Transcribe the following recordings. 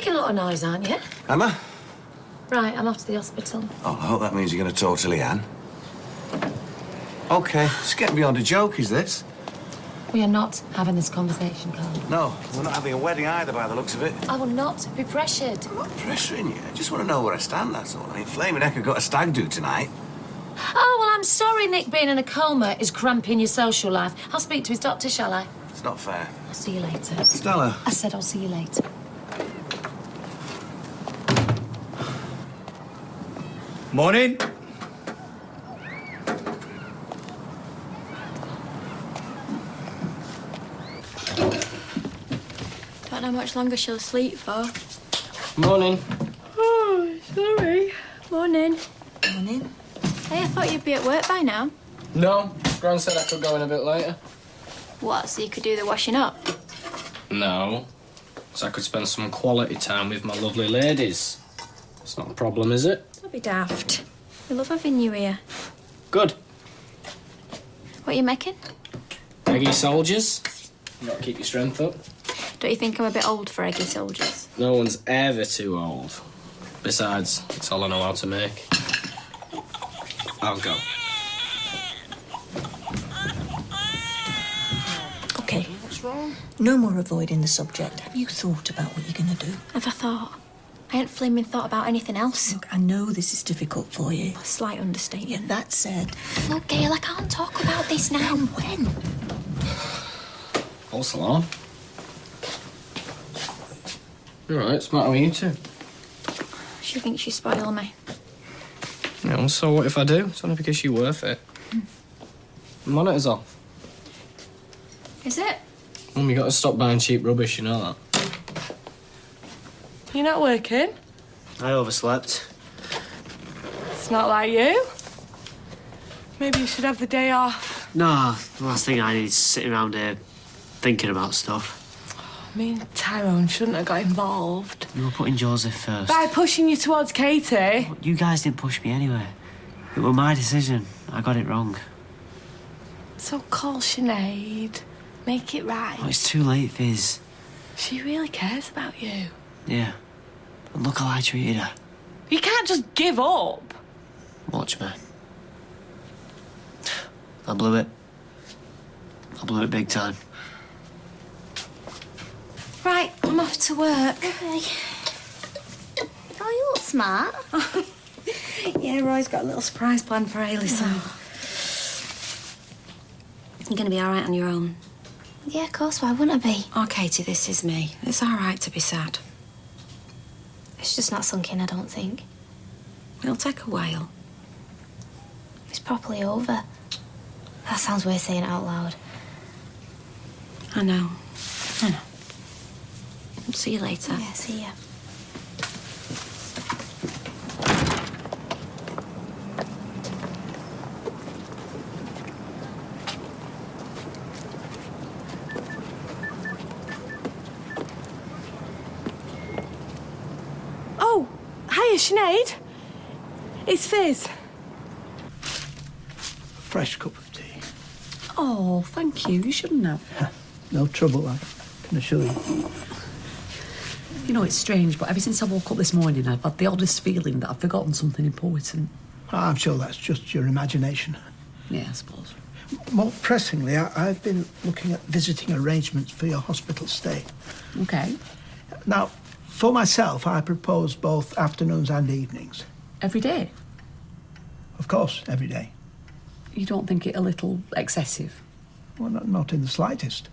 making a lot of noise, aren't you? Emma? Right, I'm off to the hospital. Oh, I hope that means you're going to talk to Leanne. OK, it's getting beyond a joke, is this? We are not having this conversation, Carl. No, we're not having a wedding either, by the looks of it. I will not be pressured. I'm not pressuring you. I just want to know where I stand, that's all. I mean, Flaming Heck have got a stag do tonight. Oh, well, I'm sorry Nick being in a coma is cramping your social life. I'll speak to his doctor, shall I? It's not fair. I'll see you later. Stella. I said I'll see you later. Morning. Don't know how much longer she'll sleep for. Morning. Oh, sorry. Morning. Morning. Hey, I thought you'd be at work by now. No, Gran said I could go in a bit later. What, so you could do the washing up? No, so I could spend some quality time with my lovely ladies. It's not a problem, is it? Don't be daft. We love having you here. Good. What are you making? Eggy soldiers. You gotta keep your strength up. Don't you think I'm a bit old for eggy soldiers? No one's ever too old. Besides, it's all I know how to make. I'll go. OK. What's wrong? No more avoiding the subject. Have you thought about what you're going to do? Have I thought? I ain't flaming thought about anything else. Look, I know this is difficult for you. A slight understatement. Yeah, that said... Look, Gail, I can't talk about this now. And when? False alarm. You're right, what's the matter with you two? She thinks you spoil me. You know, so what if I do? It's only because you're worth it. The monitor's off. Is it? Mum, you got to stop buying cheap rubbish, you know that. You're not working? I overslept. It's not like you. Maybe you should have the day off. No, the last thing I need is sitting around here thinking about stuff. Me and Tyrone shouldn't have got involved. You were putting Joseph first. By pushing you towards Katie. You guys didn't push me anyway. It was my decision. I got it wrong. So call Sinead. Make it right. Oh, it's too late, Fizz. She really cares about you. Yeah. And look how I treated her. You can't just give up. Watch me. I blew it. I blew it big time. Right, I'm off to work. Okay. Oh, you look smart. Yeah, Roy's got a little surprise plan for Ailey, so... You're going to be all right on your own. Yeah, of course, why wouldn't I be? Oh, Katie, this is me. It's all right to be sad. It's just not sunk in, I don't think. It'll take a while. It's properly over. That sounds weird saying it out loud. I know. I know. See you later. Yeah, see ya. Oh, hiya, Sinead. It's Fizz. Fresh cup of tea. Oh, thank you. You shouldn't have. No trouble, I can assure you. You know, it's strange, but ever since I woke up this morning, I've had the oddest feeling that I've forgotten something important. I'm sure that's just your imagination. Yeah, I suppose. More pressingly, I've been looking at visiting arrangements for your hospital stay. OK. Now, for myself, I propose both afternoons and evenings. Every day? Of course, every day. You don't think it a little excessive? Well, not in the slightest.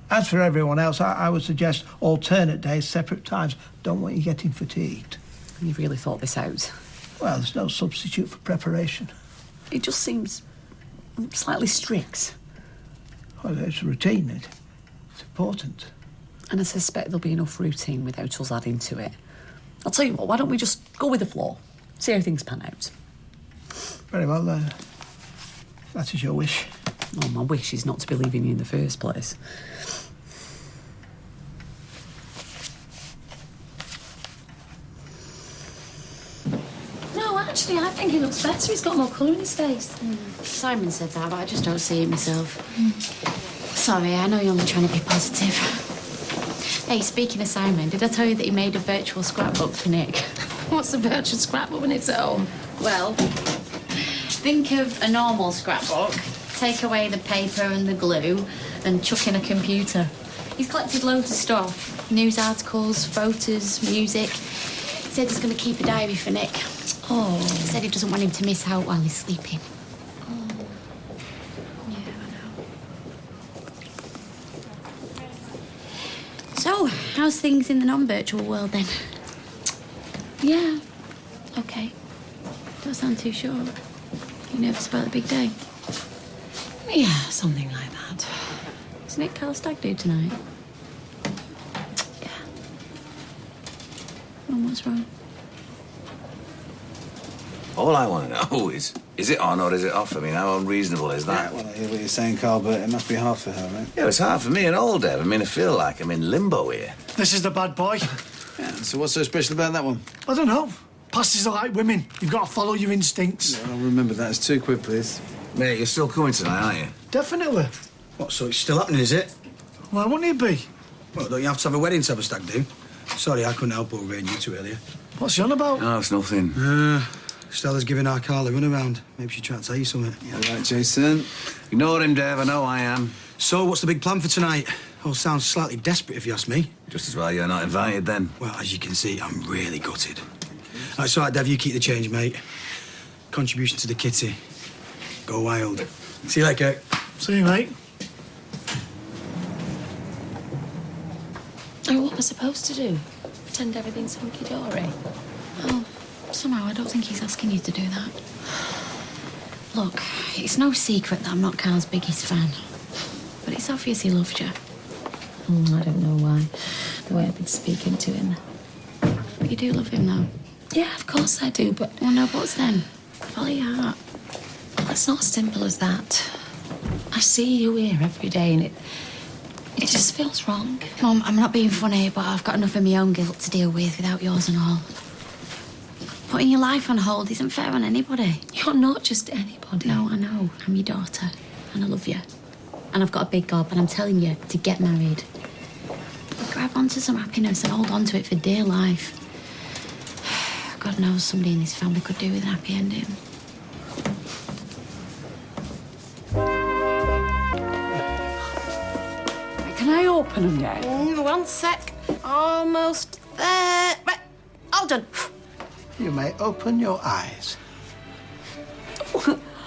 As for everyone else, I would suggest alternate days, separate times. Don't want you getting fatigued. You've really thought this out. Well, there's no substitute for preparation. It just seems slightly strict. Well, it's routine. It's important. And I suspect there'll be enough routine without us adding to it. I'll tell you what, why don't we just go with the flow? See how things pan out. Very well, that is your wish. Oh, my wish is not to be leaving you in the first place. No, actually, I think he looks better. He's got more colour in his face. Simon said that, but I just don't see it myself. Sorry, I know you're only trying to be positive. Hey, speaking of Simon, did I tell you that he made a virtual scrapbook for Nick? What's a virtual scrapbook when it's at home? Well, think of a normal scrapbook, take away the paper and the glue, and chuck in a computer. He's collected loads of stuff. News articles, photos, music. He said he's going to keep a diary for Nick. Oh. He said he doesn't want him to miss out while he's sleeping. Yeah, I know. So, how's things in the non-virtual world then? Yeah. Okay. Don't sound too sure. You nervous about the big day? Yeah, something like that. Is Nick Carl stag do tonight? Yeah. Well, what's wrong? All I want to know is it on or is it off? I mean, how unreasonable is that? Yeah, well, I hear what you're saying, Carl, but it must be hard for her, right? Yeah, it's hard for me and all, Dave. I mean, I feel like I'm in limbo here. This is the bad boy. Yeah, so what's so special about that one? I don't know. Pastors are like women. You've got to follow your instincts. Yeah, I'll remember that. It's 2 quid, please. Mate, you're still coming tonight, aren't you? Definitely. What, so it's still happening, is it? Why wouldn't it be? Well, don't you have to have a wedding to have a stag do? Sorry, I couldn't help overhearing you two earlier. What's she on about? No, it's nothing. Stella's giving our Carl a runaround. Maybe she's trying to tell you something. Yeah, right, Jason. Ignore him, Dave. I know I am. So, what's the big plan for tonight? All sounds slightly desperate, if you ask me. Just as well you're not invited, then. Well, as you can see, I'm really gutted. It's all right, Dev, you keep the change, mate. Contribution to the kitty. Go wild. See you later, Kate. See you, mate. Oh, what am I supposed to do? Pretend everything's hunky-dory? Oh, somehow I don't think he's asking you to do that. Look, it's no secret that I'm not Carl's biggest fan. But it's obvious he loves you. I don't know why. The way I've been speaking to him. But you do love him, though. Yeah, of course I do, but... Well, no buts then. Follow your heart. Well, it's not as simple as that. I see you here every day and it just feels wrong. Mum, I'm not being funny, but I've got enough of my own guilt to deal with without yours and all. Putting your life on hold isn't fair on anybody. You're not just anybody. No, I know. I'm your daughter, and I love you. And I've got a big gob, and I'm telling you to get married. Grab onto some happiness and hold on to it for dear life. God knows somebody in this family could do with a happy ending. Can I open them yet? 1 sec. Almost there. Right. All done. You may open your eyes.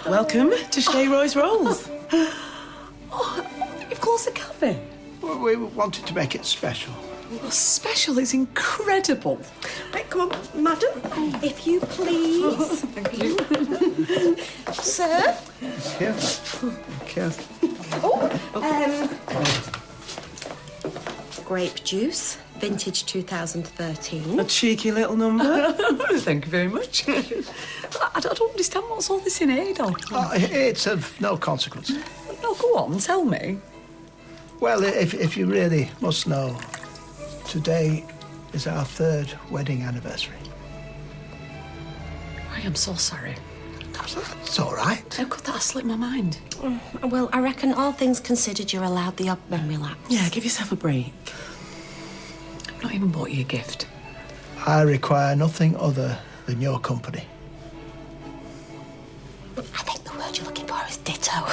Welcome to Roy's Rolls. You've closed the cafe. Well, we wanted to make it special. Well, special is incredible. Right, come on, madam. If you please. Thank you. Sir. Careful. Careful. Grape juice, vintage 2013. A cheeky little number. Thank you very much. I don't understand what's all this in aid of. It's of no consequence. No, go on, tell me. Well, if you really must know, today is our 3rd wedding anniversary. I am so sorry. It's all right. How could that have slipped my mind? Well, I reckon all things considered, you're allowed the odd memory lapse. Yeah, give yourself a break. I've not even bought you a gift. I require nothing other than your company. I think the word you're looking for is ditto.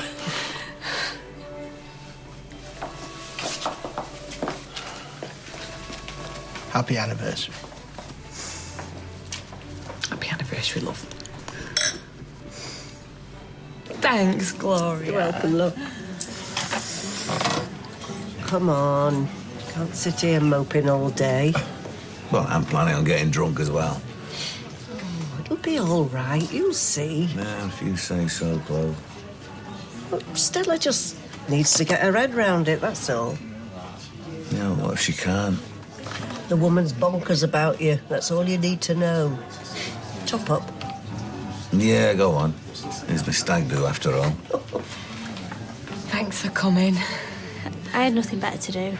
Happy anniversary. Happy anniversary, love. Thanks, Gloria. You're welcome, love. Come on. Can't sit here moping all day. Well, I'm planning on getting drunk as well. It'll be all right, you'll see. Yeah, if you say so, Chloe. But Stella just needs to get her head round it, that's all. Yeah, what if she can't? The woman's bonkers about you. That's all you need to know. Top up. Yeah, go on. It's my stag do, after all. Thanks for coming. I had nothing better to do.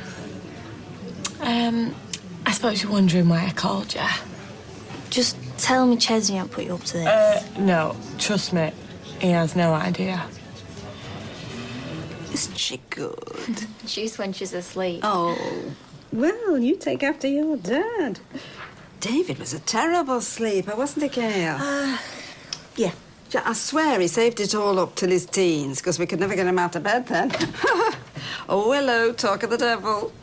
I suppose you're wondering why I called you. Just tell me Chesney won't put you up to this. No, trust me. He has no idea. Isn't she good? She's when she's asleep. Oh, Well, you take after your dad. David was a terrible sleeper, wasn't he, Gail? Yeah. I swear he saved it all up till his teens, because we could never get him out of bed then. Oh, hello, talk of the devil.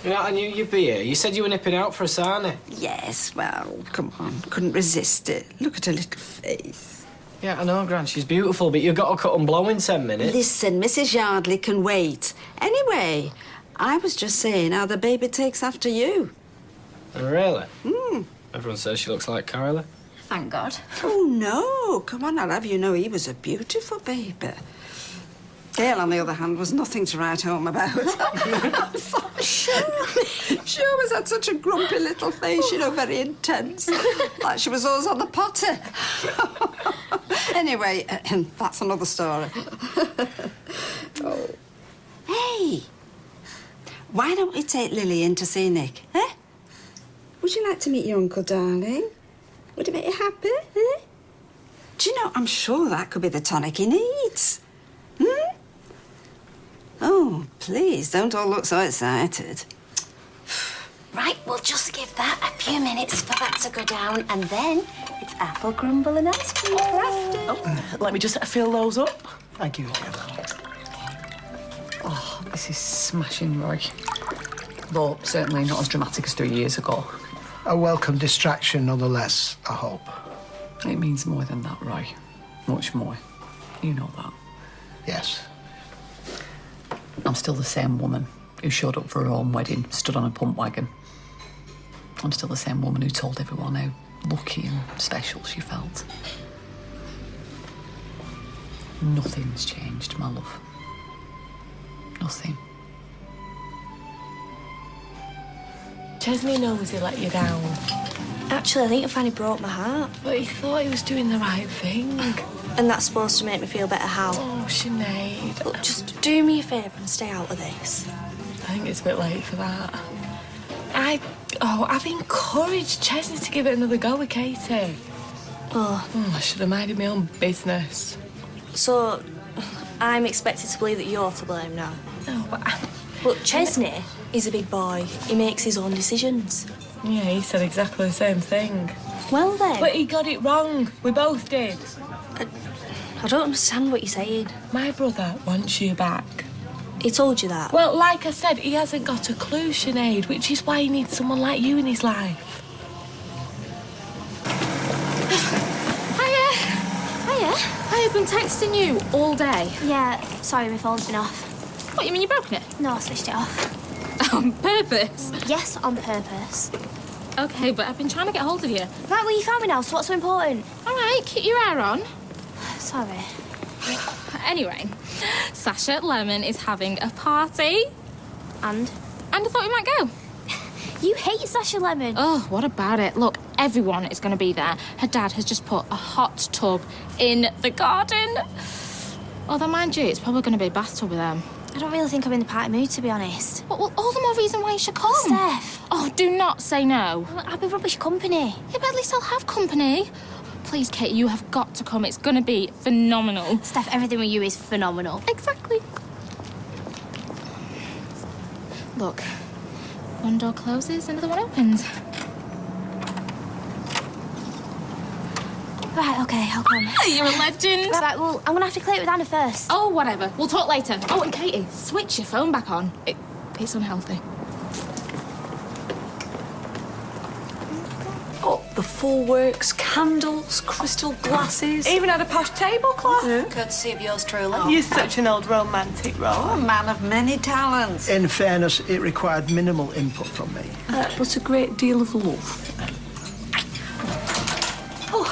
Yeah, I knew you'd be here. You said you were nipping out for a sarnie. Yes, well, come on. Couldn't resist it. Look at her little face. Yeah, I know, Gran. She's beautiful, but you've got to cut and blow in 10 minutes. Listen, Mrs. Yardley can wait. Anyway, I was just saying how the baby takes after you. Oh, really? Hmm. Everyone says she looks like Kyla. Thank God. Oh, no. Come on, I'll have you know he was a beautiful baby. Gail, on the other hand, was nothing to write home about. She always had such a grumpy little face, you know, very intense. Like she was always on the potty. Anyway, that's another story. Oh. Hey, why don't we take Lily in to see Nick, eh? Would you like to meet your uncle, darling? Would it make you happy, eh? Do you know, I'm sure that could be the tonic he needs. Hmm? Oh, please, don't all look so excited. Right, we'll just give that a few minutes for that to go down, and then it's apple crumble and ice cream for after. Oh, let me just fill those up. Thank you. Oh, this is smashing, Roy. Though certainly not as dramatic as 3 years ago. A welcome distraction, nonetheless, I hope. It means more than that, Roy. Much more. You know that. Yes. I'm still the same woman who showed up for her own wedding, stood on a pump wagon. I'm still the same woman who told everyone how lucky and special she felt. Nothing's changed, my love. Nothing. Chesney knows he let you down. Actually, I think he finally broke my heart. But he thought he was doing the right thing. And that's supposed to make me feel better how? Oh, Sinead. Look, just do me a favour and stay out of this. I think it's a bit late for that. I've encouraged Chesney to give it another go with Katie. Oh. I should have minded my own business. So, I'm expected to believe that you're to blame now? No, but... Look, Chesney is a big boy. He makes his own decisions. Yeah, he said exactly the same thing. Well, then... But he got it wrong. We both did. I don't understand what you're saying. My brother wants you back. He told you that? Well, like I said, he hasn't got a clue, Sinead, which is why he needs someone like you in his life. Hiya. I've been texting you all day. Yeah, sorry, my phone's been off. What, you mean you broken it? No, I switched it off. On purpose? Yes, on purpose. Okay, but I've been trying to get hold of you. Right, well, you found me now, so what's so important? All right, keep your hair on. Sorry. Anyway, Sasha Lemon is having a party. And I thought we might go. you hate Sasha Lemon. Oh, what about it? Look, everyone is going to be there. Her dad has just put a hot tub in the garden. Although, mind you, it's probably going to be a bathtub with them. I don't really think I'm in the party mood, to be honest. Well, all the more reason why you should come. Steph. Oh, do not say no. Well, I'll be rubbish company. Yeah, but at least I'll have company. Please, Kate, you have got to come. It's going to be phenomenal. Steph, everything with you is phenomenal. Exactly. Look, one door closes, another one opens. Right, okay, I'll come. You're a legend. Right, well, I'm going to have to clear it with Anna first. Oh, whatever. We'll talk later. Oh, and Katie, switch your phone back on. It's unhealthy. Oh, the full works, candles, crystal glasses. Even had a posh tablecloth. Courtesy of yours truly. You're such an old romantic, A Ron. man of many talents. In fairness, it required minimal input from me. But a great deal of love. Oh,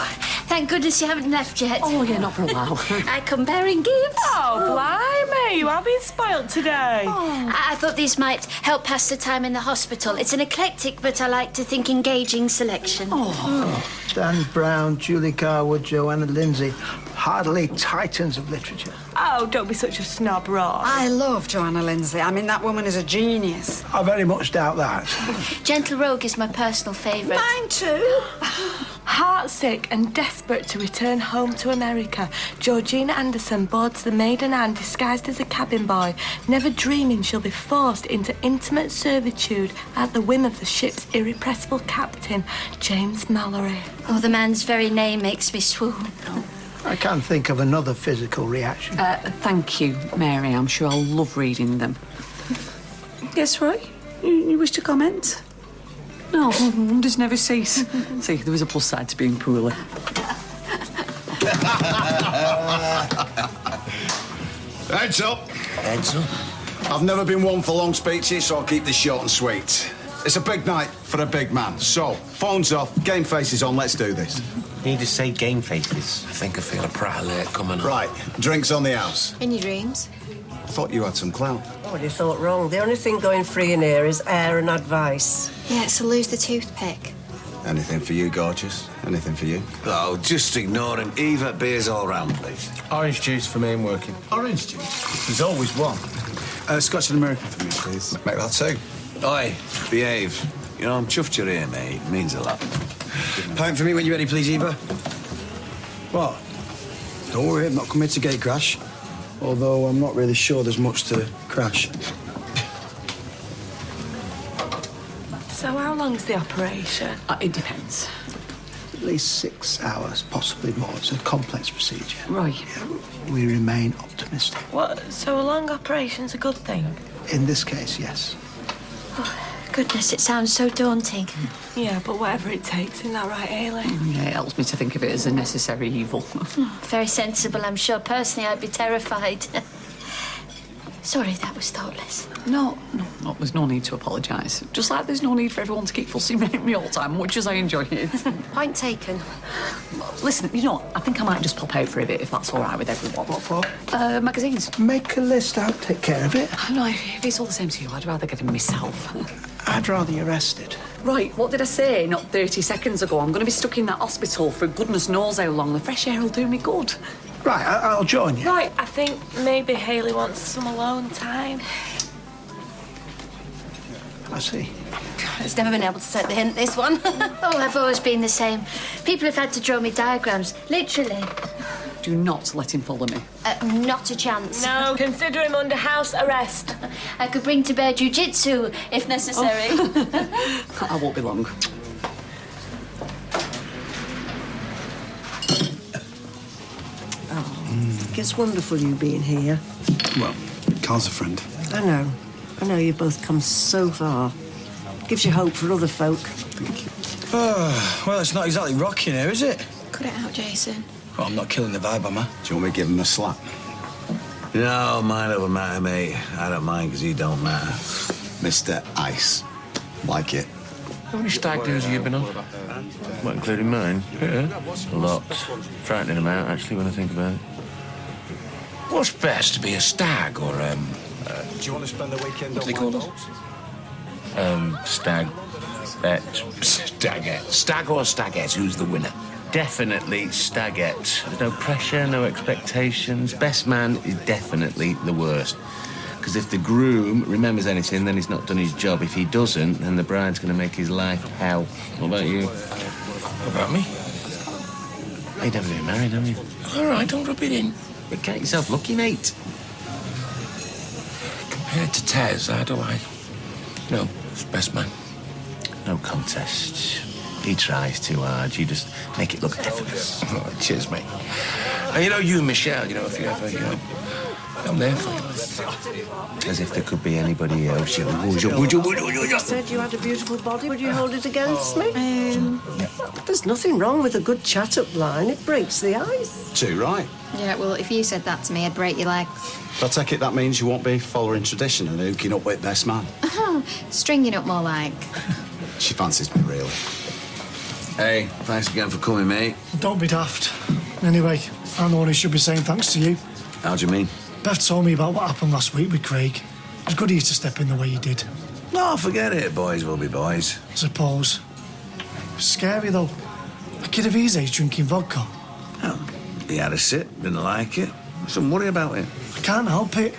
thank goodness you haven't left yet. Oh, yeah, not for a while. I come bearing gifts. Oh, blimey, you are being spoilt today. I thought these might help pass the time in the hospital. It's an eclectic, but I like to think engaging selection. Dan Brown, Julie Garwood, Joanna Lindsay, hardly titans of literature. Oh, don't be such a snob, Ron. I love Joanna Lindsay. I mean, that woman is a genius. I very much doubt that. Gentle Rogue is my personal favourite. Mine too. Heartsick and desperate to return home to America, Georgina Anderson boards the Maiden Anne disguised as a cabin boy, never dreaming she'll be forced into intimate servitude at the whim of the ship's irrepressible captain, James Mallory. Oh, the man's very name makes me swoon. I can't think of another physical reaction. Thank you, Mary. I'm sure I'll love reading them. Yes, Roy? You wish to comment? No, wonders never cease. See, there was a plus side to being poorly. Heads up. Heads up. I've never been one for long speeches, so I'll keep this short and sweet. It's a big night for a big man. So, phones off, game faces on, let's do this. You need to say game faces. I think I feel a pratt alert coming on. Right, drinks on the house. In your dreams? I thought you had some clout. Oh, you thought wrong. The only thing going free in here is air and advice. Yeah, so lose the toothpick. Anything for you, gorgeous? Anything for you? Oh, just ignore him. Eva, beers all round, please. Orange juice for me and working. Orange juice? There's always one. Scotch and American for me, please. Make that two. Oi, behave. You know, I'm chuffed you're here, mate. It means a lot. Pint for me when you're ready, please, Eva. What? Don't worry, I'm not coming to gate crash. Although I'm not really sure there's much to crash. So how long's the operation? It depends. At least 6 hours, possibly more. It's a complex procedure. Right. We remain optimistic. What? So a long operation's a good thing? In this case, yes. Goodness, it sounds so daunting. Yeah, but whatever it takes, isn't that right, Ailey? Yeah, it helps me to think of it as a necessary evil. Very sensible, I'm sure. Personally, I'd be terrified. Sorry, that was thoughtless. No, there's no need to apologise. Just like there's no need for everyone to keep fussing at me all the time, much as I enjoy it. Point taken. Listen, you know what? I think I might just pop out for a bit if that's all right with everyone. What for? Magazines. Make a list, I'll take care of it. No, if it's all the same to you, I'd rather get them myself. I'd rather you rested. Right, what did I say not 30 seconds ago? I'm going to be stuck in that hospital for goodness knows how long. The fresh air will do me good. Right, I'll join you. Right, I think maybe Hayley wants some alone time. I see. It's never been able to take the hint, this one. Oh, I've always been the same. People have had to draw me diagrams, literally. Do not let him follow me. Not a chance. No, consider him under house arrest. I could bring to bear jiu-jitsu if necessary. Oh. I won't be long. It's wonderful you being here. Well, Carl's a friend. I know. I know you've both come so far. Gives you hope for other folk. Thank you. Well, it's not exactly rocking here, is it? Cut it out, Jason. Well, I'm not killing the vibe, am I? Do you want me to give him a slap? No, mind over matter, mate. I don't mind because he don't matter. Mr. Ice. Like it. How many stag do's have you been on? What, including mine? Yeah. A lot. Frightening amount, actually, when I think about it. What's best, to be a stag or, Do you want to spend the weekend what do they on call my them? boat? Stag. Bet. Stagette. Stag or stagette? Who's the winner? Definitely stagette. There's no pressure, no expectations. Best man is definitely the worst. Because if the groom remembers anything, then he's not done his job. If he doesn't, then the bride's going to make his life hell. What about you? What about me? You've never been married, have you? All right, don't rub it in. You count yourself lucky, mate. Compared to Tez, how do I? No, it's best man. No contest. He tries too hard. You just make it look effortless. Oh, cheers, mate. And you know, you and Michelle, you know, if you ever, you know, I'm there for you. As if there could be anybody else. You said you had a beautiful body. Would you hold it against me? There's nothing wrong with a good chat-up line. It breaks the ice. Too right. Yeah, well, if you said that to me, I'd break your legs. I take it that means you won't be following tradition and hooking up with best man. Stringing up more like. She fancies me, really. Hey, thanks again for coming, mate. Don't be daft. Anyway, I'm the one who should be saying thanks to you. How do you mean? Beth told me about what happened last week with Craig. It was good of you to step in the way you did. No, forget it. Boys will be boys. I suppose. It was scary, though. A kid of his age drinking vodka. Oh, he had a sip, didn't like it. Shouldn't worry about it. I can't help it.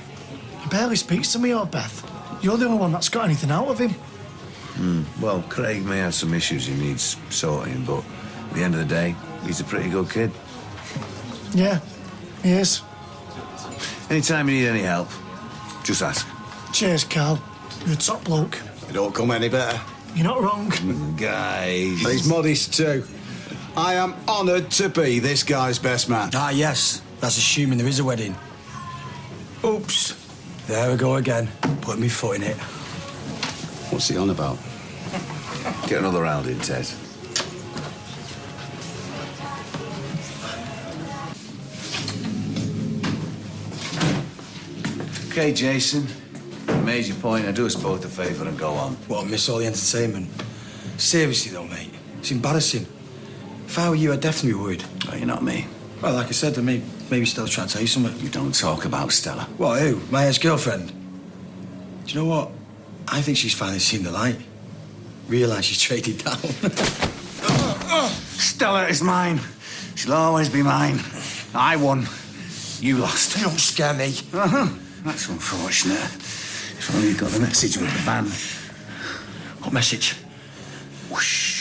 He barely speaks to me or Beth. You're the only one that's got anything out of him. Well, Craig may have some issues he needs sorting, but the end of the day, he's a pretty good kid. Yeah, he is. Anytime you need any help, just ask. Cheers, Carl. You're a top bloke. It don't come any better. You're not wrong. Guys. But he's modest too. I am honoured to be this guy's best man. Ah, yes. That's assuming there is a wedding. Oops. There we go again. Putting my foot in it. What's he on about? Get another round in, Ted. Okay, Jason. You made your point. I do us both a favour and go on. What, miss all the entertainment? Seriously, though, mate. It's embarrassing. If I were you, I'd definitely be worried. Oh, you're not me. Well, like I said, maybe Stella's trying to tell you something. You don't talk about Stella. What, who? My ex-girlfriend? Do you know what? I think she's finally seen the light. Realised she's traded down. Stella is mine. She'll always be mine. I won. You lost. Don't scare me. That's unfortunate. If only you got the message with the band. What message? Whoosh.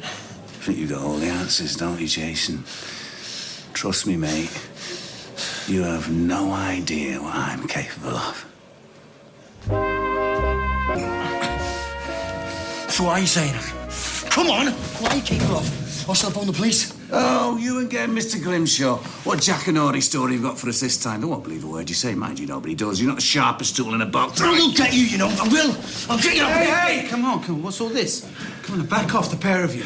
I think you got all the answers, don't you, Jason? Trust me, mate. You have no idea what I'm capable of. So what are you saying? Come on! What are you capable of? Or shall I phone the police? Oh, you again, Mr. Grimshaw. What Jack and Audie story you've got for us this time? They won't believe a word you say. Mind you, nobody does. You're not the sharpest tool in a box. I will get you, you know. I will. I'll get you. Hey, come on. What's all this? Come on, back off, the pair of you.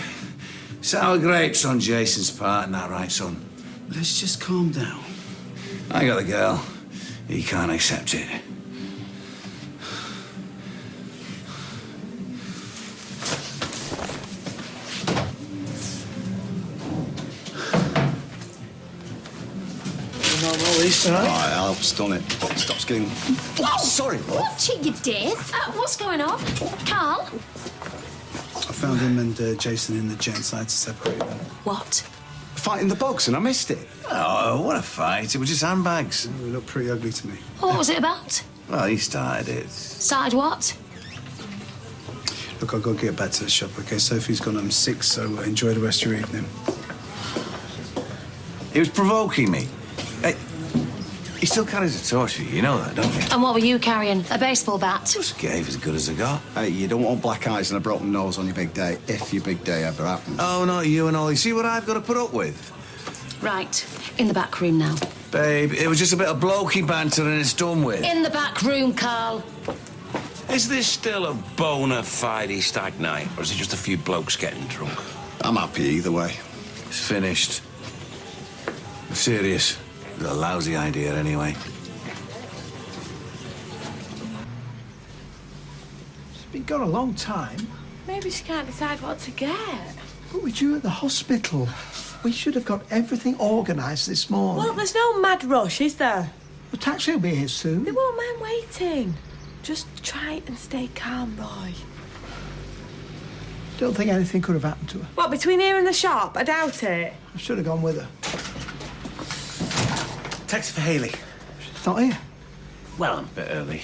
Sour grapes on Jason's part, isn't that right, son? Let's just calm down. I got the girl. He can't accept it. I've done it. Stop skidding. Oh, sorry, love. Watch it, you Dave. What's going on? Carl? I found him and Jason in the jet and decided to separate them. What? Fight in the box and I missed it. Oh, what a fight. It was just handbags. They looked pretty ugly to me. What was it about? Well, he started it. Started what? Look, I'll go get back to the shop, OK? Sophie's gone home sick, so enjoy the rest of your evening. He was provoking me. Hey, he still carries a torch for you. You know that, don't you? And what were you carrying? A baseball bat? Just gave as good as I got. Hey, you don't want black eyes and a broken nose on your big day, if your big day ever happens. Oh, not you and Ollie. See what I've got to put up with? Right. In the back room now. Babe, it was just a bit of blokey banter and it's done with. In the back room, Carl. Is this still a bona fide stag night, or is it just a few blokes getting drunk? I'm happy either way. It's finished. I'm serious. It was a lousy idea anyway. It's been gone a long time. Maybe she can't decide what to get. But we're due at the hospital. We should have got everything organised this morning. Well, there's no mad rush, is there? The taxi will be here soon. They won't mind waiting. Just try and stay calm, Roy. Don't think anything could have happened to her. What, between here and the shop? I doubt it. I should have gone with her. Taxi for Hayley. She's not here. Well, I'm a bit early.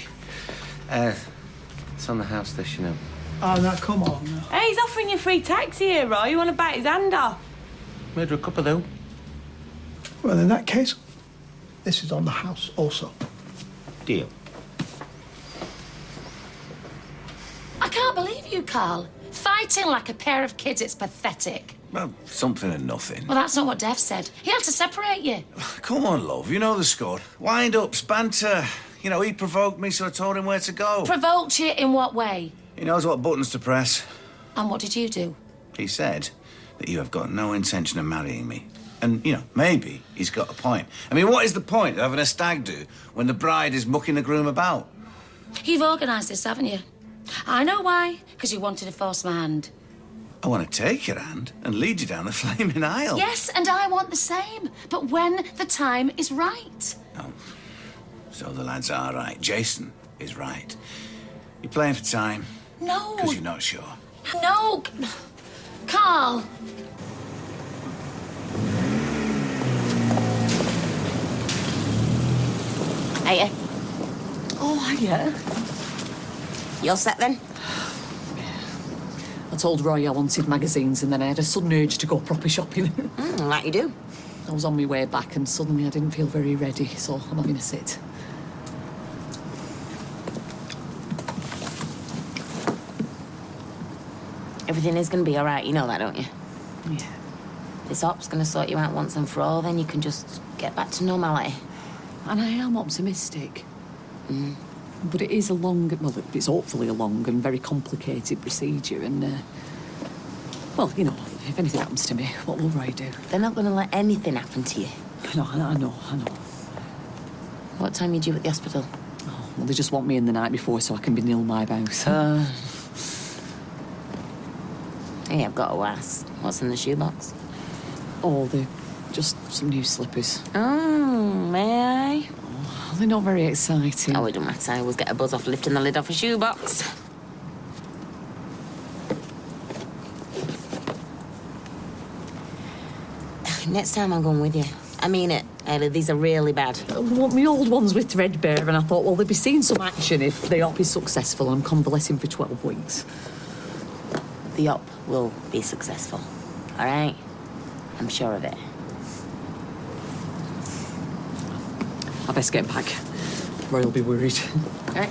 It's on the house dish, you know. Oh, no, come on. No. Hey, he's offering you free taxi here, Roy. You want to bite his hand off? Made her a cuppa, though. Well, in that case, this is on the house also. Deal. I can't believe you, Carl. Fighting like a pair of kids, it's pathetic. Well, something and nothing. Well, that's not what Dev said. He had to separate you. Come on, love. You know the score. Wind-ups, banter. You know, he provoked me, so I told him where to go. Provoked you in what way? He knows what buttons to press. And what did you do? He said that you have got no intention of marrying me. And, you know, maybe he's got a point. I mean, what is the point of having a stag do when the bride is mucking the groom about? You've organised this, haven't you? I know why. Because you wanted to force my hand. I want to take your hand and lead you down the flaming aisle. Yes, and I want the same. But when the time is right. Oh, so the lads are right. Jason is right. You're playing for time. No. Because you're not sure. No. Carl. Hiya. Oh, hiya. You all set then? I told Roy I wanted magazines and then I had a sudden urge to go proper shopping. Like you do. I was on my way back and suddenly I didn't feel very ready, so I'm having a sit. Everything is going to be all right, you know that, don't you? Yeah. This op's going to sort you out once and for all, then you can just get back to normality. And I am optimistic. But it is a long, well, it's hopefully a long and very complicated procedure and, well, you know, if anything happens to me, what will Roy do? They're not going to let anything happen to you. I know. What time are you due at the hospital? Oh, well, they just want me in the night before so I can be nil my bout. Hey, I've got to ask. What's in the shoebox? Oh, they're just some new slippers. Oh, may I? Oh, they're not very exciting. Oh, it don't matter. I always get a buzz off lifting the lid off a shoebox. Next time I'm going with you. I mean it, Ellie. These are really bad. Well, my old ones were threadbare, and I thought, well, they'd be seeing some action if the op is successful. I'm convalescing for 12 weeks. The op will be successful. All right? I'm sure of it. I best get back. Roy will be worried. All right.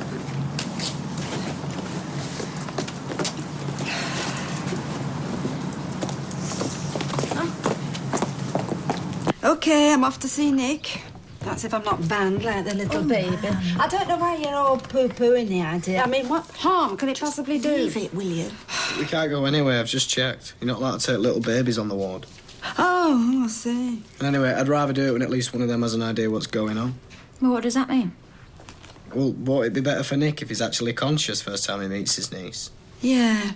OK, I'm off to see Nick. That's if I'm not banned like the little baby. I don't know why you're all poo-pooing the idea. I mean, what harm can it possibly do? Leave it, will you? We can't go anywhere, I've just checked. You're not allowed to take little babies on the ward. Oh, I see. And anyway, I'd rather do it when at least one of them has an idea what's going on. Well, what does that mean? Well, won't it be better for Nick if he's actually conscious first time he meets his niece? Yeah,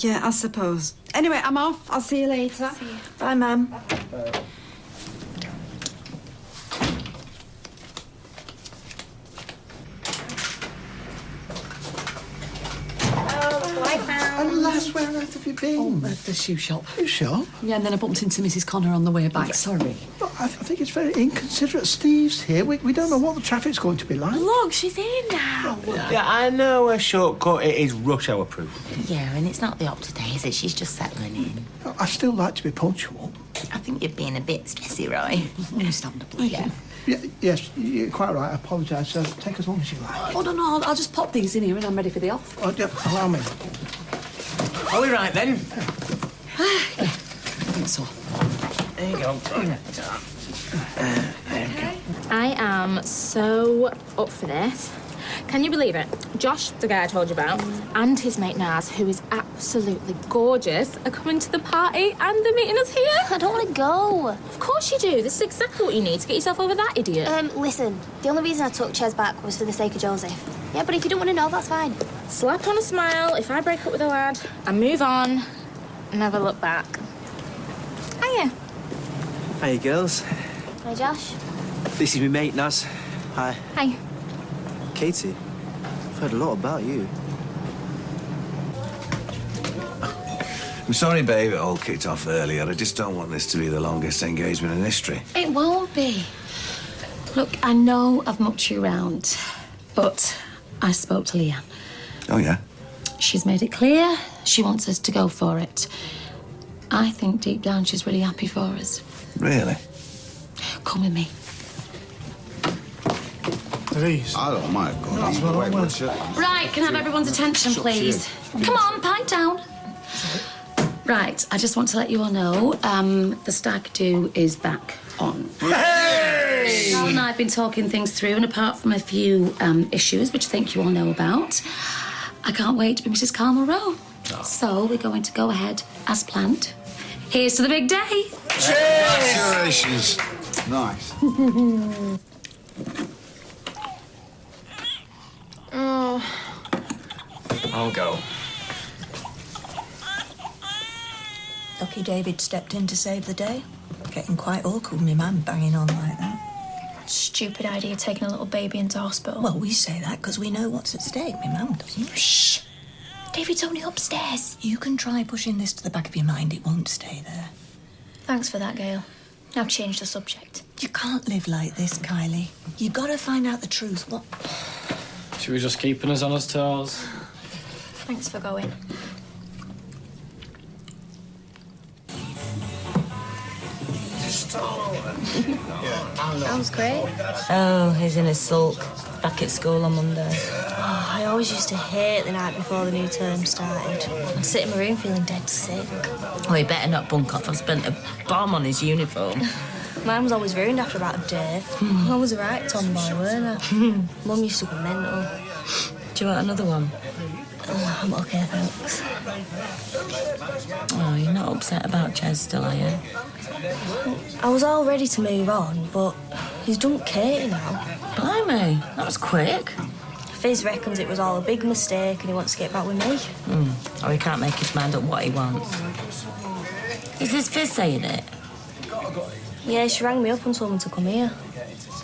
I suppose. Anyway, I'm off. I'll see you later. See you. Bye, Mum. And lass, where on earth have you been? Oh, the shoe shop. You sure? Yeah, and then I bumped into Mrs. Connor on the way back. Sorry. Look, I think it's very inconsiderate. Steve's here. We don't know what the traffic's going to be like. Look, she's here now. Yeah, I know a shortcut. It is rush hour proof. Yeah, and it's not the op today, is it? She's just settling in. I still like to be punctual. I think you're being a bit stressy, Roy. Understandably. Yeah. Yes, you're quite right. I apologise. Take as long as you like. Oh, no, I'll just pop these in here and I'm ready for the off. Oh, yeah, allow me. Are we right then? I think so. There you go. I am so up for this. Can you believe it? Josh, the guy I told you about, and his mate Naz, who is absolutely gorgeous, are coming to the party and they're meeting us here. I don't want to go. Of course you do. This is exactly what you need to get yourself over that idiot. Listen, the only reason I took Ches back was for the sake of Joseph. Yeah, but if you don't want to know, that's fine. Slap on a smile if I break up with a lad and move on, never look back. Hiya. Hey, girls. Hi, Josh. This is my mate, Naz. Hi. Hi. Katie, I've heard a lot about you. I'm sorry, babe, it all kicked off earlier. I just don't want this to be the longest engagement in history. It won't be. Look, I know I've mucked you around, but I spoke to Leanne. Oh, yeah? She's made it clear she wants us to go for it. I think deep down she's really happy for us. Really? Come with me. Please. I don't mind going. Right, can I have everyone's attention, please? Come on, pipe down. Right, I just want to let you all know, the stag do is back on. Hey! Carl and I have been talking things through, and apart from a few issues, which I think you all know about, I can't wait to be Mrs. Carl Monroe. So we're going to go ahead as planned. Here's to the big day. Congratulations. Nice. I'll go. Lucky David stepped in to save the day. Getting quite awkward with me man banging on like that. Stupid idea taking a little baby into hospital. Well, we say that because we know what's at stake. My mum doesn't. Shh. David's only upstairs. You can try pushing this to the back of your mind. It won't stay there. Thanks for that, Gail. Now change the subject. You can't live like this, Kylie. You've got to find out the truth. What? She was just keeping us on his toes. Thanks for going. That was great. Oh, he's in his sulk. Back at school on Monday. Oh, I always used to hate the night before the new term started. I'd sit in my room feeling dead sick. Oh, he better not bunk off. I've spent a bomb on his uniform. Mine was always ruined after about a day. I was a right tomboy, weren't I? Mum used to go mental. Do you want another one? Oh, I'm okay, thanks. Oh, you're not upset about Ches still, are you? I was all ready to move on, but he's dumped Katie now. Blimey, that was quick. Fizz reckons it was all a big mistake and he wants to get back with me. Oh, he can't make his mind up what he wants. Is this Fizz saying it? Yeah, she rang me up and told me to come here.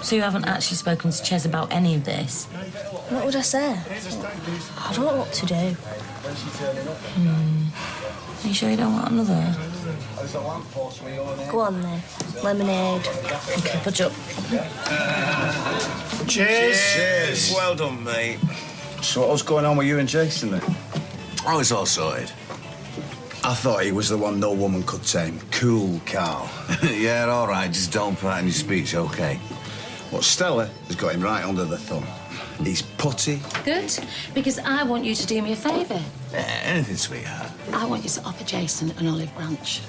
So you haven't actually spoken to Ches about any of this? What would I say? I don't know what to do. Are you sure you don't want another? Go on then. Lemonade. Okay, put up. Cheers. Well done, mate. So what's going on with you and Jason then? Oh, it's all sorted. I thought he was the one no woman could tame. Cool, Carl. Yeah, all right. Just don't put that in your speech, OK? Well, Stella has got him right under the thumb. He's putty. Good, because I want you to do me a favour. Anything, sweetheart. I want you to offer Jason an olive branch.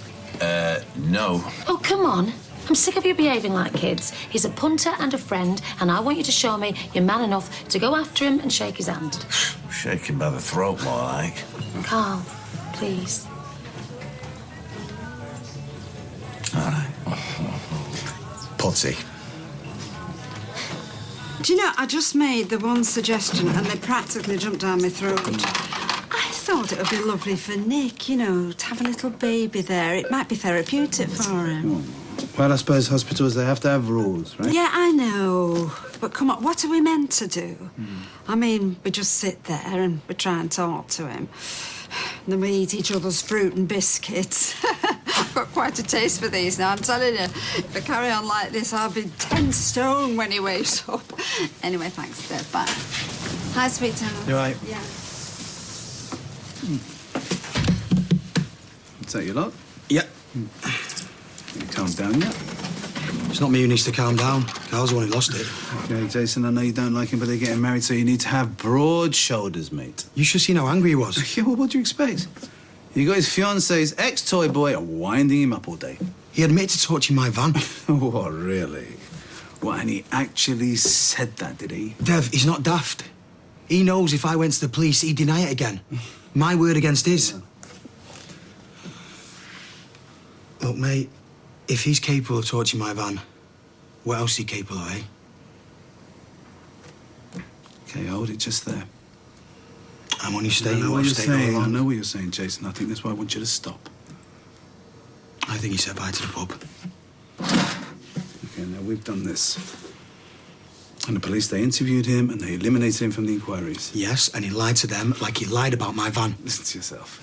No. Oh, come on. I'm sick of you behaving like kids. He's a punter and a friend, and I want you to show me you're man enough to go after him and shake his hand. Shake him by the throat, more like. Carl, please. All right. Putty. Do you know, I just made the one suggestion and they practically jumped down my throat. I thought it would be lovely for Nick, you know, to have a little baby there. It might be therapeutic for him. Well, I suppose hospitals, they have to have rules, right? Yeah, I know. But come on, what are we meant to do? I mean, we just sit there and we try and talk to him. And then we eat each other's fruit and biscuits. I've got quite a taste for these now, I'm telling you. If I carry on like this, I'll be 10 stone when he wakes up. Anyway, thanks, Dave. Bye. Hi, sweetheart. You all right? Yeah. Is that your lot? Yep. You calmed down yet? It's not me who needs to calm down. Carl's the one who lost it. Okay, Jason, I know you don't like him, but they're getting married, so you need to have broad shoulders, mate. You should have seen how angry he was. Yeah, well, what do you expect? You got his fiancé's ex-toy boy winding him up all day. He admitted to torching my van. What, really? What, and he actually said that, did he? Dev, he's not daft. He knows if I went to the police, he'd deny it again. My word against his. Look, mate, if he's capable of torching my van, what else is he capable of, eh? Okay, hold it just there. I'm on your I state. know what you're saying. I I know what you're saying, Jason. I think that's why I want you to stop. think he said bye to the pub. Okay, now we've done this. And the police, they interviewed him and they eliminated him from the inquiries. Yes, and he lied to them like he lied about my van. Listen to yourself.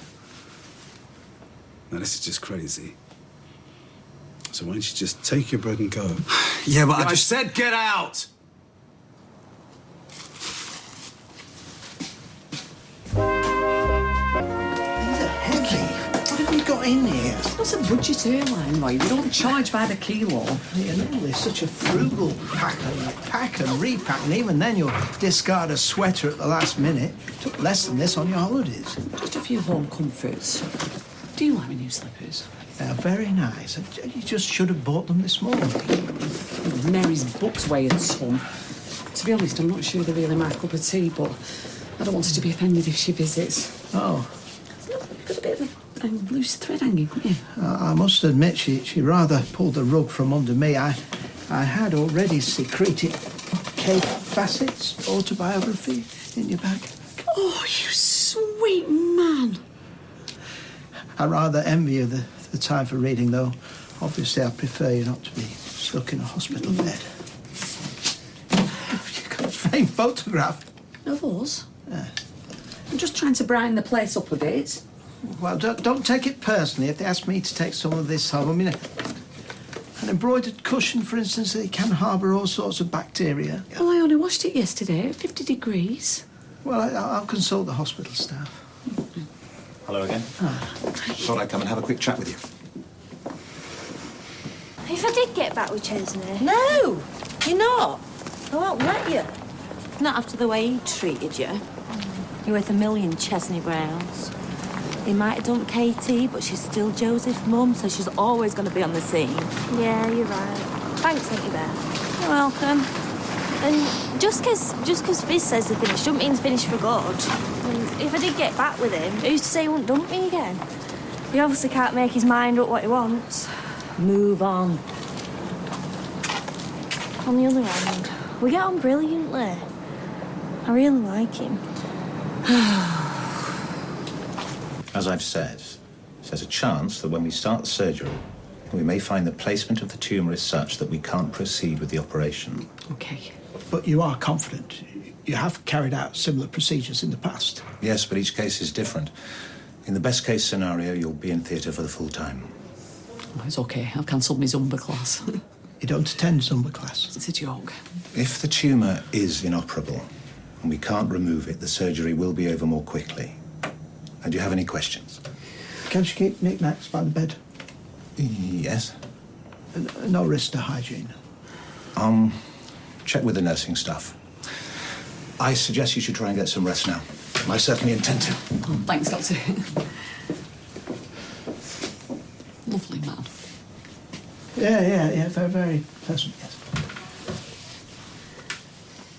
Now, this is just crazy. So why don't you just take your bread and go? Yeah, but I said get out! What have you got in here? That's a budget airline, Lloyd. We don't charge by the kilo. You're normally such a frugal packer. You pack and repack, and even then you'll discard a sweater at the last minute. Took less than this on your holidays. Just a few home comforts. Do you like my new slippers? They're very nice. You just should have bought them this morning. Mary's books weigh a ton. To be honest, I'm not sure they're really my cup of tea, but I don't want her to be offended if she visits. Oh. You've got a bit of a loose thread hanging, couldn't you? I must admit, she rather pulled the rug from under me. I had already secreted Kate Fassett's autobiography in your bag. Oh, you sweet man. I rather envy you the time for reading, though. Obviously, I prefer you not to be stuck in a hospital bed. You've got a framed photograph. Of us? Yeah. I'm just trying to brighten the place up a bit. Well, don't take it personally if they ask me to take some of this home. I mean, an embroidered cushion, for instance, it can harbour all sorts of bacteria. Well, I only washed it yesterday at 50 degrees. Well, I'll consult the hospital staff. Hello again. Thought I'd come and have a quick chat with you. If I did get back with Chesney... No, you're not. I won't let you. Not after the way he treated you. You're worth a million Chesney Browns. He might have dumped Katie, but she's still Joseph's mum, so she's always going to be on the scene. Yeah, you're right. Thanks, Auntie Bear. You're welcome. And just 'cause Fizz says they're finished, doesn't mean it's finished for good. And if I did get back with him, who's to say he won't dump me again? He obviously can't make his mind up what he wants. Move on. On the other hand, we get on brilliantly. I really like him. As I've said, there's a chance that when we start the surgery, we may find the placement of the tumour is such that we can't proceed with the operation. Okay. But you are confident. You have carried out similar procedures in the past. Yes, but each case is different. In the best case scenario, you'll be in theatre for the full time. Oh, it's okay. I've cancelled my Zumba class. You don't attend Zumba class? It's a joke. If the tumour is inoperable and we can't remove it, the surgery will be over more quickly. And do you have any questions? Can she keep knickknacks by the bed? Yes. No risk to hygiene? Check with the nursing staff. I suggest you should try and get some rest now. I certainly intend to. Oh, thanks, Doctor. Lovely man. Yeah, very, very pleasant, yes.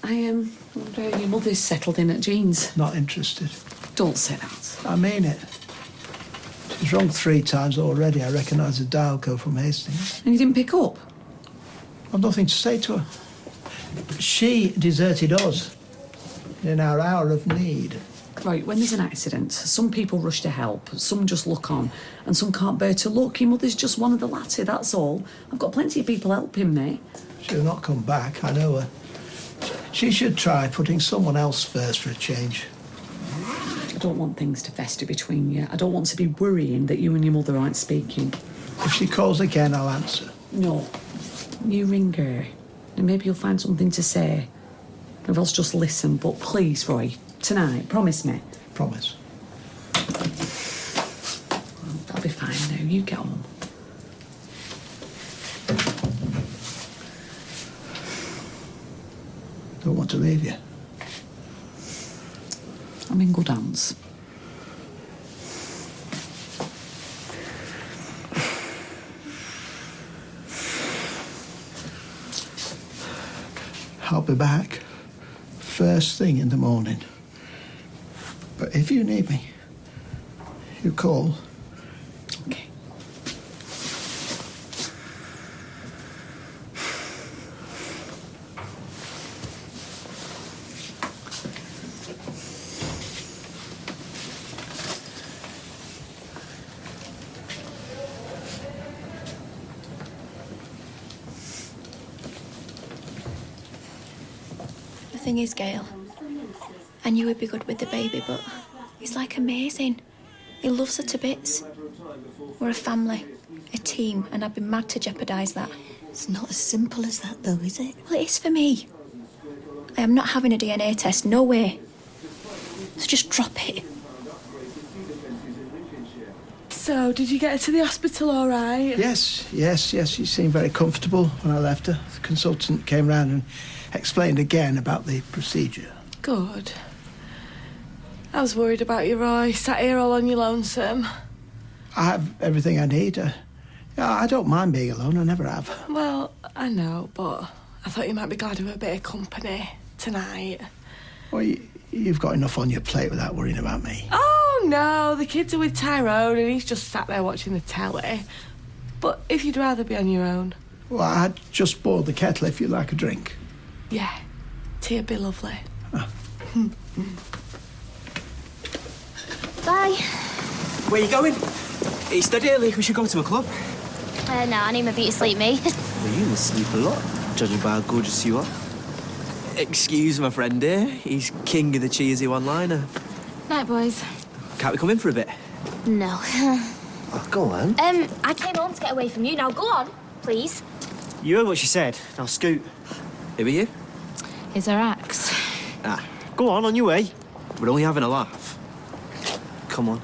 I wonder your mother's settled in at Jean's. Not interested. Don't say that. I mean it. She's rung 3 times already. I recognise the dial code from Hastings. And you didn't pick up? I've nothing to say to her. She deserted us in our hour of need. Right, when there's an accident, some people rush to help, some just look on, and some can't bear to look. Your mother's just one of the latter, that's all. I've got plenty of people helping me. She'll not come back, I know her. She should try putting someone else first for a change. I don't want things to fester between you. I don't want to be worrying that you and your mother aren't speaking. If she calls again, I'll answer. No. You ring her, and maybe you'll find something to say. Or else just listen. But please, Roy, tonight, promise me. Promise. That'll be fine now. You get on. Don't want to leave you. I'm in good hands. I'll be back first thing in the morning. But if you need me, you call. Okay. The thing is, Gail, I knew he'd be good with the baby, but he's like amazing. He loves her to bits. We're a family, a team, and I'd be mad to jeopardise that. It's not as simple as that, though, is it? Well, it is for me. I am not having a DNA test, no way. So just drop it. So, did you get her to the hospital all right? Yes. She seemed very comfortable when I left her. The consultant came round and explained again about the procedure. Good. I was worried about you, Roy. Sat here all on your lonesome. I have everything I need. I don't mind being alone. I never have. Well, I know, but I thought you might be glad of a bit of company tonight. Well, you've got enough on your plate without worrying about me. Oh, no, the kids are with Tyrone and he's just sat there watching the telly. But if you'd rather be on your own... Well, I'd just boiled the kettle if you'd like a drink. Yeah, tea'd be lovely. Bye. Where you going? It's dead early. We should go to a club. No, I need my beauty sleep, me. Well, you must sleep a lot, judging by how gorgeous you are. Excuse my friend here. He's king of the cheesy one-liner. Night, boys. Can't we come in for a bit? No. Oh, go on. I came home to get away from you. Now go on, please. You heard what she said. Now scoot. Who are you? Here's our axe. Ah, go on your way. We're only having a laugh. Come on.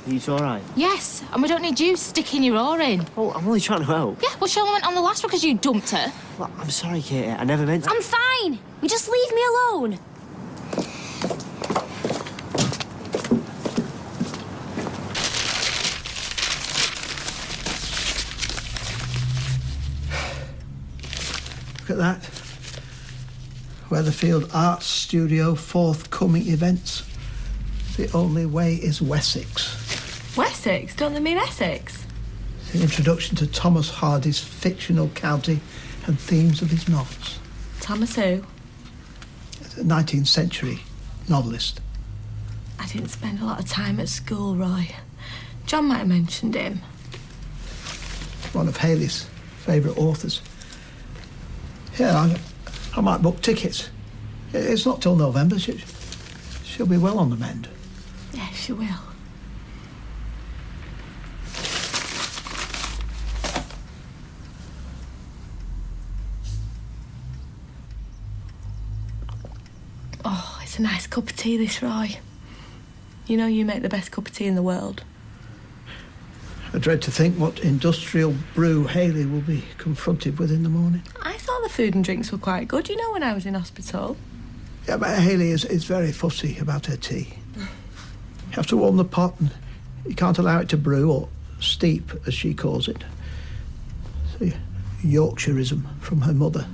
Are you two all right? Yes, and we don't need you sticking your oar in. Oh, I'm only trying to help. Yeah, well, she only went on the last one because you dumped her. Well, I'm sorry, Katie. I never meant to. I'm fine. You just leave me alone. Look at that. Weatherfield Arts Studio forthcoming events. The only way is Wessex. Wessex? Don't they mean Essex? The introduction to Thomas Hardy's fictional county and themes of his novels. Thomas who? A 19th century novelist. I didn't spend a lot of time at school, Roy. John might have mentioned him. One of Haley's favourite authors. Yeah, I might book tickets. It's not till November. She'll be well on the mend. Yes, she will. Oh, it's a nice cup of tea, this, Roy. You know you make the best cup of tea in the world. I dread to think what industrial brew Haley will be confronted with in the morning. I thought the food and drinks were quite good, you know, when I was in hospital. Yeah, but Haley is very fussy about her tea. You have to warm the pot and you can't allow it to brew or steep, as she calls it. It's a Yorkshireism from her mother.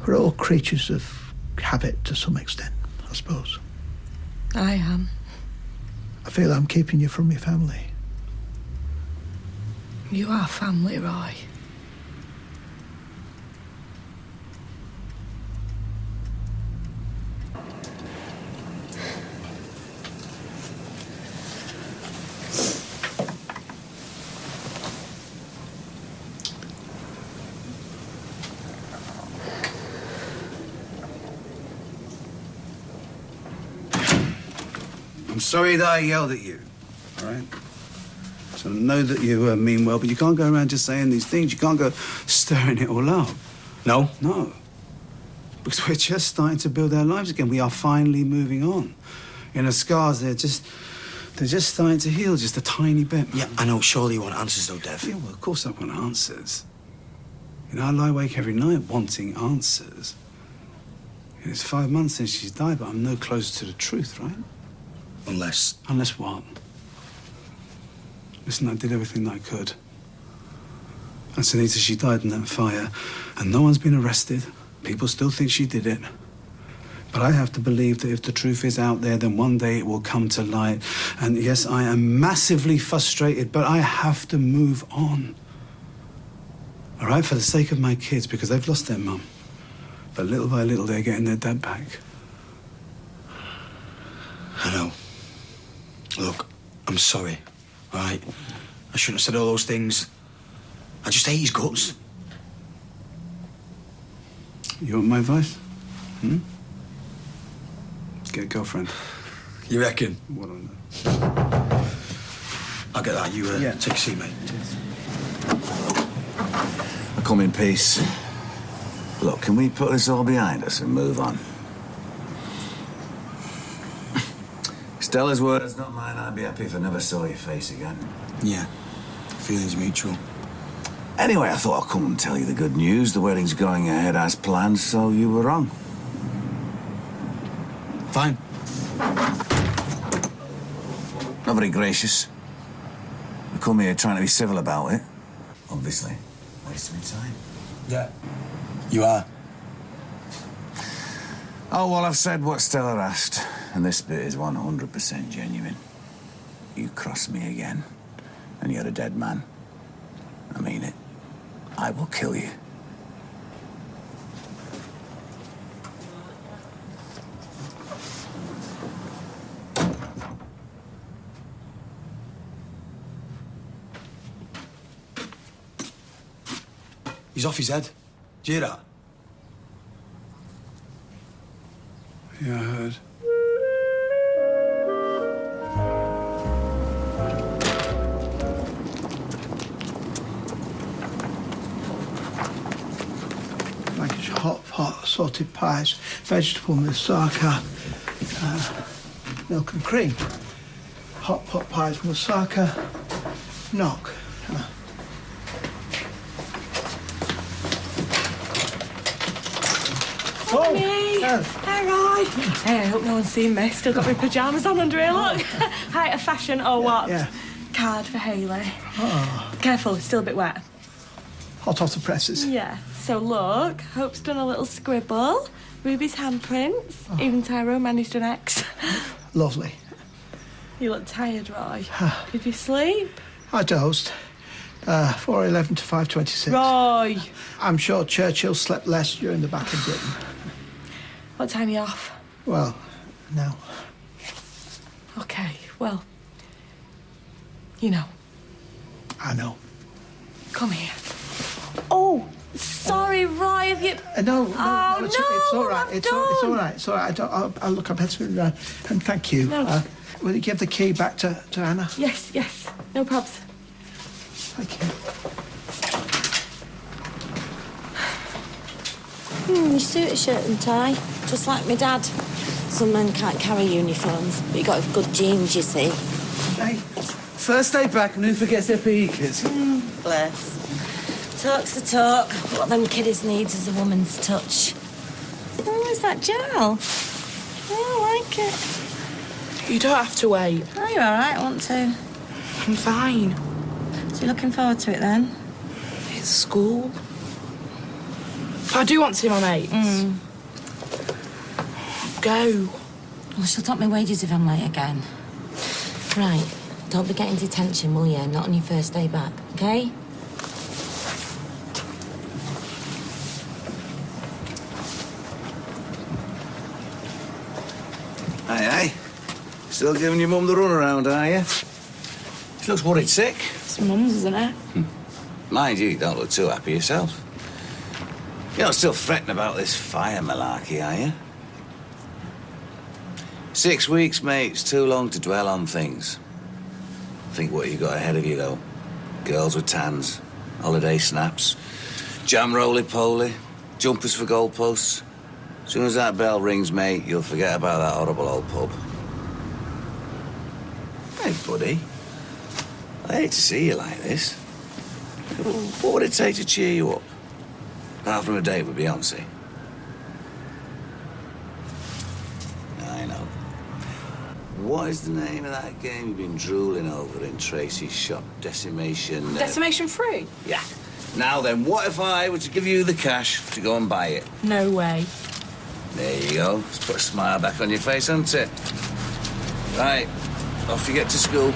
We're all creatures of habit to some extent, I suppose. I am. I feel I'm keeping you from your family. You are family, Roy. I'm sorry that I yelled at you, all right? So I know that you mean well, but you can't go around just saying these things. You can't go stirring it all up. No? No. Because we're just starting to build our lives again. We are finally moving on. You know, scars, they're just starting to heal just a tiny bit. Yeah, I know. Surely you want answers, though, Dev. Yeah, well, of course I want answers. You know, I lie awake every night wanting answers. And it's 5 months since she's died, but I'm no closer to the truth, right? Unless... Unless what? Listen, I did everything that I could. And Sunita, she died in that fire, and no one's been arrested. People still think she did it. But I have to believe that if the truth is out there, then one day it will come to light. And yes, I am massively frustrated, but I have to move on. All right, for the sake of my kids, because they've lost their mum. But little by little, they're getting their dad back. I know. Look, I'm sorry, all right? I shouldn't have said all those things. I just hate his guts. You want my advice? Hmm? Get a girlfriend. You reckon? What on earth? I'll get that. You take a seat, mate. I come in peace. Look, can we put this all behind us and move on? Stella's words, not mine. I'd be happy if I never saw your face again. Yeah. Feelings mutual. Anyway, I thought I'd come and tell you the good news. The wedding's going ahead as planned, so you were wrong. Fine. Not very gracious. I come here trying to be civil about it. Obviously. Wasting my time. Yeah. You are. Oh, well, I've said what Stella asked, and this bit is 100% genuine. You cross me again, and you're a dead man. I mean it. I will kill you. He's off his head. Do you hear that? Yeah, I heard. Lancashire hot pot, assorted pies, vegetable moussaka, milk and cream. hot pot pies from Osaka. Knock. Me. Hey, Roy. Hey, I hope no one's seen me. Still got my pyjamas on under here, look. Height of fashion or what? Yeah. Card for Hayley. Oh, Careful, it's still a bit wet. hot off the presses. Yeah. So look, Hope's done a little scribble. Ruby's handprints. Even Tyrone managed an X. Lovely. You look tired, Roy. Did you sleep? I dozed. 4:11 to 5:26. Roy! I'm sure Churchill slept less during the Battle of Britain. What time are you off? Well, now. Okay, well, you know. I know. Come here. Oh, sorry, Roy, have you... No, Oh, it's all right. I'm It's all done. right. It's all right. I'll look up better. And thank you. No. Will you give the key back to Anna? Yes, no probs. Thank you. Your suit, a shirt and tie, just like my dad. Some men can't carry uniforms, but you got good genes, you see. Hey, first day back and who forgets their PE kits? Bless. Talk's the talk. What them kiddies needs is a woman's touch. Oh, is that gel? Oh, I like it. You don't have to wait. Oh, you're all right, I want to. I'm fine. So you're looking forward to it, then? It's school. I do want to see my mates. Go. Well, she'll top my wages if I'm late again. Right. Don't be getting detention, will you? Not on your first day back, OK? Aye. Still giving your mum the runaround, are you? She looks worried sick. It's mum's, isn't it? Mind you don't look too happy yourself. You're not still fretting about this fire malarkey, are you? 6 weeks, mate. It's too long to dwell on things. Think what you got ahead of you, though. Girls with tans, holiday snaps, jam roly-poly, jumpers for goalposts. As soon as that bell rings, mate, you'll forget about that horrible old pub. Hey, buddy. I hate to see you like this. What would it take to cheer you up? Apart from a date with Beyonce. I know. What is the name of that game you've been drooling over in Tracy's shop? Decimation... Decimation free? Yeah. Now then, what if I were to give you the cash to go and buy it? No way. There you go. Let's put a smile back on your face, hasn't it? Right. Off you get to school.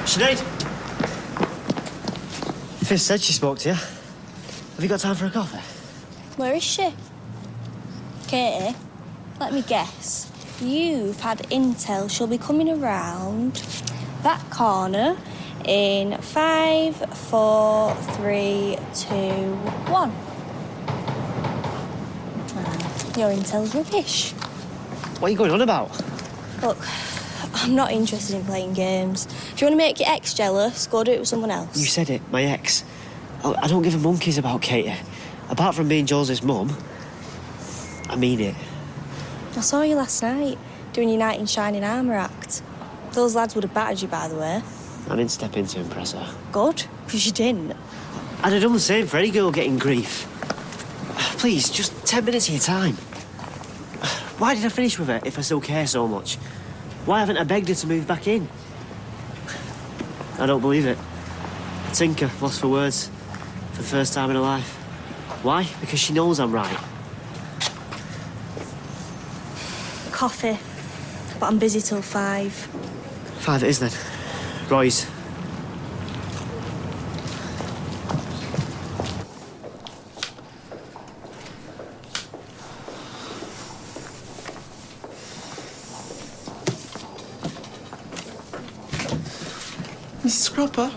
Sinead! Fizz said she spoke to you. Have you got time for a coffee? Where is she? Katie, let me guess. You've had intel she'll be coming around that corner in 5, 4, 3, 2, 1. Your intel's rubbish. What are you going on about? Look, I'm not interested in playing games. If you want to make your ex jealous, go do it with someone else. You said it, my ex. I don't give a monkey's about Katie. Apart from being Joseph's mum, I mean it. I saw you last night, doing your knight in shining armour act. Those lads would have battered you, by the way. I didn't step in to impress her. Good, because you didn't. I'd have done the same for any girl getting grief. Please, just 10 minutes of your time. Why did I finish with her if I still care so much? Why haven't I begged her to move back in? I don't believe it. Tinker, lost for words, for the first time in her life. Why? Because she knows I'm right. Coffee, but I'm busy till 5. 5 it is then. Roy's. Mrs. Cropper,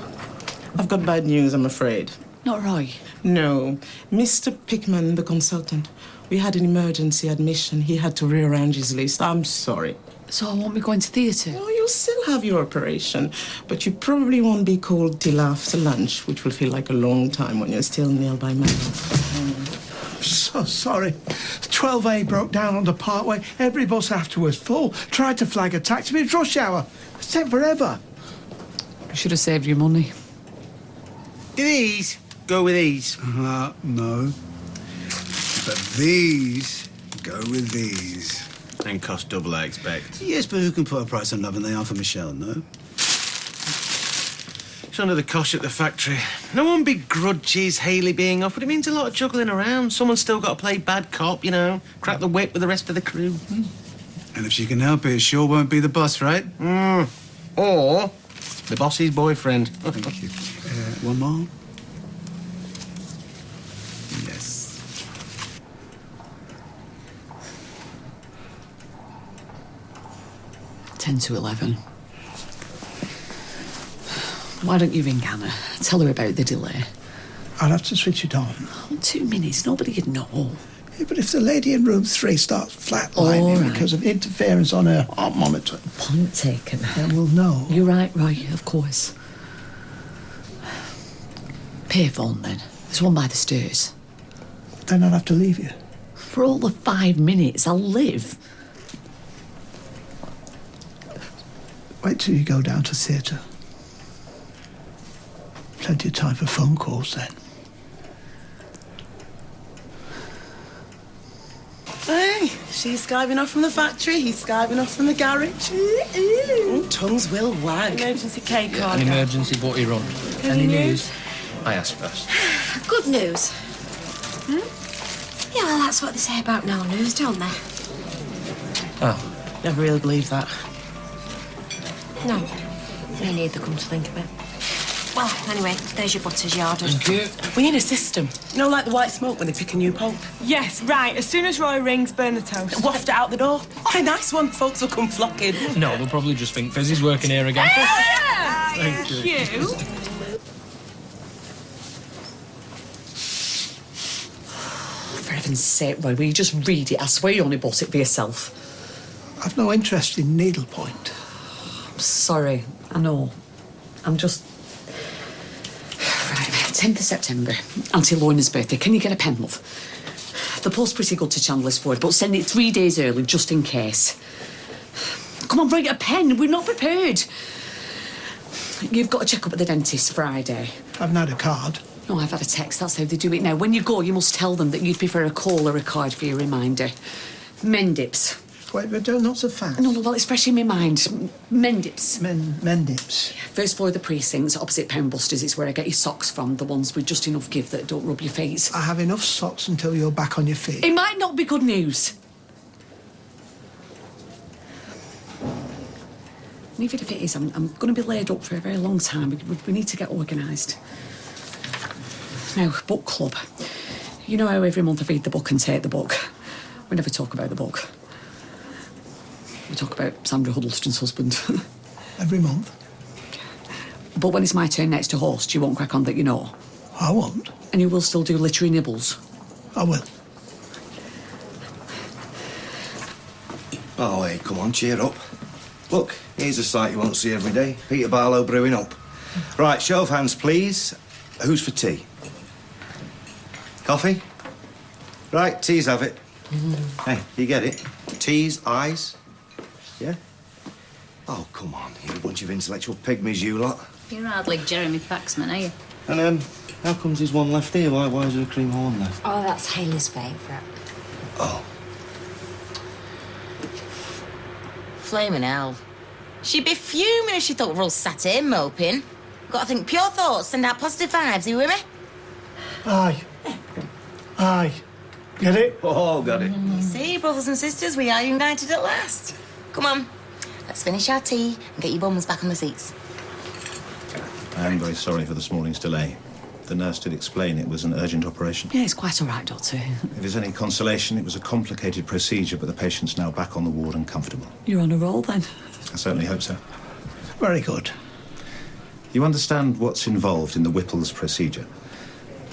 I've got bad news, I'm afraid. Not Roy? No. Mr. Pickman, the consultant. We had an emergency admission. He had to rearrange his list. I'm sorry. So I won't be going to theatre? No, you'll still have your operation, but you probably won't be called till after lunch, which will feel like a long time when you're still nailed by mouth. I'm so sorry. 12A broke down on the Parkway. Every bus afterwards full. Tried to flag a taxi, but it's rush hour. It's taken forever. You should have saved your money. Do these go with these? No. But these go with these. And cost double, I expect. Yes, but who can put a price on love than they are for Michelle, no? It's under the cosh at the factory. No one begrudges Hayley being off, but it means a lot of juggling around. Someone's still got to play bad cop, you know, crack the whip with the rest of the crew. And if she can help it sure won't be the boss, right? Or the boss's boyfriend. Thank you. One more? Yes. 10 to 11. Why don't you ring Hannah? Tell her about the delay. I'll have to switch it on. 2 minutes, nobody'd know. Yeah, but if the lady in room 3 starts flatlining All right. because of interference on her heart monitor, Point taken. then we'll know. You're right, Roy, of course. Payphone, then. There's one by the stairs. Then I'll have to leave you. For all the 5 minutes, I'll live. Wait till you go down to theatre. Plenty of time for phone calls then. Hey, she's skiving off from the factory, he's skiving off from the garage. Tongues will wag. Emergency cake An order. emergency butty run. Any news? I asked first. Good news. Yeah, well, that's what they say about no news, don't they? Oh. Never really believe that. No. Me neither, come to think of it. Well, anyway, there's your butters, you ordered. Thank you. We need a system. You know, like the white smoke when they pick a new pope? Yes, right. As soon as Roy rings, burn the toast. Waft it out the door. Oh, nice one. Folks will come flocking. No, they'll probably just think Fizzy's working here again. Thank you. For heaven's sake, Roy, will you just read it? I swear you only bought it for yourself. I've no interest in needlepoint. I'm sorry, I know. I'm just... Right, 10th of September, Auntie Lorna's birthday. Can you get a pen, love? The post's pretty good to Chandler's Ford, but send it 3 days early, just in case. Come on, bring a pen. We're not prepared. You've got to check up at the dentist Friday. I haven't had a card. No, I've had a text. That's how they do it now. When you go, you must tell them that you'd prefer a call or a card for your reminder. Mendips. Wait, but don't, not so fast. No, well, it's fresh in my mind. Mendips. Mendips. First floor of the precincts, opposite Poundbusters. It's where I get your socks from, the ones with just enough give that don't rub your feet. I have enough socks until you're back on your feet. It might not be good news. And even if it is, I'm going to be laid up for a very long time. We need to get organised. Now, book club. You know how every month I read the book and take the book. We never talk about the book. We talk about Sandra Huddleston's husband. Every month? But when it's my turn next to host, you won't crack on that you know. I won't. And you will still do literary nibbles. I will. Oh, hey, come on, cheer up. Look, here's a sight you won't see every day. Peter Barlow brewing up. Right, show of hands, please. Who's for tea? Coffee? Right, teas have it. Hey, you get it? Teas, eyes? Yeah? Oh, come on, you a bunch of intellectual pygmies, you lot. You're hardly Jeremy Paxman, are you? And, how comes there's one left here? Why is there a cream horn there? Oh, that's Hayley's favourite. Oh. Flaming hell. She'd be fuming if she thought we're all sat here moping. Got to think pure thoughts, send out positive vibes, are you with me? Aye. Aye. Get it? Oh, got it. You see, brothers and sisters, we are united at last. Come on, let's finish our tea and get your bums back on the seats. I am very sorry for this morning's delay. The nurse did explain it was an urgent operation. Yeah, it's quite all right, Doctor. If there's any consolation, it was a complicated procedure, but the patient's now back on the ward and comfortable. You're on a roll, then. I certainly hope so. Very good. You understand what's involved in the Whipple's procedure?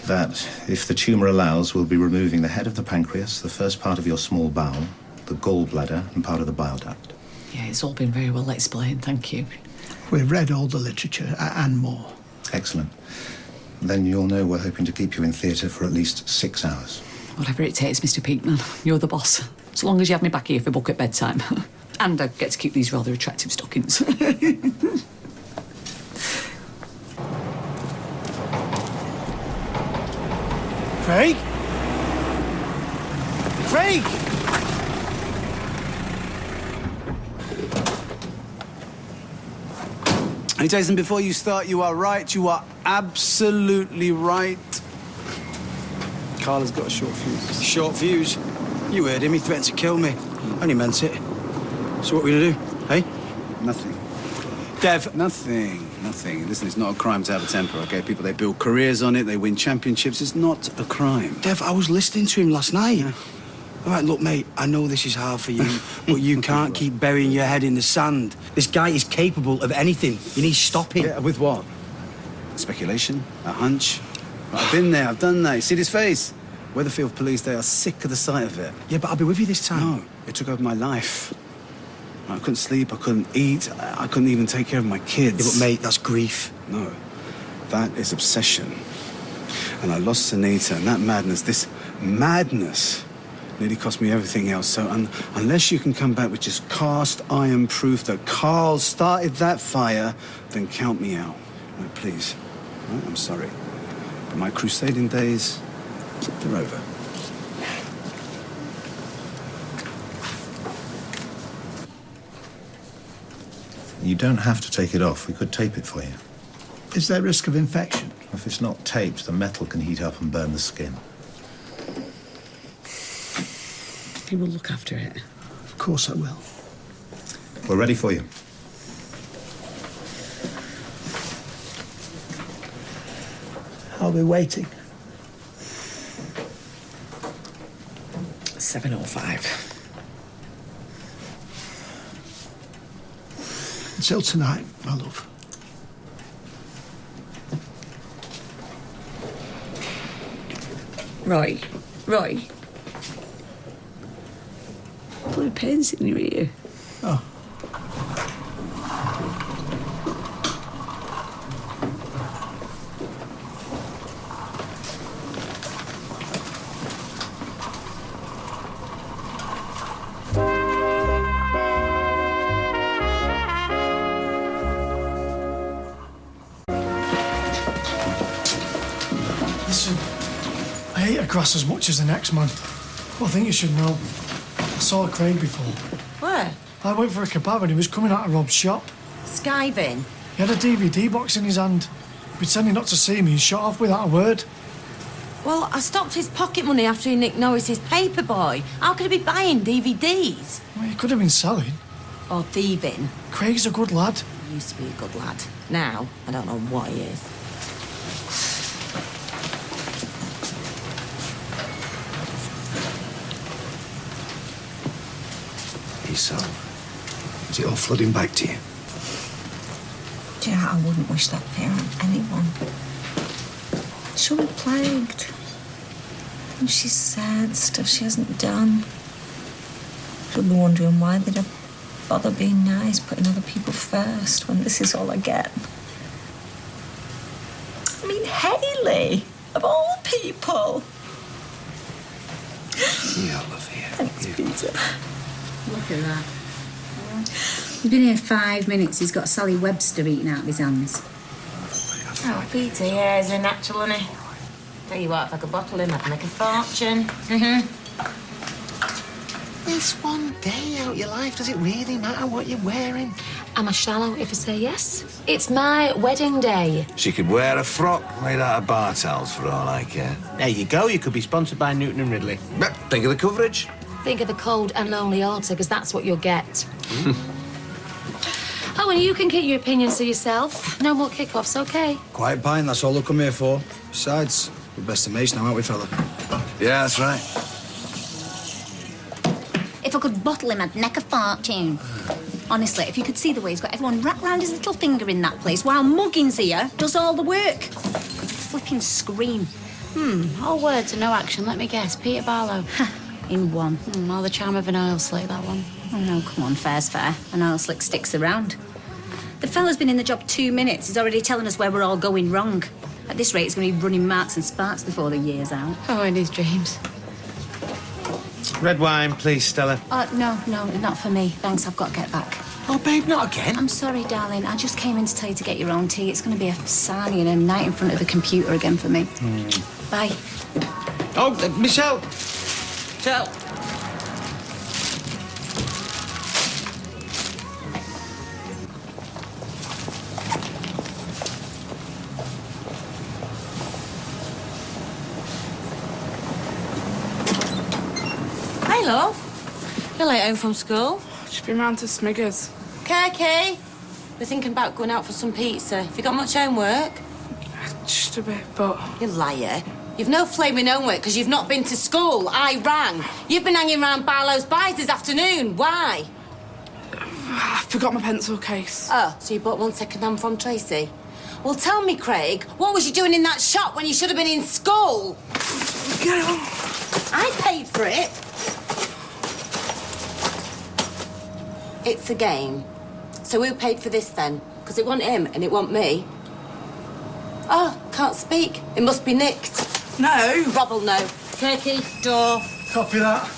that, if the tumour allows, we'll be removing the head of the pancreas, the first part of your small bowel, the gallbladder, and part of the bile duct. Yeah, it's all been very well explained, thank you. We've read all the literature and more. Excellent. Then you'll know we're hoping to keep you in theatre for at least 6 hours. Whatever it takes, Mr. Peakman. You're the boss. As long as you have me back here for book at bedtime. And I get to keep these rather attractive stockings. Craig? Craig! Hey, Jason, before you start, you are right. You are absolutely right. Carla's got a short fuse. Short fuse? You heard him. He threatened to kill me. And he meant it. So what are we gonna do, hey? Nothing. Dev? Nothing. Listen, it's not a crime to have a temper, okay? People, they build careers on it, they win championships. It's not a crime. Dev, I was listening to him last night. Yeah. All right, look, mate, I know this is hard for you, but you can't keep burying your head in the sand. This guy is capable of anything. You need to stop him. Yeah, with what? Speculation? A hunch? I've been there, I've done that. You see his face? Weatherfield police, they are sick of the sight of it. Yeah, but I'll be with you this time. No, it took over my life. I couldn't sleep, I couldn't eat, I couldn't even take care of my kids. Yeah, but mate, that's grief. No, that is obsession. And I lost Sunita, and that madness, this madness, nearly cost me everything else. So unless you can come back with just cast iron proof that Carl started that fire, then count me out. Right, please. Right, I'm sorry. But my crusading days, they're over. You don't have to take it off. We could tape it for you. Is there risk of infection? If it's not taped, the metal can heat up and burn the skin. You will look after it. Of course I will. We're ready for you. I'll be waiting. 7:05. Until tonight, my love. Roy. Put a pains in your ear. Oh. Listen, I hate a grass as much as the next man. Well, I think you should know. I saw Craig before. Where? I went for a kebab and he was coming out of Rob's shop. Skiving? He had a DVD box in his hand, pretending not to see me and shot off without a word. Well, I stopped his pocket money after he nicked Norris's paperboy. How could he be buying DVDs? Well, he could have been selling. Or thieving. Craig's a good lad. He used to be a good lad. Now, I don't know what he is. So, is it all flooding back to you? Do you know, I wouldn't wish that fear on anyone. She'll be plagued. And she's said stuff she hasn't done. She'll be wondering why they'd bother being nice, putting other people first, when this is all I get. I mean, Hayley, of all people. Yeah, I love you. Thanks, Peter. Look at that. He's been here 5 minutes. He's got Sally Webster eating out of his hands. Oh, Peter, yeah, he's a natural, isn't he? Tell you what, if I could bottle him, I'd make a fortune. This one day out your life, does it really matter what you're wearing? Am I shallow if I say yes? It's my wedding day. She could wear a frock made out of bar towels for all I care. There you go. You could be sponsored by Newton and Ridley. But think of the coverage. Think of the cold and lonely altar, because that's what you'll get. Oh, and you can keep your opinions to yourself. No more kick-offs, OK? Quiet pine, that's all I've come here for. Besides, we're best of mates now, aren't we, fella? Yeah, that's right. If I could bottle him, I'd neck a fortune. Honestly, if you could see the way he's got everyone wrapped round his little finger in that place while Muggins here does all the work. I'd flipping scream. All words and no action. Let me guess. Peter Barlow. In one. All the charm of an oil slick, that one. Oh, no, come on, fair's fair. An oil slick sticks around. The fella's been in the job 2 minutes. He's already telling us where we're all going wrong. At this rate, he's going to be running marks and sparks before the year's out. Oh, in his dreams. Red wine, please, Stella. No, not for me. Thanks, I've got to get back. Oh, babe, not again. I'm sorry, darling. I just came in to tell you to get your own tea. It's going to be a sarnie and a night in front of the computer again for me. Bye. Oh, Michelle. Michelle. Hey, love. You're late home from school. Just been round to Smiggers. Kay. We're thinking about going out for some pizza. Have you got much homework? Just a bit, but... You liar. You've no flaming homework because you've not been to school. I rang. You've been hanging around Barlow's Buys this afternoon. Why? I forgot my pencil case. Oh, so you bought one second-hand from Tracy? Well, tell me, Craig, what was you doing in that shop when you should have been in school? Get it on. I paid for it. It's a game. So who paid for this then? Because it wasn't him and it wasn't me. Oh, can't speak. It must be nicked. No. Rob'll know. Turkey, door. Copy that.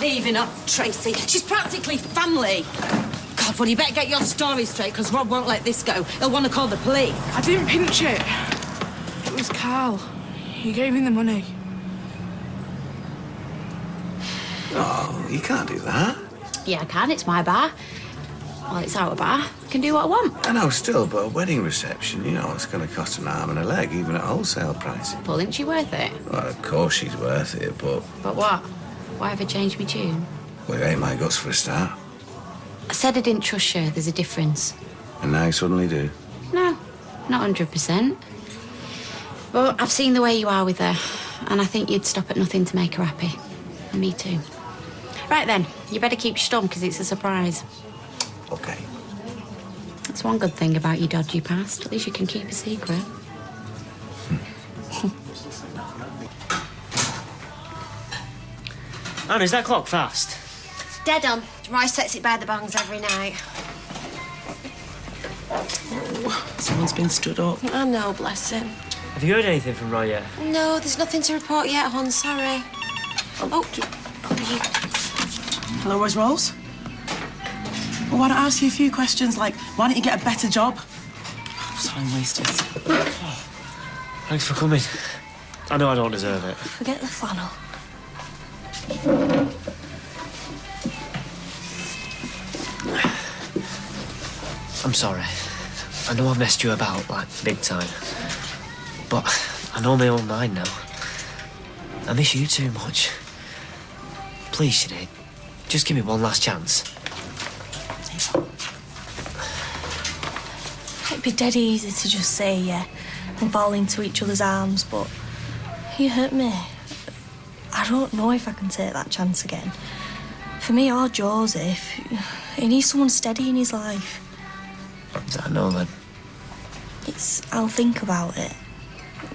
Leaving her, Tracy. She's practically family. God, well, you better get your story straight, because Rob won't let this go. He'll want to call the police. I didn't pinch it. It was Carl. He gave me the money. Oh, you can't do that. Yeah, I can. It's my bar. Well, it's our bar. I can do what I want. I know, still, but a wedding reception, you know, it's going to cost an arm and a leg, even at wholesale price. Well, isn't she worth it? Well, of course she's worth it, but... But what? Why have I changed my tune? Well, it ain't my guts for a start. I said I didn't trust you. There's a difference. And now you suddenly do. No, not 100%. But I've seen the way you are with her, and I think you'd stop at nothing to make her happy. And me too. Right then, you better keep stum, because it's a surprise. OK. That's one good thing about your dodgy past. At least you can keep a secret. Anne, is that clock fast? Dead on. Roy sets it by the bongs every night. Someone's been stood up. I know, bless him. Have you heard anything from Roy yet? No, there's nothing to report yet, hon. Sorry. Hello, Rose. Well, why don't I ask you a few questions, like, why don't you get a better job? Time wasters. Thanks for coming. I know I don't deserve it. Forget the flannel. I'm sorry. I know I've messed you about, like, big time. But I know my own mind now. I miss you too much. Please, Sinead, just give me one last chance. It'd be dead easy to just say yeah and fall into each other's arms, but you hurt me. I don't know if I can take that chance again. For me or Joseph, he needs someone steady in his life. I know, then. I'll think about it.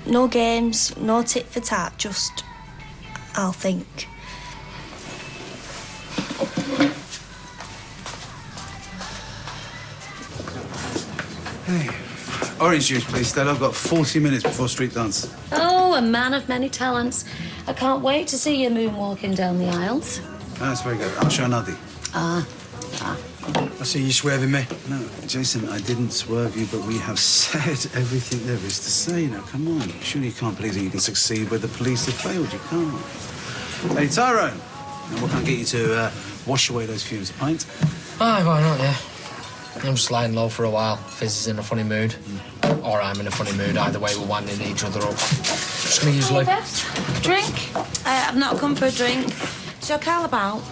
No games, no tit for tat, just I'll think. Hey, orange juice, please, Stella. I've got 40 minutes before street dance. Oh, a man of many talents. I can't wait to see you moonwalking down the aisles. That's very good. I'll show Nadi. Ah. I see you swerving me. No, Jason, I didn't swerve you, but we have said everything there is to say. Now, come on. Surely you can't believe that you can succeed where the police have failed. You can't. Hey, Tyrone. Now, what can I get you to wash away those fumes? A pint? Aye, why not, yeah. I'm just lying low for a while. Fizz is in a funny mood. Or I'm in a funny mood. Either way, we're winding each other up. Just gonna use Lou. Drink? I've not come for a drink. Is your Carl about?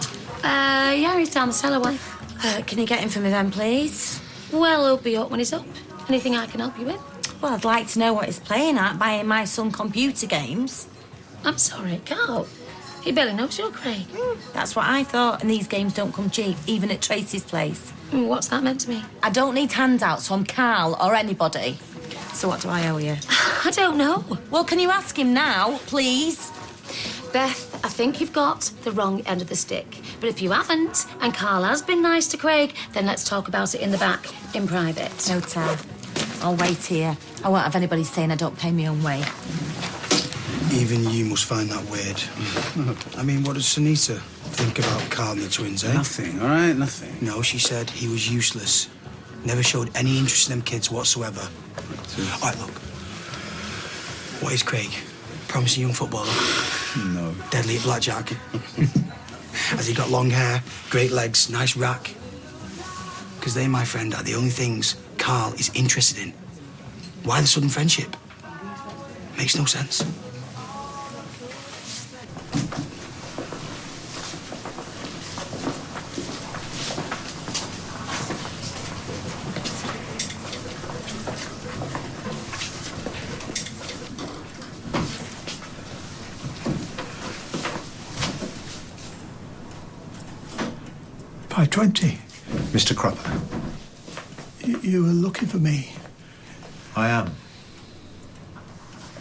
Yeah, he's down the cellar way. Can you get him for me then, please? Well, he'll be up when he's up. Anything I can help you with? Well, I'd like to know what he's playing at, buying my son computer games. I'm sorry, I can't. He barely knows you, Craig. That's what I thought, and these games don't come cheap, even at Tracy's place. What's that meant to me? I don't need handouts from Carl or anybody. So what do I owe you? I don't know. Well, can you ask him now, please? Beth, I think you've got the wrong end of the stick. But if you haven't, and Carl has been nice to Craig, then let's talk about it in the back, in private. No, Tar. I'll wait here. I won't have anybody saying I don't pay my own way. Even you must find that weird. I mean, what does Sunita think about Carl and the twins, eh? Nothing, all right? Nothing. No, she said he was useless. Never showed any interest in them kids whatsoever. All right, look. What is Craig? Promising young footballer? No. Deadly at blackjack? Has he got long hair, great legs, nice rack? Because they, my friend, are the only things Carl is interested in. Why the sudden friendship? Makes no sense. $5.20. Mr. Cropper. You were looking for me. I am.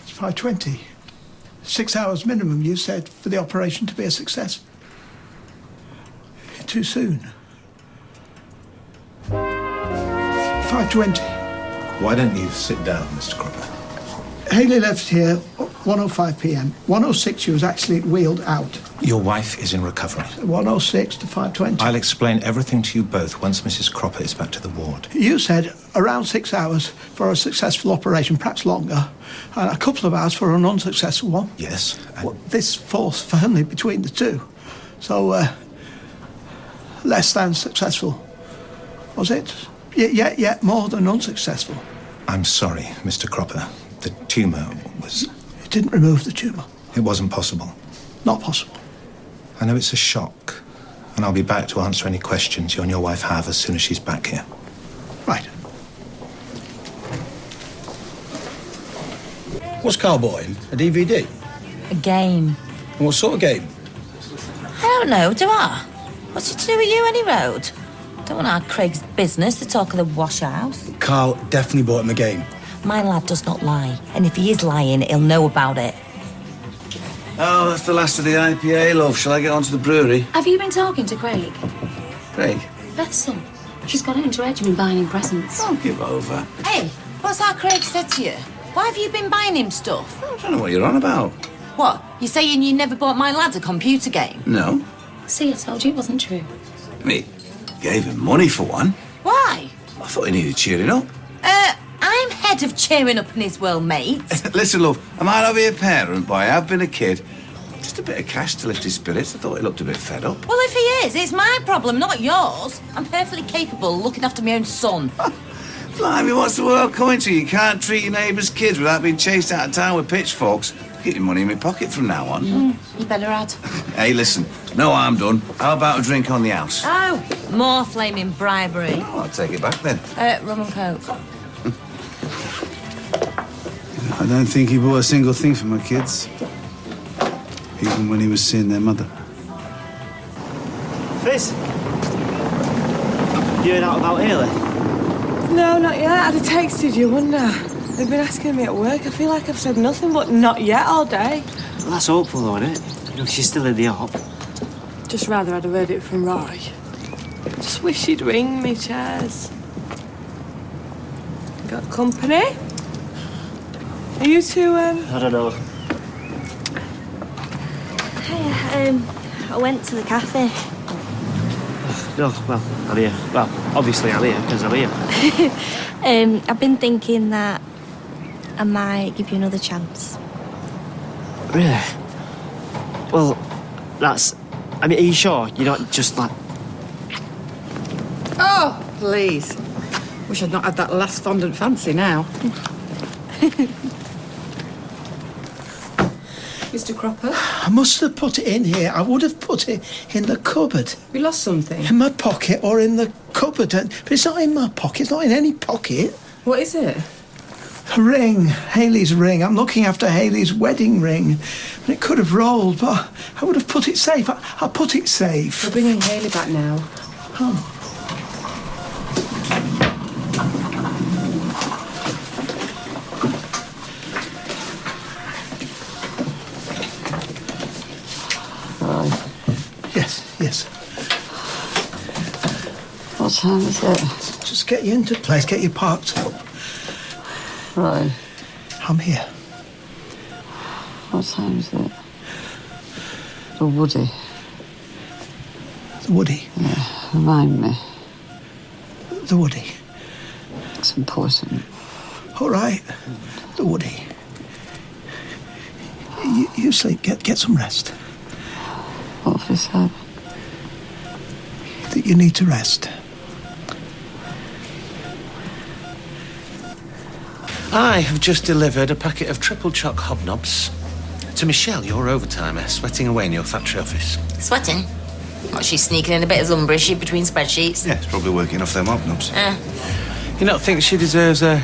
It's $5.20. 6 hours minimum, you said, for the operation to be a success. Too soon. $5.20. Why don't you sit down, Mr. Cropper? Hayley left here 1:05 p.m. 1:06 she was actually wheeled out. Your wife is in recovery. 1:06 to 5:20. I'll explain everything to you both once Mrs. Cropper is back to the ward. You said around 6 hours for a successful operation, perhaps longer, and a couple of hours for an unsuccessful one. Yes. Well, this falls firmly between the two. So, less than successful. Was it? Yeah, more than unsuccessful. I'm sorry, Mr. Cropper. The tumour was... You didn't remove the tumour? It wasn't possible. Not possible. I know it's a shock, and I'll be back to answer any questions you and your wife have as soon as she's back here. Right. What's Carl bought him? A DVD? A game. What sort of game? I don't know, do I? What's it to do with you, any road? Don't want our Craig's business, the talk of the wash house. Carl definitely bought him a game. My lad does not lie, and if he is lying, he'll know about it. Oh, that's the last of the IPA, love. Shall I get on to the brewery? Have you been talking to Craig? Craig? Beth's son. She's got it into Regiment buying him presents. Don't give over. Hey, what's that Craig said to you? Why have you been buying him stuff? I don't know what you're on about. What, you saying you never bought my lad a computer game? No. See, I told you it wasn't true. I mean, gave him money for one. Why? I thought he needed cheering up. I'm head of cheering up in his world, mate. Listen, love, I might not be a parent, but I have been a kid. Just a bit of cash to lift his spirits. I thought he looked a bit fed up. Well, if he is, it's my problem, not yours. I'm perfectly capable of looking after my own son. Blimey, what's the world coming to? You can't treat your neighbour's kids without being chased out of town with pitchforks. Get your money in my pocket from now on. You better add. Hey, listen, no harm done. How about a drink on the house? Oh, more flaming bribery. Oh, I'll take it back then. Rum and coke. I don't think he bought a single thing for my kids. Even when he was seeing their mother. Fizz? You heard out about Haley? No, not yet. I'd have texted you, wouldn't I? They've been asking me at work. I feel like I've said nothing but not yet all day. Well, that's hopeful, though, isn't it? You know, she's still in the op. Just rather I'd have heard it from Roy. Just wish he'd ring me, Chaz. Got company? Are you two, I don't know. Hey, I went to the cafe. No, well, I'm here. Well, obviously I'm here, because I'm here. I've been thinking that I might give you another chance. Really? Well, that's... I mean, are you sure? You're not just like... Oh, please. Wish I'd not had that last fondant fancy now. Mr. Cropper? I must have put it in here. I would have put it in the cupboard. We lost something. In my pocket or in the cupboard. But it's not in my pocket. It's not in any pocket. What is it? A ring. Hayley's ring. I'm looking after Hayley's wedding ring. And it could have rolled, but I would have put it safe. I put it safe. We're bringing Hayley back now. Oh. Yes. What time is it? Just get you into place, get you parked up. Right. I'm here. What time is it? The Woody. The Woody? Yeah, remind me. The Woody. It's important. All right. The Woody. You sleep. Get some rest. What have you said? That you need to rest. I have just delivered a packet of triple choc hobnobs to Michelle, your overtimer, sweating away in your factory office. Sweating? What, she's sneaking in a bit of lumber, is she, between spreadsheets? Yeah, it's probably working off them hobnobs. You not think she deserves a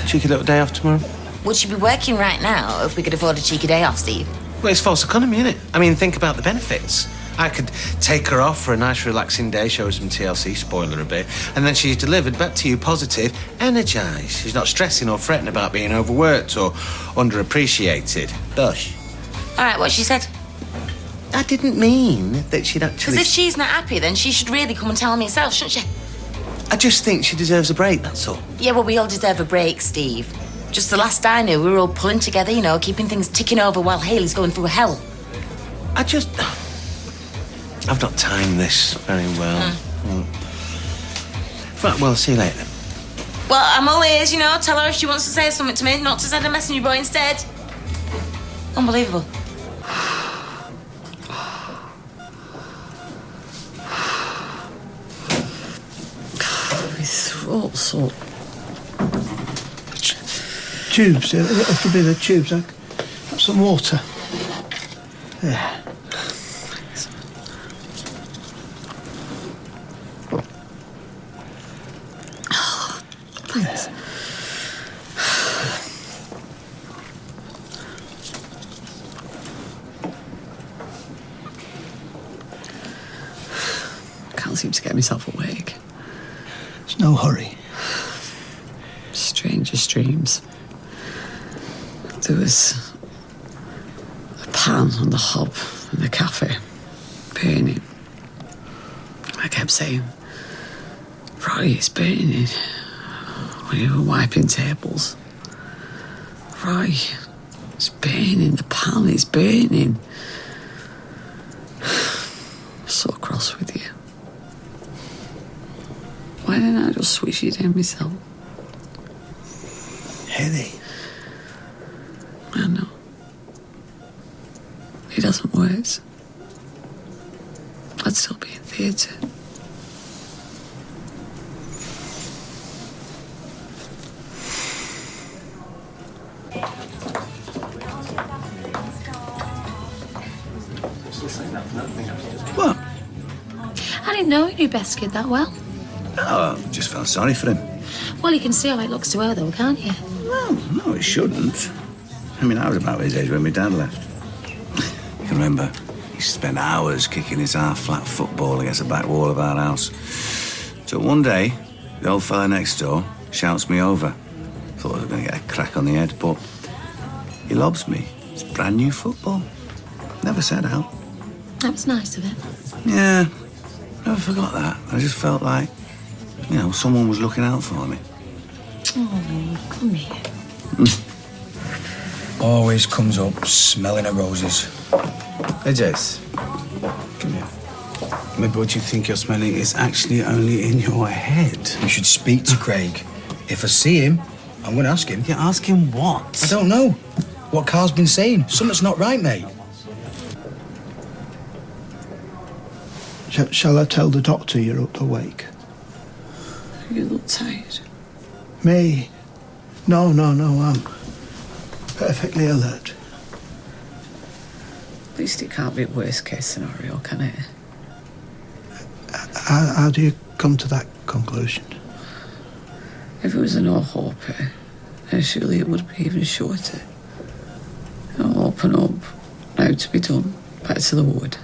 cheeky little day off tomorrow? Would she be working right now if we could afford a cheeky day off, Steve? Well, it's false economy, isn't it? I mean, think about the benefits. I could take her off for a nice, relaxing day, show her some TLC, spoil her a bit, and then she's delivered back to you positive, energised. She's not stressing or fretting about being overworked or underappreciated. Bush. All right, what she said? I didn't mean that she'd actually... Because if she's not happy, then she should really come and tell me herself, shouldn't she? I just think she deserves a break, that's all. Yeah, well, we all deserve a break, Steve. Just the last I knew, we were all pulling together, you know, keeping things ticking over while Hayley's going through hell. I've not timed this very well. Right, well, see you later. Well, I'm all ears, you know. Tell her if she wants to say something to me, not to send a messenger boy instead. Unbelievable. My throat's so... Tubes, it could be the tubes. Have some water. Yeah. Thanks. I can't seem to get myself awake. There's no hurry. Strangest dreams. There was a pan on the hob in the cafe, burning. I kept saying, Roy, it's burning. When you were wiping tables. Roy, it's burning, the pan is burning. I'm so cross with you. Why didn't I just switch it in myself? Haley. I know. It doesn't work. I'd still be in theatre. What? I didn't know you knew Best Kid that well. Oh, I just felt sorry for him. Well, you can see how it looks to her, though, can't you? Well, no, it shouldn't. I mean, I was about his age when my dad left. You can remember, he spent hours kicking his half-flat football against the back wall of our house. So one day, the old fella next door shouts me over. Thought I was going to get a crack on the head, but he lobs me. It's brand new football. Never said out. That was nice of him. Yeah, never forgot that. I just felt like, you know, someone was looking out for me. Oh, come here. Always comes up smelling of roses. Hey, Jess. Come here. Maybe what you think you're smelling is actually only in your head. You should speak to Craig. If I see him, I'm going to ask him. Yeah, ask him what? I don't know. What Carl's been saying. Something's not right, mate. Shall I tell the doctor you're awake? You look tired. Me? No, I'm perfectly alert. At least it can't be a worst case scenario, can it? How do you come to that conclusion? If it was a no hope, surely it would be even shorter. Open up, now to be done, back to the wood.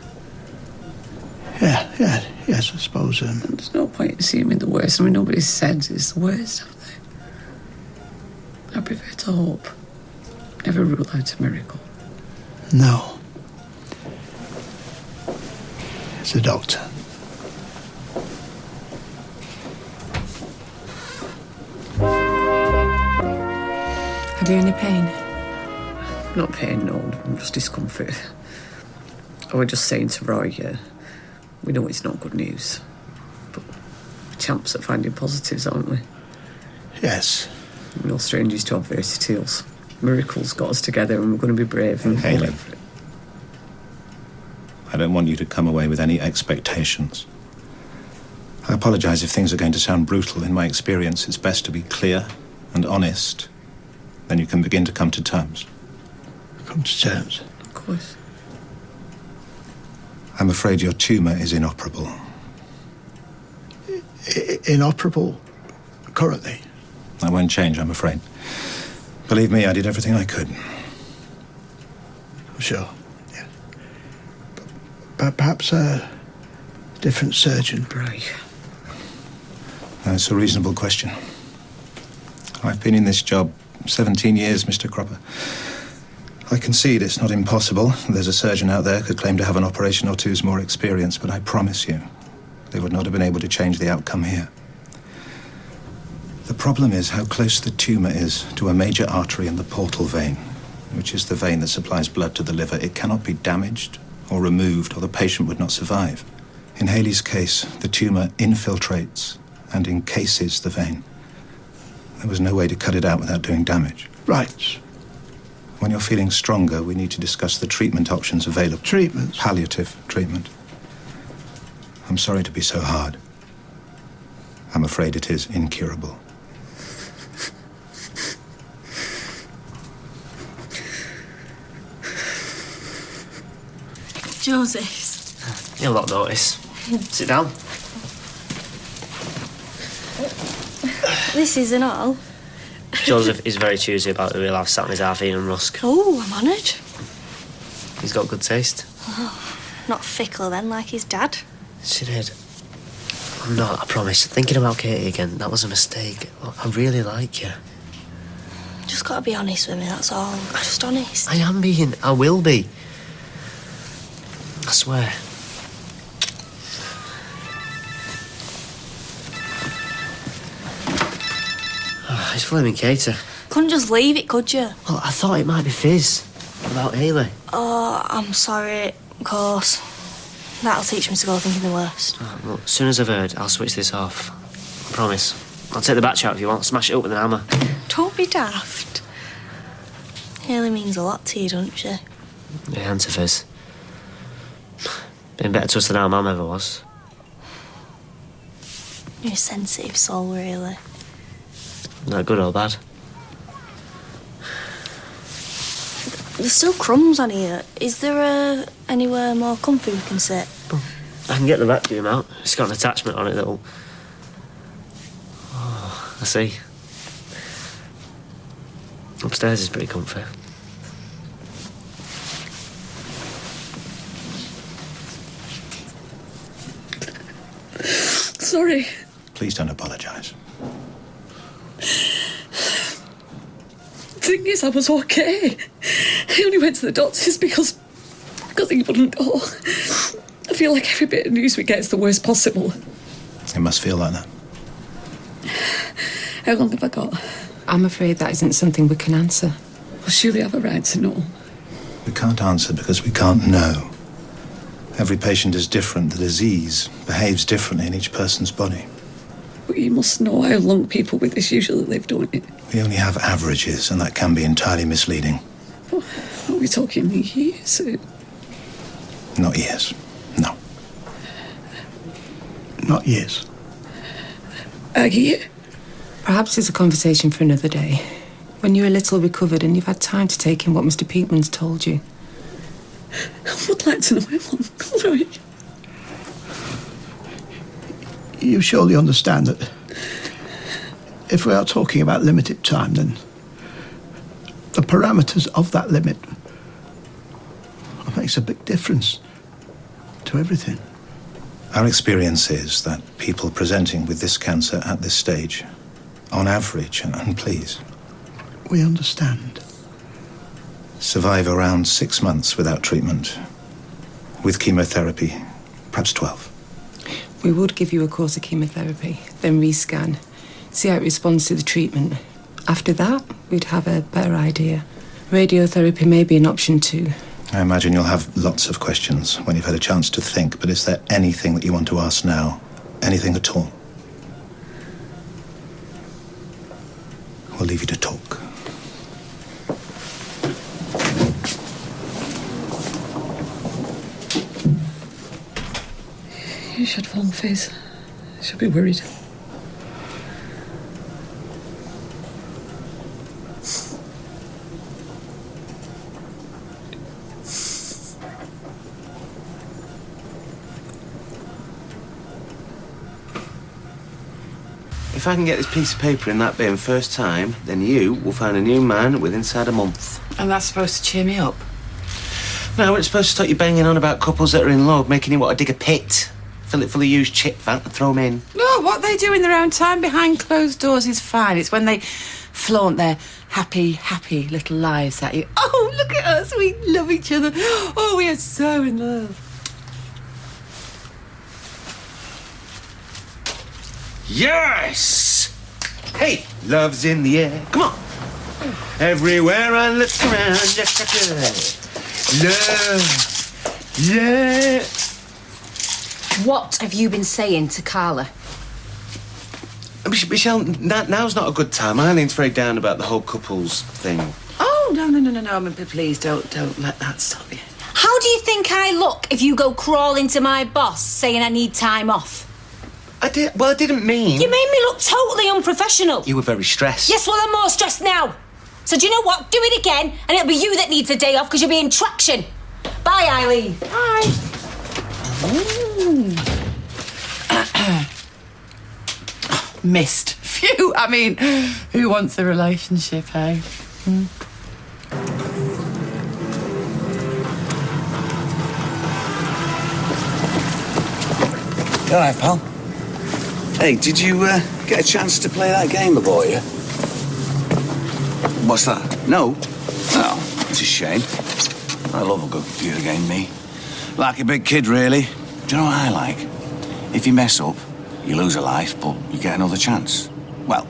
Yes, I suppose. There's no point in seeing the worst. I mean, nobody said it's the worst, have they? I prefer to hope. Never rule out a miracle. No. It's the doctor. Have you any pain? Not pain, no. Just discomfort. I was just saying to Roy, we know it's not good news, but we're champs at finding positives, aren't we? Yes. We're no strangers to adversities. Miracles got us together and we're going to be brave and Hayley, fall for it. I don't want you to come away with any expectations. I apologise if things are going to sound brutal. In my experience, it's best to be clear and honest. Then you can begin to come to terms. Come to terms? Of course. I'm afraid your tumour is inoperable. Inoperable? Currently? That won't change, I'm afraid. Believe me, I did everything I could. Sure, yeah. But perhaps a different surgeon. Right. That's a reasonable question. I've been in this job 17 years, Mr. Cropper. I concede it's not impossible. There's a surgeon out there could claim to have an operation or two's more experience, but I promise you, they would not have been able to change the outcome here. The problem is how close the tumour is to a major artery in the portal vein, which is the vein that supplies blood to the liver. It cannot be damaged or removed, or the patient would not survive. In Hayley's case, the tumour infiltrates and encases the vein. There was no way to cut it out without doing damage. Right. When you're feeling stronger, we need to discuss the treatment options available. Treatment? Palliative treatment. I'm sorry to be so hard. I'm afraid it is incurable. Joseph. You'll not notice. Sit down. This isn't all. Joseph is very choosy about who he'll have sat on his half-eaten rusk. Oh, I'm honoured. He's got good taste. Oh, not fickle then, like his dad. She did. I'm not, I promise. Thinking about Katie again, that was a mistake. Look, I really like you. Just gotta be honest with me, that's all. Just honest. I am being. I will be. I swear. Oh, it's flaming Katie. Couldn't just leave it, could you? Well, I thought it might be Fizz. About Hayley. Oh, I'm sorry, of course. That'll teach me to go thinking the worst. Oh, look, as soon as I've heard, I'll switch this off. I promise. I'll take the batch out if you want. Smash it up with an hammer. Don't be daft. Hayley means a lot to you, don't she? Yeah, and to Fizz. Been better to us than our mum ever was. You're a sensitive soul, really. Not good or bad. There's still crumbs on here. Is there anywhere more comfy we can sit? I can get the vacuum out. It's got an attachment on it that'll... Oh, I see. Upstairs is pretty comfy. Sorry. Please don't apologise. The thing is, I was okay. I only went to the doctors because he wouldn't go. I feel like every bit of news we get is the worst possible. It must feel like that. How long have I got? I'm afraid that isn't something we can answer. Well, surely I have a right to know. We can't answer because we can't know. Every patient is different. The disease behaves differently in each person's body. But you must know how long people with this usually live, don't you? We only have averages, and that can be entirely misleading. Well, are we talking years? Not years. No. Not years. A year? Perhaps it's a conversation for another day. When you're a little recovered and you've had time to take in what Mr. Peatman's told you. I would like to know how long, right? You surely understand that if we are talking about limited time, then the parameters of that limit makes a big difference to everything. Our experience is that people presenting with this cancer at this stage, on average, and please, we understand, survive around 6 months without treatment, with chemotherapy, perhaps 12. We would give you a course of chemotherapy, then rescan, see how it responds to the treatment. After that, we'd have a better idea. Radiotherapy may be an option too. I imagine you'll have lots of questions when you've had a chance to think, but is there anything that you want to ask now? Anything at all? We'll leave you to talk. You should phone Fizz. She'll be worried. If I can get this piece of paper in that bin first time, then you will find a new man within inside a month. And that's supposed to cheer me up? No, it's supposed to stop you banging on about couples that are in love, making you want to dig a pit, fill it full of used chip fat and throw them in. No, what they do in their own time behind closed doors is fine. It's when they flaunt their happy, happy little lives at you. Oh, look at us, we love each other. Oh, we are so in love. Yes! Hey, love's in the air. Come on. Everywhere I look around, love, yeah. What have you been saying to Carla? Michelle, now's not a good time. Eileen's very down about the whole couples thing. Oh, no. I mean, please don't let that stop you. How do you think I look if you go crawling to my boss saying I need time off? I didn't mean... You made me look totally unprofessional. You were very stressed. Yes, well, I'm more stressed now. So do you know what? Do it again, and it'll be you that needs a day off because you'll be in traction. Bye, Eileen. Bye. Missed. Phew. I mean, who wants a relationship, hey? You all right, pal? Hey, did you get a chance to play that game I bought you? What's that? No? Oh, it's a shame. I love a good computer game, me. Like a big kid, really. Do you know what I like? If you mess up, you lose a life, but you get another chance. Well,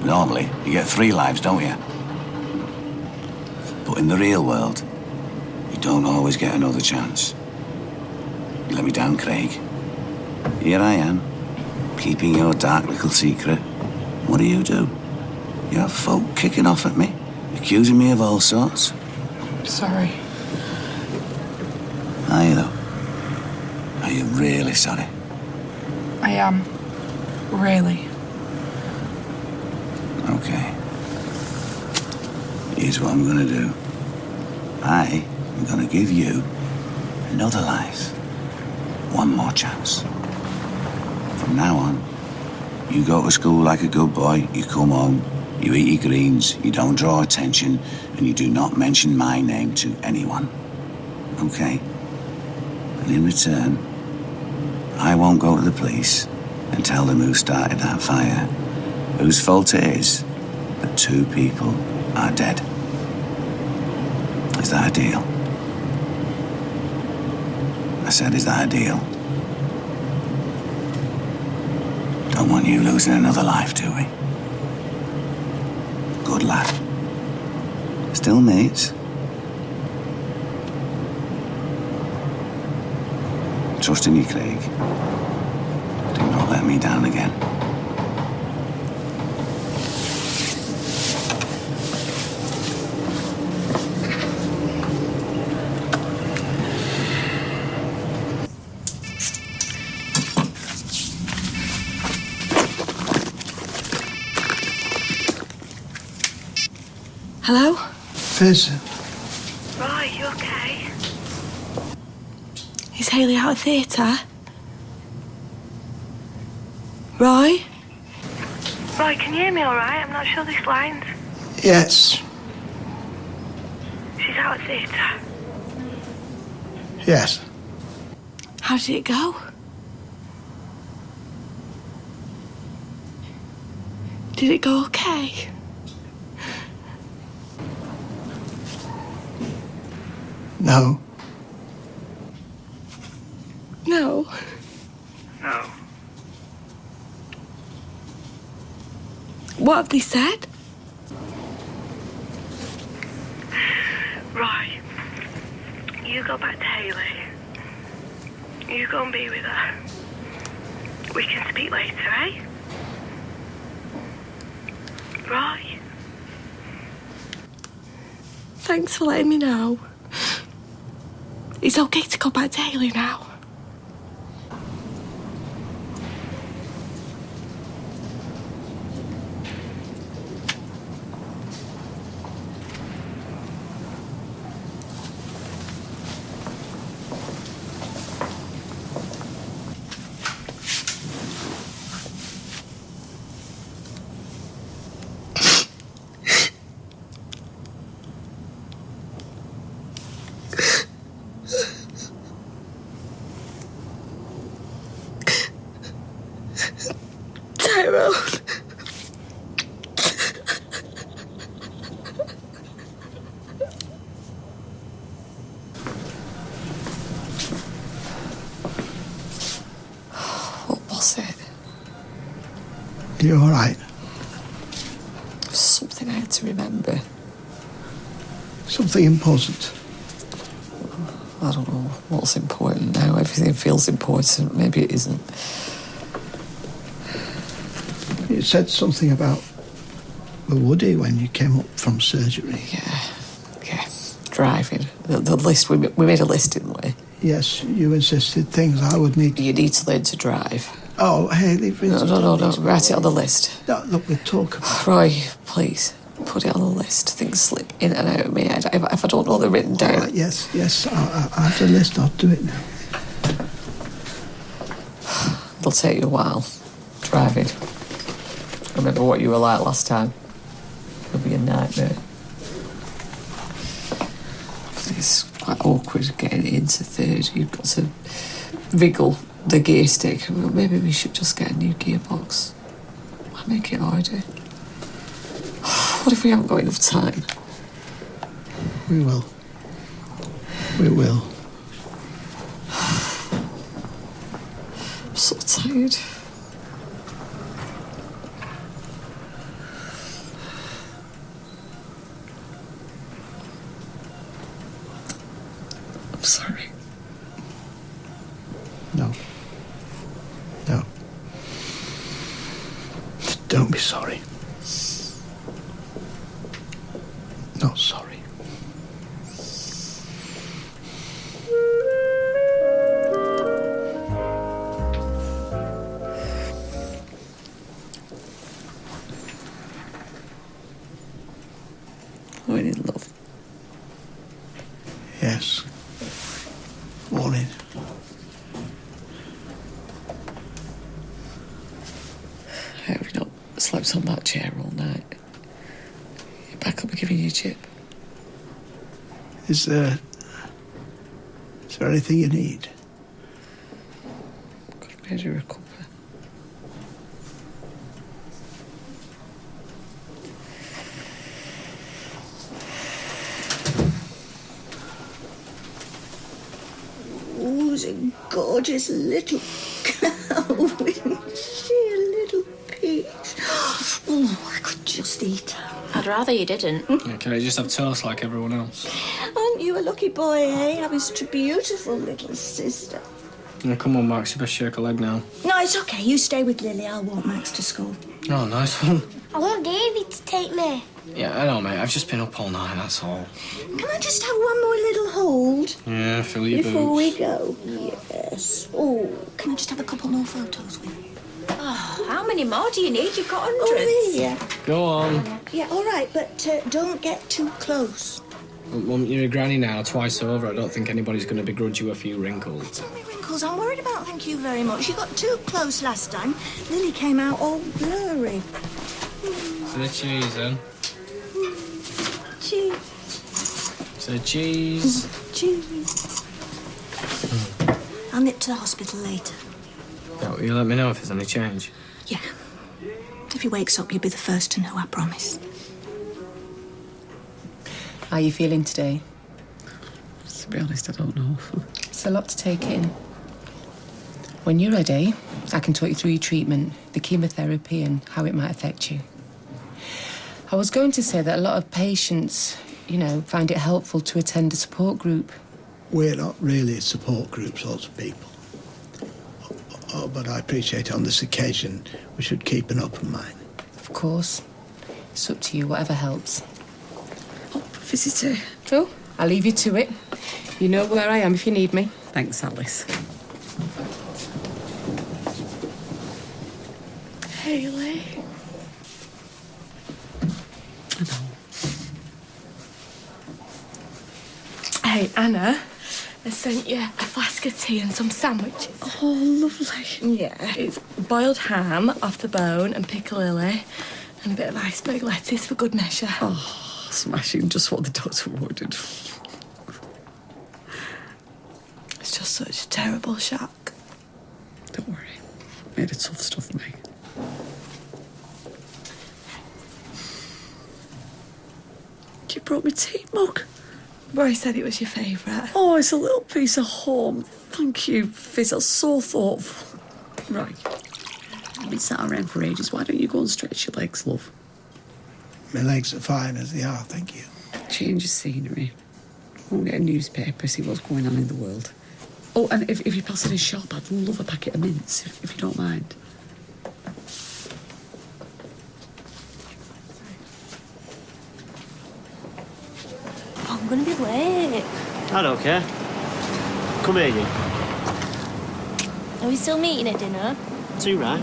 normally, you get 3 lives, don't you? But in the real world, you don't always get another chance. You let me down, Craig. Here I am, keeping your dark little secret. What do? You have folk kicking off at me, accusing me of all sorts. Sorry. Are you, though? Are you really sorry? I am. Really. Okay. Here's what I'm gonna do. I am gonna give you another life. One more chance. From now on, you go to school like a good boy, you come home, you eat your greens, you don't draw attention, and you do not mention my name to anyone. Okay? And in return, I won't go to the police and tell them who started that fire, whose fault it is that 2 people are dead. Is that a deal? I said, is that a deal? Don't want you losing another life, do we? Good lad. Still mates? Trust in you, Craig. Do not let me down again. Hello? Fizz, Roy, you okay? Is Hayley out of theatre? Roy? Roy, can you hear me all right? I'm not sure this line's... yes, She's out of theatre. yes. How did it go? Did it go okay? No. No. No. What have they said? Right. You go back to Hayley. You go and be with her. We can speak later, eh? Right. Thanks for letting me know. It's okay to go back to Hayley now. Tyrone. What was it? You all right? Something I had to remember. Something important. I don't know what's important now. Everything feels important. Maybe it isn't. You said something about the Woody when you came up from surgery. Yeah. Driving. The list, we made a list, didn't we? Yes, you insisted things I would need. You need to learn to drive. Oh, Hayley, No. Write it on the list. No, look, we'll talk about Roy, please, put it on the list. Things slip in and out of my head. If I don't know they're written down. Right, yes, I have the list. I'll do it now. It'll take you a while. Driving. Remember what you were like last time. It'll be a nightmare. It's quite awkward getting into third. You've got to wriggle the gear stick. Well, maybe we should just get a new gearbox. Might make it harder. What if we haven't got enough time? We will. We will. I'm so tired. I'm sorry. No. Don't be sorry. Not sorry. We're in love. Yes. Morning. How have you not slept on that chair all night? You're back up and giving you a chip. Is there anything you need? Could have made you recover. Oh, she's a gorgeous little cow, isn't she? A little peach. Oh, I could just eat her. I'd rather you didn't. Yeah, can I just have toast like everyone else? Aren't you a lucky boy, eh? Having such a beautiful little sister. Yeah, come on, Max, you best shake a leg now. No, it's okay. You stay with Lily. I'll walk Max to school. Oh, nice one. I want Davy to take me. Yeah, I know, mate. I've just been up all night, that's all. Can I just have one more little hold Yeah, fill your before boots. we go? Yes. Oh, can I just have a couple more photos with you? Oh, how many more do you need? You've got hundreds. Oh, yeah. Go on. Yeah, all right, but don't get too close. Well, you're a granny now, twice over. I don't think anybody's going to begrudge you a few wrinkles. Wrinkles, I'm worried about. Thank you very much. You got too close last time. Lily came out all blurry. Say cheese, then. Cheese. Say cheese. Cheese. I'll nip to the hospital later. Yeah, will you let me know if there's any change? Yeah. If he wakes up, you'll be the first to know, I promise. How are you feeling today? To be honest, I don't know. It's a lot to take in. When you're ready, I can talk you through your treatment, the chemotherapy and how it might affect you. I was going to say that a lot of patients, find it helpful to attend a support group. We're not really support group sorts of people. But I appreciate on this occasion we should keep an open mind. Of course. It's up to you, whatever helps. Oh, visitor. Oh, I'll leave you to it. You know where I am if you need me. Thanks, Alice. Hayley. Hey, Anna, I sent you a flask of tea and some sandwiches. Oh, lovely. Yeah, it's boiled ham off the bone and piccalilli and a bit of iceberg lettuce for good measure. Oh, smashing. Just what the doctor ordered. It's just such a terrible shock. Don't worry. Made it tough stuff, mate. You brought me tea mug. Roy said it was your favourite. Oh, it's a little piece of home. Thank you, Fizz. That's so thoughtful. Right. I've been sat around for ages. Why don't you go and stretch your legs, love? My legs are fine as they are, thank you. Change of scenery. We'll get a newspaper, see what's going on in the world. Oh, and if you pass in a shop, I'd love a packet of mints, if you don't mind. Oh, I'm gonna be late. I don't care. Come here, you. Are we still meeting at dinner? Too right.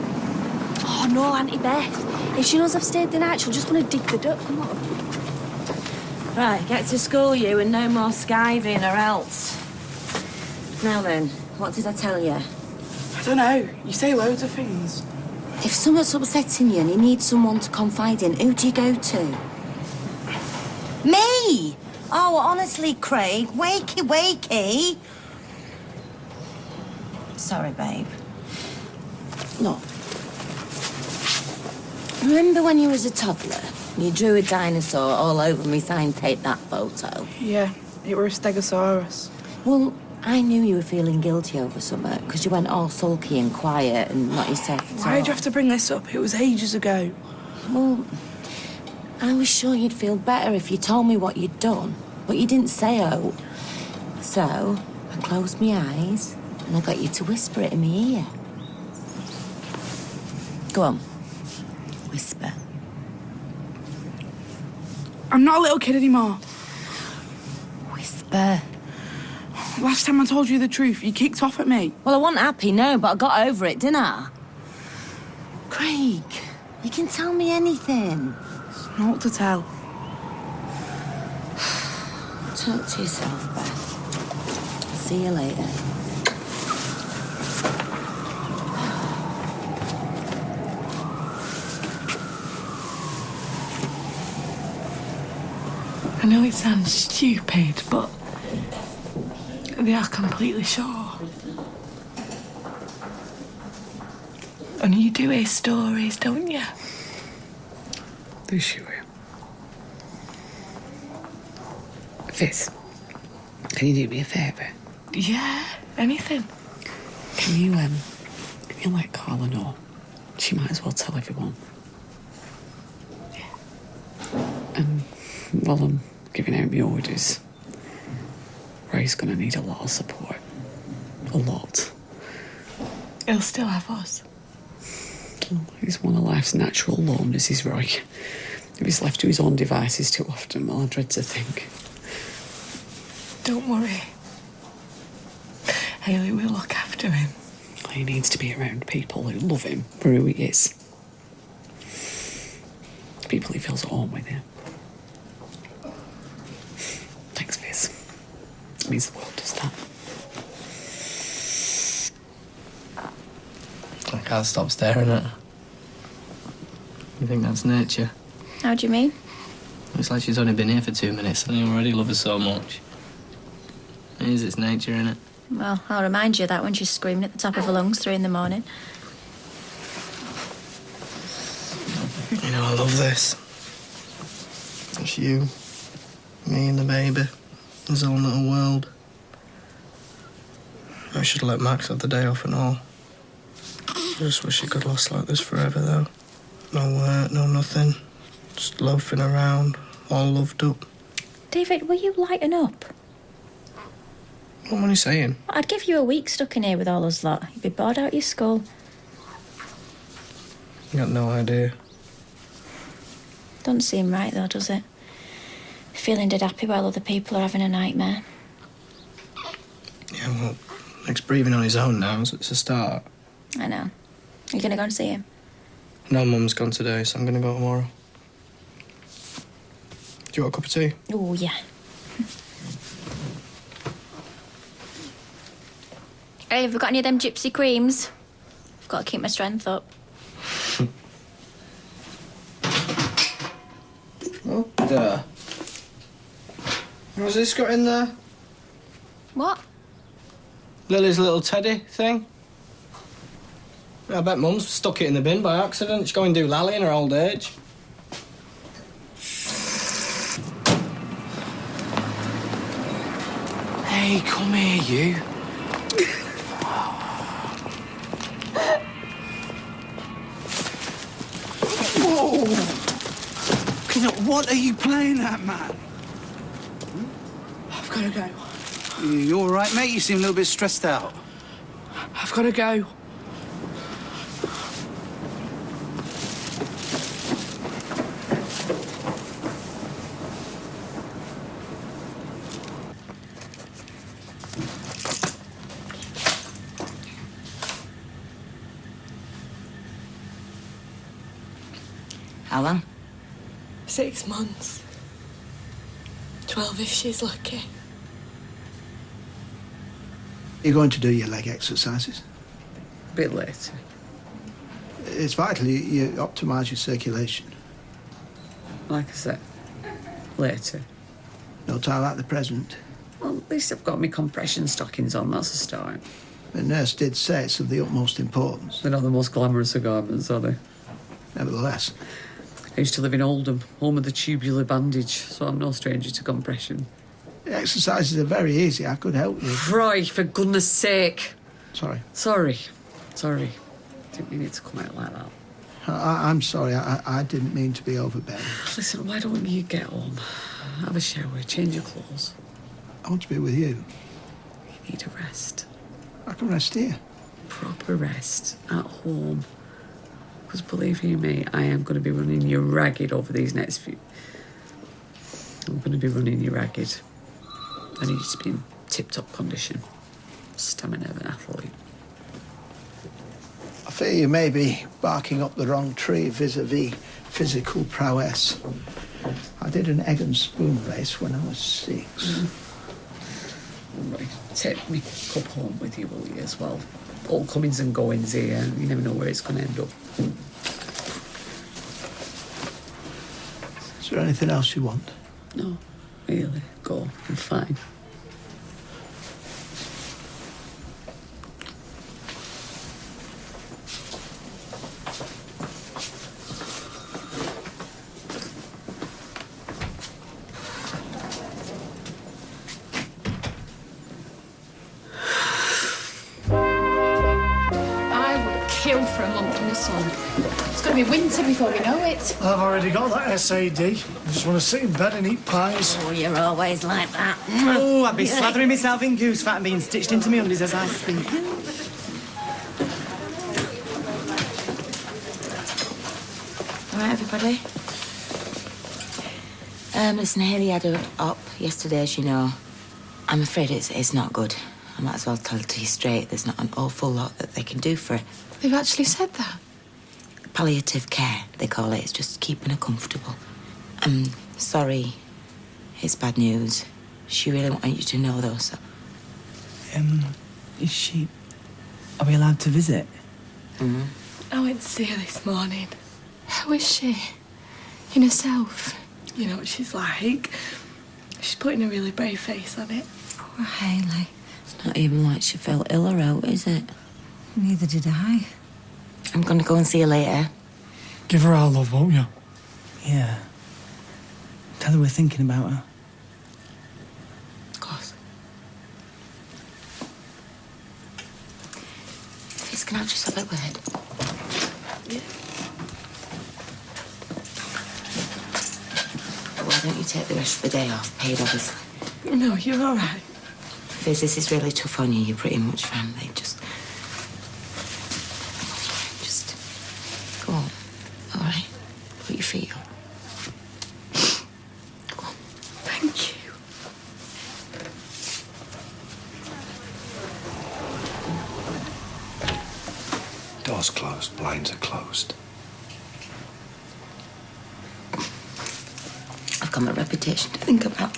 Oh, no, Auntie Beth. If she knows I've stayed the night, she'll just want to dig the duck. Come on. Right, get to school, you, and no more skiving or else. Now then, what did I tell you? I don't know. You say loads of things. If something's upsetting you and you need someone to confide in, who do you go to? Me! Oh, honestly, Craig, wakey, wakey. Sorry, babe. Look. Remember when you was a toddler? You drew a dinosaur all over me, signed tape that photo. Yeah, it were a stegosaurus. Well, I knew you were feeling guilty over something because you went all sulky and quiet and not yourself at all. Why'd you have to bring this up? It was ages ago. Well, I was sure you'd feel better if you told me what you'd done, but you didn't say oh. So I closed my eyes and I got you to whisper it in my ear. Go on. Whisper. I'm not a little kid anymore. Whisper. Last time I told you the truth, you kicked off at me. Well, I wasn't happy, no, but I got over it, didn't I? Craig, you can tell me anything. Not what to tell. Talk to yourself, Beth. I'll see you later. I know it sounds stupid, but they are completely sure. And you do hear stories, don't you? They sure. Fizz, can you do me a favour? Yeah, anything. Can you let Carla know? She might as well tell everyone. And while I'm giving out my orders, Ray's gonna need a lot of support. A lot. He'll still have us. He's one of life's natural loners, is Roy. If he's left to his own devices too often, well, I dread to think. Don't worry. Hayley will look after him. He needs to be around people who love him for who he is. People he feels at home with, yeah. Thanks, Fizz. It means the world does that. I can't stop staring at her. You think that's nature? How do you mean? It's like she's only been here for 2 minutes and I already love her so much. It is, it's nature, innit? Well, I'll remind you of that when she's screaming at the top of her lungs 3 a.m. You know, I love this. It's you, me and the baby. His own little world. I should have let Max have the day off and all. I just wish it could last like this forever, though. No work, no nothing. Just loafing around, all loved up. David, will you lighten up? What am I saying? I'd give you a week stuck in here with all us lot. You'd be bored out your skull. You got no idea. Doesn't seem right, though, does it? Feeling dead happy while other people are having a nightmare. Yeah, well, Nick's breathing on his own now, so it's a start. I know. Are you going to go and see him? No, Mum's gone today, so I'm going to go tomorrow. Do you want a cup of tea? Oh, yeah. Hey, have we got any of them gypsy creams? I've got to keep my strength up. Oh, there. What's this got in there? What? Lily's little teddy thing. I bet Mum's stuck it in the bin by accident. She's going to do Lally in her old age. Hey, come here, you. Whoa! What are you playing at, man? I've got to go. You all right, mate? You seem a little bit stressed out. I've got to go. How long? 6 months. 12 if she's lucky. You're going to do your leg exercises? A bit later. It's vital you optimise your circulation. Like I said, later. No time like the present. Well, at least I've got my compression stockings on, that's a start. The nurse did say it's of the utmost importance. They're not the most glamorous of garments, are they? Nevertheless. I used to live in Oldham, home of the tubular bandage, so I'm no stranger to compression. The exercises are very easy. I could help you. Roy, for goodness sake. Sorry. Sorry. Didn't mean it to come out like that. I'm sorry. I didn't mean to be overbearing. Listen, why don't you get home, have a shower, change your clothes? I want to be with you. You need a rest. I can rest here. Proper rest at home. Because believe you me, I am going to be running you ragged over these next few. I'm going to be running you ragged. I need you to be in tip-top condition. Stamina of an athlete. I fear you may be barking up the wrong tree vis-a-vis physical prowess. I did an egg and spoon race when I was 6. Right, take me cup home with you, will you, as well? All comings and goings here. You never know where it's going to end up. Is there anything else you want? No, really. Go. I'm fine. Kill for a month in the sun. It's going to be winter before we know it. I've already got that SAD. I just want to sit in bed and eat pies. Oh, you're always like that. Oh, I'd be slathering myself in goose fat and being stitched into my undies as I speak. All right, everybody. Listen, Hayley had her up yesterday, as you know. I'm afraid it's not good. I might as well tell it to you straight. There's not an awful lot that they can do for her. They've actually said that. Palliative care, they call it. It's just keeping her comfortable. I'm sorry. It's bad news. She really wanted you to know, though, so... Is she... Are we allowed to visit? Mm-hmm. I went to see her this morning. How is she? In herself? You know what she's like. She's putting a really brave face on it. Poor Hayley. It's not even like she felt ill or out, is it? Neither did I. I'm going to go and see her later. Give her our love, won't you? Yeah. Tell her we're thinking about her. Of course. Please, can I just have a word? you. Why don't you take the rest of the day off? Paid, obviously. No, you're all right. Fizz, this is really tough on you. You're pretty much family. Just go on. All right? Put your feet up. Go on. Thank you. Doors closed, blinds are closed. I've got my reputation to think about.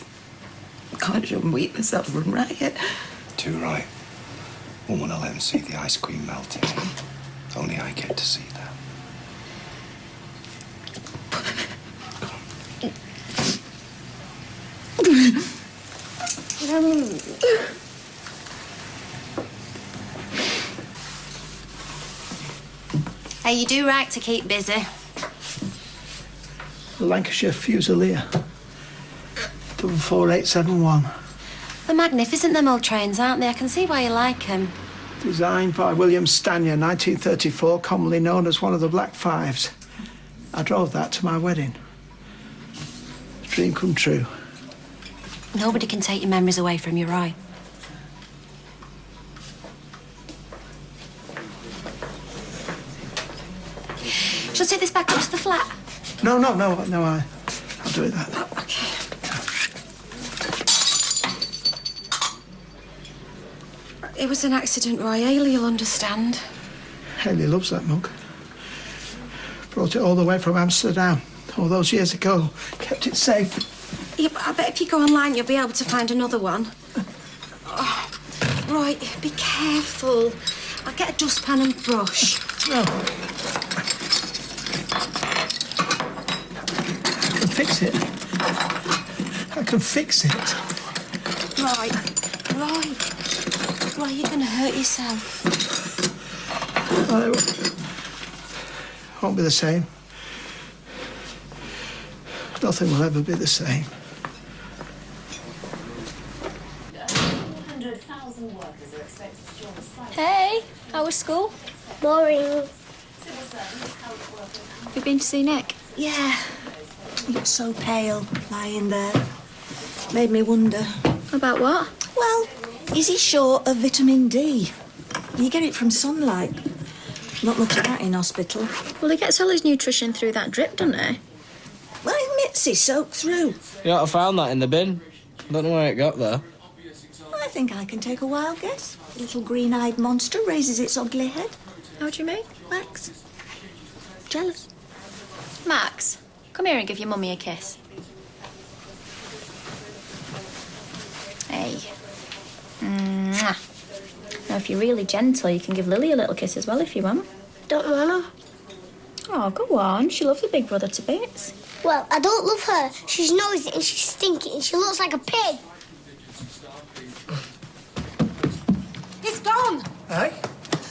Can't show weakness, I'll run riot. Too right. Won't want to let them see the ice cream melting. Only I get to see that. Hey, you do right to keep busy. The Lancashire Fusilier. 44871. They're magnificent, them old trains, aren't they? I can see why you like them. Designed by William Stanier, 1934, commonly known as one of the Black Fives. I drove that to my wedding. Dream come true. Nobody can take your memories away from you, Roy. Shall I take this back up to the flat? No, I'll do it that. Okay. It was an accident, Roy. Ailey will understand. Haley loves that mug. Brought it all the way from Amsterdam all those years ago. Kept it safe. Yeah, but I bet if you go online, you'll be able to find another one. Oh, Roy, be careful. I'll get a dustpan and brush. No. I can fix it. I can fix it. Roy, you're going to hurt yourself. Well, it won't be the same. Nothing will ever be the same. 100,000 workers are expected to join the strike. Hey, how was school? Boring. You been to see Nick? Yeah. He looked so pale, lying there. Made me wonder. About what? Well, is he short of vitamin D? You get it from sunlight. Not much of that in hospital. Well, he gets all his nutrition through that drip, doesn't he? Well, his mitts is soaked through. You ought to found that in the bin. Don't know where it got there. I think I can take a wild guess. A little green-eyed monster raises its ugly head. How do you mean? Max. Jealous. Max, come here and give your mummy a kiss. Hey. Mwah. Now, if you're really gentle, you can give Lily a little kiss as well if you want. Don't wanna. Oh, go on. She loves her big brother to bits. Well, I don't love her. She's noisy and she's stinky and she looks like a pig. It's gone! Hey?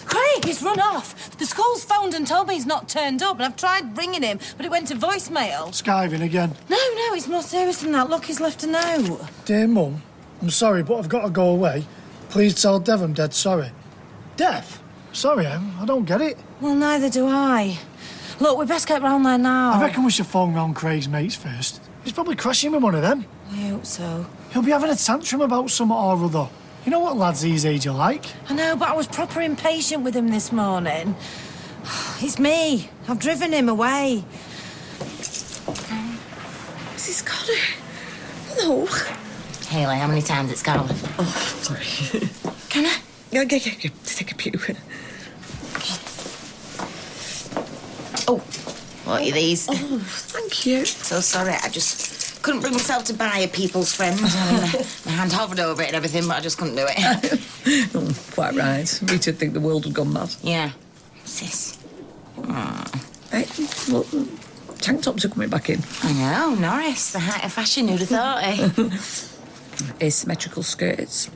Craig, he's run off. The school's phoned and told me he's not turned up, and I've tried ringing him, but it went to voicemail. Skiving again. No, it's more serious than that. Look, he's left a note. Dear Mum, I'm sorry, but I've got to go away. Please tell Dev I'm dead sorry. Dev? Sorry, I don't get it. Well, neither do I. Look, we best get round there now. I reckon we should phone round Craig's mates first. He's probably crashing with one of them. I hope so. He'll be having a tantrum about something or other. You know what lads these age are like? I know, but I was proper impatient with him this morning. It's me. I've driven him away. Mrs. Connor. Hello. Hayley, how many times it's Carol? Oh, sorry. Can I? Yeah, take a pew. Oh, what are these? Oh, thank you. So sorry, I just couldn't bring myself to buy a people's friend. I mean, my hand hovered over it and everything, but I just couldn't do it. Oh, quite right. Richard think the world had gone mad. Yeah. Sis. Hey, well, tank tops are coming back in. I know, Norris, the height of fashion, who'd have thought, eh? Asymmetrical skirts.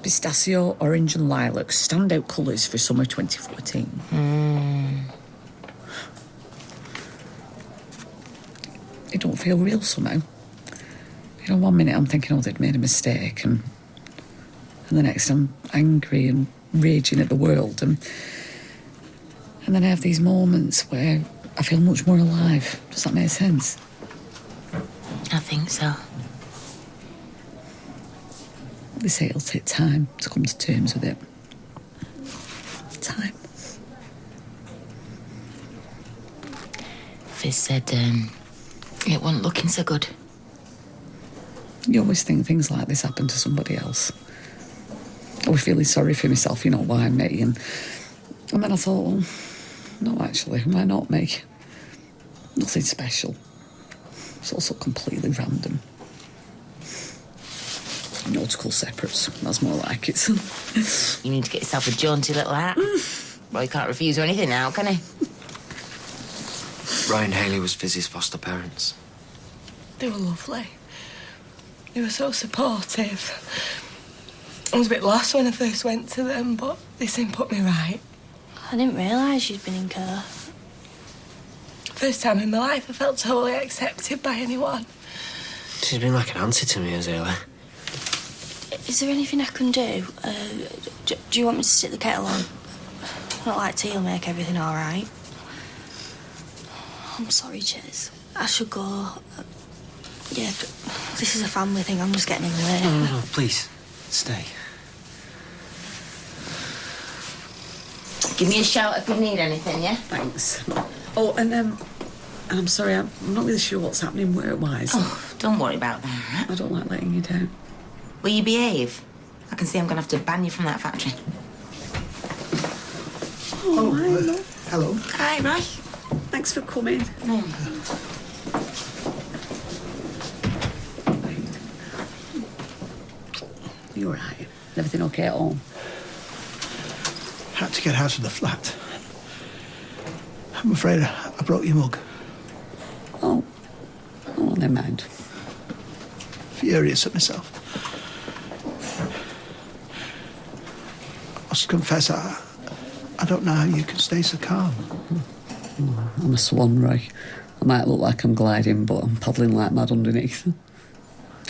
Pistachio, orange and lilac. Standout colours for summer 2014. It don't feel real somehow. You know, one minute I'm thinking, oh, they'd made a mistake, and the next I'm angry and raging at the world, and And then I have these moments where I feel much more alive. Does that make sense? I think so. They say it'll take time to come to terms with it. Time. Fizz said it wasn't looking so good. You always think things like this happen to somebody else. I was feeling sorry for myself, you know, why me? And then I thought, well, no, actually, why not me? Nothing special. It's also completely random. Nautical separates. That's more like it. You need to get yourself a jaunty little hat. Well, you can't refuse or anything now, can he? Ryan Haley was Fizz's foster parents. They were lovely. They were so supportive. I was a bit lost when I first went to them, but they soon put me right. I didn't realise you'd been in care. First time in my life I felt totally accepted by anyone. She's been like an auntie to me, Azalea. Is there anything I can do? Do you want me to stick the kettle on? I don't like tea will make everything all right. I'm sorry, Chiz. I should go. Yeah, this is a family thing. I'm just getting in the way. No, please. Stay. Give me a shout if you need anything, yeah? Thanks. Oh, and I'm sorry, I'm not really sure what's happening work-wise. Oh, don't worry about that. I don't like letting you down. Will you behave? I can see I'm going to have to ban you from that factory. Oh, hi, love. Hello. Hi, Roy. Thanks for coming. You all right? Everything okay at home? Had to get out of the flat. I'm afraid I broke your mug. Oh, never mind. Furious at myself. I must confess, I don't know how you can stay so calm. I'm a swan, Roy. I might look like I'm gliding, but I'm paddling like mad underneath.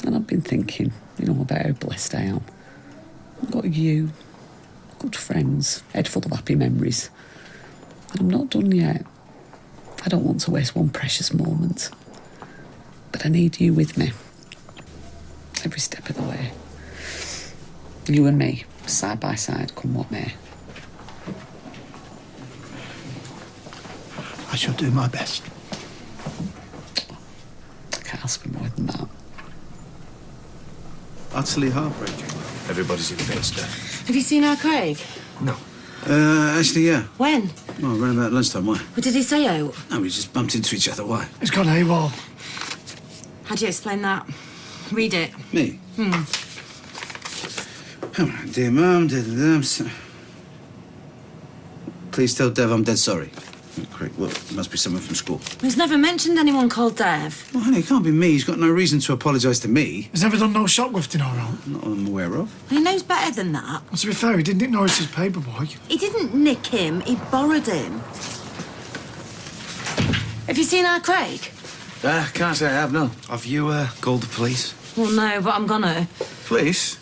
And I've been thinking, you know, about how blessed I am. I've got you, good friends, head full of happy memories. And I'm not done yet. I don't want to waste one precious moment. But I need you with me. Every step of the way. You and me, side by side, come what may. I shall do my best. I can't ask for more than that. Utterly heartbreaking. Everybody's in bits there. Have you seen our Craig? No. Actually, yeah. When? Oh, around about lunchtime. Why? What did he say out? No, we just bumped into each other. Why? He's gone AWOL. How do you explain that? Read it. Me? Oh, dear Mum, please tell Dev I'm dead sorry. Craig, well, it must be someone from school. He's never mentioned anyone called Dev. Well, honey, it can't be me. He's got no reason to apologise to me. He's never done no shoplifting all right. Not I'm aware of. He knows better than that. Well, to be fair, he didn't nick Norris's paperboy. He didn't nick him, he borrowed him. Have you seen our Craig? Can't say I have, no. Have you called the police? Well, no, but I'm gonna. Police?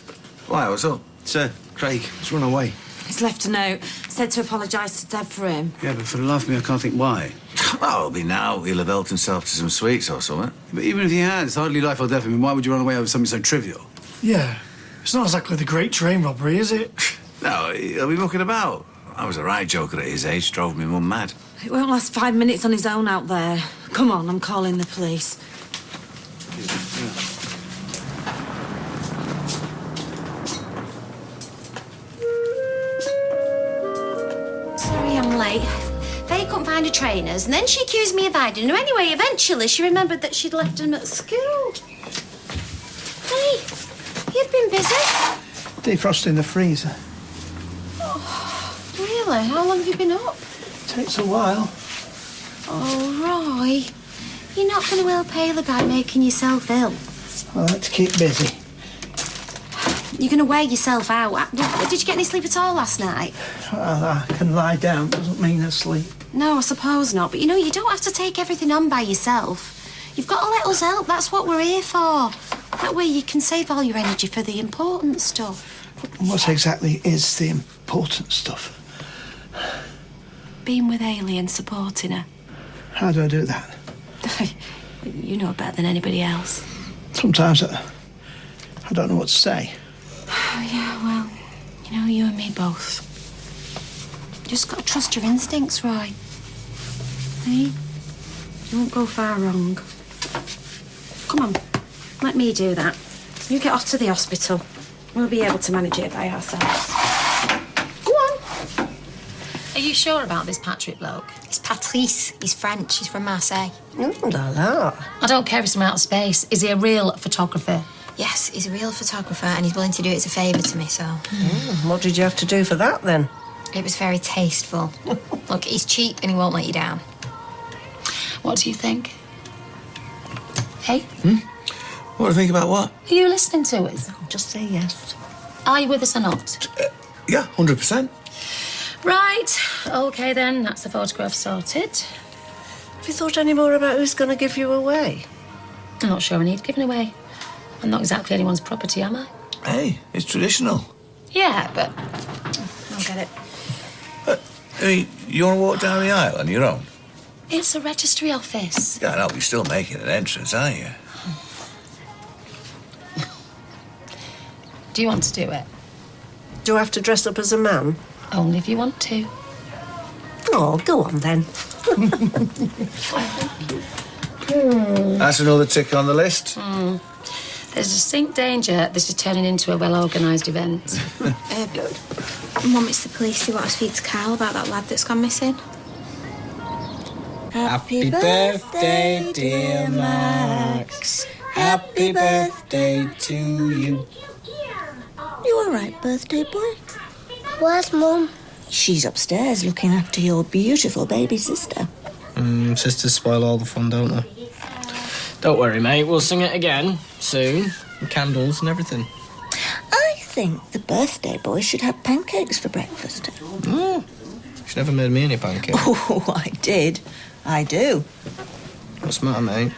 Why, what's up? Sir, Craig, he's run away. He's left a note, said to apologise to Dev for him. Yeah, but for the life of me, I can't think why. Well, it'll be now. He'll have helped himself to some sweets or something. But even if he had, it's hardly life or death. I mean, why would you run away over something so trivial? Yeah. It's not exactly the great train robbery, is it? No, he'll be mucking about. I was a right joker at his age, drove me mum mad. It won't last 5 minutes on his own out there. Come on, I'm calling the police. Sorry I'm late. Faye couldn't find her trainers, and then she accused me of hiding them. Anyway, eventually she remembered that she'd left them at school. Hey, you've been busy. Defrosting the freezer. Oh, really? How long have you been up? Takes a while. Oh, Roy, you're not going to ill pay the guy making yourself ill. I like to keep busy. You're going to wear yourself out. Did you get any sleep at all last night? I can lie down, doesn't mean asleep. No, I suppose not. But, you know, you don't have to take everything on by yourself. You've got to let us help. That's what we're here for. That way you can save all your energy for the important stuff. What exactly is the important stuff? being with Hayley and supporting her? How do I do that? You know better than anybody else. Sometimes I don't know what to say. Oh, yeah, well, you know, you and me both. You just got to trust your instincts, Roy. Hey? You won't go far wrong. Come on, let me do that. You get off to the hospital. We'll be able to manage it by ourselves. Go on. Are you sure about this Patrick bloke? It's Patrice. He's French. He's from Marseille. I don't care if he's from outer space. Is he a real photographer? Yes, he's a real photographer and he's willing to do it as a favour to me, so... What did you have to do for that, then? It was very tasteful. Look, he's cheap and he won't let you down. What do you think? Hey? What do you think about what? Are you listening to us? Just say yes. Are you with us or not? Yeah, 100%. Right. OK, then. That's the photograph sorted. Have you thought any more about who's going to give you away? I'm not sure I need giving away. I'm not exactly anyone's property, am I? Hey, it's traditional. Yeah, but... I'll get it. I mean, you want to walk down the aisle on your own? It's a registry office. Yeah, no, you're still making an entrance, aren't you? Do you want to do it? Do I have to dress up as a man? Only if you want to. Oh, go on, then. That's another tick on the list. There's a distinct danger this is turning into a well-organised event. Mum, it's the police. They want to speak to Carl about that lad that's gone missing. Happy birthday, dear Max. Happy birthday to you. You all right, birthday boy? Where's Mum? She's upstairs looking after your beautiful baby sister. Sisters spoil all the fun, don't they? Don't worry, mate. We'll sing it again soon. And candles and everything. I think the birthday boy should have pancakes for breakfast. She never made me any pancakes. Oh, I did. I do. What's the matter, mate?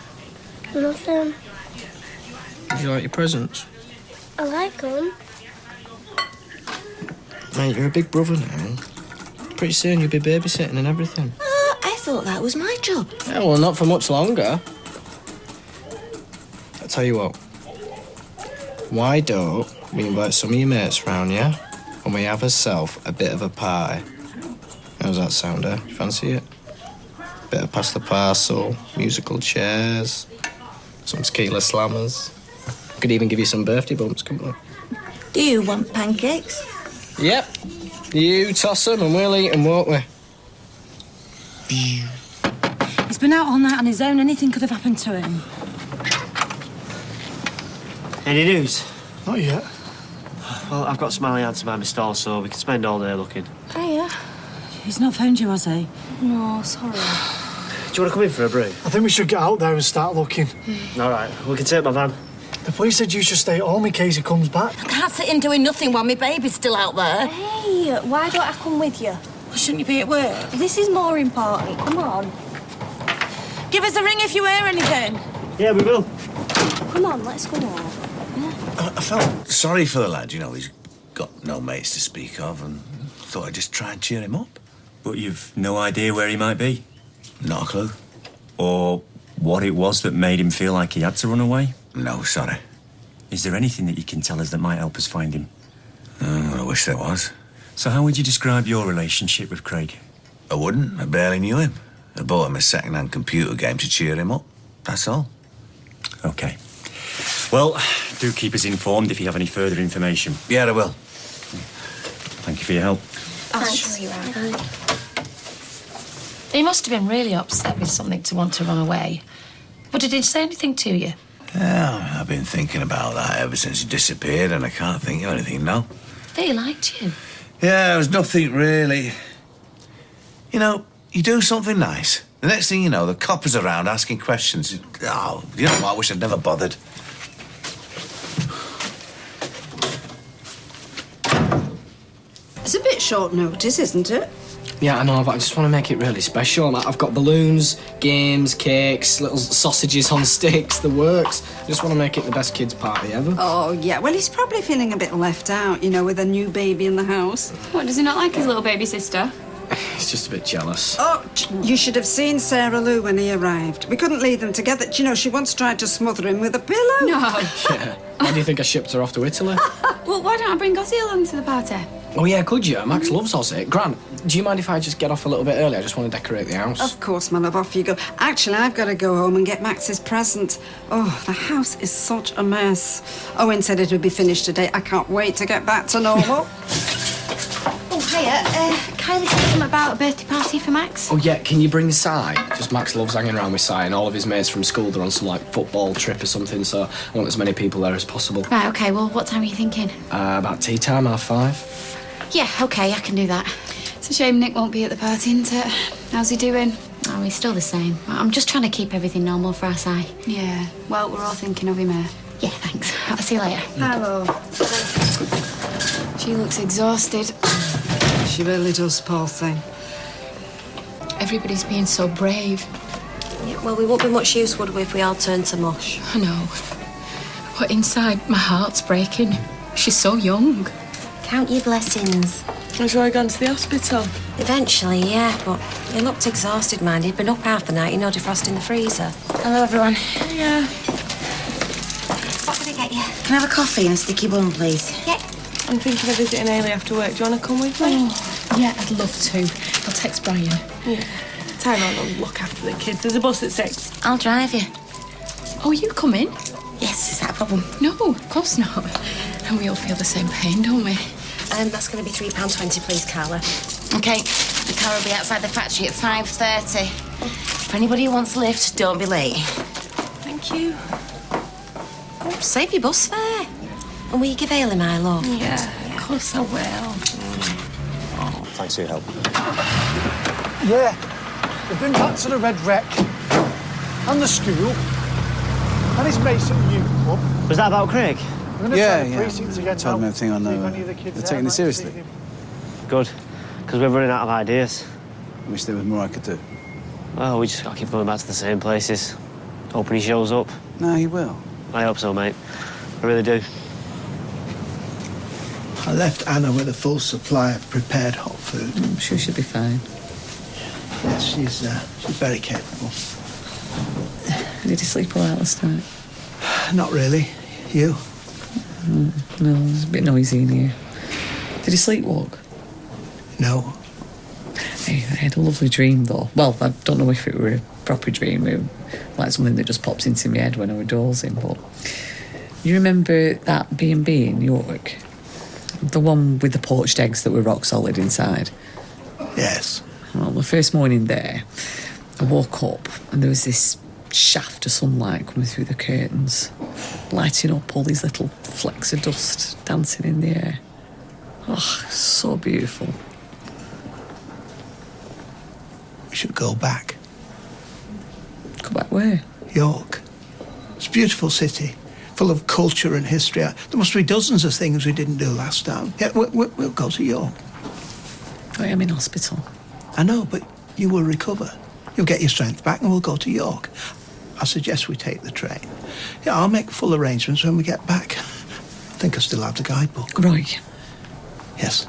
Nothing. Did you like your presents? I like them. Mate, you're a big brother now. Pretty soon you'll be babysitting and everything. I thought that was my job. Yeah, well, not for much longer. I'll tell you what. Why don't we invite some of your mates round, yeah? And we have ourselves a bit of a party. How's that sound, eh? You fancy it? Bit of pass the parcel, musical chairs, some tequila slammers. Could even give you some birthday bumps, couldn't we? Do you want pancakes? Yep. You toss them and we'll eat them, won't we? He's been out all night on his own. Anything could have happened to him. Any news? Not yet. Well, I've got Smiley out to my stall, so we can spend all day looking. Hiya. He's not phoned you, has he? No, sorry. Do you want to come in for a brew? I think we should get out there and start looking. All right, we can take my van. The police said you should stay at home in case he comes back. I can't sit in doing nothing while my baby's still out there. Hey, why don't I come with you? Well, shouldn't you be at work? This is more important. Come on. Give us a ring if you hear anything. Yeah, we will. Come on, let's go on. I felt sorry for the lad, you know, he's got no mates to speak of, and thought I'd just try and cheer him up. But you've no idea where he might be? Not a clue. Or what it was that made him feel like he had to run away? No, sorry. Is there anything that you can tell us that might help us find him? I wish there was. So how would you describe your relationship with Craig? I wouldn't. I barely knew him. I bought him a second-hand computer game to cheer him up. That's all. OK. Well, do keep us informed if you have any further information. Yeah, I will. Thank you for your help. I'll show you around. He must have been really upset with something to want to run away. But did he say anything to you? Yeah, I've been thinking about that ever since he disappeared, and I can't think of anything now. That he liked you. Yeah, there was nothing really. You know, you do something nice. The next thing you know, the copper's around asking questions. Oh, you know what? I wish I'd never bothered. It's a bit short notice, isn't it? Yeah, I know, but I just want to make it really special. Like, I've got balloons, games, cakes, little sausages on sticks, the works. I just want to make it the best kids' party ever. Oh, yeah. Well, he's probably feeling a bit left out, you know, with a new baby in the house. What, does he not like his little baby sister? He's he's just a bit jealous. Oh, you should have seen Sarah Lou when he arrived. We couldn't leave them together. Do you know, she once tried to smother him with a pillow. No. Yeah. Why do you think I shipped her off to Italy? Well, why don't I bring Ozzy along to the party? Oh, yeah, could you? Max loves Ozzy. Grant, do you mind if I just get off a little bit early? I just want to decorate the house. Of course, my love, off you go. Actually, I've got to go home and get Max's present. Oh, the house is such a mess. Owen said it would be finished today. I can't wait to get back to normal. Oh, hiya. Kylie said something about a birthday party for Max. Oh, yeah, can you bring Si? Just Max loves hanging around with Si, and all of his mates from school, they're on some, like, football trip or something, so I want as many people there as possible. Right, OK, well, what time are you thinking? About tea time, 5:30. Yeah, OK, I can do that. It's a shame Nick won't be at the party, isn't it? How's he doing? Oh, he's still the same. I'm just trying to keep everything normal for our Si. Yeah, well, we're all thinking of him, Yeah, thanks. I'll see you later. Hello. She looks exhausted. She really does, poor thing. Everybody's being so brave. Yeah, well, we won't be much use, would we, if we all turn to mush? I know. But inside, my heart's breaking. She's so young. Count your blessings. Has Roy gone to the hospital? Eventually, yeah, but he looked exhausted, mind. He'd been up half the night, defrosting the freezer. Hello, everyone. Yeah. What can I get you? Can I have a coffee and a sticky bun, please? Yeah. I'm thinking of visiting Ailey after work. Do you want to come with me? Oh, yeah, I'd love to. I'll text Brian. Yeah. Tyrone will look after the kids. There's a bus at 6. I'll drive you. Oh, you come in? Yes, is that a problem? No, of course not. And we all feel the same pain, don't we? That's going to be £3.20, please, Carla. OK, the car will be outside the factory at 5:30. For anybody who wants a lift, don't be late. Thank you. Oh, save your bus fare. And will you give Ailey my love? Yeah, of course I will. Oh, thanks for your help. Yeah, we've been back to the Red Wreck and the school and his mates at the youth club. Was that about Craig? We're going to try the precinct to get Told out. them everything I know. See if any of the kids They're there taking it might seriously. see him. Good, because we're running out of ideas. I wish there was more I could do. Well, we just got to keep going back to the same places. Hoping he shows up. No, he will. I hope so, mate. I really do. I left Anna with a full supply of prepared hot food. I'm sure she'll be fine. Yes, she's very capable. Did he sleep all right last night? Not really. You? No, it's a bit noisy in here. Did he sleepwalk? No. I had a lovely dream, though. Well, I don't know if it were a proper dream, it was like something that just pops into my head when I was dozing, but... You remember that B&B in York? The one with the poached eggs that were rock solid inside? Yes. Well, the first morning there, I woke up and there was this shaft of sunlight coming through the curtains, lighting up all these little flecks of dust dancing in the air. Oh, so beautiful. We should go back. Go back where? York. It's a beautiful city, full of culture and history. There must be dozens of things we didn't do last time. Yeah, we'll go to York. I am in hospital. I know, but you will recover. You'll get your strength back and we'll go to York. I suggest we take the train. Yeah, I'll make full arrangements when we get back. I think I still have the guidebook. Roy. Yes?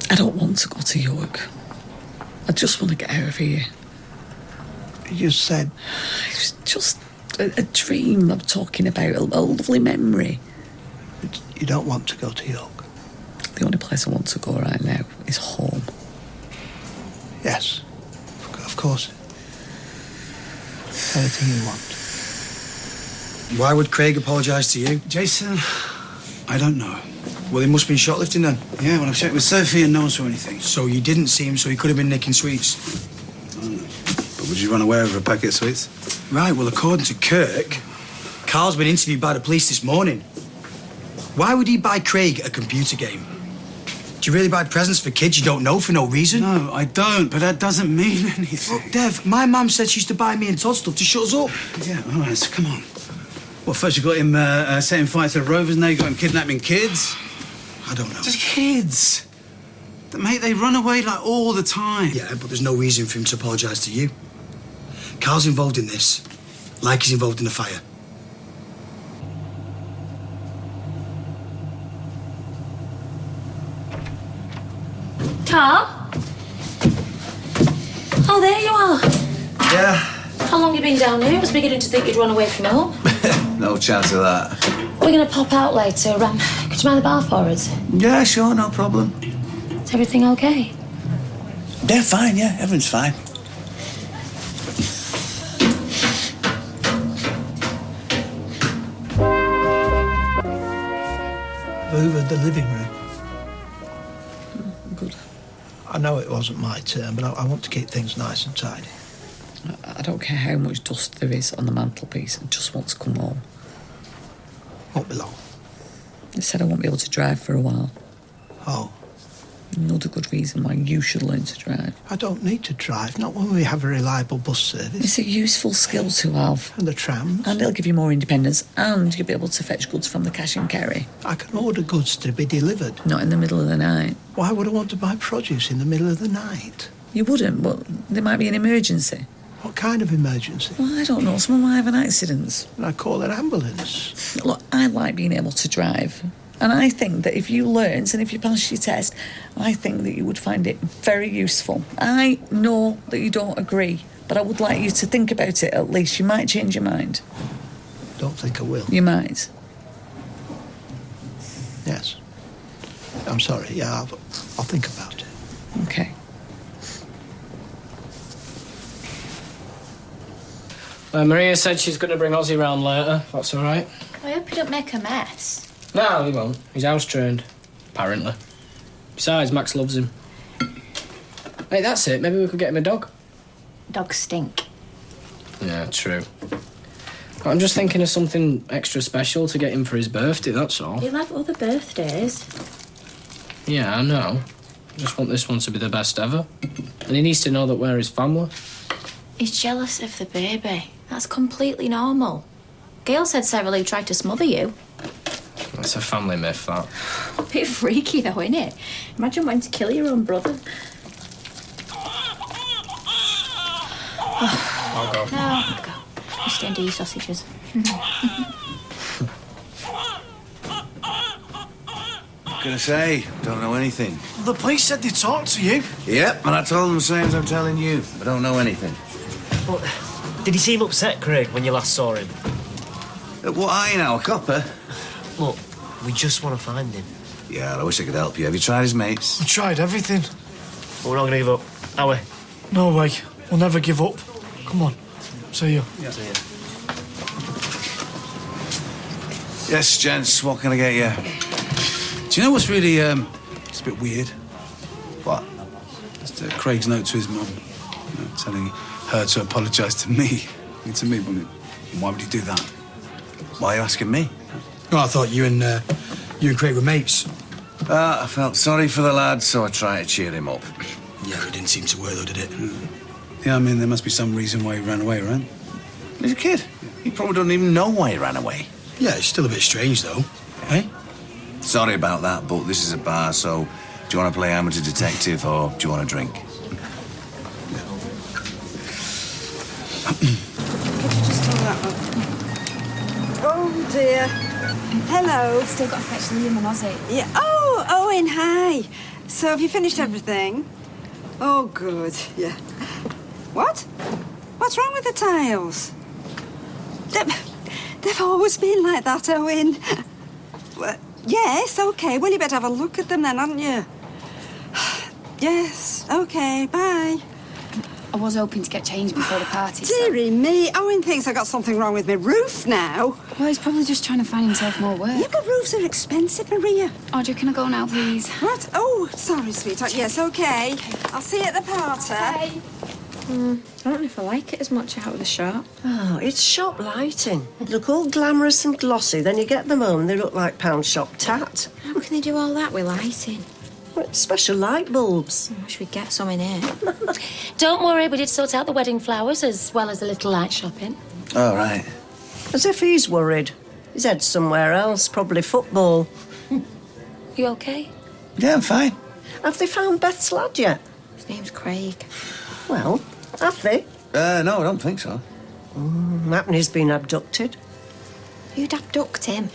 I don't want to go to York. I just want to get out of here. You said... It's just a dream I'm talking about, a lovely memory. You don't want to go to York? The only place I want to go right now is home. Yes, of course. Anything you want. Why would Craig apologise to you? Jason, I don't know. Well, he must have been shoplifting then. yeah, well, I've checked with Sophie and no one saw anything. So you didn't see him, so he could have been nicking sweets. But would you run away over a packet of sweets? Right, well, according to Kirk, Carl's been interviewed by the police this morning. Why would he buy Craig a computer game? Do you really buy presents for kids you don't know for no reason? No, I don't, but that doesn't mean anything. Look, Dev, my mum said she used to buy me and Todd stuff to shut us up. Yeah, all right, so come on. Well, first you got him setting fire to the Rovers, now you got him kidnapping kids. I don't know. Just kids. Mate, they run away like all the time. Yeah, but there's no reason for him to apologise to you. Carl's involved in this, like he's involved in the fire. Carl? there you are. Yeah. How long you been down here? I was beginning to think you'd run away from home. No chance of that. We're going to pop out later. Could you mind the bar for us? Yeah, sure, no problem. Is everything okay? Yeah, fine, yeah, everything's fine. Hoovered the living room. Good. I know it wasn't my turn, but I want to keep things nice and tidy. I don't care how much dust there is on the mantelpiece. I just want to come home. Won't be long. They said I won't be able to drive for a while. Oh. Another good reason why you should learn to drive. I don't need to drive, not when we have a reliable bus service. It's a useful skill to have. And the trams. And it'll give you more independence, and you'll be able to fetch goods from the cash and carry. I can order goods to be delivered. Not in the middle of the night. Why would I want to buy produce in the middle of the night? You wouldn't, but there might be an emergency. What kind of emergency? Well, I don't know. Someone might have an accident. And I call an ambulance. Look, I like being able to drive. And I think that if you learned and if you passed your test, I think that you would find it very useful. I know that you don't agree, but I would like you to think about it at least. You might change your mind. Don't think I will. You might. Yes. I'm sorry. Yeah, I'll think about it. Okay. Maria said she's going to bring Ozzy round later. That's all right. I hope you don't make a mess. No, he won't. He's house trained, apparently. Besides, Max loves him. Hey, that's it. Maybe we could get him a dog. Dogs stink. Yeah, true. But I'm just thinking of something extra special to get him for his birthday, that's all. He'll have other birthdays. Yeah, I know. I just want this one to be the best ever. And he needs to know that we're his family. He's jealous of the baby. That's completely normal. Gail said Sarah Lou tried to smother you. That's a family myth, that. A bit freaky, though, isn't it? Imagine wanting to kill your own brother. I'll go. No, I'll go. You stay and do your sausages. Gonna say, don't know anything. The police said they talked to you. Yep, and I told them the same as I'm telling you. I don't know anything. Well, did he seem upset, Craig, when you last saw him? What are you now, a copper? Look, we just want to find him. Yeah, I wish I could help you. Have you tried his mates? We tried everything. But we're not going to give up, are we? No way. We'll never give up. Come on. See you. Yeah. See you. Yes, gents, what can I get you? Do you know what's really, it's a bit weird? What? Just Craig's note to his mum, telling her to apologise to me. To me, wouldn't it? Why would he do that? Why are you asking me? Well, I thought you and Craig were mates. I felt sorry for the lad, so I tried to cheer him up. Yeah, it didn't seem to work, though, did it? Yeah, I mean, there must be some reason why he ran away, right? He's a kid. He probably doesn't even know why he ran away. Yeah, it's still a bit strange, though. Hey? Sorry about that, but this is a bar, so do you want to play amateur detective or do you want a drink? Oh, dear. Hello. I've still got to fetch Liam and Ozzy. Yeah. Oh, Owen, hi. So, have you finished everything? Oh, good. Yeah. What? What's wrong with the tiles? They've always been like that, Owen. Well, yes, OK. Well, you better have a look at them then, hadn't you? Yes, OK, bye. I was hoping to get changed before the party. Dearie me, Owen thinks I got something wrong with my roof now. Well, he's probably just trying to find himself more work. Yeah, but roofs are expensive, Maria. Audrey, can I go now, please? What? Oh, sorry, sweetheart. Yes, OK. I'll see you at the party. Okay. I don't know if I like it as much out of the shop. Oh, it's shop lighting. They look all glamorous and glossy, then you get them home and they look like pound shop tat. How can they do all that with lighting? Well, it's special light bulbs. I wish we'd get some in here. Don't worry, we did sort out the wedding flowers as well as the little light shopping. Oh, right. As if he's worried. His head's somewhere else, probably football. You okay? Yeah, I'm fine. Have they found Beth's lad yet? His name's Craig. Well, have they? No, I don't think so. Happen he's been abducted. You'd abduct him.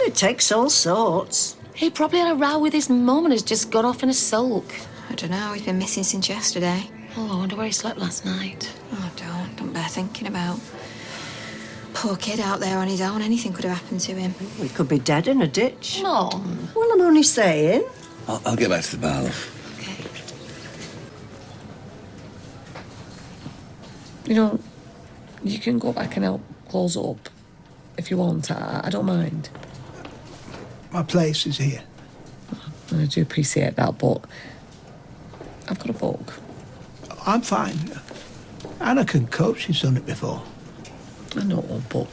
It takes all sorts. He probably had a row with his mum and has just got off in a sulk. I don't know. He's been missing since yesterday. Oh, I wonder where he slept last night. Oh, don't bear thinking about. Poor kid out there on his own. Anything could have happened to him. He could be dead in a ditch. No. Well, I'm only saying. I'll get back to the bar, love. You know, you can go back and help close up if you want. I don't mind. My place is here. I do appreciate that, but I've got a book. I'm fine. Anna can cope. She's done it before. I know, but...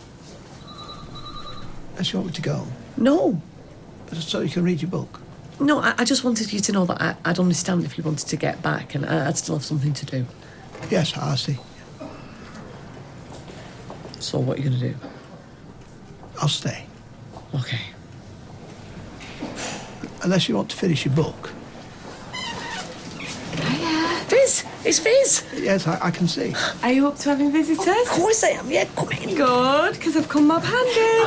Does she want me to go? No. So you can read your book? No, I just wanted you to know that I'd understand if you wanted to get back and I'd still have something to do. Yes, I see. So what are you going to do? I'll stay. Okay. Unless you want to finish your book. Fizz! It's Fizz! Yes, I can see. Are you up to having visitors? Of course I am, yeah, come in. Good, because I've come mob-handed.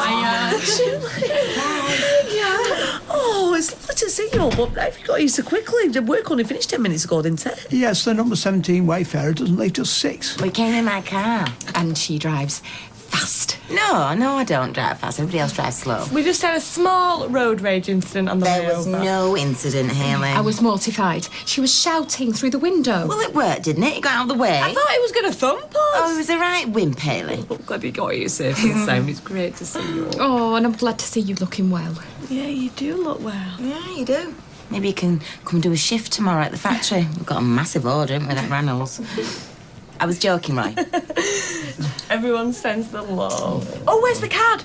Oh, it's lovely to see you all, but if you got here so quickly, the work only finished 10 minutes ago, didn't it? Yes, the number 17 Wayfarer doesn't leave till 6. We came in my car. And she drives fast. No, I don't drive fast. Everybody else drives slow. We just had a small road rage incident on the way There was over. no incident, Hayley. I was mortified. She was shouting through the window. Well, it worked, didn't it? It got out of the way. I thought he was going to thump us. Oh, he was a right wimp, Hayley. I'm glad you got here safe and sound. It's great to see you all. Oh, and I'm glad to see you looking well. Yeah, you do look well. Yeah, you do. Maybe you can come do a shift tomorrow at the factory. We've got a massive order, haven't we, that Ranells? I was joking, Roy. Everyone sends the love. Oh, where's the card?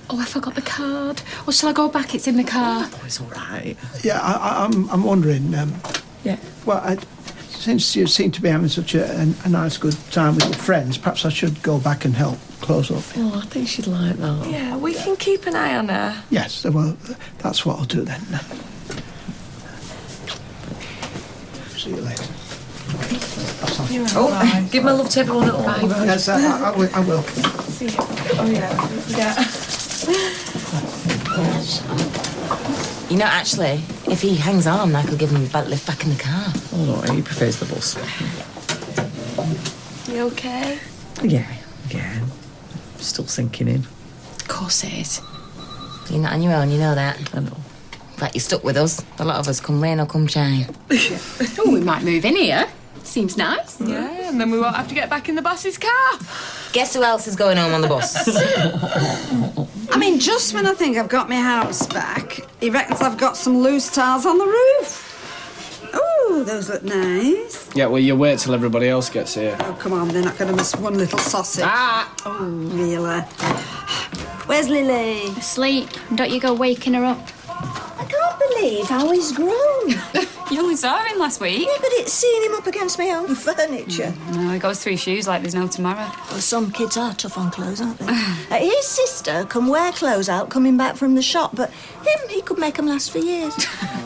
Oh, I forgot the card. Or shall I go back? It's in the car. Oh, it's all right. Yeah, I'm wondering. Yeah. Well, since you seem to be having such a nice, good time with your friends, perhaps I should go back and help close up. Oh, I think she'd like that. Yeah, we can keep an eye on her. Yes, well, that's what I'll do then. See you later. You're Oh, all right. give my love to everyone at home. Yes, I will. See you. Oh, yeah. You know, actually, if he hangs on, I could give him a lift back in the car. Oh, no, he prefers the bus. You okay? Yeah. Still sinking in. Of course it is. You're not on your own, you know that. I know. In fact, you're stuck with us. A lot of us, come rain or come shine. Oh, we might move in here. Seems nice. Yeah, and then we won't have to get back in the boss's car. Guess who else is going home on the bus? I mean, just when I think I've got my house back, he reckons I've got some loose tiles on the roof. Oh, those look nice. Yeah, well, you wait till everybody else gets here. Oh, come on, they're not going to miss one little sausage. Ah! Oh, really? Where's Lily? Asleep. Don't you go waking her up. I can't believe how he's grown. You only saw him last week. Yeah, but it's seeing him up against my own furniture. No, he goes through shoes like there's no tomorrow. Well, some kids are tough on clothes, aren't they? His sister can wear clothes out coming back from the shop, but he could make them last for years.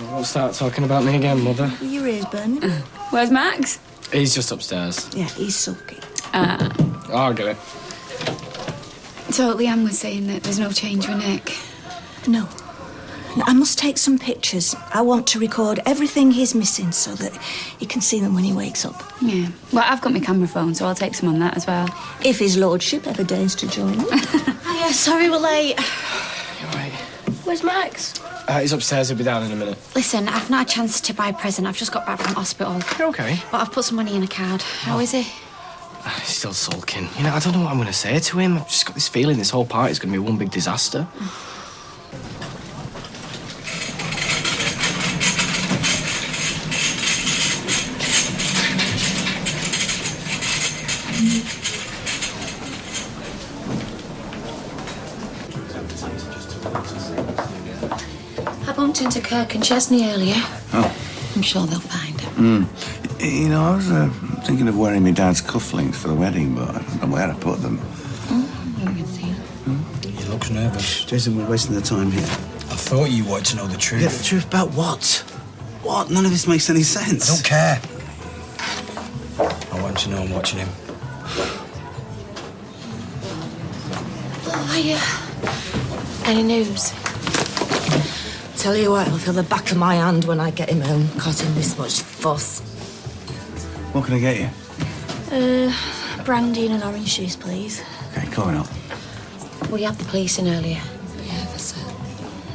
Don't start talking about me again, Mother. Your ears burning. Where's Max? He's just upstairs. Yeah, he's sulky. I'll get it. So Leanne was saying that there's no change with Nick. No. I must take some pictures. I want to record everything he's missing so that he can see them when he wakes up. Yeah. Well, I've got my camera phone, so I'll take some on that as well. If his lordship ever dares to join us. Yeah, sorry we're late. You're right. Where's Max? He's upstairs. He'll be down in a minute. Listen, I've not had a chance to buy a present. I've just got back from hospital. You're okay. But I've put some money in a card. How is he? He's still sulking. You know, I don't know what I'm going to say to him. I've just got this feeling this whole party's going to be one big disaster. I bumped into Kirk and Chesney earlier. Oh. I'm sure they'll find him. You know, I was thinking of wearing my dad's cufflinks for the wedding, but I don't know where I put them. He looks nervous. Jason, we're wasting the time here. I thought you wanted to know the truth. Yeah, the truth about what? What? None of this makes any sense. I don't care. I want him to know I'm watching him. Oh, hiya. Any news? Tell you what, I'll feel the back of my hand when I get him home, causing this much fuss. What can I get you? Brandy and an orange juice, please. Okay, coming up. We had the police in earlier. Yeah, that's it.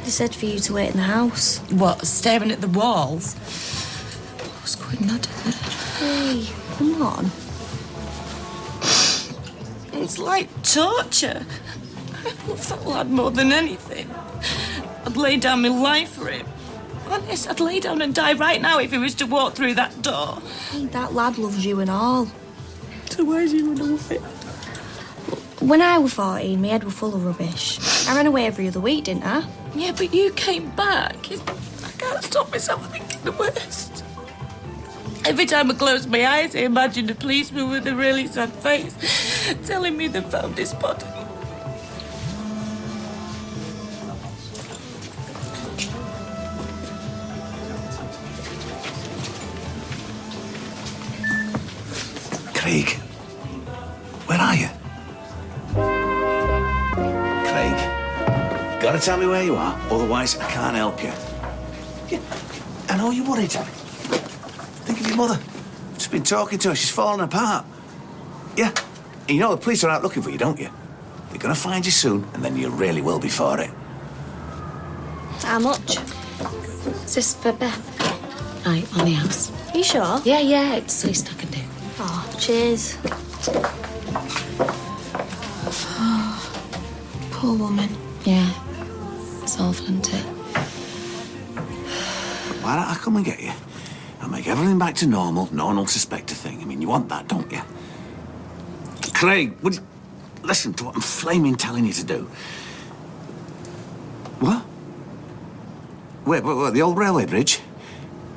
They said for you to wait in the house. What, staring at the walls? What's going mad, isn't it? Hey, come on. It's like torture. I love that lad more than anything. I'd lay down my life for him. Honest, I'd lay down and die right now if he was to walk through that door. Hey, that lad loves you and all. So why's he run away? When I was 14, my head was full of rubbish. I ran away every other week, didn't I? Yeah, but you came back. I can't stop myself thinking the worst. Every time I close my eyes, I imagine a policeman with a really sad face telling me they found his body. Craig, where are you? Craig, gotta tell me where you are, otherwise I can't help you. Yeah, I know you're worried. Think of your mother. Just been talking to her, she's falling apart. Yeah, and you know the police are out looking for you, don't you? They're gonna find you soon, and then you really will be for it. How much? Is this for Beth? Right, on the house. You sure? Yeah, it's the least I can do. Oh, cheers. Poor woman. Yeah, it's awful, isn't it? Why don't I come and get you? I'll make everything back to normal. No one will suspect a thing. I mean, you want that, don't you? Craig, would you listen to what I'm flaming telling you to do? What? Wait, the old railway bridge?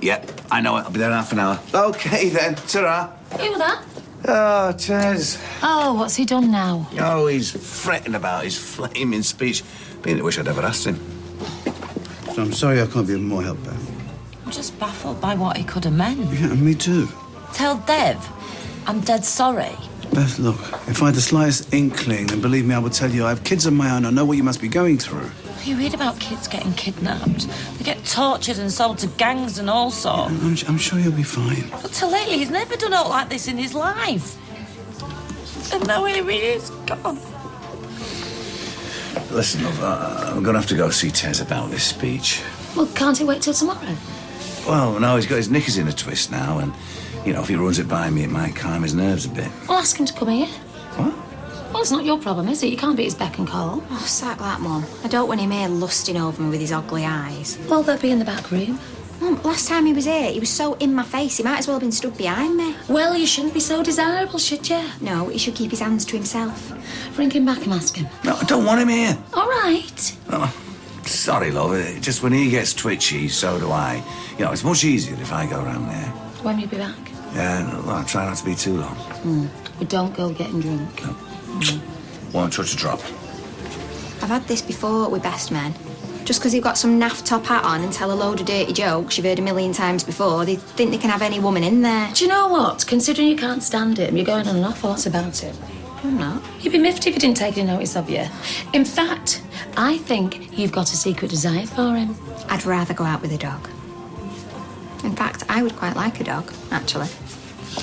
Yeah, I know it. I'll be there in half an hour. Okay, then. Ta-ra. Who was that? Oh, Tez. Oh, what's he done now? Oh, he's fretting about his flaming speech. I wish I'd ever asked him. So I'm sorry I can't be of more help, Beth. I'm just baffled by what he could have meant. Yeah, me too. Tell Dev I'm dead sorry. Beth, look, if I had the slightest inkling, then believe me, I would tell you I have kids of my own. I know what you must be going through. You read about kids getting kidnapped. They get tortured and sold to gangs and all sorts. Yeah, I'm sure you'll be fine. But till lately, he's never done out like this in his life. And now here he is, gone. Listen, love, I'm going to have to go see Tez about this speech. Well, can't he wait till tomorrow? Well, no, he's got his knickers in a twist now, and, you know, if he runs it by me, it might calm his nerves a bit. Well, ask him to come here. What? Well, it's not your problem, is it? You can't beat his beck and call. Oh, sack that, Mum. I don't want him here lusting over me with his ugly eyes. Well, they'll be in the back room. Mum, last time he was here, he was so in my face, he might as well have been stood behind me. Well, you shouldn't be so desirable, should you? No, he should keep his hands to himself. Bring him back and ask him. No, I don't want him here. All right. Oh, sorry, love. Just when he gets twitchy, so do I. You know, it's much easier if I go around there. When will you be back? Yeah, no, I'll try not to be too long. But don't go getting drunk. No. Won't touch a drop. I've had this before with best men. Just because you've got some naff top hat on and tell a load of dirty jokes you've heard a million times before, they think they can have any woman in there. Do you know what? Considering you can't stand him, you're going on an awful lot about it. I'm not. You'd be miffed if he didn't take any notice of you. In fact, I think you've got a secret desire for him. I'd rather go out with a dog. In fact, I would quite like a dog, actually.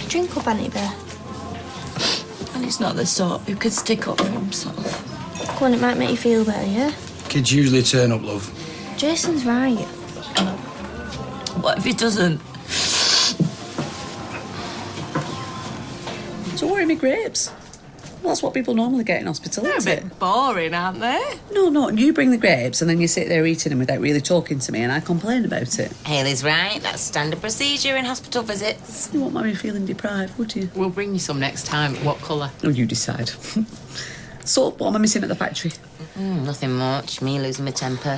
Drink up, Auntie Bear. And he's not the sort who could stick up for himself. Go on, it might make you feel better, yeah? Kids usually turn up, love. Jason's right. What if he doesn't? Don't worry, me grapes. Well, that's what people normally get in hospital, They're a isn't it? bit boring, aren't they? No, you bring the grapes and then you sit there eating them without really talking to me and I complain about it. Hayley's right. That's standard procedure in hospital visits. You won't mind me feeling deprived, would you? We'll bring you some next time. What colour? Oh, you decide. So, what am I missing at the factory? Nothing much. Me losing my temper.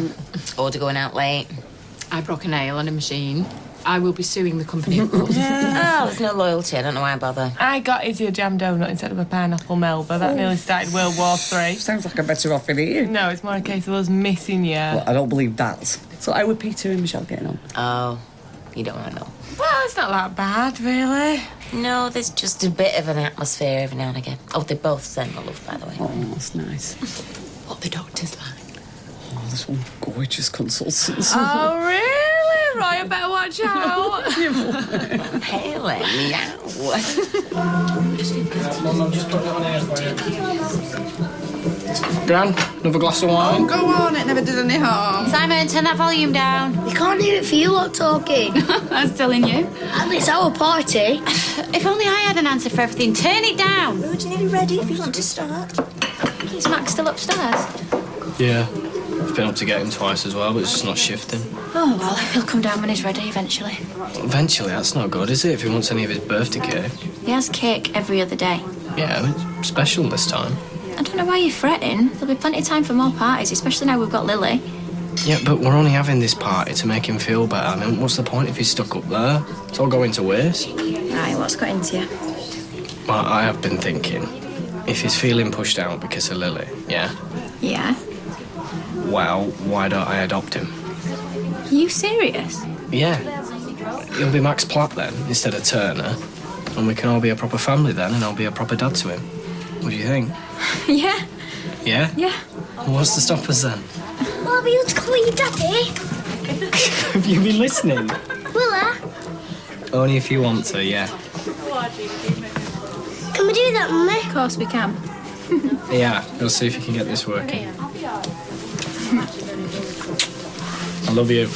Order going out late. I broke a nail on a machine. I will be suing the company, of course. Oh, there's no loyalty. I don't know why I bother. I got Izzy a jam donut instead of a pineapple Melba. That nearly started World War III. Sounds like I'm better off in here. No, it's more a case of us missing you. Well, I don't believe that. So, how were Peter and Michelle getting on? Oh, you don't want to know. Well, it's not that bad, really. No, there's just a bit of an atmosphere every now and again. Oh, they both send my love, by the way. Oh, that's nice. What the doctor's like? Oh, there's one gorgeous consultant. Oh, really? Roy, I better watch out. Haley, meow. Mum, just put it on air for you. Gran, another glass of wine? Oh, go on, it never did any harm. Simon, turn that volume down. We can't hear it for you lot talking. I was telling you. And it's our party. If only I had an answer for everything. Turn it down. Road's nearly ready if you want to start. Is Max still upstairs? Yeah. I've been up to get him twice as well, but it's just not shifting. Oh, well, he'll come down when he's ready eventually. Eventually, that's not good, is it? If he wants any of his birthday cake. He has cake every other day. Yeah, it's special this time. I don't know why you're fretting. There'll be plenty of time for more parties, especially now we've got Lily. Yeah, but we're only having this party to make him feel better. I mean, what's the point if he's stuck up there? It's all going to waste. Right, what's got into you? Well, I have been thinking, if he's feeling pushed out because of Lily, yeah? Yeah? Well, why don't I adopt him? Are you serious? Yeah. He'll be Max Platt then, instead of Turner. And we can all be a proper family then, and I'll be a proper dad to him. What do you think? Yeah. Yeah? Yeah. Well, what's to stop us then? Well, I'll be able to call you Daddy. Have you been listening? Will I? Only if you want to, yeah. Can we do that, Mummy? Of course we can. Yeah, we'll see if you can get this working. I love you.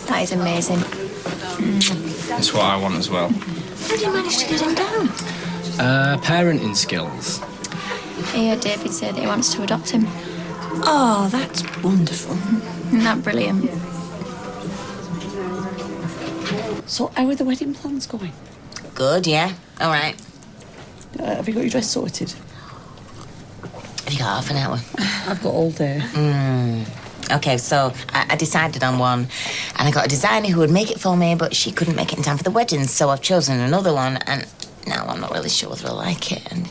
That is amazing. It's what I want as well. How did you manage to get him down? Parenting skills. I heard David say that he wants to adopt him. Oh, that's wonderful. Isn't that brilliant? So, how are the wedding plans going? Good, yeah. All right. Have you got your dress sorted? Have you got half an hour? I've got all day. Okay, so I decided on one, and I got a designer who would make it for me, but she couldn't make it in time for the wedding, so I've chosen another one, and now I'm not really sure whether I like it, and...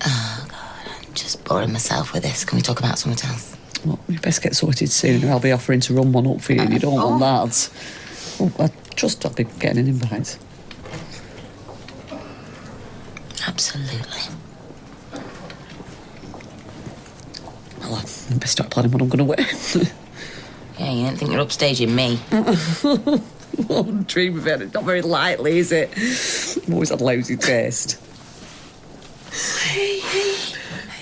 Oh, God, I'm just boring myself with this. Can we talk about something else? Well, we best get sorted soon, or I'll be offering to run one up for you, and you don't want that. Oh, I trust I'll be getting an invite. Absolutely. Well, I best start planning what I'm going to wear. Yeah, you don't think you're upstaging me? I wouldn't dream of it. It's not very likely, is it? I've always had lousy taste. Hey,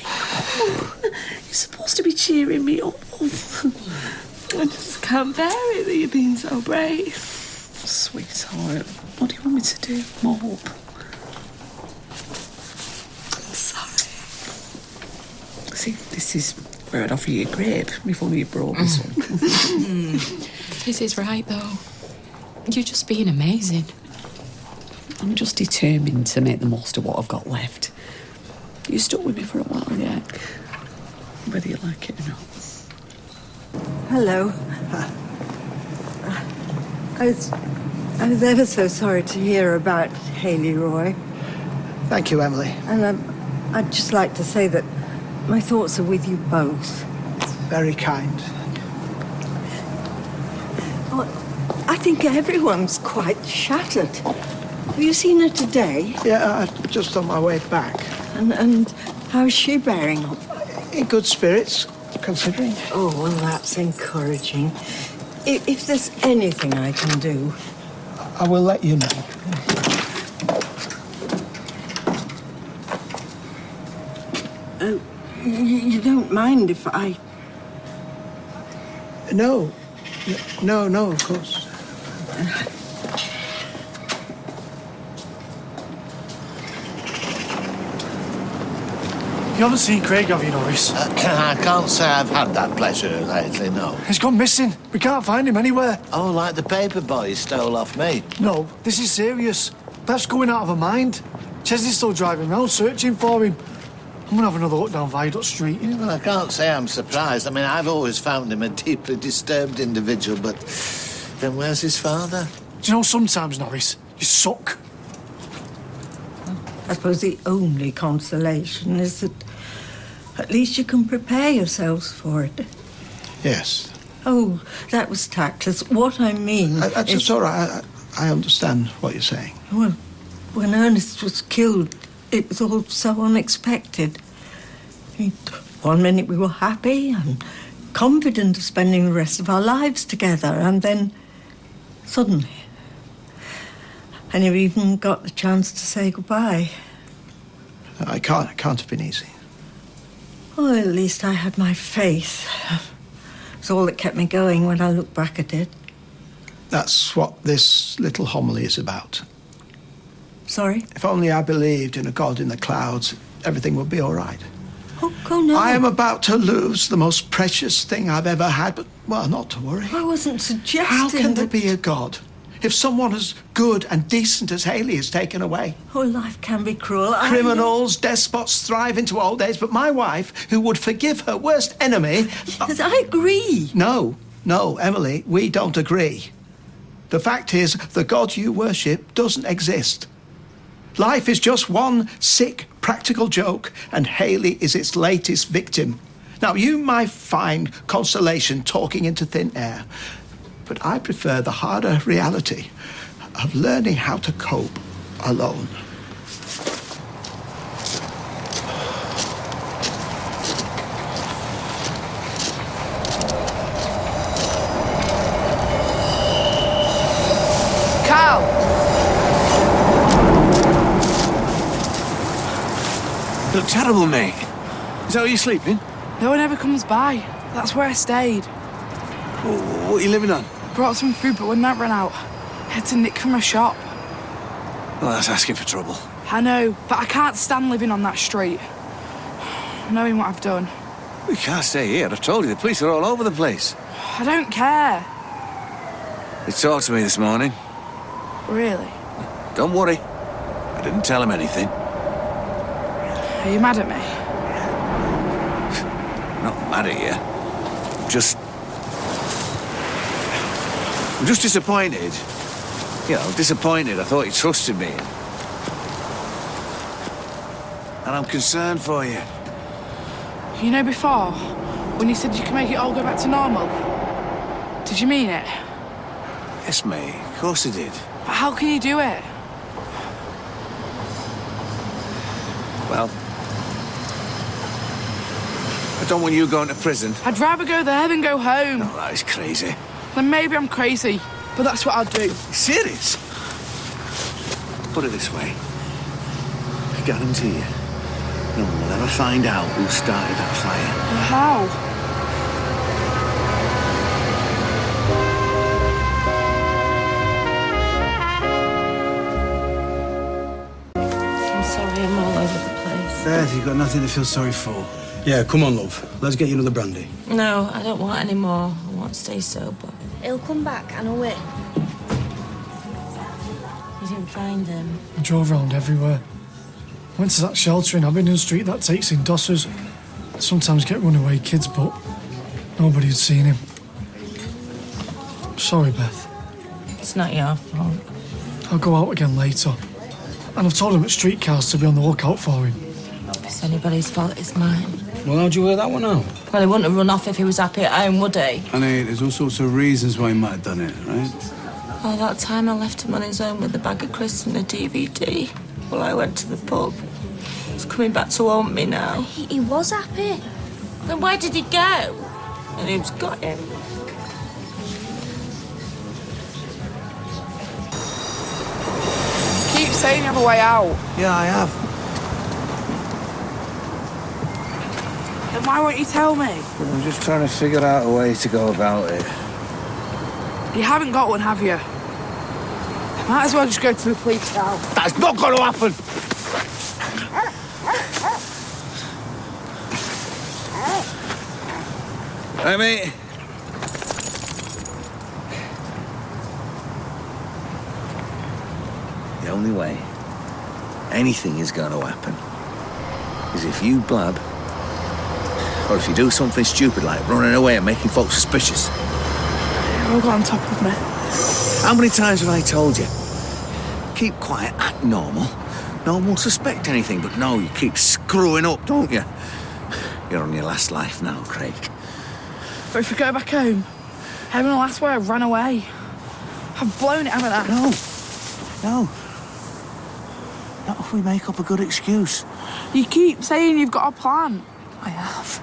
come on. You're supposed to be cheering me up. I just can't bear it that you're being so brave. Sweetheart, what do you want me to do? Mop? Sorry. See, this is where I'd offer you a grape if only you brought me some. This is right, though. You're just being amazing. I'm just determined to make the most of what I've got left. You stuck with me for a while, yeah? Whether you like it or not. Hello. I was ever so sorry to hear about Haley Roy. Thank you, Emily. And I'd just like to say that my thoughts are with you both. Very kind. Well, I think everyone's quite shattered. Have you seen her today? Yeah, just on my way back. And how's she bearing up? In good spirits, considering. Oh, well, that's encouraging. If there's anything I can do... I will let you know. You don't mind if I... No, of course. You haven't seen Craig, have you, Norris? I can't say I've had that pleasure lately, no. He's gone missing. We can't find him anywhere. Oh, like the paper boy stole off me? No, this is serious. Perhaps going out of her mind. Chesney's still driving around searching for him. I'm going to have another look down Viaduct Street. Yeah, well, I can't say I'm surprised. I mean, I've always found him a deeply disturbed individual, but then where's his father? Do you know, sometimes, Norris, you suck. I suppose the only consolation is that at least you can prepare yourselves for it. Yes. Oh, that was tactless. What I mean It's all right. I understand what you're saying. Well, when Ernest was killed, it was all so unexpected. I mean, One minute we were happy and confident of spending the rest of our lives together, and then suddenly I never even got the chance to say goodbye. It can't have been easy. Oh, at least I had my faith. It's all that kept me going when I look back at it. That's what this little homily is about. Sorry? If only I believed in a God in the clouds, everything would be all right. Oh, no. I am about to lose the most precious thing I've ever had, but, well, not to worry. I wasn't suggesting How can there that... be a God if someone as good and decent as Haley is taken away? Oh, life can be cruel. Criminals, despots thrive into old age, but my wife, who would forgive her worst enemy... Yes, I agree. No, Emily, we don't agree. The fact is, the God you worship doesn't exist. Life is just one sick, practical joke, and Haley is its latest victim. Now, you might find consolation talking into thin air, but I prefer the harder reality of learning how to cope alone. You look terrible, mate. Is that where you're sleeping? No one ever comes by. That's where I stayed. What are you living on? Brought some food, but when that ran out, I had to nick from a shop. Well, that's asking for trouble. I know, but I can't stand living on that street. Knowing what I've done. We can't stay here. I've told you, the police are all over the place. I don't care. They talked to me this morning. Really? Don't worry. I didn't tell them anything. Are you mad at me? I'm not mad at you. I'm just disappointed. You know, disappointed. I thought you trusted me. And I'm concerned for you. You know before, when you said you could make it all go back to normal? Did you mean it? Yes, mate. Of course I did. But how can you do it? Well, I don't want you going to prison. I'd rather go there than go home. No, that is crazy. Then maybe I'm crazy, but that's what I'll do. Serious? Put it this way. I guarantee you, no one will ever find out who started that fire. How? I'm sorry, I'm all over the place. Beth, you've got nothing to feel sorry for. Yeah, come on, love. Let's get you another brandy. No, I don't want any more. I want to stay sober. He'll come back, I know it. You didn't find him. I drove around everywhere. Went to that shelter in Abingdon Street that takes in dossers. Sometimes get runaway kids, but nobody had seen him. Sorry, Beth. It's not your fault. I'll go out again later. And I've told him at streetcars to be on the lookout for him. If it's anybody's fault, it's mine. Well, how'd you work that one out? Well, he wouldn't have run off if he was happy at home, would he? Honey, there's all sorts of reasons why he might have done it, right? Oh, that time I left him on his own with a bag of crisps and a DVD. Well, I went to the pub. He's coming back to haunt me now. He was happy. Then where did he go? And who's got him? Keep saying you have a way out. Yeah, I have. Then why won't you tell me? I'm just trying to figure out a way to go about it. You haven't got one, have you? Might as well just go to the police now. That's not going to happen! Hey, mate. The only way anything is going to happen is if you blab, or if you do something stupid like running away and making folks suspicious. You're all got on top of me. How many times have I told you? Keep quiet, act normal. No one will suspect anything, but no, you keep screwing up, don't you? You're on your last life now, Craig. But if we go back home, everyone will ask why I ran away. I've blown it, haven't I? No. Not if we make up a good excuse. You keep saying you've got a plan. I have.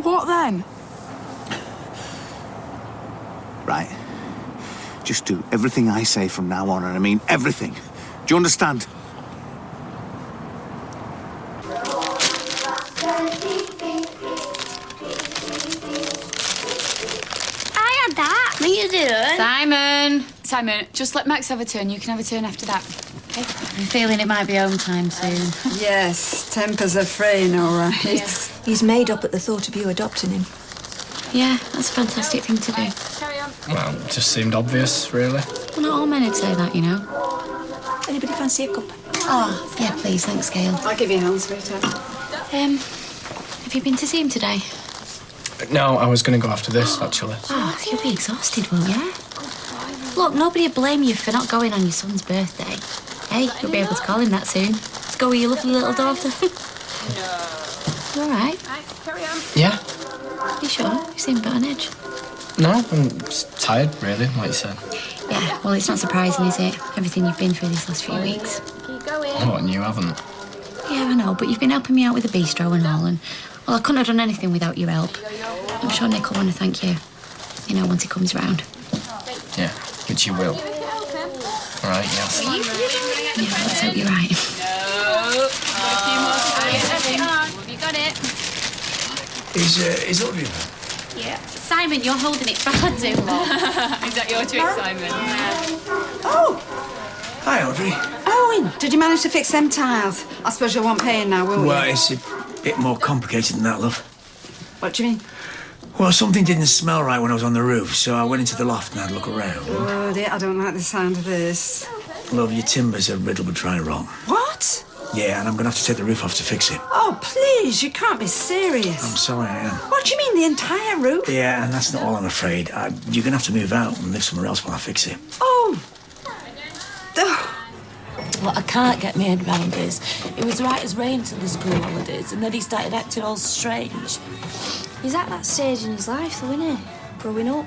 What then? Right. Just do everything I say from now on, and I mean everything. Do you understand? I had that. Me, you didn't. Simon, just let Max have a turn. You can have a turn after that. Okay? I'm feeling it might be home time soon. Yes, tempers are fraying, all right. Yeah. He's made up at the thought of you adopting him. Yeah, that's a fantastic thing to do. Well, it just seemed obvious, really. Well, not all men would say that, you know. Anybody fancy a cup? Oh, yeah, please, thanks, Gail. I'll give you a hand, sweetheart. Have you been to see him today? No, I was going to go after this, actually. Oh, you'll be exhausted, won't you? Look, nobody will blame you for not going on your son's birthday. Hey, you'll be able to call him that soon. Let's go with your lovely little daughter. You all right? Yeah? You sure? You seem a bit on edge. No, I'm just tired, really, like you said. Yeah, well, it's not surprising, is it? Everything you've been through these last few weeks. What, and you haven't? Yeah, I know, but you've been helping me out with the bistro and all, and, well, I couldn't have done anything without your help. I'm sure Nick will want to thank you, you know, once he comes round. Yeah, which you will. All right, yes. Yeah, let's hope you're right. Have you got it? Is Audrey there? Yeah. Simon, you're holding it far too long. Is that your trick, Simon? Oh, Hi, Audrey. Owen, did you manage to fix them tiles? I suppose you won't pay now, will Well, you? it's a bit more complicated than that, love. What do you mean? Well, something didn't smell right when I was on the roof, so I went into the loft and had a look around. Oh, dear, I don't like the sound of this. Love, your timbers are riddled with dry rot. What? Yeah, and I'm going to have to take the roof off to fix it. Oh, please, you can't be serious. I'm sorry, I am. What do you mean, the entire roof? Yeah, and that's not all, I'm afraid. You're going to have to move out and live somewhere else while I fix it. Oh. What I can't get my head round is, it was right as rain to the school holidays, and then he started acting all strange. He's at that stage in his life, though, isn't he? Growing up.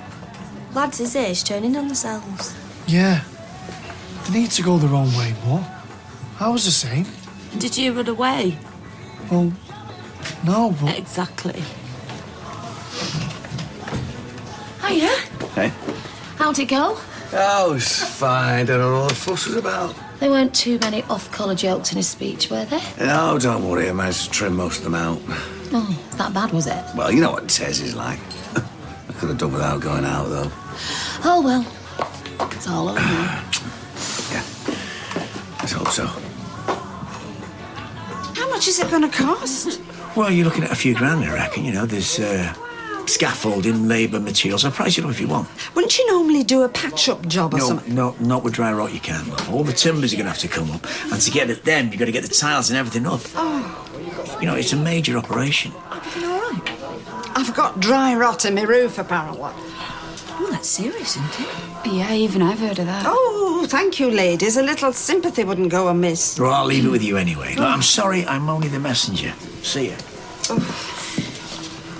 Lads his age turning on themselves. Yeah. They need to go their own way more. I was the same. Did you run away? Well, no, but... Exactly. Hiya. Hey? How'd it go? Oh, it's fine. Don't know what the fuss was about. There weren't too many off-colour jokes in his speech, were there? No, don't worry. I managed to trim most of them out. Oh, it's that bad, was it? Well, you know what Tez is like. I could have done without going out, though. Oh, well. It's all over now. Yeah. Let's hope so. How much is it going to cost? Well, you're looking at a few grand, I reckon. You know, there's scaffolding, labour, materials. I'll price it up if you want. Wouldn't you normally do a patch-up job or something? No, not with dry rot you can't, love. All the timbers are going to have to come up. And to get at them, you've got to get the tiles and everything up. Oh. You know, it's a major operation. Everything all right? I've got dry rot in my roof, apparently. Oh, that's serious, isn't it? Yeah, even I've heard of that. Oh, thank you, ladies. A little sympathy wouldn't go amiss. Well, I'll leave it with you anyway. Look, I'm sorry, I'm only the messenger. See ya.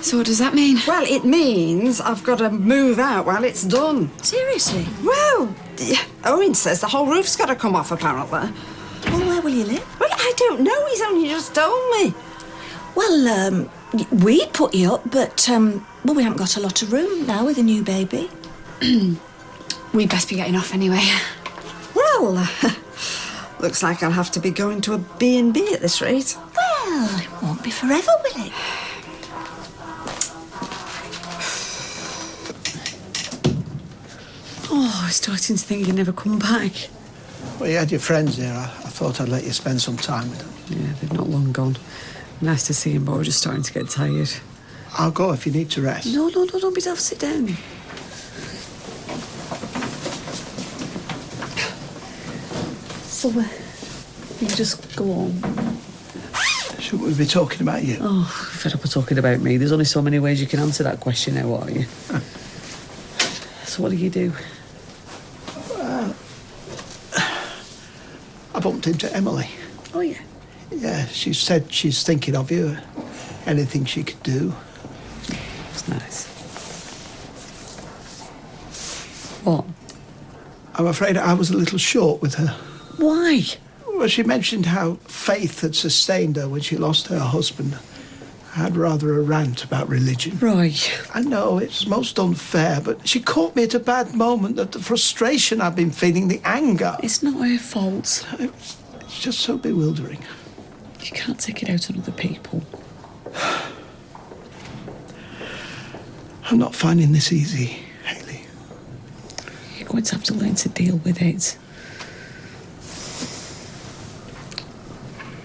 So what does that mean? Well, it means I've got to move out while it's done. Seriously? Well, Owen says the whole roof's got to come off, apparently. Well, where will you live? Well, I don't know. He's only just told me. Well, we'd put you up, but, well, we haven't got a lot of room now with a new baby. We'd best be getting off anyway. Well, looks like I'll have to be going to a B&B at this rate. Well, it won't be forever, will it? Oh, I'm starting to think you'd never come back. Well, you had your friends there. I thought I'd let you spend some time with them. Yeah, they've not long gone. Nice to see him, but we're just starting to get tired. I'll go if you need to rest. No, don't be daft. Sit down. So, you just go on. Shouldn't we be talking about you? Oh, fed up of talking about me. There's only so many ways you can answer that question now, are you? So what do you do? I bumped into Emily. Oh, yeah? Yeah, she said she's thinking of you. Anything she could do. It's nice. What? I'm afraid I was a little short with her. Why? Well, she mentioned how faith had sustained her when she lost her husband. I had rather a rant about religion. Roy. I know it's most unfair, but she caught me at a bad moment. That the frustration I've been feeling, the anger. It's not her fault. It's just so bewildering. You can't take it out on other people. I'm not finding this easy, Hayley. You're going to have to learn to deal with it.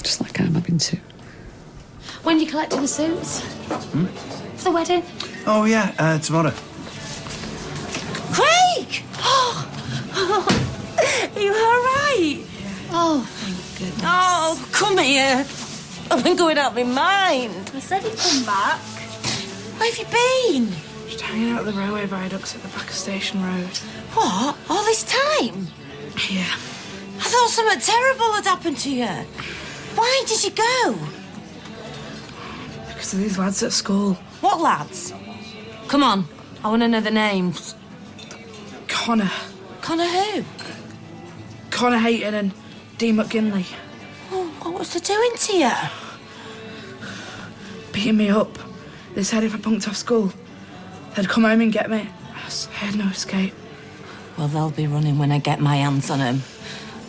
Just like I'm having to. When are you collecting the suits? For the wedding? Oh, yeah, tomorrow. Craig! Are you all right? Oh, thank goodness. Oh, come here. I've been going out of my mind. I said he'd come back. Where have you been? Just hanging out at the railway viaducts at the back of Station Road. What? All this time? Yeah. I thought something terrible had happened to you. Why did you go? Because of these lads at school. What lads? Come on, I want to know the names. Connor. Connor who? Connor Hayton and Dean McGinley. Oh, what was they doing to you? Beating me up. They said if I bunked off school, they'd come home and get me. I had no escape. Well, they'll be running when I get my hands on them.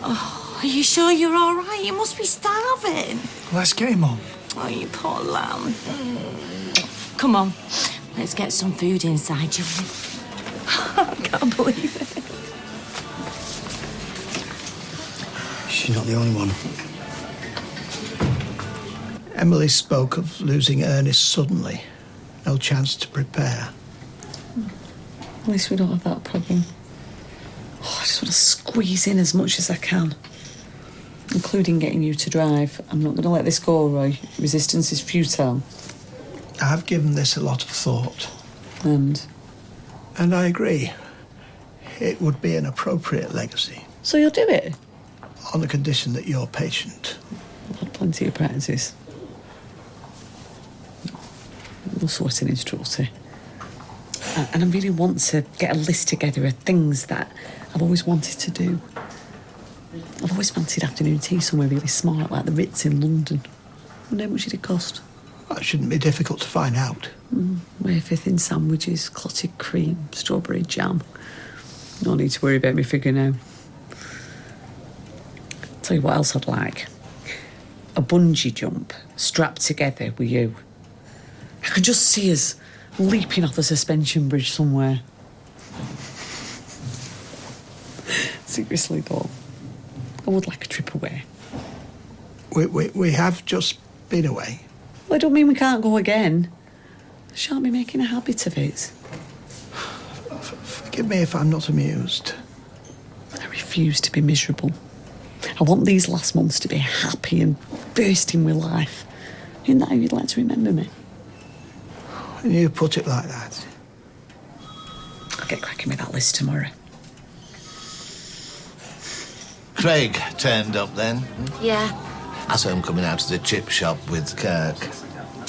Oh, are you sure you're all right? You must be starving. Let's get him on. Oh, you poor lamb. Come on, let's get some food inside you. I can't believe it. She's not the only one. Emily spoke of losing Ernest suddenly. No chance to prepare. At least we don't have that problem. Oh, I just want to squeeze in as much as I can. Including getting you to drive. I'm not going to let this go, Roy. Resistance is futile. I've given this a lot of thought. And I agree. It would be an appropriate legacy. So you'll do it? On the condition that you're patient. I've had plenty of practice. No sweating is cruelty. And I really want to get a list together of things that I've always wanted to do. I've always fancied afternoon tea somewhere really smart, like the Ritz in London. I wonder how much it'd cost. That shouldn't be difficult to find out. Wafer thin sandwiches, clotted cream, strawberry jam. No need to worry about me figure now. Tell you what else I'd like. A bungee jump strapped together with you. I can just see us leaping off the suspension bridge somewhere. Seriously, though, I would like a trip away. We have just been away. Well, I don't mean we can't go again. Shan't be making a habit of it. Forgive me if I'm not amused. I refuse to be miserable. I want these last months to be happy and bursting with life. Isn't that how you'd like to remember me? When you put it like that. I'll get cracking with that list tomorrow. Craig turned up then. Yeah. I saw him coming out of the chip shop with Kirk.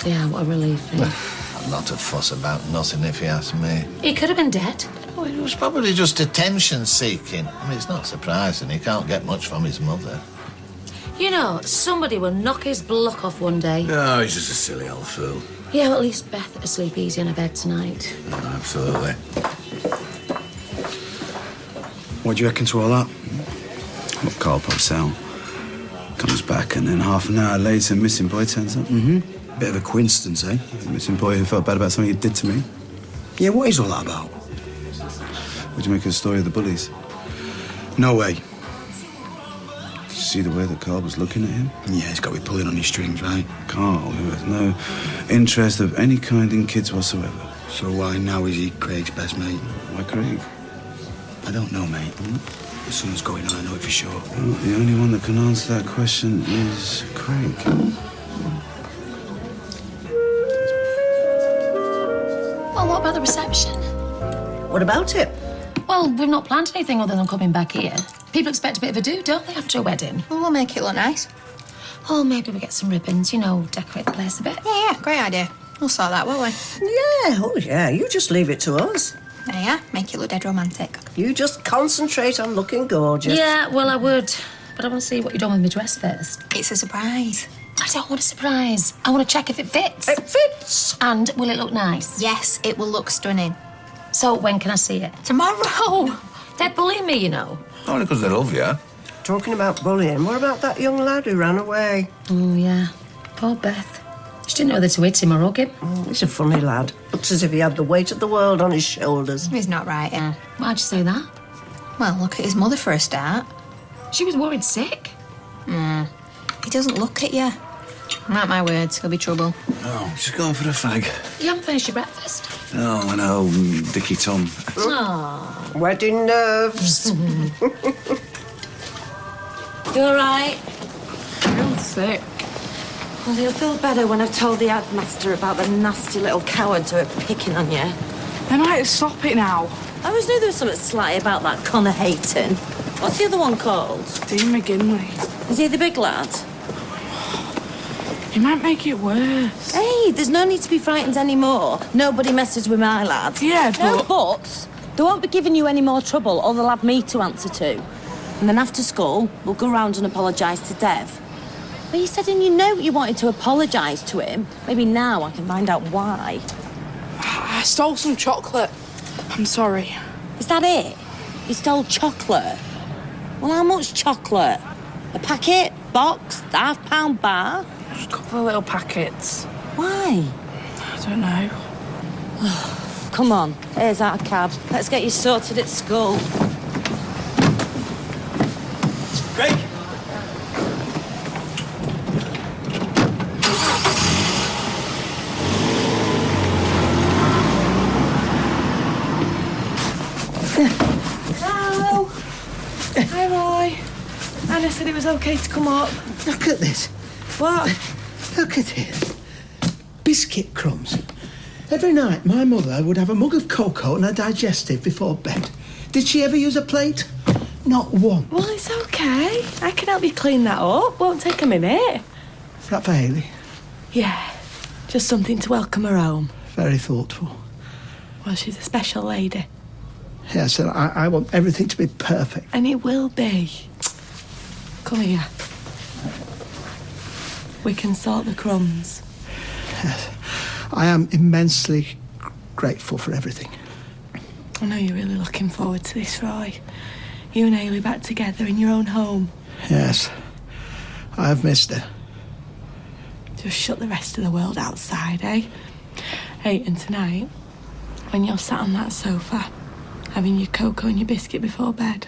Yeah, what a relief. Eh? A lot of fuss about nothing, if you ask me. He could have been dead. Oh, it was probably just attention-seeking. I mean, it's not surprising. He can't get much from his mother. You know, somebody will knock his block off one day. No, he's just a silly old fool. Yeah, well, at least Beth will sleep easy in her bed tonight. Absolutely. What do you reckon to all that? Well, Carl pops out, comes back, and then half an hour later, missing boy turns up. Mm-hmm. Bit of a coincidence, eh? Missing boy who felt bad about something he did to me. Yeah, what is all that about? What do you make of the story of the bullies? No way. Did you see the way that Carl was looking at him? Yeah, he's got to be pulling on his strings, right? Carl, who has no interest of any kind in kids whatsoever. So why now is he Craig's best mate? Why Craig? I don't know, mate. Something's going on, I know it for sure. Well, the only one that can answer that question is Craig. Well, what about the reception? What about it? Well, we've not planned anything other than coming back here. People expect a bit of a do, don't they, after a wedding? Well, we'll make it look nice. Oh, maybe we get some ribbons, you know, decorate the place a bit. Yeah, great idea. We'll sort that, won't we? Yeah, oh yeah, you just leave it to us. There you are. Make it look dead romantic. You just concentrate on looking gorgeous. Yeah, well, I would. But I want to see what you've done with my dress first. It's a surprise. I I don't want a surprise. I want to check if it fits. It fits. And will it look nice? Yes, it will look stunning. So when can I see it? Tomorrow. They're bullying me, you know. Only because they love you. Talking about bullying, what about that young lad who ran away? Oh, yeah. Poor Beth. She didn't know whether to hit him or hug him. He's a funny lad. Looks as if he had the weight of the world on his shoulders. He's not right, yeah. Why'd you say that? Well, look at his mother for a start. She was worried sick. He doesn't look at you. Mark my words, he'll be trouble. Oh, she's going for a fag. You haven't finished your breakfast? Oh, I know, Dicky Tom. Oh. Wedding nerves. You all right? I'm sick. Well, you'll feel better when I've told the headmaster about the nasty little cowards who are picking on you. They might stop it now. I always knew there was something sly about that Connor Hayton. What's the other one called? Dean McGinley. Is he the big lad? He might make it worse. Hey, there's no need to be frightened anymore. Nobody messes with my lad. Yeah, but... No buts. They won't be giving you any more trouble, or they'll have me to answer to. And then after school, we'll go round and apologise to Dev. But you said in your note you wanted to apologise to him. Maybe now I can find out why. I stole some chocolate. I'm sorry. Is that it? You stole chocolate? Well, how much chocolate? A packet? Box? £half bar? Just a couple of little packets. Why? I don't know. Come on, here's our cab. Let's get you sorted at school. Craig! Hello. Hi, Roy. Anna said it was okay to come up. Look at this. What? Look at it. Biscuit crumbs. Every night, my mother would have a mug of cocoa and a digestive before bed. Did she ever use a plate? Not one. Well, it's okay. I can help you clean that up. Won't take a minute. Is that for Hayley? Yeah. Just something to welcome her home. Very thoughtful. Well, she's a special lady. Yes, and I want everything to be perfect. And it will be. Come here. We can sort the crumbs. Yes. I am immensely grateful for everything. I know you're really looking forward to this, Roy. You and Hayley back together in your own home. Yes. I have missed her. Just shut the rest of the world outside, eh? Hey, and tonight, when you're sat on that sofa, having your cocoa and your biscuit before bed,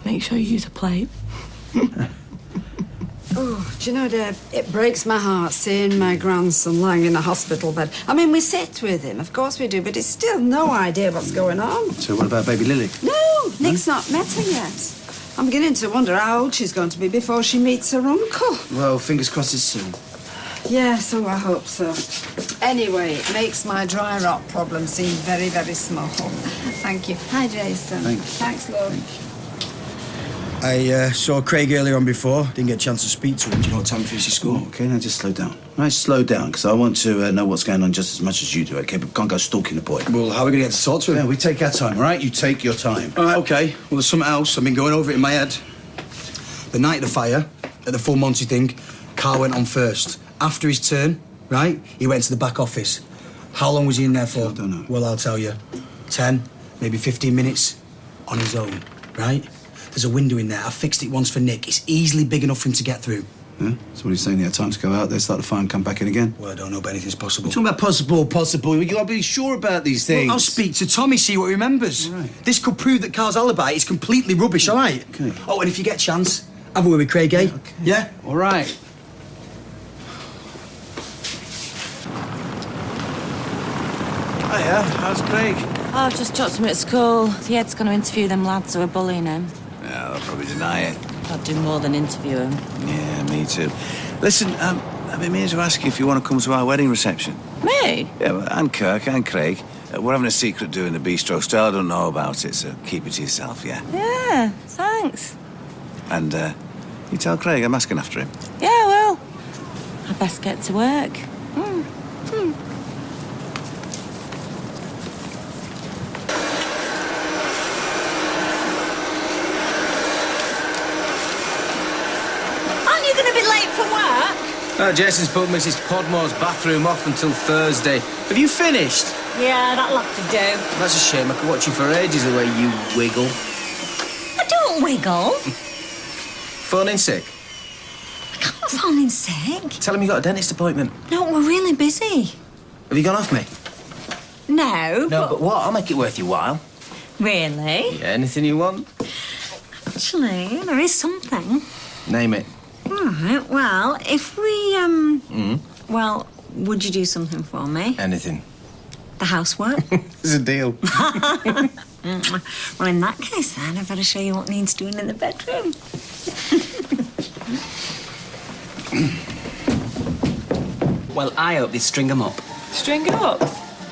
make sure you use a plate. Oh, do you know, Dave, it breaks my heart seeing my grandson lying in a hospital bed. I mean, we sit with him, of course we do, but it's still no idea what's going on. So what about baby Lily? No, Nick's not met her yet. I'm beginning to wonder how old she's going to be before she meets her uncle. Well, fingers crossed it's soon. Yeah, so I hope so. Anyway, it makes my dry rot problem seem very, very small. Thank you. Hi, Jason. Thanks. Love. I saw Craig earlier on before. Didn't get a chance to speak to him. Do you know what time he finishes school? Oh, okay, now just slow down. Right, slow down, because I want to know what's going on just as much as you do, okay? But can't go stalking the boy. Well, how are we going to get to talk to him? Yeah, we take our time, all right? You take your time. All right, okay. Well, there's something else. I've been going over it in my head. The night of the fire, at the full Monty thing, Carl went on first. After his turn, right, he went to the back office. How long was he in there for? I don't know. Well, I'll tell you. 10, maybe 15 minutes on his own, right? There's a window in there. I fixed it once for Nick. It's easily big enough for him to get through. Yeah? So what are you saying? They had time to go out there, start the fire and come back in again? Well, I don't know, but anything's possible. You're talking about possible. You gotta be sure about these things. Well, I'll speak to Tommy, see what he remembers. All right. This could prove that Carl's alibi is completely rubbish, all right? Okay. Oh, and if you get a chance, have a word with Craig, eh? Okay. Yeah? All right. Hiya, how's Craig? Oh, I've just talked to him at school. The head's going to interview them lads who are bullying him. Yeah, they'll probably deny it. I'd do more than interview him. Yeah, me too. Listen, I've been meaning to ask you if you want to come to our wedding reception. Me? Yeah, well, and Kirk and Craig. We're having a secret do in the bistro. Stella don't know about it, so keep it to yourself, yeah? Yeah, thanks. And, you tell Craig I'm asking after him. Yeah, well, I best get to work. Aren't you going to be late for work? Jason's put Mrs. Podmore's bathroom off until Thursday. Have you finished? Yeah, that'll have to do. That's a shame. I could watch you for ages the way you wiggle. I don't wiggle. Phoning sick? I can't phone in sick. Tell him you got a dentist appointment. No, we're really busy. Have you gone off me? No. No, but what? I'll make it worth your while. Really? Yeah, anything you want? Actually, there is something. Name it. All right, well, if we, well, would you do something for me? Anything. The housework? It's a deal. Well, in that case, then, I've got to show you what needs doing in the bedroom. Well, I hope they string them up. String it up?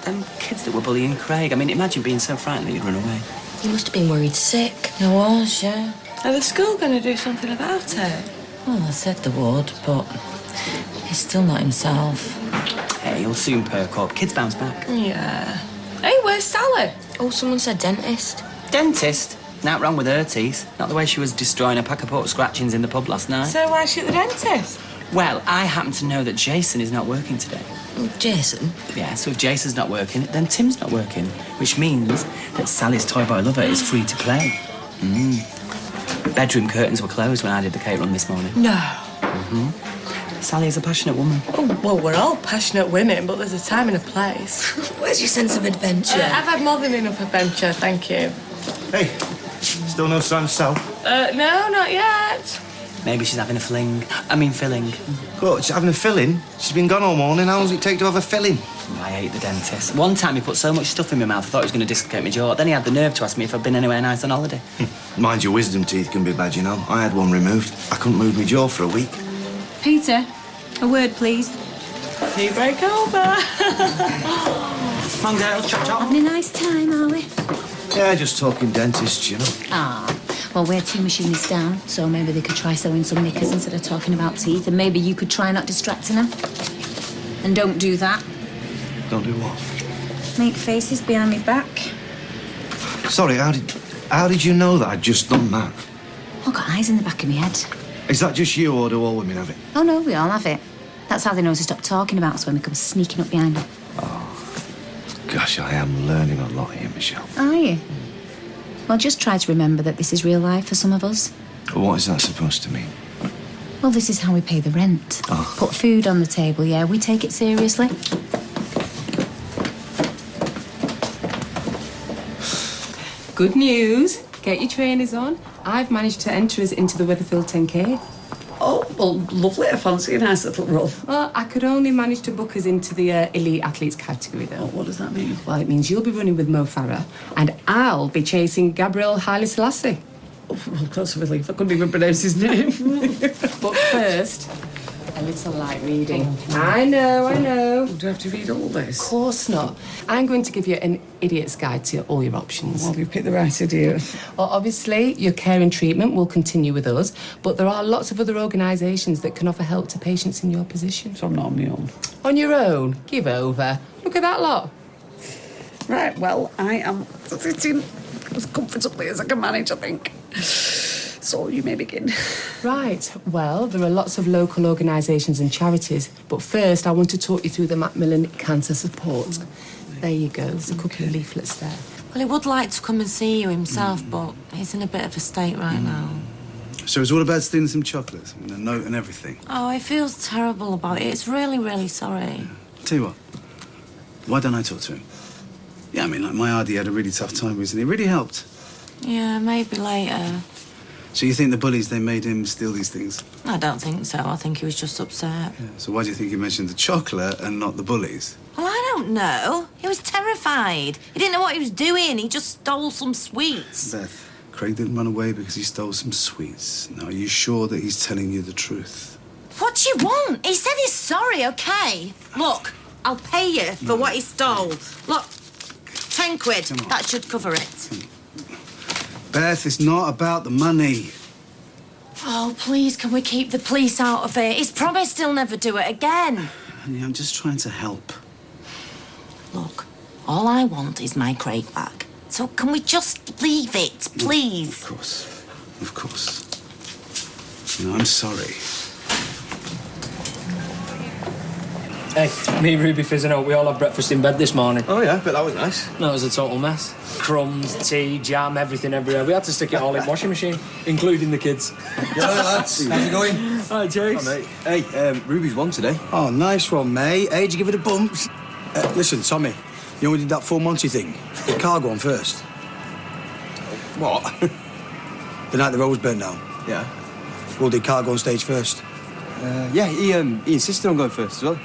Them kids that were bullying Craig. I mean, imagine being so frightened that you'd run away. You must have been worried sick. I was, yeah. Are the school going to do something about it? Well, I said they would, but he's still not himself. Hey, he'll soon perk up. Kids bounce back. Yeah. Hey, where's Sally? Oh, someone said dentist. Dentist? Not wrong with her teeth. Not the way she was destroying a pack of pork scratchings in the pub last night. So why's she at the dentist? Well, I happen to know that Jason is not working today. Jason? Yeah, so if Jason's not working, then Tim's not working, which means that Sally's toy boy lover is free to play. Bedroom curtains were closed when I did the cake run this morning. No. Sally is a passionate woman. Oh, well, we're all passionate women, but there's a time and a place. Where's your sense of adventure? I've had more than enough adventure, thank you. Hey, still no sign of Sal? No, not yet. Maybe she's having a filling. What, she's having a filling? She's been gone all morning. How long does it take to have a filling? I hate the dentist. One time he put so much stuff in my mouth I thought he was going to dislocate my jaw. Then he had the nerve to ask me if I'd been anywhere nice on holiday. Mind your wisdom teeth can be bad, you know. I had one removed. I couldn't move my jaw for a week. Peter, a word, please. Tea break over. Come on, girls, chop chop. Having a nice time, are we? Yeah, just talking dentists, you know. Ah, well, we're two machinists down, so maybe they could try sewing some knickers instead of talking about teeth, and maybe you could try not distracting her. And don't do that. Don't do what? Make faces behind me back. Sorry, how did you know that I'd just done that? I've got eyes in the back of my head. Is that just you, or do all women have it? Oh, no, we all have it. That's how they know to stop talking about us when we come sneaking up behind them. Gosh, I am learning a lot here, Michelle. Are you? Well, just try to remember that this is real life for some of us. What is that supposed to mean? Well, this is how we pay the rent. Oh. Put food on the table, yeah? We take it seriously. Good news. Get your trainers on. I've managed to enter us into the Weatherfield 10K. Oh, well, lovely. I fancy a nice little run. Well, I could only manage to book us into the elite athletes category, though. What does that mean? Well, it means you'll be running with Mo Farah, and I'll be chasing Gabriel Haile Selassie. Oh, well, that's a relief. I couldn't even pronounce his name. But first, a little light reading. I know. Do I have to read all this? Of course not. I'm going to give you an idiot's guide to all your options. Well, you've picked the right idiot. Well, obviously, your care and treatment will continue with us, but there are lots of other organisations that can offer help to patients in your position. So I'm not on my own. On your own? Give over. Look at that lot. Right, well, I am sitting as comfortably as I can manage, I think. So you may begin. Right. Well, there are lots of local organisations and charities, but first I want to talk you through the Macmillan Cancer Support. There you go. There's a couple of leaflets there. Well, he would like to come and see you himself, but he's in a bit of a state right now. So it's all about stealing some chocolates and a note and everything. Oh, he feels terrible about it. It's really, really sorry. Tell you what, why don't I talk to him? Yeah, I mean, like, my RD had a really tough time recently. It really helped. Yeah, maybe later. So you think the bullies, they made him steal these things? I don't think so. I think he was just upset. Yeah. So why do you think he mentioned the chocolate and not the bullies? Well, I don't know. He was terrified. He didn't know what he was doing. He just stole some sweets. Beth, Craig didn't run away because he stole some sweets. Now, are you sure that he's telling you the truth? What do you want? He said he's sorry, OK? Look, I'll pay you for what he stole. Look, 10 quid. That should cover it. Beth, it's not about the money. Oh, please, can we keep the police out of it? He's promised he'll never do it again. Honey, I'm just trying to help. Look, all I want is my Craig back. So can we just leave it, please? Of course. Of course. You know, I'm sorry. Hey, me, Ruby, Fizz and Oak, we all had breakfast in bed this morning. Oh, yeah, but that was nice. No, it was a total mess. Crumbs, tea, jam, everything everywhere. We had to stick it all in washing machine, including the kids. Yeah, lads. How's it going? Hi, Chase. Hi, mate. Hey, Ruby's won today. Oh, nice one, mate. Hey, did you give it a bumps? Listen, Tommy, you know we did that full Monty thing? Did Carl go on first? What? The night the road was burnt down. Yeah. Well, did Carl go on stage first? Yeah, he insisted on going first as well.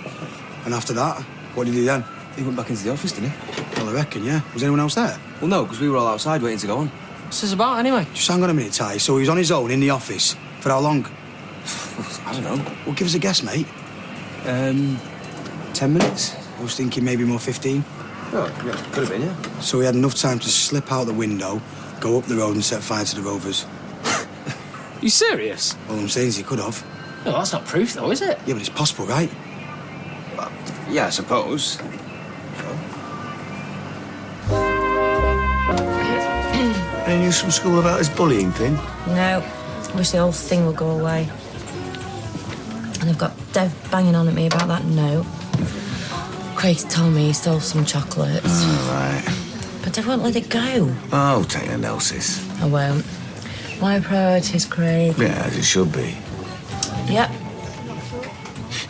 And after that, what did he do then? He went back into the office, didn't he? Well, I reckon, yeah. Was anyone else there? Well, no, because we were all outside waiting to go on. What's this about, anyway? Just hang on a minute, Ty. So he was on his own in the office. For how long? I don't know. Well, give us a guess, mate. 10 minutes? I was thinking maybe more 15. Oh, yeah, could have been, yeah. So he had enough time to slip out the window, go up the road and set fire to the Rovers. You serious? All I'm saying is he could have. No, that's not proof, though, is it? Yeah, but it's possible, right? Well, yeah, I suppose. Any news from school about his bullying thing? No. I wish the whole thing would go away. And I've got Dev banging on at me about that note. Craig's told me he stole some chocolates. Oh, right. But Dev won't let it go. Oh, take a notice. I won't. My priorities, Craig. Yeah, as it should be. Yep.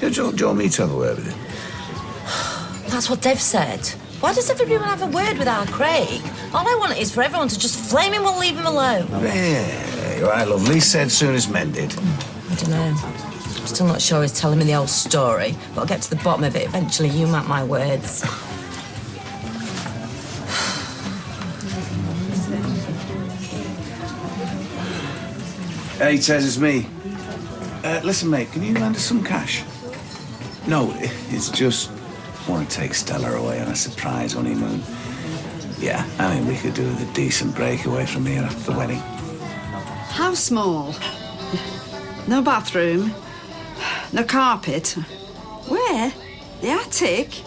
Yeah, do you want me to have a word with him? That's what Dev said. Why does everyone have a word with our Craig? All I want is for everyone to just flame him or leave him alone. Yeah, right, lovely. Said soon as mended. I don't know. I'm still not sure he's telling me the whole story, but I'll get to the bottom of it eventually, you mark my words. Hey, Tez, it's me. Listen, mate, can you lend us some cash? No, it's just want to take Stella away on a surprise honeymoon. Yeah, I mean, we could do with a decent breakaway from here after the wedding. How small? No bathroom? No carpet? Where? The attic?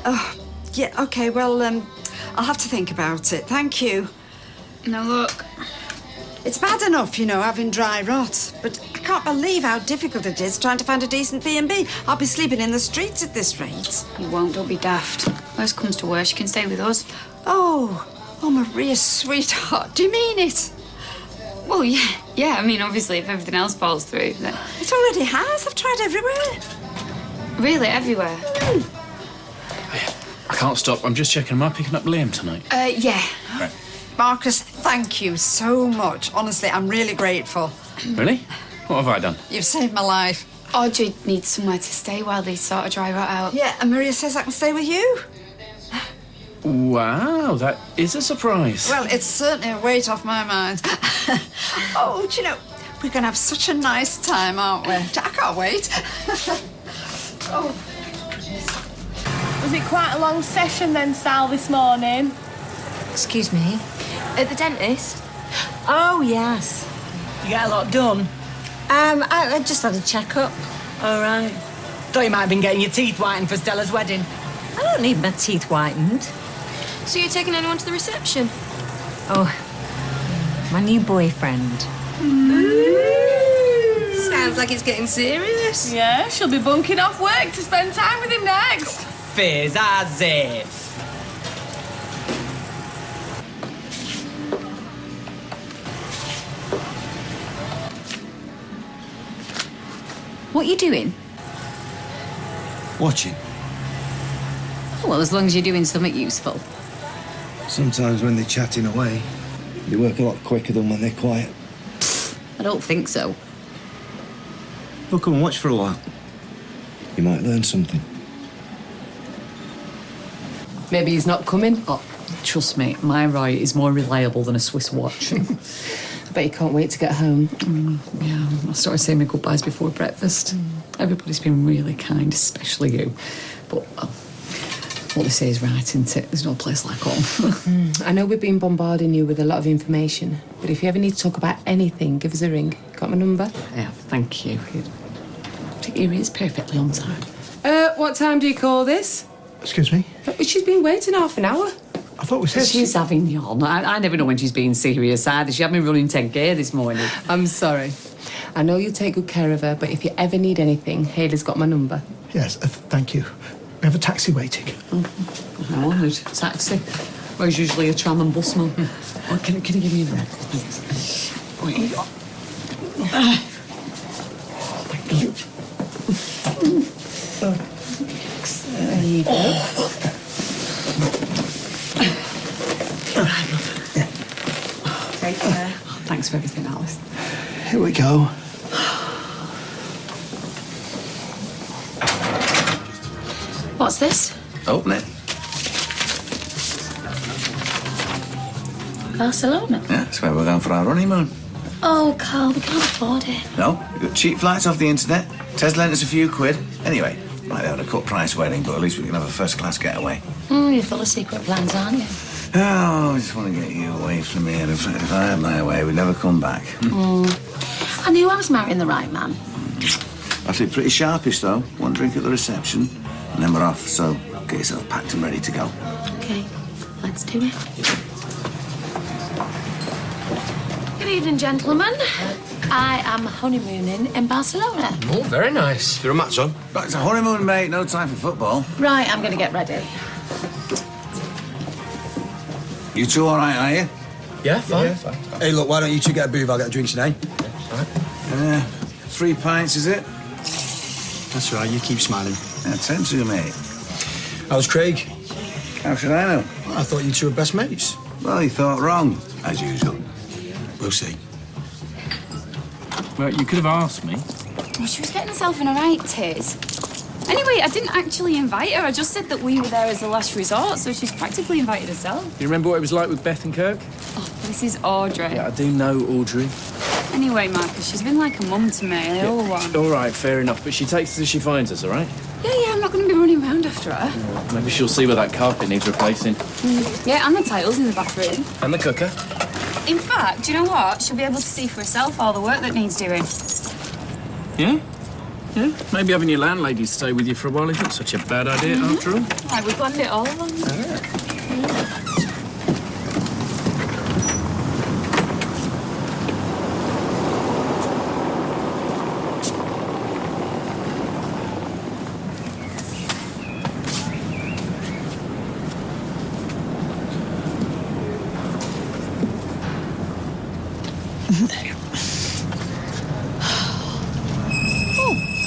Oh, yeah, OK, well, I'll have to think about it. Thank you. Now, look. It's bad enough, you know, having dry rot, but I can't believe how difficult it is trying to find a decent B&B. I'll be sleeping in the streets at this rate. You won't, don't be daft. Worst comes to worst, you can stay with us. Oh, Maria, sweetheart, do you mean it? Well, yeah, I mean, obviously, if everything else falls through, then... It already has. I've tried everywhere. Really, everywhere? I can't stop. I'm just checking. Am I picking up Liam tonight? Yeah. Right. Marcus, thank you so much. Honestly, I'm really grateful. Really? What have I done? You've saved my life. Audrey needs somewhere to stay while they sort of dry rot out. Yeah, and Maria says I can stay with you. Wow, that is a surprise. Well, it's certainly a weight off my mind. Oh, do you know, we're going to have such a nice time, aren't we? I can't wait. Oh. Was it quite a long session then, Sal, this morning? Excuse me? At the dentist? Oh, yes. You get a lot done? I just had a checkup. All right. Thought you might have been getting your teeth whitened for Stella's wedding. I don't need my teeth whitened. So you're taking anyone to the reception? Oh, my new boyfriend. Sounds like it's getting serious. Yeah, she'll be bunking off work to spend time with him next. Fizz as if. What are you doing? Watching. Well, as long as you're doing something useful. Sometimes when they're chatting away, they work a lot quicker than when they're quiet. I don't think so. We'll come and watch for a while. You might learn something. Maybe he's not coming. Oh, trust me, my Roy is more reliable than a Swiss watch. I bet you can't wait to get home. Yeah, I started saying my goodbyes before breakfast. Everybody's been really kind, especially you. But what they say is right, isn't it? There's no place like home. I know we've been bombarding you with a lot of information, but if you ever need to talk about anything, give us a ring. Got my number? Yeah, thank you. Here is perfectly on time. What time do you call this? Excuse me? She's been waiting half an hour. I thought we said... She's having yawn. I never know when she's being serious either. She had me running 10K this morning. I'm sorry. I know you'll take good care of her, but if you ever need anything, Hayley's got my number. Yes, thank you. We have a taxi waiting. Oh, there's a taxi. Well, it's usually a tram and bus man. Oh, can you give me a minute? Thanks. Oh, here you go. Thank you. There you go. Right, love. Take care. Thanks for everything, Alice. Here we go. What's this? Open it. Barcelona. Yeah, that's where we're going for our honeymoon. Oh, Carl, we can't afford it. No, we've got cheap flights off the internet. Tes lent us a few quid. Anyway, might have a cut-price wedding, but at least we can have a first-class getaway. You're full of secret plans, aren't you? Oh, I just want to get you away from here. In fact, if I had my way, we'd never come back. I knew I was marrying the right man. I feel pretty sharpish, though. One drink at the reception, and then we're off, so get yourself packed and ready to go. Okay, let's do it. Good evening, gentlemen. I am honeymooning in Barcelona. Oh, very nice. You're a match on? Back to honeymoon, mate. No time for football. Right, I'm going to get ready. You two all right, are you? Yeah, fine. Hey, look, why don't you two get a booth? I'll get a drink today. 3 pints, is it? That's right, you keep smiling. Yeah, 10 to, mate. How's Craig? How should I know? I thought you two were best mates. Well, you thought wrong, as usual. We'll see. Well, you could have asked me. Well, she was getting herself in a right tears. Anyway, I didn't actually invite her. I just said that we were there as a last resort, so she's practically invited herself. You remember what it was like with Beth and Kirk? Oh, this is Audrey. Yeah, I do know Audrey. Anyway, Marcus, she's been like a mum to me. They all want. All right, fair enough. But she takes us as she finds us, all right? Yeah, I'm not going to be running around after her. Maybe she'll see where that carpet needs replacing. Yeah, and the tiles in the bathroom. And the cooker. In fact, do you know what? She'll be able to see for herself all the work that needs doing. Yeah? Yeah, maybe having your landlady stay with you for a while isn't such a bad idea after all. Right, we planned it all along.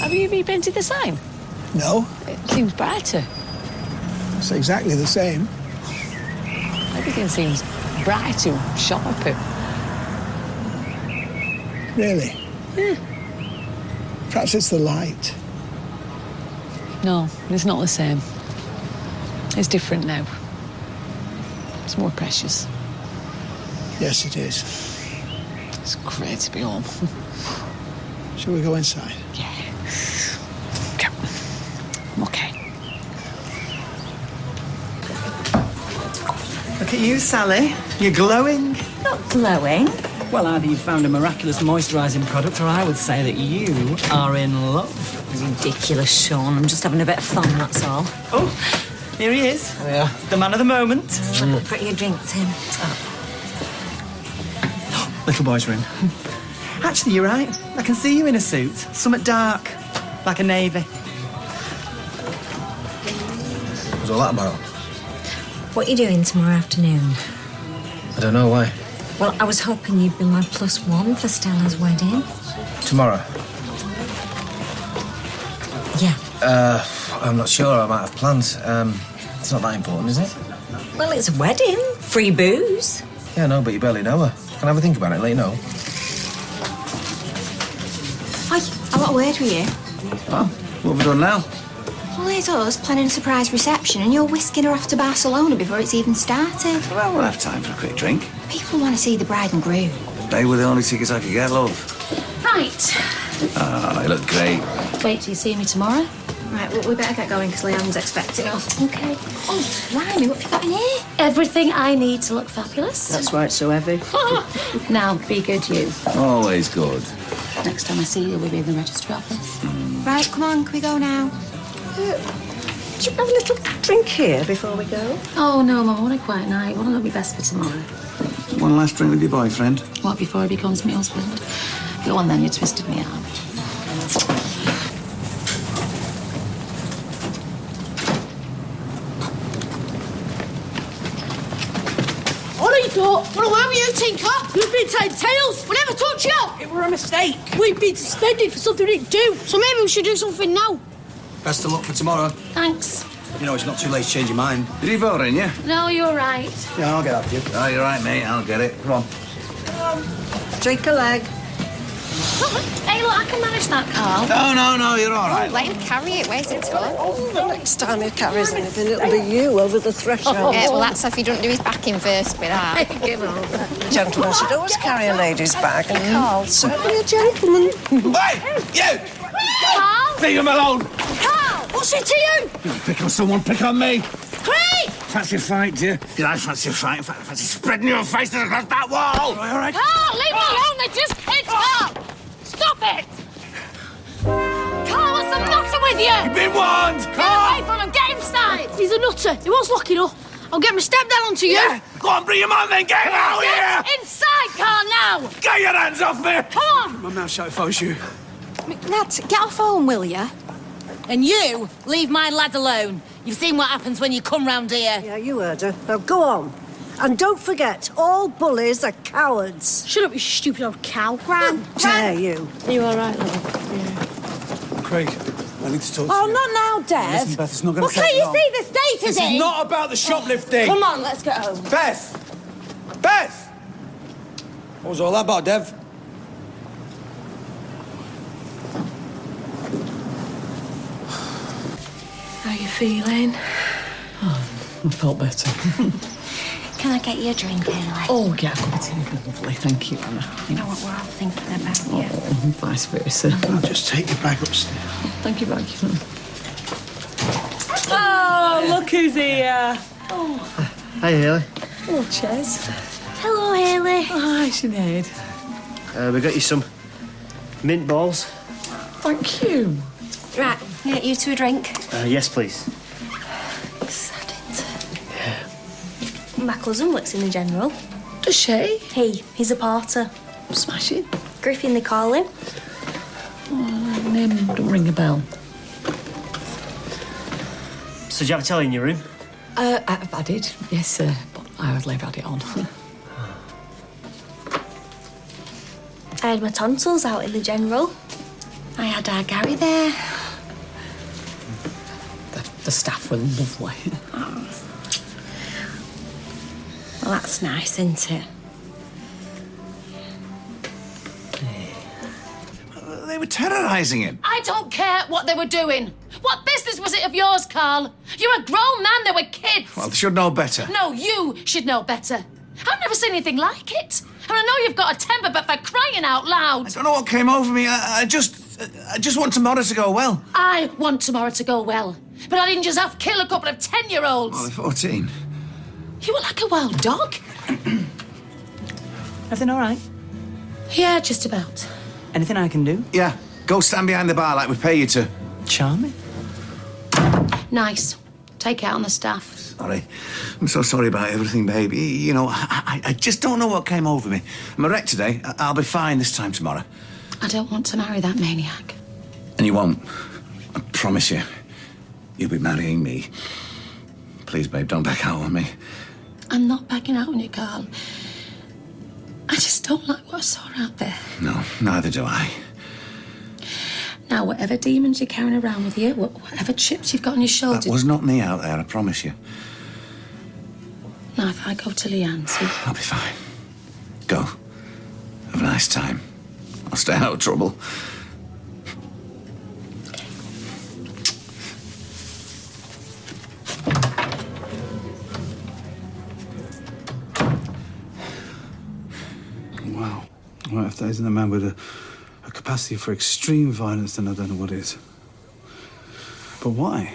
Have you repainted the sign? No, It seems brighter. it's exactly the same. Everything seems brighter, sharper. Really? Yeah. Perhaps it's the light. No, it's not the same. It's different now. It's more precious. Yes, it is. It's great to be home. Shall we go inside? Yeah. Come. I'm okay. Look at you, Sally. You're glowing. Not glowing. Well, either you found a miraculous moisturising product, or I would say that you are in love. Ridiculous, Sean. I'm just having a bit of fun, that's all. Oh, here he is. Yeah. The man of the moment. Pretty a drink, Tim. Little boy's room. Actually, you're right. I can see you in a suit. Something dark, like a navy. What's all that about? What are you doing tomorrow afternoon? I don't know why. Well, I was hoping you'd be my +1 for Stella's wedding. Tomorrow? Yeah. I'm not sure. I might have plans. It's not that important, is it? Well, it's a wedding. Free booze. Yeah, no, but you barely know her. Can I have a think about it and let you know? Hi, I want a word with you. Oh, what have we done now? Well, there's us planning a surprise reception and you're whisking her off to Barcelona before it's even started. Well, we'll have time for a quick drink. People want to see the bride and groom. They were the only tickets I could get, love. Right. Oh, you look great. Wait till you see me tomorrow. Right, well, we better get going because Leanne's expecting us. Okay. Oh, blimey, what have you got in here? Everything I need to look fabulous. That's why it's so heavy. Now, be good, you. Always good. Next time I see you, we'll be in the registry office. Right, come on, can we go now? Do you have a little drink here before we go? Oh, no, Mum, I want a quiet night. What'll be best for tomorrow? One last drink with your boyfriend. What, before he becomes my husband? Go on then, you twisted me arm. What are you doing? Well, where were you, Tinker? You've been telling tales. We never touched you. It were a mistake. We've been suspended for something we didn't do. So maybe we should do something now. Best of luck for tomorrow. Thanks. You know, it's not too late to change your mind. Did he vote in you? No, you're right. Yeah, I'll get after you. Oh, you're right, mate. I'll get it. Come on. Drink a leg. Hey, look, I can manage that, Carl. No, you're all right. Let him carry it. Where's it going? Oh, the next time he carries anything, it'll be you over the threshold. Well, that's if he doesn't do his backing first with that. Give over. Gentlemen should always carry a lady's bag, and Carl's certainly a gentleman. Hey, you! Carl? Leave him alone! Carl, what's it to you? You pick on someone, pick on me. Craig! Fancy a fight, do you? Did I fancy a fight? In fact, I fancy spreading your faces across that wall. All right. Carl, leave him alone. They're just kids, Carl. Stop it. Carl, what's the matter with you? You've been warned. Get away from him. Get inside. He's a nutter. He wants locking up. I'll get my stepdad onto you. Yeah. Go on, bring him on then. Get him out here. Get inside, Carl, now. Get your hands off me. Come on. My mouth shut if I was you. Nat, get off home, will you? And you, leave my lad alone. You've seen what happens when you come round here. Yeah, you heard her. Now go on. And don't forget, all bullies are cowards. Shut up, you stupid old cow. How dare you? Are you all right, love? Craig, I need to talk to Oh, you. not now, Dev. Listen, Beth, it's not going Well, to take can't you long. see the state This is in? is not about the shoplifting. Come on, let's go home. Beth! Beth! What was all that about, Dev? How you feeling? I felt better. Can I get you a drink, Haley? Oh, yeah, a cup of tea would be lovely. Thank you, Anna. You know what we're all thinking about you. Oh, vice versa. I'll just take your bag upstairs. Thank you, Bag. Oh, look who's here. Hey, Haley. Oh, Ches. Hello, Haley. Hi, Sinead. We got you some mint balls. Thank you. Right, can I get you two a drink? Yes, please. Sad, isn't it? My cousin works in the general. Does she? He's a porter. Smashing. Griffin, they call him. Oh, name don't ring a bell. So, do you have a telly in your room? I did, yes, sir. But I hardly ever had it on. I had my tonsils out in the general. I had our Gary there. The staff were lovely. Well, that's nice, isn't it? They were terrorising him. I don't care what they were doing. What business was it of yours, Carl? You're a grown man, they were kids. Well, they should know better. No, you should know better. I've never seen anything like it. And I know you've got a temper, but for crying out loud. I don't know what came over me. I just want tomorrow to go well. I want tomorrow to go well. But I didn't just have to kill a couple of 10-year-olds. Oh, they're 14. You were like a wild dog. Everything all right? Yeah, just about. Anything I can do? Yeah, go stand behind the bar like we pay you to. Charming. Nice. Take it out on the staff. Sorry. I'm so sorry about everything, baby. You know, I just don't know what came over me. I'm a wreck today. I'll be fine this time tomorrow. I don't want to marry that maniac. And you won't. I promise you. You'll be marrying me. Please, babe, don't back out on me. I'm not backing out on you, Carl. I just don't like what I saw out there. No, neither do I. Now, whatever demons you're carrying around with you, whatever chips you've got on your shoulders... That was not me out there, I promise you. Now, if I go to Leanne's... I'll be fine. Go. Have a nice time. I'll stay out of trouble. Wow. Well, if that isn't a man with a capacity for extreme violence, then I don't know what is. But why?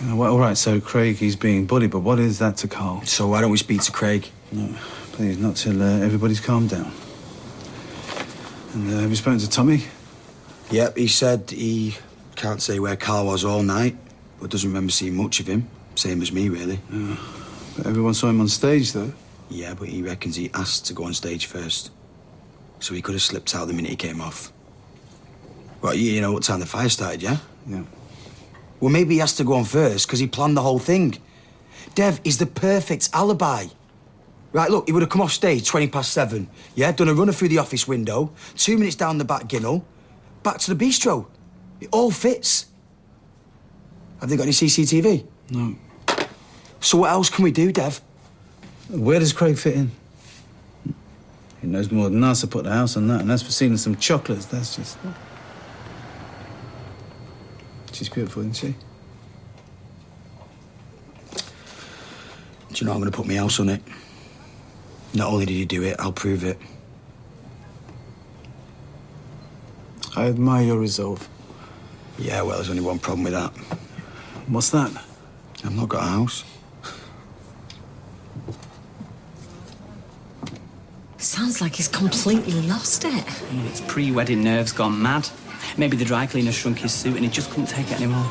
You know, well, all right, so Craig, he's being bullied, but what is that to Carl? So why don't we speak to Craig? No, please, not till everybody's calmed down. And have you spoken to Tommy? Yep, he said he can't say where Carl was all night, but doesn't remember seeing much of him. Same as me, really. Yeah. But everyone saw him on stage, though. Yeah, but he reckons he asked to go on stage first. So he could have slipped out the minute he came off. Well, you know what time the fire started, yeah? Yeah. Well, maybe he has to go on first because he planned the whole thing. Dev is the perfect alibi. Right, look, he would have come off stage 7:20, yeah? Done a runner through the office window, 2 minutes down the back ginnel, back to the bistro. It all fits. Have they got any CCTV? No. So what else can we do, Dev? Where does Craig fit in? He knows more than us to put the house on that, and as for stealing some chocolates, that's just... She's beautiful, isn't she? Do you know I'm going to put my house on it? Not only did he do it, I'll prove it. I admire your resolve. Yeah, well, there's only one problem with that. What's that? I've not got a house. Sounds like he's completely lost it. It's pre-wedding nerves gone mad. Maybe the dry cleaner shrunk his suit and he just couldn't take it anymore.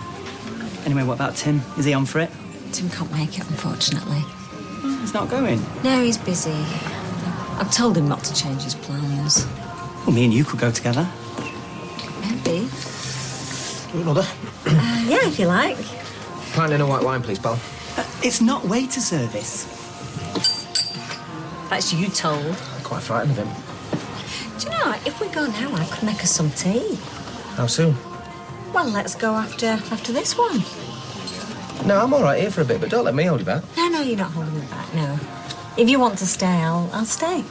Anyway, what about Tim? Is he on for it? Tim can't make it, unfortunately. He's not going. No, he's busy. I've told him not to change his plans. Well, me and you could go together. Maybe. Another? Yeah, if you like. Pint in a white wine, please, pal. It's not waiter service. That's you told. I'm quite frightened of him. Do you know, if we go now, I could make us some tea. How soon? Well, let's go after this one. No, I'm all right here for a bit, but don't let me hold you back. No, you're not holding me back, no. If you want to stay, I'll stay.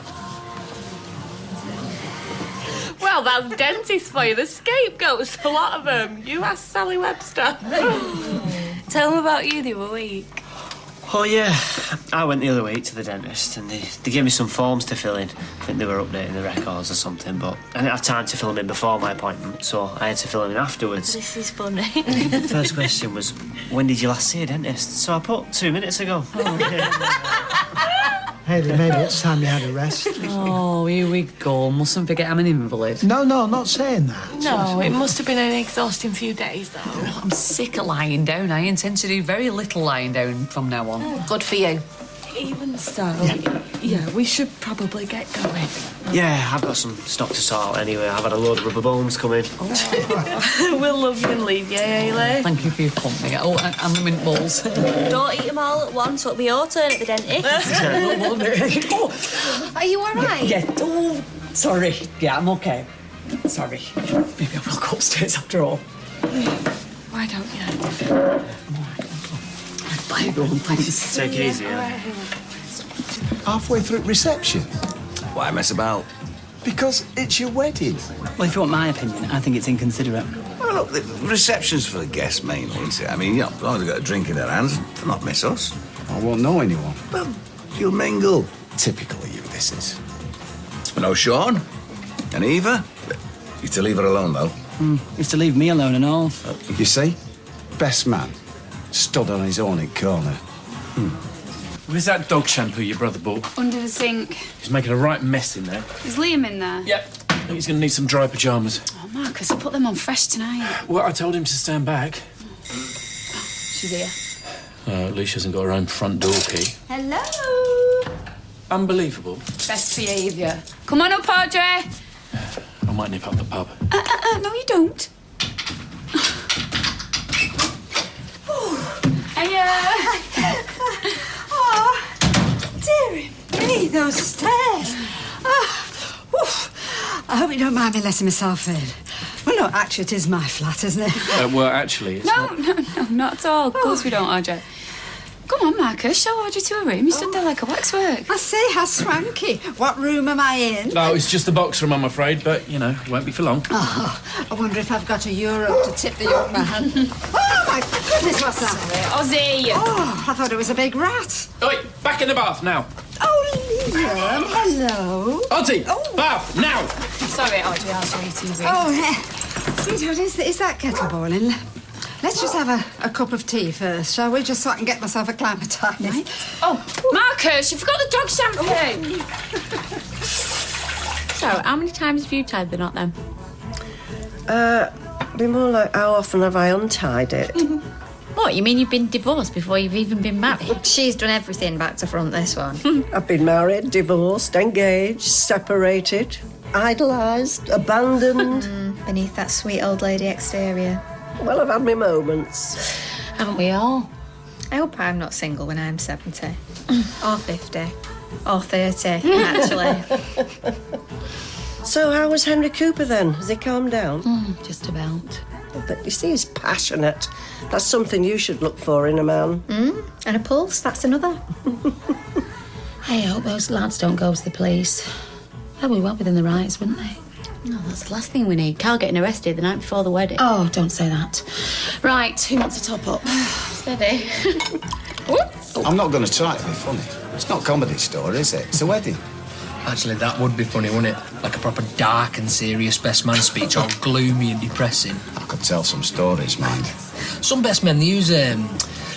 Well, that's dentists for you. The scapegoats, a lot of them. You ask Sally Webster. Tell them about you the other week. Oh, yeah. I went the other week to the dentist and they gave me some forms to fill in. I think they were updating the records or something, but I didn't have time to fill them in before my appointment, so I had to fill them in afterwards. This is funny. The first question was, when did you last see a dentist? So I put 2 minutes ago. Hayley, maybe it's time you had a rest. Oh, here we go. Mustn't forget I'm an invalid. No, not saying that. No, it must have been an exhausting few days, though. I'm sick of lying down. I intend to do very little lying down from now on. Good for you. Even so, yeah, we should probably get going. Yeah, I've got some stock to sort anyway. I've had a load of rubber bones come in. We'll love you and leave you, Hayley. Thank you for your company. Oh, and the mint balls. Don't eat them all at once, it'll be your turn at the dentist. Are you all right? Yeah. Oh, sorry. Yeah, I'm okay. Sorry. Maybe I will go upstairs after all. Why don't you? Bye, everyone. Thanks. Take it easy, yeah? Halfway through reception? Why mess about? Because it's your wedding. Well, if you want my opinion, I think it's inconsiderate. Well, look, the reception's for the guests mainly, isn't it? I mean, you know, as long as they've got a drink in their hands, they'll not miss us. I won't know anyone. Well, you'll mingle. Typical of you, this is. No Sean and Eva. You to leave her alone, though. It's to leave me alone and all. You see? Best man. Stood on his own in corner. Where's that dog shampoo your brother bought? Under the sink. He's making a right mess in there. Is Liam in there? Yep. I think he's going to need some dry pyjamas. Oh, Marcus, I put them on fresh tonight. Well, I told him to stand back. She's here. At least she hasn't got her own front door key. Hello. Unbelievable. Best behaviour. Come on up, Audrey. I might nip up the pub. No, you don't. Oh, dearie me, those stairs. I hope you don't mind me letting myself in. Well, no, actually, it is my flat, isn't it? Well, actually, it's No, not... not at all. Of course we don't, Audrey. Come on, Marcus, show Audrey to her room. You stood there like a waxwork. I say, how swanky. What room am I in? No, it's just the box room, I'm afraid, but, you know, won't be for long. Oh, I wonder if I've got €1 to tip the young man. Oh, my goodness, what's that? Ozzy! Oh, I thought it was a big rat. Oi, back in the bath, now. Oh, Liam, hello. Auntie, bath, now! Sorry, Audrey, I'll show you TV. Oh, sweetheart, is that kettle boiling? Let's just have a cup of tea first, shall we? Just so I can get myself acclimatised. Right. Oh, Marcus, you forgot the dog shampoo! So, how many times have you tied the knot then? Be more like, how often have I untied it? What, you mean you've been divorced before you've even been married? She's done everything back to front, this one. I've been married, divorced, engaged, separated. idolised, abandoned. Beneath that sweet old lady exterior. Well, I've had my moments. Haven't we all? I hope I'm not single when I'm 70. Or 50. Or 30, actually. So how was Henry Cooper then? Has he calmed down? Just about. But you see, he's passionate. That's something you should look for in a man. And a pulse, that's another. I hope those lads don't go to the police. They'll be well within the rights, wouldn't they? No, that's the last thing we need. Carl getting arrested the night before the wedding. Oh, don't say that. Right, who wants to top up? Steady. I'm not going to try to be funny. It's not a comedy story, is it? It's a wedding. Actually, that would be funny, wouldn't it? Like a proper dark and serious best man speech, all gloomy and depressing. I could tell some stories, mind. Some best men, they use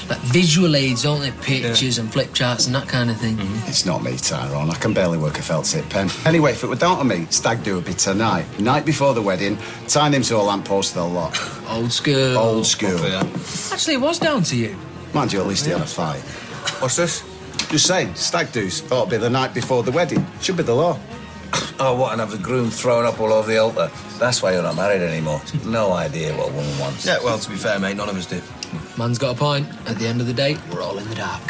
like visual aids, don't they? Pictures and flip charts and that kind of thing. It's not me, Tyrone. I can barely work a felt tip pen. Anyway, if it were down to me, stag do would be tonight. Night before the wedding, tying him to a lamppost of the lot. Old school. Old school. Actually, it was down to you. Mind you, at least he had a fight. What's this? Just saying, stag do's ought to be the night before the wedding. Should be the law. Oh, what, and have the groom thrown up all over the altar? That's why you're not married anymore. No idea what a woman wants. Yeah, well, to be fair, mate, none of us do. Man's got a point. At the end of the day, we're all in the dark.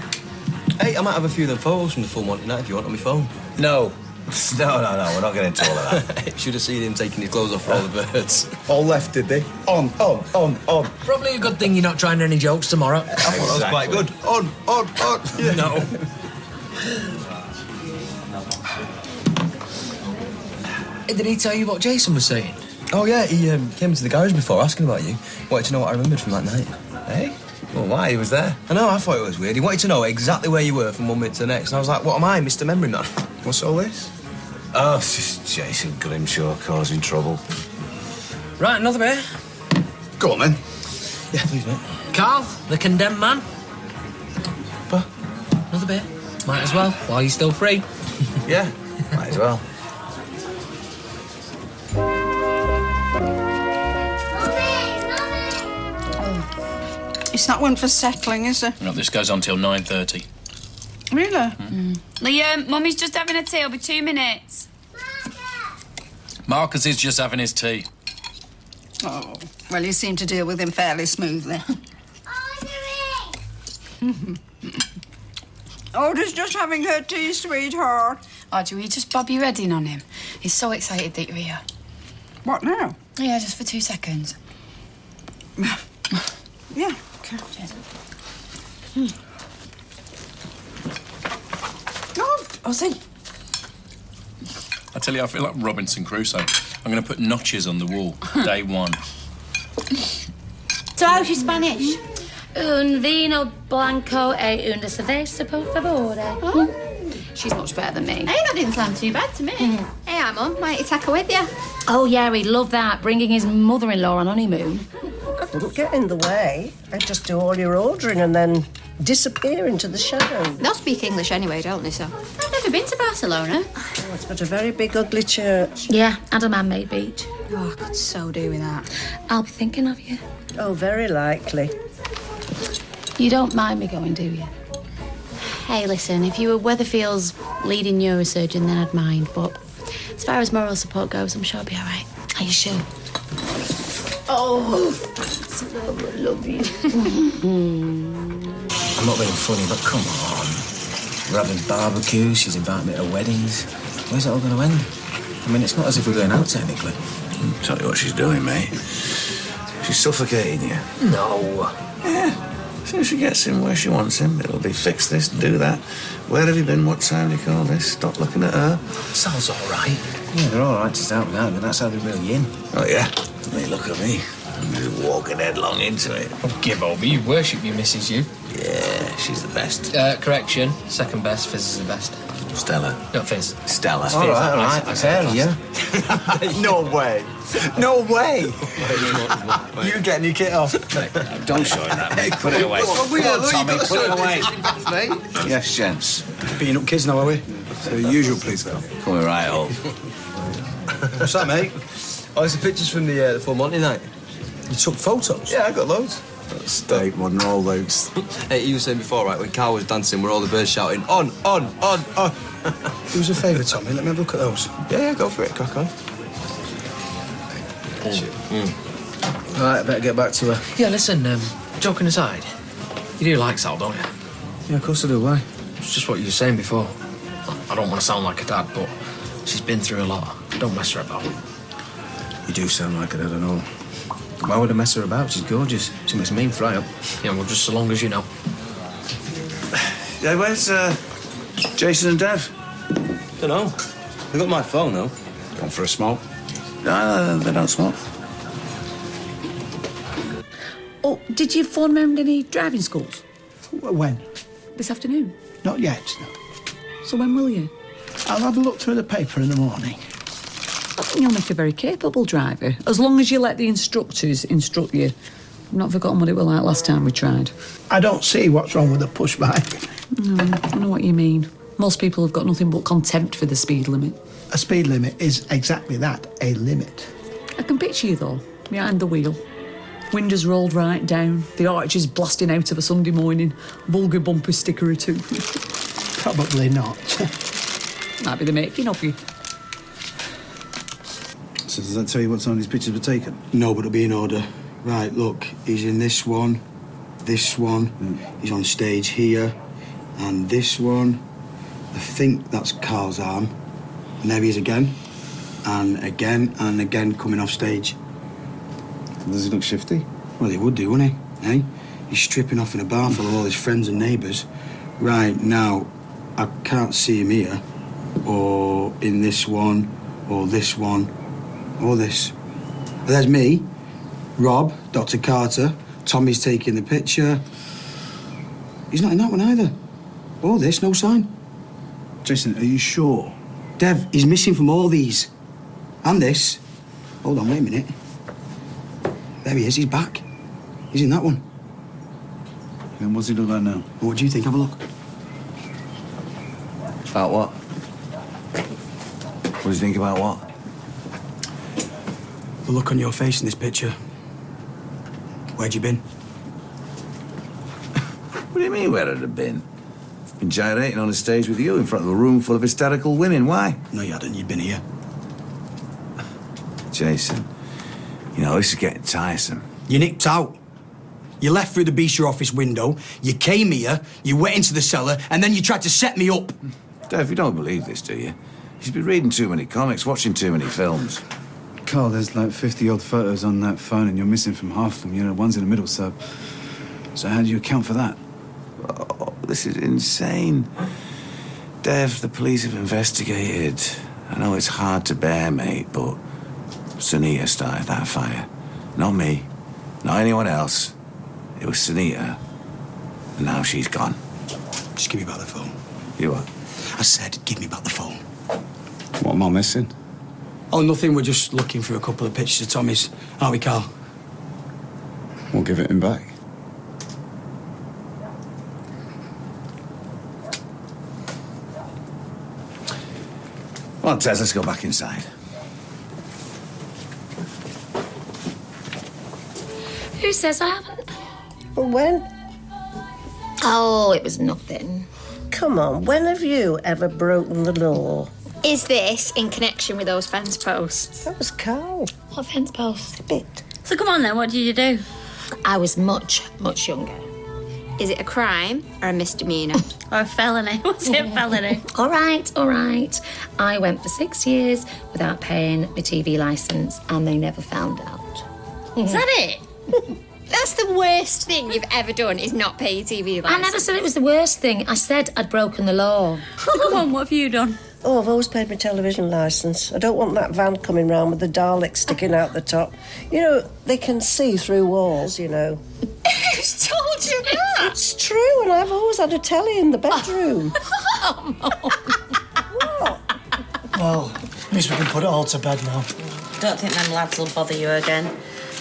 Hey, I might have a few of them photos from the full Monty night if you want on my phone. No. No, we're not getting into all of that. Should have seen him taking his clothes off for all the birds. All left, did they? On. Probably a good thing you're not trying any jokes tomorrow. I thought that was quite good. On. Yeah. No. Did he tell you what Jason was saying? Oh, yeah, he came into the garage before asking about you. Wanted to know what I remembered from that night. Hey? Well, why? He was there. I know, I thought it was weird. He wanted to know exactly where you were from 1 minute to the next. And I was like, what am I, Mr. Memory Man? What's all this? Oh, it's just Jason Grimshaw causing trouble. Right, another beer. Go on, then. Yeah, please, mate. Carl, the condemned man. What? Another beer. Might as well, while you're still free. Yeah, might as well. It's not one for settling, is it? No, this goes on till 9:30. Really? Liam, Mummy's just having a tea. It'll be 2 minutes. Marcus is just having his tea. Oh, well, you seem to deal with him fairly smoothly. Audrey's just having her tea, sweetheart. Audrey, will you just bob your head in on him? He's so excited that you're here. What now? Yeah, just for 2 seconds. Yeah. Okay. Oh, I think. I tell you, I feel like Robinson Crusoe. I'm going to put notches on the wall. Day one. So how's your Spanish? Un vino blanco e una cerveza, por favor. She's much better than me. Hey, that didn't sound too bad to me. Hey, Mum, why don't you take her with you? Oh, yeah, he'd love that, bringing his mother-in-law on honeymoon. Don't get in the way. I just do all your ordering and then disappear into the shadows. They'll speak English anyway, don't they, so? I've never been to Barcelona. Oh, it's but a very big, ugly church. Yeah, and a man-made beach. Oh, I could so do with that. I'll be thinking of you. Oh, very likely. You don't mind me going, do you? Hey, listen, if you were Weatherfield's leading neurosurgeon, then I'd mind, but as far as moral support goes, I'm sure I'll be all right. Are you sure? Oh, I love you. I'm not being funny, but come on. We're having barbecues, she's inviting me to weddings. Where's it all going to end? I mean, it's not as if we're going out, technically. Tell you what she's doing, mate. She's suffocating you. No. Yeah. As soon as she gets him where she wants him, it'll be fix this, do that. Where have you been? What time do you call this? Stop looking at her. Sal's all right. Yeah, they're all right to start with, but that's how they're really in. Oh, yeah? They look at me. I'm just walking headlong into it. Oh, give over. You worship your missus, you. Yeah, she's the best. Correction. Second best. Fizz is the best. Stella. Not Fizz. Stella. All right. Fair, yeah. No way. No way. You getting your kit off? Don't show him that, mate. Put it away. Tommy, put it away. Yes, gents. Being up kids now, are we? So the usual, please, go. Coming right up. What's that, mate? Oh, it's the pictures from the full Monty night. You took photos? Yeah, I got loads. Steak, modern roll loads. Hey, you were saying before, right, when Carl was dancing, were all the birds shouting, on. Do us a favour, Tommy. Let me have a look at those. Yeah, go for it. Crack on. Right, I better get back to her. Yeah, listen, joking aside, you do like Sal, don't you? Yeah, of course I do. Why? It's just what you were saying before. I don't want to sound like a dad, but she's been through a lot. Don't mess her about. You do sound like it, I don't know. Why would I mess her about? She's gorgeous. She makes a mean fry up. Yeah, well, just so long as you know. Yeah, where's Jason and Dev? Don't know. They got my phone, though. Gone for a smoke? No, they don't smoke. Oh, did you phone round any driving schools? When? This afternoon? Not yet, no. So when will you? I'll have a look through the paper in the morning. I think you'll make a very capable driver, as long as you let the instructors instruct you. I've not forgotten what it was like last time we tried. I don't see what's wrong with a push bike. No, I know what you mean. Most people have got nothing but contempt for the speed limit. A speed limit is exactly that, a limit. I can picture you, though, behind the wheel. Windows rolled right down, the arches blasting out of a Sunday morning, vulgar bumper sticker or two. Probably not. Might be the making of you. So does that tell you what time these pictures were taken? No, but it'll be in order. Right, look, he's in this one, he's on stage here, and this one. I think that's Carl's arm. And there he is again, and again coming off stage. Does he look shifty? Well, he would do, wouldn't he? Eh? He's stripping off in a bar full of all his friends and neighbours. Right, now, I can't see him here, or in this one, or this one, or this. But there's me, Rob, Dr. Carter, Tommy's taking the picture. He's not in that one either. Or this, no sign. Jason, are you sure? Dev, he's missing from all these. And this. Hold on, wait a minute. There he is, he's back. He's in that one. And what's he look like now? Well, what do you think? Have a look. About what? What do you think about what? The look on your face in this picture. Where'd you been? What do you mean, where had I been? Been gyrating on a stage with you in front of a room full of hysterical women. Why? No, you hadn't. You'd been here. Jason, you know, this is getting tiresome. You nipped out. You left through the bistro office window, you came here, you went into the cellar, and then you tried to set me up. Dave, you don't believe this, do you? He's been reading too many comics, watching too many films. Carl, there's like 50-odd photos on that phone and you're missing from half of them. You know, one's in the middle, so how do you account for that? Oh, this is insane. Dev, the police have investigated. I know it's hard to bear, mate, but Sunita started that fire. Not me, not anyone else. It was Sunita, and now she's gone. Just give me back the phone. You what? I said, give me back the phone. What am I missing? Oh, nothing. We're just looking for a couple of pictures of Tommy's. Aren't we, Carl? We'll give it him back. Come on, Tez, let's go back inside. Who says I haven't? Well, when? Oh, it was nothing. Come on, when have you ever broken the law? Is this in connection with those fence posts? That was Carl. What fence posts? A bit. So come on then, what did you do? I was much, much younger. Is it a crime or a misdemeanour? Or a felony? Was it a felony? All right. I went for 6 years without paying my TV licence and they never found out. Is that it? That's the worst thing you've ever done, is not pay your TV licence. I never said it was the worst thing. I said I'd broken the law. So come on, what have you done? Oh, I've always paid my television licence. I don't want that van coming round with the Daleks sticking out the top. You know, they can see through walls, you know. Who's told you that? It's true, and I've always had a telly in the bedroom. Well, at least we can put it all to bed now. Don't think them lads will bother you again.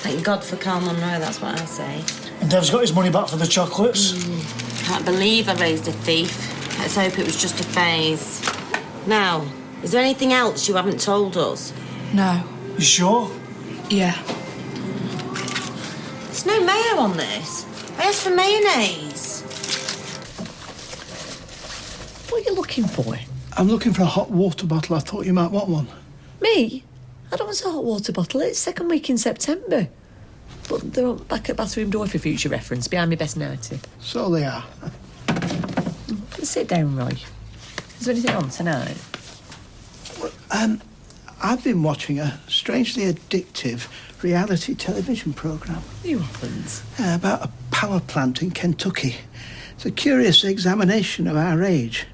Thank God for Carl Monroe, that's what I say. And Dev's got his money back for the chocolates. Can't believe I raised a thief. Let's hope it was just a phase. Now, is there anything else you haven't told us? No. You sure? Yeah. It's There's no mayo on this. I asked for mayonnaise. What are you looking for? I'm looking for a hot water bottle. I thought you might want one. Me? I don't want a hot water bottle. It's second week in September. But they're back at bathroom door for future reference, behind my best nightie. So they are. Sit down, Roy. Is there anything on tonight? I've been watching a strangely addictive reality television programme. You haven't? About a power plant in Kentucky. It's a curious examination of our age.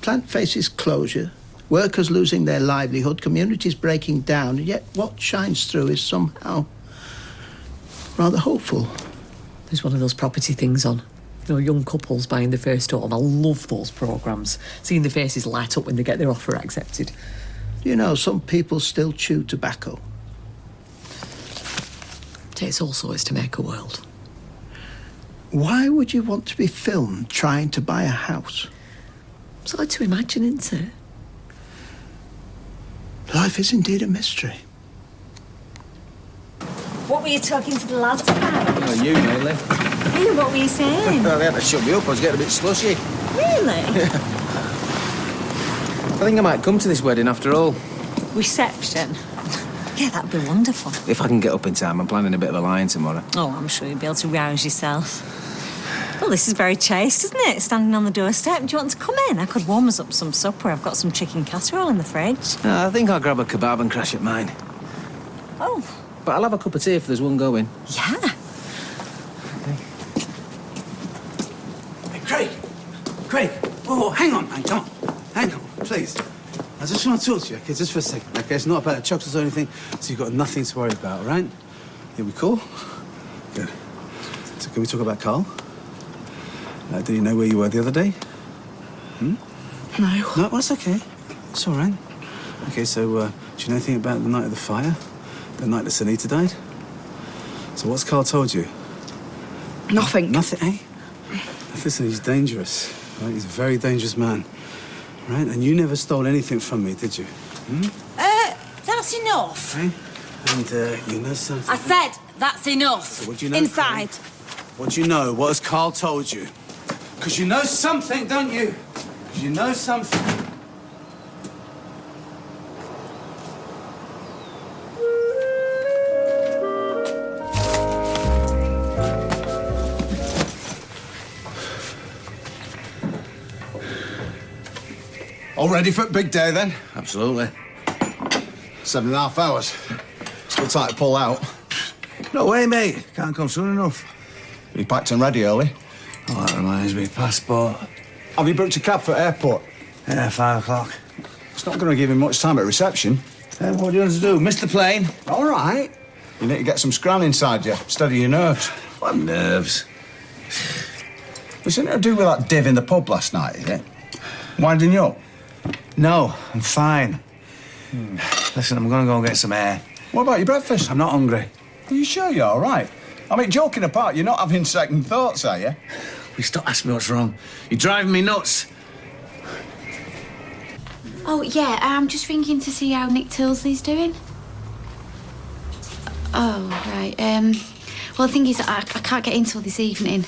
Plant faces closure, workers losing their livelihood, communities breaking down, yet what shines through is somehow rather hopeful. There's one of those property things on. You know, young couples buying their first home. I love those programmes. Seeing their faces light up when they get their offer accepted. You know, some people still chew tobacco. Takes all sorts to make a world. Why would you want to be filmed trying to buy a house? It's hard to imagine, isn't it? Life is indeed a mystery. What were you talking to the lads about? Oh, you, mainly. Hey, what were you saying? Well, they had to shut me up. I was getting a bit slushy. Really? I think I might come to this wedding after all. Reception? Yeah, that'd be wonderful. If I can get up in time, I'm planning a bit of a line tomorrow. Oh, I'm sure you'll be able to rouse yourself. Well, this is very chaste, isn't it? Standing on the doorstep. Do you want to come in? I could warm us up some supper. I've got some chicken casserole in the fridge. I think I'll grab a kebab and crash at mine. Oh. But I'll have a cup of tea if there's one going. Yeah. Hey, Craig! Oh, hang on, man, come on. Hang on, please. I just want to talk to you, okay, just for a second, okay? It's not about the chocolates or anything, so you've got nothing to worry about, all right? Yeah, we cool? Good. So can we talk about Carl? Do you know where you were the other day? No. No, well, it's okay. It's all right. Okay, so, do you know anything about the night of the fire? The night that Sunita died? So what's Carl told you? Nothing. Nothing, eh? Listen, he's dangerous, right? He's a very dangerous man, right? And you never stole anything from me, did you? That's enough. Eh? And, you know something? I said that's enough. So what do you know? Inside. What do you know? What has Carl told you? Because you know something, don't you? Because you know something. All ready for a big day, then? Absolutely. 7.5 hours. Still tight to pull out. No way, mate. Can't come soon enough. You packed and ready early? Oh, that reminds me. Passport. Have you booked a cab for airport? Yeah, 5 o'clock. It's not going to give him much time at reception. What do you want to do? Miss the plane? All right. You need to get some scran inside you. Steady your nerves. What nerves? Was anything to do with that div in the pub last night, is it? Winding you up? No, I'm fine. Listen, I'm going to go and get some air. What about your breakfast? I'm not hungry. Are you sure you're all right? I mean, joking apart, you're not having second thoughts, are you? Will you stop asking me what's wrong? You're driving me nuts. Oh, yeah, I'm just thinking to see how Nick Tilsley's doing. Oh, right. Well, the thing is, I can't get in till this evening.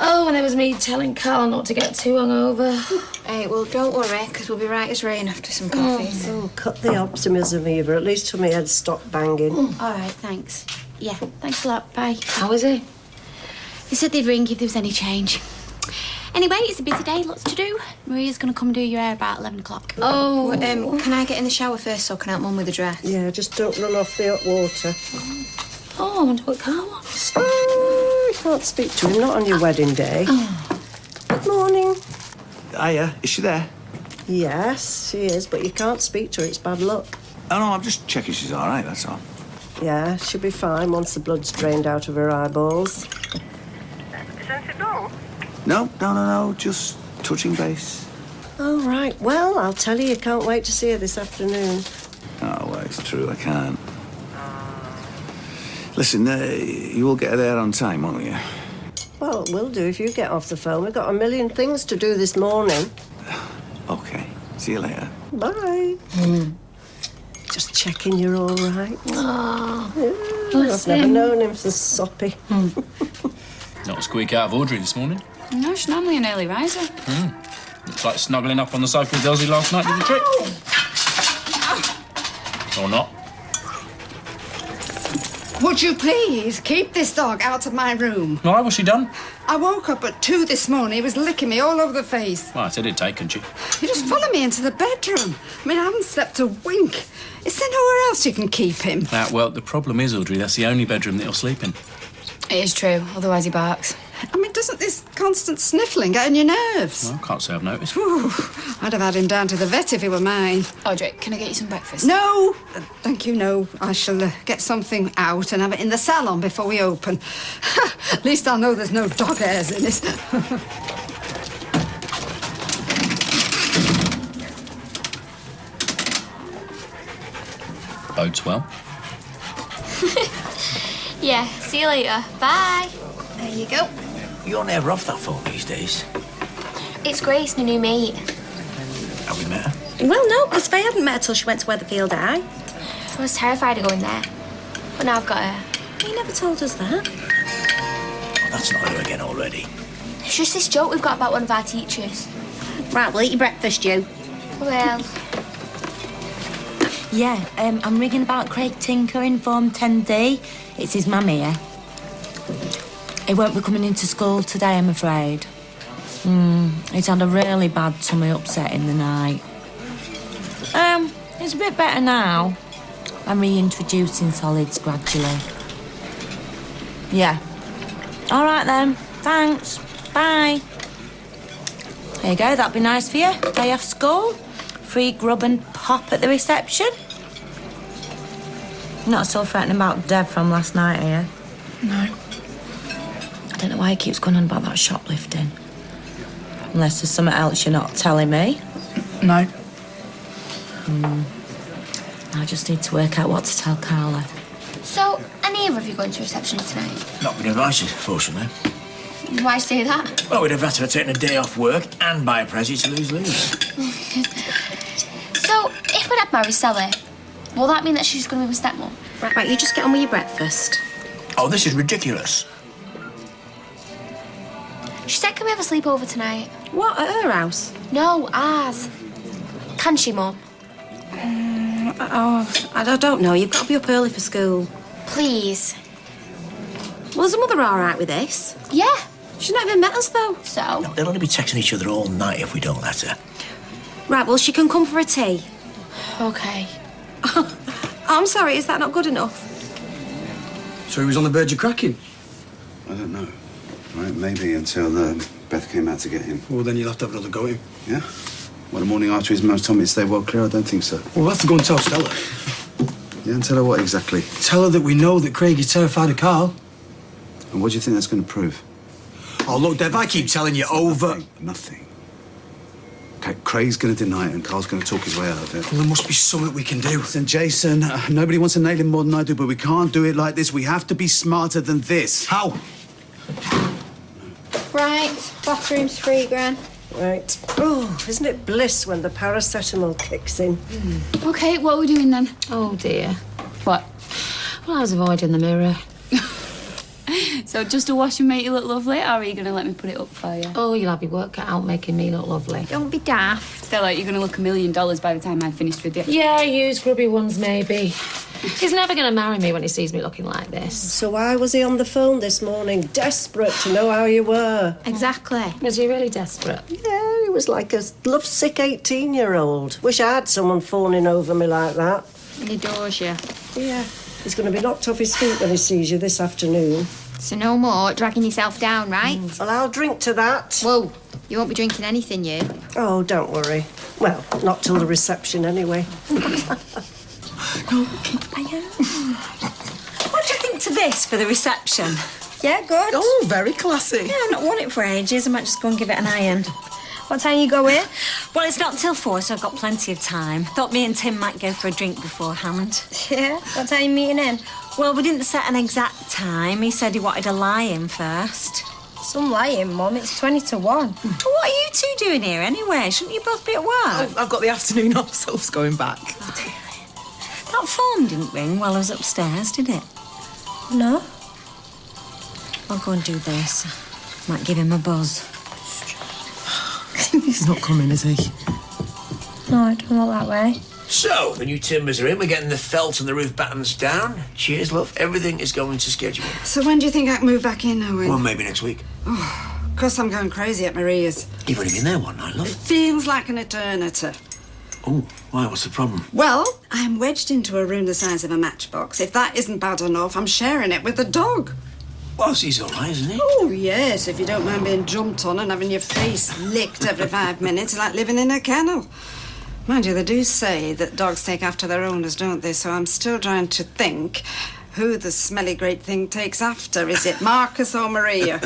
Oh, and there was me telling Carl not to get too hungover. Hey, well, don't worry, because we'll be right as rain after some coffees. Oh, cut the optimism, Eva. At least till my head stopped banging. All right, thanks. Yeah, thanks a lot. Bye. How is he? They said they'd ring if there was any change. Anyway, it's a busy day, lots to do. Maria's going to come do your hair about 11 o'clock. Oh, can I get in the shower first so I can help Mum with the dress? Yeah, just don't run off the hot water. Oh, I wonder what Carl wants. Oh, you can't speak to him, not on your wedding day. Good morning. Hiya, is she there? Yes, she is, but you can't speak to her, it's bad luck. Oh, no, I'm just checking she's all right, that's all. Yeah, she'll be fine once the blood's drained out of her eyeballs. No, just touching base. Oh, right. Well, I'll tell you can't wait to see her this afternoon. Oh, well, it's true, I can't. Listen, you will get her there on time, won't you? Well, we'll do if you get off the phone. We've got a million things to do this morning. Okay, see you later. Bye. Just checking you're all right. Oh. I've never known him so soppy. Not a squeak out of Audrey this morning. No, she's normally an early riser. Looks like snuggling up on the sofa with Elsie last night did the trick. Or not. Would you please keep this dog out of my room? Why? What's she done? I woke up at 2 this morning. He was licking me all over the face. Well, I said it'd take, couldn't you? He just followed me into the bedroom. I mean, I haven't slept a wink. Is there nowhere else you can keep him? Well, the problem is, Audrey, that's the only bedroom that he'll sleep in. It is true, otherwise he barks. I mean, doesn't this constant sniffling get on your nerves? Well, can't say I've noticed. Whew, I'd have had him down to the vet if he were mine. Audrey, can I get you some breakfast? No! Thank you, no. I shall get something out and have it in the salon before we open. At least I'll know there's no dog hairs in it. Bodes well. Yeah, see you later. Bye. There you go. You're never off that phone these days. It's Grace, my new mate. Have we met her? Well, no, because Faye hadn't met her till she went to Weatherfield High. I was terrified of going there. But now I've got her. You never told us that. Oh, that's not her again already. It's just this joke we've got about one of our teachers. Right, well, eat your breakfast, you. Well... Yeah, I'm ringing about Craig Tinker in Form 10D. It's his mum here. He won't be coming into school today, I'm afraid. He's had a really bad tummy upset in the night. It's a bit better now. I'm reintroducing solids gradually. Yeah. All right then. Thanks. Bye. There you go. That'd be nice for you. Day off school. Free grub and pop at the reception. Not still fretting about Deb from last night, are you? No. I don't know why he keeps going on about that shoplifting. Unless there's something else you're not telling me. No. I just need to work out what to tell Carla. So, are neither of you going to reception tonight? Not been invited, fortunately. Why say that? Well, we'd have better have taken a day off work and buy a present to lose. So, if my dad marries Sally, will that mean that she's going to be my stepmom? Right, you just get on with your breakfast. Oh, this is ridiculous. She said, can we have a sleepover tonight? What, at her house? No, ours. Can she, Mum? I don't know. You've got to be up early for school. Please. Well, is the mother all right with this? Yeah. She's not even met us, though. So? No, they'll only be texting each other all night if we don't let her. Right, well, she can come for a tea. OK. I'm sorry, is that not good enough? So he was on the verge of cracking? I don't know. Right, maybe until Beth came out to get him. Well, then you'll have to have another go at him. Yeah? Well, the morning after his mum told me to stay well clear, I don't think so. Well, we'll have to go and tell Stella. Yeah, and tell her what exactly? Tell her that we know that Craig is terrified of Carl. And what do you think that's going to prove? Oh, look, Dev, I keep telling you over... Nothing. Okay, Craig's going to deny it and Carl's going to talk his way out of it. Well, there must be something we can do. Listen, Jason, nobody wants to nail him more than I do, but we can't do it like this. We have to be smarter than this. How? Right, bathroom's free, Gran. Right. Oh, isn't it bliss when the paracetamol kicks in? OK, what are we doing then? Oh, dear. What? Well, I was avoiding the mirror. So just to wash and make you look lovely, or are you going to let me put it up for you? Oh, you'll have your work cut out making me look lovely. Don't be daft. Stella, you're going to look $1 million by the time I've finished with you. Yeah, you grubby ones, maybe. He's never going to marry me when he sees me looking like this. So why was he on the phone this morning, desperate to know how you were? Exactly. Was he really desperate? Yeah, he was like a lovesick 18-year-old. Wish I had someone phoning over me like that. And he adores you. Yeah, he's going to be knocked off his feet when he sees you this afternoon. So no more dragging yourself down, right? Well, I'll drink to that. Whoa, you won't be drinking anything, you. Oh, don't worry. Well, not till the reception, anyway. What do you think to this for the reception? Yeah, good. Oh, very classy. Yeah, I've not worn it for ages. I might just go and give it an iron. What time you go in? Well, it's not till 4, so I've got plenty of time. Thought me and Tim might go for a drink beforehand. Yeah? What time you meeting in? Well, we didn't set an exact time. He said he wanted a lie-in first. Some lying, Mum. It's 20 to 1. Well, what are you two doing here anyway? Shouldn't you both be at work? I've got the afternoon off, so I was going back. That phone didn't ring while I was upstairs, did it? No. I'll go and do this. Might give him a buzz. He's not coming, is he? No, I don't look that way. So, the new timbers are in. We're getting the felt and the roof battens down. Cheers, love. Everything is going to schedule. So when do you think I can move back in, Owen? Well, maybe next week. Oh, of course I'm going crazy at Maria's. You've only been there one night, It love. feels like an eternity. Oh, why? What's the problem? Well, I'm wedged into a room the size of a matchbox. If that isn't bad enough, I'm sharing it with the dog. Well, he's all right, isn't he? Oh, yes, if you don't mind being jumped on and having your face licked every 5 minutes, like living in a kennel. Mind you, they do say that dogs take after their owners, don't they? So I'm still trying to think who the smelly great thing takes after. Is it Marcus or Maria?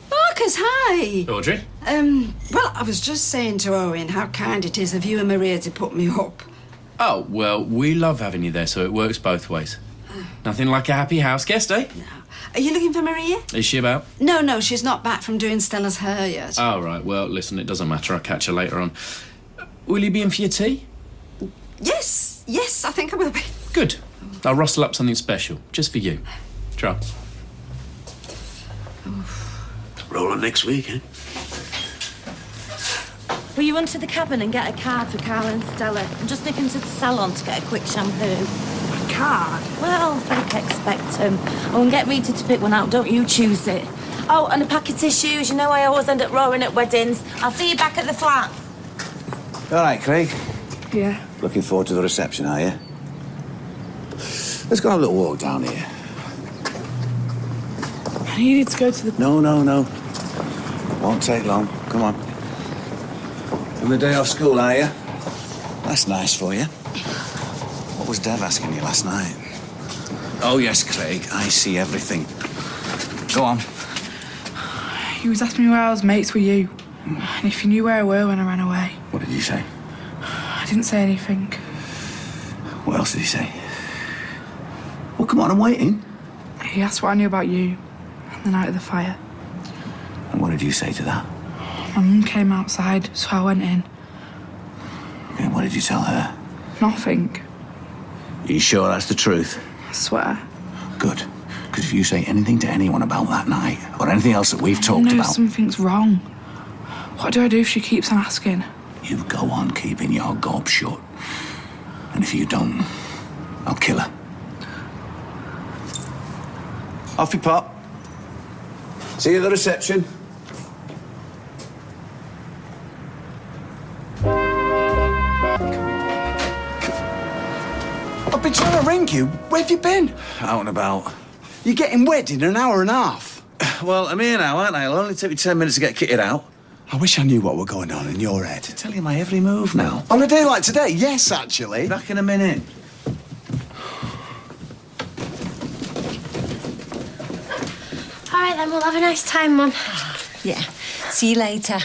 Marcus, hi! Audrey? Well, I was just saying to Owen how kind it is of you and Maria to put me up. Oh, well, we love having you there, so it works both ways. Nothing like a happy house guest, eh? Are you looking for Maria? Is she about? No, she's not back from doing Stella's hair yet. Oh, right. Well, listen, it doesn't matter. I'll catch her later on. Will you be in for your tea? Yes, I think I will be. Good. I'll rustle up something special, just for you. Try. Roll on next week, eh? Will you run to the cabin and get a card for Carl and Stella? I'm just nipping to the salon to get a quick shampoo. A card? Well, folk expect them. Oh, and get Rita to pick one out. Don't you choose it. Oh, and a pack of tissues. You know I always end up roaring at weddings. I'll see you back at the flat. All right, Craig. Yeah. Looking forward to the reception, are you? Let's go have a little walk down here. I needed to go to the... No. Won't take long. Come on. Having the day off school, are you? That's nice for you. What was Dev asking you last night? Oh, yes, Craig. I see everything. Go on. He was asking me where I was mates with you. And if you knew where I were when I ran away. What did you say? I didn't say anything. What else did he say? Well, come on, I'm waiting. He asked what I knew about you and the night of the fire. And what did you say to that? My mum came outside, so I went in. And what did you tell her? Nothing. Are you sure that's the truth? I swear. Good. Because if you say anything to anyone about that night, or anything else that we've talked I know about... something's wrong. What do I do if she keeps on asking? You go on keeping your gob shut. And if you don't, I'll kill her. Off you pop. See you at the reception. I've been trying to ring you. Where have you been? Out and about. You're getting wedded in an hour and a half. Well, I'm here now, aren't I? It'll only take me 10 minutes to get kitted out. I wish I knew what were going on in your head. I tell you my every move now. On a day like today, yes, actually. Back in a minute. All right, then. We'll have a nice time, Mum. Yeah. See you later.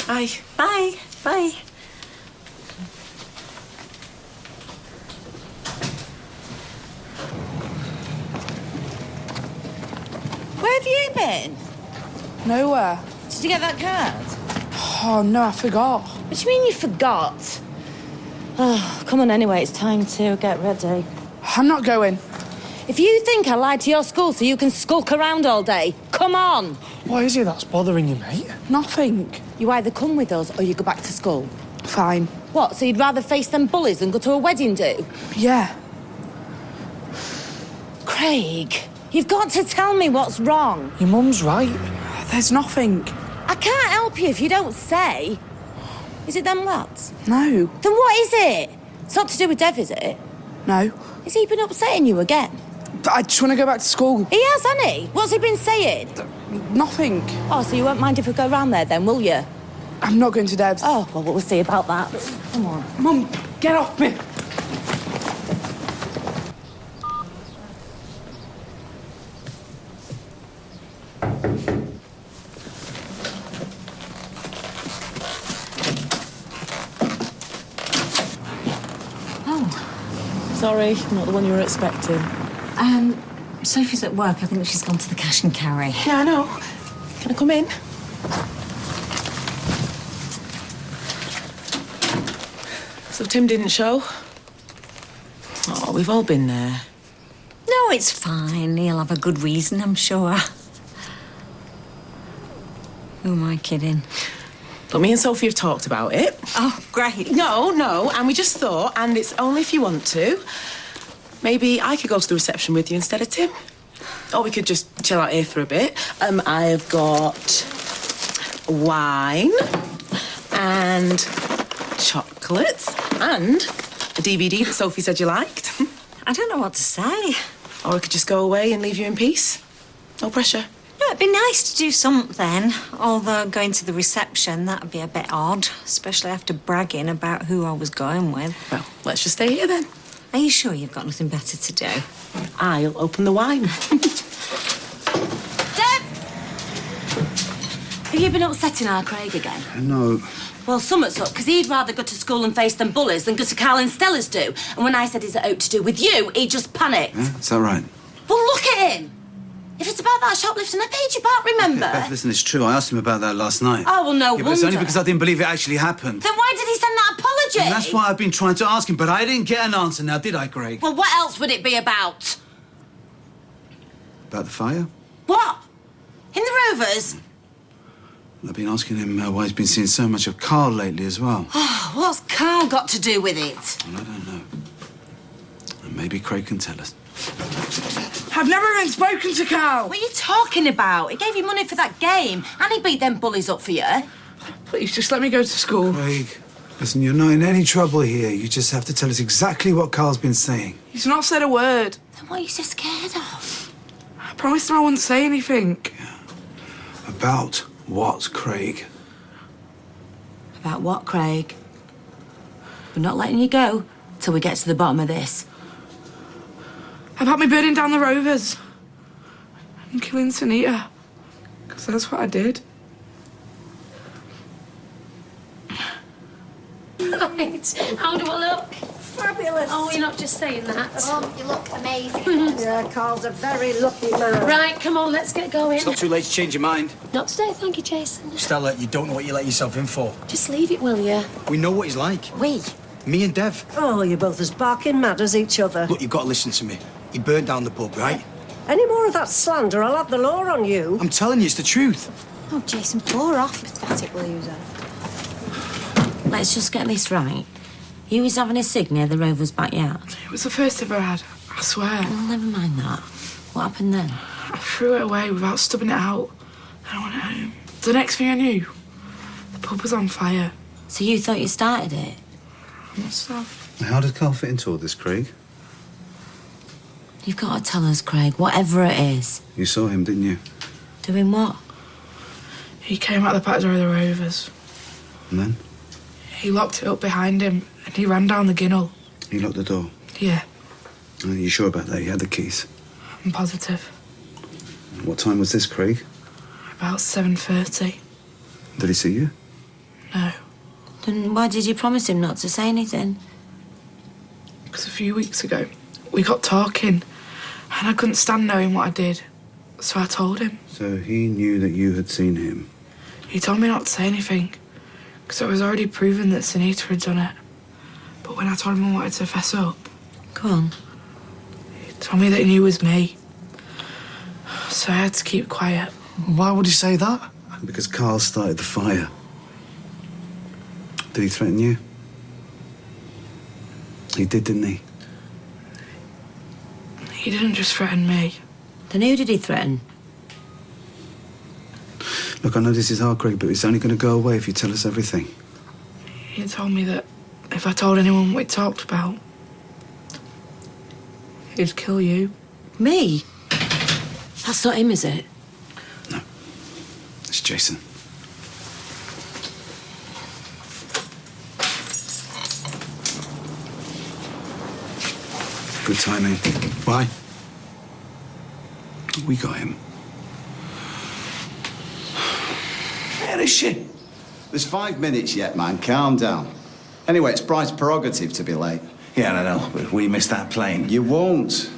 Bye. Bye. Bye. Where have you been? Nowhere. Did you get that card? Oh, no, I forgot. What do you mean you forgot? Oh, come on anyway. It's time to get ready. I'm not going. If you think I lied to your school so you can skulk around all day, come on. What is it that's bothering you, mate? Nothing. You either come with us or you go back to school. Fine. What, so you'd rather face them bullies than go to a wedding do? Yeah. Craig, you've got to tell me what's wrong. Your mum's right. There's nothing. I can't help you if you don't say. Is it them lads? No. Then what is it? It's not to do with Dev, is it? No. Has he been upsetting you again? I just want to go back to school. He has, hasn't he? What's he been saying? Nothing. Oh, so you won't mind if we go round there then, will you? I'm not going to Deb's. Oh, well, we'll see about that. Come on. Mum, get off me. Sorry, not the one you were expecting. Sophie's at work. I think she's gone to the cash and carry. Yeah, I know. Can I come in? So Tim didn't show? we've all been there. No, it's fine. He'll have a good reason, I'm sure. Who am I kidding? But me and Sophie have talked about it. Oh, great. No, and we just thought, and it's only if you want to, maybe I could go to the reception with you instead of Tim. Or we could just chill out here for a bit. I've got wine and chocolates and a DVD that Sophie said you liked. I don't know what to say. Or we could just go away and leave you in peace. No pressure. No, it'd be nice to do something. Although going to the reception, that'd be a bit odd, especially after bragging about who I was going with. Well, let's just stay here then. Are you sure you've got nothing better to do? I'll open the wine. Dev! Have you been upsetting our Craig again? No. Well, summat's up, because he'd rather go to school and face them bullies than go to Carl and Stella's do. And when I said is it out to do with you, he just panicked. Yeah, is that right? Well, look at him! If it's about that shoplifting, I paid you back, remember? Beth, listen, it's true. I asked him about that last night. Oh, well, no Yeah, but it's only wonder. because I didn't believe it actually happened. Then why did he send that apology? And that's why I've been trying to ask him, but I didn't get an answer now, did I, Craig? Well, what else would it be about? About the fire? What? In the Rovers? I've been asking him why he's been seeing so much of Carl lately as well. Oh, what's Carl got to do with it? Well, I don't know. And maybe Craig can tell us. I've never even spoken to Carl. What are you talking about? He gave you money for that game, and he beat them bullies up for you. Please, just let me go to school. Craig, listen, you're not in any trouble here. You just have to tell us exactly what Carl's been saying. He's not said a word. Then what are you so scared of? I promised him I wouldn't say anything. About what, Craig? About what, Craig? We're not letting you go till we get to the bottom of this. About me burning down the Rovers and killing Sunita. Because that's what I did. Right. How do I look? Fabulous. Oh, you're not just saying that. Oh, you look amazing. Yeah, Carl's a very lucky man. Right, come on, let's get going. It's not too late to change your mind. Not today, thank you, Jason. Stella, you don't know what you let yourself in for. Just leave it, will you? We know what he's like. We? Me and Dev. Oh, you're both as barking mad as each other. Look, you've got to listen to me. He burned down the pub, right? Any more of that slander, I'll have the law on you. I'm telling you, it's the truth. Oh, Jason, pour off, pathetic loser. Let's just get this right. You was having a cig near the Rovers' backyard. It was the first I've ever had, I swear. Well, never mind that. What happened then? I threw it away without stubbing it out. And I went home. The next thing I knew, the pub was on fire. So you thought you started it? Must have. How did Carl fit into all this, Craig? You've got to tell us, Craig, whatever it is. You saw him, didn't you? Doing what? He came out the back door of the Rovers. And then? He locked it up behind him and he ran down the ginnel. He locked the door. Yeah, Are you sure about that? He had the keys. I'm positive. What time was this, Craig? About 7:30. Did he see you? No, Then why did you promise him not to say anything? because a few weeks ago we got talking and I couldn't stand knowing what I did. So I told him. So he knew that you had seen him. He told me not to say anything because it was already proven that Sunita had done it. But when I told him I wanted to fess up, Go on. he told me that he knew it was me. So I had to keep quiet. Why would he say that? Because Carl started the fire. Did he threaten you? He did, didn't he? He didn't just threaten me. Then who did he threaten? Look, I know this is hard, Craig, but it's only going to go away if you tell us everything. He told me that if I told anyone what we talked about, he'd kill you. Me? That's not him, is it? It's Jason. Good timing. Why? We got him. Where is she? There's 5 minutes yet, man. Calm down. Anyway, it's Bride's prerogative to be late. Yeah, I know, but we missed that plane. You won't.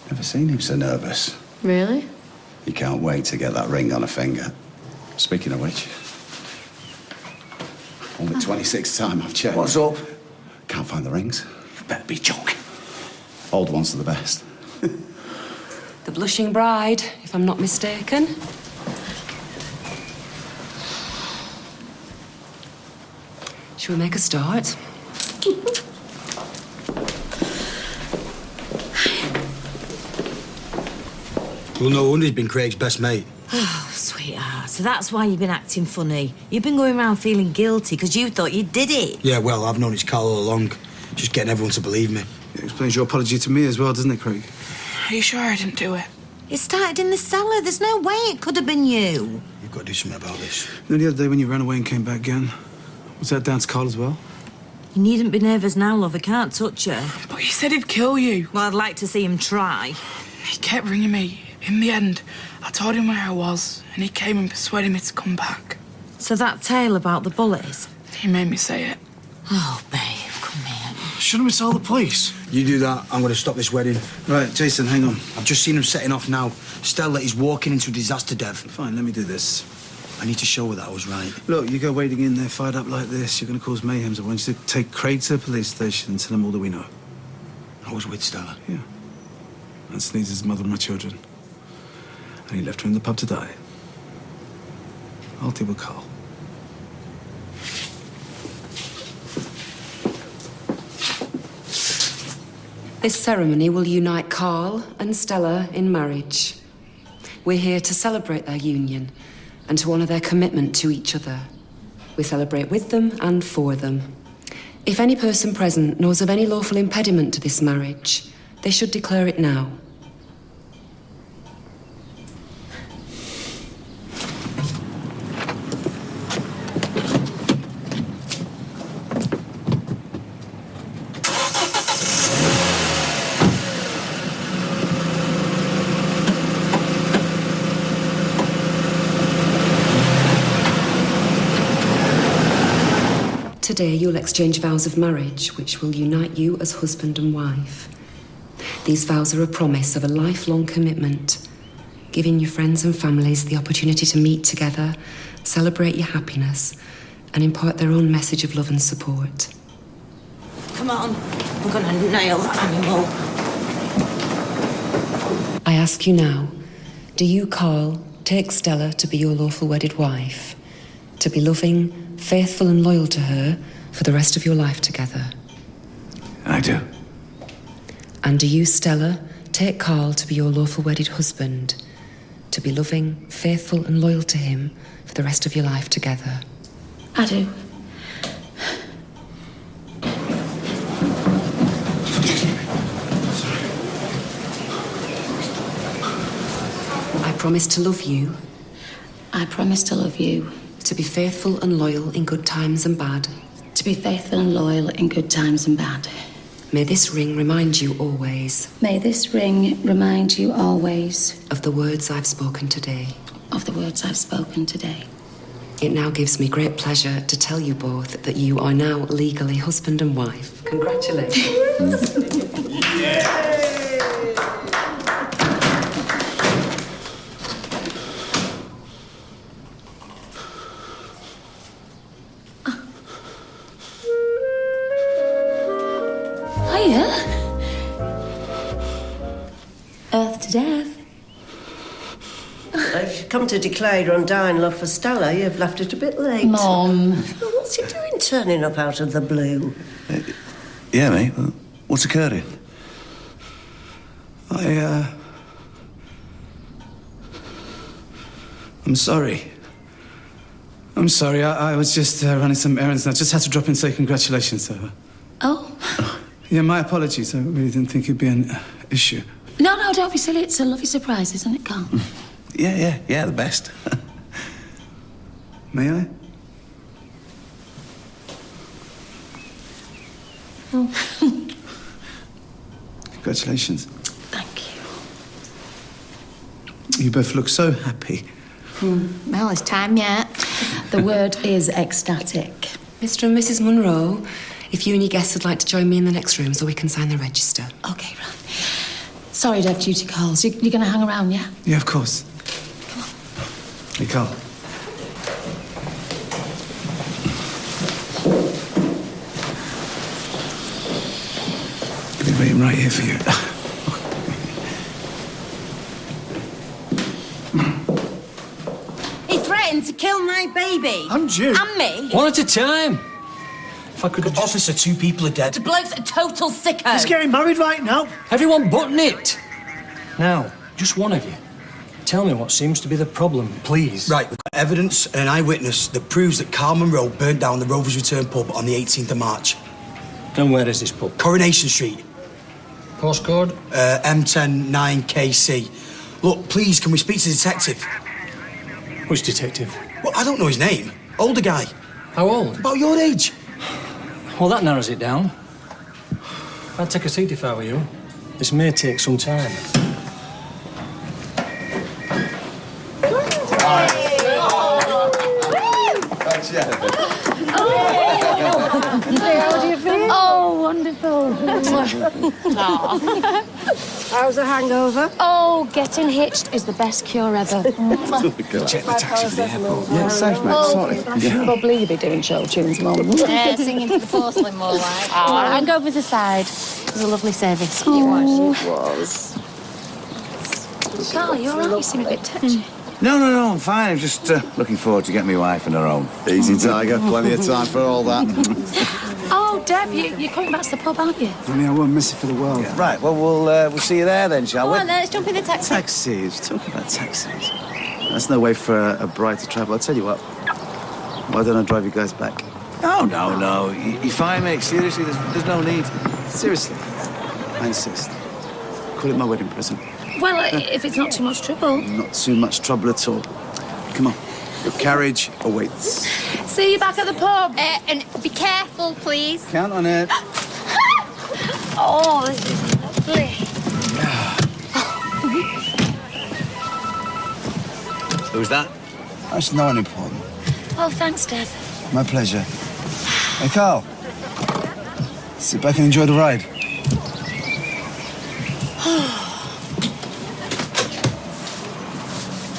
Never seen him so nervous. Really? He can't wait to get that ring on her finger. Speaking of which, only 26th time I've checked. What's up? Can't find the rings. You better be joking. Old ones are the best. The blushing bride, if I'm not mistaken. Shall we make a start? Well, no wonder he's been Craig's best mate. Oh, sweetheart, so that's why you've been acting funny. You've been going around feeling guilty because you thought you did it. Yeah, well, I've known it's Carl all along. Just getting everyone to believe me. It explains your apology to me as well, doesn't it, Craig? Are you sure I didn't do it? It started in the cellar. There's no way it could have been you. You've got to do something about this. You know, the other day when you ran away and came back again, was that down to Carl as well? You needn't be nervous now, love. I can't touch her. But he said he'd kill you. Well, I'd like to see him try. He kept ringing me. In the end, I told him where I was, and he came and persuaded me to come back. So that tale about the bullies? He made me say it. Oh, babe, come here. Shouldn't we tell the police? You do that, I'm going to stop this wedding. Right, Jason, hang on. I've just seen him setting off now. Stella is walking into a disaster, Dev. Fine, let me do this. I need to show her that I was right. Look, you go wading in there fired up like this, you're going to cause mayhem. So I want you to take Craig to the police station and tell him all that we know. I was with Stella. Yeah. And Sneezer's mother and my children. And he left her in the pub to die. I'll deal with Carl. This ceremony will unite Carl and Stella in marriage. We're here to celebrate their union and to honour their commitment to each other. We celebrate with them and for them. If any person present knows of any lawful impediment to this marriage, they should declare it now. Today you'll exchange vows of marriage, which will unite you as husband and wife. These vows are a promise of a lifelong commitment, giving your friends and families the opportunity to meet together, celebrate your happiness, and impart their own message of love and support. Come on, I'm going to nail that animal. I ask you now, do you, Carl, take Stella to be your lawful wedded wife, to be loving, faithful and loyal to her for the rest of your life together? I do. And do you, Stella, take Carl to be your lawful wedded husband, to be loving, faithful and loyal to him for the rest of your life together? I do. I promise to love you. I promise to love you. To be faithful and loyal in good times and bad. To be faithful and loyal in good times and bad. May this ring remind you always. May this ring remind you always. Of the words I've spoken today. Of the words I've spoken today. It now gives me great pleasure to tell you both that you are now legally husband and wife. Congratulations. Hiya. Earth to death. If you've come to declare your undying love for Stella, you've left it a bit late. Mom. What's he doing turning up out of the blue? Yeah, mate. What's occurring? I'm sorry. I'm sorry. I was just running some errands and I just had to drop in and say congratulations to her. Oh. Yeah, my apologies. I really didn't think it'd be an issue. No, don't be silly. It's a lovely surprise, isn't it, Carl? Yeah, the best. May I? Oh. Congratulations. Thank you. You both look so happy. Well, it's time yet. The word is ecstatic. Mr. and Mrs. Munro, if you and your guests would like to join me in the next room so we can sign the register. Okay, right. Sorry to have duty calls. You're going to hang around, yeah? Yeah, of course. Come on. Hey, Carl. I'll be waiting right here for you. threatened to kill my baby. And you. And me. One at a time. If I could have Officer, 2 people are dead. The bloke's a total sicko. He's getting married right now. Everyone but Nick. Now, just one of you. Tell me what seems to be the problem, please. Right, we've got evidence and an eyewitness that proves that Carl Monroe burnt down the Rovers Return pub on the 18th of March. And where is this pub? Coronation Street. Postcode? M10 9KC. Look, please, can we speak to the detective? Which detective? Well, I don't know his name. Older guy. How old? About your age. Well, that narrows it down. I'd take a seat if I were you. This may take some time. How do you feel? Oh, wonderful. How's the hangover? Oh, getting hitched is the best cure ever. Check the taxi for the airport. Yeah, it's safe, mate. Sorry. Yeah. Probably you'll be doing show tunes, Mum. Yeah, singing to the porcelain more like. Oh, and go over the side. It was a lovely service. It was. Carl, you're all right. You seem a bit touchy. No, I'm fine. I'm just looking forward to getting my wife on her own. Easy, Tiger. Plenty of time for all that. Oh, Dev, you're coming back to the pub, aren't you? I mean, I won't miss it for the world. Yeah. Right, well, we'll see you there then, shall Come we? on, then, let's jump in the taxi. Taxis. Talk about taxis. That's no way for a bride to travel. I'll tell you what. Why don't I drive you guys back? No. You're fine, mate. Seriously, there's no need. Seriously. I insist. Call it my wedding present. Well, if it's not too much trouble. Not too much trouble at all. Come on. Your carriage awaits. See you back at the pub. And be careful, please. Count on it. Oh, this is lovely. Who's that? That's no one important. Oh, thanks, Dev. My pleasure. Hey, Carl. Sit back and enjoy the ride.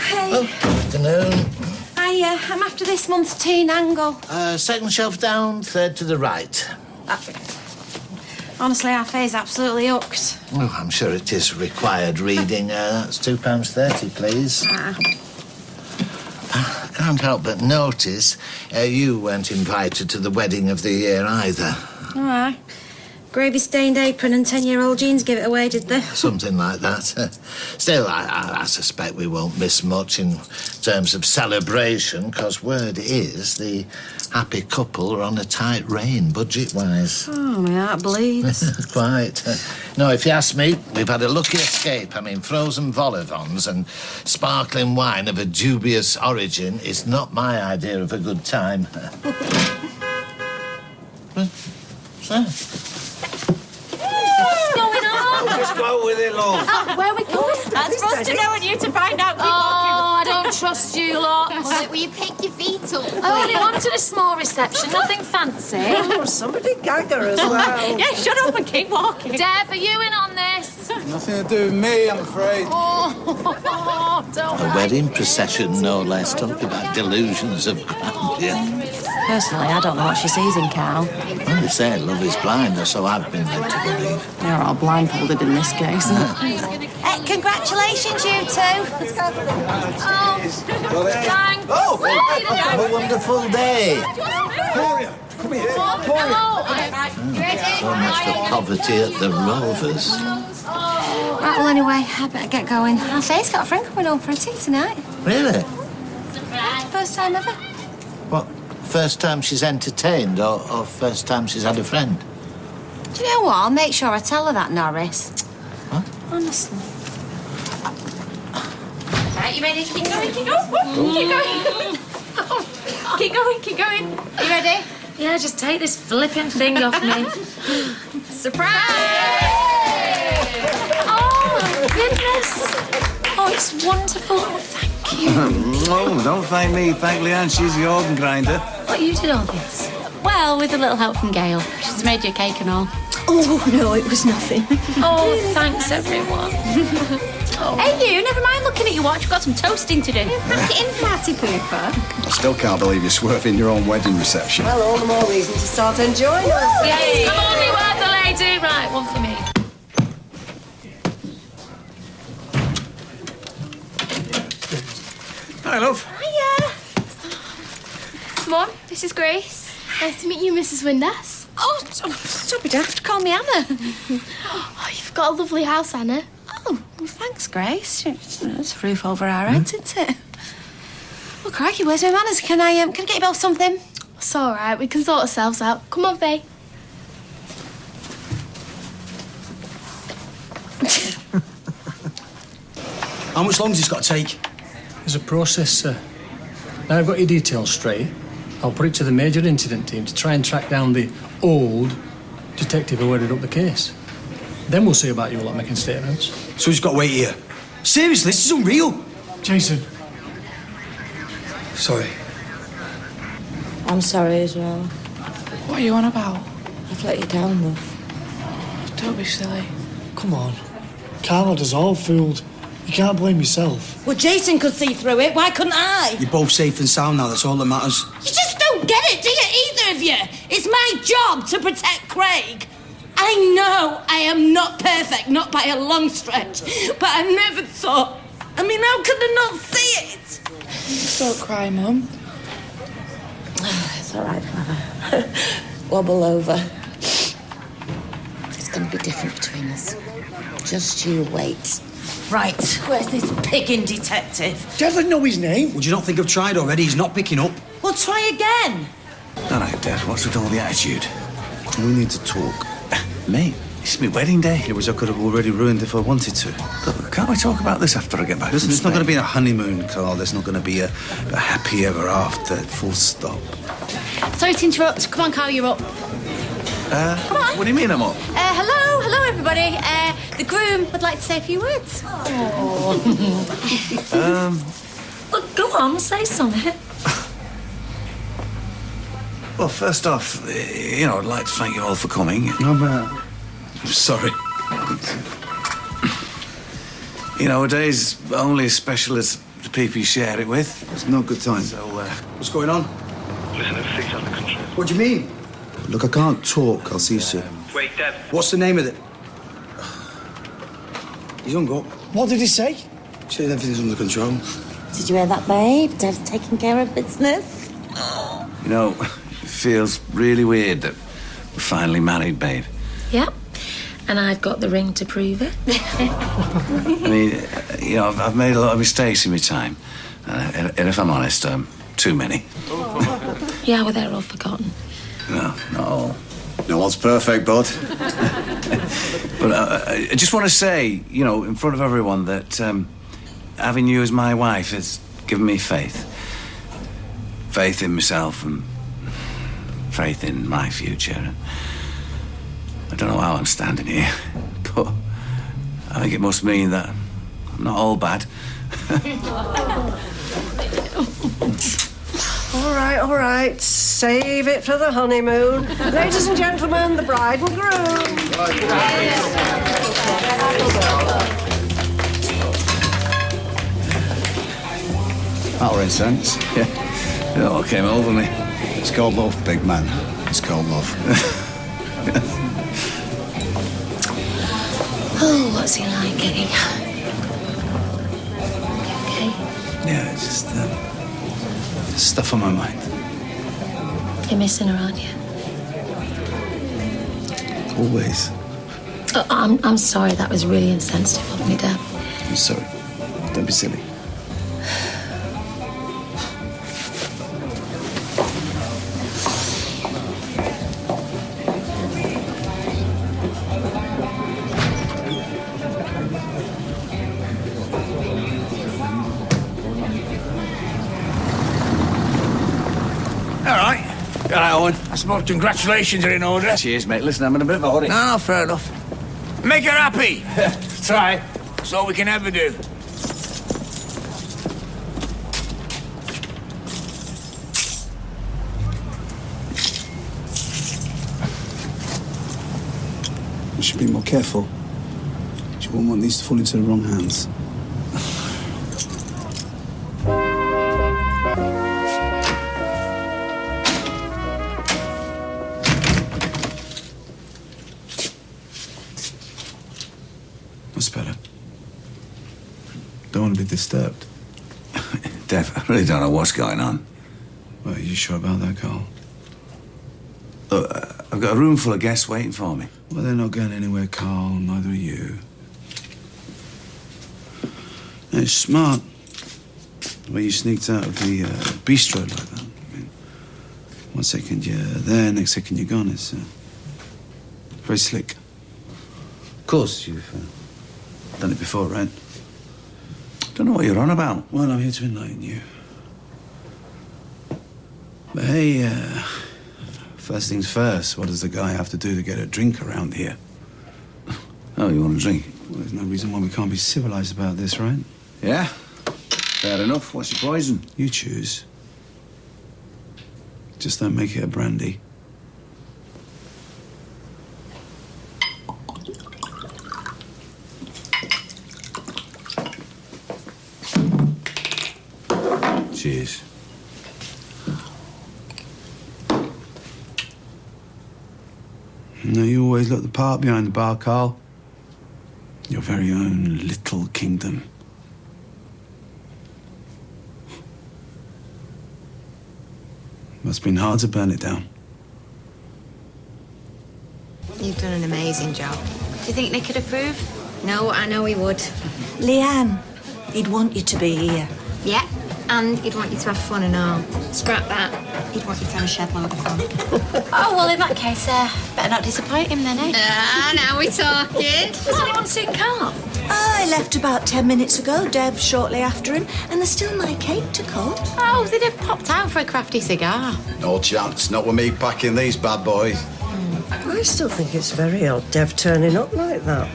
Hey. Afternoon. I'm after this month's teen angle. Second shelf down, third to the right. Honestly, our fay's absolutely hooked. Oh, I'm sure it is required reading. That's £2.30, please. I can't help but notice you weren't invited to the wedding of the year either. All right. Gravy-stained apron and 10-year-old jeans give it away, did they? Something like that. Still, I suspect we won't miss much in terms of celebration, because word is the happy couple are on a tight rein, budget-wise. Oh, my heart bleeds. Quite. No, if you ask me, we've had a lucky escape. I mean, frozen vol-au-vents and sparkling wine of a dubious origin is not my idea of a good time. So... What's going on? Just go with it, love. Where are we going? That's for us to know and you to find out. Oh, I don't trust you lot. Will you pick your feet up? I only wanted a small reception, nothing fancy. Oh, somebody gag her as well. Yeah, shut up and keep walking. Dev, are you in on this? Nothing to do with me, I'm afraid. Oh, don't A wedding procession, no less. Talk about delusions of grandeur. Personally, I don't know what she sees in Carl. Well, they say love is blind, or so I've been led to believe. You're all blindfolded in this case. Congratulations, you two. Oh, thanks. Have a wonderful day. Come here. So much for poverty at the Rovers. Right, well, anyway, I better get going. Our Faye's got a friend coming home for a tea tonight. Really? First time ever. What, first time she's entertained, or first time she's had a friend? Do you know what? I'll make sure I tell her that, Norris. What? Honestly. Right, you ready? Keep going, keep going. Keep going. Keep going. You ready? Yeah, just take this flipping thing off me. Surprise! Oh, my goodness. Oh, it's wonderful. Oh, thank you. Oh, don't thank me. Thank Leanne. She's the organ grinder. What, you did all this? Well, with a little help from Gail. She's made you a cake and all. Oh, no, it was nothing. Oh, thanks, everyone. Oh. Hey, you, never mind looking at your watch. We've got some toasting to do. Pack it in, party pooper. I still can't believe you're swerving your own wedding reception. Well, all the more reason to start enjoying us. Yes, come on, you were the lady. Right, one for me. Hi, love. Hiya. everyone. This is Grace. Nice to meet you, Mrs. Windass. Oh, don't be daft. Call me Anna. Oh, you've got a lovely house, Anna. Oh, well, thanks, Grace. It's a roof over our heads, isn't it? Well, crikey, where's my manners? Can I get you both something? It's all right. We can sort ourselves out. Come on, Faye. How much longer has this got to take? There's a process, sir. Now I've got your details straight, I'll put it to the major incident team to try and track down the old detective who headed up the case. Then we'll see about you lot making statements. So he's got to wait here? Seriously, this is unreal. Jason. Sorry. I'm sorry as well. What are you on about? I've let you down, love. Don't be silly. Come on. Carl had us all fooled. You can't blame yourself. Well, Jason could see through it. Why couldn't I? You're both safe and sound now, that's all that matters. You just don't get it, do you, either of you? It's my job to protect Craig. I know I am not perfect, not by a long stretch, but I never thought... I mean, how could I not see it? Don't cry, Mum. It's all right, Father. Wobble over. It's going to be different between us. Just you wait. Right, where's this pigging detective? Dev would know his name. Would you not think I've tried already? He's not picking up. Well, try again. All right, Dad, what's with all the attitude? We need to talk. Mate, it's my wedding day. It was I could have already ruined if I wanted to. Look, can't we talk about this after I get back? Listen, from it's not Spain? going to be a honeymoon, Carl. There's not going to be a happy ever after. Full stop. Sorry to interrupt. Come on, Carl, you're up. Come on. What do you mean I'm up? Hello, everybody. The groom would like to say a few words. Well, go on, say something. Well, first off, I'd like to thank you all for coming. I'm sorry. A day's only as special as the people you share it with. It's not a good time. So, What's going on? Listen, everything's under control. What do you mean? Look, I can't talk. I'll see you soon. Wait, Dev. What's the name of it? He's hung up. What did he say? Said everything's under control. Did you hear that, babe? Dev's taking care of business. it feels really weird that we're finally married, babe. Yep. And I've got the ring to prove it. I mean, I've made a lot of mistakes in my time. And if I'm honest, too many. Yeah, well, they're all forgotten. No, not all. No one's perfect, bud. But I just want to say, in front of everyone that having you as my wife has given me faith. Faith in myself and faith in my future. I don't know how I'm standing here, but I think it must mean that I'm not all bad. All right. Save it for the honeymoon. Ladies and gentlemen, the bride and groom. That'll ring sense. Yeah. What came over me? It's called love, big man. It's called love. Oh, what's he like, eh? Okay. Yeah, it's just stuff on my mind. You're missing her, aren't you? Always. Oh, I'm sorry, that was really insensitive of me, Dad. I'm sorry. Don't be silly. All right, Owen. I suppose congratulations are in order. Cheers, mate. Listen, I'm in a bit of a hurry. No, fair enough. Make her happy. Try. That's all we can ever do. You should be more careful. You won't want these to fall into the wrong hands. That's better. Don't want to be disturbed. Dev, I really don't know what's going on. Well, are you sure about that, Carl? Look, I've got a room full of guests waiting for me. Well, they're not going anywhere, Carl. Neither are you. It's smart. The way you sneaked out of the bistro like that. I mean, one second you're there, next second you're gone. It's very slick. Of course, you've done it before, right? Don't know what you're on about. Well, I'm here to enlighten you. But hey, first things first, what does the guy have to do to get a drink around here? Oh, you want a drink? Well, there's no reason why we can't be civilized about this, right? Yeah? Fair enough. What's your poison? You choose. Just don't make it a brandy. Cheers. No, you always look the part behind the bar, Carl. Your very own little kingdom. Must have been hard to burn it down. You've done an amazing job. Do you think Nick could approve? No, I know he would. Leanne, he'd want you to be here. Yeah, and he'd want you to have fun and all. Scrap that. He'd want you to have a shed load of fun. Oh, well, in that case, better not disappoint him then, eh? Now we're talking. Has anyone seen Carl? I left about 10 minutes ago, Dev shortly after him, and there's still my cake to cut. Oh, they'd have popped out for a crafty cigar. No chance. Not with me packing these bad boys. I still think it's very odd, Dev turning up like that.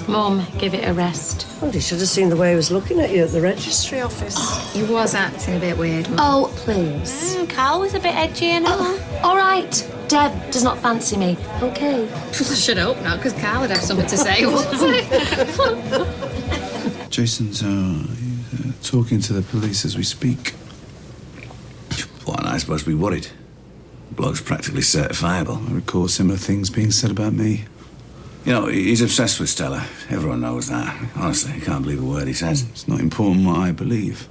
Mum, give it a rest. Well, he should have seen the way he was looking at you at the registry office. He was acting a bit weird. Oh, please. Carl was a bit edgy and all. All right. Dev does not fancy me. Okay. I should hope not, because Carl would have something to say, wouldn't he? Jason's talking to the police as we speak. Why am I supposed to be worried? The bloke's practically certifiable. I recall similar things being said about me. You know, he's obsessed with Stella. Everyone knows that. Honestly, I can't believe a word he says. It's not important what I believe.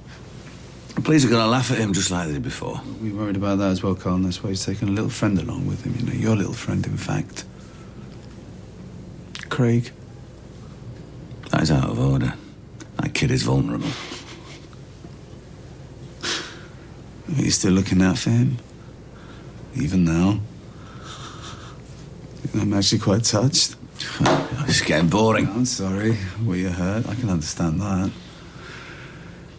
The police are going to laugh at him just like they did before. We worried about that as well, Carl, and that's why he's taken a little friend along with him. You know, your little friend, in fact. Craig. That is out of order. That kid is vulnerable. Are you still looking out for him? Even now? I'm actually quite touched. It's getting boring. I'm sorry. Well, you're hurt. I can understand that.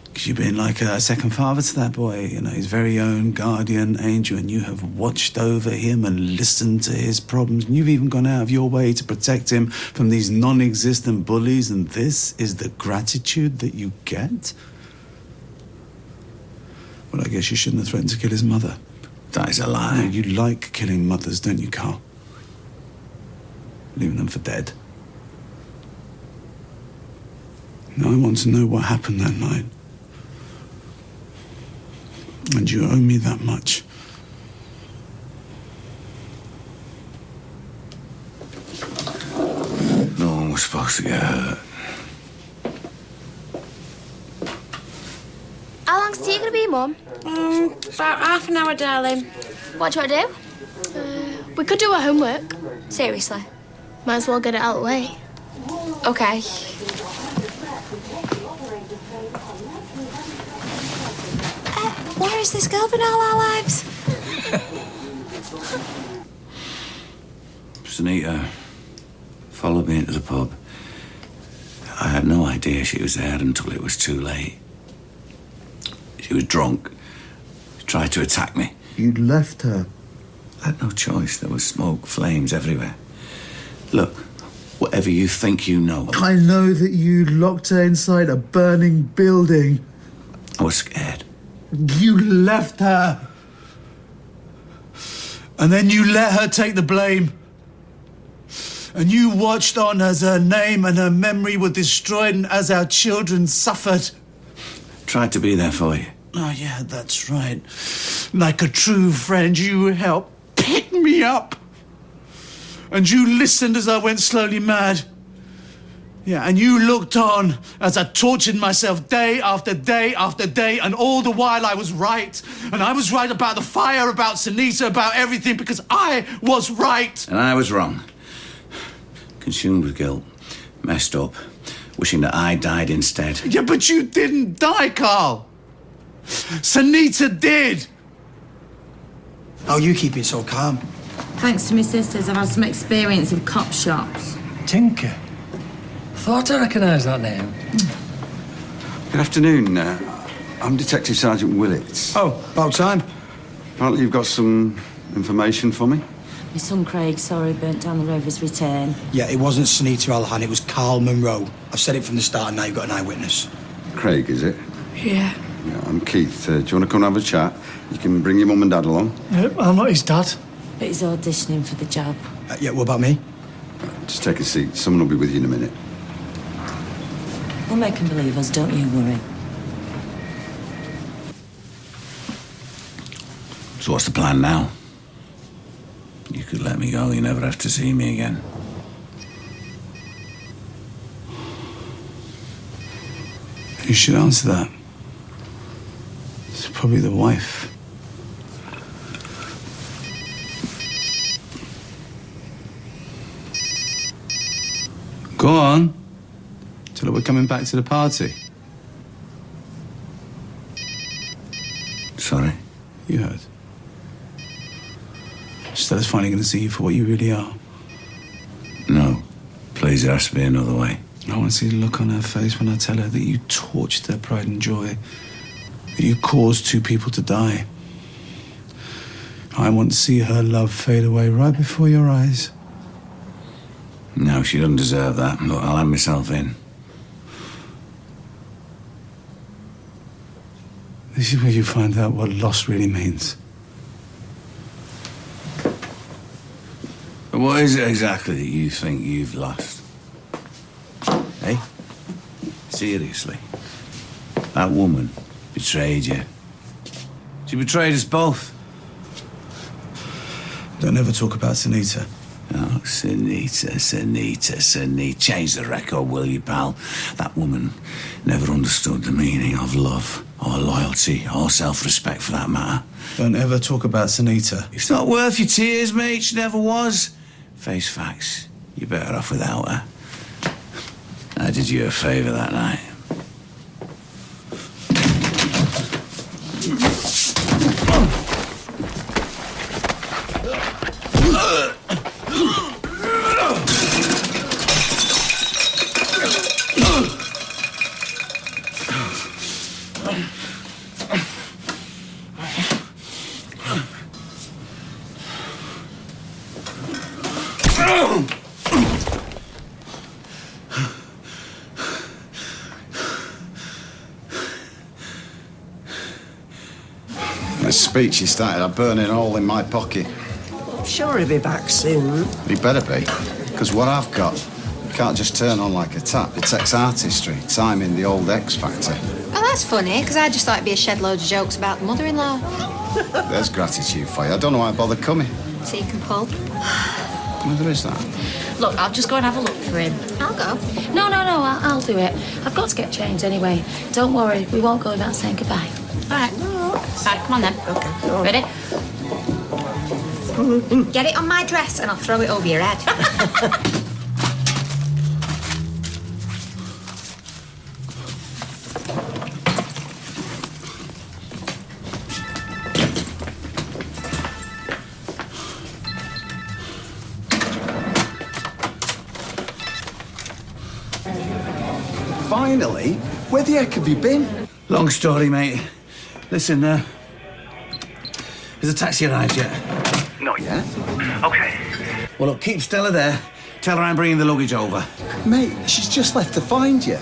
Because you've been like a second father to that boy, you know, his very own guardian angel, and you have watched over him and listened to his problems, and you've even gone out of your way to protect him from these non-existent bullies, and this is the gratitude that you get? Well, I guess you shouldn't have threatened to kill his mother. That is a lie. No, you like killing mothers, don't you, Carl? Leaving them for dead. Now I want to know what happened that night. And you owe me that much. No one was supposed to get hurt. How long's tea gonna be, Mum? About half an hour, darling. What do you want to do? We could do our homework. Seriously? Might as well get it out of the way. Okay. Where has this girl been all our lives? Sunita followed me into the pub. I had no idea she was there until it was too late. She was drunk. She tried to attack me. You'd left her. I had no choice. There was smoke, flames everywhere. Look, whatever you think you know. I know that you locked her inside a burning building. I was scared. You left her. And then you let her take the blame. And you watched on as her name and her memory were destroyed and as our children suffered. Tried to be there for you. Oh, yeah, that's right. Like a true friend, you helped pick me up. And you listened as I went slowly mad. Yeah, and you looked on as I tortured myself day after day after day, and all the while I was right. And I was right about the fire, about Sunita, about everything, because I was right. And I was wrong. Consumed with guilt, messed up, wishing that I died instead. Yeah, but you didn't die, Carl. Sunita did. Oh, you keep it so calm. Thanks to my sisters, I've had some experience with cop shops. Tinker. Thought I recognised that name. Good afternoon. I'm Detective Sergeant Willits. Oh, about time. Apparently you've got some information for me. My son Craig saw he burnt down the Rover's return. Yeah, it wasn't Sunita Alhan, it was Carl Munro. I've said it from the start and now you've got an eyewitness. Craig, is it? Yeah. Yeah, I'm Keith. Do you want to come and have a chat? You can bring your mum and dad along. Yep, I'm not his dad. But he's auditioning for the job. Yeah, what about me? Just take a seat. Someone will be with you in a minute. We'll make him believe us, don't you worry. So what's the plan now? You could let me go. You never have to see me again. You should answer that. It's probably the wife. Go on. Tell her we're coming back to the party. Sorry? You heard. Stella's finally going to see you for what you really are. No. Please, it has to be another way. I want to see the look on her face when I tell her that you torched their pride and joy. That you caused two people to die. I want to see her love fade away right before your eyes. No, she doesn't deserve that. Look, I'll have myself in. This is where you find out what loss really means. What is it exactly that you think you've lost? Hey? Seriously? That woman betrayed you. She betrayed us both. Don't ever talk about Sunita. Oh, Sunita. Change the record, will you, pal? That woman never understood the meaning of love, or loyalty, or self-respect for that matter. Don't ever talk about Sunita. It's not worth your tears, mate. She never was. Face facts. You're better off without her. I did you a favour that night. The speech he started, I burning a hole in my pocket. I'm sure he'll be back soon. He better be, because what I've got can't just turn on like a tap. It takes artistry, timing the old X Factor. Oh, that's funny, because I just thought it'd be a shed load of jokes about the mother-in-law. There's gratitude for you. I don't know why I bother coming. So you can pull. Well, there is that. Look, I'll just go and have a look for him. I'll go. No, I'll do it. I've got to get changed anyway. Don't worry, we won't go without saying goodbye. All right. Right, come on then. Okay. Ready? Get it on my dress and I'll throw it over your head. Finally? Where the heck have you been? Long story, mate. Listen, has the taxi arrived yet? Not yet. Okay. Well, look, keep Stella there. Tell her I'm bringing the luggage over. Mate, she's just left to find you.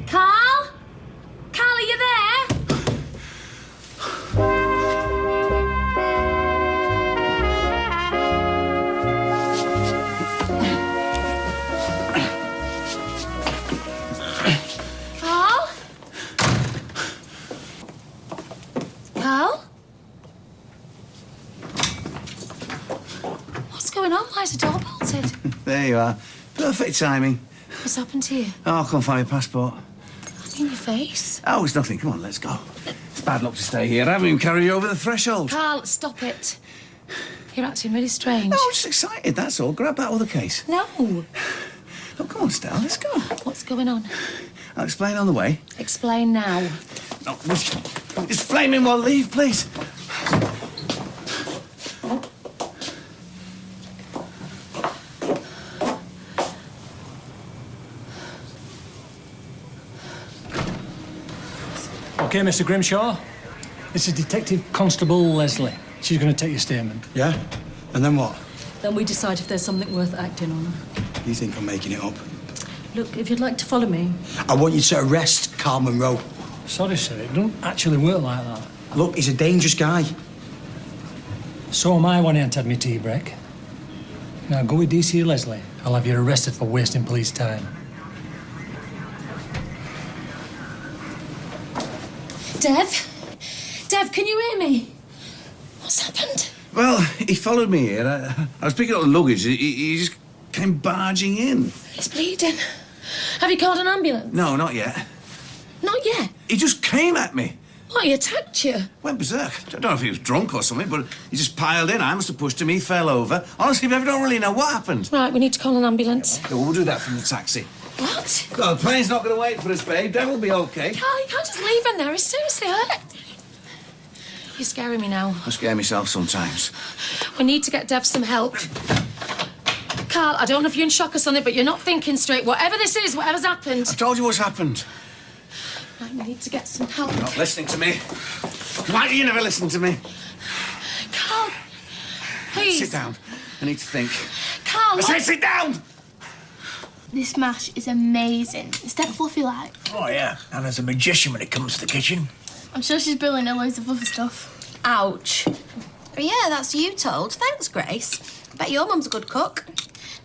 Carl? Carl, are you there? Carl? Carl? What's going on? Why is the door bolted? you are. Perfect timing. What's happened to you? Oh, come find my passport. In your face. Oh, it's nothing. Come on, let's go. It's bad luck to stay here. I haven't even carried you over the threshold. Carl, stop it. You're acting really strange. No, I'm just excited, that's all. Grab that other case. No. Oh, come on, Stella, let's go. What's going on? I'll explain on the way. Explain now. No, just flaming while leave, please. OK, Mr. Grimshaw. This is Detective Constable Leslie. She's going to take your statement. Yeah? And then what? Then we decide if there's something worth acting on. You think I'm making it up? Look, if you'd like to follow me. I want you to arrest Carl Monroe. Sorry, sir, it don't actually work like that. Look, he's a dangerous guy. So am I when I had my tea break. Now go with DC Leslie. I'll have you arrested for wasting police time. Dev, can you hear me? What's happened? Well, he followed me here. I was picking up the luggage. He just came barging in. He's bleeding. Have you called an ambulance? No, not yet. Not yet. He just came at me. What, he attacked you? Went berserk. I don't know if he was drunk or something, but he just piled in. I must have pushed him. He fell over. Honestly, I don't really know what happened. Right, we need to call an ambulance. Yeah, we'll do that from the taxi. What? Well, the plane's not going to wait for us, babe. Dad will be okay. Carl, you can't just leave him there. He's seriously hurt. You're scaring me now. I scare myself sometimes. We need to get Dev some help. Carl, I don't know if you're in shock or something, but you're not thinking straight. Whatever this is, whatever's happened. I've told you what's happened. Right, we need to get some help. You're not listening to me. Why do you never listen to me? Carl, please. Sit down. I need to think. Carl, I say sit down! This mash is amazing. Is that fluffy like? Oh, yeah. Anna's a magician when it comes to the kitchen. I'm sure she's brilliant at loads of other stuff. Ouch. Oh, yeah, that's you told. Thanks, Grace. Bet your mum's a good cook.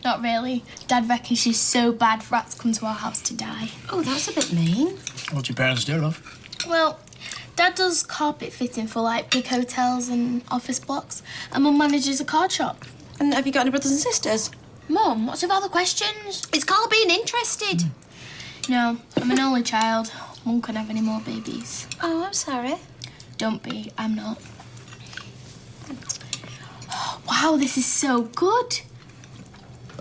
Not really. Dad reckons she's so bad rats come to our house to die. Oh, that's a bit mean. What's your parents do, love? Well, Dad does carpet fitting for, like, big hotels and office blocks, and Mum manages a card shop. And have you got any brothers and sisters? Mum, what's with all the questions? It's Carl being interested. No, I'm an only child. Mum couldn't have any more babies. Oh, I'm sorry. Don't be. I'm not. Wow, this is so good.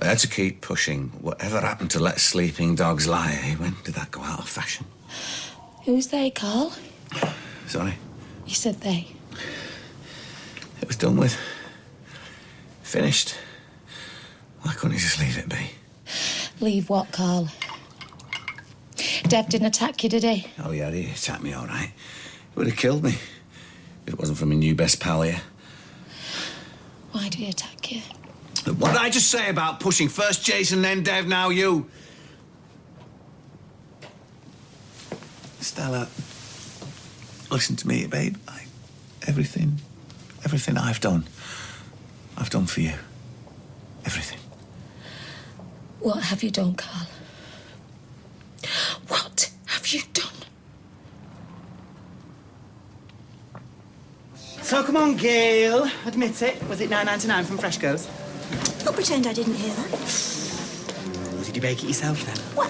I had to keep pushing. Whatever happened to let sleeping dogs lie, eh? When did that go out of fashion? Who's they, Carl? Sorry. You said they. It was done with. Finished. Why couldn't you just leave it be? Leave what, Carl? Dev didn't attack you, did he? Oh, yeah, he attacked me all right. He would have killed me if it wasn't for my new best pal here. Why did he attack you? What did I just say about pushing? First Jason, then Dev, now you? Stella, listen to me, babe. Everything I've done for you. Everything. What have you done, Carl? What have you done? So come on, Gail. Admit it. Was it $9.99 from Fresco's? Don't pretend I didn't hear that. Or did you bake it yourself then? Well,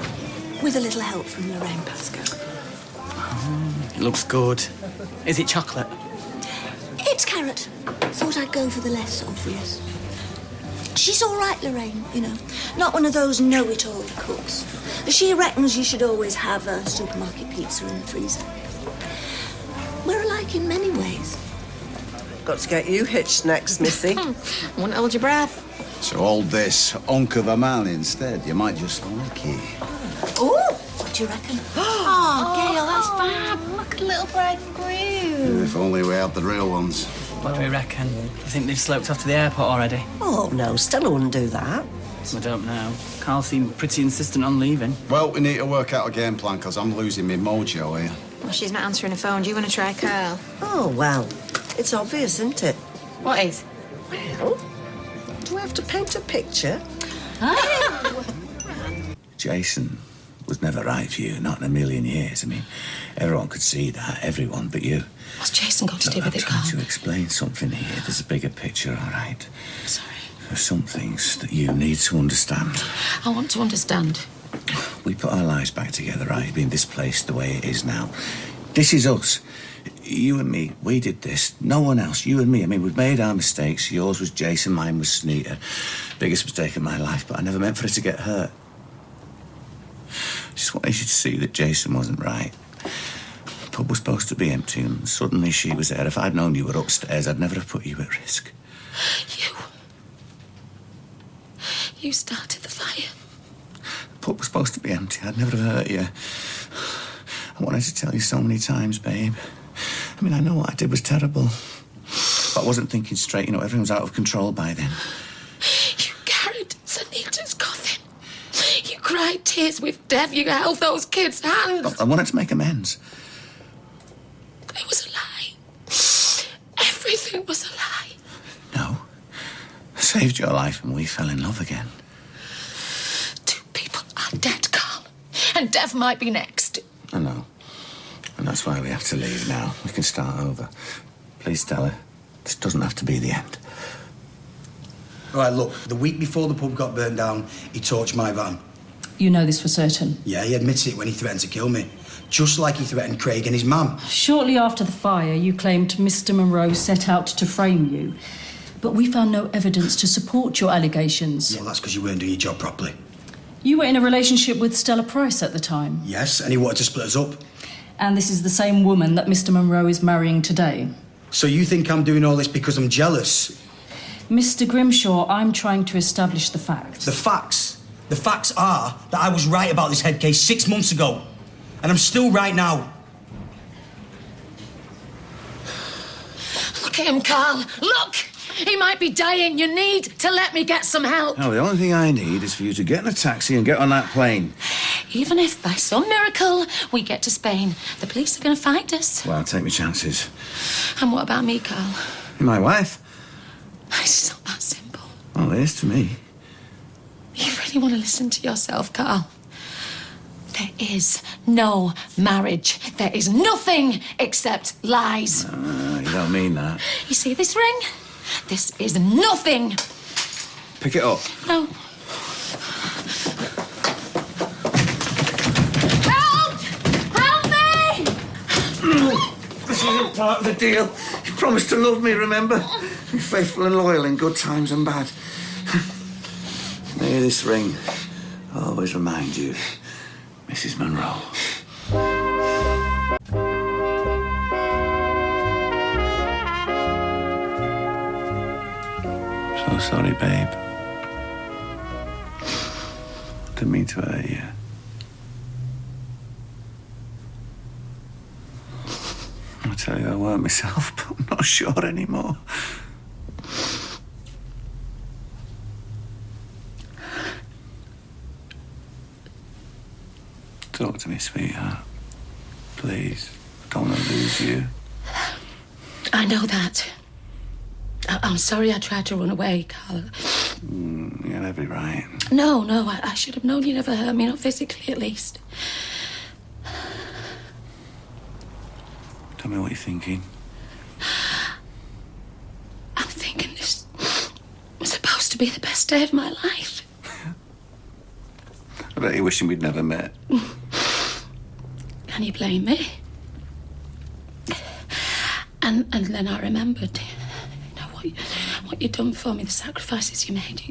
with a little help from Lorraine Pascoe. It looks good. Is it chocolate? It's carrot. Thought I'd go for the less obvious. She's all right, Lorraine, you know. Not one of those know-it-all cooks. She reckons you should always have a supermarket pizza in the freezer. We're alike in many ways. Got to get you hitched next, Missy. Won't hold your breath. So hold this hunk of a man instead. You might just like it. Oh, what do you reckon? Oh, Gail, that's fab. Look at the little bride and groom. If only we had the real ones. What do we reckon? You think they've sloped off to the airport already? Oh, no, Stella wouldn't do that. I don't know. Carl seemed pretty insistent on leaving. Well, we need to work out a game plan, because I'm losing my mojo here. Well, she's not answering the phone. Do you want to try Carl? Oh, well, it's obvious, isn't it? What is? Well, do I have to paint a picture? Jason was never right for you, not in a million years. I mean, everyone could see that, everyone but you. What's Jason got to do with it, I'm trying Carl? to explain something here. There's a bigger picture, all right? Sorry. There's some things that you need to understand. I want to understand. We put our lives back together, right? Being this place the way it is now. This is us. You and me, we did this. No one else. You and me. I mean, we've made our mistakes. Yours was Jason, mine was Sneaker. Biggest mistake of my life, but I never meant for her to get hurt. Just wanted you to see that Jason wasn't right. The pub was supposed to be empty, and suddenly she was there. If I'd known you were upstairs, I'd never have put you at risk. You started the fire. The pub was supposed to be empty. I'd never have hurt you. I wanted to tell you so many times, babe. I mean, I know what I did was terrible. But I wasn't thinking straight. You know, everything was out of control by then. You carried Sanita's coffin. You cried tears with Dev. You held those kids' hands. I wanted to make amends. It was a lie. Everything was a lie. No. I saved your life and we fell in love again. 2 people are dead, Carl. And Dev might be next. I know. And that's why we have to leave now. We can start over. Please tell her. This doesn't have to be the end. All right, look, the week before the pub got burned down, he torched my van. You know this for certain? Yeah, he admits it when he threatened to kill me. Just like he threatened Craig and his mum. Shortly after the fire, you claimed Mr. Monroe set out to frame you. But we found no evidence to support your allegations. Well, that's because you weren't doing your job properly. You were in a relationship with Stella Price at the time. Yes, and he wanted to split us up. And this is the same woman that Mr. Monroe is marrying today. So you think I'm doing all this because I'm jealous? Mr. Grimshaw, I'm trying to establish the facts. The facts? The facts are that I was right about this head case 6 months ago. And I'm still right now. Look at him, Carl. Look! He might be dying. You need to let me get some help. No, the only thing I need is for you to get in a taxi and get on that plane. Even if by some miracle we get to Spain, the police are going to find us. Well, I'll take my chances. And what about me, Carl? You're my wife. It's not that simple. Well, it is to me. You really want to listen to yourself, Carl? There is no marriage. There is nothing except lies. You don't mean that. You see this ring? This is nothing. Pick it up. No. Help! Help me! This isn't part of the deal. You promised to love me, remember? Be faithful and loyal in good times and bad. May this ring always remind you, Mrs. Monroe. So sorry, babe. Didn't mean to hurt you. I tell you, I weren't myself, but I'm not sure anymore. Talk to me, sweetheart. Please. I don't want to lose you. I know that. I'm sorry I tried to run away, Carl. You had every right. No, I should have known you never hurt me, not physically at least. Tell me what you're thinking. I'm thinking this was supposed to be the best day of my life. I bet you're wishing we'd never met. Can you blame me? And then I remembered, you know, what you'd done for me, the sacrifices you made.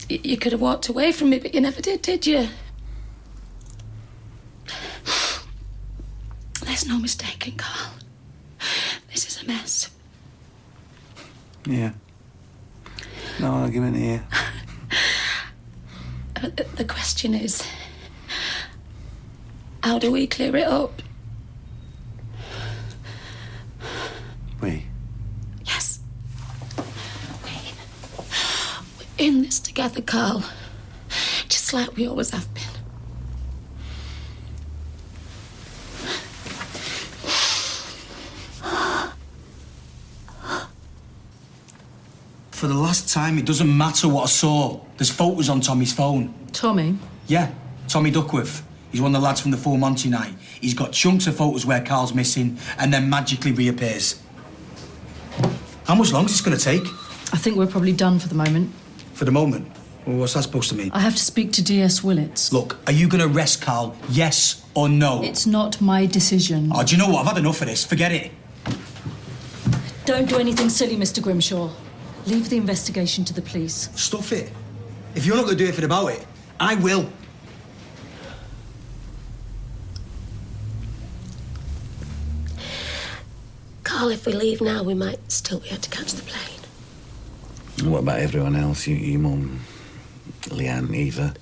You could have walked away from me, but you never did you? There's no mistaking, Carl. This is a mess. Yeah. No argument here. But the question is, how do we clear it up? We? Yes. We're in this together, Carl. Just like we always have been. For the last time, it doesn't matter what I saw. There's photos on Tommy's phone. Tommy? Yeah, Tommy Duckworth. He's one of the lads from the Full Monty night. He's got chunks of photos where Carl's missing and then magically reappears. How much longer is this going to take? I think we're probably done for the moment. For the moment? Well, what's that supposed to mean? I have to speak to DS Willits. Look, are you going to arrest Carl, yes or no? It's not my decision. Oh, do you know what? I've had enough of this. Forget it. Don't do anything silly, Mr. Grimshaw. Leave the investigation to the police. Stuff it. If you're not going to do anything about it, I will. Carl, if we leave now, we might still be able to catch the plane. And what about everyone else? Your mum, Leanne, Eva?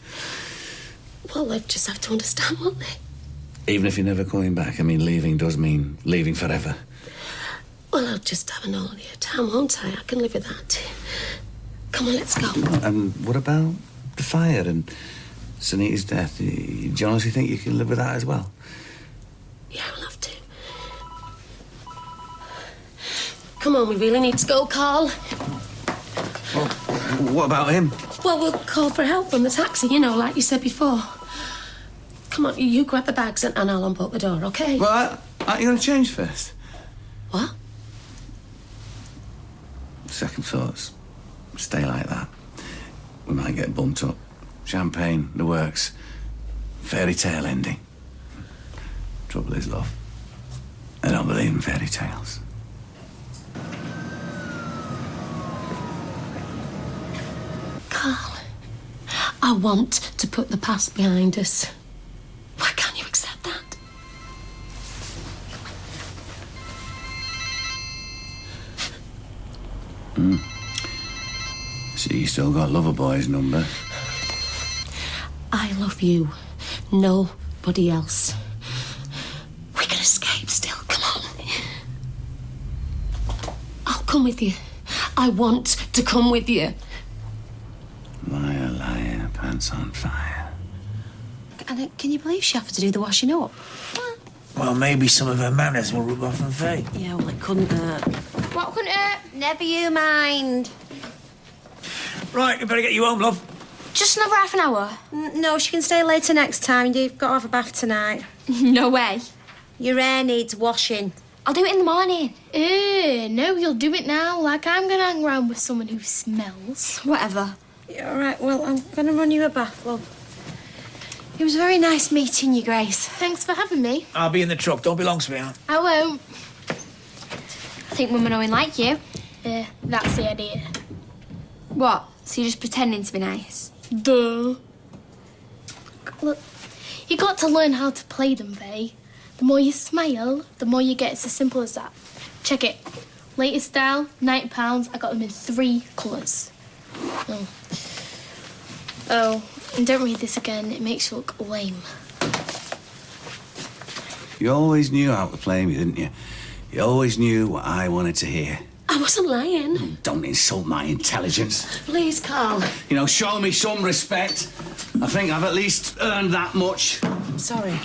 Well, they'd just have to understand, won't they? Even if you're never coming back, I mean, leaving does mean leaving forever. Well, I'll just have an holiday at town, won't I? I can live with that. Come on, let's go. And what about the fire and Sunita's death? Do you honestly think you can live with that as well? Yeah, I'll have to. Come on, we really need to go, Carl. Well, what about him? Well, we'll call for help from the taxi, you know, like you said before. Come on, you grab the bags and I'll unbolt the door, OK? Well, aren't you going to change first? What? Second thoughts. Stay like that. We might get bumped up. Champagne, the works. Fairy tale ending. Trouble is, love, I don't believe in fairy tales. Carl, I want to put the past behind us. Why can't you accept that? So you still got Loverboy's number? I love you. Nobody else. We can escape still. Come on. I'll come with you. I want to come with you. Liar, liar, pants on fire. And can you believe she offered to do the washing up? Well, maybe some of her manners will rub off on Faye. Yeah, well, it couldn't hurt. What couldn't hurt? Never you mind. Right, we better get you home, love. Just another half an hour. No, she can stay later next time. You've got to have a bath tonight. No way. Your hair needs washing. I'll do it in the morning. No, you'll do it now. Like I'm going to hang around with someone who smells. Whatever. Yeah, all right, well, I'm going to run you a bath, love. It was very nice meeting you, Grace. Thanks for having me. I'll be in the truck. Don't be long, sweetheart. I won't. I think Mum and Owen like you. That's the idea. What? So you're just pretending to be nice? Duh. Look, you got to learn how to play them, Faye. The more you smile, the more you get. It's as simple as that. Check it. Latest style, £90. I got them in 3 colours. Oh, and don't read this again. It makes you look lame. You always knew how to play me, didn't you? You always knew what I wanted to hear. I wasn't lying. Don't insult my intelligence. Please, Carl. You know, show me some respect. I think I've at least earned that much. I'm sorry.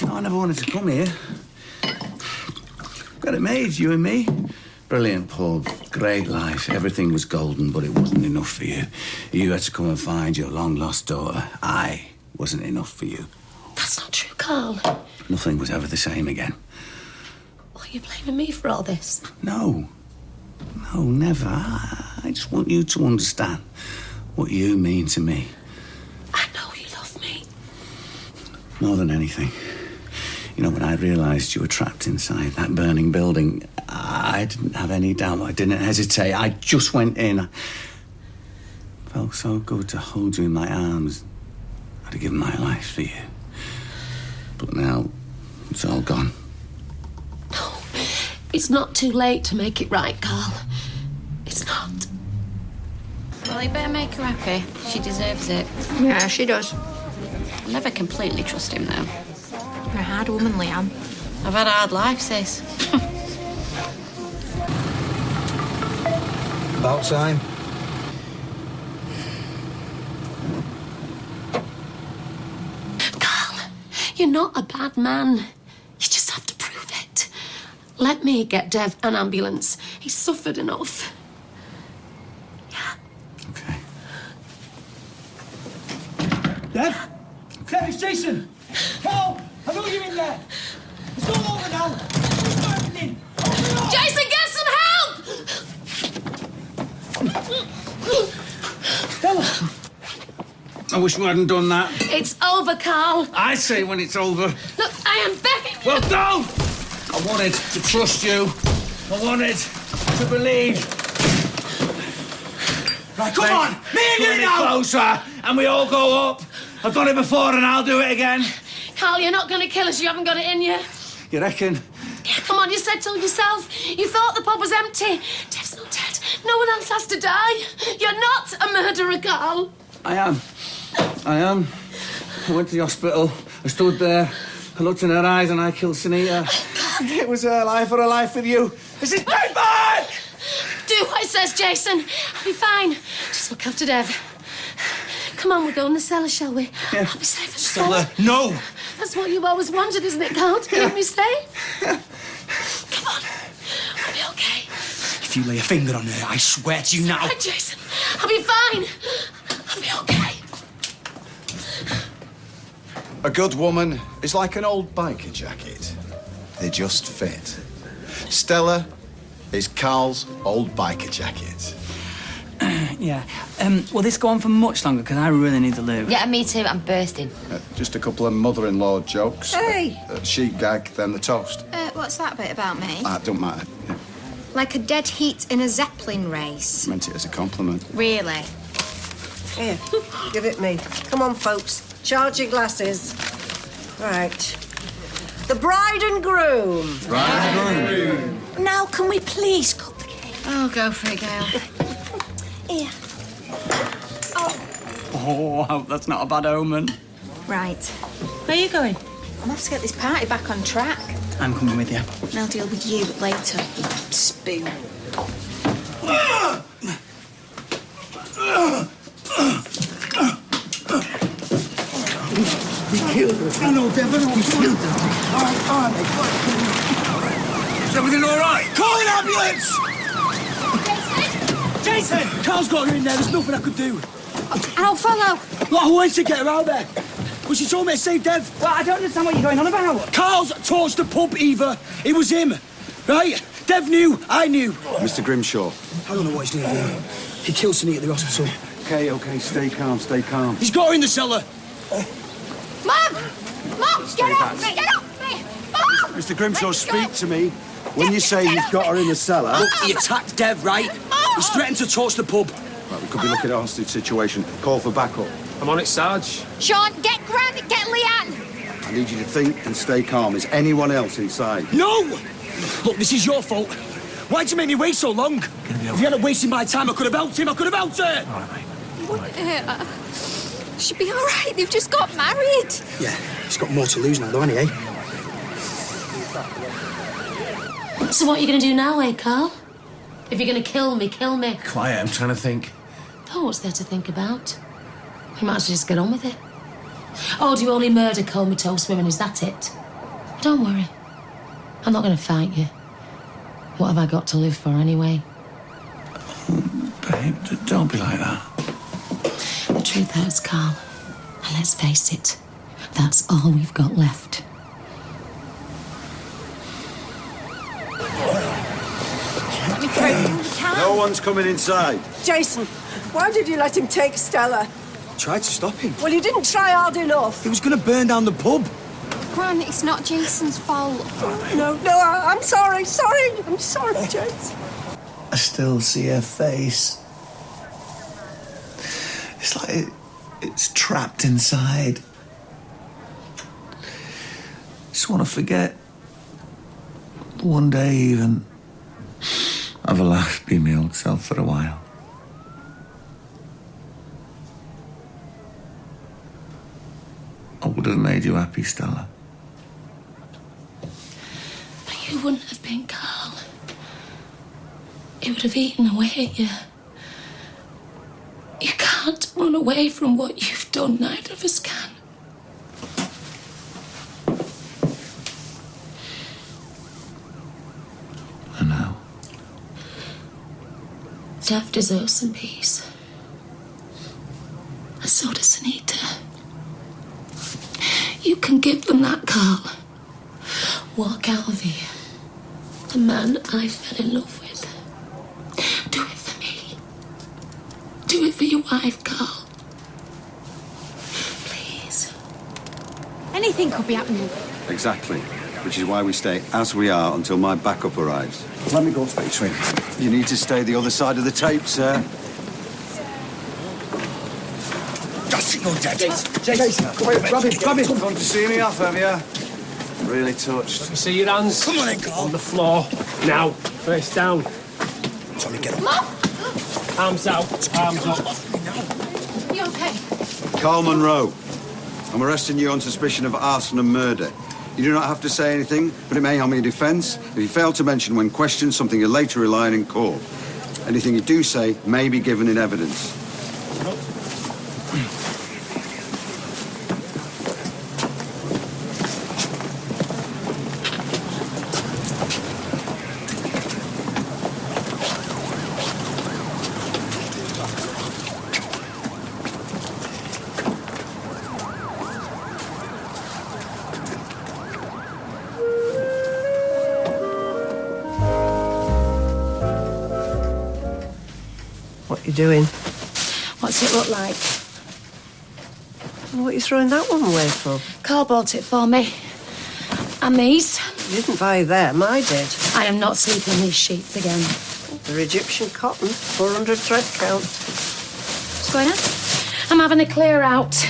No, I never wanted to come here. Got it made, you and me. Brilliant pub, great life. Everything was golden, but it wasn't enough for you. You had to come and find your long-lost daughter. I wasn't enough for you. That's not true, Carl. Nothing was ever the same again. Are you blaming me for all this? No. No, never. I just want you to understand what you mean to me. I know you love me. More than anything. You know, when I realised you were trapped inside that burning building, I didn't have any doubt. I didn't hesitate. I just went in. It felt so good to hold you in my arms. I'd have given my life for you. But now, it's all gone. No, it's not too late to make it right, Carl. It's not. Well, you better make her happy. She deserves it. Yeah, she does. I'll never completely trust him, though. You're a hard woman, Leanne. I've had a hard life, sis. About time. Carl, you're not a bad man. You just have to prove it. Let me get Dev an ambulance. He's suffered enough. Dev? Dev, it's Jason! Carl! I know you're in there! It's all over now! It's not everything! Jason, get some help! Stella! I wish we hadn't done that. It's over, Carl. I say when it's over. Look, I am begging you. Well, don't! I wanted to trust you. I wanted to believe. Right, come on! Me and you now! Closer, and we all go up. I've done it before, and I'll do it again. Carl, you're not going to kill us. You haven't got it in you. You reckon? Come on, you said so yourself. You thought the pub was empty. Dev's not dead. No one else has to die. You're not a murderer, Carl. I am. I went to the hospital. I stood there. I looked in her eyes, and I killed Sunita. It was her life or a life with you. This is dead man! Do what it says, Jason. I'll be fine. Just look after Dev. Come on, we'll go in the cellar, shall we? Yeah. I'll be safe in the cellar. Stella, no! That's what you've always wanted, isn't it, Carl? To keep me safe? Come on. I'll be okay. If you lay a finger on her, I swear to you now. All right, Jason. I'll be fine. I'll be okay. A good woman is like an old biker jacket. They just fit. Stella is Carl's old biker jacket. Yeah. Will this go on for much longer? Because I really need the loo. Yeah, me too. I'm bursting. Just a couple of mother-in-law jokes. Hey. Sheep gag, then the toast. What's that bit about me? Don't matter. Yeah. Like a dead heat in a Zeppelin race. Meant it as a compliment. Really? Here, give it me. Come on, folks. Charge your glasses. Right. The bride and groom. Now, can we please cut the cake? Oh, go for it, Gail. Here. Oh, I hope that's not a bad omen. Right. Where are you going? I'm off to get this party back on track. I'm coming with you. And I'll deal with you later. Spoon. We killed her. I know, Devon. We killed her. All right, mate. Is everything all right? Call an ambulance! Jason! Carl's got her in there. There's nothing I could do. I'll follow. Look, I wanted to get her out there. But she told me to save Dev. Well, I don't understand what you're going on about. Carl's torched the pub, Eva. It was him. Right? Dev knew. I knew. Mr. Grimshaw. I don't know what he's doing here. He killed Sunita at the hospital. Okay, stay calm, stay calm. He's got her in the cellar. Mom! Mom, get off me! Get off me! Mom! Mr. Grimshaw, speak to me. When you say he's got her in the cellar... Look, he attacked Dev, right? He's threatened to torch the pub. Right, we could be looking at a hostage situation. Call for backup. I'm on it, Sarge. Sean, get Grant, get Leanne! I need you to think and stay calm. Is anyone else inside? No! Look, this is your fault. Why'd you make me wait so long? If you hadn't wasted my time, I could have helped him. I could have helped her. All right, mate. She'll be all right. They've just got married. Yeah, he's got more to lose now, though, hasn't he, eh? So what are you going to do now, eh, Carl? If you're going to kill me, kill me. Quiet, I'm trying to think. Oh, what's there to think about? You might as well just get on with it. Oh, do you only murder comatose women? Is that it? Don't worry. I'm not going to fight you. What have I got to live for anyway? Babe, don't be like that. The truth hurts, Carl. And let's face it, that's all we've got left. No one's coming inside. Jason, why did you let him take Stella? Tried to stop him. Well, you didn't try hard enough. He was going to burn down the pub. Gran, it's not Jason's fault. No, I'm sorry. I'm sorry, Jason. I still see her face. It's like it's trapped inside. Just want to forget. One day even. Have a laugh, be my old self for a while. I would have made you happy, Stella. But you wouldn't have been, Carl. It would have eaten away at you. You can't run away from what you've done. Neither of us can. I know. Dev deserves some peace. And so does Anita. You can give them that, Carl. Walk out of here. The man I fell in love with. Do it for me. Do do it for your wife, Carl. Please. Anything could be happening. Exactly. Which is why we stay as we are until my backup arrives. Let me go speak to him. You need to stay the other side of the tape, sir. That's your dad. Jason, grab him. Come to see me off, have you? Really touched. Let me see your hands. Come on in, Carl. On the floor. Now, face down. Tommy, get up. Arms out, arms up. You okay? Carl Monroe, I'm arresting you on suspicion of arson and murder. You do not have to say anything, but it may harm your defence if you fail to mention when questioned something you later rely on in court. Anything you do say may be given in evidence. What you doing? What's it look like? What are you throwing that one away for? Carl bought it for me. And these. You didn't buy them, I did. I am not sleeping in these sheets again. They're Egyptian cotton, 400 thread count. What's going on? I'm having a clear out.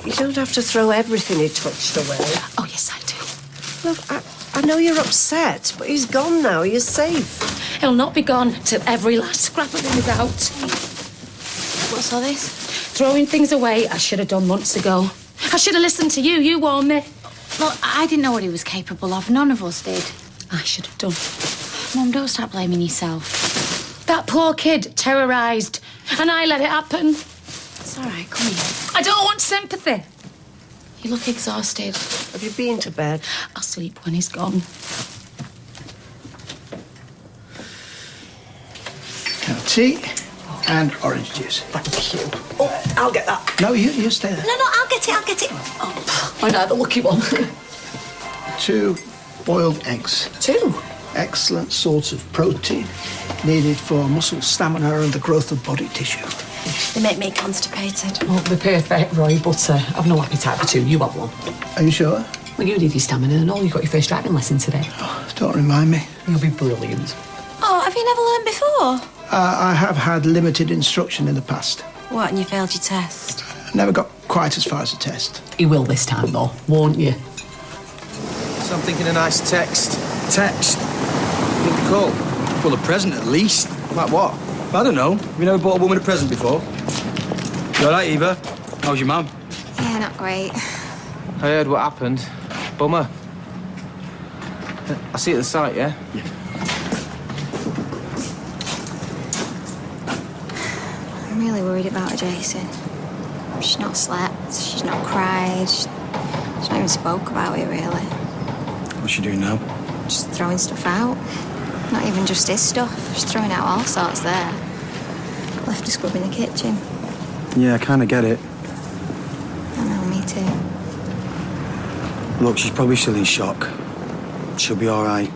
You don't have to throw everything he touched away. Oh, yes, I do. Look, I know you're upset, but he's gone now. You're safe. He'll not be gone till every last scrap of him is out. What's all this? Throwing things away I should have done months ago. I should have listened to you. You warned me. Look, I didn't know what he was capable of. None of us did. I should have done. Mum, don't start blaming yourself. That poor kid terrorised, and I let it happen. It's all right, come here. I don't want sympathy. You look exhausted. Have you been to bed? I'll sleep when he's gone. Tea and orange juice. Thank you. Oh, I'll get that. No, you stay there. No, I'll get it. Oh, I know, the lucky one. 2 boiled eggs. 2? Excellent source of protein needed for muscle stamina and the growth of body tissue. They make me constipated. Oh, they're perfect, Roy, but I've no appetite for 2. You have one. Are you sure? Well, you need your stamina and all. You got your first driving lesson today. Oh, don't remind me. You'll be brilliant. Oh, have you never learned before? I have had limited instruction in the past. What, and you failed your test? Never got quite as far as a test. You will this time, though, won't you? So I'm thinking a nice text. Text? What do you call? Well, a present at least. Like what? I don't know. Have you never bought a woman a present before? You all right, Eva? How's your mum? Yeah, not great. I heard what happened. Bummer. I'll see you at the site, yeah? Yeah. I'm really worried about her, Jason. She's not slept, she's not cried, she's not even spoke about it, really. What's she doing now? Just throwing stuff out. Not even just his stuff. She's throwing out all sorts there. Left her scrubbing the kitchen. Yeah, I kind of get it. I know, me too. Look, she's probably still in shock. She'll be all right.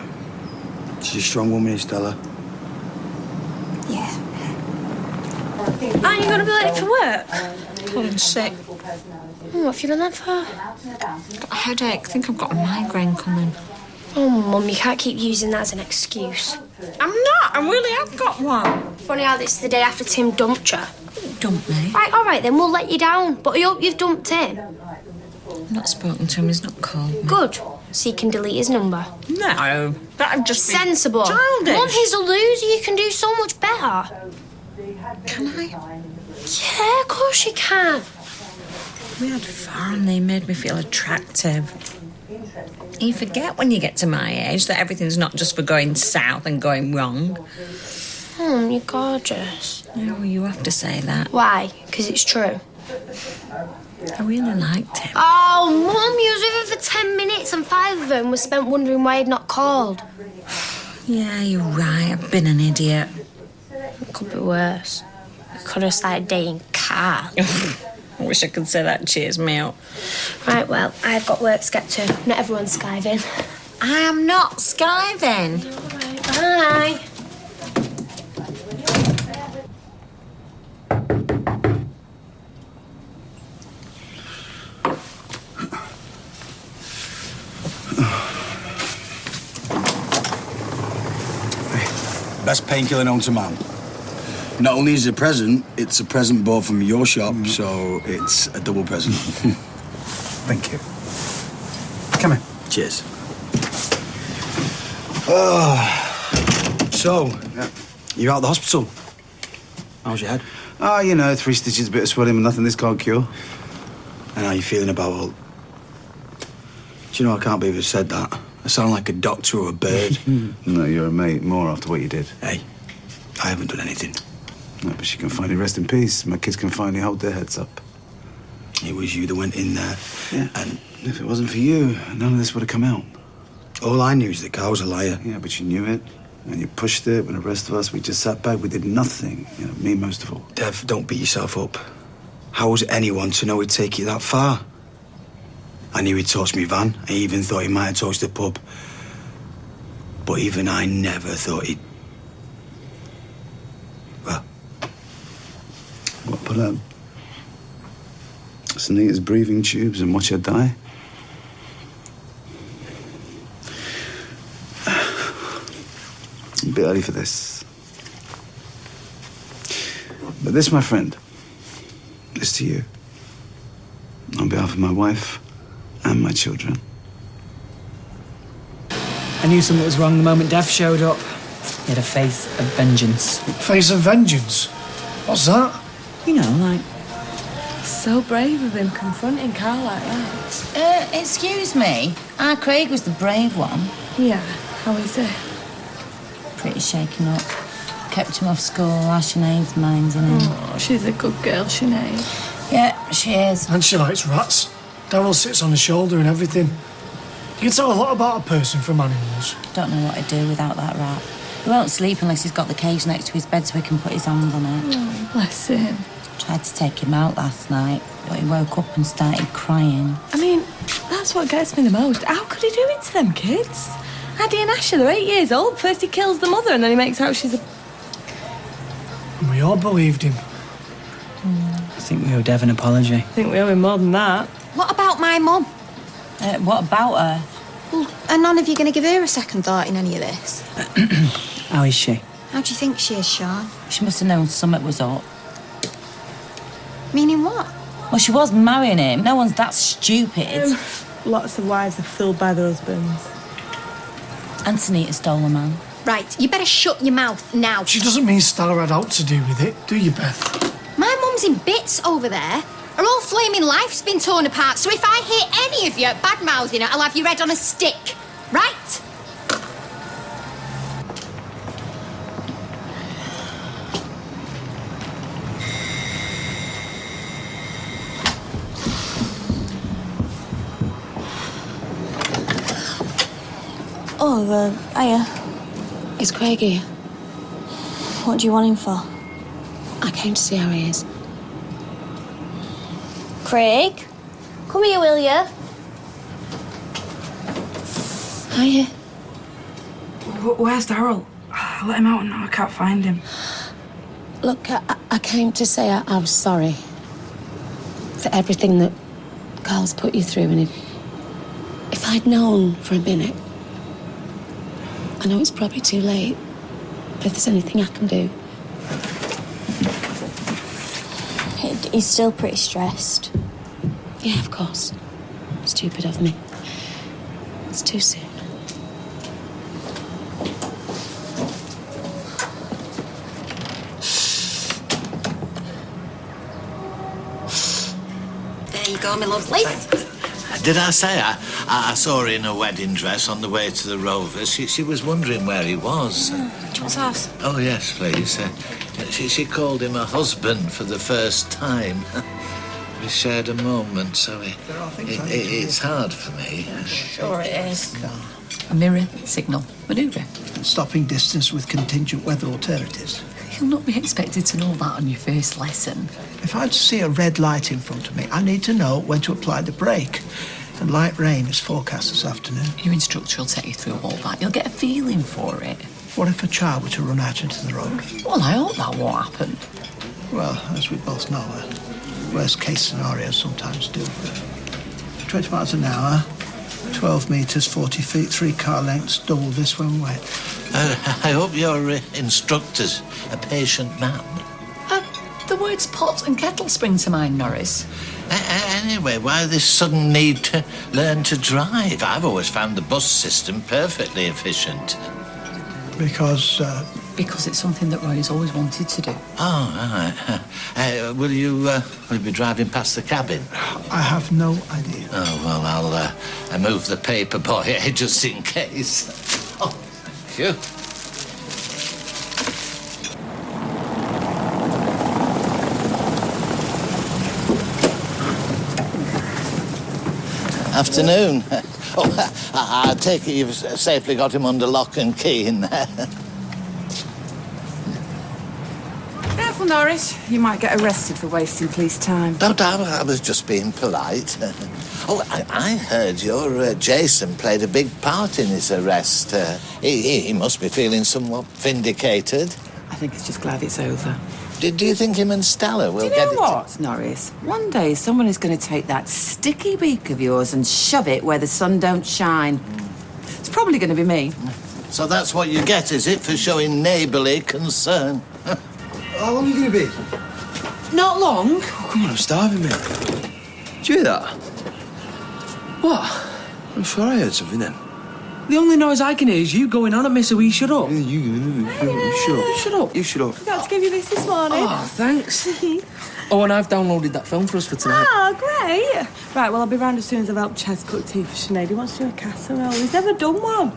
She's a strong woman, Stella. Yeah. Aren't you going to be late for work? Calling sick. What have you done that for? Got a headache. I think I've got a migraine coming. Oh, Mum, you can't keep using that as an excuse. I'm not. I really have got one. Funny how this is the day after Tim dumped you. Dump me. Right, all right, then we'll let you down. But I hope you've dumped him. I've not spoken to him. He's not called me. Good. So you can delete his number. No. That'd just be sensible. childish. Mum, he's a loser. You can do so much better. Can I? Yeah, of course you can. We had fun. They made me feel attractive. You forget when you get to my age that everything's not just for going south and going wrong. You're gorgeous. Yeah, well, you have to say that. Why? Because it's true. I really liked him. Oh, Mum, you was with him for 10 minutes and 5 of them were spent wondering why he'd not called. Yeah, you're right. I've been an idiot. It could be worse. We could have started dating Carl. I wish I could say that cheers me up. Right, well, I've got work to get to. Not everyone's skiving. I am not skiving. Bye. Best painkiller known to man. Not only is it a present, it's a present bought from your shop, so it's a double present. Thank you. Come here. Cheers. So, you're out of the hospital. How's your head? Oh, you know, 3 stitches, a bit of swelling, but nothing this can't cure. And how you feeling about all... Do you know, I can't believe I said that. I sound like a doctor or a bird. No, you're a mate. More after what you did. Hey, I haven't done anything. No, but she can finally rest in peace. My kids can finally hold their heads up. It was you that went in there. Yeah. And if it wasn't for you, none of this would have come out. All I knew is that Carl was a liar. Yeah, but you knew it. And you pushed it when the rest of us, we just sat back. We did nothing. You know, me most of all. Dev, don't beat yourself up. How was anyone to know he'd take it that far? I knew he'd touched me van. I even thought he might have touched the pub. But even I never thought he'd... Well... What, put up Sunita's breathing tubes and watch her die? A bit early for this. But this, my friend, is to you. On behalf of my wife and my children. I knew something was wrong the moment Dev showed up. He had a face of vengeance. Face of vengeance? What's that? You know, like... So brave of him confronting Carl like that. Excuse me. Our Craig was the brave one. Yeah, how is it? Pretty shaken up. Kept him off school while Sinead's mind's in him. Oh, she's a good girl, Sinead. Yeah, she is. And she likes rats. Daryl sits on her shoulder and everything. You can tell a lot about a person from animals. Don't know what to do without that rat. He won't sleep unless he's got the cage next to his bed so he can put his hands on it. Oh, bless him. Tried to take him out last night, but he woke up and started crying. I mean, that's what gets me the most. How could he do it to them kids? Addie and Asher, they're 8 years old. First he kills the mother and then he makes out she's a... And we all believed him. I think we owe Dev an apology. I think we owe him more than that. What about my mum? What about her? Well, are none of you going to give her a second thought in any of this? How is she? How do you think she is, Sean? She must have known something was up. Meaning what? Well, she was marrying him. No one's that stupid. Lots of wives are filled by their husbands. And Sunita stole a man. Right, you better shut your mouth now. She doesn't mean Stella had out to do with it, do you, Beth? My mum's in bits over there. Her whole flaming life's been torn apart, so if I hear any of you bad-mouthing her, I'll have your head on a stick. Right? Oh, hiya. Is Craig here? What do you want him for? I came to see how he is. Craig? Come here, will you? Hiya. Where's Daryl? I let him out and now I can't find him. Look, I came to say I'm sorry for everything that Carl's put you through, and if I'd known for a minute, I know it's probably too late, but if there's anything I can do. He's still pretty stressed. Yeah, of course. Stupid of me. It's too soon. There you go, my lovely. Did I say I saw her in a wedding dress on the way to the Rovers? She was wondering where he was. What's that? Oh, yes, please. She called him a husband for the first time. We shared a moment, so it's hard for me. Sure it is. A mirror, signal, manoeuvre. Stopping distance with contingent weather alternatives. You'll not be expected to know that on your first lesson. If I see a red light in front of me, I need to know when to apply the brake. And light rain is forecast this afternoon. Your instructor will take you through all that. You'll get a feeling for it. What if a child were to run out into the road? Well, I hope that won't happen. Well, as we both know, worst case scenarios sometimes do. 20 miles an hour, 12 metres, 40 feet, 3 car lengths, double this one way. I hope your instructor's a patient man. The words pot and kettle spring to mind, Norris. Anyway, why this sudden need to learn to drive? I've always found the bus system perfectly efficient. Because Because it's something that Roy's always wanted to do. Oh, right. Will you be driving past the cabin? I have no idea. Oh, well, I'll move the paper boy just in case. Oh, thank you. Afternoon. Oh, I take it you've safely got him under lock and key in there. Careful, Norris. You might get arrested for wasting police time. No, I was just being polite. Oh, I heard your Jason played a big part in his arrest. He must be feeling somewhat vindicated. I think he's just glad it's over. Do you think him and Stella will Do you get know it? what, Norris? One day someone is going to take that sticky beak of yours and shove it where the sun don't shine. It's probably going to be me. So that's what you get, is it, for showing neighbourly concern? How long are you going to be? Not long. Oh, come on, I'm starving, mate. Did you hear that? What? I'm sure I heard something then. The only noise I can hear is you going on at me, so we shut up. You shut up. Shut up. You shut up. Forgot to give you this morning. Oh, thanks. Oh, and I've downloaded that film for us for tonight. Oh, great. Right, well, I'll be round as soon as I've helped Ches cook tea for Sinead. He wants to do a casserole. He's never done one.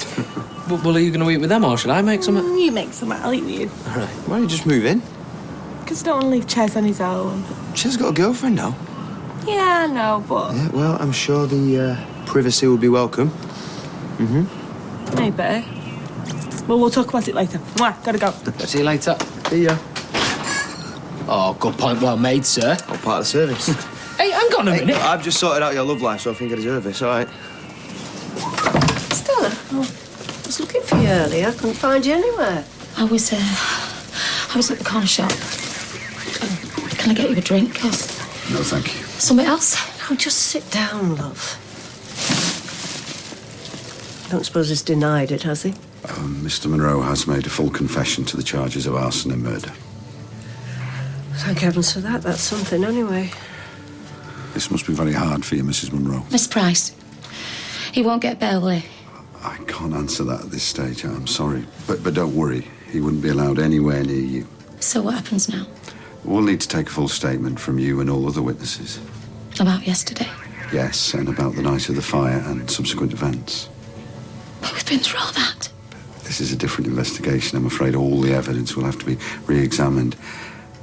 Well, are you going to eat with them, or should I make some? You make some, I'll eat with you. All right. Why don't you just move in? Because I don't want to leave Ches on his own. Ches got a girlfriend now. Yeah, I know, but... Yeah, well, I'm sure the privacy will be welcome. Maybe. Well, we'll talk about it later. Mwah, gotta go. See you later. See ya. Oh, good point well made, sir. All part of the service. Hey, hang on a minute. I've just sorted out your love life, so I think I deserve this, all right? Stella, I was looking for you earlier. I couldn't find you anywhere. I was at the corner shop. Can I get you a drink? No, thank you. Something else? Oh, just sit down, love. Don't suppose he's denied it, has he? Mr. Monroe has made a full confession to the charges of arson and murder. Thank heavens for that. That's something, anyway. This must be very hard for you, Mrs. Monroe. Miss Price, he won't get bail, will he? I can't answer that at this stage. I'm sorry. But don't worry. He wouldn't be allowed anywhere near you. So what happens now? We'll need to take a full statement from you and all other witnesses. About yesterday? Yes, and about the night of the fire and subsequent events. But we've been through all that. This is a different investigation. I'm afraid all the evidence will have to be re-examined.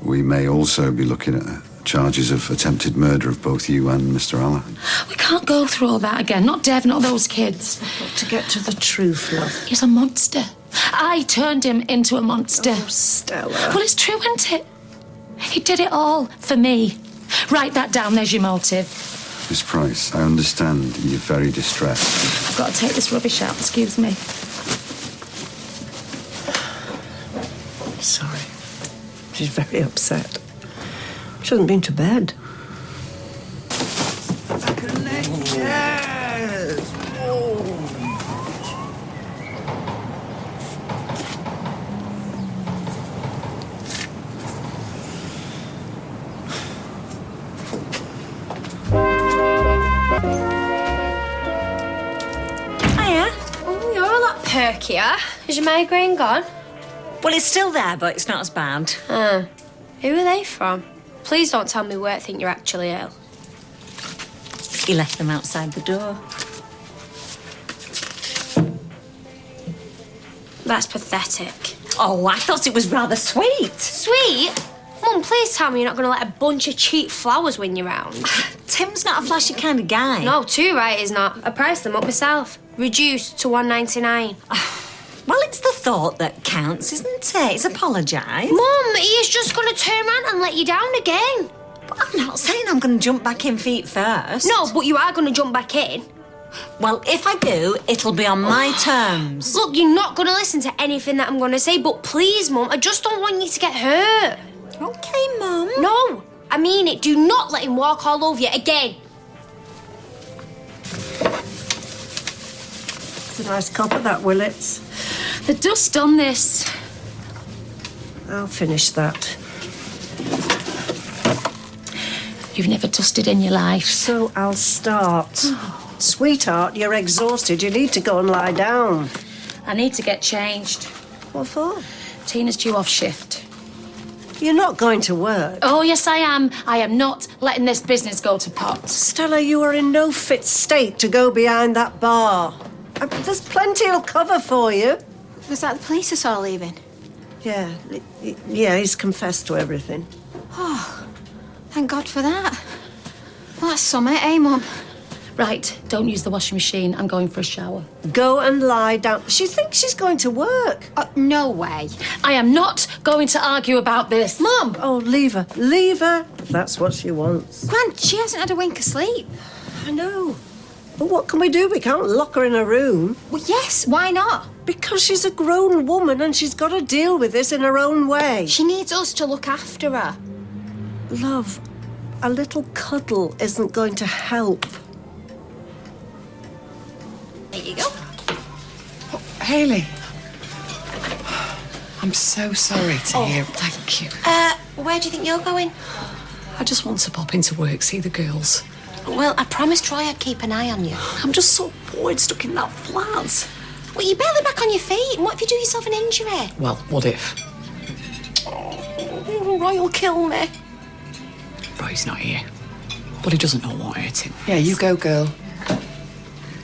We may also be looking at charges of attempted murder of both you and Mr. Allahan. We can't go through all that again. Not Dev, not those kids. To get to the truth, love. He's a monster. I turned him into a monster. Oh, Stella. Well, it's true, isn't it? He did it all for me. Write that down. There's your motive. Miss Price, I understand you're very distressed. I've got to take this rubbish out. Excuse me. Sorry. She's very upset. She hasn't been to bed. Yes! Oh. Hiya. Oh, you're a lot perkier. Is your migraine gone? Well, it's still there, but it's not as bad. Who are they from? Please don't tell me Wirt think you're actually ill. He left them outside the door. That's pathetic. Oh, I thought it was rather sweet. Sweet? Mum, please tell me you're not going to let a bunch of cheap flowers win you round. Tim's not a flashy kind of guy. No, too right he's not. I priced them up myself. Reduced to $1.99. Well, it's the thought that counts, isn't it? It's apologise. Mum, he is just going to turn around and let you down again. But I'm not saying I'm going to jump back in feet first. No, but you are going to jump back in. Well, if I do, it'll be on my terms. Look, you're not going to listen to anything that I'm going to say, but please, Mum, I just don't want you to get hurt. OK, Mum. No, I mean it. Do not let him walk all over you again. It's a nice copper, that Willits. The dust on this. I'll finish that. You've never dusted in your life. So I'll start. Sweetheart, you're exhausted. You need to go and lie down. I need to get changed. What for? Tina's due off shift. You're not going to work. Oh, yes, I am. I am not letting this business go to pot. Stella, you are in no fit state to go behind that bar. There's plenty of cover for you. Was that the police I saw leaving? Yeah, he's confessed to everything. Oh, thank God for that. Well, that's something, eh, Mum? Right, don't use the washing machine. I'm going for a shower. Go and lie down. She thinks she's going to work. No way. I am not going to argue about this. Mum! Oh, leave her. Leave her, if that's what she wants. Gran, she hasn't had a wink of sleep. I know. But what can we do? We can't lock her in a room. Well, yes, why not? Because she's a grown woman and she's got to deal with this in her own way. She needs us to look after her. Love, a little cuddle isn't going to help. There you go. Oh, Hayley. I'm so sorry to hear. Thank you. Where do you think you're going? I just want to pop into work, see the girls. Well, I promised Troy I'd keep an eye on you. I'm just so bored stuck in that flat. Well, you're barely back on your feet. And what if you do yourself an injury? Well, what if? Oh, Roy will kill me. Roy's not here. But he doesn't know what hurt him. Yeah, you go, girl.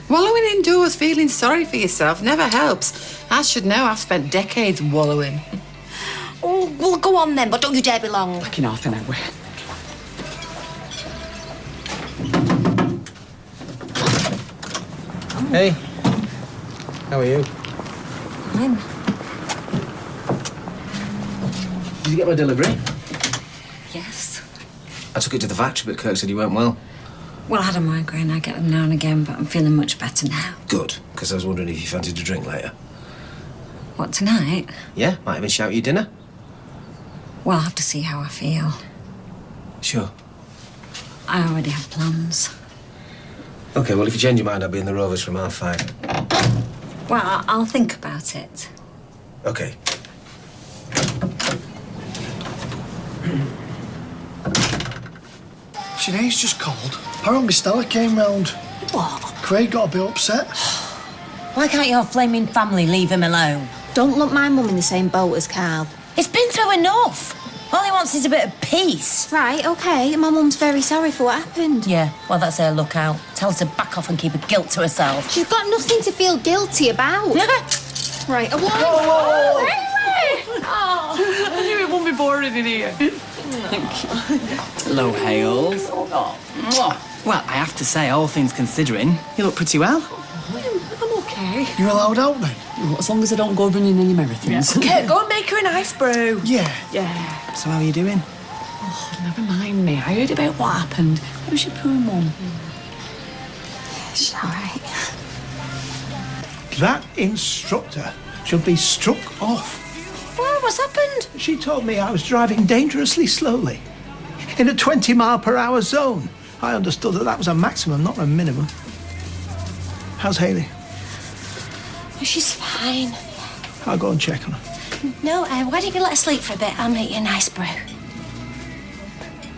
Wallowing indoors, feeling sorry for yourself, never helps. I should know. I've spent decades wallowing. Oh, well, go on then, but don't you dare be long. Back in half an hour. Hey, how are you? Fine. Did you get my delivery? Yes. I took it to the factory, but Kirk said you weren't well. Well, I had a migraine. I get them now and again, but I'm feeling much better now. Good, because I was wondering if you fancied a drink later. What, tonight? Yeah, might even shout you dinner. Well, I'll have to see how I feel. Sure. I already have plans. OK, well, if you change your mind, I'll be in the Rovers from 5:30. Well, I'll think about it. OK. Sinead's just called. Apparently Stella came round. What? Craig got a bit upset. Why can't your flaming family leave him alone? Don't lump my mum in the same boat as Carl. He's been through enough. All he wants is a bit of peace. Right, OK. My mum's very sorry for what happened. Yeah, well, that's her lookout. Tell her to back off and keep her guilt to herself. She's got nothing to feel guilty about. Right, a what? Whoa. Oh. I knew it wouldn't be boring in here. Thank you. Hello, Hales. Well, I have to say, all things considering, you look pretty well. I'm okay. You're allowed out then? As long as I don't go running any marathons. Okay, go and make her an ice brew. Yeah. Yeah. So how are you doing? Oh, never mind me. I heard about what happened. How's your poor mum? She's all right. That instructor should be struck off. Well, what's happened? She told me I was driving dangerously slowly in a 20-mile-per-hour zone. I understood that was a maximum, not a minimum. How's Hayley? She's fine. I'll go and check on her. No, why don't you let her sleep for a bit? I'll make you a nice brew.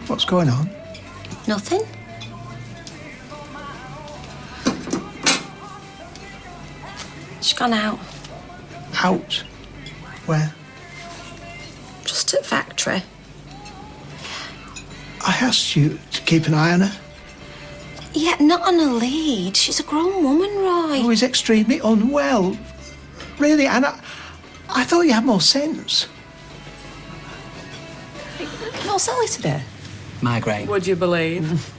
What's going on? Nothing? She's gone out. Out? Where? Just at factory. I asked you to keep an eye on her. Yeah, not on a lead. She's a grown woman, Roy. Who is extremely unwell. Really, and I thought you had more sense. Not silly today. Migraine. Would you believe?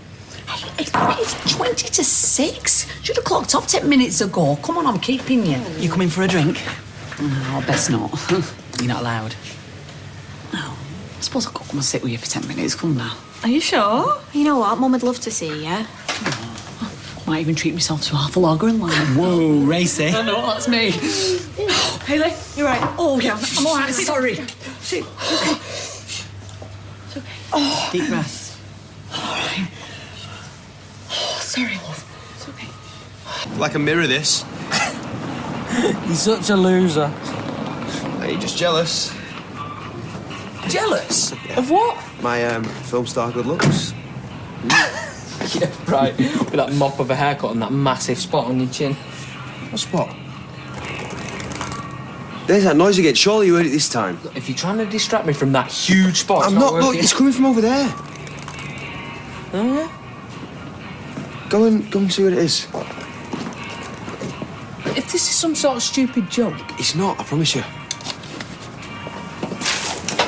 It's 20 to 6. Should have clocked off 10 minutes ago. Come on, I'm keeping you. You coming for a drink? No, best not. You're not allowed. No. I suppose I could come and sit with you for 10 minutes. Come now. Are you sure? You know what? Mum would love to see you. Might even treat myself to half a lager and lime. Whoa, racy. I know, that's me. Hayley, you're right. Oh, yeah, I'm all right. Sorry. See, okay. It's okay. Oh. Deep breath. All right. Oh, sorry, love. It's okay. Like a mirror, this. You're such a loser. Are you just jealous? Jealous? Of what? My film star good looks. Yeah, right. With that mop of a haircut and that massive spot on your chin. What spot? There's that noise again. Surely you heard it this time. Look, if you're trying to distract me from that huge spot, I'm not. Look, it's coming from over there. Oh, yeah? Go and see what it is. If this is some sort of stupid joke... It's not, I promise you.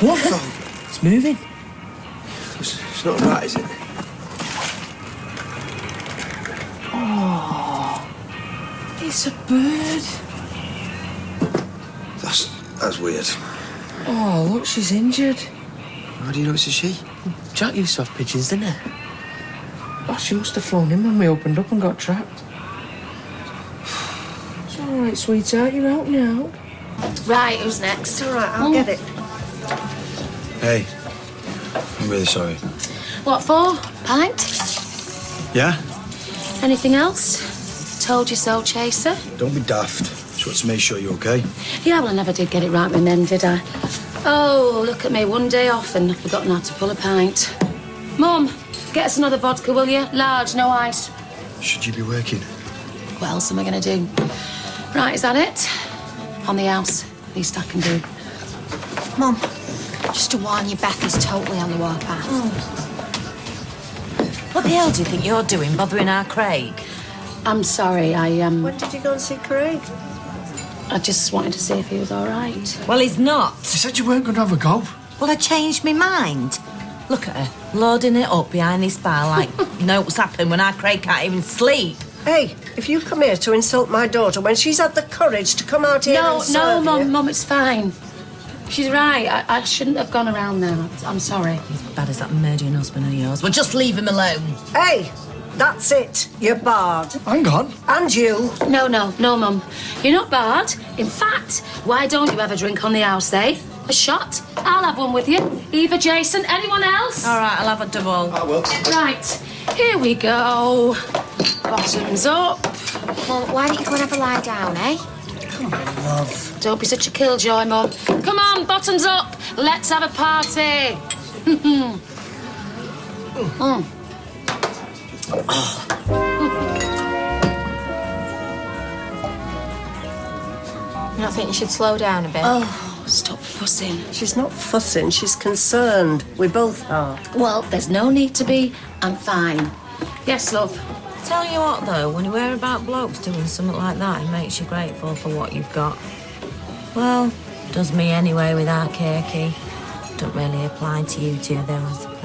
What? It's moving. It's not right, is it? Oh, it's a bird. That's weird. Oh, look, she's injured. How do you know it's a she? Jack used to have pigeons, didn't he? Oh, she must have flown in when we opened up and got trapped. It's all right, sweetheart, you're out now. Right, who's next? All right, I'll get it. Hey, I'm really sorry. What for? Pint? Yeah? Anything else? Told you so, Chaser. Don't be daft. Just want to make sure you're okay. Yeah, well, I never did get it right with men, did I? Oh, look at me, one day off and I've forgotten how to pull a pint. Mum, get us another vodka, will you? Large, no ice. Should you be working? What else am I going to do? Right, is that it? On the house. Least I can do. Mum, just to warn you, Beth is totally on the warpath. What the hell do you think you're doing, bothering our Craig? I'm sorry, When did you go and see Craig? I just wanted to see if he was all right. Well, he's not. You said you weren't going to have a go. Well, I changed my mind. Look at her, loading it up behind his bar like you know what's happened when our Craig can't even sleep. Hey, if you come here to insult my daughter when she's had the courage to come out here and serve you... Mum, it's fine. She's right. I shouldn't have gone around there. I'm sorry. He's as bad as that murdering husband of yours. Well, just leave him alone. Hey, that's it. You're barred. Hang on. And you. No, Mum. You're not barred. In fact, why don't you have a drink on the house, eh? A shot? I'll have one with you. Eva, Jason, anyone else? All right, I'll have a double. I will. Right, here we go. Bottoms up. Well, why don't you go and have a lie down, eh? Come on, love. Don't be such a killjoy, Mum. Come on, bottoms up. Let's have a party. You don't think you should slow down a bit? Oh, stop fussing. She's not fussing, she's concerned. We both are. Well, there's no need to be. I'm fine. Yes, love. Tell you what, though, when you hear about blokes doing something like that, it makes you grateful for what you've got. Well, does me anyway with our cakey. Don't really apply to you two, though, I suppose.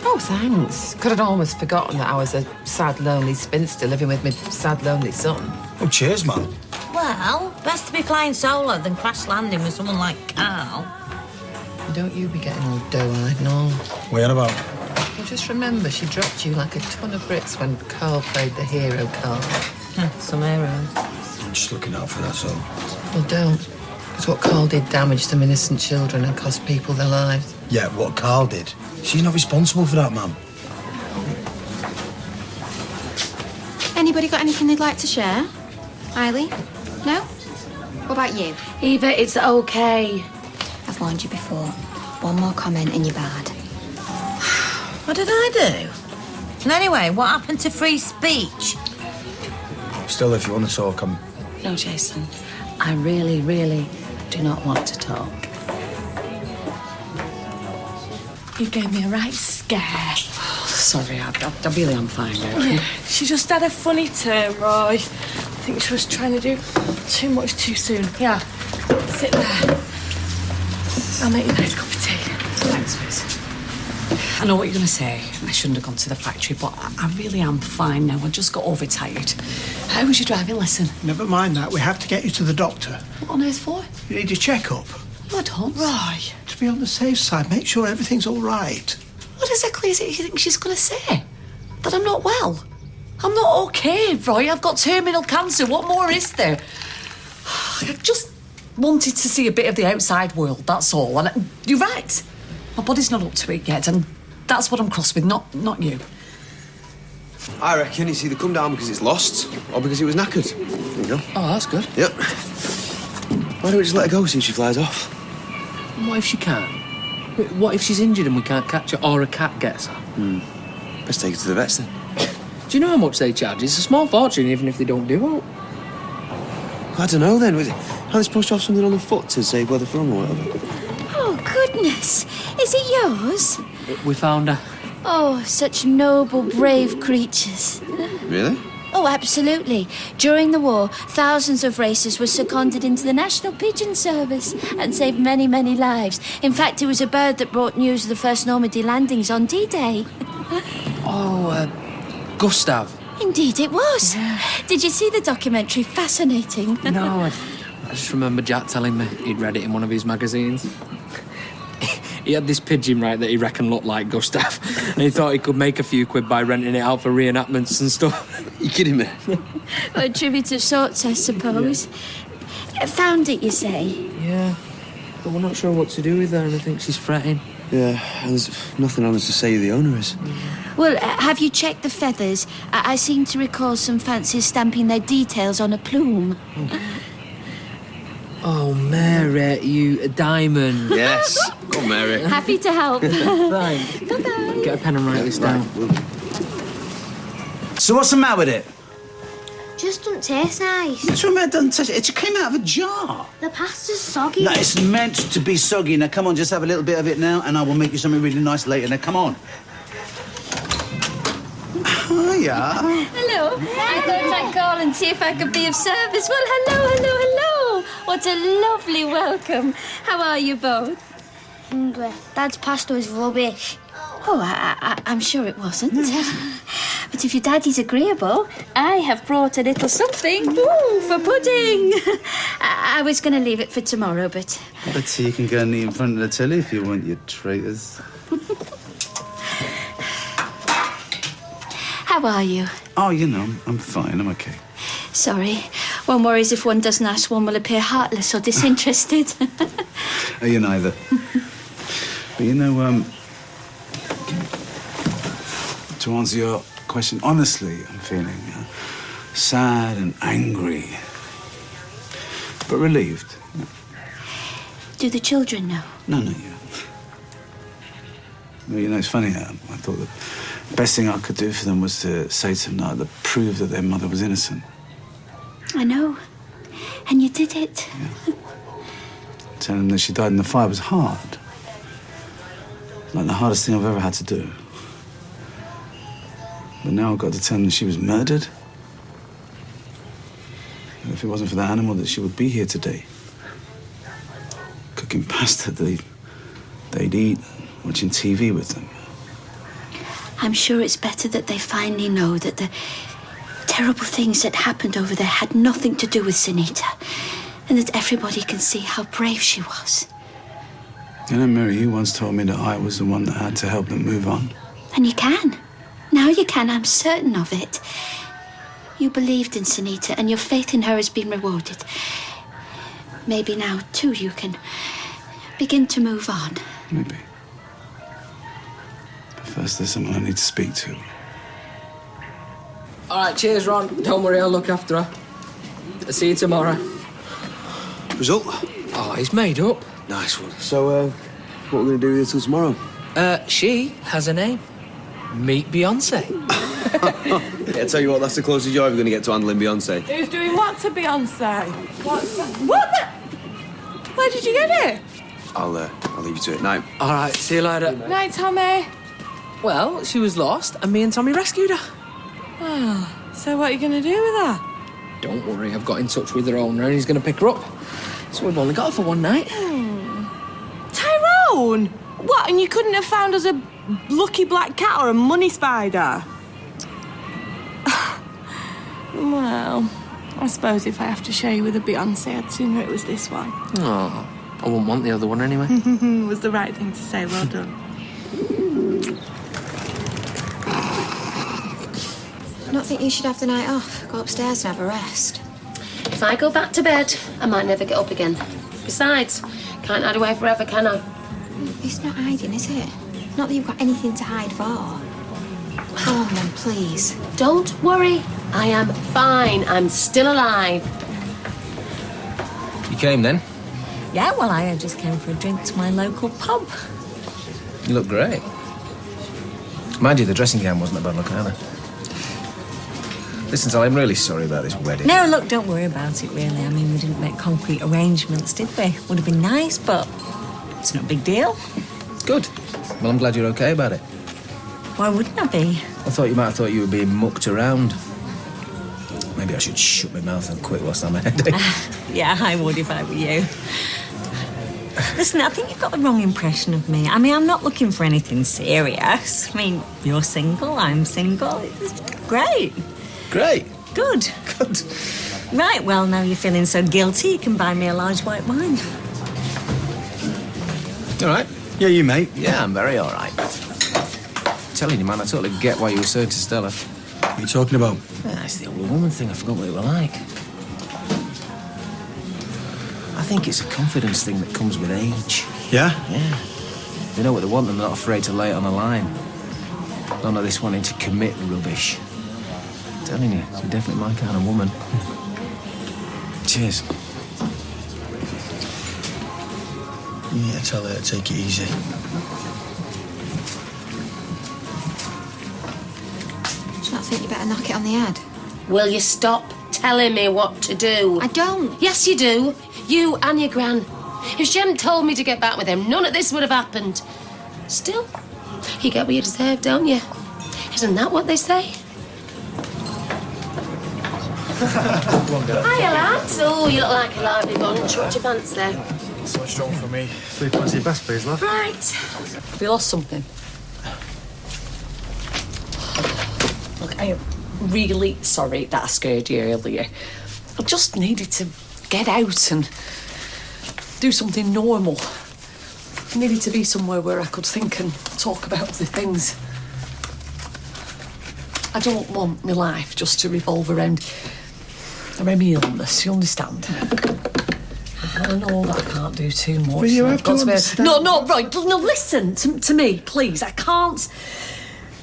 Oh, thanks. Could have almost forgotten that I was a sad, lonely spinster living with my sad, lonely son. Oh, cheers, man. Well, best to be flying solo than crash landing with someone like Carl. Don't you be getting all doe-eyed, no. What are you on about? Well, just remember, she dropped you like a ton of bricks when Carl played the hero card. Some hero. I'm just looking out for that, so. Well, don't. Because what Carl did damaged some innocent children and cost people their lives. Yeah, what Carl did. She's not responsible for that, man. Anybody got anything they'd like to share? Eileen? No? What about you? Eva, it's okay. I've warned you before. One more comment and you're bad. What did I do? And anyway, what happened to free speech? Still, if you want to talk, I'm... No, Jason. I really, really do not want to talk. You gave me a right scare. Sorry, I really am fine now. She just had a funny turn, Roy. I think she was trying to do too much too soon. Yeah, sit there. I'll make you a nice cup of tea. Thanks, Liz. I know what you're going to say. I shouldn't have gone to the factory, but I really am fine now. I just got overtired. How was your driving lesson? Never mind that. We have to get you to the doctor. What on earth for? You need a checkup. No, I don't. Right. To be on the safe side, make sure everything's all right. What exactly is it you think she's going to say? That I'm not well? I'm not okay, Roy. I've got terminal cancer. What more is there? I just wanted to see a bit of the outside world, that's all. And you're right. My body's not up to it yet, and that's what I'm cross with, not you. I reckon it's either come down because it's lost or because it was knackered. There you go. Oh, that's good. Yep. Why don't we just let her go, see if she flies off? And what if she can't? What if she's injured and we can't catch her, or a cat gets her? Best take her to the vets then. Do you know how much they charge? It's a small fortune, even if they don't do it. I don't know then. Are they supposed to have something on the foot to say where they're from or whatever? Oh, goodness. Is it yours? We found her. Oh, such noble, brave creatures. Really? Oh, absolutely. During the war, thousands of racers were seconded into the National Pigeon Service and saved many, many lives. In fact, it was a bird that brought news of the first Normandy landings on D-Day. Gustav. Indeed it was. Yeah. Did you see the documentary? Fascinating. No, I just remember Jack telling me he'd read it in one of his magazines. He had this pigeon, right, that he reckoned looked like Gustav, and he thought he could make a few quid by renting it out for reenactments and stuff. You kidding me? A tribute of sorts, I suppose. Yeah. Found it, you say? Yeah, but we're not sure what to do with her, and I think she's fretting. Yeah, and there's nothing on us to say who the owner is. Well, have you checked the feathers? I seem to recall some fanciers stamping their details on a plume. Oh, Mary, you a diamond. Yes. Go on, Mary. Happy to help. Right. Bye-bye. Get a pen and write this down. So what's the matter with it? Just don't taste nice. What's wrong with it? Doesn't taste it? It just came out of a jar. The pasta's soggy. No, it's meant to be soggy. Now, come on, just have a little bit of it now, and I will make you something really nice later. Now, come on. Hiya. Hello. I thought I'd call and see if I could be of service. Well, hello. What a lovely welcome. How are you both? Hungry. Dad's pasta was rubbish. Oh, I'm sure it wasn't. But if your daddy's agreeable, I have brought a little something. Ooh, for pudding. I was going to leave it for tomorrow, but... Let's see, you can go and eat in front of the telly if you want, you traitors. How are you? Oh, you know, I'm fine, I'm okay. Sorry. One worries if one doesn't ask, one will appear heartless or disinterested. Oh, you neither. But you know, to answer your question, honestly, I'm feeling sad and angry, but relieved. Do the children know? No, yeah. Well, you know, it's funny, I thought the best thing I could do for them was to say to them that to prove that their mother was innocent. I know. And you did it. Yeah. Telling them that she died in the fire was hard. Like the hardest thing I've ever had to do. But now I've got to tell them that she was murdered. And if it wasn't for that animal, that she would be here today. Cooking pasta they'd eat, watching TV with them. I'm sure it's better that they finally know that the terrible things that happened over there had nothing to do with Sunita, and that everybody can see how brave she was. You know, Mary, you once told me that I was the one that had to help them move on. And you can. Now you can, I'm certain of it. You believed in Sunita, and your faith in her has been rewarded. Maybe now, too, you can begin to move on. Maybe. But first, there's someone I need to speak to. All right, cheers, Ron. Don't worry, I'll look after her. I'll see you tomorrow. Result? Oh, he's made up. Nice one. So, what are we going to do with her till tomorrow? She has a name. Meet Beyonce. Yeah, I tell you what, that's the closest you're ever going to get to handling Beyonce. Who's doing what to Beyonce? What the? Where did you get it? I'll leave you to it. Night. All right, see you later. Night, Tommy. Well, she was lost, and me and Tommy rescued her. Oh, so what are you going to do with her? Don't worry, I've got in touch with her owner, and he's going to pick her up. So we've only got her for one night. Tyrone! What, and you couldn't have found us a lucky black cat or a money spider? Well, I suppose if I have to share you with a Beyonce, I'd sooner it was this one. Oh, I wouldn't want the other one anyway. Was the right thing to say. Well done. I don't think you should have the night off. Go upstairs and have a rest. If I go back to bed, I might never get up again. Besides, can't hide away forever, can I? It's not hiding, is it? Not that you've got anything to hide for. Go on then, please. Don't worry. I am fine. I'm still alive. You came then? Yeah, well, I just came for a drink to my local pub. You look great. Mind you, the dressing gown wasn't a bad look either. Listen, Sally, I'm really sorry about this wedding. No, look, don't worry about it, really. I mean, we didn't make concrete arrangements, did we? Would have been nice, but it's not a big deal. Good. Well, I'm glad you're okay about it. Why wouldn't I be? I thought you might have thought you were being mucked around. Maybe I should shut my mouth and quit whilst I'm ahead. Yeah, I would if I were you. Listen, I think you've got the wrong impression of me. I mean, I'm not looking for anything serious. I mean, you're single, I'm single. It's great. Great. Good. Good. Right, well, now you're feeling so guilty, you can buy me a large white wine. All right? Yeah, you, mate. Yeah, I'm very all right. I'm telling you, man, I totally get why you were so to Stella. What are you talking about? Yeah, it's the older woman thing. I forgot what they were like. I think it's a confidence thing that comes with age. Yeah? Yeah. They know what they want and they're not afraid to lay it on the line. None of this wanting to commit rubbish. I'm telling you, she's definitely my kind of woman. Cheers. Yeah, tell her to take it easy. Do you not think you better knock it on the head? Will you stop telling me what to do? I don't. Yes, you do. You and your gran. If she hadn't told me to get back with him, none of this would have happened. Still, you get what you deserve, don't you? Isn't that what they say? Hiya, lads. Oh, you look like a lively bunch. What do you fancy? So strong for me. 3 points your best, please, love. Right. Have you lost something? Look, I am really sorry that I scared you earlier. I just needed to get out and do something normal. I needed to be somewhere where I could think and talk about other things. I don't want my life just to revolve around my illness, you understand? I know that I can't do too much. Well, you have to understand. No, right. No, listen to me, please. I can't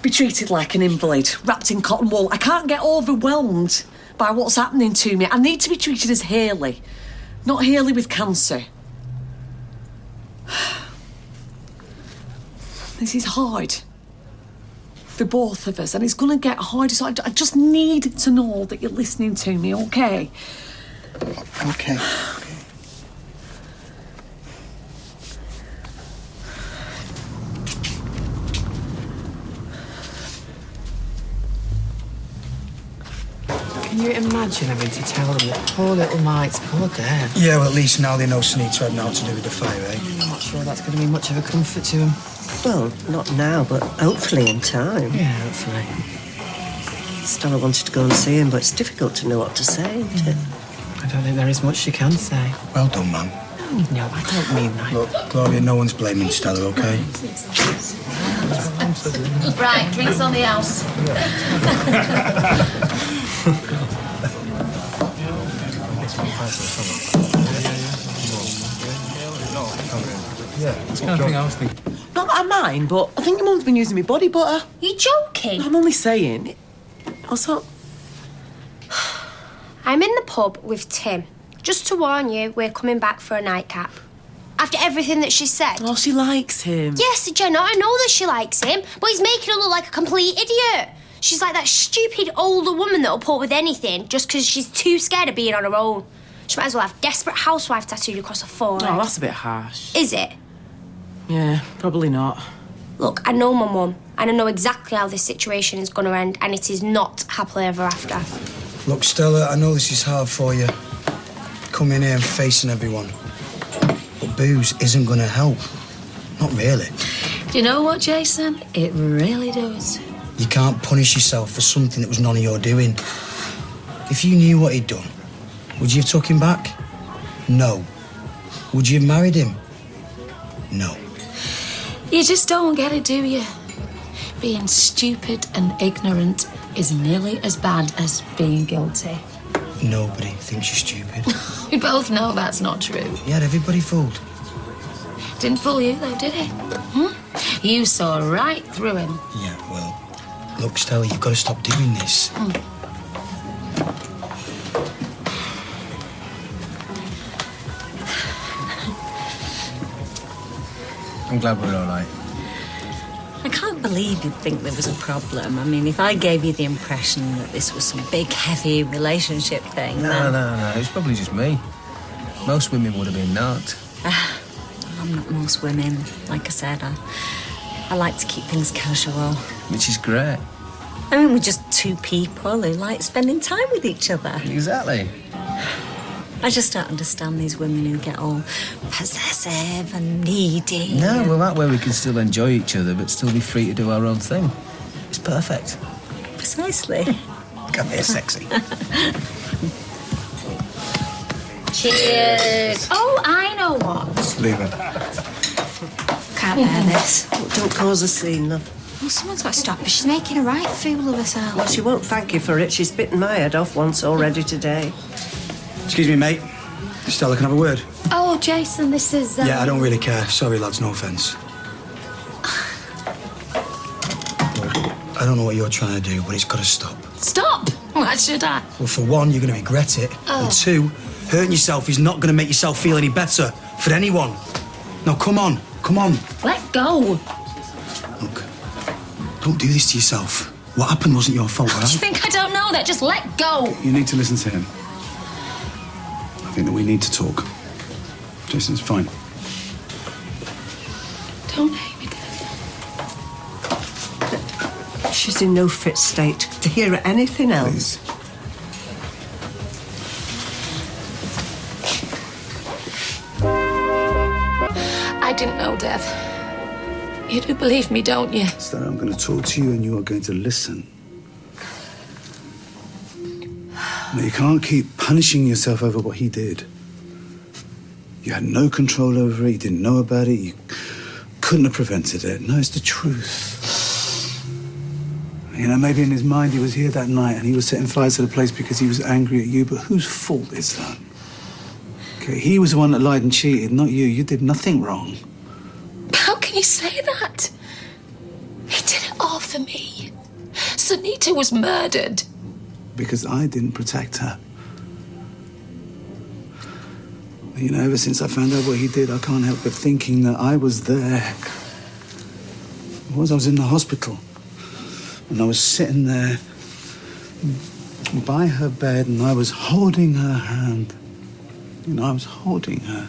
be treated like an invalid, wrapped in cotton wool. I can't get overwhelmed by what's happening to me. I need to be treated as Hayley, not Hayley with cancer. This is hard for both of us, and it's going to get harder, so I just need to know that you're listening to me, okay? Okay. Can you imagine having to tell them that poor little Mike's poor dad? Yeah, well, at least now they know Sneed's had now to do with the fire, eh? I'm not sure that's going to be much of a comfort to him. Well, not now, but hopefully in time. Yeah, hopefully. Stella wanted to go and see him, but it's difficult to know what to say, isn't it? I don't think there is much she can say. Well done, Mum. No, I don't mean that. Look, Gloria, no one's blaming Stella, okay? Right, drinks on the house. That's the kind of thing I was thinking. Not that I mind, but I think your mum's been using me body butter. You joking? I'm only saying. Also, I'm in the pub with Tim. Just to warn you, we're coming back for a nightcap. After everything that she said. oh, she likes him. Yes, Jenna, I know that she likes him, but he's making her look like a complete idiot. She's like that stupid older woman that'll put up with anything just because she's too scared of being on her own. She might as well have desperate housewife tattooed across her forehead. Oh, that's a bit harsh. Is it? Yeah, probably not. Look, I know my mum, and I know exactly how this situation is going to end, and it is not happily ever after. Look, Stella, I know this is hard for you. Coming here and facing everyone. But booze isn't going to help. Not really. Do you know what, Jason? It really does. You can't punish yourself for something that was none of your doing. If you knew what he'd done, would you have took him back? No. Would you have married him? No. You just don't get it, do you? Being stupid and ignorant is nearly as bad as being guilty. Nobody thinks you're stupid. We both know that's not true. You had everybody fooled. Didn't fool you, though, did he? You saw right through him. Yeah, well, look, Stella, you've got to stop doing this. I'm glad we're all right. I can't believe you'd think there was a problem. I mean, if I gave you the impression that this was some big, heavy relationship thing, No, it's probably just me. Most women would have been knocked. I'm not most women. Like I said, I like to keep things casual. Which is great. I mean, we're just two people who like spending time with each other. Exactly. I just don't understand these women who get all possessive and needy. No, well, that way we can still enjoy each other but still be free to do our own thing. It's perfect. Precisely. Come here, sexy. Cheers. Oh, I know what. Leave it. Can't bear this. Don't cause a scene, love. Well, someone's got to stop her. She's making a right fool of herself. Well, she won't thank you for it. She's bitten my head off once already today. Excuse me, mate. Stella, can I have a word? Oh, Jason, this is... Yeah, I don't really care. Sorry, lads, no offence. I don't know what you're trying to do, but it's got to stop. Stop! Why should I? Well, for one, you're going to regret it. Oh. And two, hurting yourself is not going to make yourself feel any better for anyone. No, come on. Come on. Let go. Look, don't do this to yourself. What happened wasn't your fault, all Do you right? think I don't know that? Just let go. You need to listen to him. I think that we need to talk. Jason, it's fine. Don't hate me, Dad. She's in no fit state to hear anything else. I didn't know, Dev. You do believe me, don't you? Stella, I'm going to talk to you and you are going to listen. No, you can't keep punishing yourself over what he did. You had no control over it, you didn't know about it, you couldn't have prevented it. No, it's the truth. You know, maybe in his mind he was here that night and he was setting fires to the place because he was angry at you, but whose fault is that? Okay, he was the one that lied and cheated, not you. You did nothing wrong. How can you say that? He did it all for me. Sunita was murdered. Because I didn't protect her. You know, ever since I found out what he did, I can't help but thinking that I was there. I was in the hospital. And I was sitting there by her bed and I was holding her hand. You know, I was holding her.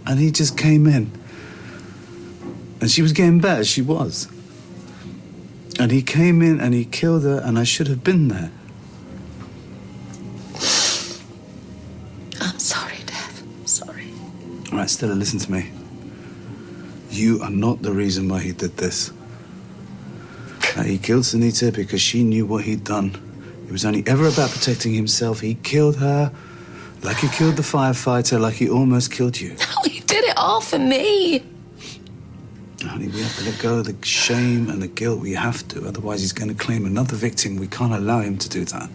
And he just came in. And she was getting better, she was. And he came in and he killed her and I should have been there. I'm sorry, Dev. I'm sorry. All right, Stella, listen to me. You are not the reason why he did this. He killed Sunita because she knew what he'd done. It was only ever about protecting himself. He killed her like he killed the firefighter, like he almost killed you. No, he did it all for me. Honey, we have to let go of the shame and the guilt. We have to. Otherwise, he's going to claim another victim. We can't allow him to do that.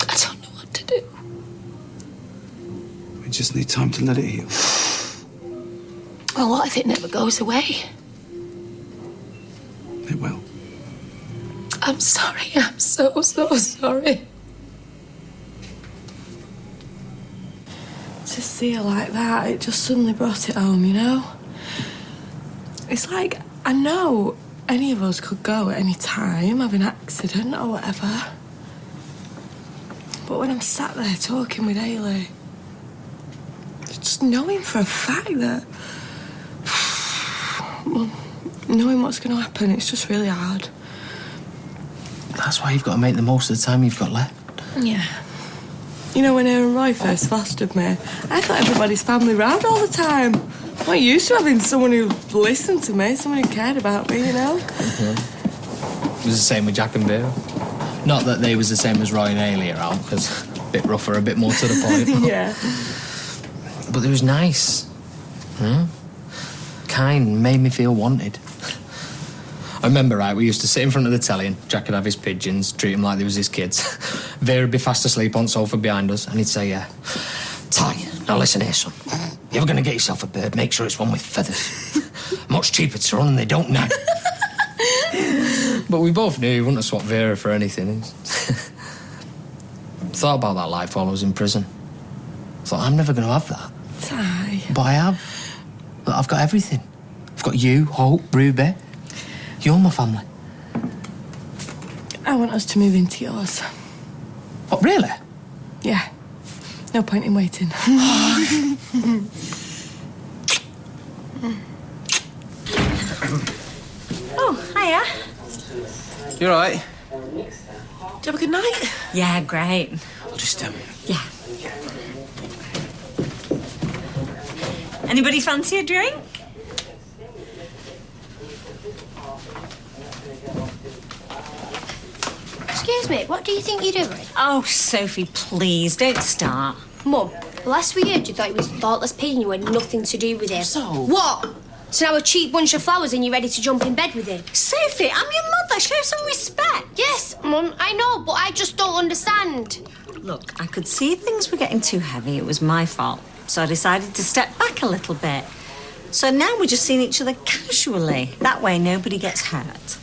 I don't know what to do. We just need time to let it heal. Well, what if it never goes away? It will. I'm sorry. I'm so sorry. To see her like that, it just suddenly brought it home, you know? It's like, I know any of us could go at any time, have an accident or whatever. But when I'm sat there talking with Ailey, just knowing for a fact that, well, knowing what's going to happen, it's just really hard. That's why you've got to make the most of the time you've got left. Yeah. You know, when her and Roy first fostered me, I thought everybody's family round all the time. I'm not used to having someone who listened to me, someone who cared about me, you know? It was the same with Jack and Vera. Not that they was the same as Roy and Ailey around, because a bit rougher, a bit more to the point. Yeah. But it was nice. Kind, made me feel wanted. I remember, right, we used to sit in front of the telly and Jack would have his pigeons, treat them like they was his kids. Vera would be fast asleep on the sofa behind us and he'd say, Ty, now listen here, son. You're ever going to get yourself a bird, make sure it's one with feathers. Much cheaper to run than they don't now. But we both knew he wouldn't have swapped Vera for anything. Thought about that life while I was in prison. thought, I'm never going to have that. Ty. But I have. Look, I've got everything. I've got you, Hope, Ruby. You're my family. I want us to move into yours. What, really? Yeah. No point in waiting. Oh, hiya. You all right? Did you have a good night? Yeah, great. I'll just, Yeah. Anybody fancy a drink? Excuse me, what do you think you're doing? Oh, Sophie, please, don't start. Mum, the last we heard you thought he was thoughtless pig and you had nothing to do with him. So? What? So now a cheap bunch of flowers and you're ready to jump in bed with him? Sophie, I'm your mother. Show some respect. Yes, Mum, I know, but I just don't understand. Look, I could see things were getting too heavy. It was my fault. So I decided to step back a little bit. So now we're just seeing each other casually. That way nobody gets hurt.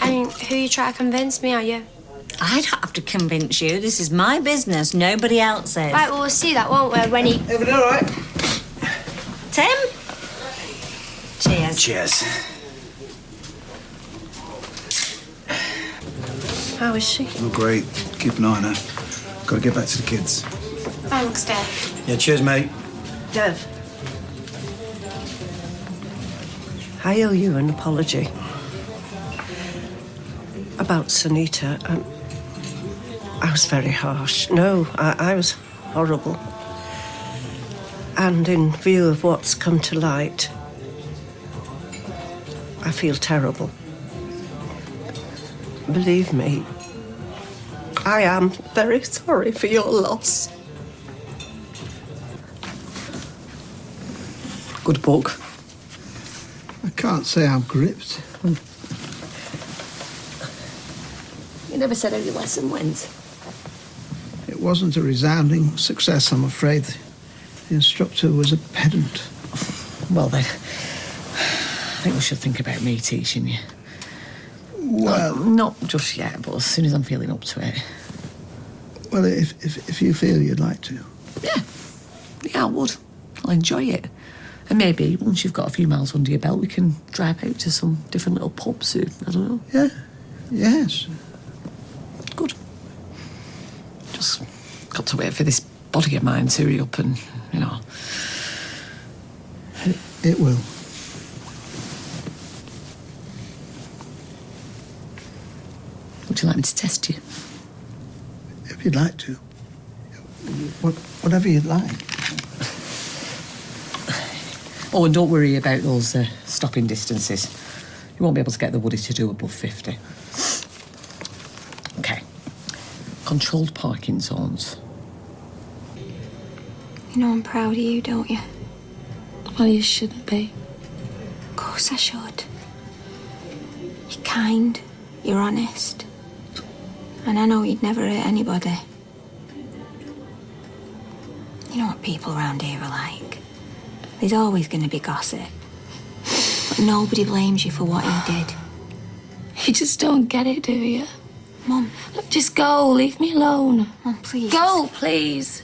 And who you try to convince me, are you? I don't have to convince you. This is my business, nobody else's. Right, well, we'll see that, won't we, when he... Everything all right? Tim? Cheers. Cheers. How is she? Oh, great. Keep an eye on her. Got to get back to the kids. Thanks, Dev. Yeah, cheers, mate. Dev. I owe you an apology. About Sunita. I was very harsh. No, I was horrible. And in view of what's come to light, I feel terrible. Believe me, I am very sorry for your loss. Good book. I can't say I'm gripped. You never said how your lesson went. It wasn't a resounding success, I'm afraid. The instructor was a pedant. Well, then, I think we should think about me teaching you. Well... not just yet, but as soon as I'm feeling up to it. Well, if you feel you'd like to. Yeah, I would. I'll enjoy it. And maybe once you've got a few miles under your belt, we can drive out to some different little pubs who, I don't know. Yeah, yes. Good. Just got to wait for this body of mine to hurry up and, you know. It will. Would you like me to test you? If you'd like to. Whatever you'd like. Oh, and don't worry about those stopping distances. You won't be able to get the Woody to do above 50. OK. Controlled parking zones. You know I'm proud of you, don't you? Well, you shouldn't be. Of course I should. You're kind, you're honest. And I know you'd never hurt anybody. You know what people around here are like. There's always going to be gossip. But nobody blames you for what you did. You just don't get it, do you? Mum. Look, just go. Leave me alone. Mum, please. Go, please.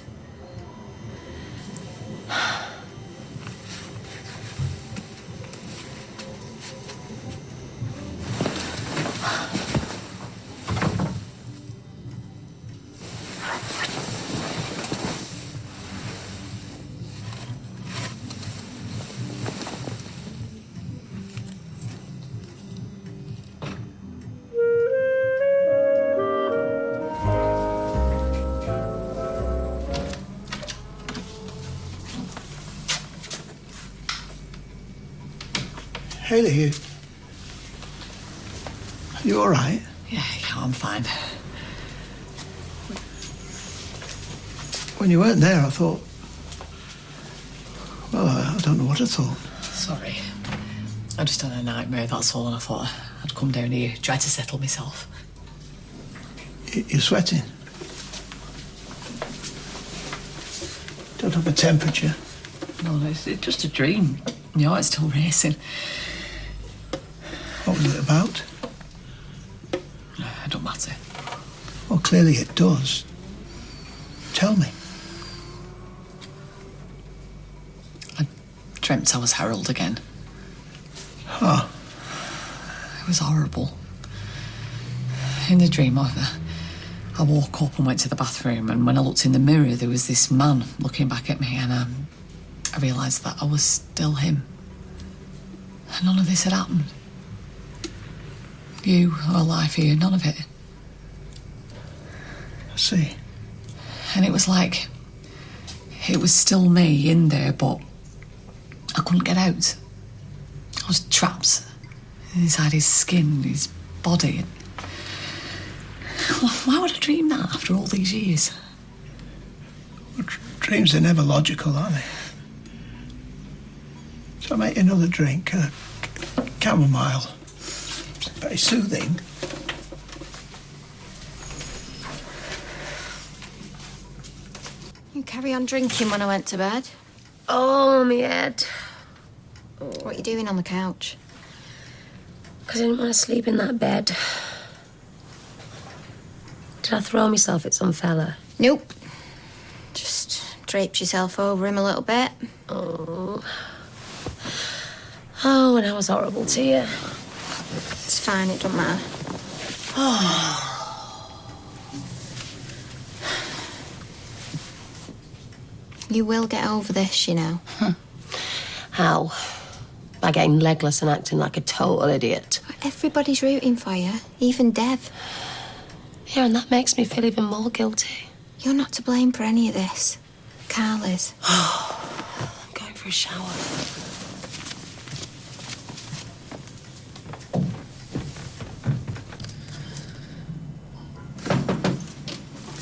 Hayley, you all right? Yeah, I'm fine. When you weren't there, I thought... Well, I don't know what I thought. Sorry. I just had a nightmare, that's all, and I thought I'd come down here, try to settle myself. You're sweating. Don't have a temperature. No, it's just a dream. You know, it's still racing. What was it about? It don't matter. Well, clearly it does. Tell me. dreamt I was Harold again. Huh. It was horrible. In the dream, I woke up and went to the bathroom, and when I looked in the mirror, there was this man looking back at me, and I realised that I was still him. And none of this had happened. You, our life here, none of it. I see. And it was like it was still me in there, but I couldn't get out. I was trapped inside his skin, his body. Why would I dream that after all these years? Well, dreams are never logical, are they? So I make another drink, chamomile. It's very soothing. You carry on drinking when I went to bed. Oh, my head. What are you doing on the couch? Because I didn't want to sleep in that bed. Did I throw myself at some fella? Nope. Just draped yourself over him a little bit. Oh. Oh, and I was horrible to you. It's fine, it don't matter. You will get over this, you know. How? By getting legless and acting like a total idiot. Everybody's rooting for you, even Dev. Yeah, and that makes me feel even more guilty. You're not to blame for any of this. Carl is. I'm going for a shower.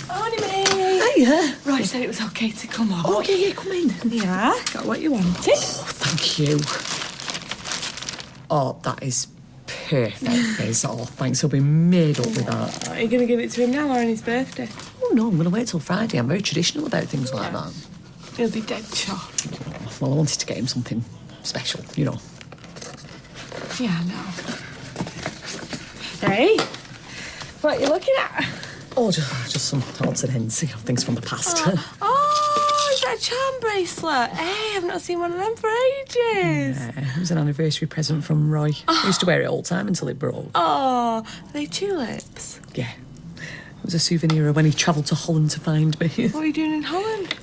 Morning, mate. Hiya. Roy said it was okay to come on. Oh, yeah, come in. Yeah, got what you wanted. Oh, thank you. Oh, that is perfect, Fizz. Oh, thanks. He'll be made up with that. Are you going to give it to him now or on his birthday? Oh, no, I'm going to wait till Friday. I'm very traditional about things like that. He'll be dead chuffed. Well, I wanted to get him something special, you know. Yeah, I know. Hey, what are you looking at? Oh, just some odds and ends, you know, things from the past. Oh, is that a charm bracelet? Hey, I've not seen one of them for ages. Yeah, it was an anniversary present from Roy. He used to wear it all the time until it broke. Oh, are they tulips? Yeah. It was a souvenir of when he travelled to Holland to find me. What are you doing in Holland?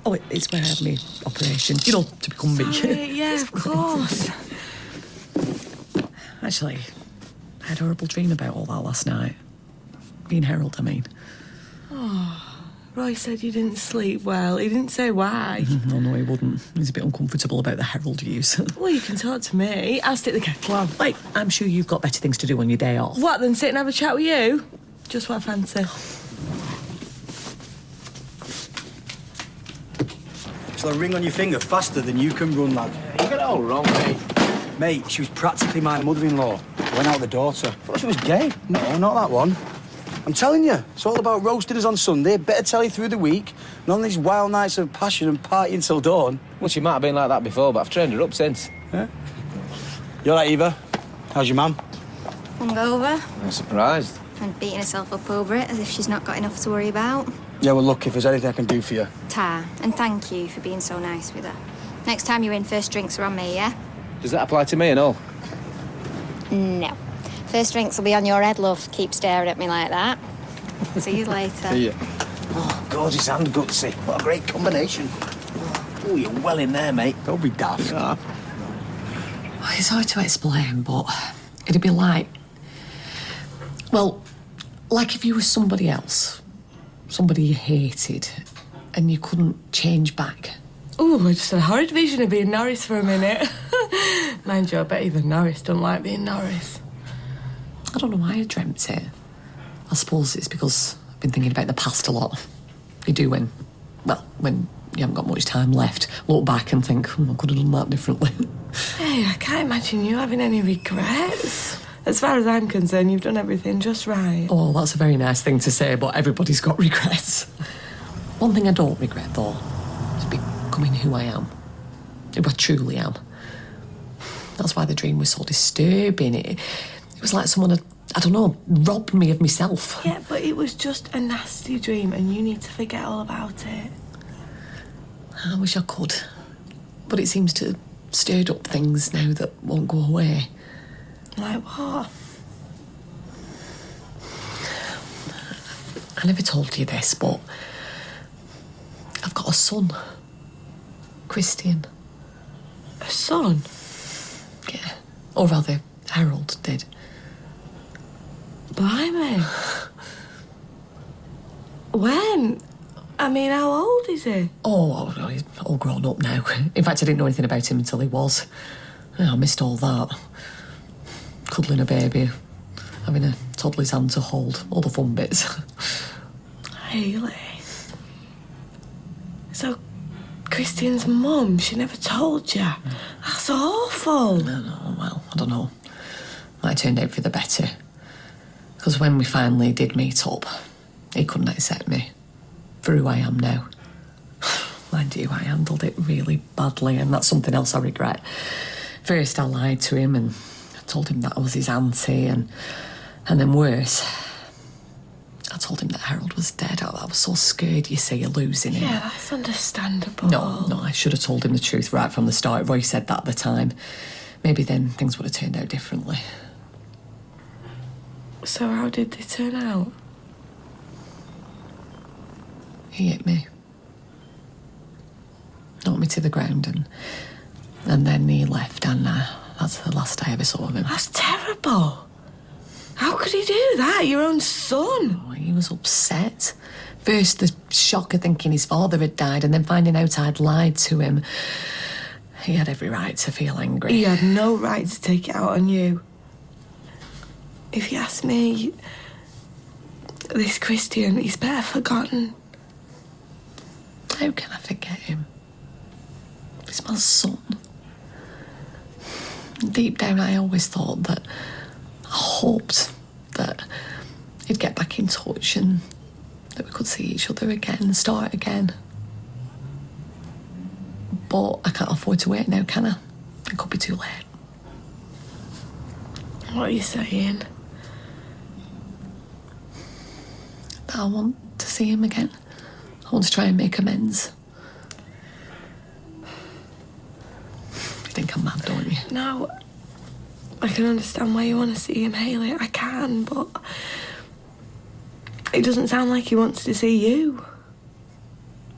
Oh, it's where I had my operation, you know, to become me. Sorry, yeah, of course. Actually, I had a horrible dream about all that last night. Being Harold, I mean. Oh, Roy said you didn't sleep well. He didn't say why. No, he wouldn't. He's a bit uncomfortable about the Harold use. Well, you can talk to me. I'll stick the kettle on. Like, I'm sure you've got better things to do on your day off. What, then sit and have a chat with you? Just what I fancy. She'll ring on your finger faster than you can run, lad. You got it all wrong, mate. Mate, she was practically my mother-in-law. Went out with the daughter. Thought she was gay. No, not that one. I'm telling you, it's all about roasting us on Sunday, better telly through the week, none of these wild nights of passion and partying till dawn. Well, she might have been like that before, but I've trained her up since. Yeah? You all right, Eva? How's your mum? Hungover I'm surprised. and beating herself up over it as if she's not got enough to worry about. Yeah, well, look, if there's anything I can do for you. Ta, and thank you for being so nice with her. Next time you're in, first drinks are on me, yeah? Does that apply to me and all? No. First drinks will be on your head, love. Keep staring at me like that. See you later. See ya. Oh, gorgeous and gutsy. What a great combination. Oh, you're well in there, mate. Don't be daft. It's hard to explain, but it'd be like... Well, like if you were somebody else. Somebody you hated, and you couldn't change back. Oh, I just had a horrid vision of being Norris for a minute. Mind you, I bet even Norris don't like being Norris. I don't know why I dreamt it. I suppose it's because I've been thinking about the past a lot. You do when you haven't got much time left, look back and think, I could have done that differently. Hey, I can't imagine you having any regrets. As far as I'm concerned, you've done everything just right. Oh, that's a very nice thing to say, but everybody's got regrets. One thing I don't regret, though, is becoming who I am. Who I truly am. That's why the dream was so disturbing. It was like someone had, I don't know, robbed me of myself. Yeah, but it was just a nasty dream and you need to forget all about it. I wish I could. But it seems to stirred up things now that won't go away. Like what? I never told you this, but I've got a son. Christian. A son? Yeah. Or rather, Harold did. Blimey. When? I mean, how old is he? Oh, he's all grown up now. In fact, I didn't know anything about him until he was. I missed all that. Cuddling a baby, having a toddler's hand to hold, all the fun bits. Hayley. So, Christian's mum, she never told you? That's awful. No, well, I don't know. Might have turned out for the better. Because when we finally did meet up, he couldn't accept me for who I am now. Mind you, I handled it really badly, and that's something else I regret. First, I lied to him and I told him that I was his auntie, and then worse, I told him that Harold was dead. I was so scared, you see, of losing him. Yeah, that's understandable. No, I should have told him the truth right from the start. Roy said that at the time. Maybe then things would have turned out differently. So how did they turn out? He hit me. Knocked me to the ground, and then he left, and that's the last I ever saw of him. That's terrible. How could he do that? Your own son? Oh, he was upset. First, the shock of thinking his father had died, and then finding out I'd lied to him. He had every right to feel angry. He had no right to take it out on you. If you ask me, this Christian, he's better forgotten. How can I forget him? He's my son. Deep down, I always thought that, I hoped that he'd get back in touch and that we could see each other again, start again. But I can't afford to wait now, can I? It could be too late. What are you saying? That I want to see him again. I want to try and make amends. You think I'm mad, don't you? No, I can understand why you want to see him, Hayley. I can, but it doesn't sound like he wants to see you.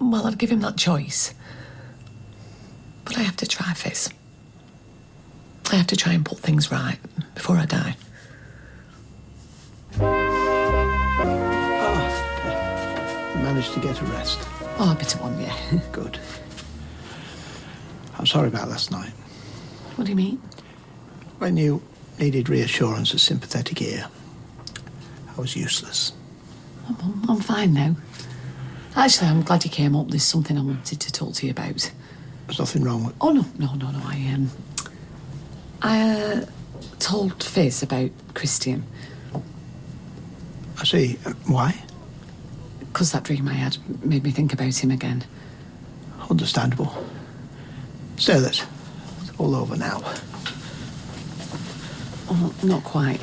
Well, I'd give him that choice. But I have to try, Fizz. I have to try and put things right before I die. You managed to get a rest. Oh, a bit of one, yeah. Good. I'm sorry about last night. What do you mean? When you needed reassurance, a sympathetic ear, I was useless. I'm fine now. Actually, I'm glad you came up. There's something I wanted to talk to you about. There's nothing wrong with... Oh, no. I told Fizz about Christian. I see. Why? Because that dream I had made me think about him again. Understandable. So that it's all over now. Oh, not quite.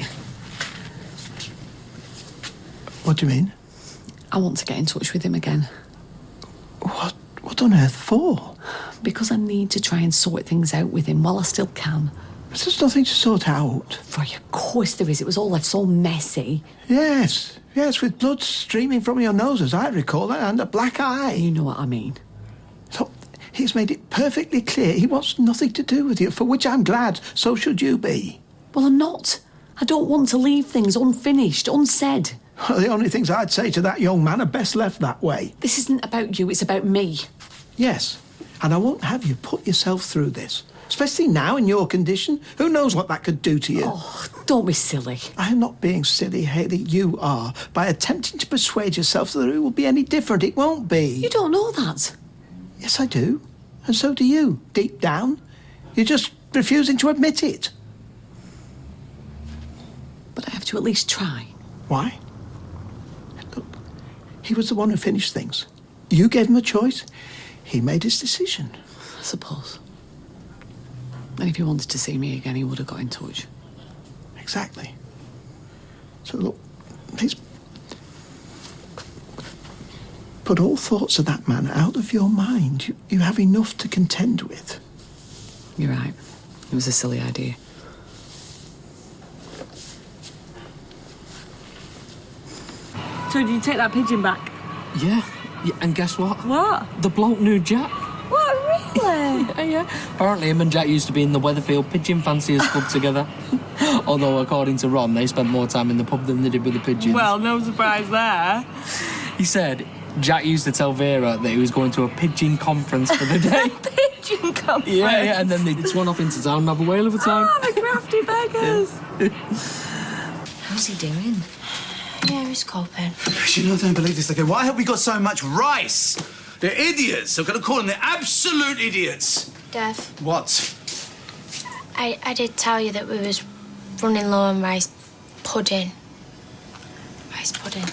What do you mean? I want to get in touch with him again. What on earth for? Because I need to try and sort things out with him while I still can. But there's nothing to sort out. Roy, of course there is. It was all left so messy. Yes, with blood streaming from your nose, as I recall, and a black eye. You know what I mean. So, he's made it perfectly clear he wants nothing to do with you, for which I'm glad. So should you be. Well, I'm not. I don't want to leave things unfinished, unsaid. Well, the only things I'd say to that young man are best left that way. This isn't about you, it's about me. Yes, and I won't have you put yourself through this. Especially now in your condition. Who knows what that could do to you? Oh, don't be silly. I'm not being silly, Hayley. You are. By attempting to persuade yourself that it will be any different. It won't be. You don't know that. Yes, I do. And so do you, deep down. You're just refusing to admit it. But I have to at least try. Why? Look, he was the one who finished things. You gave him a choice. He made his decision. I suppose. And if he wanted to see me again, he would have got in touch. Exactly. So look, please put all thoughts of that man out of your mind. You have enough to contend with. You're right. It was a silly idea. So did you take that pigeon back? Yeah, and guess what? What? The bloke knew Jack. What, really? Yeah. Apparently him and Jack used to be in the Weatherfield Pigeon Fanciers Club together. Although, according to Ron, they spent more time in the pub than they did with the pigeons. Well, no surprise there. He said Jack used to tell Vera that he was going to a pigeon conference for the day. Pigeon conference? Yeah, and then they'd swan off into town and have a whale of a time. Oh, the crafty beggars. How's he doing? Yeah, he's coping. You know, I don't believe this. Okay, why have we got so much rice? They're idiots. I'm going to call them the absolute idiots. Dev, What? I did tell you that we was running low on rice pudding. Rice pudding.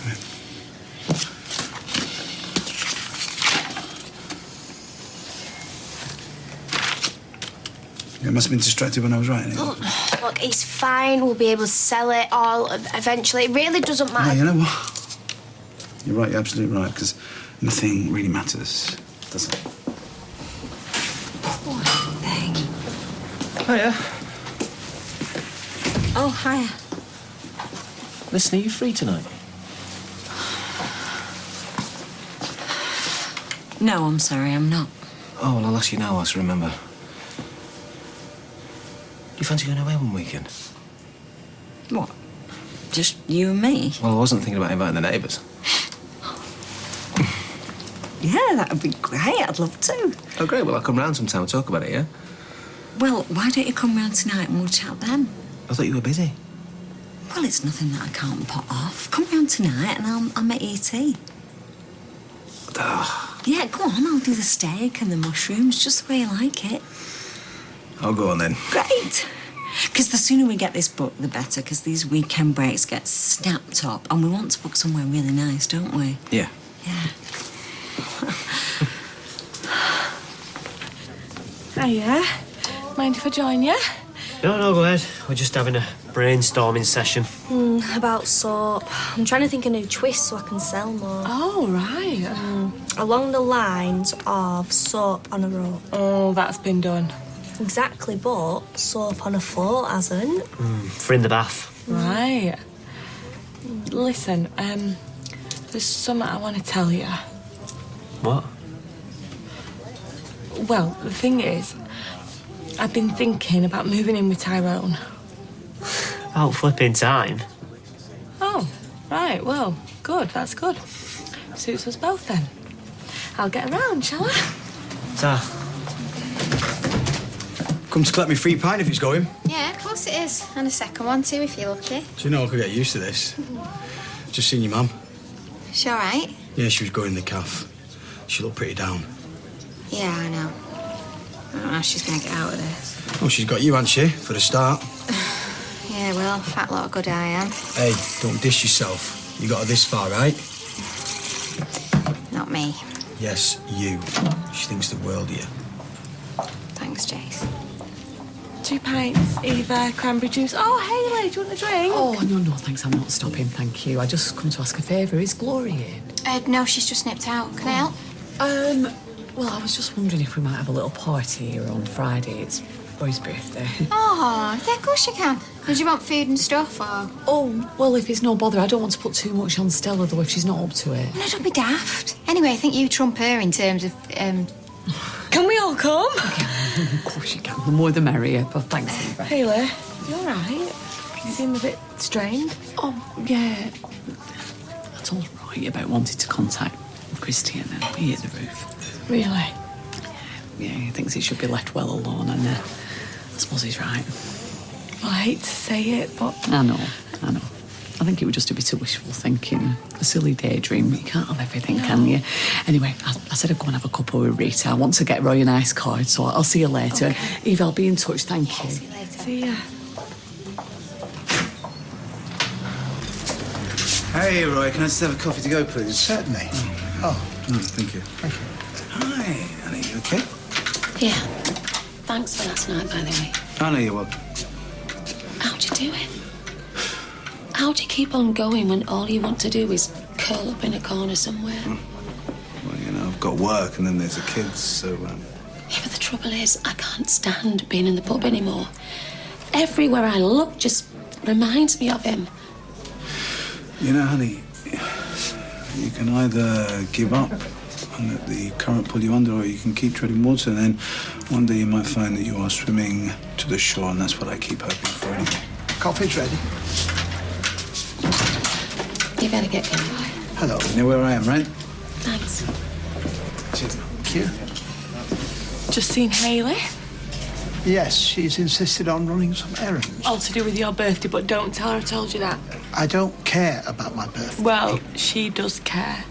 You must have been distracted when I was writing it. Look, he's fine. We'll be able to sell it all eventually. It really doesn't No, matter. you know what? You're right, you're absolutely right, because nothing really matters, does it? What thing? Hiya. Oh, hiya. Listen, are you free tonight? No, I'm sorry, I'm not. Oh, well, I'll ask you now whilst I remember. Do you fancy going away one weekend? What? Just you and me? Well, I wasn't thinking about inviting the neighbours. Yeah, that would be great. I'd love to. Oh, great. Well, I'll come round sometime and talk about it, yeah? Well, why don't you come round tonight and we'll chat then? I thought you were busy. Well, it's nothing that I can't put off. Come round tonight and I'll make you tea. Yeah, go on. I'll do the steak and the mushrooms just the way you like it. I'll go on then. Great. Because the sooner we get this booked, the better, because these weekend breaks get snapped up and we want to book somewhere really nice, don't we? Yeah. Yeah. Hiya. Mind if I join you? No, go ahead. We're just having a brainstorming session. About soap. I'm trying to think of new twists so I can sell more. Oh, right. Along the lines of soap on a rope. Oh, that's been done. Exactly, but soap on a float hasn't. For in the bath. Right. Listen, there's something I want to tell you. What? Well, the thing is, I've been thinking about moving in with Tyrone. About flipping time. Oh, right, well, good, that's good. Suits us both then. I'll get around, shall I? Ta. Come to collect me free pint if it's going. Yeah, of course it is. And a second one too, if you're lucky. Do you know I could get used to this? Just seen your mum. She all right? Yeah, she was going in the calf. She looked pretty down. Yeah, I know. I don't know how she's going to get out of this. Oh, she's got you, hasn't she, for a start? Yeah, well, fat lot of good I am. Hey, don't dish yourself. You got her this far, right? Not me. Yes, you. She thinks the world of you. Thanks, Jace. 2 pints, Eva, cranberry juice. Oh, Hayley, do you want a drink? Oh, no, thanks. I'm not stopping, thank you. I just come to ask a favour. Is Glory in? No, she's just nipped out. Can I help? Well, I was just wondering if we might have a little party here on Friday. It's Roy's birthday. Oh, yeah, of course you can. Did you want food and stuff, or...? Oh, well, if it's no bother, I don't want to put too much on Stella, though, if she's not up to it. No, don't be daft. Anyway, I think you trump her in terms of, Can we all come? Of course you can. The more the merrier, but thanks, Eva. Hayley, you all right? You seem a bit strained. Oh, yeah. I told Roy about wanting to contact Christy and then we hit the roof. Really? Yeah, he thinks he should be left well alone, and I suppose he's right. Well, I hate to say it, but... I know. I think it would just a bit of wishful thinking, a silly daydream. You can't have everything, can you? Anyway, I said I'd go and have a cuppa with Rita. I want to get Roy a nice card, so I'll see you later. Okay. Eve, I'll be in touch, thank you. See you later. See ya. Hey, Roy, can I just have a coffee to go, please? Certainly. Thank you. Hi, honey, you okay? Yeah. Thanks for last night, by the way. I know you're welcome. How'd you do it? How do you keep on going when all you want to do is curl up in a corner somewhere? Well, you know, I've got work and then there's the kids, so Yeah, but the trouble is, I can't stand being in the pub anymore. Everywhere I look just reminds me of him. You know, honey, you can either give up and let the current pull you under, or you can keep treading water, and then one day you might find that you are swimming to the shore, and that's what I keep hoping for anyway. Coffee's ready. You better get going. Hello. You know where I am, right? Thanks. Cheers. Thank you. Just seen Hayley. Yes, she's insisted on running some errands. All to do with your birthday, but don't tell her I told you that. I don't care about my birthday. Well, she does care,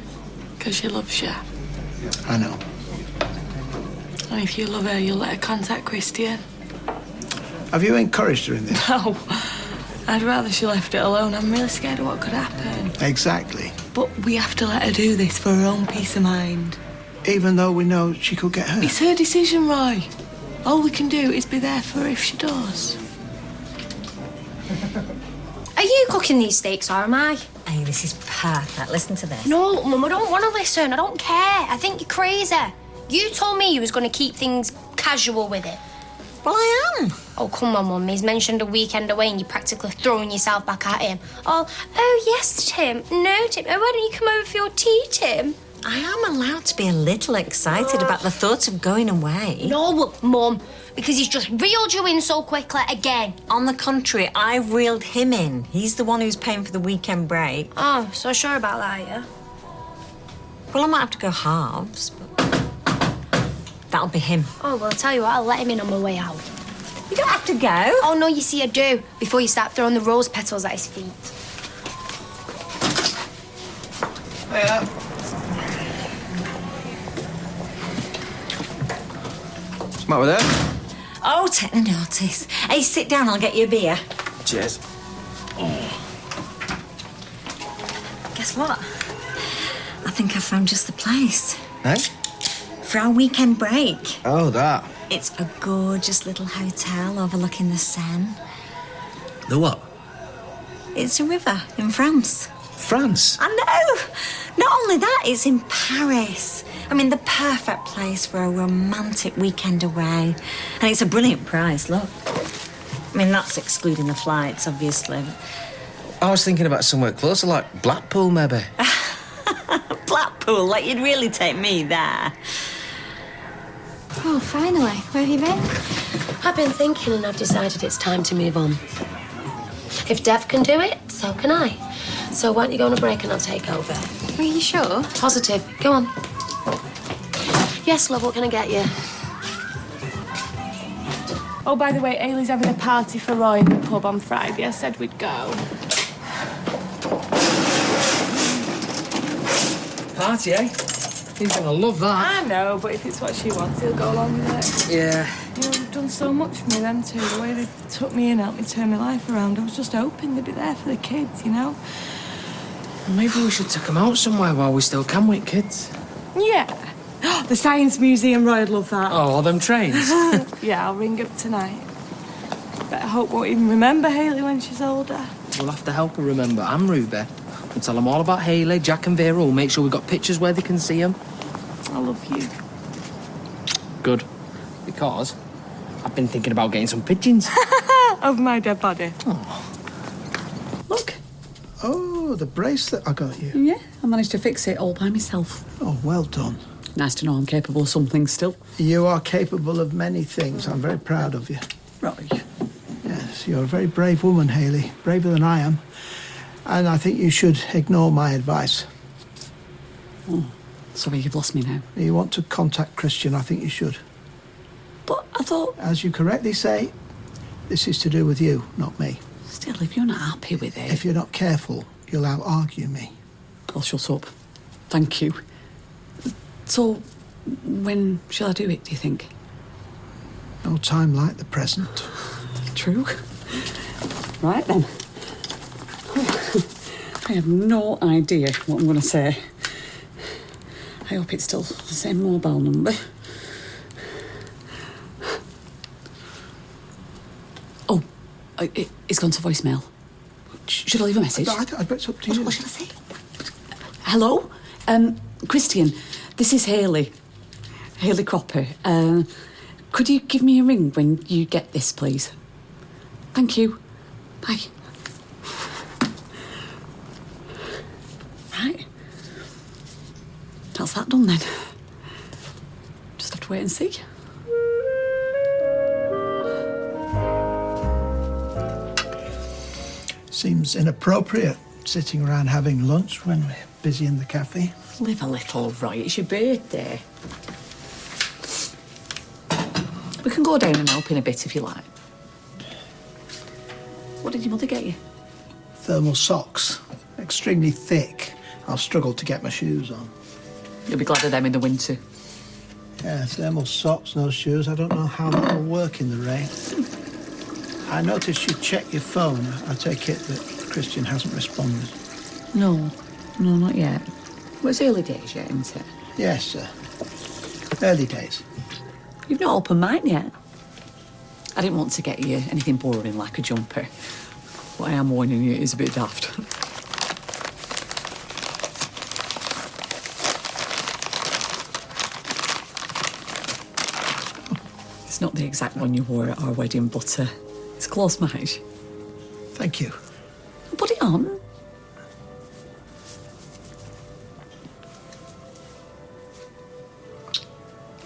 because she loves you. I know. And if you love her, you'll let her contact Christian. Have you encouraged her in this? No. I'd rather she left it alone. I'm really scared of what could happen. Exactly. But we have to let her do this for her own peace of mind. Even though we know she could get hurt. It's her decision, Roy. All we can do is be there for her if she does. Are you cooking these steaks or am I? Hey, this is perfect. Listen to this. No, Mum, I don't want to listen. I don't care. I think you're crazy. You told me you was going to keep things casual with it. Well, I am. Oh, come on, Mum. He's mentioned a weekend away and you're practically throwing yourself back at him. Oh, yes, Tim. No, Tim. Oh, why don't you come over for your tea, Tim? I am allowed to be a little excited about the thought of going away. No, Mum, because he's just reeled you in so quickly again. On the contrary, I've reeled him in. He's the one who's paying for the weekend break. Oh, so sure about that, yeah? Well, I might have to go halves, but that'll be him. Oh, well, I'll tell you what, I'll let him in on my way out. You don't have to go. Oh, no, you see, I do. Before you start throwing the rose petals at his feet. Hiya. What's the matter with her? Oh, take no notice. Hey, sit down, I'll get you a beer. Cheers. Guess what? I think I found just the place. Eh? For our weekend break. Oh, that. It's a gorgeous little hotel overlooking the Seine. The what? It's a river in France. France? I know! Not only that, it's in Paris. I mean, the perfect place for a romantic weekend away. And it's a brilliant price, look. I mean, that's excluding the flights, obviously. I was thinking about somewhere closer, like Blackpool, maybe. Blackpool, like you'd really take me there. Oh, finally. Where have you been? I've been thinking and I've decided it's time to move on. If Dev can do it, so can I. So why don't you go on a break and I'll take over? Are you sure? Positive. Go on. Yes, love, what can I get you? Oh, by the way, Ailey's having a party for Roy in the pub on Friday. I said we'd go. Party, eh? He's gonna love that. I know, but if it's what she wants, he'll go along with it. Yeah. You know, they've done so much for me, them two. The way they took me in, helped me turn my life around. I was just hoping they'd be there for the kids, you know? Maybe we should take them out somewhere while we still can with kids. Yeah. The Science Museum, Roy'd love that. Oh, them trains? Yeah, I'll ring up tonight. But I hope won't even remember Hayley when she's older. We'll have to help her remember. I'm Ruby. We'll tell them all about Hayley, Jack and Vera. We'll make sure we've got pictures where they can see them. I love you. Good. Because I've been thinking about getting some pigeons. Of my dead body. Oh. Look. Oh, the bracelet I got you. Yeah, I managed to fix it all by myself. Oh, well done. Nice to know I'm capable of something still. You are capable of many things. I'm very proud of you. Right. Yes, you're a very brave woman, Hayley. Braver than I am. And I think you should ignore my advice. Oh, sorry, you've lost me now. You want to contact Christian, I think you should. But I thought... As you correctly say, this is to do with you, not me. Still, if you're not happy with it... If you're not careful, you'll out-argue me. I'll shut up. Thank you. So, when shall I do it, do you think? No time like the present. True. Right then. I have no idea what I'm going to say. I hope it's still the same mobile number. Oh, it's gone to voicemail. Should I leave a message? I bet it's up to you. What should I say? Hello? Christian, this is Hayley. Hayley Cropper, could you give me a ring when you get this, please? Thank you. Bye. Right. That's that done then. Just have to wait and see. Seems inappropriate sitting around having lunch when we're busy in the cafe. Live a little, Roy. It's your birthday. We can go down and help in a bit if you like. What did your mother get you? Thermal socks. Extremely thick. I'll struggle to get my shoes on. You'll be glad of them in the winter. Yeah, thermal socks, no shoes. I don't know how that'll work in the rain. I noticed you checked your phone. I take it that Christian hasn't responded. No, not yet. Well, it's early days yet, isn't it? Yes, sir. Early days. You've not opened mine yet. I didn't want to get you anything boring like a jumper. But I am warning you, it is a bit daft. It's not the exact one you wore at our wedding, but it's a close match. Thank you. Put it on.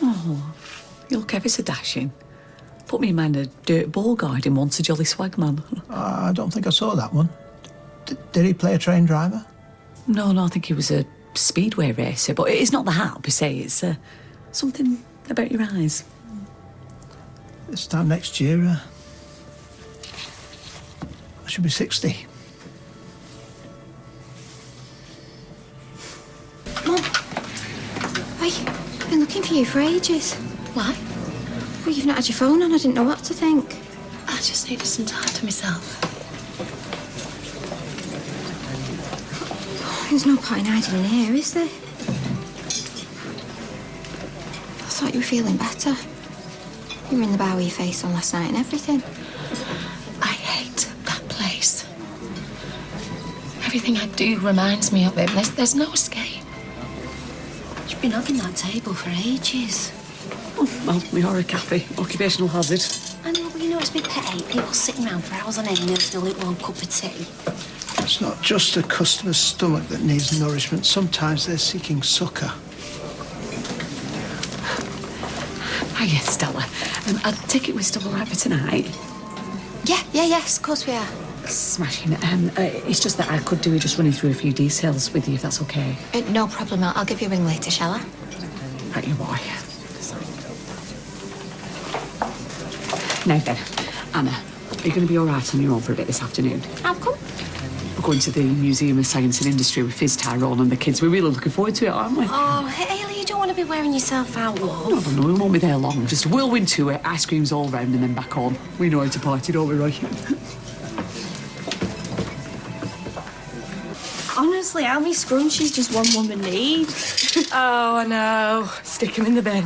Oh, you look ever so dashing. Put me in mind of Dirt Ball Guide in Once a Jolly Swagman. I don't think I saw that one. Did he play a train driver? No, I think he was a speedway racer, but it's not the hat per se, it's something about your eyes. This time next year, I should be 60. Mum, I've been looking for you for ages. Why? Well, you've not had your phone on. I didn't know what to think. I just needed some time to myself. There's no point in hiding in here, is there? I thought you were feeling better. You were in the bar with your face on last night and everything. I hate that place. Everything I do reminds me of it. There's no escape. You've been hugging that table for ages. Oh, well, we are a cafe. Occupational hazard. I know, but you know it's a bit pet hate. People sitting around for hours on end nursing a lukewarm cup of tea. It's not just the customer's stomach that needs nourishment. Sometimes they're seeking succour. Hiya, Stella. I take it we're still all right for tonight? Yes, of course we are. Smashing. It's just that I could do with just running through a few details with you, if that's okay. No problem. I'll give you a ring later, shall I? Right, you are. Now then, Anna, are you going to be all right on your own for a bit this afternoon? How come? We're going to the Museum of Science and Industry with Fizz, Tyrone and the kids. We're really looking forward to it, aren't we? Oh, Hayley, you don't want to be wearing yourself out, love. No, we won't be there long. Just a whirlwind tour, ice creams all round and then back home. We know how to party, don't we, Roy? Honestly, how many scrunchies does one woman need? Oh, I know. Stick him in the bin.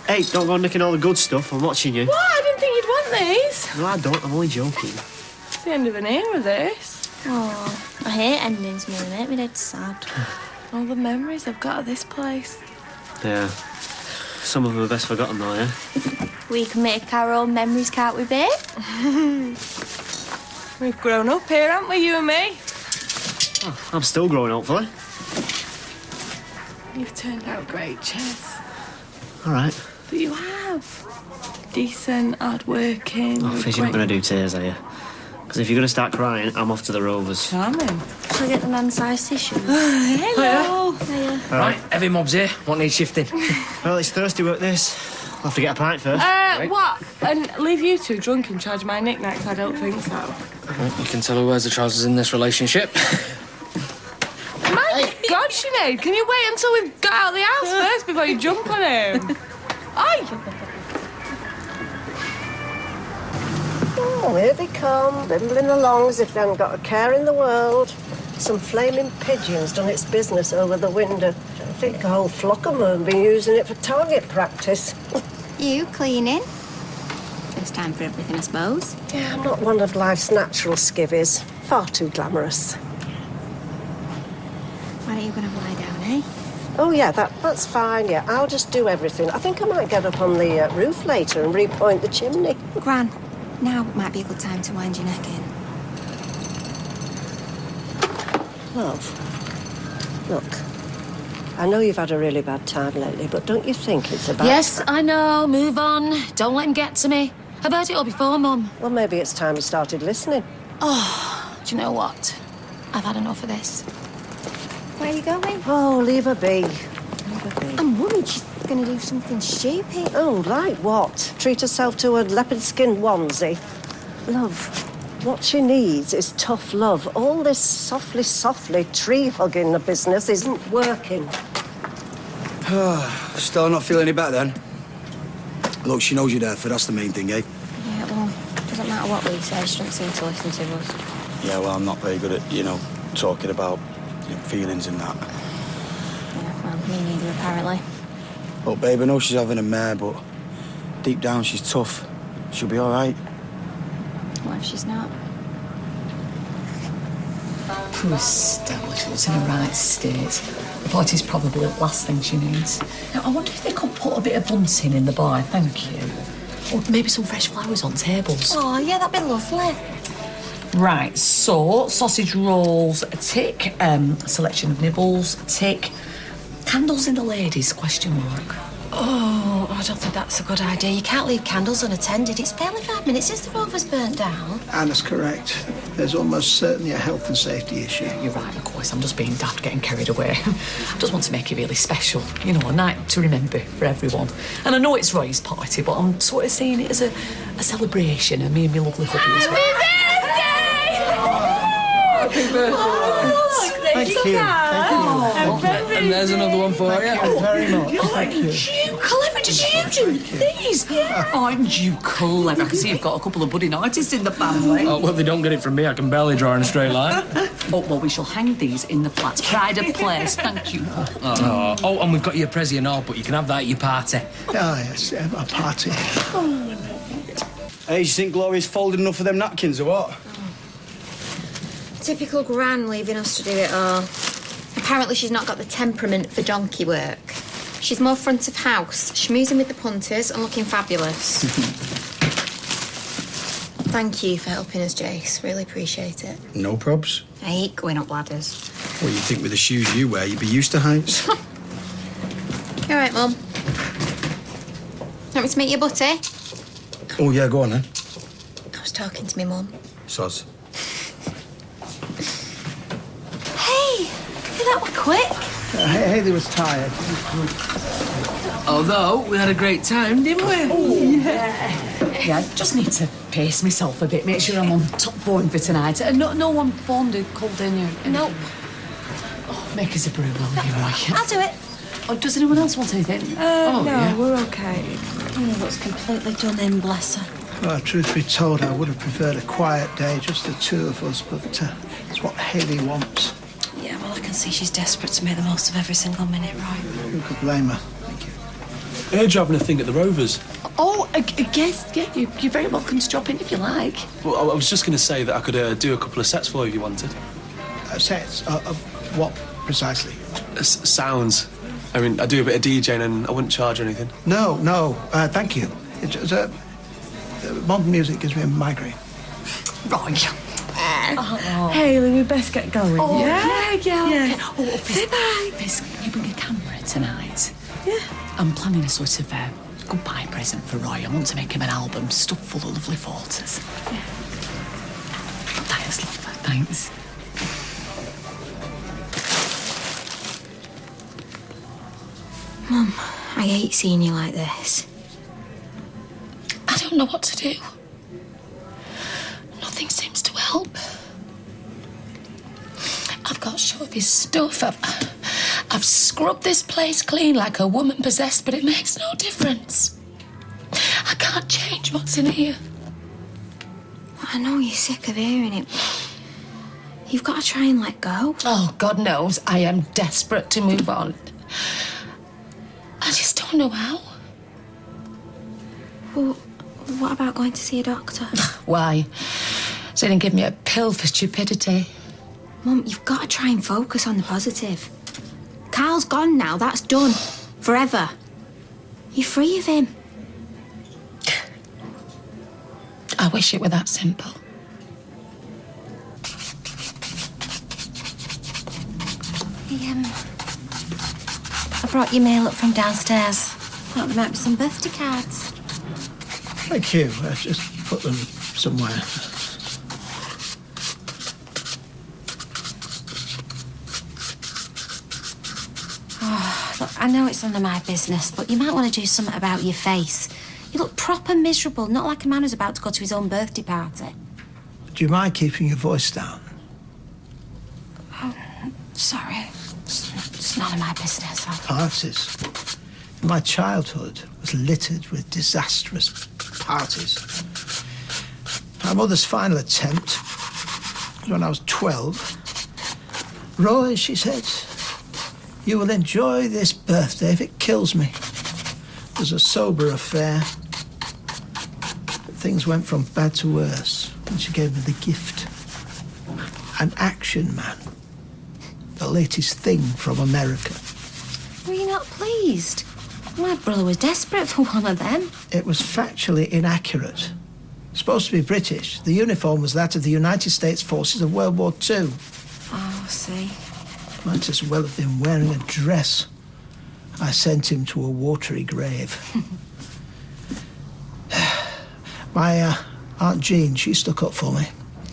Hey, don't go nicking all the good stuff. I'm watching you. What? I didn't think you'd want these. No, I don't. I'm only joking. It's the end of an era, this. Oh, I hate endings, Mum. They make me dead sad. All the memories I've got of this place. Yeah. Some of them are best forgotten, though, yeah? We can make our own memories, can't we, babe? We've grown up here, haven't we, you and me? Oh, I'm still growing, hopefully. You've turned out great, Ches. All right. But you have. Decent, hard-working. Oh, Fizz, you're not going to do tears, are you? Because if you're going to start crying, I'm off to the Rovers. Charming. Shall I get the man-sized tissues? Hello. Hiya. Right, heavy mobs here. What needs shifting? Well, it's thirsty work, this. I'll have to get a pint first. What? And leave you two drunk in charge of my knickknacks? I don't think so. Well, you can tell who wears the trousers in this relationship. My God, Sinead, can you wait until we've got out of the house first before you jump on him? Aye! Oh, here they come, bimbling along as if they haven't got a care in the world. Some flaming pigeon's done its business over the window. I think a whole flock of them have been using it for target practice. You cleaning? It's time for everything, I suppose. Yeah, I'm not one of life's natural skivvies. Far too glamorous. Why don't you go and lie down, eh? Oh, yeah, that's fine, yeah. I'll just do everything. I think I might get up on the roof later and repoint the chimney. Gran, now might be a good time to wind your neck in. Love, look, I know you've had a really bad time lately, but don't you think it's about... Yes, I know. Move on. Don't let him get to me. I've heard it all before, Mum. Well, maybe it's time you started listening. Oh, do you know what? I've had enough of this. Where are you going? Oh, leave her be. Leave her be. I'm worried she's going to do something stupid. Oh, like what? Treat herself to a leopard skin onesie? Love, what she needs is tough love. All this softly tree-hugging the business isn't working. Still not feeling any better then? Look, she knows you're there for, that's the main thing, eh? Yeah, well, doesn't matter what we say, she doesn't seem to listen to us. Yeah, well, I'm not very good at, talking about feelings and that. Yeah, well, me neither, apparently. Look, babe, I know she's having a mare, but deep down she's tough. She'll be all right. What if she's not? Poor Stella, she looks in a right state. The party's probably the last thing she needs. Now, I wonder if they could put a bit of bunting in the bar, thank you. Or maybe some fresh flowers on tables. Oh, yeah, that'd be lovely. Right, so sausage rolls, a tick. Selection of nibbles, a tick. Candles in the ladies, question mark. Oh, I don't think that's a good idea. You can't leave candles unattended. It's barely 5 minutes since the Rover's burnt down. Anna's correct. There's almost certainly a health and safety issue. You're right, of course. I'm just being daft, getting carried away. I just want to make it really special. You know, a night to remember for everyone. And I know it's Roy's party, but I'm sort of seeing it as a celebration, and me and my lovely hubby as well. Happy birthday! Thank you. And there's another one for you. Thank you very much. Thank you. You clever, did you do these? Aren't you clever? I can see you've got a couple of budding artists in the family. Oh, well, they don't get it from me. I can barely draw in a straight line. Oh, well, we shall hang these in the flat. Pride of place, thank you. Oh, and we've got you a Prezi and all, but you can have that at your party. Oh, yes, a party. Hey, you think Gloria's folded enough of them napkins or what? Typical Gran leaving us to do it all. Apparently she's not got the temperament for donkey work. She's more front of house, schmoozing with the punters and looking fabulous. Thank you for helping us, Jace. Really appreciate it. No probs. I hate going up ladders. Well, you think with the shoes you wear, you'd be used to heights? All right, Mum. Want me to make you a butty? Oh, yeah, go on then. I was talking to me Mum. Soz. Hey, that were quick. Haley was tired. Although, we had a great time, didn't we? Oh, yeah, I just need to pace myself a bit, make sure I'm on top form for tonight. No one phoned or called in you? Nope. Oh, make us a brew, will you, Roy? I'll do it. Oh, does anyone else want anything? No, we're okay. Oh, looks completely done in, bless her. Well, truth be told, I would have preferred a quiet day, just the two of us, but it's what Haley wants. Yeah, well, I can see she's desperate to make the most of every single minute, right? Who could blame her? I heard you having a thing at the Rovers. Oh, I guess, yeah, you're very welcome to drop in if you like. Well, I was just going to say that I could do a couple of sets for you if you wanted. Sets of what precisely? Sounds. I mean, I do a bit of DJing and I wouldn't charge or anything. No, thank you. Modern music gives me a migraine. Right. Hayley, we best get going. Oh, yeah? yeah. Yeah. Oh, Say bye. Fizz, you bring a camera tonight? Yeah. I'm planning a sort of goodbye present for Roy. I want to make him an album stuffed full of lovely photos. Yeah. Thanks, love. Thanks. Mum, I hate seeing you like this. I don't know what to do. Nothing seems to help. I've got Shovey's stuff. I've scrubbed this place clean like a woman possessed, but it makes no difference. I can't change what's in here. I know you're sick of hearing it. You've got to try and let go. Oh, God knows I am desperate to move on. I just don't know how. Well, what about going to see a doctor? Why? She didn't give me a pill for stupidity. Mum, you've got to try and focus on the positive. Carl's gone now, that's done. Forever. You're free of him. I wish it were that simple. I brought your mail up from downstairs. Thought there might be some birthday cards. Thank you. I just put them somewhere. Oh, look, I know it's none of my business, but you might want to do something about your face. You look proper miserable, not like a man who's about to go to his own birthday party. Do you mind keeping your voice down? Oh, sorry. It's none of my business. Parties. My childhood was littered with disastrous parties. My mother's final attempt was when I was 12. Roy, she said, you will enjoy this birthday if it kills me. It was a sober affair. But things went from bad to worse when she gave me the gift. An action man. The latest thing from America. Were you not pleased? My brother was desperate for one of them. It was factually inaccurate. Supposed to be British. The uniform was that of the United States Forces of World War II. Oh, I see. Might as well have been wearing a dress. I sent him to a watery grave. My Aunt Jean, she stuck up for me.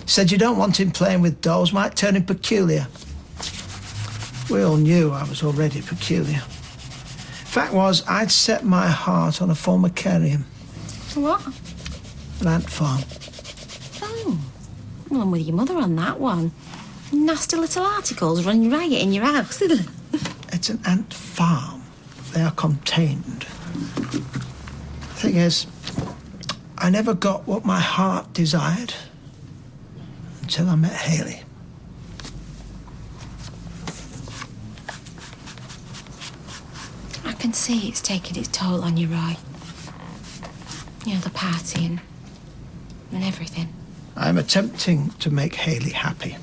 Said you don't want him playing with dolls, might turn him peculiar. We all knew I was already peculiar. Fact was, I'd set my heart on a former carrion. What? An ant farm. Oh. Well, I'm with your mother on that one. Nasty little articles running riot in your house. It's an ant farm. They are contained. Thing is, I never got what my heart desired until I met Haley. I can see it's taking its toll on you, Roy. You know, the partying and everything. I'm attempting to make Haley happy.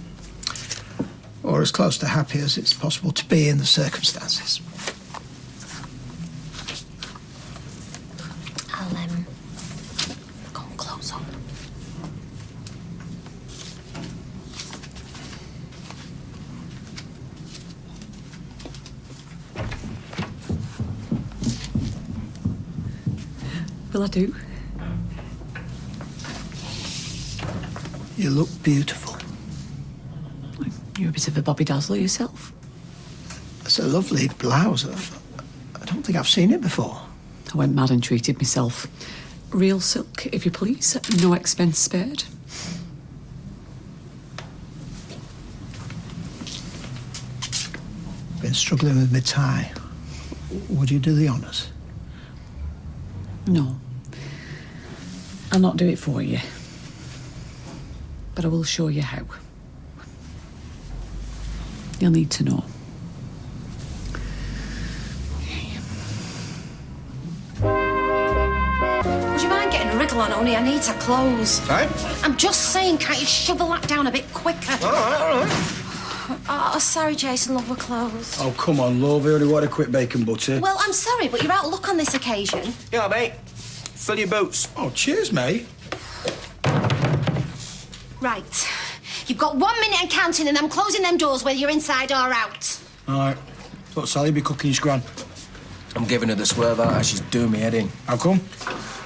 Or as close to happy as it's possible to be in the circumstances. I'll, go and close up. Will I do? You look beautiful. You're a bit of a Bobby Dazzler yourself. It's a lovely blouse. I don't think I've seen it before. I went mad and treated myself. Real silk, if you please. No expense spared. Been struggling with my tie. Would you do the honours? No. I'll not do it for you. But I will show you how. You'll need to know. Would you mind getting a wriggle on, honey? I need to close. Right? I'm just saying, can't you shovel that down a bit quicker? All right. Oh, sorry, Jason, love, we're closed. Oh, come on, love. We only want a quick bacon butter. Well, I'm sorry, but you're out of luck on this occasion. Yeah, mate. Fill your boots. Oh, cheers, mate. Right. You've got 1 minute and counting, and I'm closing them doors whether you're inside or out. All right. Thought Sally be cooking his gran. I'm giving her the swerve out as she's doing me head in. How come?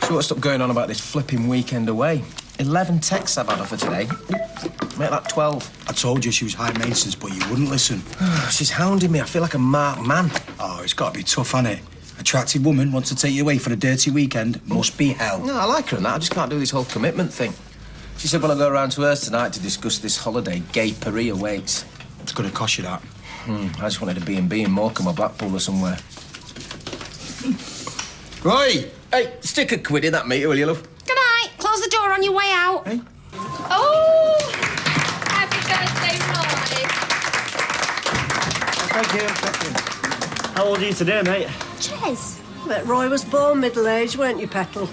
She won't stop going on about this flipping weekend away. 11 texts I've had off her today. Make that 12. I told you she was high maintenance, but you wouldn't listen. She's hounding me. I feel like a marked man. Oh, it's got to be tough, hasn't it? Attractive woman wants to take you away for a dirty weekend. Must be hell. No, I like her and that. I just can't do this whole commitment thing. She said when I go around to hers tonight to discuss this holiday, gay Paris awaits. It's going to cost you that. I just wanted a B&B in Morecambe or Blackpool or somewhere. Roy! Hey, stick a quid in that meter, will you, love? Good night. Close the door on your way out. Hey? Oh! Happy birthday, Roy! Thank you. How old are you today, mate? Cheers. But Roy was born middle-aged, weren't you, Petal?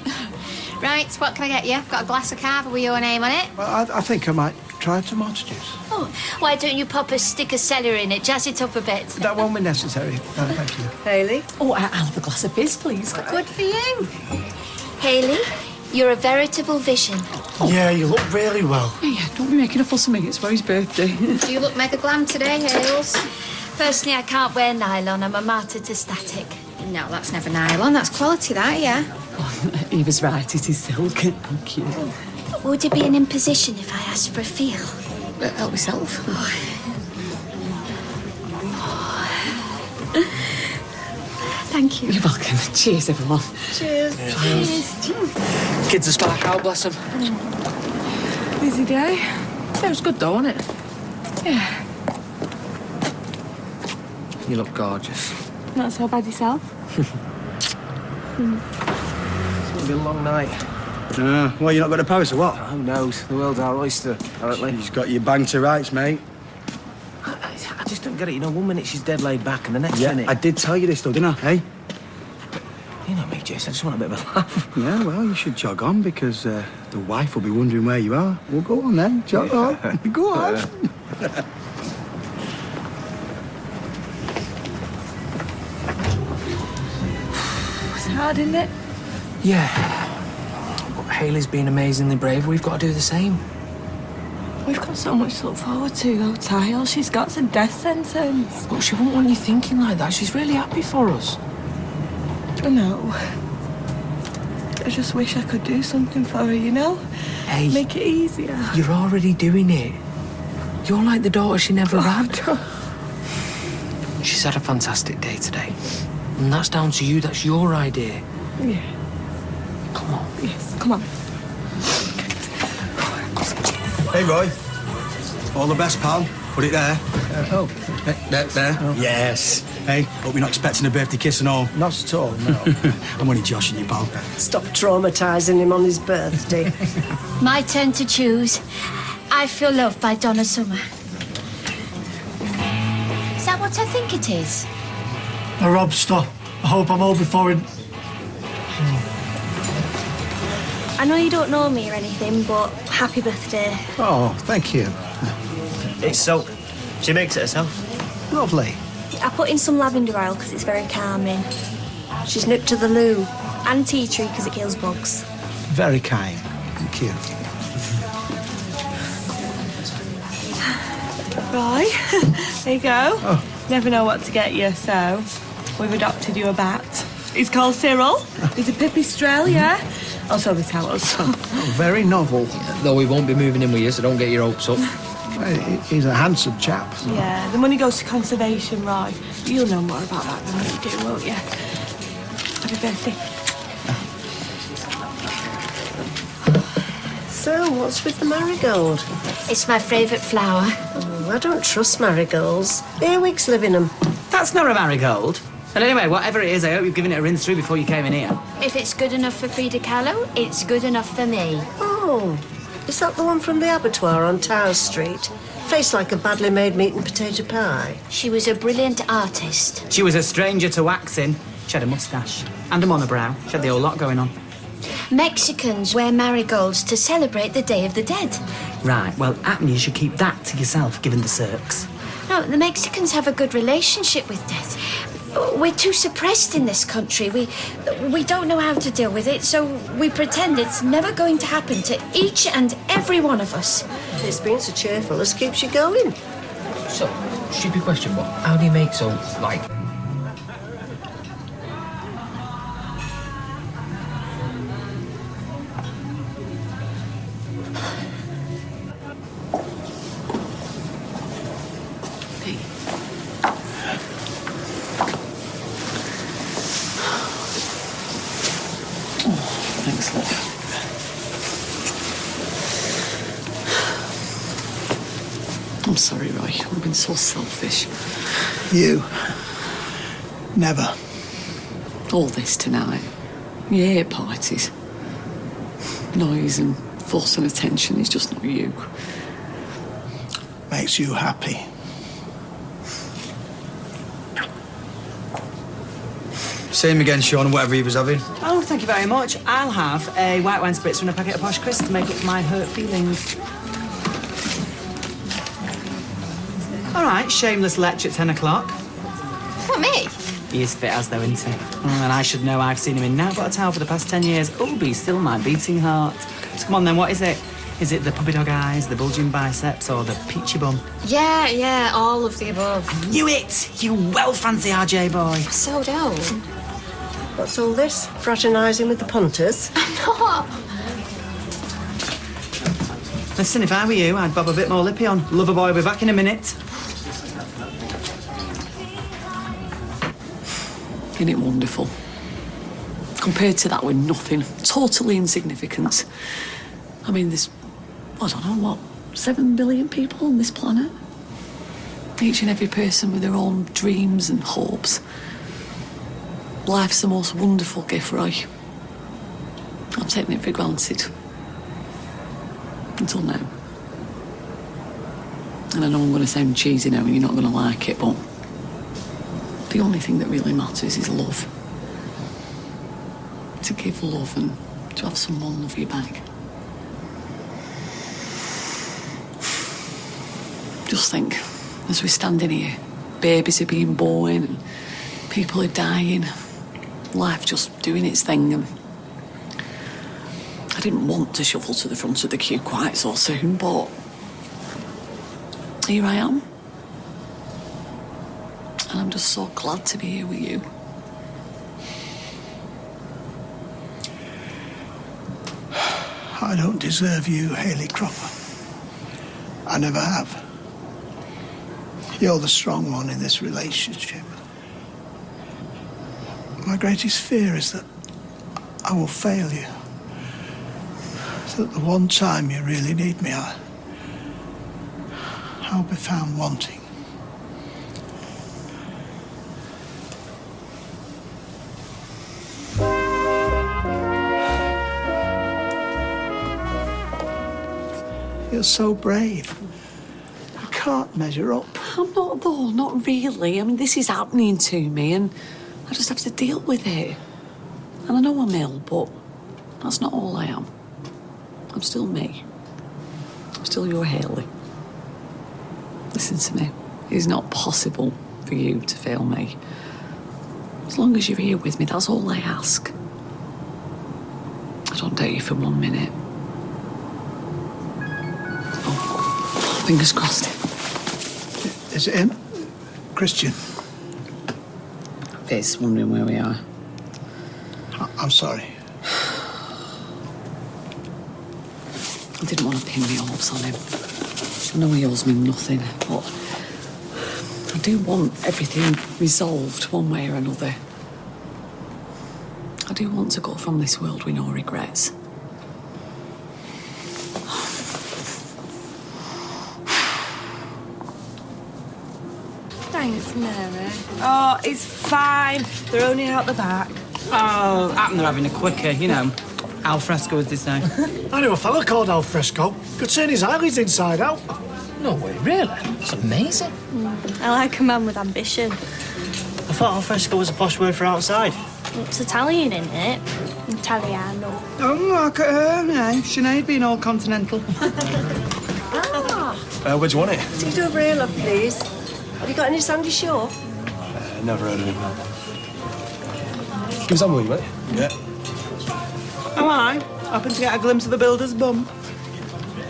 Right, what can I get you? Got a glass of cava with your name on it? Well, I think I might try tomato juice? Oh, why don't you pop a stick of celery in it, jazz it up a bit? That won't be necessary. Thank you. Hayley? Oh, I'll have a glass of fizz, please. Good for you. Hayley, you're a veritable vision. Yeah, you look really well. Yeah, don't be making a fuss of me. It's Roy's birthday. Do you look mega glam today, Hales? Personally, I can't wear nylon. I'm a martyr to static. No, that's never nylon. That's quality, that, yeah. Eva's right, it is silk. Thank you. Would it be an imposition if I asked for a feel? Help yourself. Thank you. You're welcome. Cheers, everyone. Cheers. Cheers. Kids are spark out, bless them. Busy day. It was good though, wasn't it? Yeah. You look gorgeous. Not so bad yourself. It's going to be a long night. Well, you're not going to Paris or what? Who knows? The world's our oyster, apparently. You've got your bang to rights, mate. I just don't get it. You know, 1 minute she's dead laid back, and the next Yeah, minute... I did tell you this, though, didn't I? Hey? You know me, Jason. I just want a bit of a laugh. Yeah, well, you should jog on, because the wife will be wondering where you are. Well, go on, then. Jog on. Go on. It's hard, isn't it? Yeah. But Hayley's been amazingly brave. We've got to do the same. We've got so much to look forward to, though, Tyle. She's got a death sentence. But she wouldn't want you thinking like that. She's really happy for us. I know. I just wish I could do something for her, you know? Hey. Make it easier. You're already doing it. You're like the daughter she never had. She's had a fantastic day today. And that's down to you. That's your idea. Yeah. Come on. Yes, come on. Hey, Roy. All the best, pal. Put it there. There. Oh. Yes. Hey, hope you're not expecting a birthday kiss and all. Not at all, no. I'm only joshing you, pal. Stop traumatising him on his birthday. My turn to choose. I Feel Loved by Donna Summer. Is that what I think it is? Rob, stop. I hope I'm home before him. I know you don't know me or anything, but happy birthday. Oh, thank you. It's soap. She makes it herself. Lovely. I put in some lavender oil because it's very calming. She's nipped to the loo. And tea tree because it kills bugs. Very kind. Thank you. Right, there you go. Oh. Never know what to get you, so we've adopted you a bat. He's called Cyril. He's a pipistrelle, yeah? Also the towers. Very novel. Though we won't be moving in with you, so don't get your hopes up. He's a handsome chap. Yeah, the money goes to conservation, Roy. You'll know more about that than we do, won't you? Happy birthday. So, what's with the marigold? It's my favourite flower. Oh, I don't trust marigolds. Earwigs live in them. That's not a marigold. But anyway, whatever it is, I hope you've given it a rinse through before you came in here. If it's good enough for Frida Kahlo, it's good enough for me. Oh, is that the one from the abattoir on Tower Street? Face like a badly made meat and potato pie. She was a brilliant artist. She was a stranger to waxing. She had a moustache and a monobrow. She had the whole lot going on. Mexicans wear marigolds to celebrate the Day of the Dead. Right, well, happen you should keep that to yourself, given the circs. No, the Mexicans have a good relationship with death. We're too suppressed in this country. We don't know how to deal with it, so we pretend it's never going to happen to each and every one of us. It's being so cheerful as keeps you going. So, stupid question, but how do you make so, like... Thanks, love. I'm sorry, Roy. I've been so selfish. You. Never. All this tonight. Yeah, parties. Noise and forcing attention is just not you. Makes you happy. Same again, Sean, whatever he was having. Oh, thank you very much. I'll have a white wine spritzer and a packet of posh crisps to make up for my hurt feelings. right, shameless lech at 10 o'clock. What, me? He is fit as though, isn't he? And I should know. I've seen him in now got a towel for the past 10 years. Oh, be still my beating heart. So come on then, what is it? Is it the puppy dog eyes, the bulging biceps, or the peachy bum? Yeah, all of the above. I knew it! You well fancy RJ boy. So don't. What's all this? Fraternising with the punters? I'm not. Listen, if I were you, I'd bob a bit more lippy on. Lover boy will be back in a minute. Isn't it wonderful? Compared to that, we're nothing. Totally insignificant. I mean, there's, I don't know, what, 7 billion people on this planet? Each and every person with their own dreams and hopes. Life's the most wonderful gift, Roy. I've taken it for granted. Until now. And I know I'm going to sound cheesy now and you're not going to like it, but the only thing that really matters is love. To give love and to have someone love you back. Just think, as we're standing here, babies are being born and people are dying. Life just doing its thing. And I didn't want to shuffle to the front of the queue quite so soon, but here I am. And I'm just so glad to be here with you. I don't deserve you, Hayley Cropper. I never have. You're the strong one in this relationship. My greatest fear is that I will fail you. That the one time you really need me, I'll be found wanting. You're so brave. I can't measure up. I'm not, though, not really. I mean, this is happening to me and I just have to deal with it. And I know I'm ill, but that's not all I am. I'm still me. I'm still your Hayley. Listen to me. It's not possible for you to fail me. As long as you're here with me, that's all I ask. I don't doubt you for 1 minute. Oh, fingers crossed. Is it him? Christian? Fizz, wondering where we are. I'm sorry. I didn't want to pin my hopes on him. I know he owes me nothing, but I do want everything resolved one way or another. I do want to go from this world with no regrets. Thanks, Mary. Oh, it's fine. They're only out the back. Oh, happen they're having a quicker, you know. Al fresco, as they say. I knew a fella called Al Fresco. Could turn his eyelids inside out. No way, really? That's amazing. I like a man with ambition. I thought al fresco was a posh word for outside. It's Italian, isn't it? Italiano. Oh, look at her now. Sinead being all continental. Where'd you want it? Seat over here, love, please. Have you got any Sandy Shore? Never heard of him. Who's on with you, mate? Yeah. Oh, I happen to get a glimpse of the builder's bum.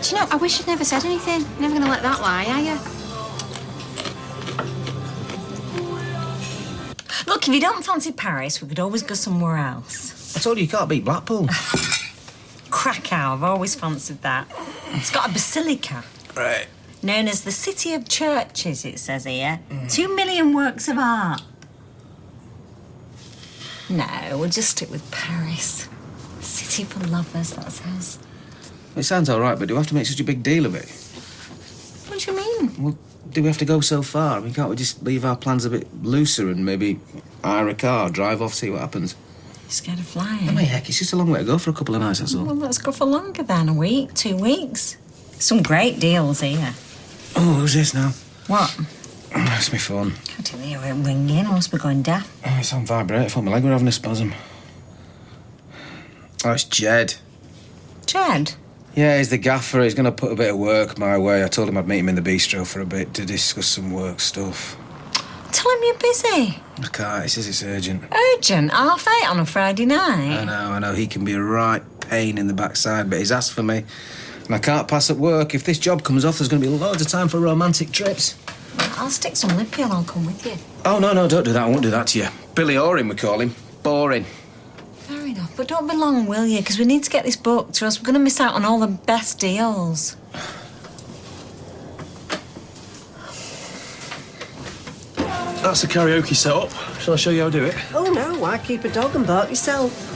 Do you know, I wish you'd never said anything. You're never going to let that lie, are you? Look, if you don't fancy Paris, we could always go somewhere else. I told you you can't beat Blackpool. Krakow, I've always fancied that. It's got a basilica. Right. Known as the City of Churches, it says here. 2 million works of art. No, we'll just stick with Paris. City for lovers, that says. It sounds all right, but do we have to make such a big deal of it? What do you mean? Well, do we have to go so far? I mean, can't we just leave our plans a bit looser and maybe hire a car, drive off, see what happens? You're scared of flying? I mean, heck, it's just a long way to go for a couple of nights, that's all. Well, let's go for longer then. A week, 2 weeks. Some great deals here. Oh, who's this now? What? That's my phone. I didn't hear it ringing. I must be going deaf. Oh, it's on vibrate. I thought my leg were having a spasm. Oh, it's Jed. Jed? Yeah, he's the gaffer. He's going to put a bit of work my way. I told him I'd meet him in the bistro for a bit to discuss some work stuff. Tell him you're busy. I can't. He says it's urgent. Urgent? 8:30 on a Friday night? I know. He can be a right pain in the backside, but he's asked for me. And I can't pass up work. If this job comes off, there's going to be loads of time for romantic trips. I'll stick some lippy and I'll come with you. Oh, no, don't do that. I won't do that to you. Billy Orin, we call him. Boring. Fair enough, but don't be long, will you? Because we need to get this booked or else we're going to miss out on all the best deals. That's the karaoke setup. Shall I show you how to do it? Oh, no, why keep a dog and bark yourself?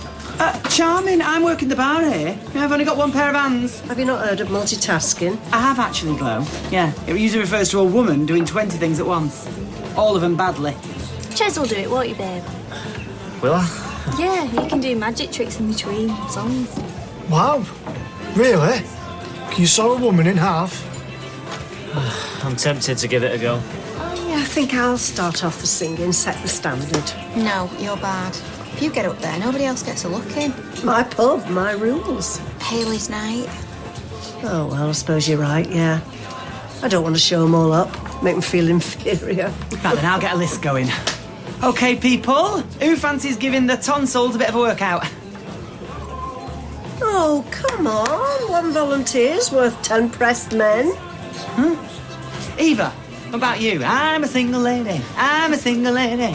Charming, I'm working the bar here. I've only got one pair of hands. Have you not heard of multitasking? I have actually, Glo. Yeah, it usually refers to a woman doing 20 things at once. All of them badly. Ches will do it, won't you, babe? Will I? Yeah, you can do magic tricks in between songs. Wow. Really? Can you saw a woman in half? I'm tempted to give it a go. Oh, yeah, I think I'll start off the singing, set the standard. No, you're bad. If you get up there, nobody else gets a look in. My pub, my rules. Hayley's night. Oh, well, I suppose you're right, yeah. I don't want to show them all up, make them feel inferior. Right then, I'll get a list going. OK, people, who fancies giving the tonsils a bit of a workout? Oh, come on. One volunteer's worth 10 pressed men. Eva, what about you? I'm a single lady. I'm a single lady.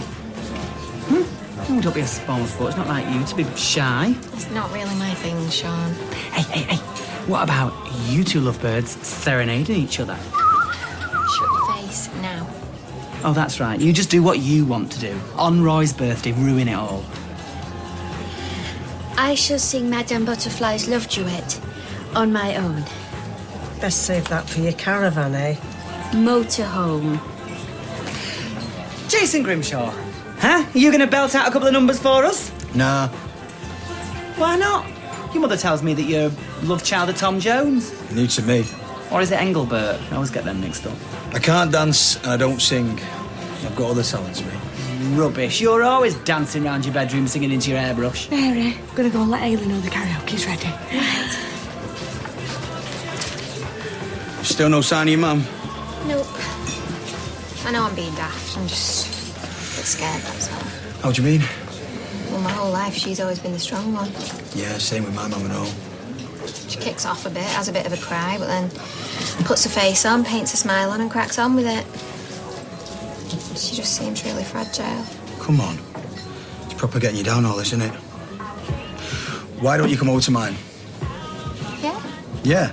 Oh, don't be a small foot. It's not like you to be shy. It's not really my thing, Sean. Hey. What about you two lovebirds serenading each other? Shut your face now. Oh, that's right. You just do what you want to do. On Roy's birthday, ruin it all. I shall sing Madame Butterfly's love duet on my own. Best save that for your caravan, eh? Motorhome. Jason Grimshaw, huh? Are you going to belt out a couple of numbers for us? Nah, Why not? Your mother tells me that you're love child of Tom Jones. new to me. Or is it Engelbert? I always get them mixed up. I can't dance and I don't sing. I've got other talents, mate. Rubbish. You're always dancing around your bedroom singing into your airbrush. Mary, I'm gonna go and let Hayley know the karaoke's ready. Still no sign of your mum? Nope. I know I'm being daft. I'm just a bit scared, that's all. How do you mean? Well, my whole life, she's always been the strong one. Yeah, same with my mum and all. She kicks off a bit, has a bit of a cry, but then puts a face on, paints a smile on and cracks on with it. She just seems really fragile. Come on. It's proper getting you down, all this, isn't it? Why don't you come over to mine? Yeah? Yeah.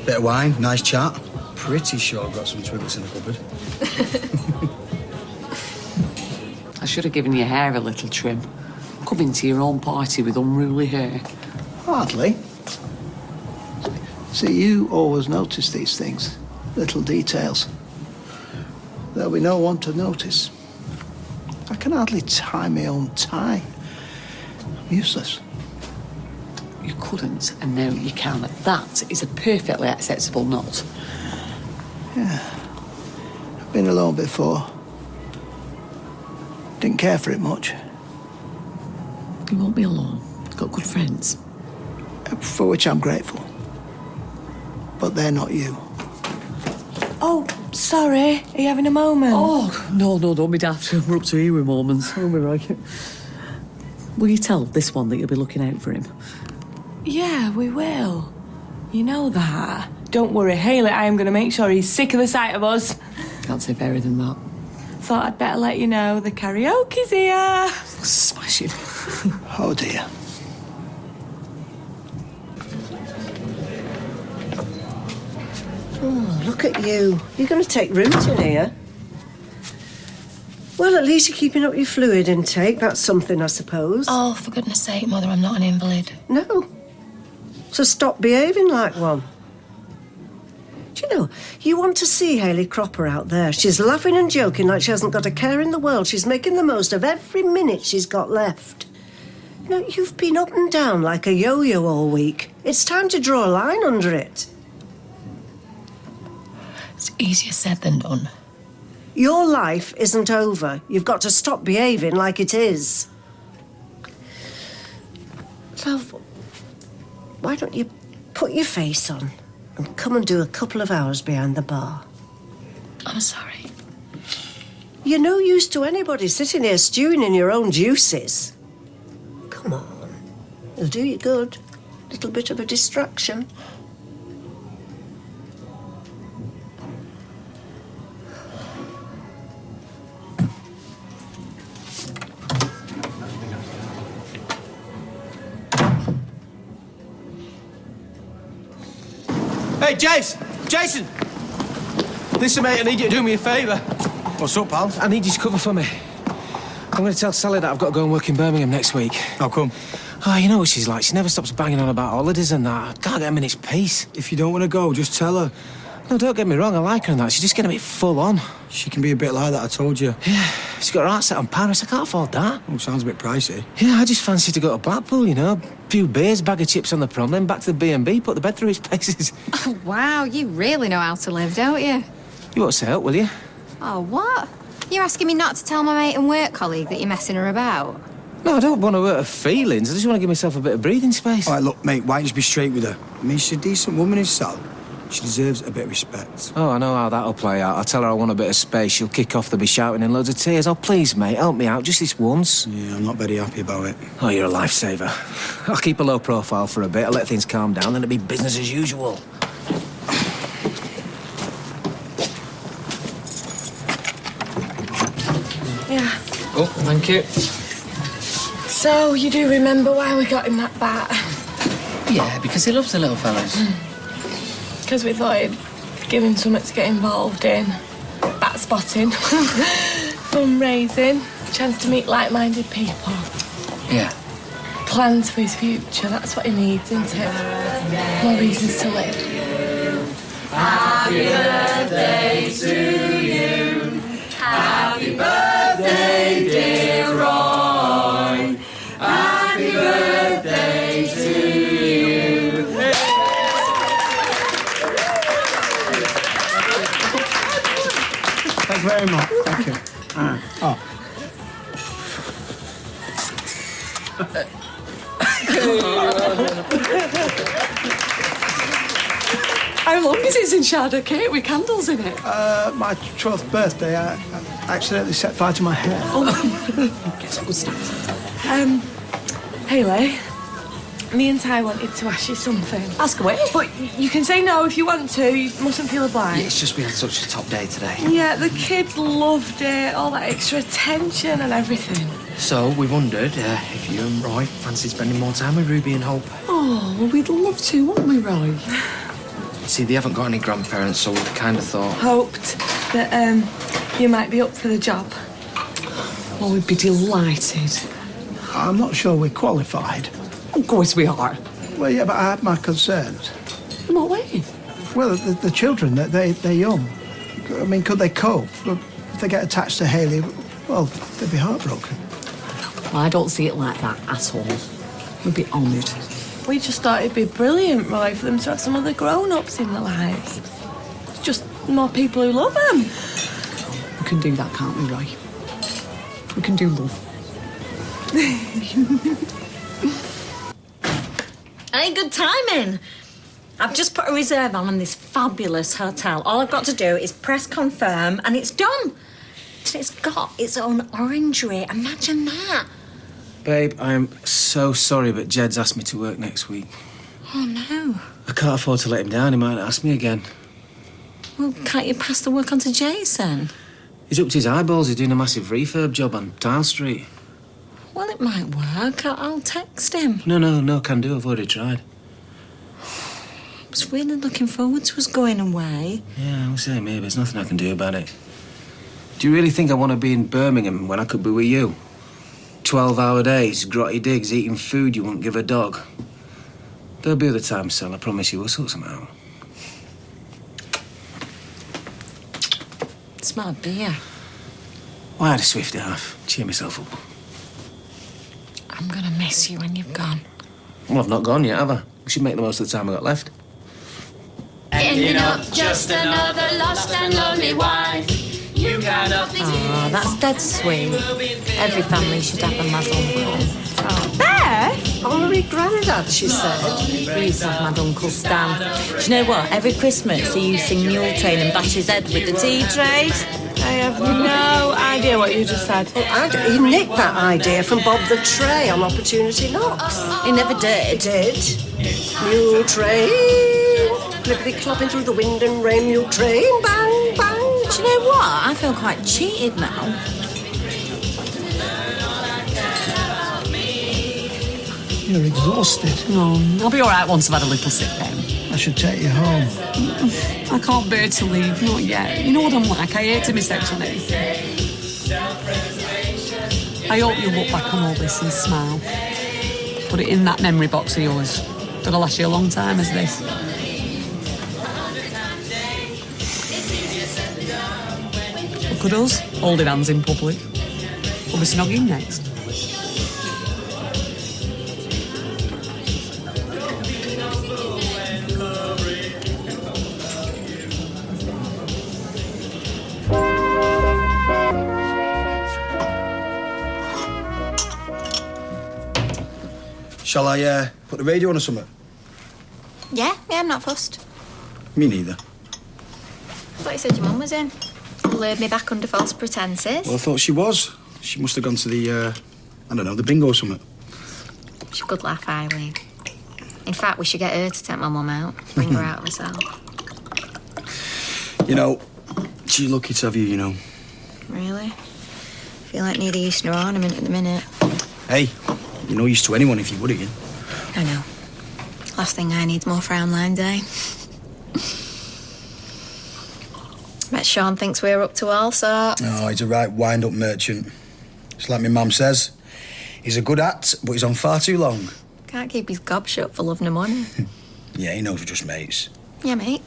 Bit of wine, nice chat. Pretty sure I've got some twiglets in the cupboard. I should have given your hair a little trim. Coming to your own party with unruly hair. Hardly. See, you always notice these things, little details. There'll be no one to notice. I can hardly tie my own tie. I'm useless. You couldn't, and now you can. That is a perfectly acceptable knot. Yeah. I've been alone before. Didn't care for it much. You won't be alone. You've got good friends. For which I'm grateful. But they're not you. Oh, sorry. Are you having a moment? Oh, no, don't be daft. We're up to here with moments. We'll be right. Will you tell this one that you'll be looking out for him? Yeah, we will. You know that. Don't worry, Hayley, I am going to make sure he's sick of the sight of us. Can't say fairer than that. Thought I'd better let you know the karaoke's here. Smashing. Oh, dear. Oh, look at you. You're going to take root in here. Well, at least you're keeping up your fluid intake. That's something, I suppose. Oh, for goodness sake, Mother, I'm not an invalid. No. So stop behaving like one. Do you know, you want to see Hayley Cropper out there. She's laughing and joking like she hasn't got a care in the world. She's making the most of every minute she's got left. You know, you've been up and down like a yo-yo all week. It's time to draw a line under it. It's easier said than done. Your life isn't over. You've got to stop behaving like it is. Love, why don't you put your face on and come and do a couple of hours behind the bar. I'm sorry. You're no use to anybody sitting here stewing in your own juices. Come on. It'll do you good. Little bit of a distraction. Hey, Jason! Listen, mate, I need you to do me a favour. What's up, pal? I need you to cover for me. I'm going to tell Sally that I've got to go and work in Birmingham next week. How come? Oh, you know what she's like. She never stops banging on about holidays and that. I can't get a minute's peace. If you don't want to go, just tell her. No, don't get me wrong, I like her and that. She's just getting a bit full on. She can be a bit like that, I told you. Yeah, she's got her heart set on Paris. I can't afford that. Oh, sounds a bit pricey. Yeah, I just fancy to go to Blackpool, you know. A few beers, bag of chips on the prom, then back to the B&B, put the bed through its paces. Oh, wow, you really know how to live, don't you? You won't say help, will you? Oh, what? You're asking me not to tell my mate and work colleague that you're messing her about? No, I don't want to hurt her feelings. I just want to give myself a bit of breathing space. All right, look, mate, why don't you be straight with her? I mean, she's a decent woman, is Sal. She deserves a bit of respect. Oh, I know how that'll play out. I'll tell her I want a bit of space. She'll kick off, they'll be shouting in loads of tears. Oh, please, mate, help me out just this once. Yeah, I'm not very happy about it. Oh, you're a lifesaver. I'll keep a low profile for a bit. I'll let things calm down, then it'll be business as usual. Yeah. Oh, thank you. So, you do remember why we got him that bat? Yeah, because he loves the little fellas. Because we thought it'd give him something to get involved in. Bat spotting, fundraising, chance to meet like-minded people. Yeah. Plans for his future, that's what he needs, isn't it? More reasons to live. Happy birthday to you. Happy birthday, dear Roy. Happy birthday to you. Thank you very much. Thank you. Oh. How long is it since you had a cake with candles in it? My 12th birthday, I accidentally set fire to my hair. Get some good stuff. Hayley, me and Ty wanted to ask you something. Ask away. But you can say no if you want to. You mustn't feel obliged. Yeah, it's just we had such a top day today. Yeah, the kids loved it. All that extra attention and everything. So we wondered if you and Roy fancy spending more time with Ruby and Hope. Oh, well, we'd love to, wouldn't we, Roy? See, they haven't got any grandparents, so we kind of thought... Hoped that you might be up for the job. Well, we'd be delighted. I'm not sure we're qualified. Of course we are. Well, yeah, but I have my concerns. In what way? Well, the children, they're young. I mean, could they cope? Look, if they get attached to Hayley, well, they'd be heartbroken. Well, I don't see it like that at all. We'd be honoured. We just thought it'd be brilliant, Roy, for them to have some other grown-ups in their lives. Just more people who love them. We can do that, can't we, Roy? We can do love. Hey, good timing. I've just put a reserve on this fabulous hotel. All I've got to do is press confirm and it's done. And it's got its own orangery. Imagine that. Babe, I'm so sorry, but Jed's asked me to work next week. Oh, no. I can't afford to let him down. He might ask me again. Well, can't you pass the work on to Jason? He's up to his eyeballs. He's doing a massive refurb job on Tile Street. Well, it might work. I'll text him. No, can do. I've already tried. I was really looking forward to us going away. Yeah, I'll say maybe. There's nothing I can do about it. Do you really think I want to be in Birmingham when I could be with you? 12-hour days, grotty digs, eating food you wouldn't give a dog. There'll be other times, Sal. I promise you. We'll sort something out. Smart beer. Well, I had a swift half. Cheer myself up. I'm gonna miss you when you've gone. Well, I've not gone yet, have I? We should make the most of the time I got left. Ending up just another lost and lonely wife. You got nothing. Oh, that's dead sweet. Every family should have a Muslim girl. Beth? honorary granddad, she said. He used to have mad Uncle Stan. Do you know what? Every Christmas he used to sing Mule Train and bash his head with the tea trays. I have no idea what you just said. He nicked that idea from Bob the Tray on Opportunity Knocks. He never did. He did. Mule train, clippity clopping through the wind and rain. Mule train, bang, bang. Do you know what? I feel quite cheated now. You're exhausted. No, I'll be all right once I've had a little sit down. I should take you home. I can't bear to leave, not yet. You know what I'm like, I hate to miss out on anything. I hope you'll look back on all this and smile. Put it in that memory box of yours. That'll last you a long time as this. Look at us, holding hands in public. We'll be snogging next. Shall I put the radio on or something? Yeah, I'm not fussed. Me neither. I thought you said your mum was in. Lured me back under false pretences. Well, I thought she was. She must have gone to the, I don't know, the bingo or something. She's a good laugh, Eileen. In fact, we should get her to take my mum out. Bring her out of herself. You know, she's lucky to have you, you know. Really? Feel like neither use nor ornament at the minute. Hey, you're no use to anyone if you would again. I know. Last thing I need's more frown lines, eh? Bet Sean thinks we're up to all sorts. Oh, he's a right wind-up merchant. It's like my mum says. He's a good at, but he's on far too long. Can't keep his gob shut for love nor money. Yeah, he knows we're just mates. Yeah, mate.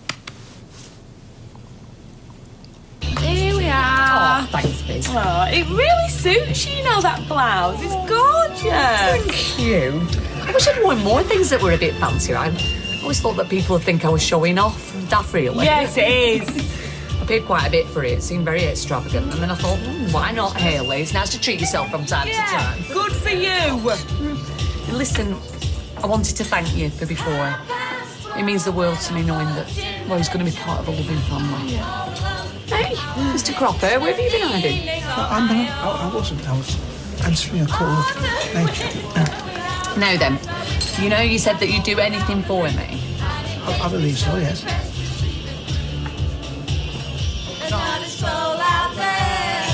Here we are. Oh, thanks, Biz. Oh, it really suits you, that blouse. It's gorgeous. Thank you. I wish I'd worn more things that were a bit fancier. I always thought that people would think I was showing off. Daft, really. Yes, it is. I paid quite a bit for it. It seemed very extravagant. And then I thought, why not, Hayley? It's nice to treat yourself from time to time. Good for you. And listen, I wanted to thank you for before. It means the world to me knowing that Roy's going to be part of a loving family. Hey, Mr. Cropper, where have you been hiding? I wasn't. I was answering a call of nature. Now then, you know you said that you'd do anything for me. I believe so, yes. Not a soul out there,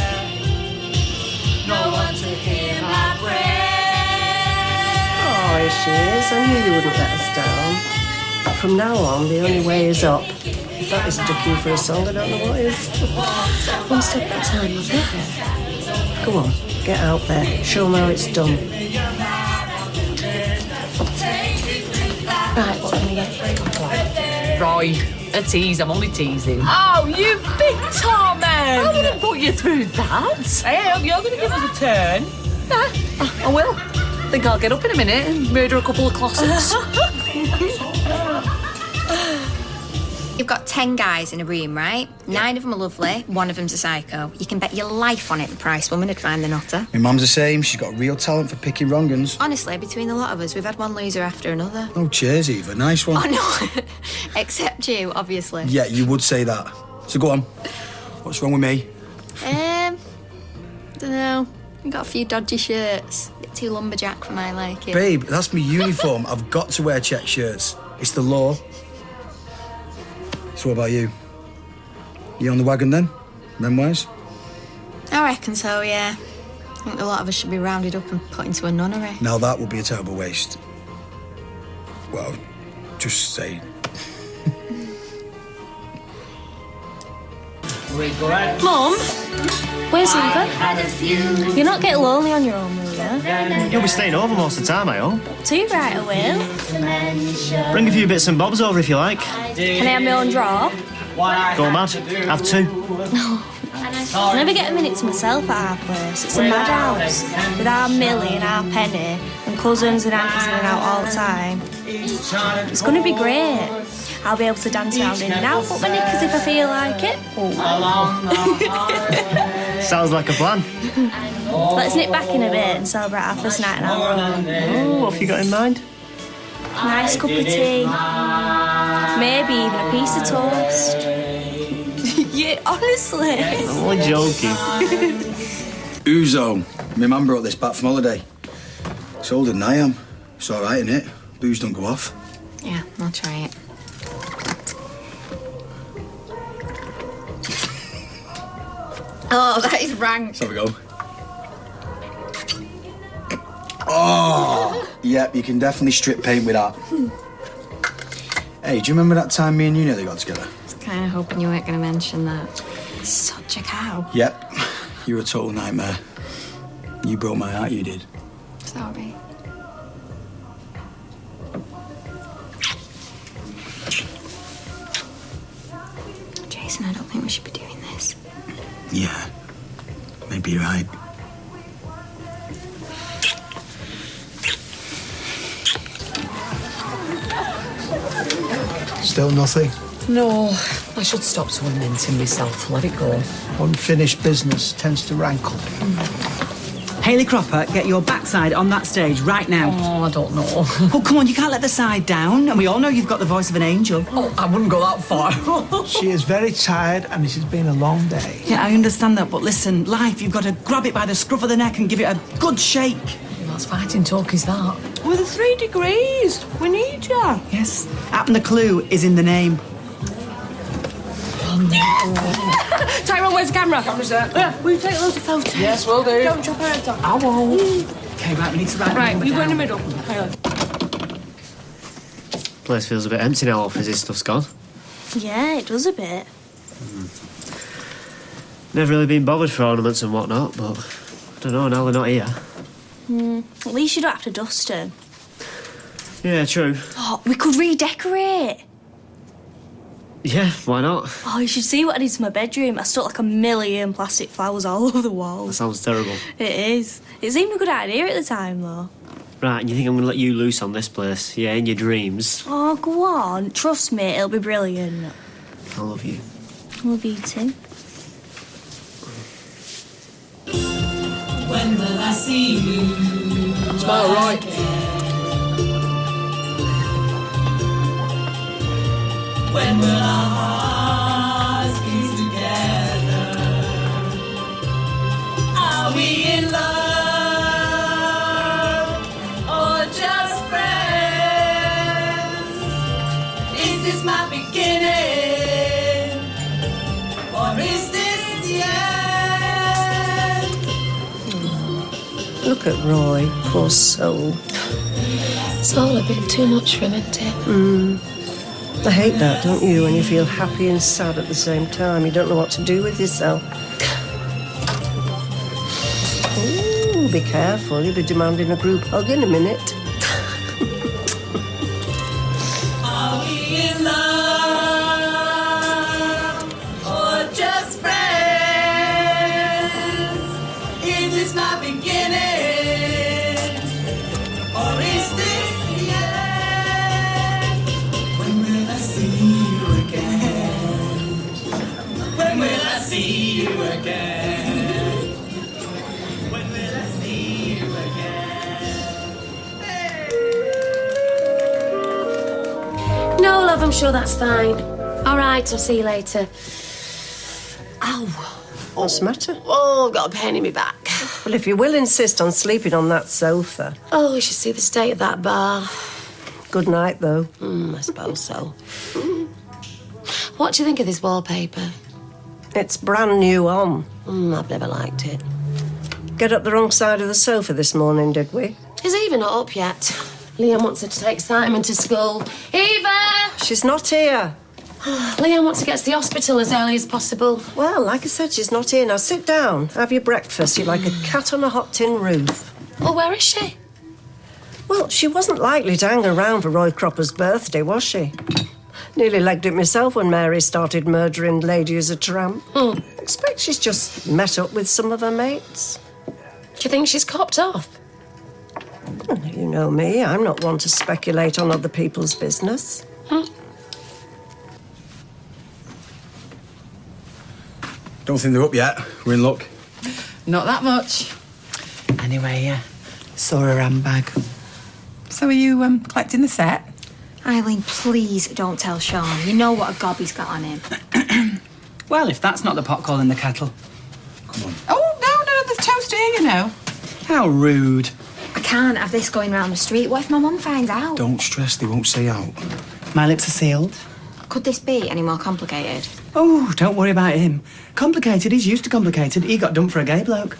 no one to hear my prayer. Oh, here she is. I knew you wouldn't let us down. From now on, the only way is up. If that isn't a cue for a song, I don't know what is. One step at a time, love it. Go on, get out there. Show them how it's done. Right, what can we get? Roy, a tease. I'm only teasing. Oh, you big Tommy! I wouldn't put you through that. Hey, you're going to give us a turn. Yeah, I will. Think I'll get up in a minute and murder a couple of classics. You've got 10 guys in a room, right? 9 of them are lovely, 1 of them's a psycho. You can bet your life on it the price woman would find the nutter. My mum's the same. She's got a real talent for picking wrong uns. Honestly, between the lot of us, we've had one loser after another. Oh, cheers, Eva. Nice one. Oh, no. Except you, obviously. Yeah, you would say that. So go on. What's wrong with me? Dunno. You've got a few dodgy shirts. Bit too lumberjack for my liking. Babe, that's my uniform. I've got to wear check shirts. It's the law. So what about you? You on the wagon then? Men-wise? I reckon so, yeah. I think a lot of us should be rounded up and put into a nunnery. Now that would be a terrible waste. Well, just saying. Mum, where's Eva? You're not getting lonely on your own, will you? You'll be staying over most of the time, I hope. Too right, I will. Bring a few bits and bobs over if you like. Can I have my own drawer? Go mad. Have 2. No. I never get a minute to myself at our place. It's a madhouse. With our Millie and our Penny and cousins and aunties in and out all the time. It's going to be great. I'll be able to dance around in and out, put my knickers if I feel like it. Oh. Sounds like a plan. Let's nip back in a bit and celebrate our first night in our own. Oh, what have you got in mind? Nice cup of tea. Maybe even a piece of toast. Yeah, honestly. I'm only joking. Ouzo. My man brought this back from holiday. It's older than I am. It's all right, innit? Booze don't go off. Yeah, I'll try it. Oh, that is rank. Let's have a go. Oh, yep, you can definitely strip paint with that. Hey, do you remember that time me and you nearly got together? I was kind of hoping you weren't going to mention that. Such a cow. Yep, you were a total nightmare. You broke my heart, you did. Sorry. Jason, I don't think we should be doing this. Yeah, maybe you're right. Still nothing. No, I should stop tormenting myself. Let it go. Unfinished business tends to rankle. Hayley Cropper, get your backside on that stage right now. Oh, I don't know. Oh, come on, you can't let the side down. And we all know you've got the voice of an angel. Oh, I wouldn't go that far. She is very tired and it has been a long day. Yeah, I understand that, but listen, life, you've got to grab it by the scruff of the neck and give it a good shake. That's fighting talk, is that? We're the 3 degrees. We need you. Yes. And the clue is in the name. Tyrone, where's the camera? Camera's there. Yeah, will you take loads of photos? Yes, will do. Don't chop our heads off. I won't. Okay, right, we need to write Right, the number you go in the down. middle. Hang on. Place feels a bit empty now, all Fizz's stuff's gone. Yeah, it does a bit. Never really been bothered for ornaments and whatnot, but I don't know, now they're not here. At least you don't have to dust them. Yeah, true. Oh, we could redecorate. Yeah, why not? Oh, you should see what I did to my bedroom. I stuck like a million plastic flowers all over the That walls. sounds terrible. It is. It seemed a good idea at the time, though. Right, and you think I'm going to let you loose on this place? Yeah, in your dreams. Oh, go on. Trust me, it'll be brilliant. I love you. I love you too. When will I see you? Smile right. When will our hearts be together? Are we in love or just friends? Is this my beginning or is this the end? Look at Roy, poor soul. It's all a bit too much for him, isn't it? I hate that, don't you? When you feel happy and sad at the same time. You don't know what to do with yourself. Ooh, be careful. You'll be demanding a group hug in a minute. Are we in love or just friends? Is this my beginning or is this the end? When will I see you again? When will I see you again? When will I see you again? No, love, I'm sure that's fine. All right, I'll see you later. Ow. What's the matter? Oh, I've got a pain in my back. Well, if you will insist on sleeping on that sofa. Oh, we should see the state of that bar. Good night, though. I suppose so. What do you think of this wallpaper? It's brand new on. I've never liked it. Get up the wrong side of the sofa this morning, did we? Is Eva not up yet? Liam wants her to take Simon to school. Eva! She's not here. Liam wants to get to the hospital as early as possible. Well, like I said, she's not here. Now sit down, have your breakfast. You're like a cat on a hot tin roof. Well, where is she? Well, she wasn't likely to hang around for Roy Cropper's birthday, was she? Nearly legged it myself when Mary started murdering Lady as a tramp. Expect she's just met up with some of her mates. Do you think she's copped off? Well, you know me, I'm not one to speculate on other people's business. Don't think they're up yet. We're in luck. Not that much. Anyway, saw her handbag. So are you collecting the set? Eileen, please don't tell Sean. You know what a gob he's got on him. Well, if that's not the pot calling the kettle. Oh, no, there's toast here, you know. How rude. I can't have this going round the street. What if my mum finds out? Don't stress, they won't say out. My lips are sealed. Could this be any more complicated? Oh, don't worry about him. Complicated, he's used to complicated. He got done for a gay bloke.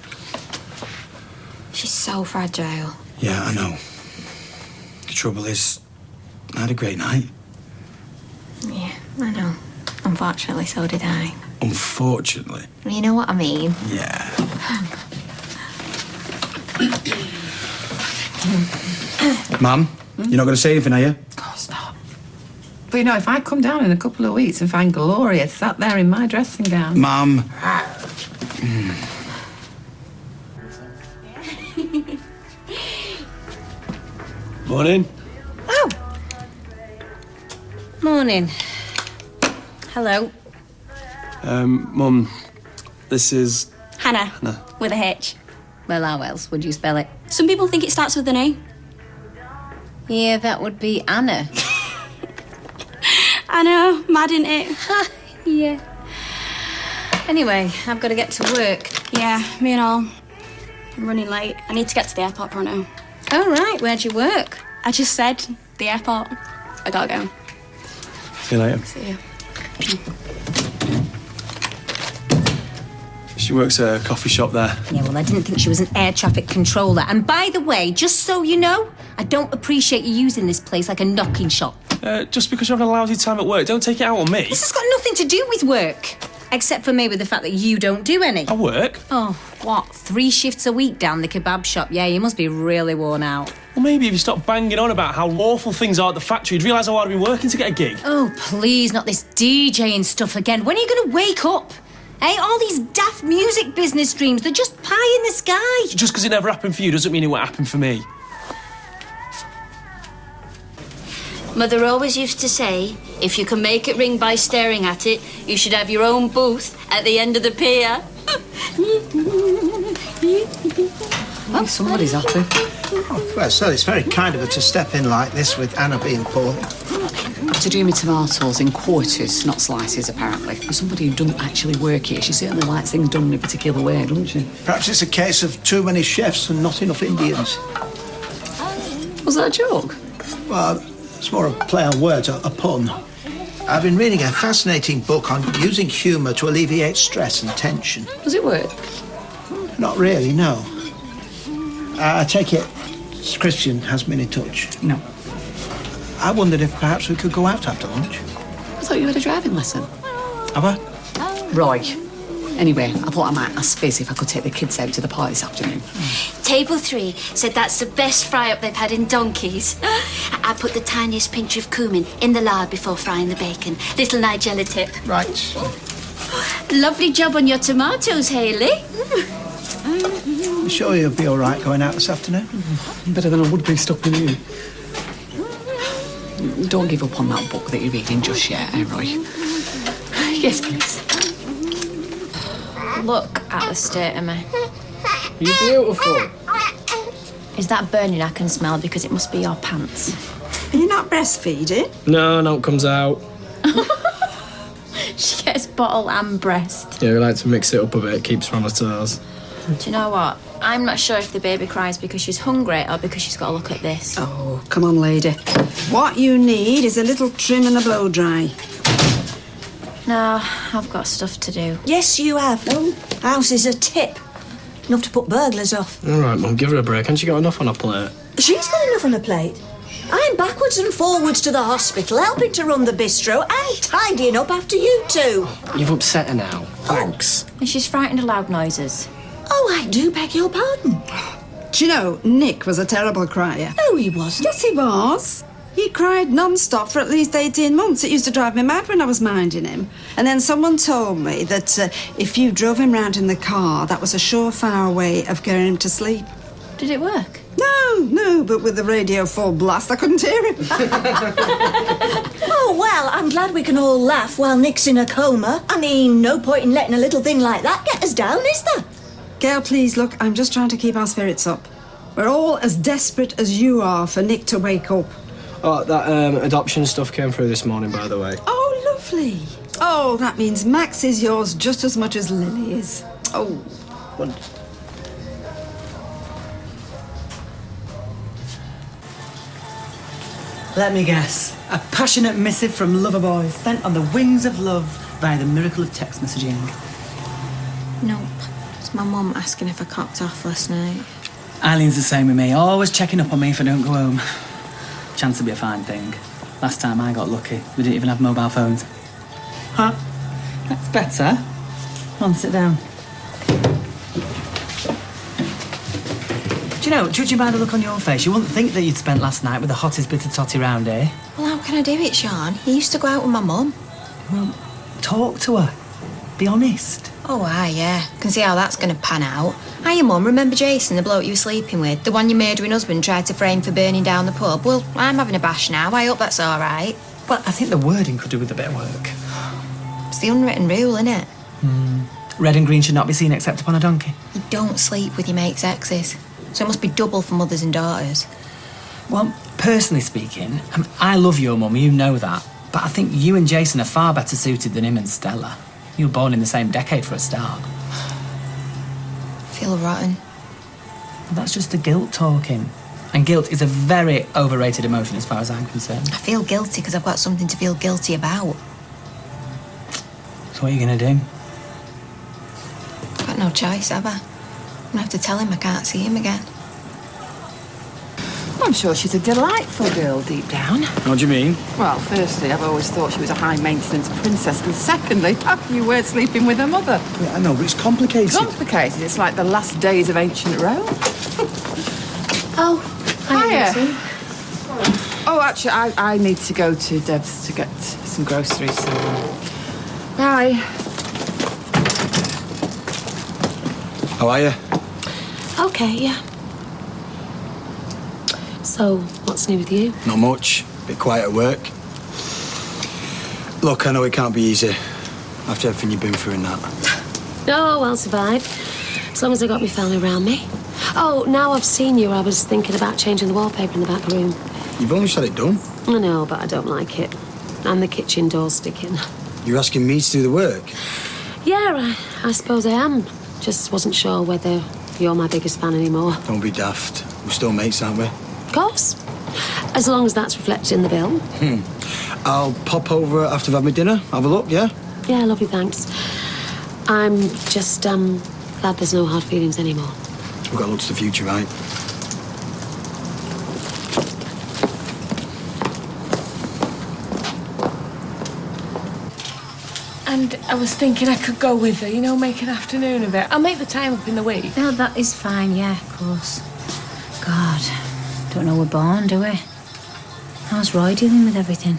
She's so fragile. Yeah, I know. The trouble is, I had a great night. Yeah, I know. Unfortunately, so did I. Unfortunately. You know what I mean? Yeah. Mum, you're not going to say anything, are you? Of course not. But you know, if I come down in a couple of weeks and find Gloria sat there in my dressing gown... Mum. Morning. Oh. Morning. Hello. Mum, this is... Hannah. Hannah. With a H. Well, how else would you spell it? Some people think it starts with an A. Yeah, that would be Anna. I know, mad, isn't it? Yeah. Anyway, I've got to get to work. Yeah, me and all. I'm running late. I need to get to the airport pronto. Oh, right. Where'd you work? I just said the airport. I gotta go. See you later. See you. She works at a coffee shop there. Yeah, well, I didn't think she was an air traffic controller. And by the way, just so you know, I don't appreciate you using this place like a knocking shop. Just because you're having a lousy time at work, don't take it out on me. This has got nothing to do with work. Except for maybe the fact that you don't do any. I work. Oh, what? 3 shifts a week down the kebab shop? Yeah, you must be really worn out. Well, maybe if you stop banging on about how awful things are at the factory, you'd realise how hard I've been working to get a gig. Oh, please, not this DJing stuff again. When are you going to wake up? Hey, all these daft music business dreams, they're just pie in the sky. Just because it never happened for you doesn't mean it won't happen for me. Mother always used to say, if you can make it ring by staring at it, you should have your own booth at the end of the pier. Oh, somebody's happy. Oh, well, so it's very kind of her to step in like this with Anna being poorly. To do me tomatoes in quarters, not slices, apparently. For somebody who doesn't actually work here, she certainly likes things done in a particular way, doesn't she? Perhaps it's a case of too many chefs and not enough Indians. Was that a joke? Well, it's more a play on words, a pun. I've been reading a fascinating book on using humour to alleviate stress and tension. Does it work? Not really, no. I take it Christian has been in touch. No. I wondered if perhaps we could go out after lunch. I thought you had a driving lesson. Have I? Roy. Anyway, I thought I might ask Fizz if I could take the kids out to the party this afternoon. Table 3 said that's the best fry-up they've had in donkeys. I put the tiniest pinch of cumin in the lard before frying the bacon. Little Nigella tip. Right. Lovely job on your tomatoes, Hayley. You sure you'll be all right going out this afternoon? Better than I would be stuck with you. Don't give up on that book that you're reading just yet, eh, Roy? Yes, please. Look at the state of me. You're beautiful. Is that burning I can smell because it must be your pants? Are you not breastfeeding? No, it comes out. She gets bottle and breast. Yeah, we like to mix it up a bit, keeps her on her toes. Do you know what? I'm not sure if the baby cries because she's hungry or because she's got to look at this. Oh, come on, lady. What you need is a little trim and a blow dry. No, I've got stuff to do. Yes, you have. No. House is a tip. Enough to put burglars off. All right, Mum, give her a break. Hasn't she got enough on her plate? She's got enough on her plate. I'm backwards and forwards to the hospital, helping to run the bistro and tidying up after you two. You've upset her now. Thanks. And she's frightened of loud noises. Oh, I do beg your pardon. Do you know, Nick was a terrible crier. No, he wasn't. Yes, he was. He cried non-stop for at least 18 months. It used to drive me mad when I was minding him. And then someone told me that if you drove him round in the car, that was a surefire way of getting him to sleep. Did it work? No, but with the radio full blast, I couldn't hear him. Oh, well, I'm glad we can all laugh while Nick's in a coma. I mean, no point in letting a little thing like that get us down, is there? Gail, please, look, I'm just trying to keep our spirits up. We're all as desperate as you are for Nick to wake up. Oh, that adoption stuff came through this morning, by the way. Oh, lovely. Oh, that means Max is yours just as much as Lily is. Oh, wonderful. Let me guess. A passionate missive from lover boys sent on the wings of love via the miracle of text messaging. Nope. It's my mum asking if I cocked off last night. Eileen's the same with me, always checking up on me if I don't go home. Chance to be a fine thing. Last time I got lucky, we didn't even have mobile phones. Huh? That's better. Come on, sit down. Do you know, judging by the look on your face, you wouldn't think that you'd spent last night with the hottest bit of totty round here. Well, how can I do it, Sean? He used to go out with my mum. Well, talk to her. Be honest. Oh, yeah. Can see how that's going to pan out. Hiya, Mum. Remember Jason, the bloke you were sleeping with? The one your murdering husband tried to frame for burning down the pub? Well, I'm having a bash now. I hope that's all right. Well, I think the wording could do with a bit of work. It's the unwritten rule, innit? Red and green should not be seen except upon a donkey. You don't sleep with your mate's exes. So it must be double for mothers and daughters. Well, personally speaking, I love your mum, you know that. But I think you and Jason are far better suited than him and Stella. You were born in the same decade for a start. Feel rotten. Well, that's just the guilt talking. And guilt is a very overrated emotion as far as I'm concerned. I feel guilty because I've got something to feel guilty about. So what are you going to do? I've got no choice, have I? I'm going to have to tell him I can't see him again. I'm sure she's a delightful girl deep down. What do you mean? Well, firstly, I've always thought she was a high-maintenance princess, and secondly, you were sleeping with her mother. Yeah, I know, but it's complicated. Complicated? It's like the last days of ancient Rome. Oh, hiya. Oh, actually, I need to go to Deb's to get some groceries. So, bye. How are you? Okay, yeah. So, what's new with you? Not much. Bit quiet at work. Look, I know it can't be easy after everything you've been through and that. Oh, I'll survive. As long as I got my family around me. Oh, now I've seen you, I was thinking about changing the wallpaper in the back room. You've only had it done. I know, but I don't like it. And the kitchen door sticking. You're asking me to do the work? Yeah, I suppose I am. Just wasn't sure whether you're my biggest fan anymore. Don't be daft. We're still mates, aren't we? Of course. As long as that's reflected in the bill. I'll pop over after I've had my dinner. Have a look, yeah? Yeah, lovely, thanks. I'm just, glad there's no hard feelings anymore. We've got to look to the future, right? And I was thinking I could go with her, you know, make an afternoon of it. I'll make the time up in the week. No, that is fine, yeah, of course. God, don't know we're born, do we? How's Roy dealing with everything?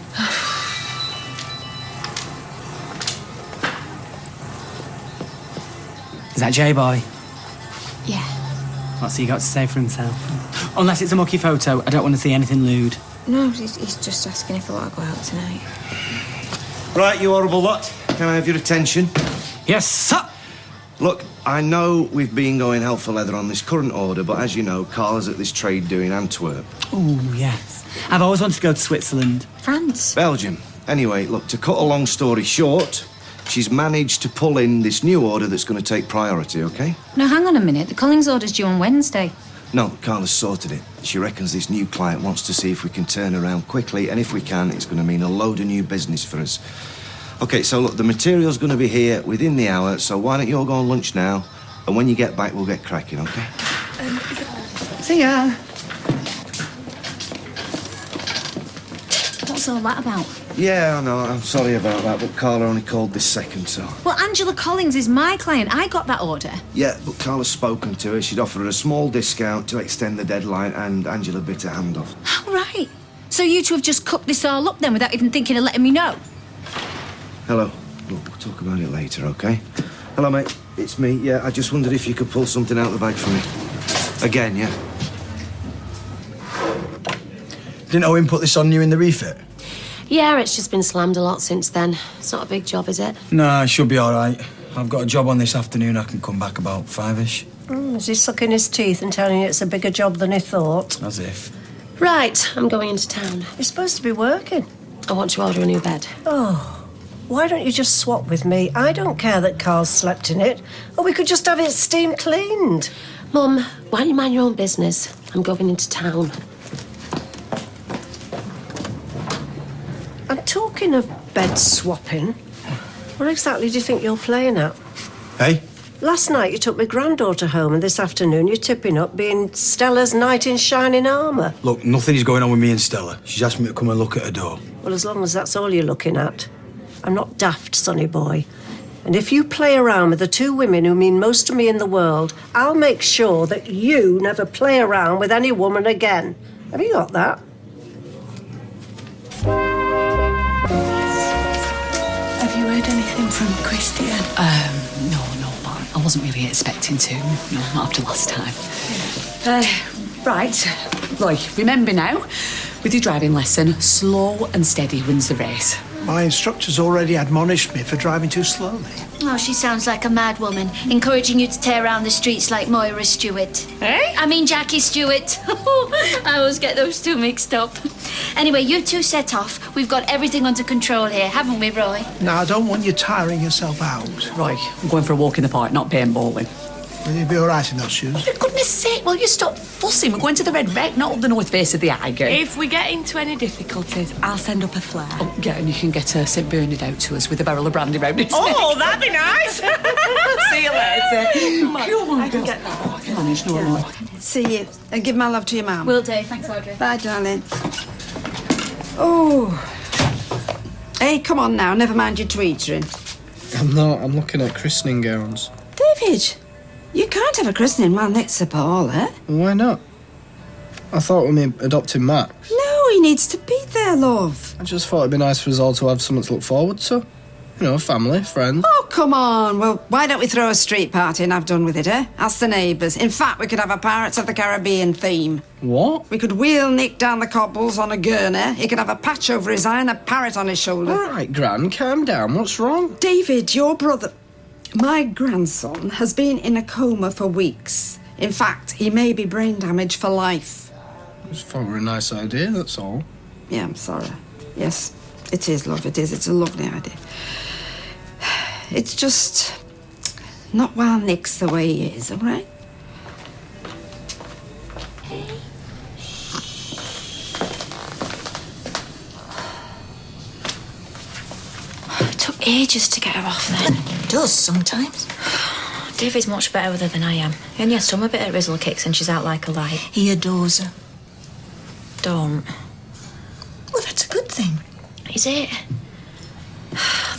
Is that J-Boy? Yeah. What's he got to say for himself? Unless it's a mucky photo, I don't want to see anything lewd. No, he's just asking if I want to go out tonight. Right, you horrible lot. Can I have your attention? Yes, sir. Look, I know we've been going hell for leather on this current order, but as you know, Carla's at this trade do in Antwerp. Oh, yes. I've always wanted to go to Switzerland. France. Belgium. Anyway, look, to cut a long story short, she's managed to pull in this new order that's going to take priority, OK? No, hang on a minute. The Collins order's due on Wednesday. No, Carla's sorted it. She reckons this new client wants to see if we can turn around quickly, and if we can, it's going to mean a load of new business for us. OK, so look, the material's going to be here within the hour, so why don't you all go on lunch now, and when you get back, we'll get cracking, OK? See ya. What's all that about? Yeah, I know, I'm sorry about that, but Carla only called this second, so... Well, Angela Collins is my client. I got that order. Yeah, but Carla's spoken to her. She'd offered her a small discount to extend the deadline, and Angela bit her hand off. All right. So you two have just cooked this all up then without even thinking of letting me know? Hello. Look, we'll talk about it later, OK? Hello, mate. It's me. Yeah, I just wondered if you could pull something out of the bag for me. Again, yeah? Didn't Owen put this on you in the refit? Yeah, it's just been slammed a lot since then. It's not a big job, is it? Nah, it should be all right. I've got a job on this afternoon. I can come back about 5-ish. Is he sucking his teeth and telling you it's a bigger job than he thought? As if. Right, I'm going into town. You're supposed to be working. I want to order a new bed. Oh, why don't you just swap with me? I don't care that Carl's slept in it. Or we could just have it steam cleaned. Mum, why don't you mind your own business? I'm going into town. And talking of bed swapping, what exactly do you think you're playing at? Hey? Last night you took my granddaughter home, and this afternoon you're tipping up being Stella's knight in shining armour. Look, nothing is going on with me and Stella. She's asked me to come and look at her door. Well, as long as that's all you're looking at. I'm not daft, sonny boy. And if you play around with the two women who mean most to me in the world, I'll make sure that you never play around with any woman again. Have you got that? Have you heard anything from Christy yet? No, but I wasn't really expecting to. No, not after last time. Right. Roy, remember now, with your driving lesson, slow and steady wins the race. My instructor's already admonished me for driving too slowly. Oh, she sounds like a mad woman, encouraging you to tear around the streets like Moira Stewart. Eh? I mean Jackie Stewart. I always get those two mixed up. Anyway, you two set off. We've got everything under control here, haven't we, Roy? Now, I don't want you tiring yourself out. Roy, I'm going for a walk in the park, not paintballing. Will you be all right in those shoes? For goodness sake, will you stop fussing? We're going to the Red Wreck, not up the north face of the Eiger. If we get into any difficulties, I'll send up a flare. Oh, yeah, and you can get St Bernard out to us with a barrel of brandy round his Oh, neck. that'd be nice. See you later. Come on, I can get that. Oh, I can manage, no more. See you. And give my love to your mum. Will do. Thanks, Audrey. Bye, darling. Oh. Hey, come on now. Never mind your tweetering. I'm not. I'm looking at christening gowns. David, you can't have a christening while Nick's a Paul, eh? Why not? I thought with me adopting Max. No, he needs to be there, love. I just thought it'd be nice for us all to have something to look forward to. You know, family, friends. Oh, come on. Well, why don't we throw a street party and have done with it, eh? Ask the neighbours. In fact, we could have a Pirates of the Caribbean theme. What? We could wheel Nick down the cobbles on a gurney. He could have a patch over his eye and a parrot on his shoulder. All right, Gran, calm down. What's wrong? David, your brother... My grandson has been in a coma for weeks. In fact, he may be brain damaged for life. I just thought it were a nice idea, that's all. Yeah, I'm sorry. Yes, it is, love, it is. It's a lovely idea. It's just not while Nick's the way he is, all right? It took ages to get her off then. It does sometimes. David's much better with her than I am. He only has some bit of Rizzle kicks and she's out like a light. He adores her. Don't. Well, that's a good thing. Is it?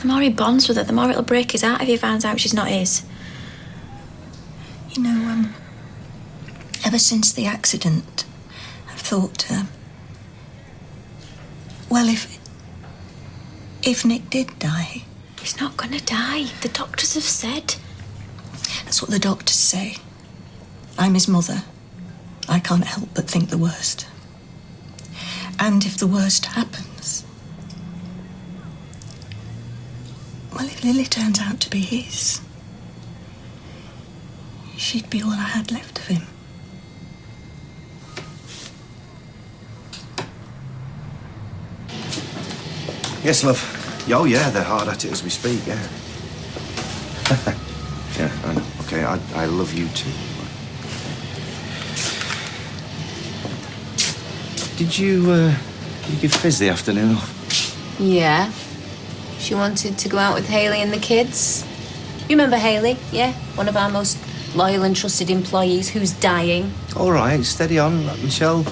The more he bonds with her, the more it'll break his heart if he finds out she's not his. You know, ever since the accident, I've thought, well, if Nick did die... He's not gonna die. The doctors have said. That's what the doctors say. I'm his mother. I can't help but think the worst. And if the worst happens... Well, if Lily turns out to be his... she'd be all I had left of him. Yes, love. Oh, yeah, they're hard at it as we speak, yeah. Yeah, I know. Okay, I love you too. Did you give Fizz the afternoon off? Yeah. She wanted to go out with Hayley and the kids. You remember Hayley? Yeah? One of our most loyal and trusted employees who's dying. All right, steady on, Michelle.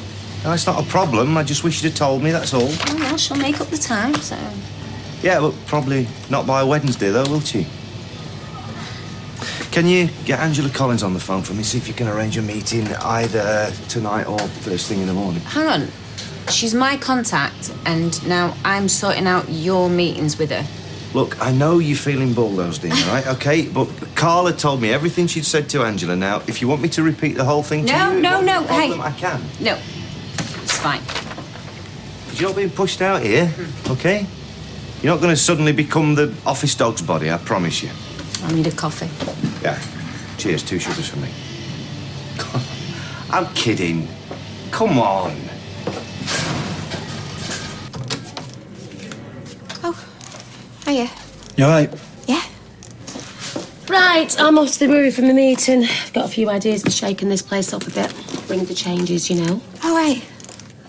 No, it's not a problem. I just wish you'd have told me, that's all. Oh, well, she'll make up the time, so... Yeah, but probably not by Wednesday, though, will she? Can you get Angela Collins on the phone for me, see if you can arrange a meeting either tonight or first thing in the morning? Hang on. She's my contact, and now I'm sorting out your meetings with her. Look, I know you're feeling bulldozed in, right? Okay, but Carla told me everything she'd said to Angela. Now, if you want me to repeat the whole thing to you... No, hey. hey. I can. No. It's fine. Because you're being pushed out here, okay? You're not going to suddenly become the office dog's body, I promise you. I need a coffee. Yeah. Cheers, 2 sugars for me. I'm kidding. Come on. Hiya. You all right? Yeah. Right, I'm off to the brewery for my meeting. Got a few ideas for shaking this place up a bit. Bring the changes, you know. All right.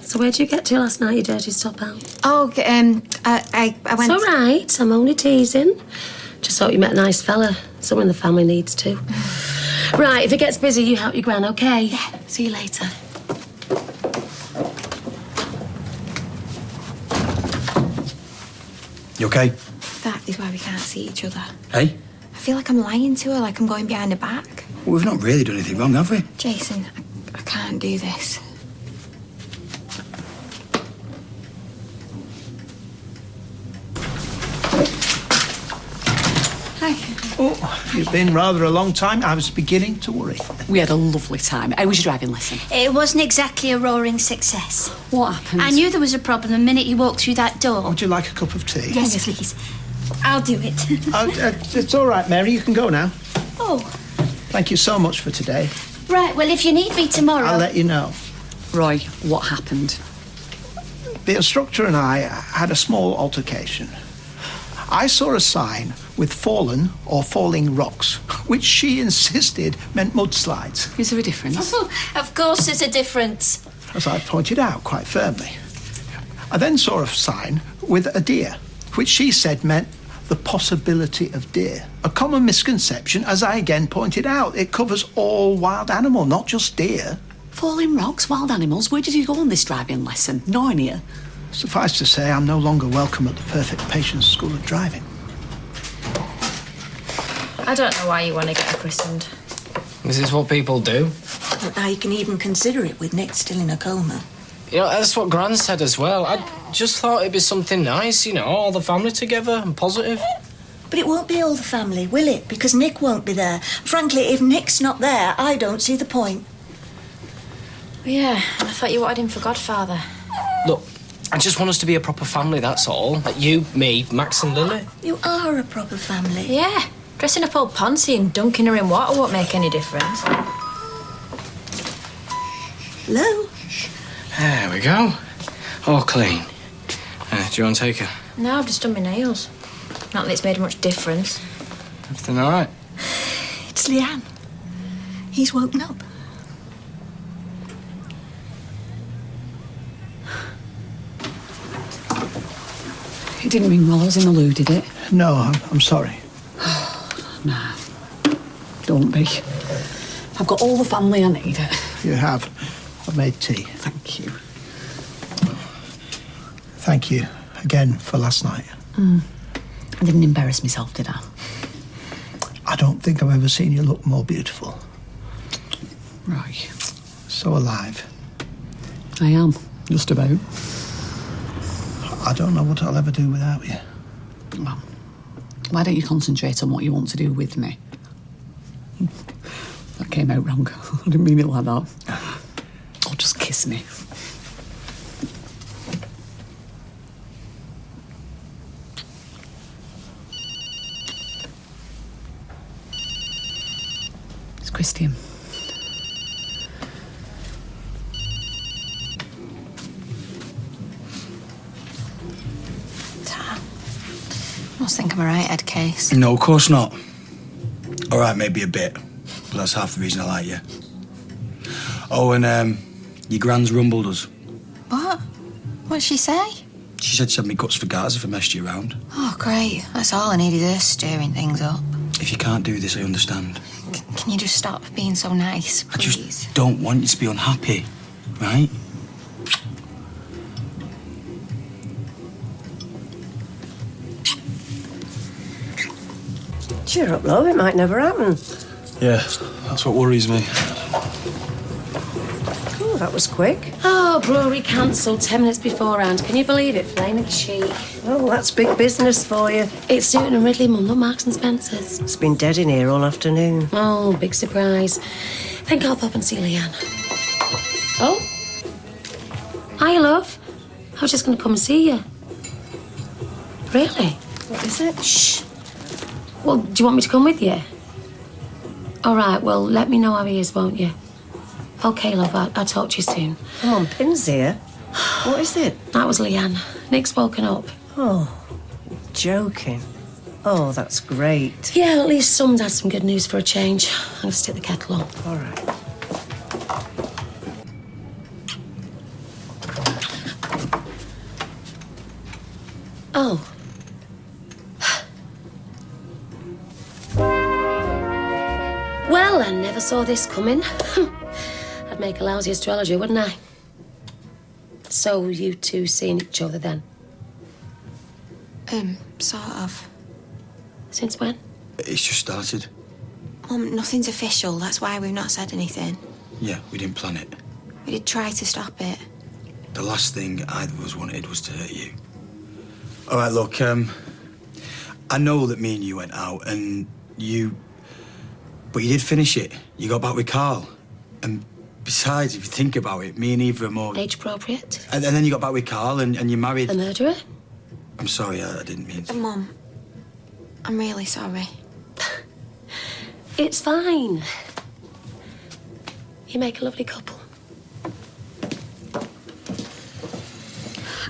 So where'd you get to last night, you dirty stop out? Oh, I went... It's all right, I'm only teasing. Just thought you met a nice fella. Someone in the family needs to. Right, if it gets busy, you help your gran, OK? Yeah. See you later. You okay? That is why we can't see each other. Hey? I feel like I'm lying to her, like I'm going behind her back. Well, we've not really done anything wrong, have we? Jason, I can't do this. Hi. Oh, you've been rather a long time. I was beginning to worry. We had a lovely time. How was your driving lesson? It wasn't exactly a roaring success. What happened? I knew there was a problem the minute you walked through that door. Would you like a cup of tea? Yes, please. I'll do it. It's all right, Mary. You can go now. Oh, Thank you so much for today. right. Well, if you need me tomorrow... I'll let you know. Roy, what happened? The instructor and I had a small altercation. I saw a sign with fallen or falling rocks, which she insisted meant mudslides. Is there a difference? Of course there's a difference. As I pointed out quite firmly. I then saw a sign with a deer, which she said meant the possibility of deer. A common misconception, as I again pointed out. It covers all wild animal, not just deer. Falling rocks, wild animals. Where did you go on this driving lesson? Narnia? Suffice to say, I'm no longer welcome at the Perfect Patience School of Driving. I don't know why you want to get her christened. This is what people do. But now you can even consider it with Nick still in a coma. You know, that's what Gran said as well. I just thought it'd be something nice, you know, all the family together and positive. But it won't be all the family, will it? Because Nick won't be there. Frankly, if Nick's not there, I don't see the point. Yeah, and I thought you wanted him for godfather. Look, I just want us to be a proper family, that's all. Like you, me, Max and Lily. You are a proper family. Yeah, dressing up old Poncy and dunking her in water won't make any difference. Hello? There we go. All clean. Do you want to take her? No, I've just done my nails. Not that it's made much difference. Everything all right? It's Leanne. He's woken up. It didn't ring while I was in the loo, did it? No, I'm sorry. Nah, don't be. I've got all the family I need. You have. I've made tea. Thank you. Thank you again for last night. I didn't embarrass myself, did I? I don't think I've ever seen you look more beautiful. Right. So alive. I am, just about. I don't know what I'll ever do without you. Well, why don't you concentrate on what you want to do with me? That came out wrong. I didn't mean it like that. Or just kiss me. It's Christian. I must think I'm a right-head case. No, of course not. All right, maybe a bit. But that's half the reason I like you. Oh, and your gran's rumbled us. What? What'd she say? She said she had me guts for Garza if I messed you around. Oh, great. That's all I needed, her stirring things up. If you can't do this, I understand. Can you just stop being so nice, I please? just don't want you to be unhappy, right? Cheer up, love. It might never happen. Yeah, that's what worries me. Oh, that was quick. Oh, brewery cancelled 10 minutes beforehand. Can you believe it? Flaming cheek. Oh, that's big business for you. It's Stewart and Ridley, Mum, not Marks and Spencer's. It's been dead in here all afternoon. Oh, big surprise. Think I'll pop and see Leanne. Oh? Hi, love. I was just going to come and see you. Really? What is it? Shh. Well, do you want me to come with you? All right, well, let me know how he is, won't you? OK, love, I'll talk to you soon. Come on, Pin's here. What is it? That was Leanne. Nick's woken up. Oh, joking. Oh, that's great. Yeah, at least Sum's had some good news for a change. I'm going to stick the kettle on. All right. Oh. Well, I never saw this coming. I'd make a lousy astrologer, wouldn't I? So you two seen each other then? Sort of. Since when? It's just started. Mum, nothing's official. That's why we've not said anything. Yeah, we didn't plan it. We did try to stop it. The last thing either of us wanted was to hurt you. All right, look, I know that me and you went out and you... But you did finish it. You got back with Carl. And besides, if you think about it, me and Eva are more... Age appropriate? And then you got back with Carl and you married... A murderer? I'm sorry, I didn't mean to. Mum, I'm really sorry. It's fine. You make a lovely couple.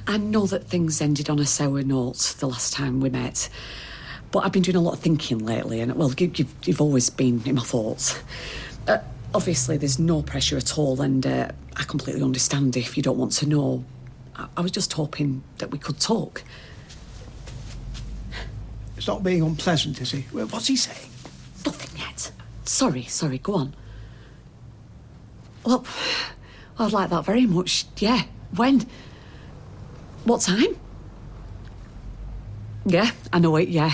I know that things ended on a sour note the last time we met, but I've been doing a lot of thinking lately, and, well, you've always been in my thoughts. Obviously, there's no pressure at all, and I completely understand if you don't want to know. I was just hoping that we could talk. It's not being unpleasant, is he? Well, what's he saying? Nothing yet. Sorry, go on. Well, I'd like that very much, yeah. When? What time? Yeah, I know it, yeah.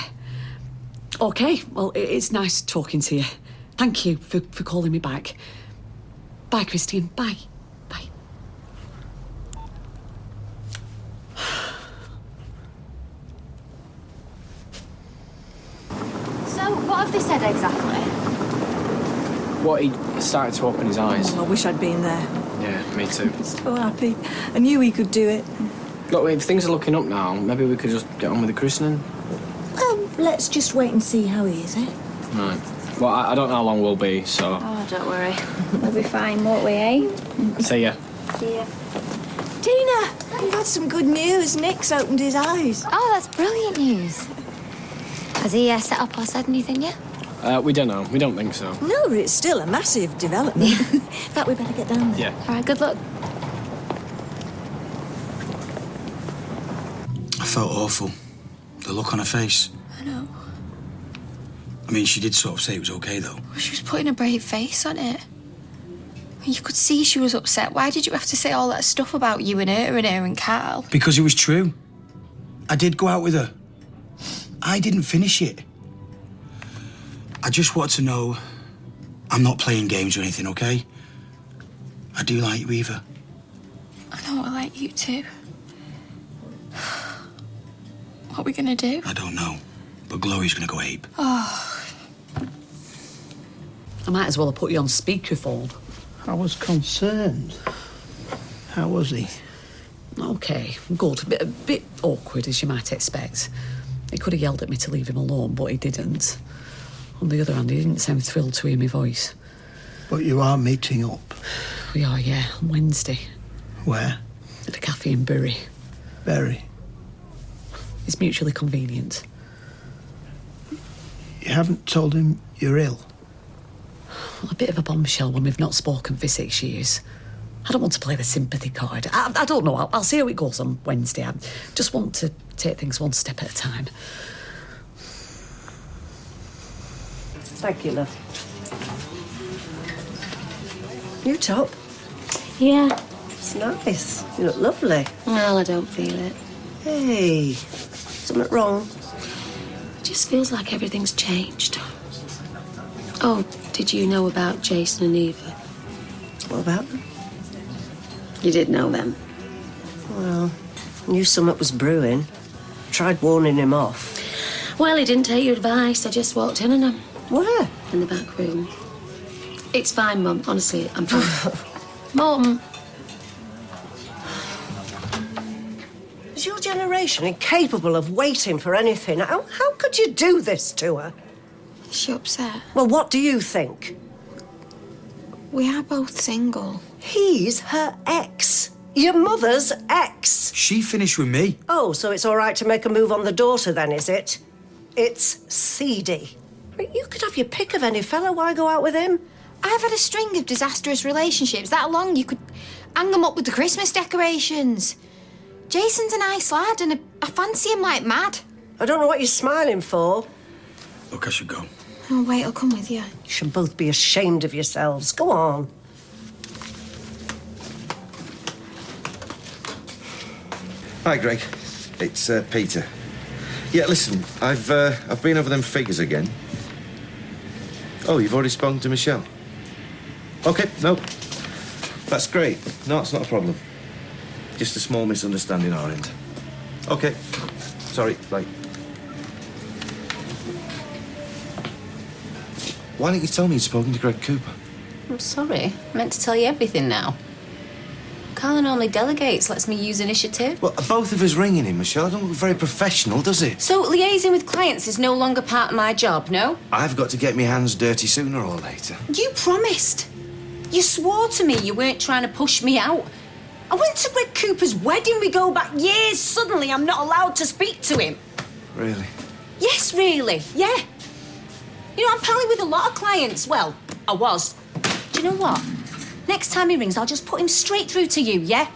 OK, well, it's nice talking to you. Thank you for calling me back. Bye, Christian, bye. Bye. So, what have they said exactly? What, he started to open his eyes. I wish I'd been there. Yeah, me too. So happy. I knew he could do it. Look, if things are looking up now, maybe we could just get on with the christening. Well, let's just wait and see how he is, eh? Right. Well, I don't know how long we'll be, so... Oh, don't worry. We'll be fine, won't we, eh? See ya. See ya. Tina, you've had some good news. Nick's opened his eyes. Oh, that's brilliant news. Has he set up or said anything yet? We don't know. We don't think so. No, but it's still a massive development. In fact, we better get down there. Yeah. All right, good luck. I felt awful. The look on her face. I know. I mean, she did sort of say it was okay, though. She was putting a brave face on it. You could see she was upset. Why did you have to say all that stuff about you and her and Carl? Because it was true. I did go out with her. I didn't finish it. I just want to know I'm not playing games or anything, okay? I do like you, Eva. I know I like you too. What are we gonna do? I don't know, but Glory's gonna go ape. Oh. I might as well have put you on speakerphone. I was concerned. How was he? OK, good. A bit awkward, as you might expect. He could have yelled at me to leave him alone, but he didn't. On the other hand, he didn't sound thrilled to hear my voice. But you are meeting up. We are, yeah, on Wednesday. Where? At a cafe in Bury. Bury. It's mutually convenient. You haven't told him you're ill? Well, a bit of a bombshell when we've not spoken for 6 years. I don't want to play the sympathy card. I don't know. I'll see how it goes on Wednesday. I just want to take things one step at a time. Thank you, love. You top? Yeah. It's nice. You look lovely. Well, I don't feel it. Hey, something wrong? It just feels like everything's changed. Oh, did you know about Jason and Eva? What about them? You did know them? Well, knew something was brewing. Tried warning him off. Well, he didn't take your advice. I just walked in on him. Where? In the back room. It's fine, Mum. Honestly, I'm fine. Mum. Is your generation incapable of waiting for anything? How could you do this to her? Is she upset? Well, what do you think? We are both single. He's her ex. Your mother's ex. She finished with me. Oh, so it's all right to make a move on the daughter then, is it? It's seedy. But you could have your pick of any fella. Why go out with him? I've had a string of disastrous relationships. That long you could hang them up with the Christmas decorations. Jason's a nice lad and I fancy him like mad. I don't know what you're smiling for. Look, I should go. Oh, wait, I'll come with you. You should both be ashamed of yourselves. Go on. Hi, Greg. It's Peter. Yeah, listen, I've been over them figures again. Oh, you've already spoken to Michelle? OK, no. That's great. No, it's not a problem. Just a small misunderstanding our end. OK. Sorry, right. Why didn't you tell me you'd spoken to Greg Cooper? I'm sorry. I meant to tell you everything now. Carla normally delegates, lets me use initiative. Well, both of us ringing him, Michelle. I don't look very professional, does it? So liaising with clients is no longer part of my job, no? I've got to get my hands dirty sooner or later. You promised. You swore to me you weren't trying to push me out. I went to Greg Cooper's wedding. We go back years. Suddenly I'm not allowed to speak to him. Really? Yes, really, yeah. You know, I'm pally with a lot of clients. Well, I was. Do you know what? Next time he rings, I'll just put him straight through to you, yeah?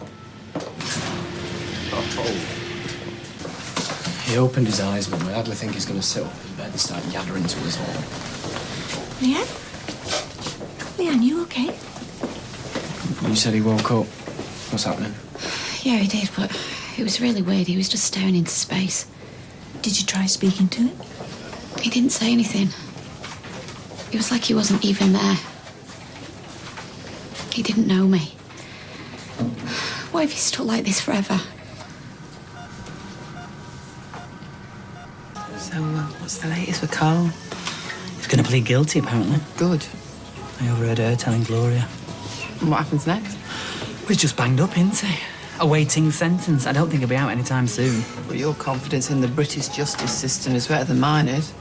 He opened his eyes, but I hardly think he's going to sit up in bed and start yabbering to us all. Leanne? Leanne, you okay? You said he woke up. What's happening? Yeah, he did, but it was really weird. He was just staring into space. Did you try speaking to him? He didn't say anything. It was like he wasn't even there. He didn't know me. What if he's stuck like this forever? So, what's the latest with Carl? He's going to plead guilty, apparently. Good. I overheard her telling Gloria. And what happens next? Well, he's just banged up, isn't he? Awaiting sentence. I don't think he'll be out anytime soon. But your confidence in the British justice system is better than mine is.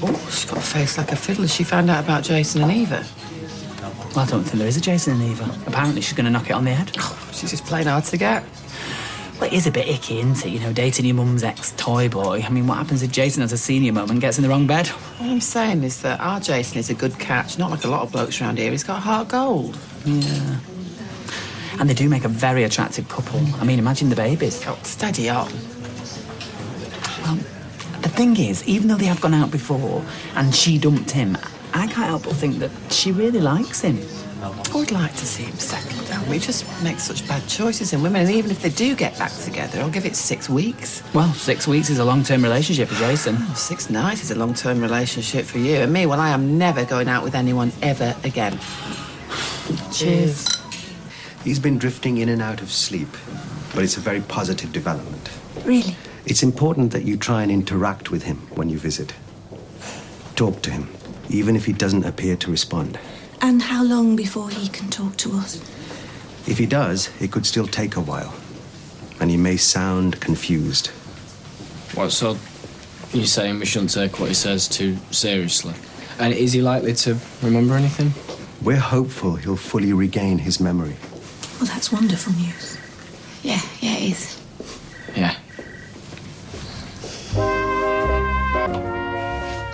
Oh, she's got a face like a fiddler. She found out about Jason and Eva. Well, I don't think there is a Jason and Eva. Apparently she's going to knock it on the head. Oh, she's just plain hard to get. Well, it is a bit icky, isn't it? You know, dating your mum's ex-toy boy. I mean, what happens if Jason has a senior moment and gets in the wrong bed? All I'm saying is that our Jason is a good catch. Not like a lot of blokes around here. He's got heart gold. Yeah. And they do make a very attractive couple. I mean, imagine the babies. Oh, steady on. Well, the thing is, even though they have gone out before and she dumped him, I can't help but think that she really likes him. I would like to see him settle down. We just make such bad choices in women, and even if they do get back together, I'll give it 6 weeks. Well, 6 weeks is a long-term relationship for Jason. Oh, 6 nights is a long-term relationship for you. And me, well, I am never going out with anyone ever again. Cheers. He's been drifting in and out of sleep, but it's a very positive development. Really? It's important that you try and interact with him when you visit. Talk to him, even if he doesn't appear to respond. And how long before he can talk to us? If he does, it could still take a while, and he may sound confused. What, so you're saying we shouldn't take what he says too seriously? And is he likely to remember anything? We're hopeful he'll fully regain his memory. Well, that's wonderful news. Yeah, it is. Yeah.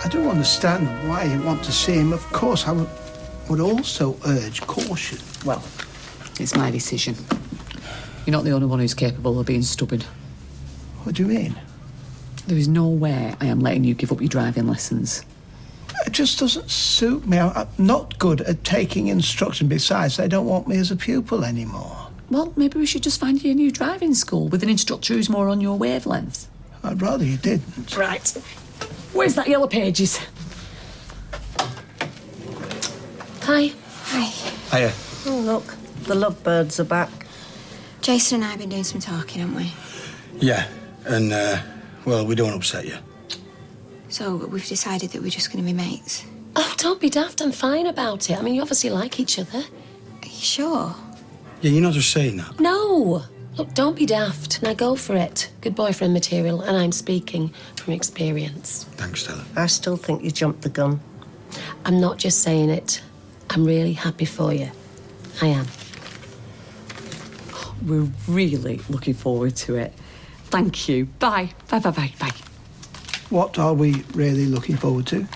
I don't understand why you want to see him. Of course, I would also urge caution. Well, it's my decision. You're not the only one who's capable of being stubborn. What do you mean? There is no way I am letting you give up your driving lessons. It just doesn't suit me. I'm not good at taking instruction. Besides, they don't want me as a pupil anymore. Well, maybe we should just find you a new driving school with an instructor who's more on your wavelength. I'd rather you didn't. Right. Where's that yellow pages? Hi. Hi. Hiya. Oh, look, the lovebirds are back. Jason and I have been doing some talking, haven't we? Yeah, and, well, we don't upset you. So we've decided that we're just going to be mates. Oh, don't be daft. I'm fine about it. I mean, you obviously like each other. Are you sure? Yeah, you're not just saying that. No. Look, don't be daft. Now go for it. Good boyfriend material, and I'm speaking from experience. Thanks, Stella. I still think you jumped the gun. I'm not just saying it. I'm really happy for you. I am. We're really looking forward to it. Thank you. Bye. Bye, bye, bye, bye. What are we really looking forward to?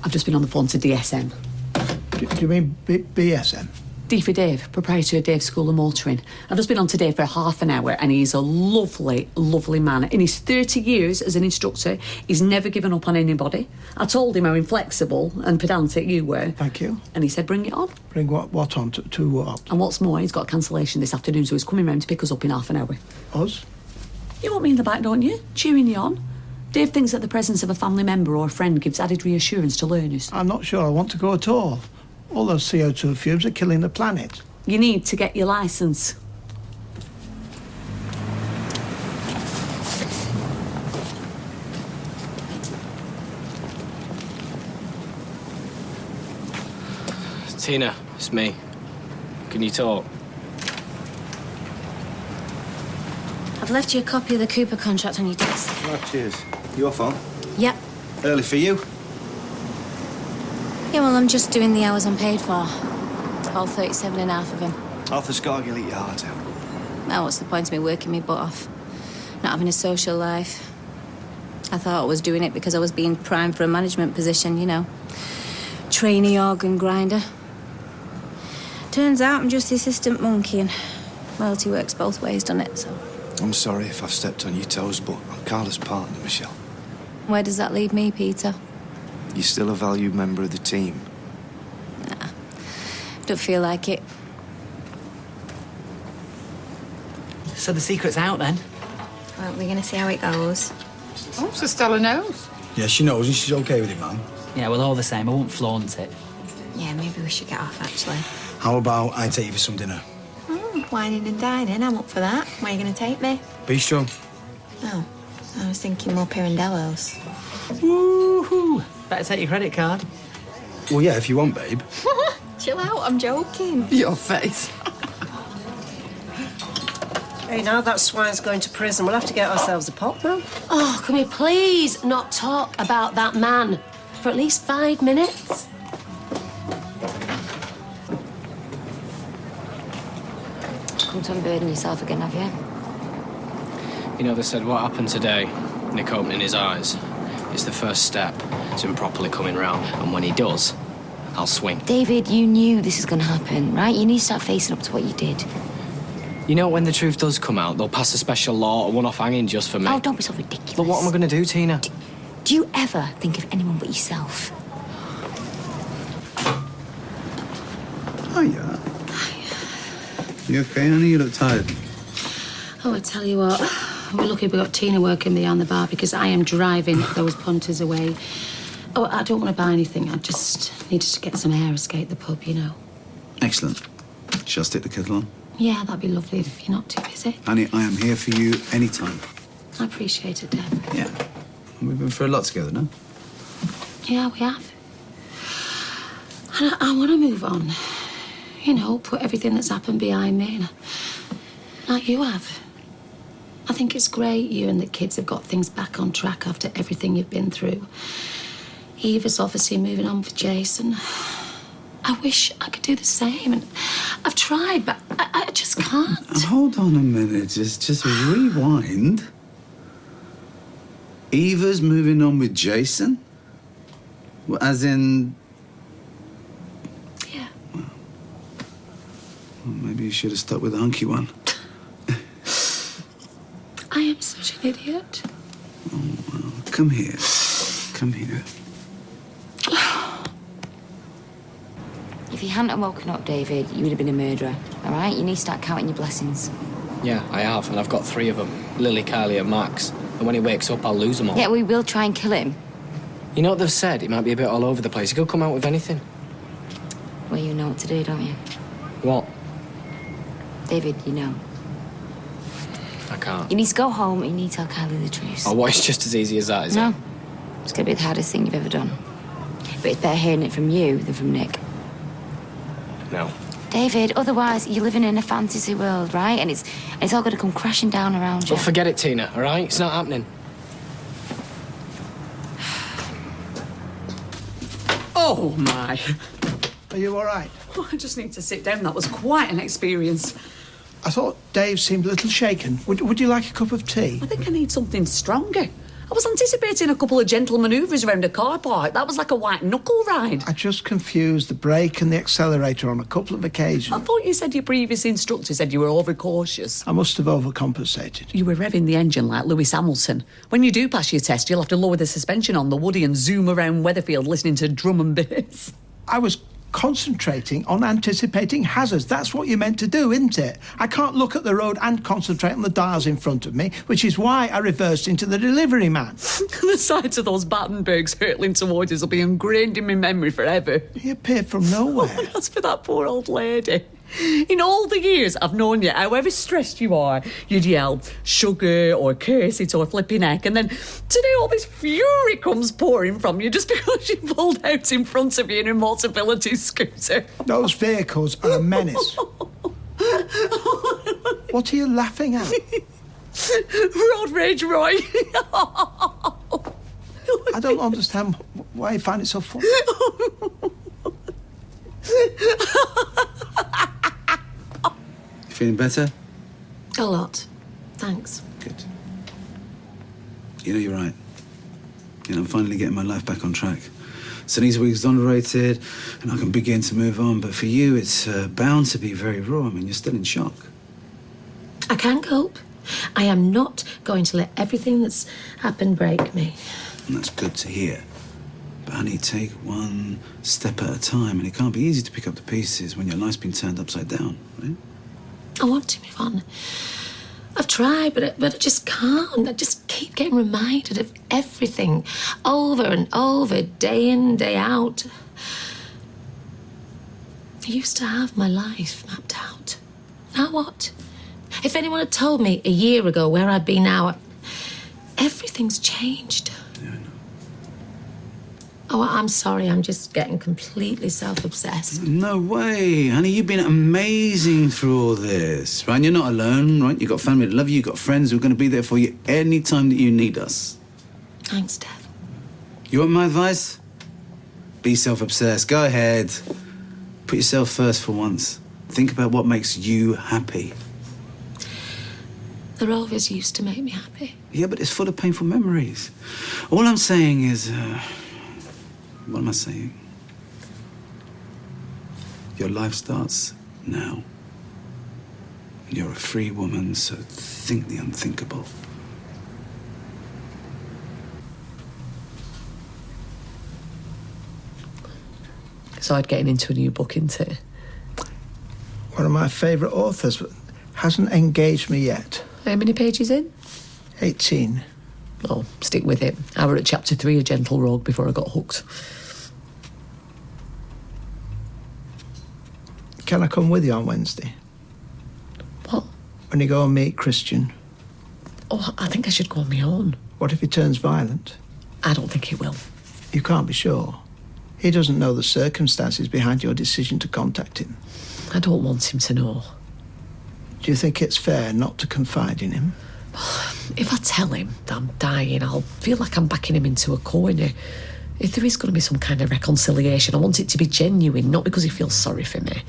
I've just been on the phone to DSM. Do you mean BSM? D for Dave, proprietor of Dave's School of Motoring. I've just been on today for half an hour and he's a lovely, lovely man. In his 30 years as an instructor, he's never given up on anybody. I told him how inflexible and pedantic you were. Thank you. And he said, bring it on. Bring what on? To what? And what's more, he's got a cancellation this afternoon, so he's coming round to pick us up in half an hour. Us? You want me in the back, don't you? Cheering you on. Dave thinks that the presence of a family member or a friend gives added reassurance to learners. I'm not sure I want to go at all. All those CO2 fumes are killing the planet. You need to get your licence. Tina, it's me. Can you talk? I've left you a copy of the Cooper contract on your desk. Oh, cheers. Your phone? Yep. Early for you? Yeah, well, I'm just doing the hours I'm paid for. All 37 and a half of them. Arthur Scargill will eat your heart out. Now, what's the point of me working me butt off? Not having a social life. I thought I was doing it because I was being primed for a management position, you know. Trainee organ grinder. Turns out I'm just the assistant monkey and loyalty works both ways, doesn't it? So I'm sorry if I've stepped on your toes, but I'm Carla's partner, Michelle. where does that leave me, Peter? You're still a valued member of the team. Nah, don't feel like it. So the secret's out then? Well, we're gonna see how it goes. Oh, so Stella knows. Yeah, she knows and she's okay with it, man. Yeah, well, all the same, I won't flaunt it. Yeah, maybe we should get off, actually. How about I take you for some dinner? Whining and dining, I'm up for that. Where are you gonna take me? Bistro. Oh, I was thinking more Pirandello's. Woohoo! Better take your credit card. Well, yeah, if you want, babe. Chill out, I'm joking. Your face. Hey, now that swine's going to prison, we'll have to get ourselves a pot now. Oh, can we please not talk about that man for at least 5 minutes? Come to unburden yourself again, have you? You know, they said what happened today, Nick opening his eyes, is the first step to him properly coming round. And when he does, I'll swing. David, you knew this was going to happen, right? You need to start facing up to what you did. You know, when the truth does come out, they'll pass a special law, a one-off hanging just for me. Oh, don't be so ridiculous. But what am I going to do, Tina? Do you ever think of anyone but yourself? Hiya. You okay, honey? You look tired. Oh, I tell you what, we're lucky we got Tina working behind the bar because I am driving those punters away. Oh, I don't want to buy anything. I just needed to get some air, escape the pub, you know. Excellent. Shall I stick the kettle on? Yeah, that'd be lovely if you're not too busy. Honey, I am here for you anytime. I appreciate it, Deb. Yeah. We've been through a lot together, no? Yeah, we have. And I want to move on. You know, put everything that's happened behind me, and like you have. I think it's great you and the kids have got things back on track after everything you've been through. Eva's obviously moving on with Jason. I wish I could do the same, and I've tried, but I just can't. Hold on a minute. Just rewind. Eva's moving on with Jason? Well, as in... Yeah. Well, maybe you should have stuck with the hunky one. I am such an idiot. Oh, well, come here. Come here. If you hadn't woken up, David, you would have been a murderer, all right? You need to start counting your blessings. Yeah, I have, and I've got 3 of them. Lily, Kylie and Max. And when he wakes up, I'll lose them all. Yeah, we will try and kill him. You know what they've said? He might be a bit all over the place. He could come out with anything. Well, you know what to do, don't you? What? David, you know. I can't. You need to go home and you need to tell Kylie the truth. Oh, what? It's just as easy as that, is it? No. It's going to be the hardest thing you've ever done. But it's better hearing it from you than from Nick. No. David, otherwise you're living in a fantasy world, right? And it's all going to come crashing down around you. Well, forget it, Tina, all right? It's not happening. Oh, my. Are you all right? Oh, I just need to sit down. That was quite an experience. I thought Dave seemed a little shaken. Would you like a cup of tea? I think I need something stronger. I was anticipating a couple of gentle manoeuvres around a car park. That was like a white knuckle ride. I just confused the brake and the accelerator on a couple of occasions. I thought you said your previous instructor said you were overcautious. I must have overcompensated. You were revving the engine like Lewis Hamilton. When you do pass your test, you'll have to lower the suspension on the Woody and zoom around Weatherfield listening to drum and bass. I was concentrating on anticipating hazards. That's what you're meant to do, isn't it? I can't look at the road and concentrate on the dials in front of me, which is why I reversed into the delivery man. The sight of those Battenbergs hurtling towards us will be ingrained in my memory forever. He appeared from nowhere. Oh, that's for that poor old lady. In all the years I've known you, however stressed you are, you'd yell, sugar, or curse it, or flipping heck, and then today all this fury comes pouring from you just because you pulled out in front of you in a multibility scooter. Those vehicles are a menace. What are you laughing at? Road rage, Roy. I don't understand why you find it so funny. Feeling better? A lot. Thanks. Good. You know, you're right. You know, I'm finally getting my life back on track. Sunny's exonerated, and I can begin to move on. But for you, it's bound to be very raw. I mean, you're still in shock. I can cope. I am not going to let everything that's happened break me. And that's good to hear. But honey, take one step at a time, and it can't be easy to pick up the pieces when your life's been turned upside down, right? I want to move on. I've tried, but I just can't. I just keep getting reminded of everything over and over, day in, day out. I used to have my life mapped out. Now what? If anyone had told me a year ago where I'd be now, everything's changed. Yeah, I know. Oh, I'm sorry. I'm just getting completely self-obsessed. No way, honey. You've been amazing through all this, right? You're not alone, right? You've got family that love you. You've got friends who are going to be there for you any time that you need us. Thanks, Dad. You want my advice? Be self-obsessed. Go ahead. Put yourself first for once. Think about what makes you happy. The Rovers used to make me happy. Yeah, but it's full of painful memories. All I'm saying is... what am I saying? Your life starts now. And you're a free woman, so think the unthinkable. So I'd getting into a new book, isn't it? One of my favourite authors, but hasn't engaged me yet. How many pages in? 18. Oh, stick with it. I were at chapter 3 of Gentle Rogue before I got hooked. Can I come with you on Wednesday? What? When you go and meet Christian. Oh, I think I should go on my own. What if he turns violent? I don't think he will. You can't be sure. He doesn't know the circumstances behind your decision to contact him. I don't want him to know. Do you think it's fair not to confide in him? If I tell him that I'm dying, I'll feel like I'm backing him into a corner. If there is going to be some kind of reconciliation, I want it to be genuine, not because he feels sorry for me.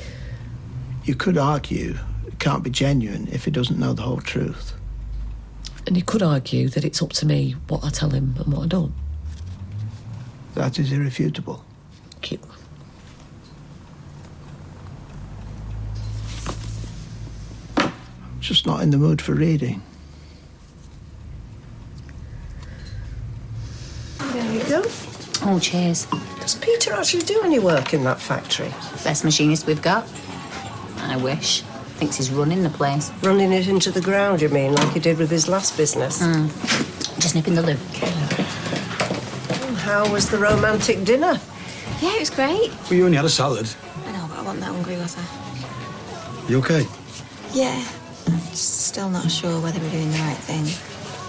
You could argue it can't be genuine if he doesn't know the whole truth. And you could argue that it's up to me what I tell him and what I don't. That is irrefutable. Cute. I'm just not in the mood for reading. There you go. Oh, cheers. Does Peter actually do any work in that factory? Best machinist we've got. I wish. Thinks he's running the place. Running it into the ground, you mean, like he did with his last business? Just nipping the loo. How was the romantic dinner? Yeah, it was great. Well, you only had a salad. I know, but I wasn't that hungry, was I? You okay? Yeah. Still not sure whether we're doing the right thing.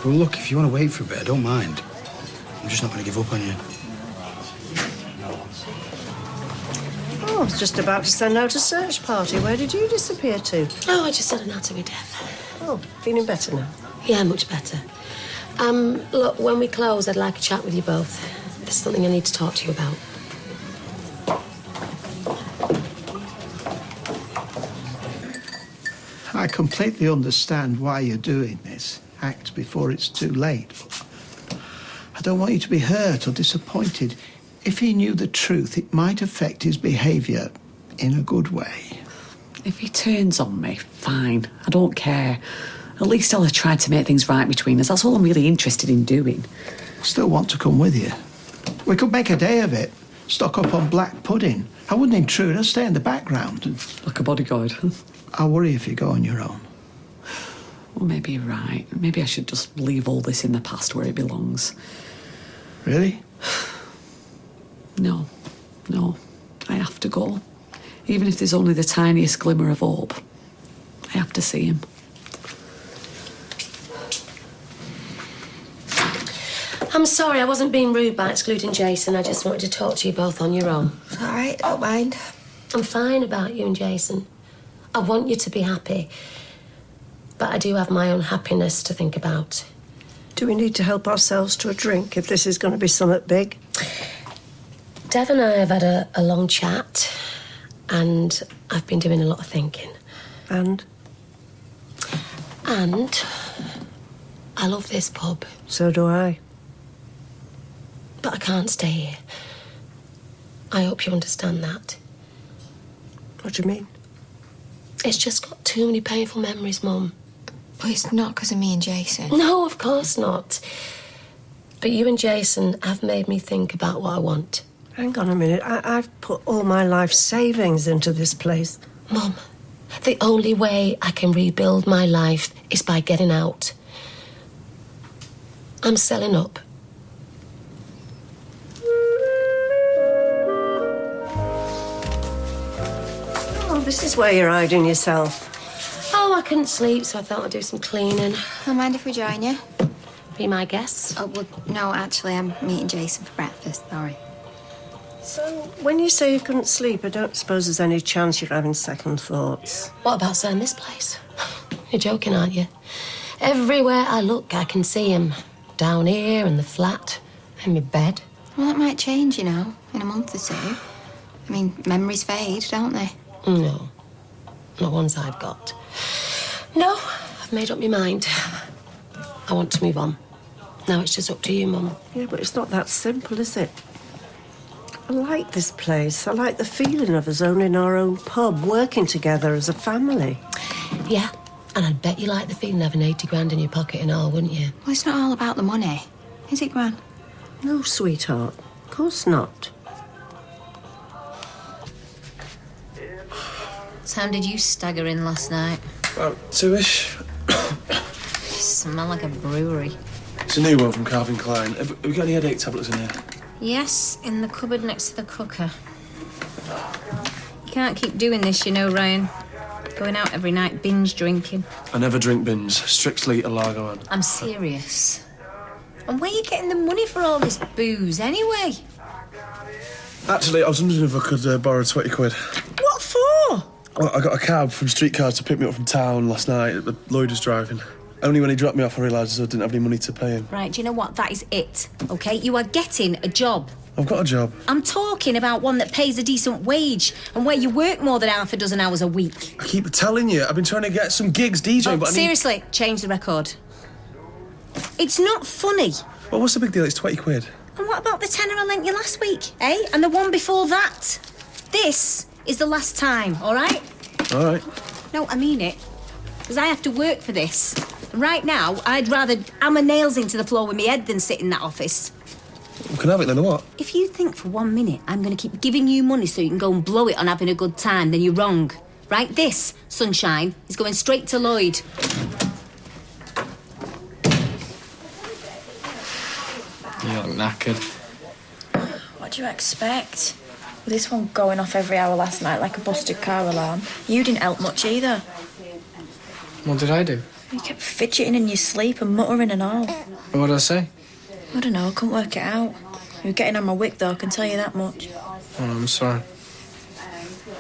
Well, look, if you want to wait for a bit, I don't mind. I'm just not going to give up on you. Oh, I was just about to send out a search party. Where did you disappear to? Oh, I just had anatomy death. Oh, feeling better now? Yeah, much better. Look, when we close, I'd like a chat with you both. There's something I need to talk to you about. I completely understand why you're doing this. Act before it's too late. I don't want you to be hurt or disappointed. If he knew the truth, it might affect his behaviour in a good way. If he turns on me, fine. I don't care. At least I'll have tried to make things right between us. That's all I'm really interested in doing. Still want to come with you. We could make a day of it. Stock up on black pudding. I wouldn't intrude. I'd stay in the background. Like a bodyguard. I'll worry if you go on your own. Well, maybe you're right. Maybe I should just leave all this in the past where it belongs. Really? No. I have to go. Even if there's only the tiniest glimmer of hope. I have to see him. I'm sorry, I wasn't being rude by excluding Jason. I just wanted to talk to you both on your own. It's all right, I don't mind. I'm fine about you and Jason. I want you to be happy. But I do have my own happiness to think about. Do we need to help ourselves to a drink if this is going to be something big? Dev and I have had a long chat, and I've been doing a lot of thinking. And? And I love this pub. So do I. But I can't stay here. I hope you understand that. What do you mean? It's just got too many painful memories, Mum. But it's not because of me and Jason. No, of course not. But you and Jason have made me think about what I want. Hang on a minute. I've put all my life savings into this place. Mum, the only way I can rebuild my life is by getting out. I'm selling up. Oh, this is where you're hiding yourself. Oh, I couldn't sleep, so I thought I'd do some cleaning. Don't mind if we join you? Be my guest? Oh, well, no, actually, I'm meeting Jason for breakfast. Sorry. So, when you say you couldn't sleep, I don't suppose there's any chance you're having second thoughts. What about selling this place? You're joking, aren't you? Everywhere I look, I can see him. Down here, in the flat, in my bed. Well, that might change, you know, in a month or two. I mean, memories fade, don't they? No. Not ones I've got. No, I've made up my mind. I want to move on. Now it's just up to you, Mum. Yeah, but it's not that simple, is it? I like this place. I like the feeling of us owning our own pub, working together as a family. Yeah, and I'd bet you like the feeling of having 80 grand in your pocket and all, wouldn't you? Well, it's not all about the money. Is it, Gran? No, sweetheart. Of course not. What time did you stagger in last night? About 2-ish. You smell like a brewery. It's a new one from Calvin Klein. Have we got any headache tablets in here? Yes, in the cupboard next to the cooker. You can't keep doing this, you know, Ryan. Going out every night, binge drinking. I never drink bins. Strictly a lager one. I'm serious. And where are you getting the money for all this booze, anyway? Actually, I was wondering if I could borrow 20 quid. What for? Well, I got a cab from Streetcars to pick me up from town last night. Lloyd was driving. Only when he dropped me off, I realised I didn't have any money to pay him. Right, do you know what? That is it, OK? You are getting a job. I've got a job. I'm talking about one that pays a decent wage and where you work more than half a dozen hours a week. I keep telling you, I've been trying to get some gigs DJing, but I need... Seriously, change the record. It's not funny. Well, what's the big deal? It's 20 quid. And what about the tenner I lent you last week, eh? And the one before that? This is the last time, all right? All right. No, I mean it. Because I have to work for this. Right now, I'd rather hammer nails into the floor with my head than sit in that office. We can have it then, or what? If you think for 1 minute I'm going to keep giving you money so you can go and blow it on having a good time, then you're wrong. Right? This, sunshine, is going straight to Lloyd. You look knackered. What do you expect? With this one going off every hour last night like a busted car alarm, you didn't help much either. What did I do? You kept fidgeting in your sleep and muttering and all. What did I say? I don't know, I couldn't work it out. You were getting on my wick, though, I can tell you that much. Oh, I'm sorry.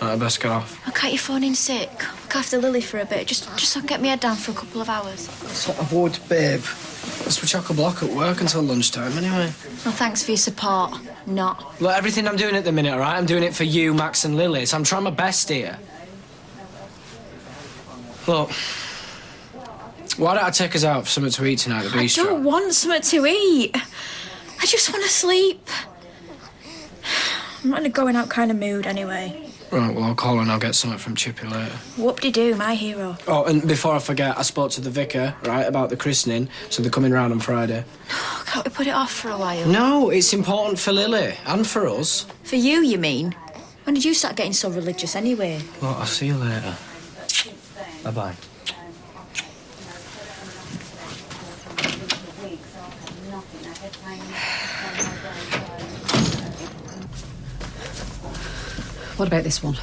I best get off. I can't you phone in sick? Look after Lily for a bit, just so I can get my head down for a couple of hours. That's what I would, babe. It's we chock-a-block at work until lunchtime, anyway. Well, thanks for your support. Not. Look, everything I'm doing at the minute, all right? I'm doing it for you, Max and Lily, so I'm trying my best here. Look, why don't I take us out for something to eat tonight at the I bistro? don't want something to eat. I just want to sleep. I'm not in a going out kind of mood anyway. Right, well, I'll call and I'll get something from Chippy later. Whoop-de-doo, my hero. Oh, and before I forget, I spoke to the vicar, right, about the christening, so they're coming round on Friday. Can't we put it off for a while? No, it's important for Lily, and for us. For you, you mean? When did you start getting so religious anyway? Well, I'll see you later. Bye-bye. What about this one?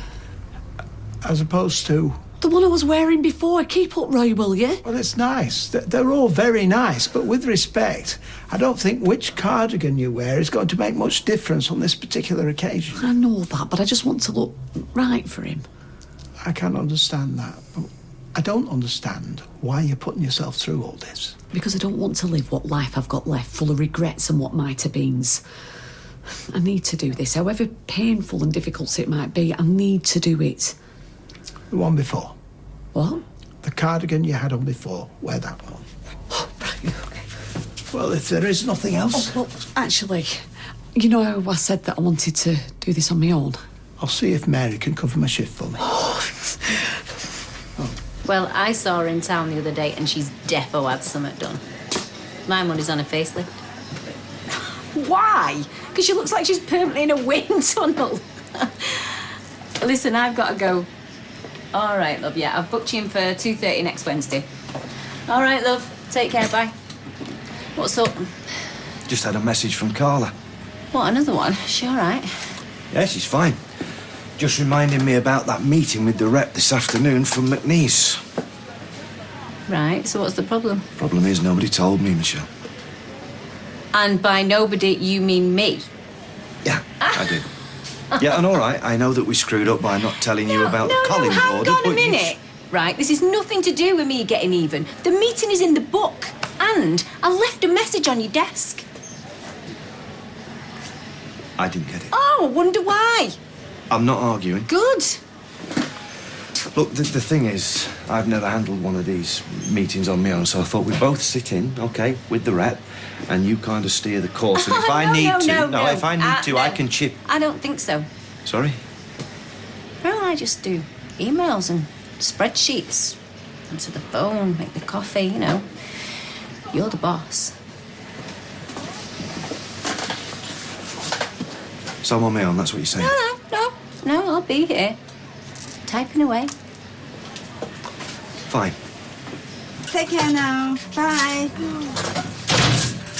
As opposed to... The one I was wearing before. Keep up, Roy, will you? Well, it's nice. They're all very nice, but with respect, I don't think which cardigan you wear is going to make much difference on this particular occasion. I know that, but I just want to look right for him. I can understand that, but I don't understand why you're putting yourself through all this. Because I don't want to live what life I've got left, full of regrets and what might have beens. I need to do this, however painful and difficult it might be. I need to do it. The one before. What? The cardigan you had on before. Wear that one. Well, if there is nothing else... Oh, well, actually, you know how I said that I wanted to do this on my own? I'll see if Mary can cover my shift for me. Well, I saw her in town the other day and she's defo had something done. My money's on a facelift. Why? Because she looks like she's permanently in a wind tunnel. Listen, I've got to go. All right, love, yeah, I've booked you in for 2:30 next Wednesday. All right, love, take care, bye. What's up? Just had a message from Carla. What, another one? She all right? Yeah, she's fine. Just reminding me about that meeting with the rep this afternoon from McNeese. Right, so what's the problem? Problem is, nobody told me, Michelle. And by nobody, you mean me? Yeah, I do. Yeah, and all right, I know that we screwed up by not telling you about the Collins hang order, on a but minute. Right, this is nothing to do with me getting even. The meeting is in the book, and I left a message on your desk. I didn't get it. Oh, I wonder why. I'm not arguing. Good. Look, the thing is, I've never handled one of these meetings on my own, so I thought we'd both sit in, OK, with the rep, and you kind of steer the course. And if I need to, I can chip. I don't think so. Sorry? Well, I just do emails and spreadsheets. Answer the phone, make the coffee, you know. You're the boss. So I'm on my own, that's what you're saying? No, I'll be here. Typing away. Fine. Take care now. Bye.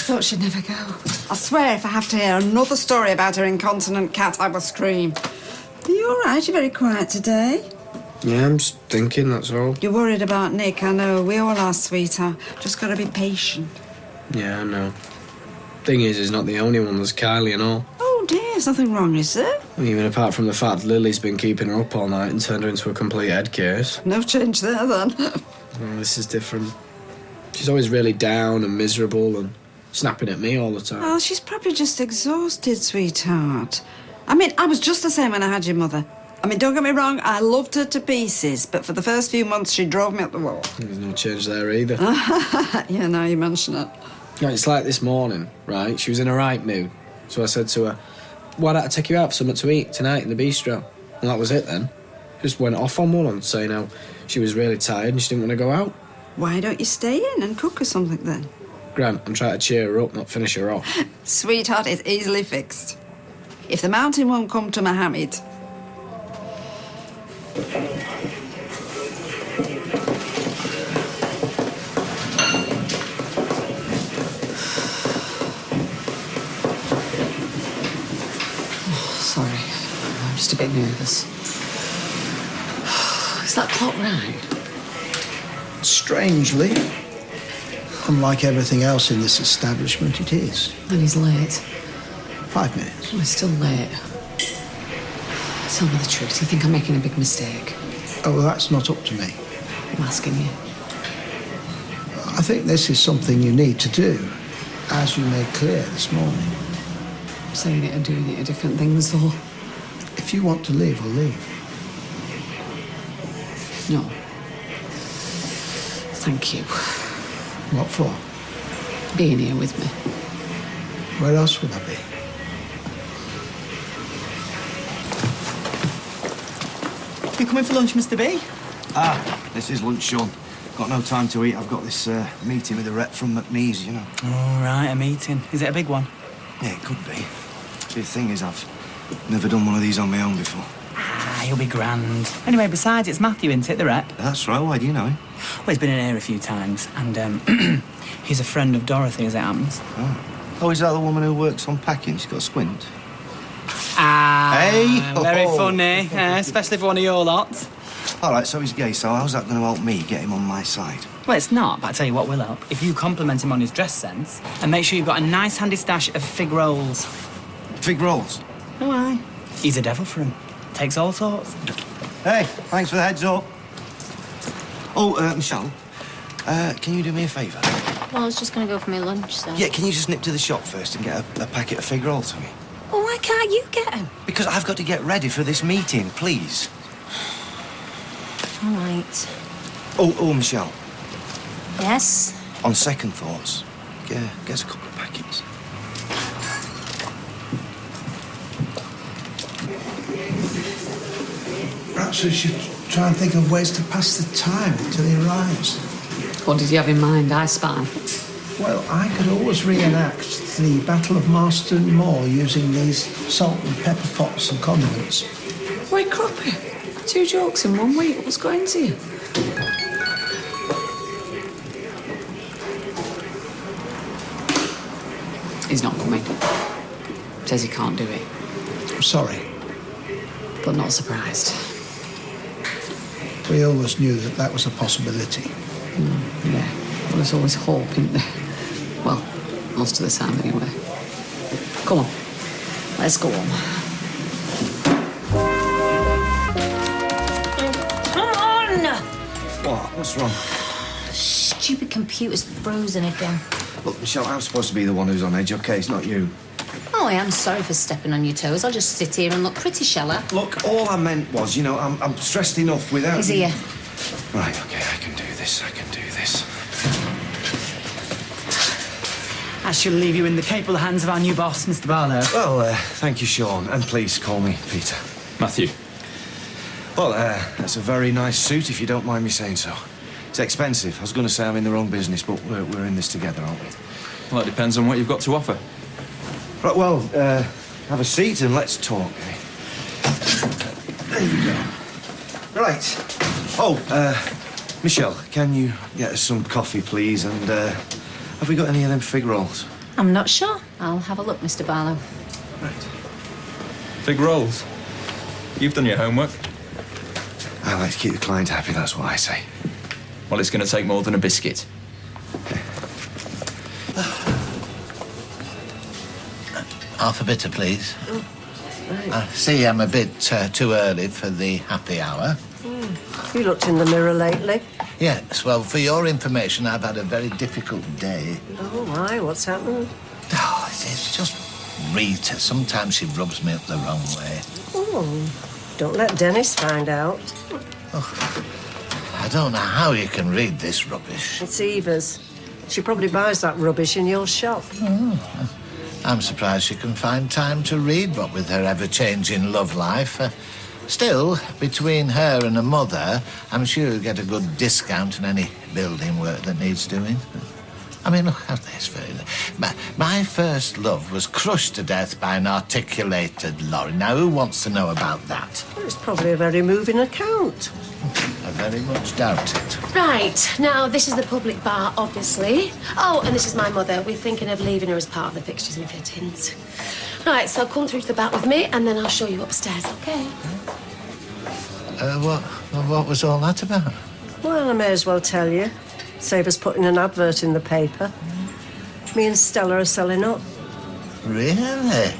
Thought she'd never go. I swear if I have to hear another story about her incontinent cat, I will scream. Are you all right? You're very quiet today. Yeah, I'm just thinking, that's all. You're worried about Nick, I know. We all are, sweetheart. Just gotta be patient. Yeah, I know. Thing is, he's not the only one. There's Kylie and all. Oh, dear, there's nothing wrong, is there? Even apart from the fact Lily's been keeping her up all night and turned her into a complete head case. No change there, then. Well, this is different. She's always really down and miserable and snapping at me all the time. Well, she's probably just exhausted, sweetheart. I mean, I was just the same when I had your mother. I mean, don't get me wrong, I loved her to pieces, but for the first few months, she drove me up the wall. There's no change there either. Yeah, now you mention it. No, it's like this morning, right? She was in a right mood. So I said to her, why don't I take you out for something to eat tonight in the bistro? And that was it then. Just went off on one on saying how she was really tired and she didn't want to go out. Why don't you stay in and cook her something then? Grant, I'm trying to cheer her up, not finish her off. Sweetheart, it's easily fixed. If the mountain won't come to Mohammed. Sorry, I'm just a bit nervous. Is that clock right? Strangely, unlike everything else in this establishment, it is. And he's late. 5 minutes. Oh, he's still late. Tell me the truth. You think I'm making a big mistake? Oh, well, that's not up to me. I'm asking you. I think this is something you need to do, as you made clear this morning. Saying it and doing it are different things, though. If you want to leave, I'll leave. No. Thank you. What for? Being here with me. Where else would I be? You coming for lunch, Mr. B? This is lunch, Sean. Got no time to eat. I've got this meeting with a rep from McNeese, you know. All right, a meeting. Is it a big one? Yeah, it could be. See, the thing is, I've never done one of these on my own before. He'll be grand. Anyway, besides, it's Matthew, isn't it, the rep? That's right. Why do you know him? Well, he's been in here a few times, and he's a friend of Dorothy, as it happens. Oh, is that the woman who works on packing? She's got a squint. Hey! Very Oh. funny, especially for one of your lot. All right, so he's gay, so how's that going to help me get him on my side? Well, it's not, but I tell you what will help. If you compliment him on his dress sense and make sure you've got a nice handy stash of fig rolls. Fig rolls? Oh, aye. He's a devil for him. Takes all sorts. Hey, thanks for the heads up. Oh, Michelle, can you do me a favour? Well, I was just going to go for my lunch, so... Yeah, can you just nip to the shop first and get a packet of fig rolls for me? Well, why can't you get him? Because I've got to get ready for this meeting, please. All right. Oh, Michelle, Yes? on second thoughts, get us a couple of packets. Perhaps we should try and think of ways to pass the time until he arrives. What did you have in mind, I spy? Well, I could always reenact the Battle of Marston Moor using these salt and pepper pots and condiments. Wait, Croppy. 2 jokes in 1 week. What's going to you? He's not coming. Says he can't do it. I'm sorry. But not surprised. We always knew that that was a possibility. Yeah. Well, there's always hope, isn't there? Well, most of the time anyway. Come on. Let's go on. Come on! What? What's wrong? Stupid computer's frozen again. Look, Michelle, I'm supposed to be the one who's on edge, OK? It's not you. Oh, I am sorry for stepping on your toes. I'll just sit here and look pretty, shall I? Look, all I meant was, you know, I'm stressed enough without... He's here. Right, OK, I can do this. I shall leave you in the capable hands of our new boss, Mr. Barlow. Well, thank you, Sean. And please call me Peter. Matthew. Well, that's a very nice suit, if you don't mind me saying so. It's expensive. I was going to say I'm in the wrong business, but we're in this together, aren't we? Well, it depends on what you've got to offer. Right, well, have a seat and let's talk, eh? There you go. Right. Oh, Michelle, can you get us some coffee, please? And have we got any of them fig rolls? I'm not sure. I'll have a look, Mr. Barlow. Right. Fig rolls. You've done your homework. I like to keep the client happy, that's what I say. Well, it's going to take more than a biscuit. Half a bitter, please. I see I'm a bit too early for the happy hour. You looked in the mirror lately. Yes, well, for your information, I've had a very difficult day. Oh, my, what's happened? Oh, it's just Rita. Sometimes she rubs me up the wrong way. Oh, don't let Dennis find out. I don't know how you can read this rubbish. It's Eva's. She probably buys that rubbish in your shop. Oh, I'm surprised she can find time to read, what with her ever-changing love life. Still, between her and her mother, I'm sure you'll get a good discount on any building work that needs doing. I mean, look at this. My first love was crushed to death by an articulated lorry. Now, who wants to know about that? Well, it's probably a very moving account. I very much doubt it. Right, now this is the public bar, obviously. Oh, and this is my mother. We're thinking of leaving her as part of the fixtures and fittings. Right, so come through to the back with me, and then I'll show you upstairs, OK? What was all that about? Well, I may as well tell you. Save us putting an advert in the paper. Me and Stella are selling up. Really?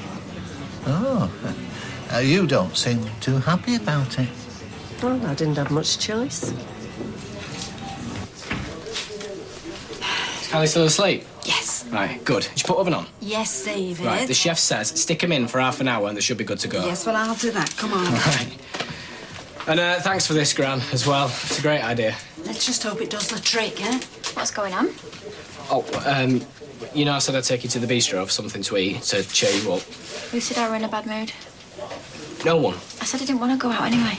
Oh. You don't seem too happy about it. Well, I didn't have much choice. Is Callie still asleep? Yes. Right, good. Did you put oven on? Yes, David. Right, the chef says stick them in for half an hour and they should be good to go. Yes, well, I'll do that. Come on. Right. And thanks for this, Gran, as well. It's a great idea. Let's just hope it does the trick, eh? What's going on? Oh, you know I said I'd take you to the bistro for something to eat, to cheer you up. Who said I were in a bad mood? No one. I said I didn't want to go out anyway.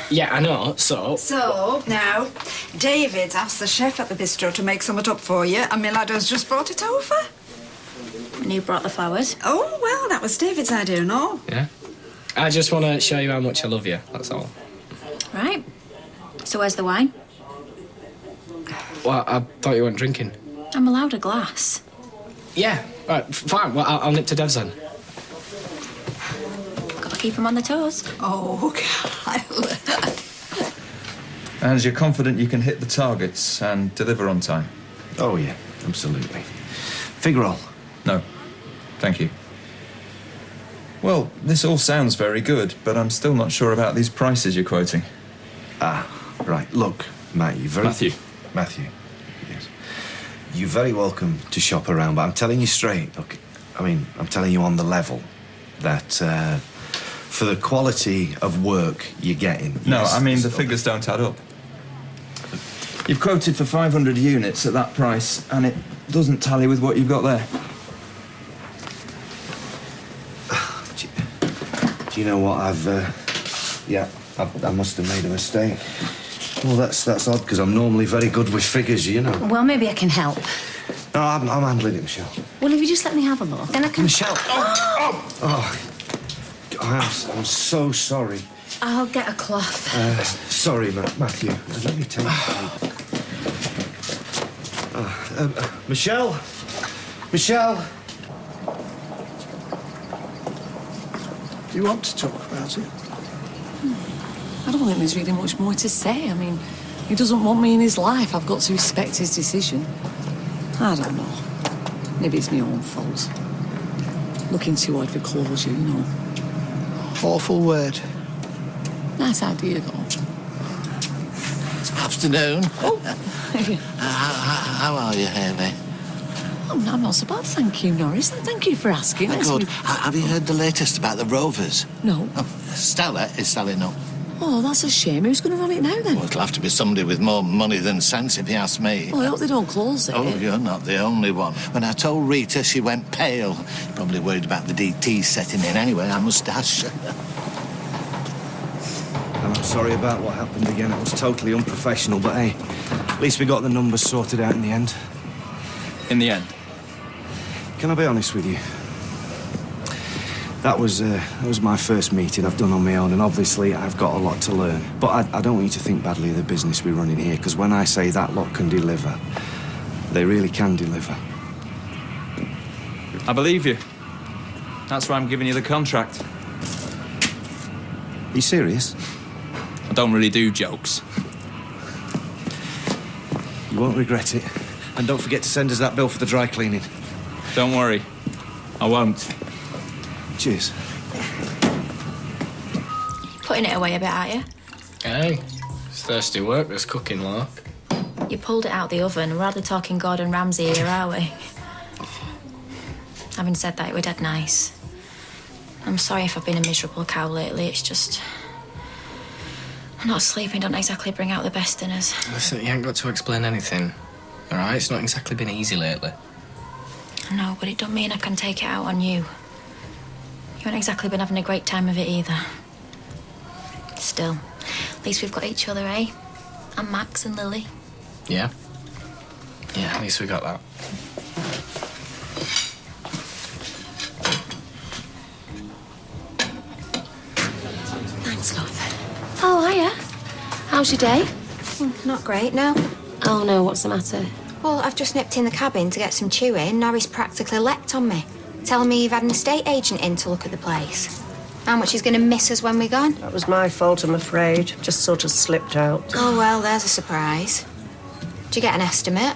Yeah, I know, so... So, now, David's asked the chef at the bistro to make something up for you, and Milado's just brought it over. And you brought the flowers? Oh, well, that was David's idea and all. Yeah? I just want to show you how much I love you, that's all. Right. So where's the wine? Well, I thought you weren't drinking. I'm allowed a glass. Yeah, right, fine. Well, I'll nip to Dev's then. Gotta keep him on the toes. Oh, Kyle. And you're confident you can hit the targets and deliver on time? Oh, yeah, absolutely. Fig roll? No, thank you. Well, this all sounds very good, but I'm still not sure about these prices you're quoting. Ah, right. Look, Matt, you're very... Matthew, yes. You're very welcome to shop around, but I'm telling you straight, look, I mean, I'm telling you on the level that for the quality of work you're getting... No, yes, I mean, the figures don't add up. You've quoted for 500 units at that price, and it doesn't tally with what you've got there. Do you know what, I must have made a mistake. Well, that's odd, because I'm normally very good with figures, you know. Well, maybe I can help. No, I'm handling it, Michelle. Well, if you just let me have a look, then I can... Michelle! Oh, I'm so sorry. I'll get a cloth. Sorry, Matthew. Let me take it. Michelle? Michelle? Do you want to talk about it? I don't think there's really much more to say. I mean, he doesn't want me in his life. I've got to respect his decision. I don't know. Maybe it's my own fault. Looking too hard for closure, you know. Awful word. Nice idea, though. Afternoon. Oh. How are you, Haley? I'm not so bad, thank you, Norris. Thank you for asking. Good. Have you heard the latest about the Rovers? No. Oh, Stella is selling up. Oh, that's a shame. Who's going to run it now, then? Well, it'll have to be somebody with more money than sense, if you ask me. Well, I hope they don't close it. Oh, you're not the only one. When I told Rita, she went pale. Probably worried about the DT setting in anyway, I moustache. I'm sorry about what happened again. It was totally unprofessional, but hey, at least we got the numbers sorted out in the end. In the end? Can I be honest with you? That was my first meeting I've done on my own, and obviously I've got a lot to learn. But I don't want you to think badly of the business we're running here, because when I say that lot can deliver, they really can deliver. I believe you. That's why I'm giving you the contract. Are you serious? I don't really do jokes. You won't regret it. And don't forget to send us that bill for the dry cleaning. Don't worry. I won't. Cheers. Putting it away a bit, aren't you? Hey, it's thirsty work, this cooking lark. You pulled it out the oven. We're hardly talking Gordon Ramsay here, are we? Having said that, it were dead nice. I'm sorry if I've been a miserable cow lately. It's just... not sleeping don't exactly bring out the best in us. Listen, you ain't got to explain anything. All right? It's not exactly been easy lately. I know, but it don't mean I can take it out on you. You ain't exactly been having a great time of it either. Still, at least we've got each other, eh? And Max and Lily. Yeah? Yeah, at least we got that. Thanks, love. Oh, hiya. How's your day? Not great, no. Oh, no, what's the matter? Well, I've just nipped in the cabin to get some chewing. Norris practically leapt on me, telling me you've had an estate agent in to look at the place. How much he's going to miss us when we're gone. That was my fault, I'm afraid. Just sort of slipped out. Oh, well, there's a surprise. Did you get an estimate?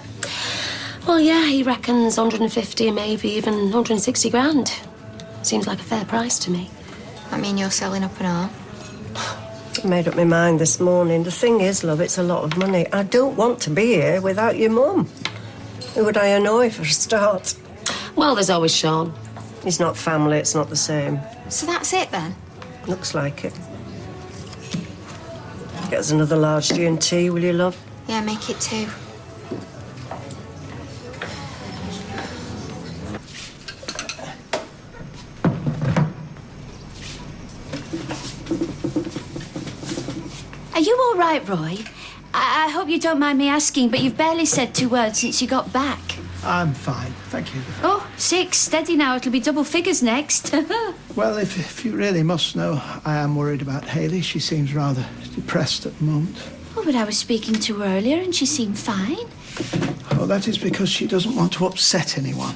Well, yeah, he reckons 150, maybe even 160 grand. Seems like a fair price to me. I mean, you're selling up and all. I made up my mind this morning. The thing is, love, it's a lot of money. I don't want to be here without your mum. Who would I annoy for a start? Well, there's always Sean. He's not family, it's not the same. So that's it, then? Looks like it. Get us another large G&T, will you, love? Yeah, make it 2. Are you all right, Roy? I hope you don't mind me asking, but you've barely said 2 words since you got back. I'm fine, thank you. Oh, 6. Steady now. It'll be double figures next. Well, if you really must know, I am worried about Hayley. She seems rather depressed at the moment. Oh, but I was speaking to her earlier and she seemed fine. Oh, that is because she doesn't want to upset anyone.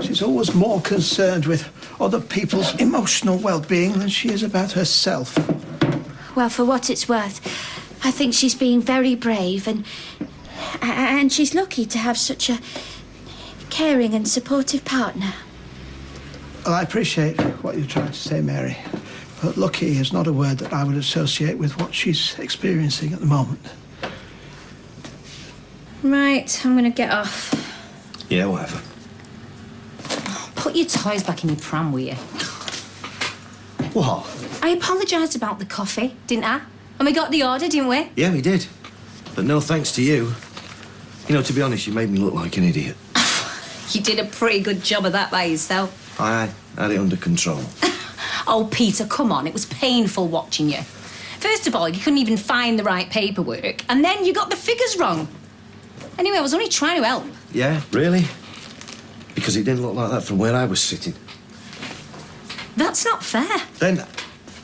She's always more concerned with other people's emotional well-being than she is about herself. Well, for what it's worth, I think she's being very brave and she's lucky to have such a caring and supportive partner. Well, I appreciate what you're trying to say, Mary, but lucky is not a word that I would associate with what she's experiencing at the moment. Right, I'm going to get off. Yeah, whatever. Put your toys back in your pram, will you? What? I apologised about the coffee, didn't I? And we got the order, didn't we? Yeah, we did. But no thanks to you. You know, to be honest, you made me look like an idiot. You did a pretty good job of that by yourself. I had it under control. Oh, Peter, come on. It was painful watching you. First of all, you couldn't even find the right paperwork, and then you got the figures wrong. Anyway, I was only trying to help. Yeah, really? Because it didn't look like that from where I was sitting. That's not fair. Then,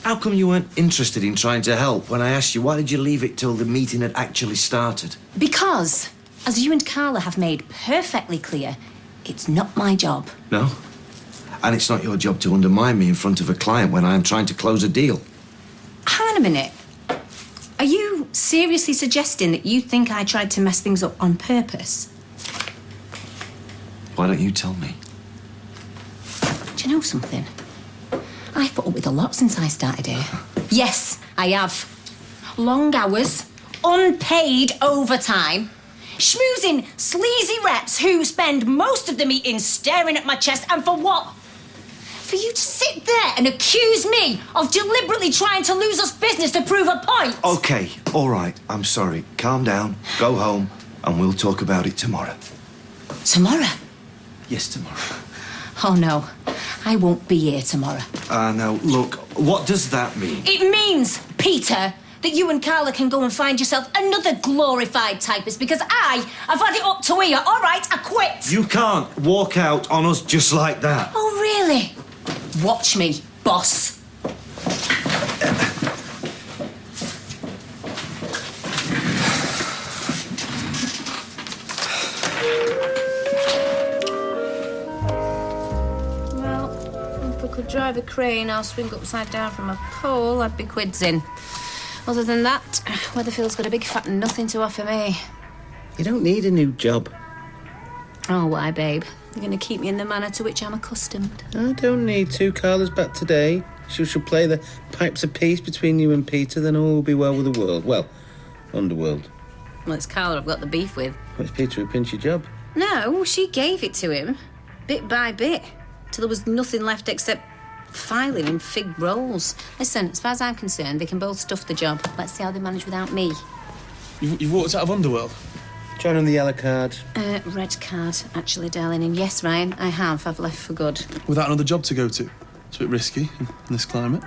how come you weren't interested in trying to help when I asked you why did you leave it till the meeting had actually started? Because, as you and Carla have made perfectly clear, it's not my job. No? And it's not your job to undermine me in front of a client when I am trying to close a deal. Hang on a minute. Are you seriously suggesting that you think I tried to mess things up on purpose? Why don't you tell me? Do you know something? I've put up with a lot since I started here. Yes, I have. Long hours, unpaid overtime, schmoozing sleazy reps who spend most of the meeting staring at my chest, and for what? For you to sit there and accuse me of deliberately trying to lose us business to prove a point? Okay, all right, I'm sorry. Calm down, go home, and we'll talk about it tomorrow. Tomorrow? Yes, tomorrow. Oh, no. I won't be here tomorrow. Now, look, what does that mean? It means, Peter, that you and Carla can go and find yourself another glorified typist because I have had it up to here. All right, I quit. You can't walk out on us just like that. Oh, really? Watch me, boss. Well, if I could drive a crane or swing upside down from a pole, I'd be quids in. Other than that, Weatherfield's got a big fat nothing to offer me. You don't need a new job. Oh, why, babe? You're going to keep me in the manner to which I'm accustomed. I don't need to. Carla's back today. She shall play the pipes of peace between you and Peter, then all will be well with the world. Well, underworld. Well, it's Carla I've got the beef with. Well, it's Peter who pinched your job. No, she gave it to him, bit by bit, till there was nothing left except filing in fig rolls. Listen, as far as I'm concerned, they can both stuff the job. Let's see how they manage without me. You've walked out of Underworld? Join on the yellow card. Red card, actually, darling. And yes, Ryan, I have. I've left for good. Without another job to go to? It's a bit risky in this climate.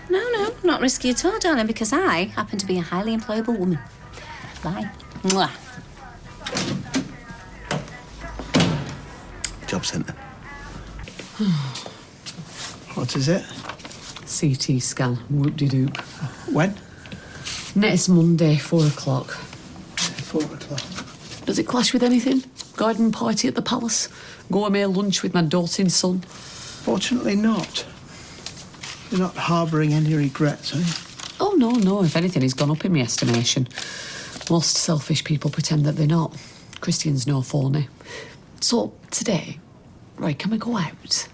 No, not risky at all, darling, because I happen to be a highly employable woman. Bye. Mwah. Job centre. What is it? CT scan, whoop-de-doop. When? Next Monday, 4 o'clock. 4 o'clock. Does it clash with anything? Garden party at the palace? Gourmet lunch with my doting son? Fortunately not. You're not harbouring any regrets, are you? Oh, no. If anything, he's gone up in my estimation. Most selfish people pretend that they're not. Christian's no phony. So, today, right, can we go out?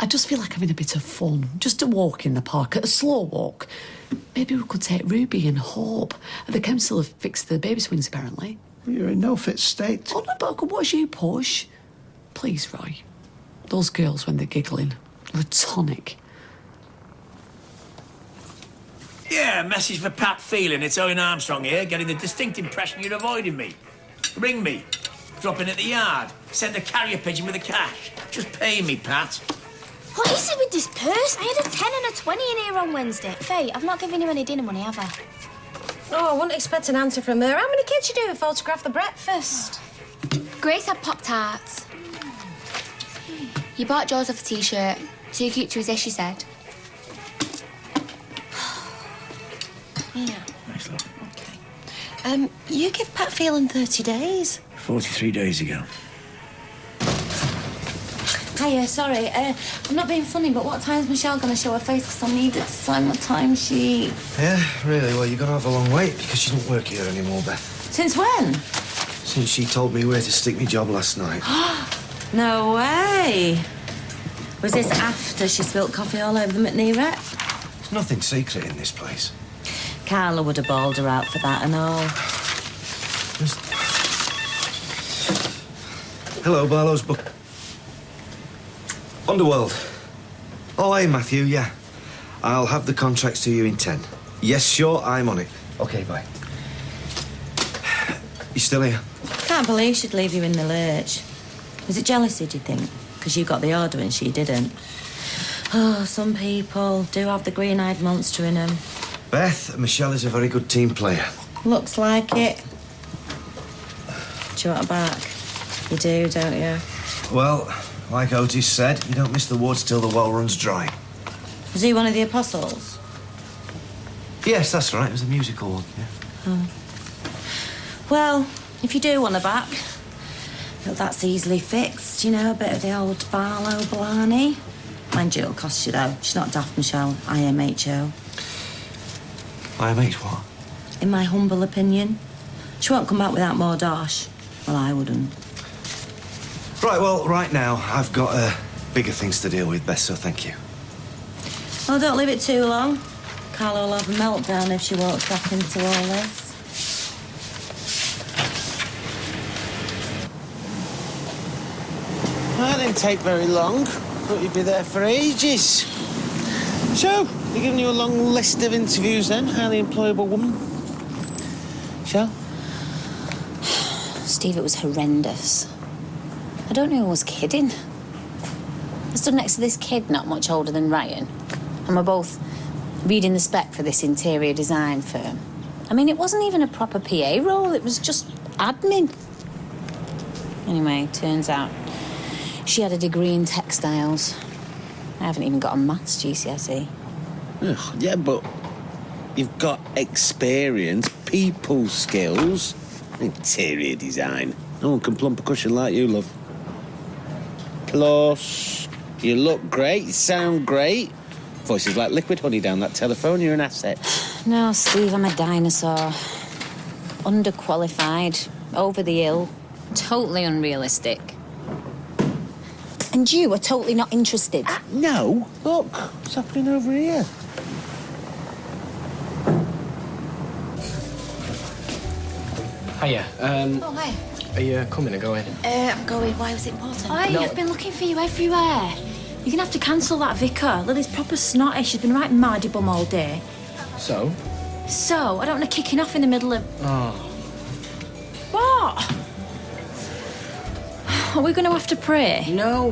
I just feel like having a bit of fun. Just a walk in the park, a slow walk. Maybe we could take Ruby and Hope. The council have fixed the baby swings, apparently. You're in no fit state. Oh, no, but I could watch you push. Please, Roy. Those girls, when they're giggling, are a tonic. Yeah, message for Pat Phelan. It's Owen Armstrong here, getting the distinct impression you're avoiding me. Ring me. Drop in at the yard. Send a carrier pigeon with the cash. Just pay me, Pat. What is it with this purse? I had a 10 and a 20 in here on Wednesday. Faye, I've not given you any dinner money, have I? Oh, I wouldn't expect an answer from her. How many kids you do photograph the breakfast? Grace had Pop-Tarts. You bought Joseph a T-shirt. Too cute to resist, she said. Yeah. Nice, love. Okay. You give Pat Phelan 30 days. 43 days ago. Hiya, sorry. I'm not being funny, but what time's Michelle going to show her face? Because I need her to sign my timesheet. Yeah, really? Well, you're going to have a long wait because she don't work here anymore, Beth. Since when? Since she told me where to stick me job last night. No way. Was this after she spilt coffee all over them at Neerette? There's nothing secret in this place. Carla would have bawled her out for that and all. Hello, Barlow's book. Underworld. Oh, hey, Matthew, yeah. I'll have the contracts to you in 10. Yes, sure, I'm on it. OK, bye. You still here? Can't believe she'd leave you in the lurch. Was it jealousy, do you think? Because you got the order and she didn't. Oh, some people do have the green-eyed monster in them. Beth, Michelle is a very good team player. Looks like it. Do you want her back? You do, don't you? Well, like Otis said, you don't miss the woods till the well runs dry. Was he one of the apostles? Yes, that's right. It was a musical one, yeah. Oh. Well, if you do want her back, look, that's easily fixed, you know, a bit of the old Barlow Blarney. Mind you, it'll cost you, though. She's not daft, Michelle. IMHO. IMH what? In my humble opinion. She won't come back without more dosh. Well, I wouldn't. Right, well, right now, I've got bigger things to deal with, Beth, so thank you. Well, don't leave it too long. Carla will have a meltdown if she walks back into all this. Well, that didn't take very long. Thought you'd be there for ages. So, they're giving you a long list of interviews then? Highly employable woman? Shall? Steve, it was horrendous. I don't know who was kidding. I stood next to this kid not much older than Ryan, and we're both reading the spec for this interior design firm. I mean, it wasn't even a proper PA role, it was just admin. Anyway, turns out she had a degree in textiles. I haven't even got a maths GCSE. Ugh, yeah, but you've got experience, people skills, interior design. No one can plump a cushion like you, love. Plus, you look great, you sound great. Voice is like liquid honey down that telephone. You're an asset. No, Steve, I'm a dinosaur. Underqualified, over the hill, totally unrealistic. And you are totally not interested. No. Look, what's happening over here? Hiya. Oh, hi. Are you coming or going? I'm going. Why was it important? Hey, No. I've been looking for you everywhere. You're gonna have to cancel that vicar. Lily's proper snotty. She's been right mardy bum all day. So? So, I don't want her kicking off in the middle of... Oh. What? Are we going to have to pray? No.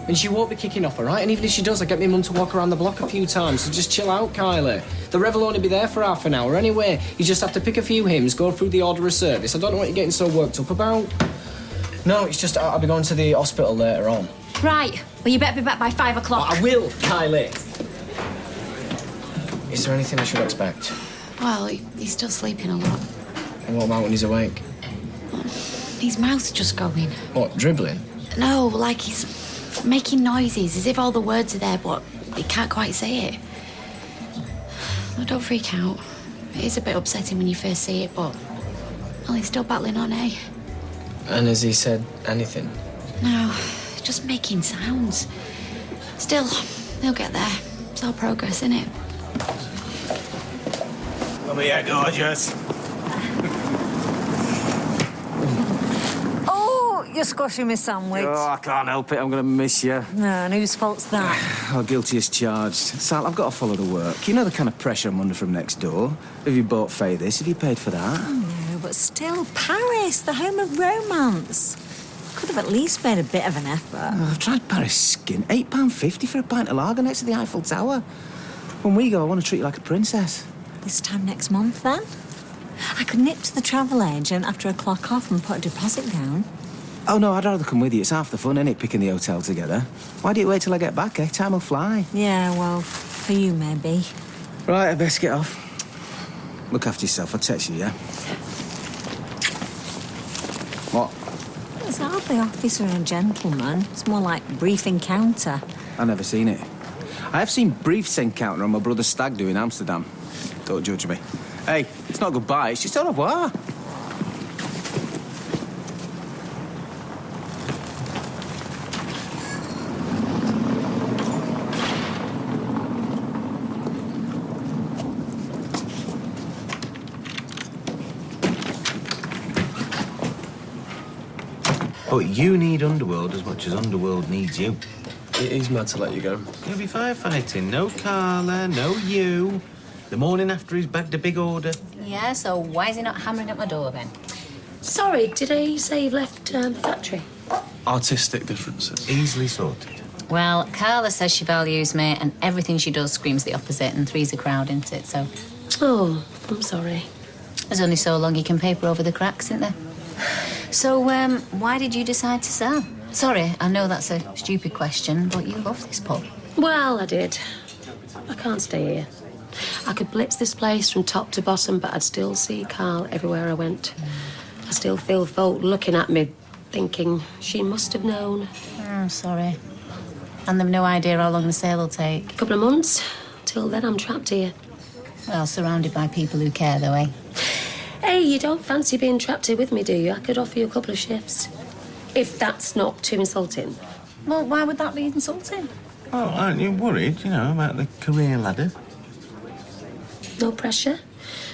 And she won't be kicking off, all right? And even if she does, I get my mum to walk around the block a few times, so just chill out, Kylie. The rev will only be there for half an hour anyway. You just have to pick a few hymns, go through the order of service. I don't know what you're getting so worked up about. No, it's just I'll be going to the hospital later on. Right. Well, you better be back by 5 o'clock. I will, Kylie. Is there anything I should expect? Well, he's still sleeping a lot. And what about when he's awake? His mouth's just going. What, dribbling? No, like he's making noises, as if all the words are there, but he can't quite say it. Well, don't freak out. It is a bit upsetting when you first see it, but... Well, he's still battling on, eh? And has he said anything? No, just making sounds. Still, he'll get there. It's all progress, isn't it? Come here, gorgeous. Oh, you're squashing my sandwich. Oh, I can't help it. I'm going to miss you. No, and whose fault's that? Oh, guilty as charged. Sal, I've got to follow the work. You know the kind of pressure I'm under from next door. Have you bought Faye this? Have you paid for that? No, but still, Paris, the home of romance. Could have at least made a bit of an effort. Oh, I've tried Paris skin. £8.50 for a pint of lager next to the Eiffel Tower. When we go, I want to treat you like a princess. This time next month, then? I could nip to the travel agent after I clock off and put a deposit down. Oh, no, I'd rather come with you. It's half the fun, innit, picking the hotel together. Why do you wait till I get back, eh? Time will fly. Yeah, well, for you, maybe. Right, I best get off. Look after yourself. I'll text you, yeah? What? It's hardly officer and gentleman. It's more like brief encounter. I've never seen it. I have seen briefs encounter on my brother's stag do in Amsterdam. Don't judge me. Hey, it's not goodbye, it's just au revoir. But you need Underworld as much as Underworld needs you. It is mad to let you go. You'll be firefighting. No Carla, no you. The morning after he's bagged a big order. Yeah, so why is he not hammering at my door then? Sorry, did I say you've left the factory? Artistic differences. Easily sorted. Well, Carla says she values me and everything she does screams the opposite, and three's a crowd, isn't it? So Oh, I'm sorry. there's only so long you can paper over the cracks, isn't there? So, why did you decide to sell? Sorry, I know that's a stupid question, but you love this pub. Well, I did. I can't stay here. I could blitz this place from top to bottom, but I'd still see Carl everywhere I went. I still feel folk looking at me, thinking she must have known. I'm sorry. And they've no idea how long the sale will take. A couple of months. Till then, I'm trapped here. Well, surrounded by people who care, though, eh? Hey, you don't fancy being trapped here with me, do you? I could offer you a couple of shifts. If that's not too insulting. Well, why would that be insulting? Oh, aren't you worried, about the career ladder? No pressure,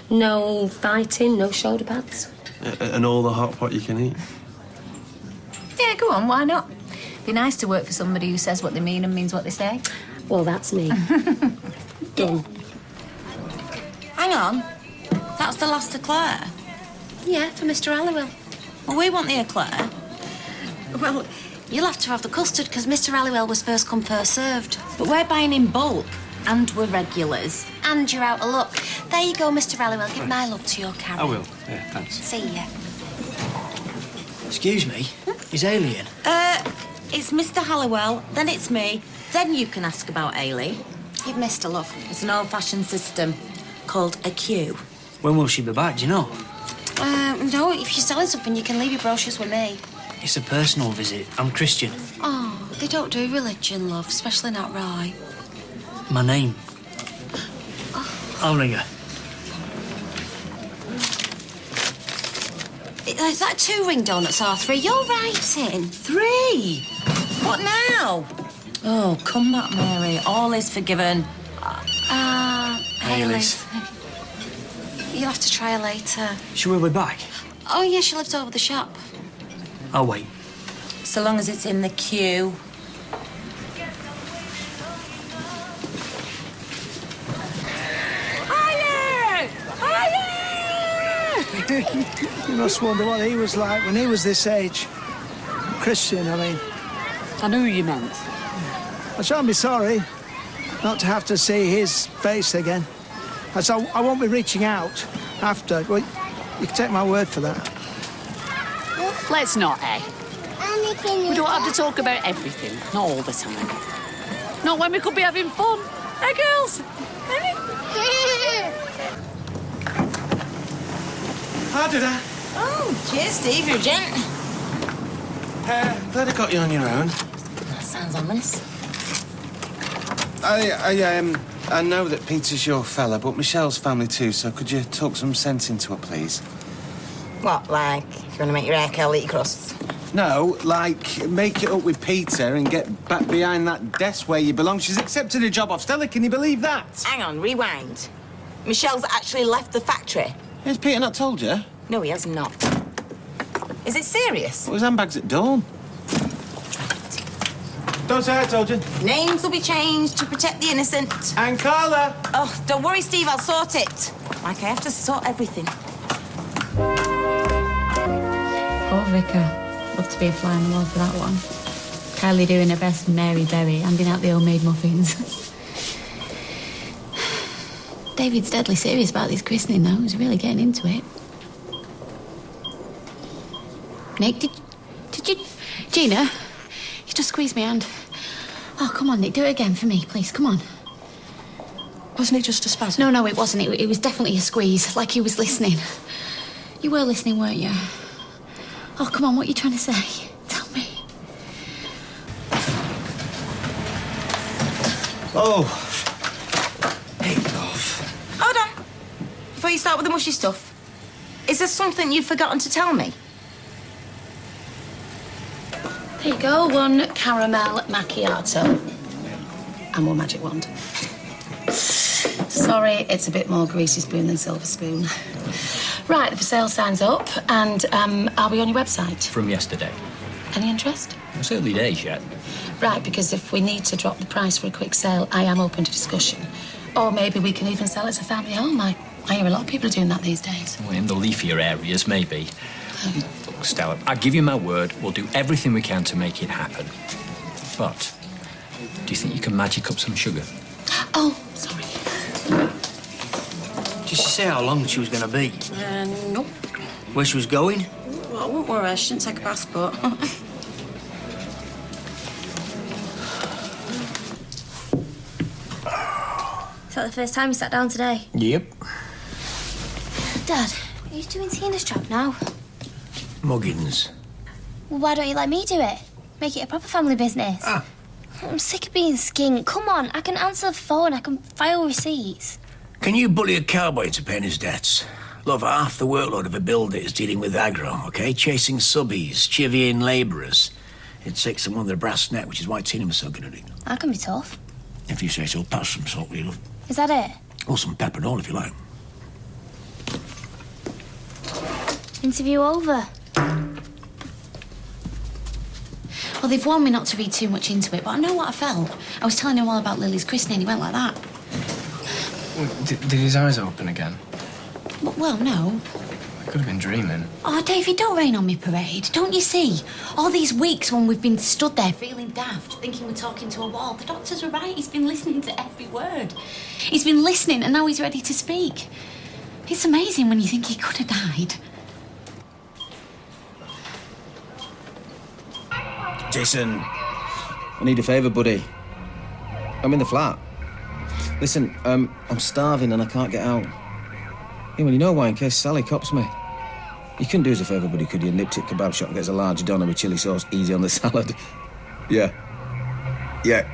no fighting, no shoulder pads. And all the hot pot you can eat. Yeah, go on, why not? Be nice to work for somebody who says what they mean and means what they say. Well, that's me. Done. Hang on. That's the last eclair? Yeah, for Mr. Halliwell. Well, we want the eclair. Well, you'll have to have the custard because Mr. Halliwell was first come, first served. But we're buying in bulk, and we're regulars, and you're out of luck. There you go, Mr. Halliwell. Give my love to your Karen. I will. Yeah, thanks. See ya. Excuse me? Is Alien? It's Mr. Halliwell, then it's me, then you can ask about Ailey. You've missed her, love. It's an old-fashioned system called a queue. When will she be back, do you know? No, if you're selling something, you can leave your brochures with me. It's a personal visit. I'm Christian. Oh, they don't do religion, love, especially not right. My name. I'll ring her. Is that 2 ring donuts or 3? You're writing. 3? What now? Oh, come back, Mary. All is forgiven. Hayley's. You'll have to try her later. She will be back. Oh, yeah, she lives over the shop. I'll wait. So long as it's in the queue. You must wonder what he was like when he was this age. Christian, I mean. I knew you meant. I shan't be sorry not to have to see his face again. As I won't be reaching out after. Well, you can take my word for that. Let's not, eh? We don't have to talk about everything, not all the time. Not when we could be having fun. Hey, girls? How did I? Oh, cheers, Steve. You're a gent. Glad I got you on your own. That sounds ominous. I know that Peter's your fella, but Michelle's family too, so could you talk some sense into it, please? What, like, you want to make your hair curl, eat your crusts? No, like, make it up with Peter and get back behind that desk where you belong. She's accepted a job off Stella, can you believe that? Hang on, rewind. Michelle's actually left the factory. Has Peter not told you? No, he has not. Is it serious? Well, his handbag's at dawn. Don't say I told you. Names will be changed to protect the innocent. And Carla! Oh, don't worry, Steve, I'll sort it. Like I have to sort everything. Poor Vicar. Love to be a fly on the wall for that one. Kylie doing her best Mary Berry, handing out the homemade muffins. David's deadly serious about this christening, though. He's really getting into it. Nick, did you... Gina, you just squeezed my hand. Oh, come on, Nick, do it again for me, please, come on. Wasn't it just a spasm? No, it wasn't. It was definitely a squeeze, like he was listening. You were listening, weren't you? Oh, come on, what are you trying to say? Tell me. Oh. Hey, love. Hold on. Before you start with the mushy stuff, is there something you've forgotten to tell me? There you go, 1 caramel macchiato. And 1 magic wand. Sorry, it's a bit more greasy spoon than silver spoon. Right, the for sale sign's up, and are we on your website? From yesterday. Any interest? It's early days yet. Right, because if we need to drop the price for a quick sale, I am open to discussion. Or maybe we can even sell it as a family home. I hear a lot of people are doing that these days. Well, in the leafier areas, maybe. Look, Stella, I give you my word, we'll do everything we can to make it happen. But, do you think you can magic up some sugar? Oh, sorry. Did she say how long she was going to be? Nope. Where she was going? Well, I won't worry, I shouldn't take a passport. Is that the first time you sat down today? Yep. Dad, are you doing Tina's job now? Muggins. Well, why don't you let me do it? Make it a proper family business. I'm sick of being skint. Come on, I can answer the phone, I can file receipts. Can you bully a cowboy to paying his debts? Love, half the workload of a builder is dealing with aggro, OK? Chasing subbies, chivying labourers. It takes them on their brass neck, which is why Tina was so good at it. I can be tough. If you say so, pass some salt, will you, love? Is that it? Or some pepper and all, if you like. Interview over. Well, they've warned me not to read too much into it, but I know what I felt. I was telling him all about Lily's christening, he went like that. Did his eyes open again? Well, no. I could have been dreaming. Oh, Davey, don't rain on me parade. Don't you see? All these weeks when we've been stood there feeling daft, thinking we're talking to a wall, the doctors are right. He's been listening to every word. He's been listening and now he's ready to speak. It's amazing when you think he could have died. Jason, I need a favour, buddy. I'm in the flat. Listen, I'm starving and I can't get out. Yeah, well, you know why, in case Sally cops me. You couldn't do us a favour, buddy, could you? Nipped at kebab shop and gets a large doner with chilli sauce, easy on the salad. Yeah. Yeah.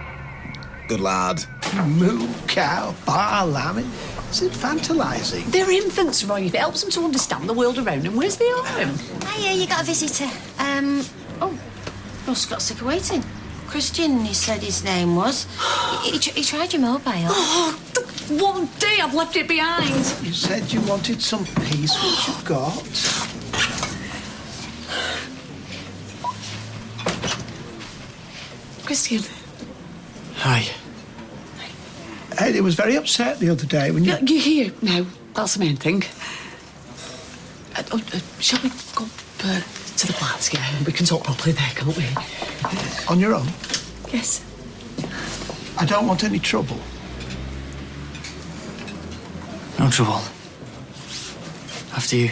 Good lad. Moo, cow, bar, lamb. Is it infantilising? They're infants, Roy. If it helps them to understand the world around them, where's the harm? Hiya, you got a visitor. Russ got sick of waiting. Christian, he said his name was. He tried your mobile. Oh, the one day I've left it behind. You said you wanted some peace, which you got. Christian. Hi. Eddie was very upset the other day when you... You're here now. That's the main thing. Shall we go to the flats? Yeah, we can talk properly there, can't we? On your own? Yes. I don't want any trouble. No trouble. After you.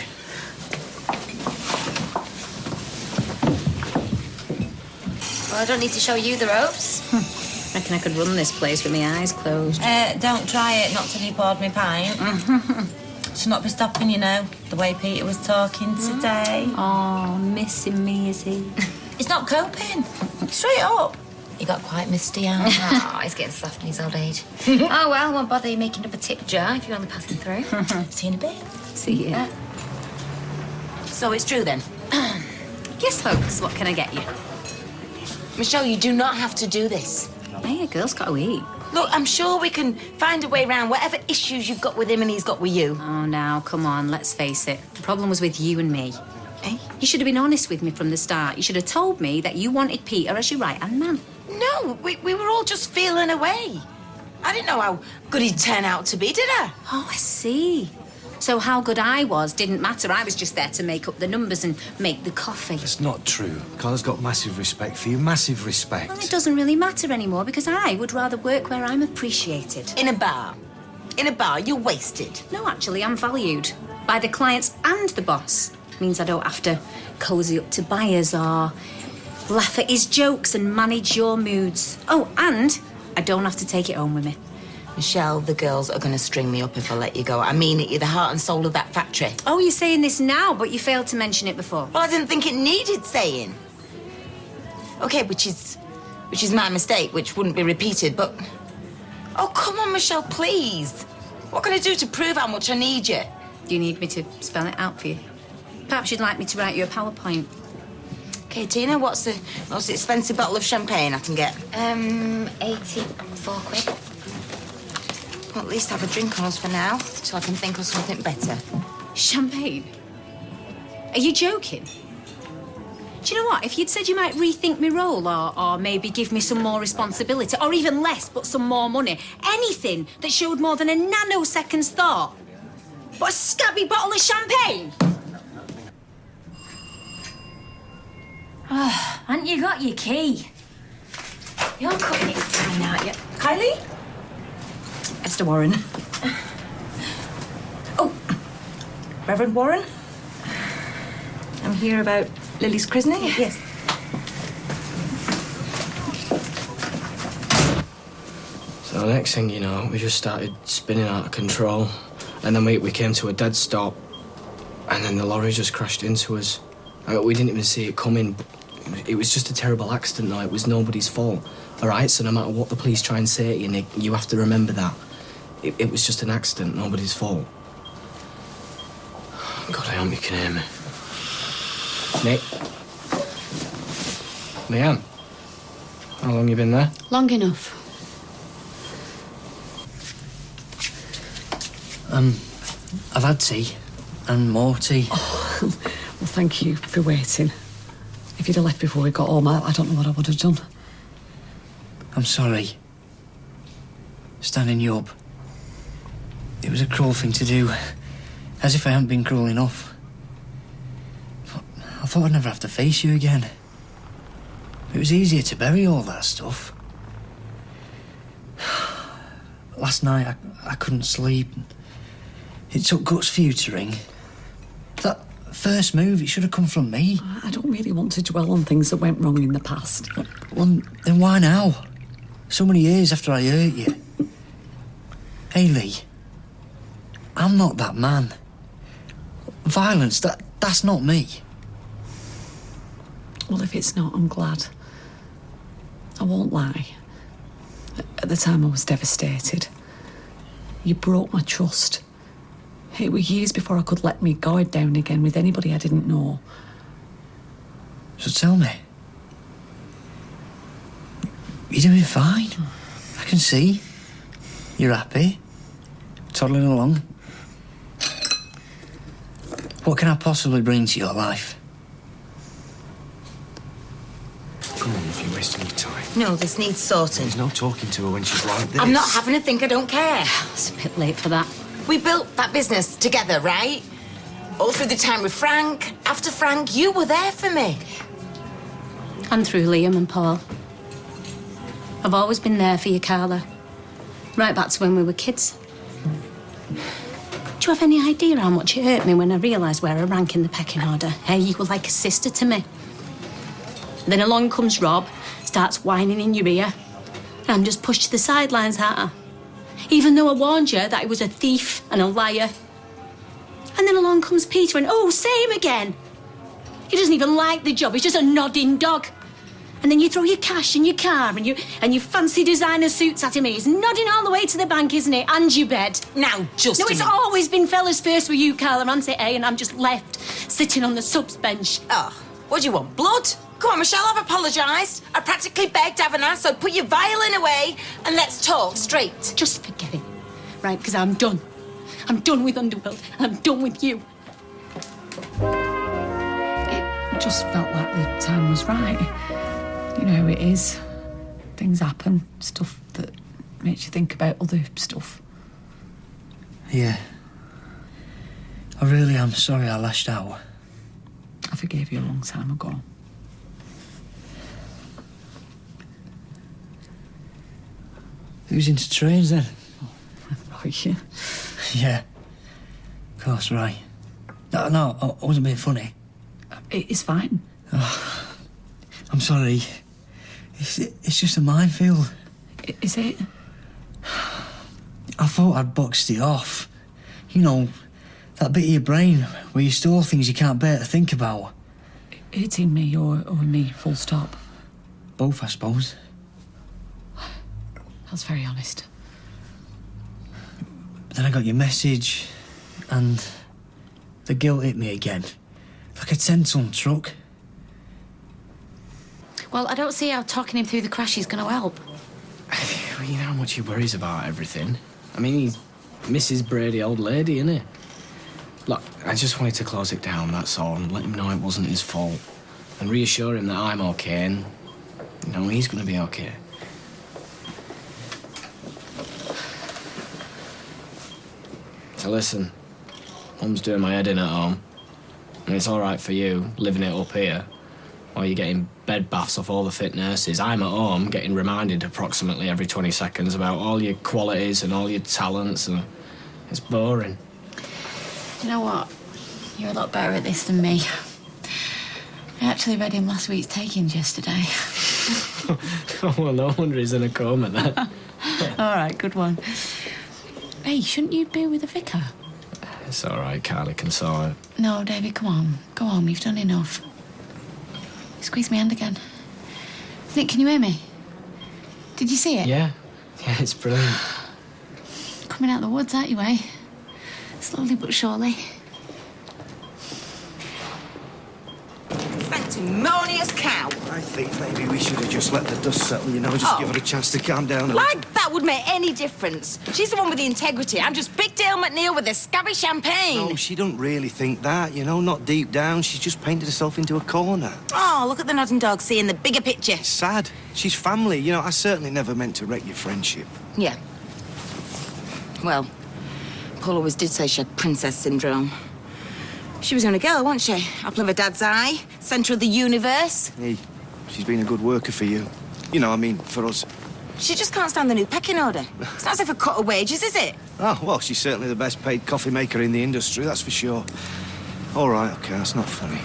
Well, I don't need to show you the ropes. I reckon I could run this place with my eyes closed. Don't try it, not till you poured me pint. Should not be stopping, you know, the way Peter was talking today. Oh, missing me, is he? He's not coping. Straight up. He got quite misty eyes. Oh, he's getting soft in his old age. Oh, well, won't bother you making up a tip jar if you're only passing through. See you in a bit. See ya. So it's true then? Yes, folks, what can I get you? Michelle, you do not have to do this. Hey, a girl's got to eat. Look, I'm sure we can find a way around whatever issues you've got with him and he's got with you. Oh, now, come on, let's face it. The problem was with you and me. You should have been honest with me from the start. You should have told me that you wanted Peter as your right-hand man. No, we were all just feeling away. I didn't know how good he'd turn out to be, did I? Oh, I see. So how good I was didn't matter. I was just there to make up the numbers and make the coffee. It's not true. Carla's got massive respect for you, massive respect. Well, it doesn't really matter anymore because I would rather work where I'm appreciated. In a bar. In a bar, you're wasted. No, actually, I'm valued by the clients and the boss. Means I don't have to cosy up to buyers or laugh at his jokes and manage your moods. Oh, and I don't have to take it home with me. Michelle, the girls are going to string me up if I let you go. I mean it, you're the heart and soul of that factory. Oh, you're saying this now, but you failed to mention it before. Well, I didn't think it needed saying. OK, which is my mistake, which wouldn't be repeated, but... Oh, come on, Michelle, please. What can I do to prove how much I need you? Do you need me to spell it out for you? Perhaps you'd like me to write you a PowerPoint. OK, Tina, what's the most expensive bottle of champagne I can get? 84 quid. Well, at least have a drink on us for now, so I can think of something better. Champagne? Are you joking? Do you know what? If you'd said you might rethink my role or maybe give me some more responsibility, or even less, but some more money, anything that showed more than a nanosecond's thought. But a scabby bottle of champagne? Oh, haven't you got your key? You're cutting it fine, aren't you? Kylie? Esther Warren. Oh, Reverend Warren? I'm here about Lily's christening? Yes. So the next thing you know, we just started spinning out of control. And then we came to a dead stop. And then the lorry just crashed into us. We didn't even see it coming. It was just a terrible accident, though. It was nobody's fault. All right? So no matter what the police try and say to you, Nick, you have to remember that. It was just an accident, nobody's fault. God, I hope you can hear me. Nick? Leanne? How long you been there? Long enough. I've had tea. And more tea. Oh, well, thank you for waiting. If you'd have left before we got home, I don't know what I would have done. I'm sorry. Standing you up. It was a cruel thing to do. As if I hadn't been cruel enough. But I thought I'd never have to face you again. It was easier to bury all that stuff. Last night, I couldn't sleep. It took guts for you to ring. That first move, it should have come from me. I don't really want to dwell on things that went wrong in the past. Well, then why now? So many years after I hurt you. Hey, Lee. I'm not that man. Violence, that's not me. Well, if it's not, I'm glad. I won't lie. At the time, I was devastated. You broke my trust. It was years before I could let my guard down again with anybody I didn't know. So tell me. You're doing fine. I can see. You're happy. Toddling along. What can I possibly bring to your life? Come on, if you're wasting your time. No, this needs sorting. There's no talking to her when she's like this. I'm not having a think, I don't care. It's a bit late for that. We built that business together, right? All through the time with Frank. After Frank, you were there for me. And through Liam and Paul. I've always been there for you, Carla. Right back to when we were kids. Do you have any idea how much it hurt me when I realised where I rank in the pecking order? Hey, you were like a sister to me. Then along comes Rob, starts whining in your ear. And I'm just pushed to the sidelines, aren't I? Even though I warned you that he was a thief and a liar. And then along comes Peter and, oh, same again. He doesn't even like the job, he's just a nodding dog. And then you throw your cash in your car and your fancy designer suits at him and he's nodding all the way to the bank, isn't he? And your bed. Now, just No, it's always been fellas first with you, Carla, hasn't it, eh? And I'm just left sitting on the subs bench. Oh, what do you want, blood? Come on, Michelle, I've apologised. I practically begged, haven't I? So put your violin away and let's talk straight. Just forget it, right? Because I'm done. I'm done with Underworld and I'm done with you. I just felt like the time was right. You know how it is. Things happen, stuff that makes you think about other stuff. Yeah. I really am sorry I lashed out. I forgave you a long time ago. Who's into trains then? Right, yeah. Yeah. Of course, right. No, I wasn't being funny. It's fine. Oh, I'm sorry. It's just a minefield. Is it? I thought I'd boxed it off. You know, that bit of your brain where you store things you can't bear to think about. Hitting me or me, full stop? Both, I suppose. That's very honest. But then I got your message, and the guilt hit me again. Like a 10-ton truck. Well, I don't see how talking him through the crash is going to help. Well, you know how much he worries about everything. I mean, he's Mrs. Brady old lady, isn't he? Look, I just wanted to close it down, that's all, and let him know it wasn't his fault. And reassure him that I'm okay and, you know, he's going to be okay. So listen, Mum's doing my head in at home. And it's all right for you, living it up here, while you're getting bed baths off all the fit nurses. I'm at home getting reminded approximately every 20 seconds about all your qualities and all your talents, and it's boring. You know what? You're a lot better at this than me. I actually read him last week's takings yesterday. Well, no wonder he's in a coma then. All right, good one. Hey, shouldn't you be with the vicar? It's all right, Carly can sort it. No, David, come on. Go on, you've done enough. Squeeze my hand again. Nick, can you hear me? Did you see it? Yeah, it's brilliant. Coming out of the woods, aren't you, eh? Slowly but surely. Sanctimonious cow. I think maybe we should have just let the dust settle, you know, just give her a chance to calm down a little. Like that would make any difference. She's the one with the integrity. I'm just Big Dale McNeil with the scabby champagne. No, she don't really think that, you know, not deep down. She's just painted herself into a corner. Oh, look at the nodding dog seeing the bigger picture. Sad. She's family. You know, I certainly never meant to wreck your friendship. Yeah. Well, Paul always did say she had princess syndrome. She was only a girl, wasn't she? Apple of her dad's eye, centre of the universe. Hey, she's been a good worker for you. You know, I mean, for us. She just can't stand the new pecking order. It's not as if I cut her wages, is it? Oh, well, she's certainly the best paid coffee maker in the industry, that's for sure. All right, OK, that's not funny.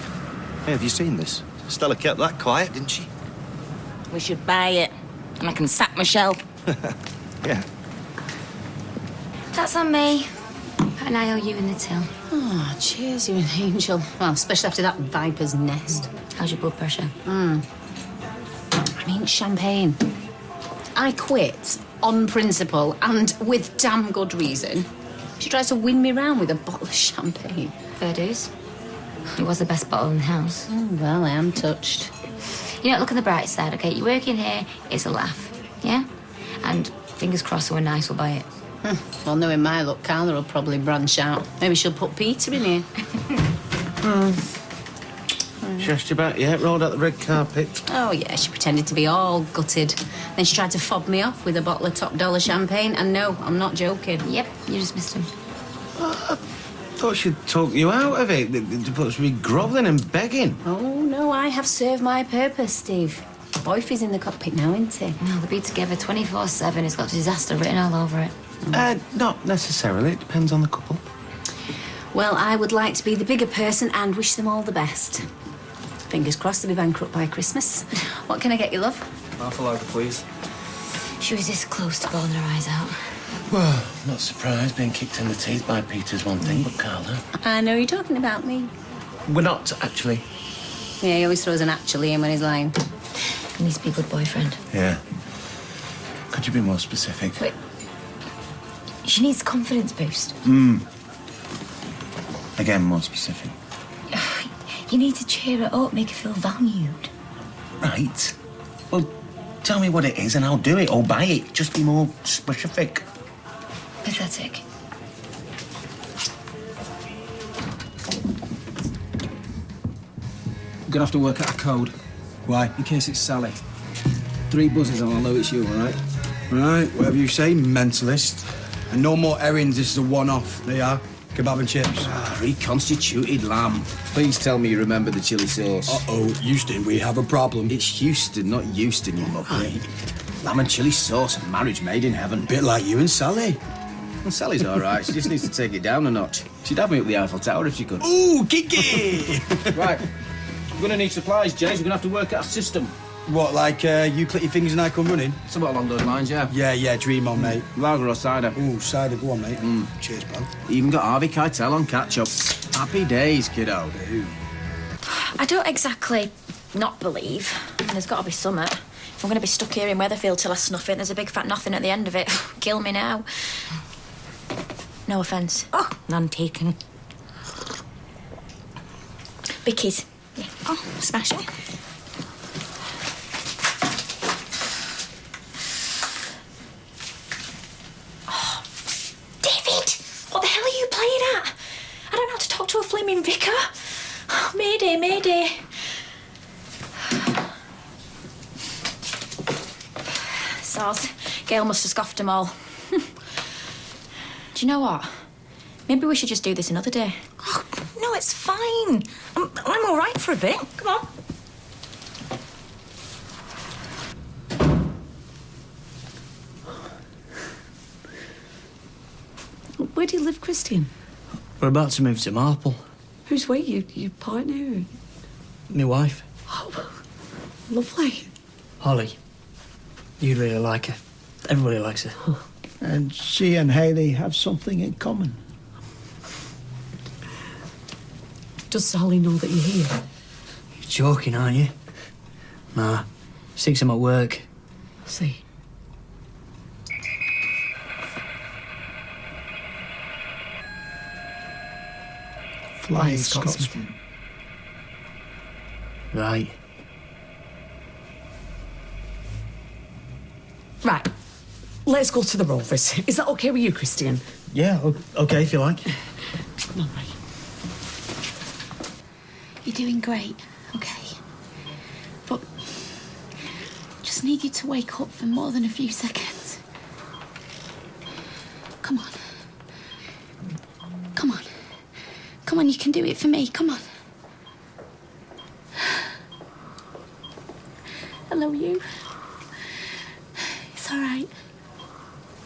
Hey, have you seen this? Stella kept that quiet, didn't she? We should buy it, and I can sack Michelle. Yeah. That's on me. And I owe you in the till. Oh, cheers, you an angel. Well, especially after that viper's nest. How's your blood pressure? I mean, champagne. I quit on principle and with damn good reason. She tries to win me round with a bottle of champagne. Fair dues. It was the best bottle in the house. Oh, well, I am touched. You know, look on the bright side, OK? You work in here, it's a laugh, yeah? And fingers crossed someone nice will buy it. Well, knowing my luck, Carla will probably branch out. Maybe she'll put Peter in here. Just about, yeah, rolled out the red carpet. Oh, yeah, she pretended to be all gutted. Then she tried to fob me off with a bottle of top dollar champagne. And no, I'm not joking. Yep, you just missed him. I thought she'd talk you out of it. You're supposed to be grovelling and begging. Oh, no, I have served my purpose, Steve. Boyfie's in the cockpit now, isn't he? No, they'll be together 24/7. It's got disaster written all over it. Not necessarily. It depends on the couple. Well, I would like to be the bigger person and wish them all the best. Fingers crossed they'll be bankrupt by Christmas. What can I get you, love? Half a lager, please. She was this close to bawling her eyes out. Well, not surprised. Being kicked in the teeth by Peter's one thing, but Carla... I know you're talking about me. We're not, actually. Yeah, he always throws an actually in when he's lying. He needs to be a good boyfriend. Yeah. Could you be more specific? Wait. She needs a confidence boost. Again, more specific. You need to cheer her up, make her feel valued. Right. Well, tell me what it is and I'll do it or buy it. Just be more specific. Pathetic. We're gonna have to work out a code. Why? In case it's Sally. 3 buzzers and I'll know it's you, all right? Right, whatever you say, mentalist. And no more errands, this is a one-off. They are. Kebab and chips. Reconstituted lamb. Please tell me you remember the chili sauce. Uh-oh, Houston, we have a problem. It's Houston, not Euston, you muppet. Lamb and chili sauce, marriage made in heaven. Bit like you and Sally. Well, Sally's all right. She just needs to take it down a notch. She'd have me up the Eiffel Tower if she could. Ooh, Kiki! Right. We're gonna need supplies, Jays. We're gonna have to work out a system. What, like you click your fingers and I come running? Something along those lines, yeah. Yeah, dream on, mate. Lager or cider? Ooh, cider, go on, mate. Cheers, pal. Even got Harvey Keitel on catch-up. Happy days, kiddo. I don't exactly not believe, and there's got to be something. If I'm going to be stuck here in Weatherfield till I snuff it, there's a big fat nothing at the end of it. Kill me now. No offence. Oh, none taken. Bickies. Yeah. Oh, smashing. Oh, David! What the hell are you playing at? I don't know how to talk to a flaming vicar. Oh, Mayday, Mayday. Soz. Gail must have scoffed them all. Do you know what? Maybe we should just do this another day. Oh, no, it's fine. I'm all right for a bit. Come on. Where do you live, Christian? We're about to move to Marple. Who's with you? Your partner? My wife, Oh, lovely. Holly. You'd really like her. Everybody likes her. And she and Hayley have something in common. Does Sally know that you're here? You're joking, aren't you? Nah. She thinks I'm at work. I see. Flying Scotsman. Scotsman. Right. Right. Let's go to the Rovers. Is that okay with you, Christian? Yeah, okay, if you like. All right. You're doing great, okay? But just need you to wake up for more than a few seconds. Come on. Come on. Come on, you can do it for me. Come on. Hello, you. It's all right.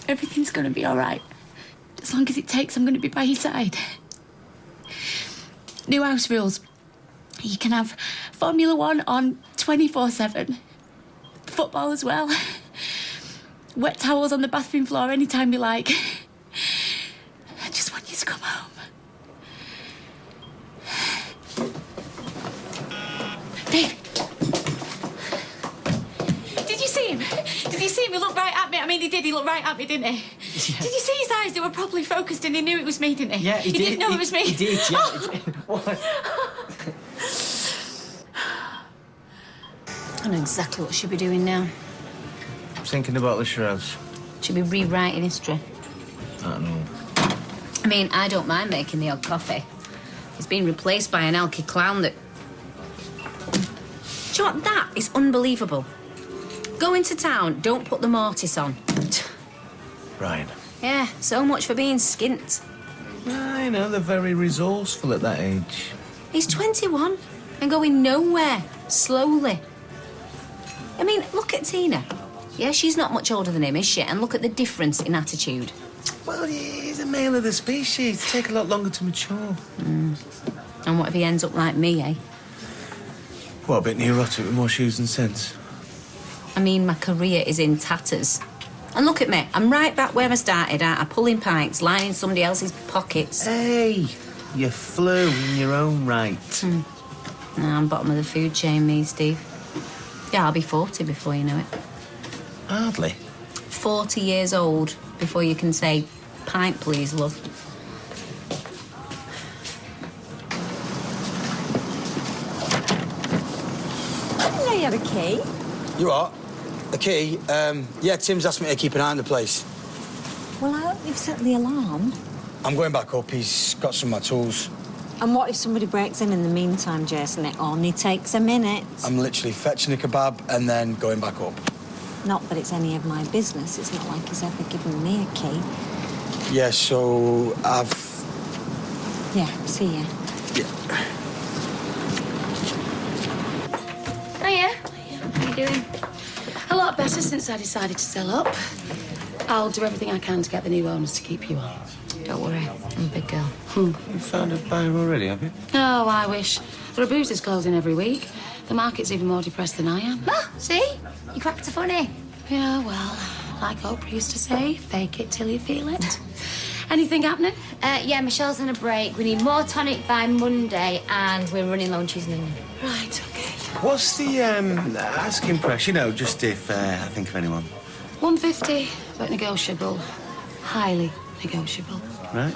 Everything's gonna be all right. As long as it takes, I'm gonna be by your side. New house rules. You can have Formula 1 on 24/7. Football as well. Wet towels on the bathroom floor anytime you like. I just want you to come home. Dave! Did you see him? Did you see him? He looked right at me. I mean, he did. He looked right at me, didn't he? Yeah. Did you see his eyes? They were properly focused and he knew it was me, didn't he? Yeah, he did. Didn't know it was me. He did, yeah. I know exactly what she'll be doing now. Thinking about the shrubs. She'll be rewriting history. I don't know. I mean, I don't mind making the odd coffee. It's been replaced by an alky clown that... Do you know what? That is unbelievable. Go into town, don't put the mortis on. Ryan. Yeah, so much for being skint. I know, they're very resourceful at that age. He's 21 and going nowhere, slowly. I mean, look at Tina. Yeah, she's not much older than him, is she? And look at the difference in attitude. Well, he's a male of the species. It'll take a lot longer to mature. And what if he ends up like me, eh? What, a bit neurotic with more shoes than sense? I mean, my career is in tatters. And look at me, I'm right back where I started at. I'm pulling pints, lining somebody else's pockets. Hey, you flew in your own right. No, I'm bottom of the food chain, me, Steve. Yeah, I'll be 40 before you know it. Hardly. 40 years old before you can say, pint, please, love. I didn't know you had a key. You what? A key? Yeah, Tim's asked me to keep an eye on the place. Well, I hope you've set the alarm. I'm going back up. He's got some of my tools. And what if somebody breaks in the meantime, Jason? It only takes a minute. I'm literally fetching a kebab and then going back up. Not that it's any of my business. It's not like he's ever given me a key. Yeah, so I've... Yeah, see ya. Hiya. How you doing? A lot better since I decided to sell up. I'll do everything I can to get the new owners to keep you on. Don't worry, I'm a big girl. You found a buyer already, have you? Oh, I wish. There are boozers closing every week. The market's even more depressed than I am. Ah, see? You cracked a funny. Yeah, well, like Oprah used to say, fake it till you feel it. Anything happening? Yeah, Michelle's on a break. We need more tonic by Monday, and we're running low on cheese and onion. Right, okay. What's the asking price? You know, just if I think of anyone. 150, but negotiable. Highly negotiable. Right.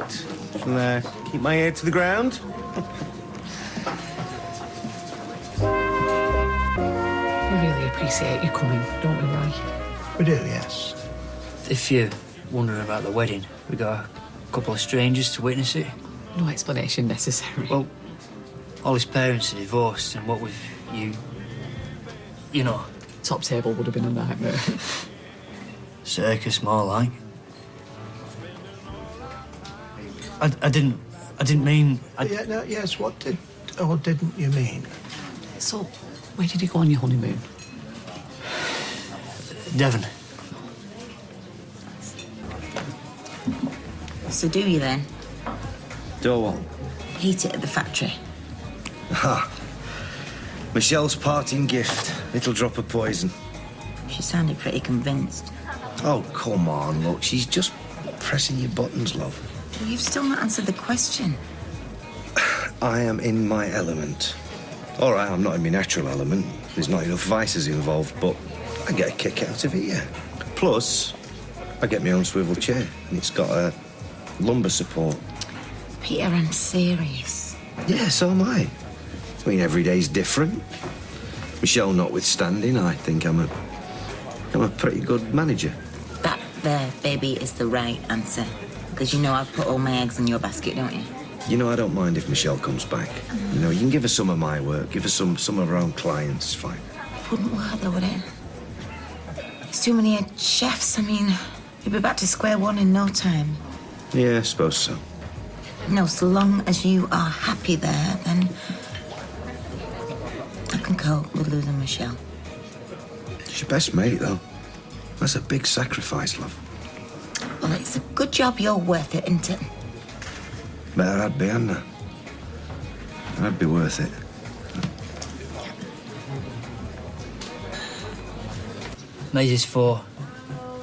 Shall keep my ear to the ground? We really appreciate you coming, don't we, Roy? We do, yes. If you're wondering about the wedding, we got a couple of strangers to witness it. No explanation necessary. Well, all his parents are divorced, and what with you know. Top table would have been a nightmare. Circus, more like. I didn't mean... Yeah, no, yes, what did or didn't you mean? So, where did you go on your honeymoon? Devon. So do you then? Do what? Heat it at the factory. Ha! Michelle's parting gift. Little drop of poison. She sounded pretty convinced. Oh, come on, look. She's just pressing your buttons, love. Well, you've still not answered the question. I am in my element. All right, I'm not in my natural element. There's not enough vices involved, but I get a kick out of it, yeah. Plus, I get my own swivel chair, and it's got a lumbar support. Peter, I'm serious. Yeah, so am I. I mean, every day's different. Michelle notwithstanding, I think I'm a pretty good manager. That there, baby, is the right answer. Because you know I've put all my eggs in your basket, don't you? You know, I don't mind if Michelle comes back. You know, you can give her some of my work, give her some of her own clients, it's fine. Wouldn't work though, would it? There's too many chefs. I mean, you'll be back to square one in no time. Yeah, I suppose so. No, so long as you are happy there, then I can cope with losing Michelle. She's your best mate, though. That's a big sacrifice, love. Well, it's a good job you're worth it, isn't it? Better I'd be, hadn't I? I'd be worth it. Maisie's 4,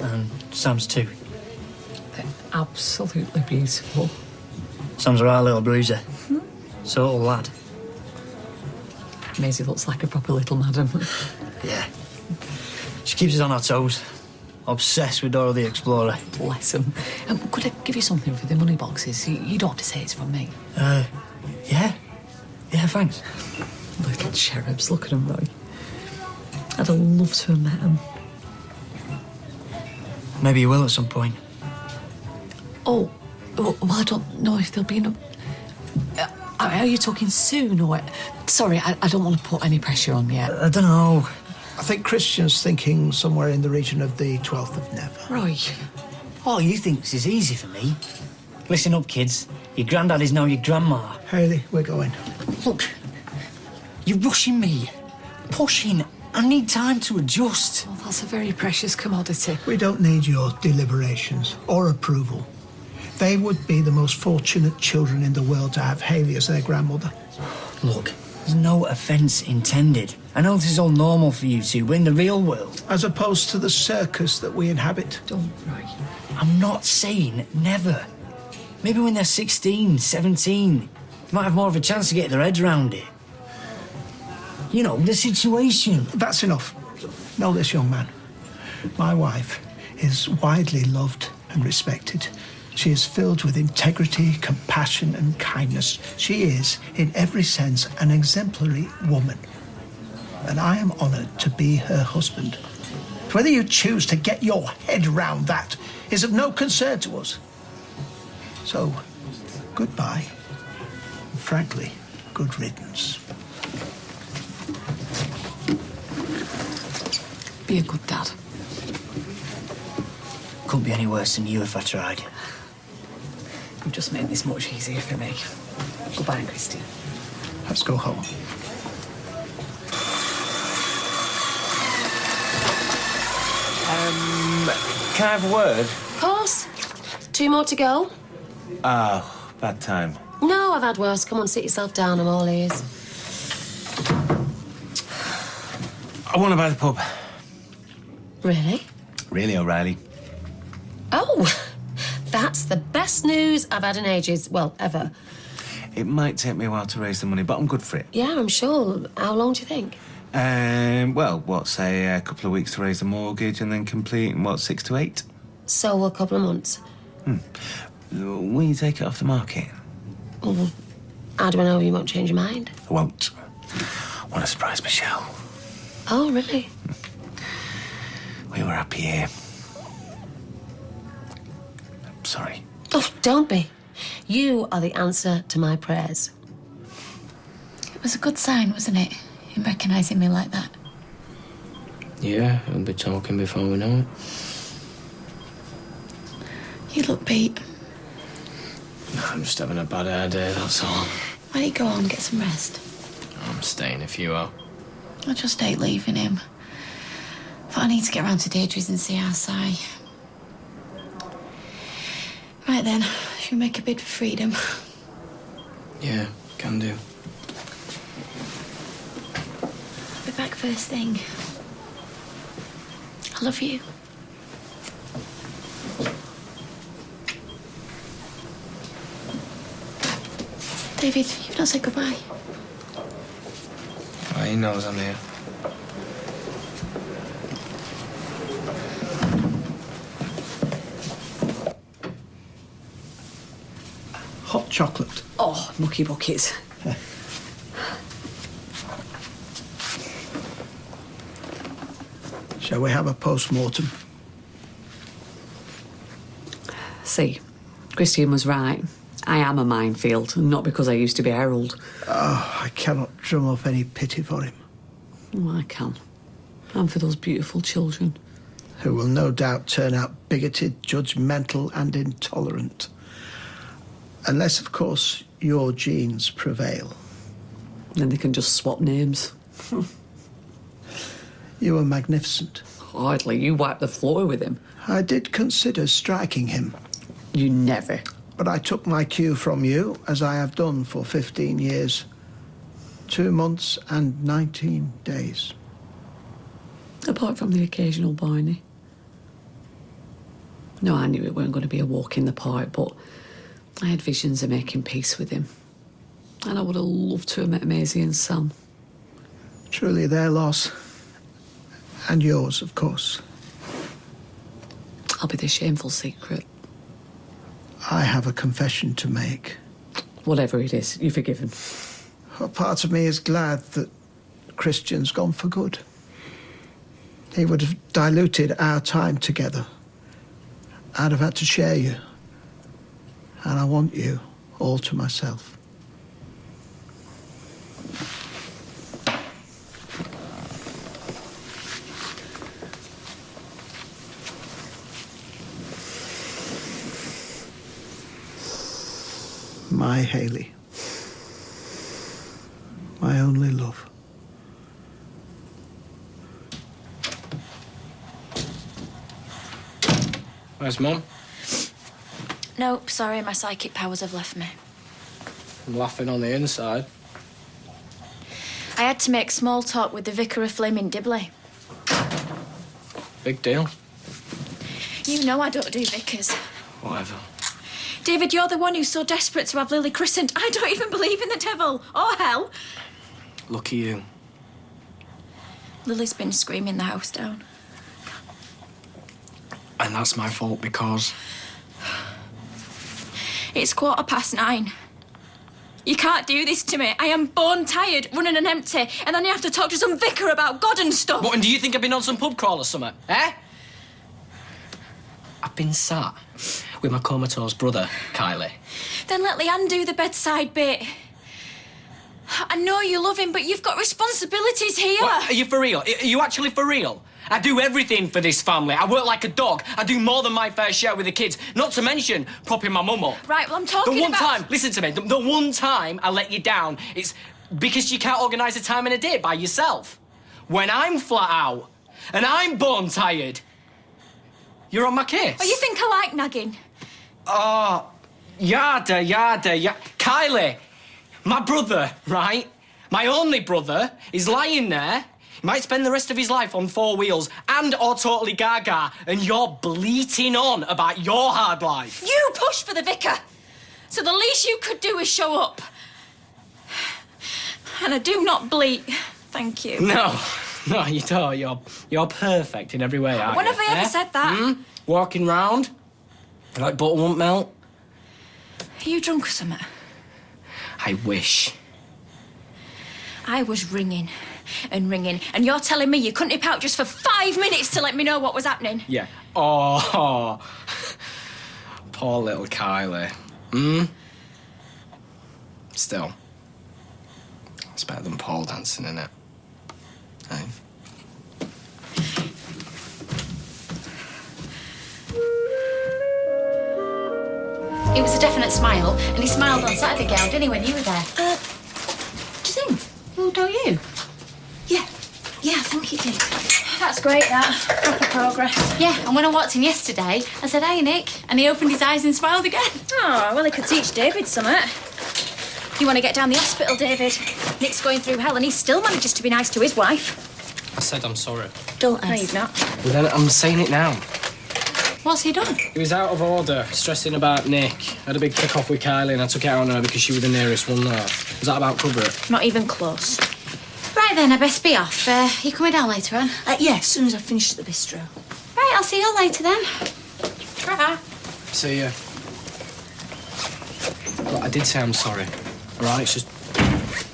and Sam's 2. They're absolutely beautiful. Sam's a right little bruiser. Sort of lad. Maisie looks like a proper little madam. Yeah. She keeps us on our toes. Obsessed with Dora the Explorer. Bless him. Could I give you something for the money boxes? You don't have to say it's from me. Yeah. Yeah, thanks. Little cherubs, look at them, Roy. I'd have loved to have met them. Maybe you will at some point. Oh, well, I don't know if there'll be enough... Are you talking soon, or... Sorry, I don't want to put any pressure on you. I don't know. I think Christian's thinking somewhere in the region of the 12th of Never. Right. All you think's is easy for me. Listen up, kids. Your granddad is now your grandma. Hayley, we're going. Look, you're rushing me. Pushing. I need time to adjust. Well, that's a very precious commodity. We don't need your deliberations or approval. They would be the most fortunate children in the world to have Hayley as their grandmother. Look, there's no offence intended. I know this is all normal for you two, but in the real world... As opposed to the circus that we inhabit. Don't, Roy. I'm not saying never. Maybe when they're 16, 17, they might have more of a chance to get their heads around it. You know, the situation. That's enough. Know this, young man. My wife is widely loved and respected. She is filled with integrity, compassion, and kindness. She is, in every sense, an exemplary woman. And I am honoured to be her husband. Whether you choose to get your head round that is of no concern to us. So, goodbye. frankly, good riddance. Be a good dad. Couldn't be any worse than you if I tried. You've just made this much easier for me. Goodbye, Christian. Let's go home. Can I have a word? Of course. 2 more to go. Oh, bad time. No, I've had worse. Come on, sit yourself down. I'm all ears. I want to buy the pub. Really? Really, O'Reilly? Oh, that's the best news I've had in ages. Well, ever. It might take me a while to raise the money, but I'm good for it. Yeah, I'm sure. How long do you think? Well, say a couple of weeks to raise the mortgage and then complete in, 6 to 8? So, a couple of months. Will you take it off the market? Well, how do I know you won't change your mind? I won't. I want to surprise Michelle. Oh, really? We were happy here. Sorry. Oh, don't be. You are the answer to my prayers. It was a good sign, wasn't it? Him recognising me like that. Yeah, we'll be talking before we know it. You look beat. I'm just having a bad hair day, that's all. Why don't you go on and get some rest? I'm staying if you are. I just hate leaving him. But I need to get round to Deirdre's and see our Si. Right then, should we make a bid for freedom? Yeah, can do. I'll be back first thing. I love you. David, you've not said goodbye. Oh, he knows I'm here. Hot chocolate. Oh, mucky buckets. Shall we have a post-mortem? See, Christian was right. I am a minefield, and not because I used to be Harold. Oh, I cannot drum up any pity for him. Oh, I can. And for those beautiful children. Who will no doubt turn out bigoted, judgmental and intolerant. Unless, of course, your genes prevail. Then they can just swap names. You were magnificent. Hardly. You wiped the floor with him. I did consider striking him. You never. But I took my cue from you, as I have done for 15 years. 2 months and 19 days. Apart from the occasional Barney. No, I knew it weren't going to be a walk in the park, but I had visions of making peace with him. And I would have loved to have met Maisie and Sam. Truly their loss. And yours, of course. I'll be the shameful secret. I have a confession to make. Whatever it is, you're forgiven. A part of me is glad that Christian's gone for good. He would have diluted our time together. I'd have had to share you. And I want you all to myself. My Hayley. My only love. Where's Mum? Nope, sorry, my psychic powers have left me. I'm laughing on the inside. I had to make small talk with the vicar of Flaming Dibley. Big deal. You know I don't do vicars. Whatever. David, you're the one who's so desperate to have Lily christened. I don't even believe in the devil or hell. Lucky you. Lily's been screaming the house down. And that's my fault because... It's 9:15. You can't do this to me. I am bone tired, running an empty, and then you have to talk to some vicar about God and stuff. What, and do you think I've been on some pub crawl or something, eh? I've been sat with my comatose brother, Kylie. Then let Leanne do the bedside bit. I know you love him, but you've got responsibilities here. What, are you for real? Are you actually for real? I do everything for this family. I work like a dog. I do more than my fair share with the kids. Not to mention propping my mum up. Right, well, I'm talking The one about... time, listen to me, the one time I let you down, it's because you can't organise a time and a date by yourself. When I'm flat out and I'm bone tired, you're on my case. Oh, you think I like nagging? Oh, yada. Kylie, my brother, right? My only brother is lying there. He might spend the rest of his life on 4 wheels and or totally gaga, and you're bleating on about your hard life. You pushed for the vicar, so the least you could do is show up. And I do not bleat. Thank you. No, you don't. You're perfect in every way, aren't When you? have I ever said that? Walking round like butter won't melt. Are you drunk or something? I wish. I was ringing and ringing, and you're telling me you couldn't nip out just for 5 minutes to let me know what was happening? Yeah. Oh, poor little Kylie. Still, it's better than pole dancing, isn't it? Hey? It was a definite smile, and he smiled on Saturday, Gail, didn't he, when you were there? Do you think? Well, don't you? Yeah, I think he did. That's great, that. Proper progress. Yeah, and when I walked in yesterday, I said, "Hey, Nick," and he opened his eyes and smiled again. Oh, well, he could teach David something. You want to get down the hospital, David? Nick's going through hell, and he still manages to be nice to his wife. I said I'm sorry. Don't No, you've not. Well, then I'm saying it now. What's he done? He was out of order, stressing about Nick. I had a big kick-off with Kylie, and I took it out on her because she was the nearest one there. Was that about cover it? Not even close. Right then, I best be off. You coming down later on? Yeah, as soon as I've finished at the bistro. Right, I'll see you all later then. Ta-ra. See ya. Look, I did say I'm sorry. All right, it's just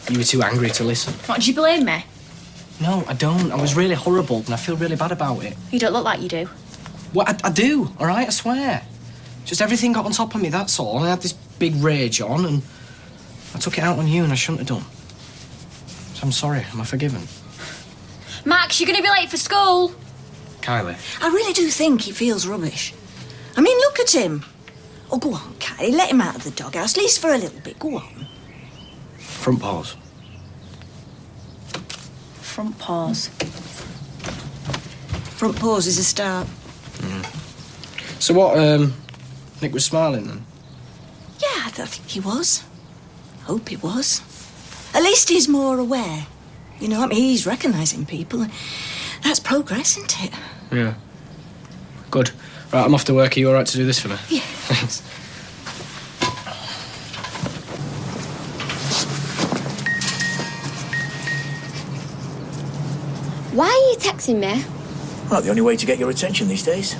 you were too angry to listen. What, did you blame me? No, I don't. I was really horrible, and I feel really bad about it. You don't look like you do. Well, I do, all right? I swear. Just everything got on top of me, that's all. And I had this big rage on, and I took it out on you, and I shouldn't have done. So I'm sorry. Am I forgiven? Max, you're going to be late for school. Kylie. I really do think he feels rubbish. I mean, look at him. Oh, go on, Kylie, let him out of the doghouse, at least for a little bit. Go on. Front paws. Front paws. Front paws is a start. So what, Nick was smiling then? Yeah, I think he was. Hope he was. At least he's more aware. You know, I mean, he's recognising people. That's progress, isn't it? Yeah. Good. Right, I'm off to work. Are you all right to do this for me? Yeah. Thanks. Why are you texting me? Well, the only way to get your attention these days.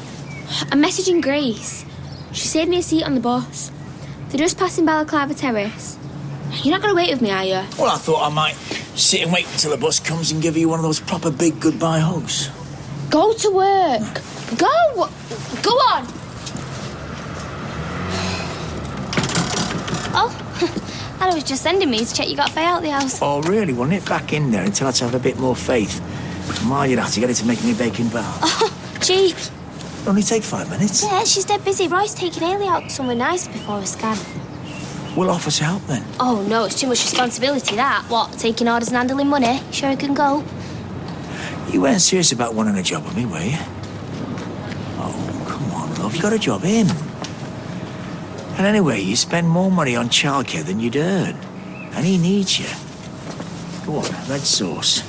I'm messaging Grace. She saved me a seat on the bus. They're just passing Balaclava Terrace. You're not going to wait with me, are you? Well, I thought I might sit and wait until the bus comes and give you one of those proper big goodbye hugs. Go to work. Go! Go on! Oh, Anna was just sending me to check you got Faye out the house. Oh, really? Well, nip back in there and tell her to have a bit more faith. While you're at it, get her to make me bacon bath. Oh, cheek. Only take 5 minutes. Yeah, she's dead busy. Roy's taking Ailey out somewhere nice before a scan. We'll offer to help then. Oh, no, it's too much responsibility, that. What, taking orders and handling money? Sure I can go? You weren't serious about wanting a job with me, were you? Oh, come on, love. You got a job in. And anyway, you spend more money on childcare than you'd earn. And he needs you. Go on, red sauce.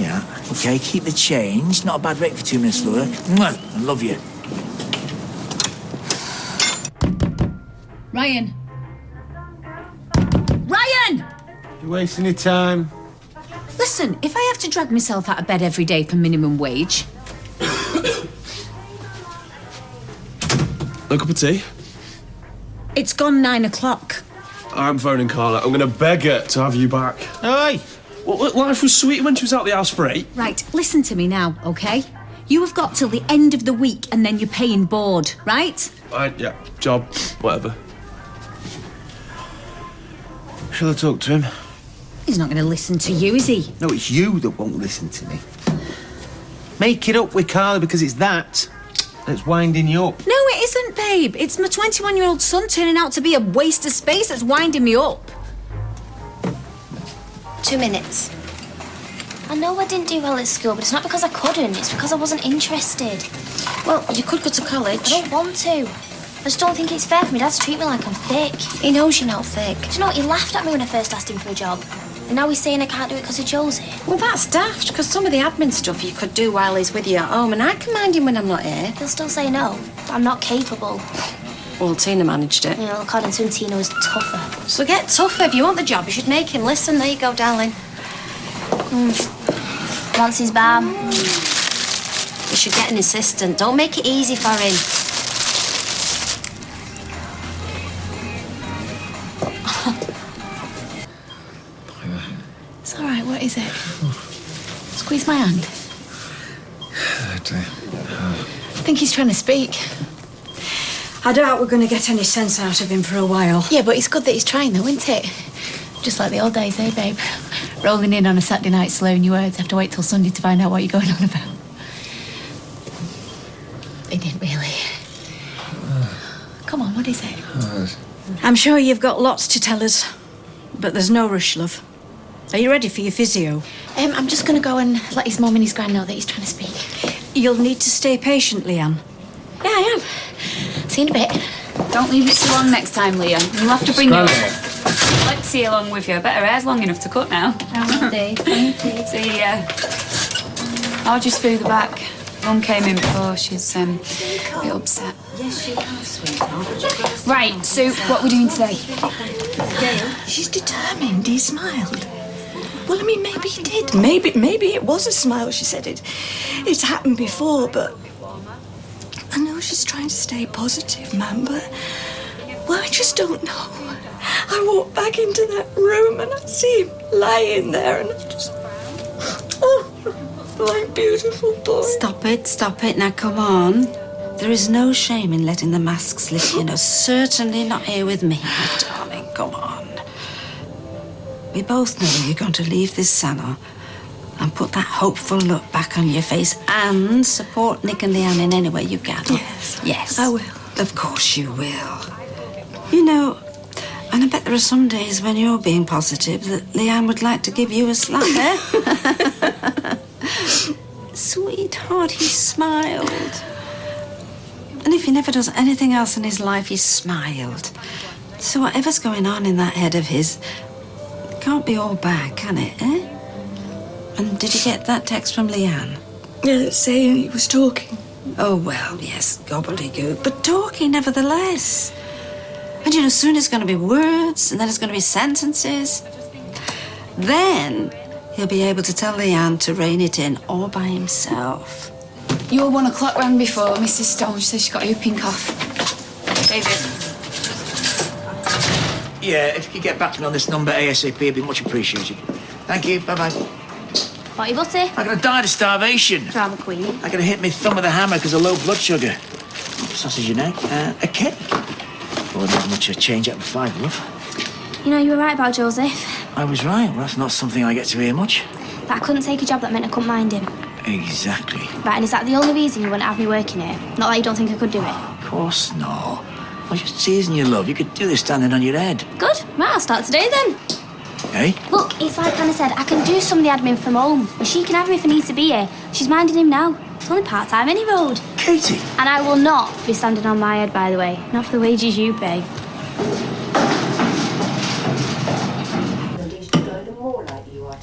Yeah, okay, keep the change. Not a bad rate for 2 minutes, Laura. Mwah, I love you. Ryan! Ryan! You're wasting your time. Listen, if I have to drag myself out of bed every day for minimum wage... No cup of tea? It's gone 9 o'clock. I'm phoning Carla. I'm going to beg her to have you back. Aye. Well, life was sweet when she was out the house for 8. Right, listen to me now, OK? You have got till the end of the week and then you're paying board, right? Yeah, job, whatever. Shall I talk to him? He's not going to listen to you, is he? No, it's you that won't listen to me. Make it up with Carla because it's that that's winding you up. No, it isn't, babe. It's my 21-year-old son turning out to be a waste of space that's winding me up. 2 minutes. I know I didn't do well at school, but it's not because I couldn't. It's because I wasn't interested. Well, you could go to college. I don't want to. I just don't think it's fair for me dad to treat me like I'm thick. He knows you're not thick. Do you know what? He laughed at me when I first asked him for a job. And now he's saying I can't do it because of Josie. Well, that's daft, because some of the admin stuff you could do while he's with you at home, and I can mind him when I'm not here. He'll still say no. But I'm not capable. Well, Tina managed it. You know, according to him, Tina was tougher. So get tougher. If you want the job, you should make him listen. There you go, darling. Wants his balm. You should get an assistant. Don't make it easy for him. It's all right, what is it? Squeeze my hand. I think he's trying to speak. I doubt we're going to get any sense out of him for a while. Yeah, but it's good that he's trying, though, isn't it? Just like the old days, eh, babe? Rolling in on a Saturday night, slurring your words, have to wait till Sunday to find out what you're going on about. They didn't really. Come on, what is it? I'm sure you've got lots to tell us, but there's no rush, love. Are you ready for your physio? I'm just going to go and let his mum and his gran know that he's trying to speak. You'll need to stay patient, Leanne. Yeah, I am. See you in a bit. Don't leave it too long next time, Leah. You'll have to bring your Lexi along with you. Bet her hair's long enough to cut now. See ya. I'll just through the back. Mum came in before. She's a bit upset. Yes, she has, sweetheart. Right, so what we're doing today? She's determined. He smiled. Well, I mean, maybe he did. Maybe it was a smile. She said it's happened before, but I know she's trying to stay positive, man, but well, I just don't know. I walked back into that room and I see him lying there and I just like beautiful boy. Stop it. Now, come on. There is no shame in letting the mask slip, you know. Certainly not here with me, my darling. Come on. We both know you're going to leave this salon and put that hopeful look back on your face and support Nick and Leanne in any way you can. Yes. I will. Of course you will. You know, and I bet there are some days when you're being positive that Leanne would like to give you a slap, eh? Sweetheart, he smiled. And if he never does anything else in his life, he smiled. So whatever's going on in that head of his, it can't be all bad, can it, eh? And did you get that text from Leanne? Yeah, saying he was talking. Oh, well, yes, gobbledygook, but talking nevertheless. And you know, soon it's going to be words, and then it's going to be sentences. Then he'll be able to tell Leanne to rein it in all by himself. Your 1 o'clock rang before, Mrs. Stone. She said she got a whooping cough. David. Yeah, if you could get back to me on this number ASAP, it'd be much appreciated. Thank you, bye-bye. What, you butty? I'm gonna die of starvation. Drama queen. I'm gonna hit me thumb with a hammer because of low blood sugar. Sausage and egg, a cake. Well, not much a change up of 5, love. You know, you were right about Joseph. I was right. Well, that's not something I get to hear much. That I couldn't take a job that meant I couldn't mind him. Exactly. Right, and is that the only reason you wouldn't have me working here? Not that you don't think I could do it? Of course not. I was just teasing you, love. You could do this standing on your head. Good. Right, I'll start today then. Hey? Look, it's like Anna said, I can do some of the admin from home. And she can have me if I need to be here. She's minding him now. It's only part-time any road. Katie! And I will not be standing on my head, by the way. Not for the wages you pay.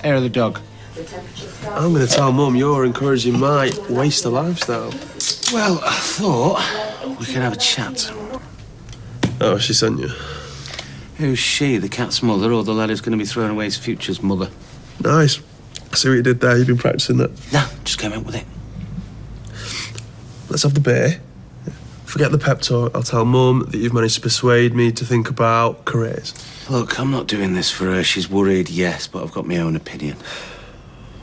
Hair of the dog. I'm going to tell Mum you're encouraging my waste of lifestyle. Well, I thought we could have a chat. Oh, she sent you. Who's she, the cat's mother, or the lad who's going to be throwing away his future's mother? Nice. I see what you did there. You've been practicing that. No, just came out with it. Let's have the beer. Forget the pep talk. I'll tell Mum that you've managed to persuade me to think about careers. Look, I'm not doing this for her. She's worried, yes, but I've got my own opinion.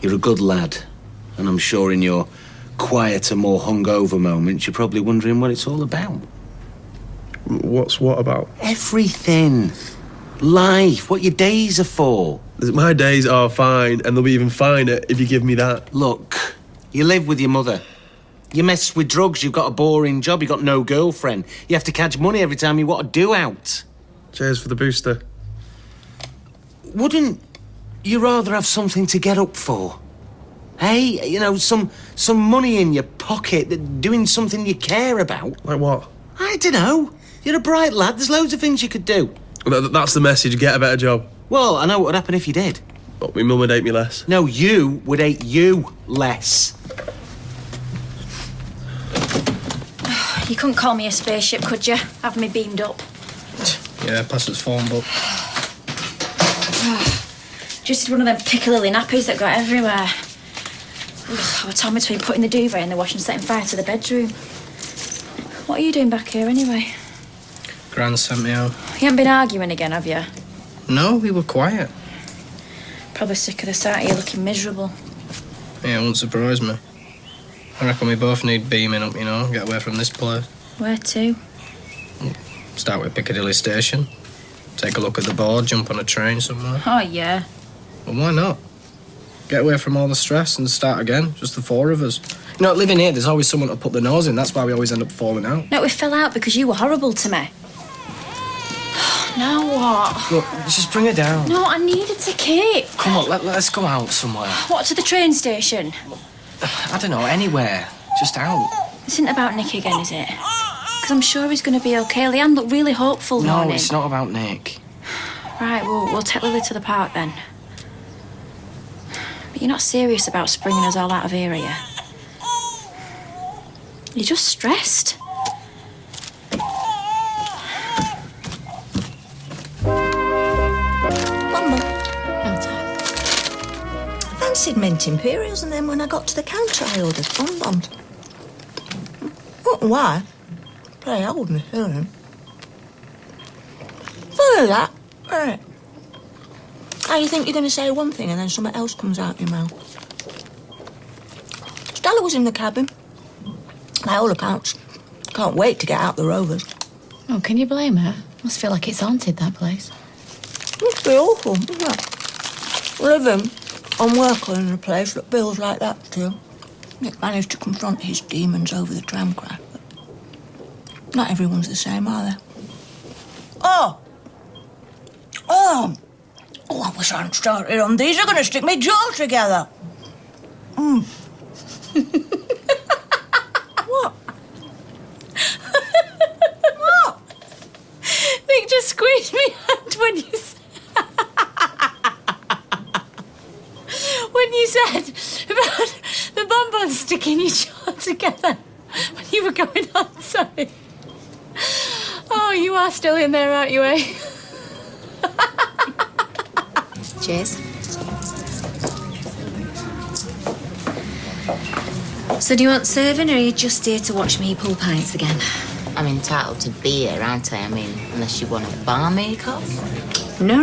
You're a good lad, and I'm sure in your quieter, more hungover moments, you're probably wondering what it's all about. What's what about? Everything. Life, what your days are for. My days are fine, and they'll be even finer if you give me that. Look, you live with your mother. You mess with drugs, you've got a boring job, you've got no girlfriend. You have to catch money every time you want to do out. Cheers for the booster. Wouldn't you rather have something to get up for? Hey, you know, some money in your pocket, doing something you care about. Like what? I don't know. You're a bright lad, there's loads of things you could do. That's the message, get a better job. Well, I know what would happen if you did. But my mum would hate me less. No, you would hate you less. You couldn't call me a spaceship, could you? Have me beamed up. Yeah, pass its phone book. Just one of them Piccadilly nappies that got everywhere. I was torn between putting the duvet in the wash and setting fire to the bedroom. What are you doing back here anyway? Gran sent me out. You haven't been arguing again, have you? No, we were quiet. Probably sick of the sight of you looking miserable. Yeah, it won't surprise me. I reckon we both need beaming up, you know, get away from this place. Where to? Start with Piccadilly Station. Take a look at the board, jump on a train somewhere. Oh, yeah. Well, why not? Get away from all the stress and start again, just the four of us. You know, living here, there's always someone to put the nose in. That's why we always end up falling out. No, we fell out because you were horrible to me. Now what? Look, just bring her down. No, I needed to keep. Come on, let's go out somewhere. What, to the train station? I don't know, anywhere. Just out. This isn't about Nick again, is it? Because I'm sure he's going to be okay. Leanne looked really hopeful, No, morning. it's not about Nick. Right, we'll take Lily to the park then. But you're not serious about springing us all out of here, are you? You're just stressed. I fancied mint imperials, and then when I got to the counter, I ordered bonbons. Why? Play old me feeling. Follow that. Right. How you think you're going to say one thing and then something else comes out your mouth? Stella was in the cabin. By all accounts, can't wait to get out the Rovers. Oh, can you blame her? Must feel like it's haunted, that place. Must be awful, doesn't it? Living and working in a place that feels like that too. Nick managed to confront his demons over the tram crash, but not everyone's the same, are they? Oh, I wish I hadn't started on these. They're going to stick my jaw together. What? What? Nick just squeezed me hand when you said about the bonbons sticking your jaw together when you were going on, sorry. Oh, you are still in there, aren't you, eh? Cheers. So do you want serving, or are you just here to watch me pull pints again? I'm entitled to be here, aren't I? I mean, unless you want to bar me a cough. No.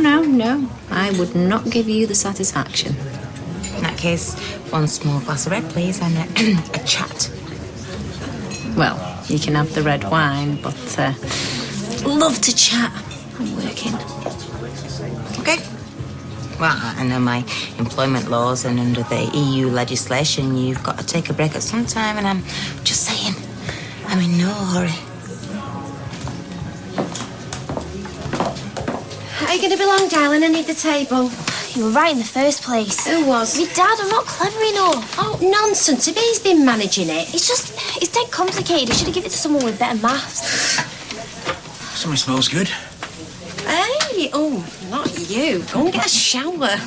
I would not give you the satisfaction. In that case, one small glass of red, please, and a chat. Well, you can have the red wine, but love to chat. I'm working. Okay. Well, I know my employment laws, and under the EU legislation, you've got to take a break at some time, and I'm just saying, I'm in no hurry. Are you going to be long, darling? I need the table. You were right in the first place. Who was? Your dad. I'm not clever enough. Oh, nonsense. If he's been managing it. It's dead complicated. You should have given it to someone with better maths. Something smells good. Hey, oh, not you. Go and get a shower.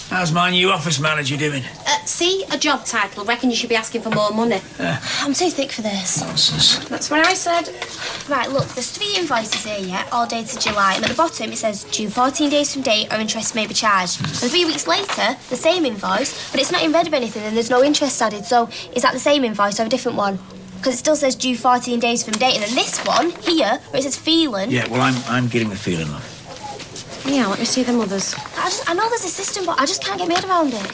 How's my new office manager doing? See? A job title. Reckon you should be asking for more money. I'm too thick for this. Nonsense. That's what I said. Right, look, there's 3 invoices here, yeah? All dated July. And at the bottom, it says, due 14 days from date or interest may be charged. So 3 weeks later, the same invoice, but it's not in red of anything and there's no interest added. So is that the same invoice or a different one? Because it still says due 14 days from date. And then this one, here, where it says feeling. Yeah, well, I'm getting the feeling, love. Yeah, let me see them others. I know there's a system, but I just can't get my head around it.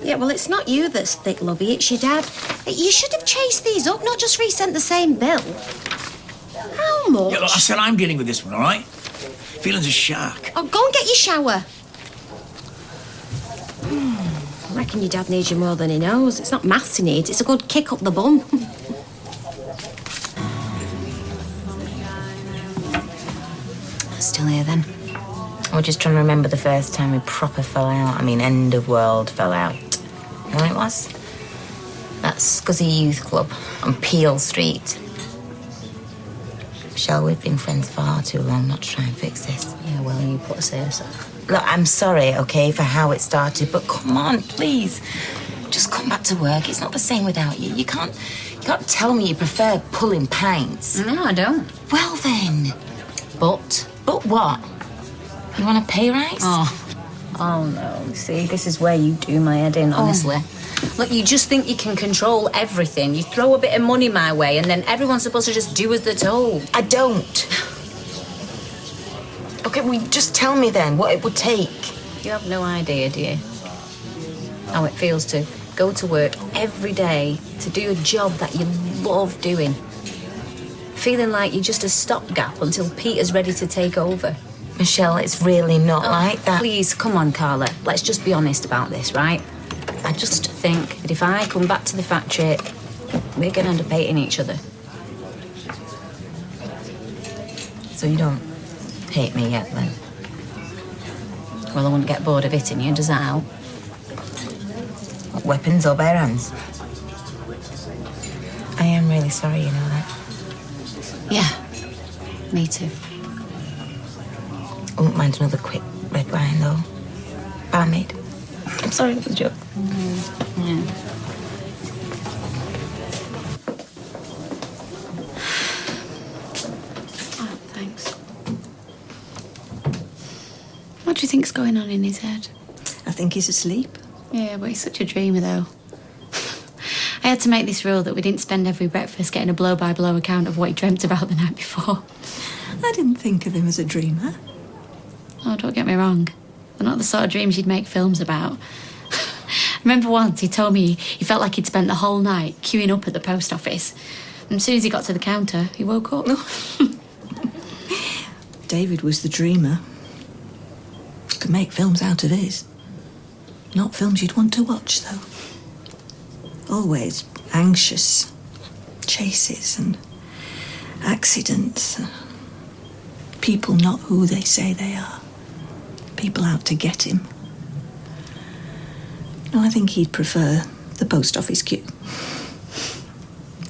Yeah, well, it's not you that's thick, lovey, it's your dad. You should have chased these up, not just resent the same bill. How much? Yeah, look, I said I'm dealing with this one, all right? Feeling as a shark. Oh, go and get your shower. I reckon your dad needs you more than he knows. It's not maths he needs, it's a good kick up the bum. Still here then? We're just trying to remember the first time we proper fell out. I mean, end of world fell out. You know when it was? That Scuzzy Youth Club on Peel Street. Michelle, we've been friends far too long not to try and fix this. Yeah, well, you put a say so. Look, I'm sorry, okay, for how it started, but come on, please. Just come back to work. It's not the same without you. You can't tell me you prefer pulling pints. No, I don't. Well then. But what? You want a pay rise? Oh no. See, this is where you do my head in, honestly. Look, you just think you can control everything. You throw a bit of money my way and then everyone's supposed to just do as they're told. I don't. Okay, well, just tell me then what it would take. You have no idea, do you? How it feels to go to work every day to do a job that you love doing. Feeling like you're just a stopgap until Peter's ready to take over. Michelle, it's really not like that. Please, come on, Carla. Let's just be honest about this, right? I just think that if I come back to the factory, we're going to end up hating each other. So you don't hate me yet, then? Well, I wouldn't get bored of hitting you, does that help? What, weapons or bare hands? I am really sorry, you know that. Yeah, me too. I wouldn't mind another quick red wine, though. Barmaid. I'm sorry, it was a joke. Yeah. Oh, thanks. What do you think's going on in his head? I think he's asleep. Yeah, but he's such a dreamer, though. I had to make this rule that we didn't spend every breakfast getting a blow-by-blow account of what he dreamt about the night before. I didn't think of him as a dreamer. Oh, don't get me wrong. They're not the sort of dreams you'd make films about. Remember once he told me he felt like he'd spent the whole night queuing up at the post office. And as soon as he got to the counter, he woke up. David was the dreamer. Could make films out of his. Not films you'd want to watch, though. Always anxious. Chases and accidents. People not who they say they are. People out to get him. No, I think he'd prefer the post office queue.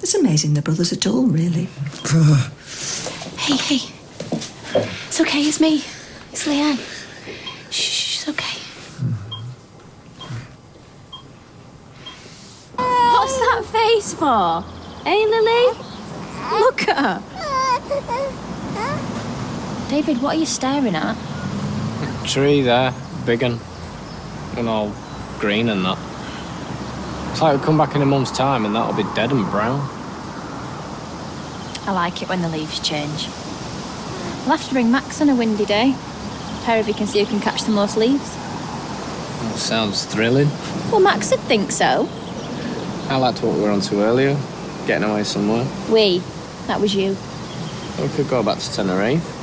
It's amazing the brothers at all, really. Hey. It's okay, it's me. It's Leanne. Shh, it's okay. What's that face for? Hey, Lily? Look at her. David, what are you staring at? Tree there, big un, and all green and that. It's like we'll come back in a month's time and that'll be dead and brown. I like it when the leaves change. We'll have to bring Max on a windy day. Pair of you can see who can catch the most leaves. That sounds thrilling. Well, Max would think so. I liked what we were on to earlier, getting away somewhere. That was you. We could go back to Tenerife.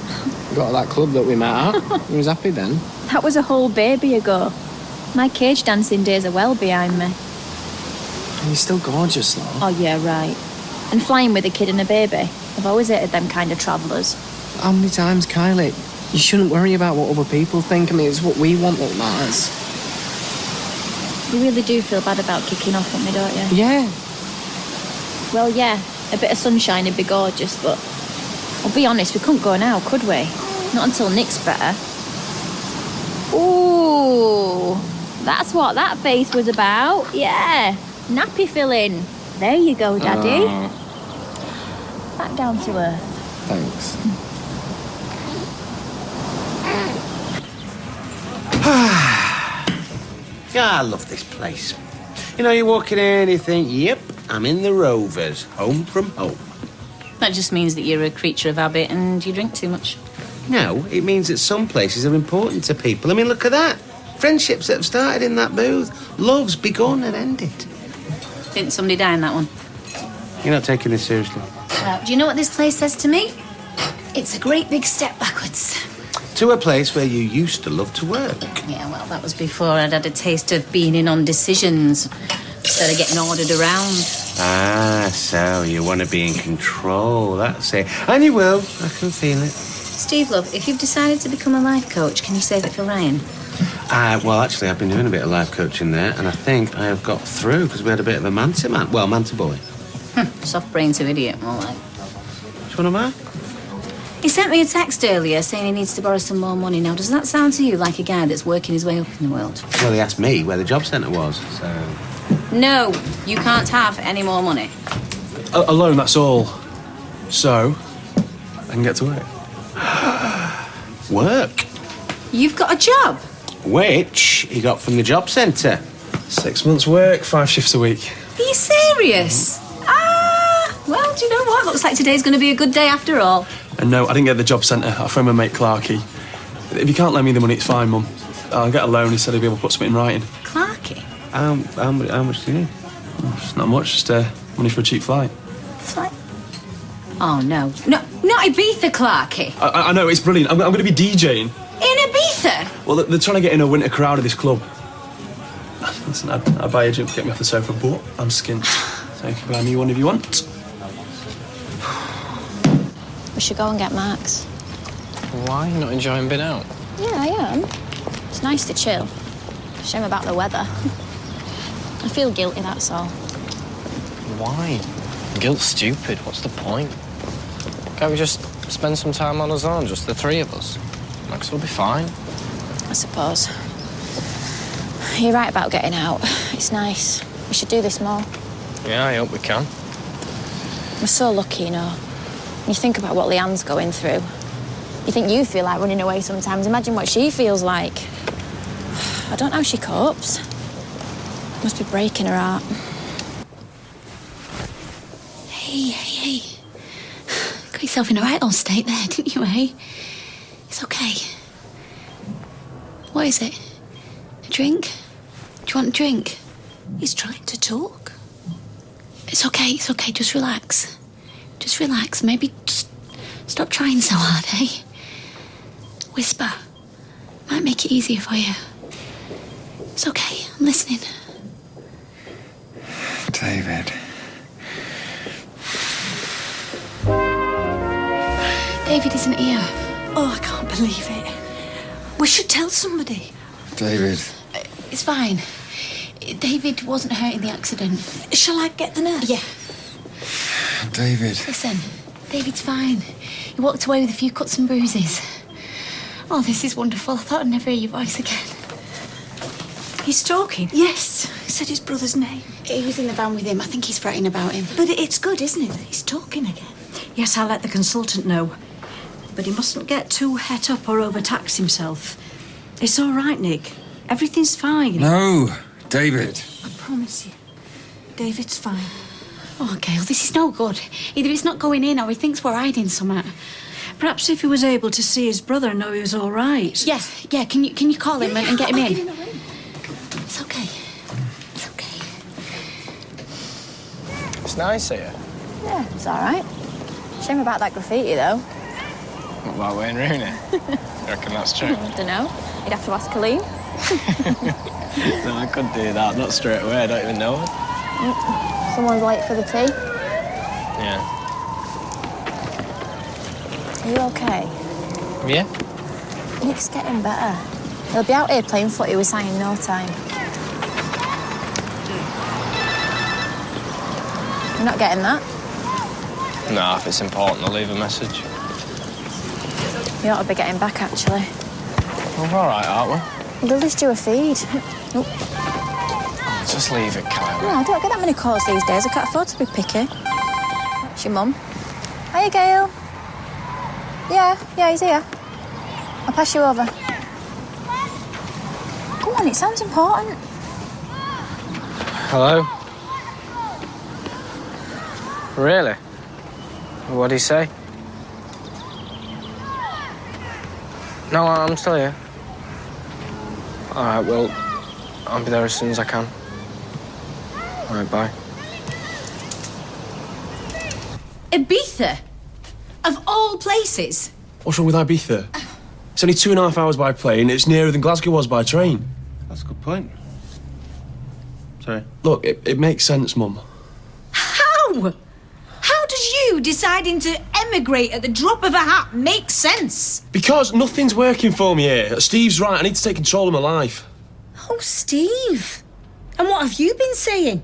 We got to that club that we met at. He was happy then. That was a whole baby ago. My cage dancing days are well behind me. You're still gorgeous, though. Oh, yeah, right. And flying with a kid and a baby. I've always hated them kind of travellers. How many times, Kylie? You shouldn't worry about what other people think. I mean, it's what we want that matters. You really do feel bad about kicking off on me, don't you? Yeah. Well, yeah, a bit of sunshine would be gorgeous, but I'll be honest, we couldn't go now, could we? Not until Nick's better. Ooh, that's what that face was about. Yeah, nappy filling. There you go, Daddy. Back down to earth. Thanks. I love this place. You know, you walk in here and you think, yep, I'm in the Rovers, home from home. That just means that you're a creature of habit and you drink too much. No, it means that some places are important to people. I mean, look at that. Friendships that have started in that booth. Love's begun and ended. Didn't somebody die in that one? You're not taking this seriously. Do you know what this place says to me? It's a great big step backwards. To a place where you used to love to work. Yeah, well, that was before I'd had a taste of being in on decisions instead of getting ordered around. Ah, so you want to be in control, that's it. And you will, I can feel it. Steve, love, if you've decided to become a life coach, can you save it for Ryan? Well, actually, I've been doing a bit of life coaching there, and I think I have got through because we had a bit of a manta boy. Soft brain to idiot, more like. Which one am I? He sent me a text earlier saying he needs to borrow some more money. Now, does that sound to you like a guy that's working his way up in the world? Well, he asked me where the job centre was, so... No, you can't have any more money. Alone, that's all. So, I can get to work. Work? You've got a job? Which he got from the job centre. 6 months' work, 5 shifts a week. Are you serious? Well, do you know what? Looks like today's going to be a good day after all. And no, I didn't get the job centre. I phoned my mate Clarky. If you can't lend me the money, it's fine, Mum. I'll get a loan. He said he'd be able to put something in writing. Clarky? How much do you need? It's not much, just money for a cheap flight. Flight? Oh, no. No, not Ibiza, Clarky. I know, it's brilliant. I'm going to be DJing. In Ibiza? Well, they're trying to get in a winter crowd of this club. Listen, I'd buy a drink to get me off the sofa, but I'm skint. So you can buy me one if you want. We should go and get Max. Why? You're not enjoying being out? Yeah, I am. It's nice to chill. Shame about the weather. I feel guilty, that's all. Why? Guilt's stupid. What's the point? Can't we just spend some time on our own, just the three of us? Max will be fine. I suppose. You're right about getting out. It's nice. We should do this more. Yeah, I hope we can. We're so lucky, you know. You think about what Leanne's going through. You think you feel like running away sometimes. Imagine what she feels like. I don't know how she copes. Must be breaking her heart. Hey. Got yourself in a right old state there, didn't you, eh? It's okay. What is it? A drink? Do you want a drink? He's trying to talk. It's okay. Just relax. Just relax. Maybe just stop trying so hard, eh? Whisper. Might make it easier for you. It's okay. I'm listening. David. David isn't here. Oh, I can't believe it. We should tell somebody. David. It's fine. David wasn't hurt in the accident. Shall I get the nurse? Yeah. David. Listen, David's fine. He walked away with a few cuts and bruises. Oh, this is wonderful. I thought I'd never hear your voice again. He's talking? Yes. He said his brother's name. He was in the van with him. I think he's fretting about him. But it's good, isn't it, that he's talking again? Yes, I'll let the consultant know. But he mustn't get too het up or overtax himself. It's all right, Nick. Everything's fine. No, David. I promise you. David's fine. Oh, Gail, this is no good. Either he's not going in or he thinks we're hiding somewhere. Perhaps if he was able to see his brother and know he was all right. Yeah. Can you call him and get him I'll in? give him a ring. It's okay. It's okay. It's nice here. Yeah, it's all right. Shame about that graffiti, though. What about Wayne Rooney? You reckon that's true? I don't know. You'd have to ask Colleen. No, I could do that. Not straight away. I don't even know her. Someone's late for the tea. Yeah. Are you okay? Yeah? Nick's getting better. He'll be out here playing footy with Si in no time. You're not getting that? No, if it's important, I'll leave a message. You ought to be getting back, actually. We're all right, aren't we? Lily's due a feed. Oh. Oh, just leave it, Kyle. No, I don't get that many calls these days. I can't afford to be picky. It's your mum. Hiya, Gail. Yeah, he's here. I'll pass you over. Go on, it sounds important. Hello? Really? What'd he say? No, I'm still here. All right, well, I'll be there as soon as I can. All right, bye. Ibiza? Of all places? What's wrong with Ibiza? It's only 2.5 hours by plane. It's nearer than Glasgow was by train. That's a good point. Sorry. Look, it makes sense, Mum. How? How does you deciding to emigrate at the drop of a hat make sense? Because nothing's working for me here. Steve's right. I need to take control of my life. Oh, Steve. And what have you been saying?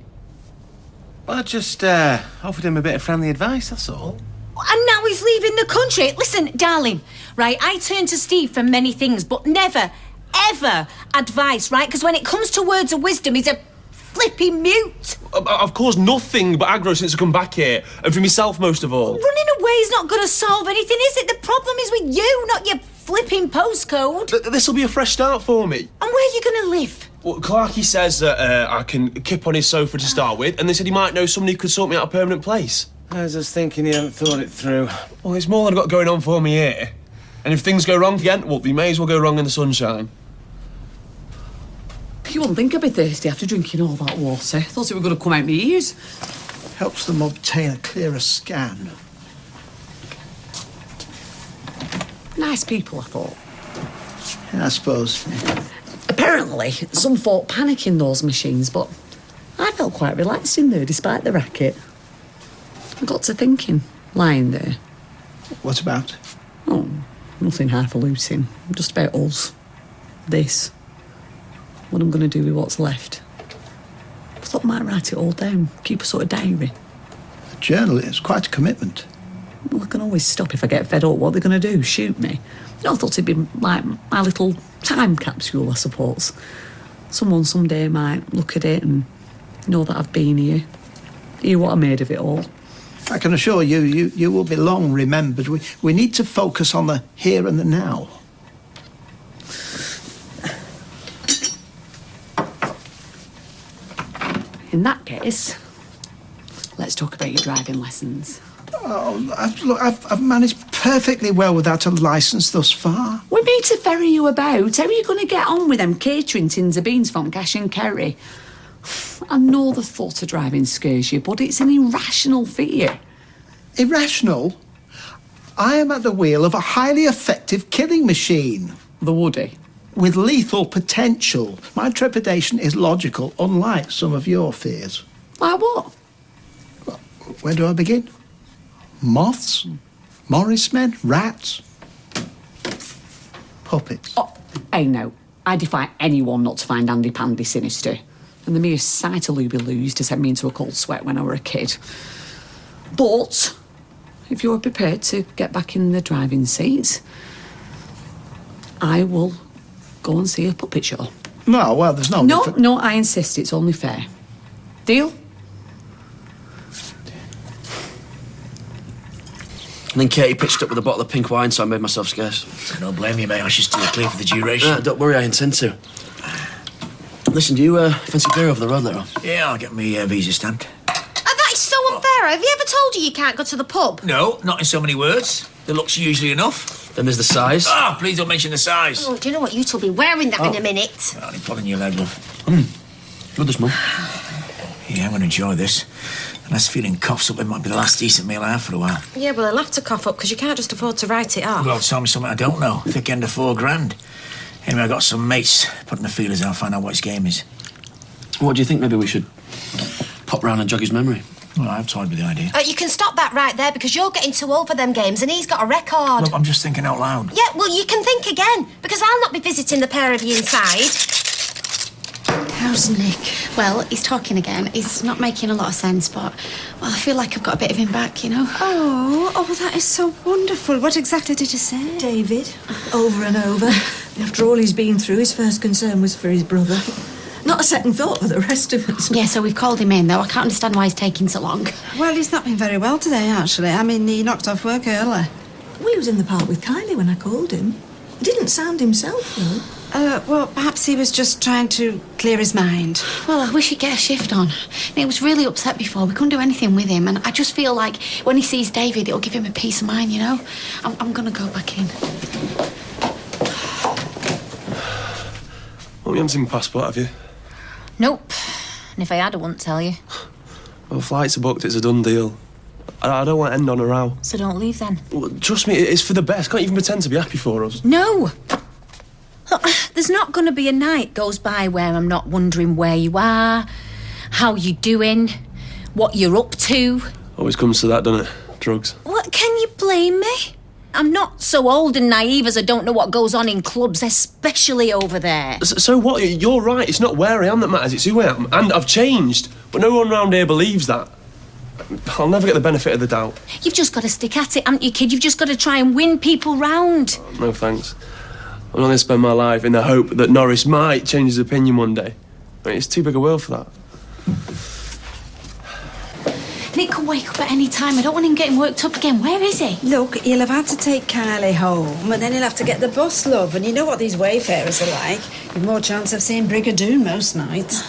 Well, I just offered him a bit of friendly advice, that's all. And now he's leaving the country. Listen, darling, right, I turn to Steve for many things, but never, ever advice, right? Because when it comes to words of wisdom, he's a flipping mute. I've caused nothing but aggro since I come back here, and for myself most of all. Running away's not going to solve anything, is it? The problem is with you, not your flipping postcode. This'll be a fresh start for me. And where are you going to live? Well, Clarky says that I can kip on his sofa to start with, and they said he might know somebody who could sort me out a permanent place. I was just thinking you hadn't thought it through. Well, it's more than I've got going on for me here. And if things go wrong again, well, they may as well go wrong in the sunshine. You wouldn't think I'd be thirsty after drinking all that water. Thought it were going to come out my ears. Helps them obtain a clearer scan. Nice people, I thought. Yeah, I suppose. Apparently, some thought panic in those machines, but I felt quite relaxed in there despite the racket. I got to thinking, lying there. What about? Oh, nothing highfalutin. Just about us. This. What I'm going to do with what's left. I thought I might write it all down. Keep a sort of diary. A journal is quite a commitment. Well, I can always stop if I get fed up. What are they going to do? Shoot me? I thought it'd be like my little time capsule, I suppose. Someone someday might look at it and know that I've been here. Hear what I made of it all. I can assure you, you will be long remembered. We need to focus on the here and the now. In that case, let's talk about your driving lessons. Oh, I've managed perfectly well without a licence thus far. We mean to ferry you about. How are you going to get on with them catering tins of beans from Cash and Kerry? I know the thought of driving scares you, but it's an irrational fear. Irrational? I am at the wheel of a highly effective killing machine. The Woody? With lethal potential. My trepidation is logical, unlike some of your fears. Like what? Well, where do I begin? Moths? Morris men? Rats? Puppets? Oh, hey, no. I defy anyone not to find Andy Pandy sinister. And the mere sight of Luby Lou's to send me into a cold sweat when I were a kid. But if you're prepared to get back in the driving seat, I will go and see a puppet show. No, well, there's no... No, I insist. It's only fair. Deal? And then Katie pitched up with a bottle of pink wine, so I made myself scarce. I don't blame you, mate. I should steer clear for the duration. Don't worry, I intend to. Listen, do you fancy beer over the road later on? Yeah, I'll get me visa stamped. That is so unfair. Have you ever told you you can't go to the pub? No, not in so many words. The look's usually enough. Then there's the size. Ah, please don't mention the size. Oh, do you know what? You two will be wearing that in a minute. Only pulling your leg, love. Good this, Mum. Yeah, I'm going to enjoy this. Unless feeling coughs up, it might be the last decent meal I have for a while. Yeah, well, I'll have to cough up because you can't just afford to write it off. Well, tell me something I don't know. Thick end of £4,000. Anyway, I got some mates putting the feelers out, find out what his game is. What do you think? Maybe we should pop round and jog his memory? Well, I've toyed with the idea. You can stop that right there because you're getting too old for them games and he's got a record. Look, I'm just thinking out loud. Yeah, well, you can think again because I'll not be visiting the pair of you inside. How's Nick? Well, he's talking again. He's not making a lot of sense, but, well, I feel like I've got a bit of him back, you know? Oh, that is so wonderful. What exactly did you say? David, over and over. After all he's been through, his first concern was for his brother. Not a second thought for the rest of us. Yeah, so we've called him in, though. I can't understand why he's taking so long. Well, he's not been very well today, actually. I mean, he knocked off work early. Well, he was in the park with Kylie when I called him. He didn't sound himself, though. Well, perhaps he was just trying to clear his mind. Well, I wish he'd get a shift on. He was really upset before. We couldn't do anything with him, and I just feel like when he sees David, it'll give him a peace of mind, you know? I'm going to go back in. Well, you haven't seen my passport, have you? Nope. And if I had, I wouldn't tell you. Well, flights are booked, it's a done deal. I don't want to end on a row. So don't leave then. Well, trust me, it's for the best. Can't even pretend to be happy for us. No! Look, there's not going to be a night goes by where I'm not wondering where you are, how you're doing, what you're up to. Always comes to that, doesn't it? Drugs. What, can you blame me? I'm not so old and naive as I don't know what goes on in clubs, especially over there. So what? You're right. It's not where I am that matters. It's who I am. And I've changed. But no one around here believes that. I'll never get the benefit of the doubt. You've just got to stick at it, haven't you, kid? You've just got to try and win people round. No thanks. I'm not going to spend my life in the hope that Norris might change his opinion one day. I mean, it's too big a world for that. Nick can wake up at any time. I don't want him getting worked up again. Where is he? Look, he'll have had to take Kylie home, and then he'll have to get the bus, love. And you know what these wayfarers are like. You've more chance of seeing Brigadoon most nights.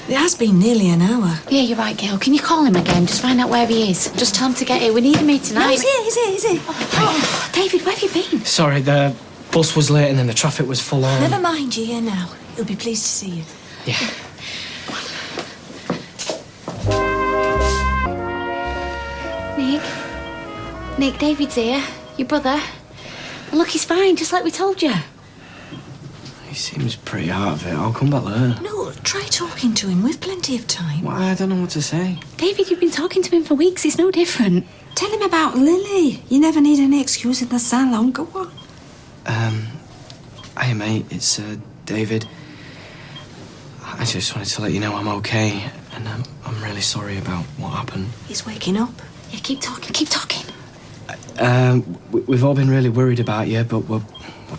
It has been nearly an hour. Yeah, you're right, Gail. Can you call him again? Just find out where he is. Just tell him to get here. We need him here tonight. No, he's here. Oh, David, where have you been? Sorry, the bus was late and then the traffic was full on. Never mind, you're here now. He'll be pleased to see you. Yeah. Nick, David's here. Your brother. And look, he's fine, just like we told you. He seems pretty out of it. I'll come back later. No, try talking to him. We've plenty of time. Well, I don't know what to say. David, you've been talking to him for weeks. He's no different. Tell him about Lily. You never need any excuse in the salon. Go on. Hey, mate, it's David. I just wanted to let you know I'm okay, and I'm really sorry about what happened. He's waking up. Yeah, keep talking. We've all been really worried about you, but we're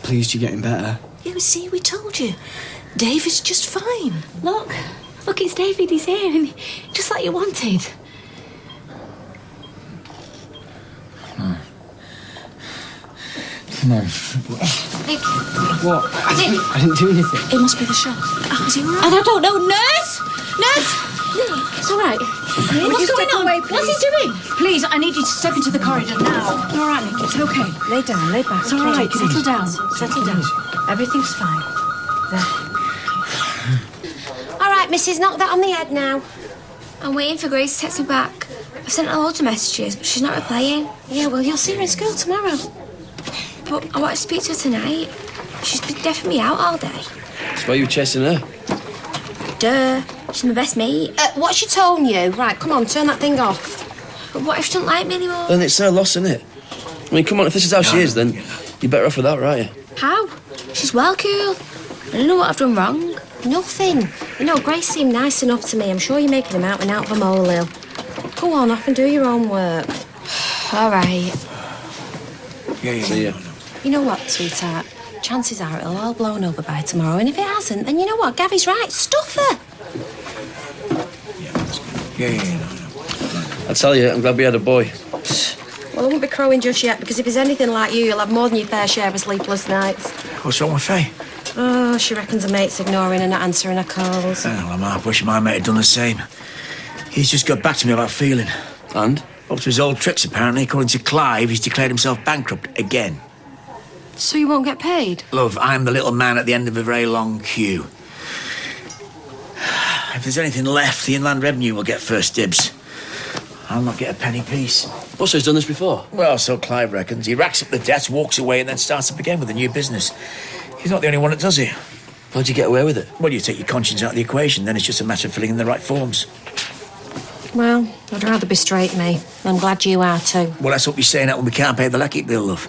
pleased you're getting better. Yeah, see, we told you. David's just fine. Look, it's David. He's here, and just like you wanted. No. Nick. What? I didn't do anything. It must be the shot. Oh, is he all right? I don't know. Nurse! It's all right. What's going on? Away, What's he doing? Please, I need you to step into the corridor now. All right, Nick, it's okay. Lay down, lay back. It's all right. Settle down. Settle down. Everything's fine. There. All right, missus, knock that on the head now. I'm waiting for Grace to text me back. I've sent her loads of messages, but she's not replying. Yeah, well, you'll see her in school tomorrow. But I want to speak to her tonight. She's been deafing me out all day. That's why you were chasing her. Duh. She's my best mate. What's she told you? Right, come on, turn that thing off. But what if she doesn't like me anymore? Then it's her loss, isn't it? I mean, come on, if this is how she is, then you're better off with that, right? How? She's well cool. I don't know what I've done wrong. Nothing. You know, Grace seemed nice enough to me. I'm sure you're making him out and out of a molehill. Go on, off and do your own work. All right. See ya. You know what, sweetheart? Chances are it'll all blown over by tomorrow, and if it hasn't, then you know what? Gavy's right. Stuff her. I tell you, I'm glad we had a boy. Well, I won't be crowing just yet, because if he's anything like you, you'll have more than your fair share of sleepless nights. What's wrong with Faye? Oh, she reckons her mate's ignoring her, not answering her calls. Well, I'm half wishing my mate had done the same. He's just got back to me about feeling. And? Up to his old tricks, apparently. According to Clive, he's declared himself bankrupt again. So you won't get paid? Love, I'm the little man at the end of a very long queue. If there's anything left, the Inland Revenue will get first dibs. I'll not get a penny piece. Also, he's done this before? Well, so Clive reckons. He racks up the debts, walks away, and then starts up again with a new business. He's not the only one that does it. How'd you get away with it? Well, you take your conscience out of the equation, then it's just a matter of filling in the right forms. Well, I'd rather be straight, me. I'm glad you are too. Well, let's hope you're saying that when we can't pay the Leckett bill, love.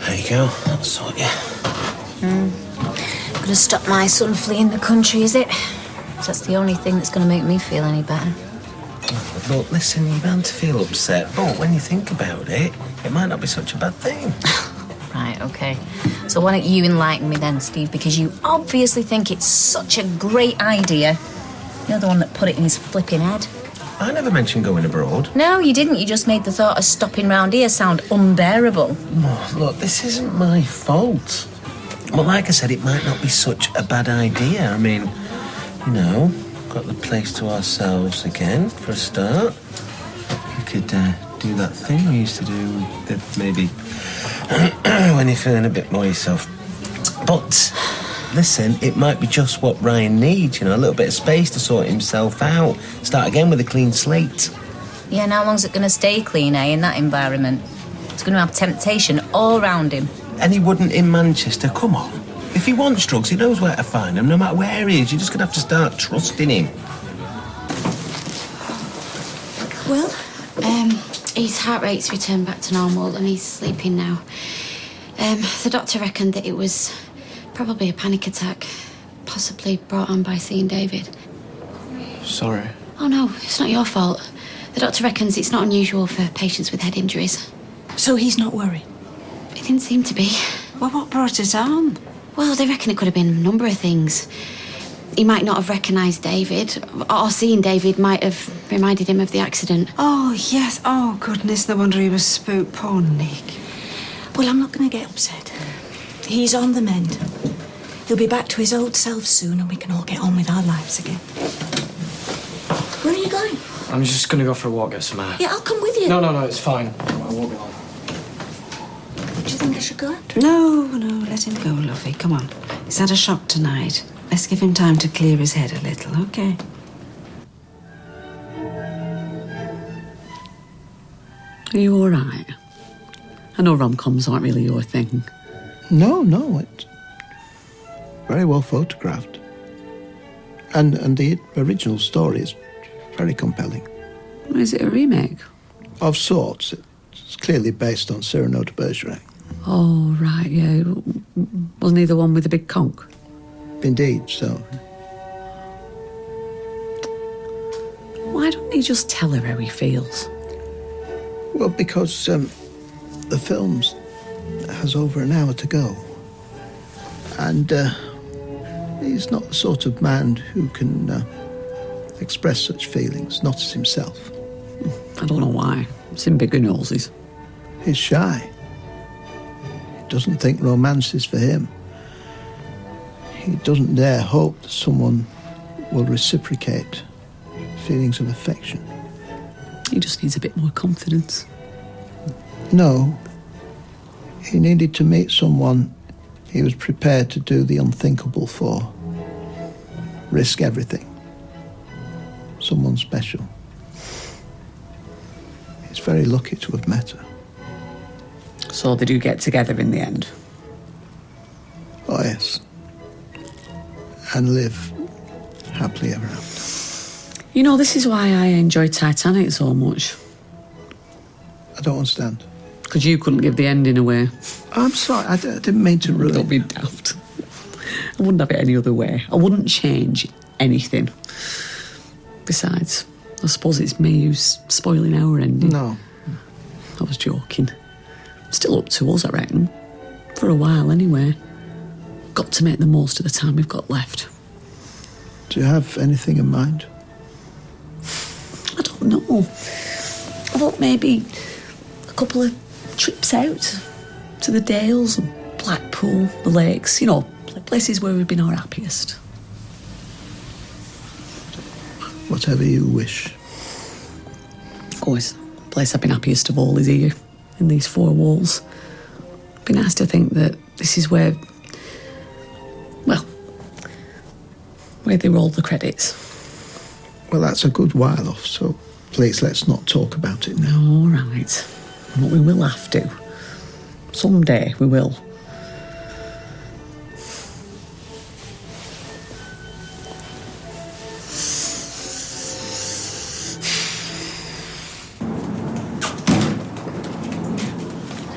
There you go. That'll sort you. Gonna stop my son fleeing the country, is it? That's the only thing that's gonna make me feel any better. Oh, look, listen, you're bound to feel upset, but when you think about it, it might not be such a bad thing. Right, okay. So why don't you enlighten me then, Steve? Because you obviously think it's such a great idea. You're the one that put it in his flipping head. I never mentioned going abroad. No, you didn't. You just made the thought of stopping round here sound unbearable. Oh, look, this isn't my fault. Well, like I said, it might not be such a bad idea. I mean, you know, got the place to ourselves again, for a start. We could do that thing we used to do that maybe when you're feeling a bit more yourself. But, listen, it might be just what Ryan needs, you know, a little bit of space to sort himself out. Start again with a clean slate. Yeah, and how long's it going to stay clean, in that environment? It's going to have temptation all round him. And he wouldn't in Manchester, come on. If he wants drugs, he knows where to find them, no matter where he is. You're just going to have to start trusting him. Well, his heart rate's returned back to normal and he's sleeping now. The doctor reckoned that it was probably a panic attack, possibly brought on by seeing David. Sorry. Oh, no, it's not your fault. The doctor reckons it's not unusual for patients with head injuries. So he's not worried? It didn't seem to be. Well, what brought it on? Well, they reckon it could have been a number of things. He might not have recognised David, or seeing David might have reminded him of the accident. Oh, yes. Oh, goodness, no wonder he was spooked. Poor Nick. Well, I'm not going to get upset. He's on the mend. He'll be back to his old self soon and we can all get on with our lives again. Where are you going? I'm just going to go for a walk, get some air. Yeah, I'll come with you. No, it's fine. I won't be long. Do you think I should go after him? No, let him go, lovey. Come on. He's had a shock tonight. Let's give him time to clear his head a little, okay? Are you all right? I know rom-coms aren't really your thing. No, it's very well photographed. And the original story is very compelling. Is it a remake? Of sorts. It's clearly based on Cyrano de Bergerac. Oh, right, yeah. Wasn't he the one with the big conch? Indeed, so. Why don't he just tell her how he feels? Well, because the film has over an hour to go. And he's not the sort of man who can express such feelings, not as himself. I don't know why. It's in bigger noses. He's shy. He doesn't think romance is for him. He doesn't dare hope that someone will reciprocate feelings of affection. He just needs a bit more confidence. No. He needed to meet someone he was prepared to do the unthinkable for. Risk everything. Someone special. He's very lucky to have met her. So they do get together in the end? Oh, yes. And live happily ever after. You know, this is why I enjoy Titanic so much. I don't understand. Because you couldn't give the ending away. I'm sorry, I didn't mean to ruin. Don't be daft. I wouldn't have it any other way. I wouldn't change anything. Besides, I suppose it's me who's spoiling our ending. No. I was joking. Still up to us, I reckon. For a while, anyway. Got to make the most of the time we've got left. Do you have anything in mind? I don't know. I thought maybe a couple of trips out to the Dales and Blackpool, the lakes, you know, places where we've been our happiest. Whatever you wish. Of course, the place I've been happiest of all is here, in these four walls. It'd be nice to think that this is where, well, where they roll the credits. Well, that's a good while off, so please let's not talk about it now. All right. But we will have to. Someday we will.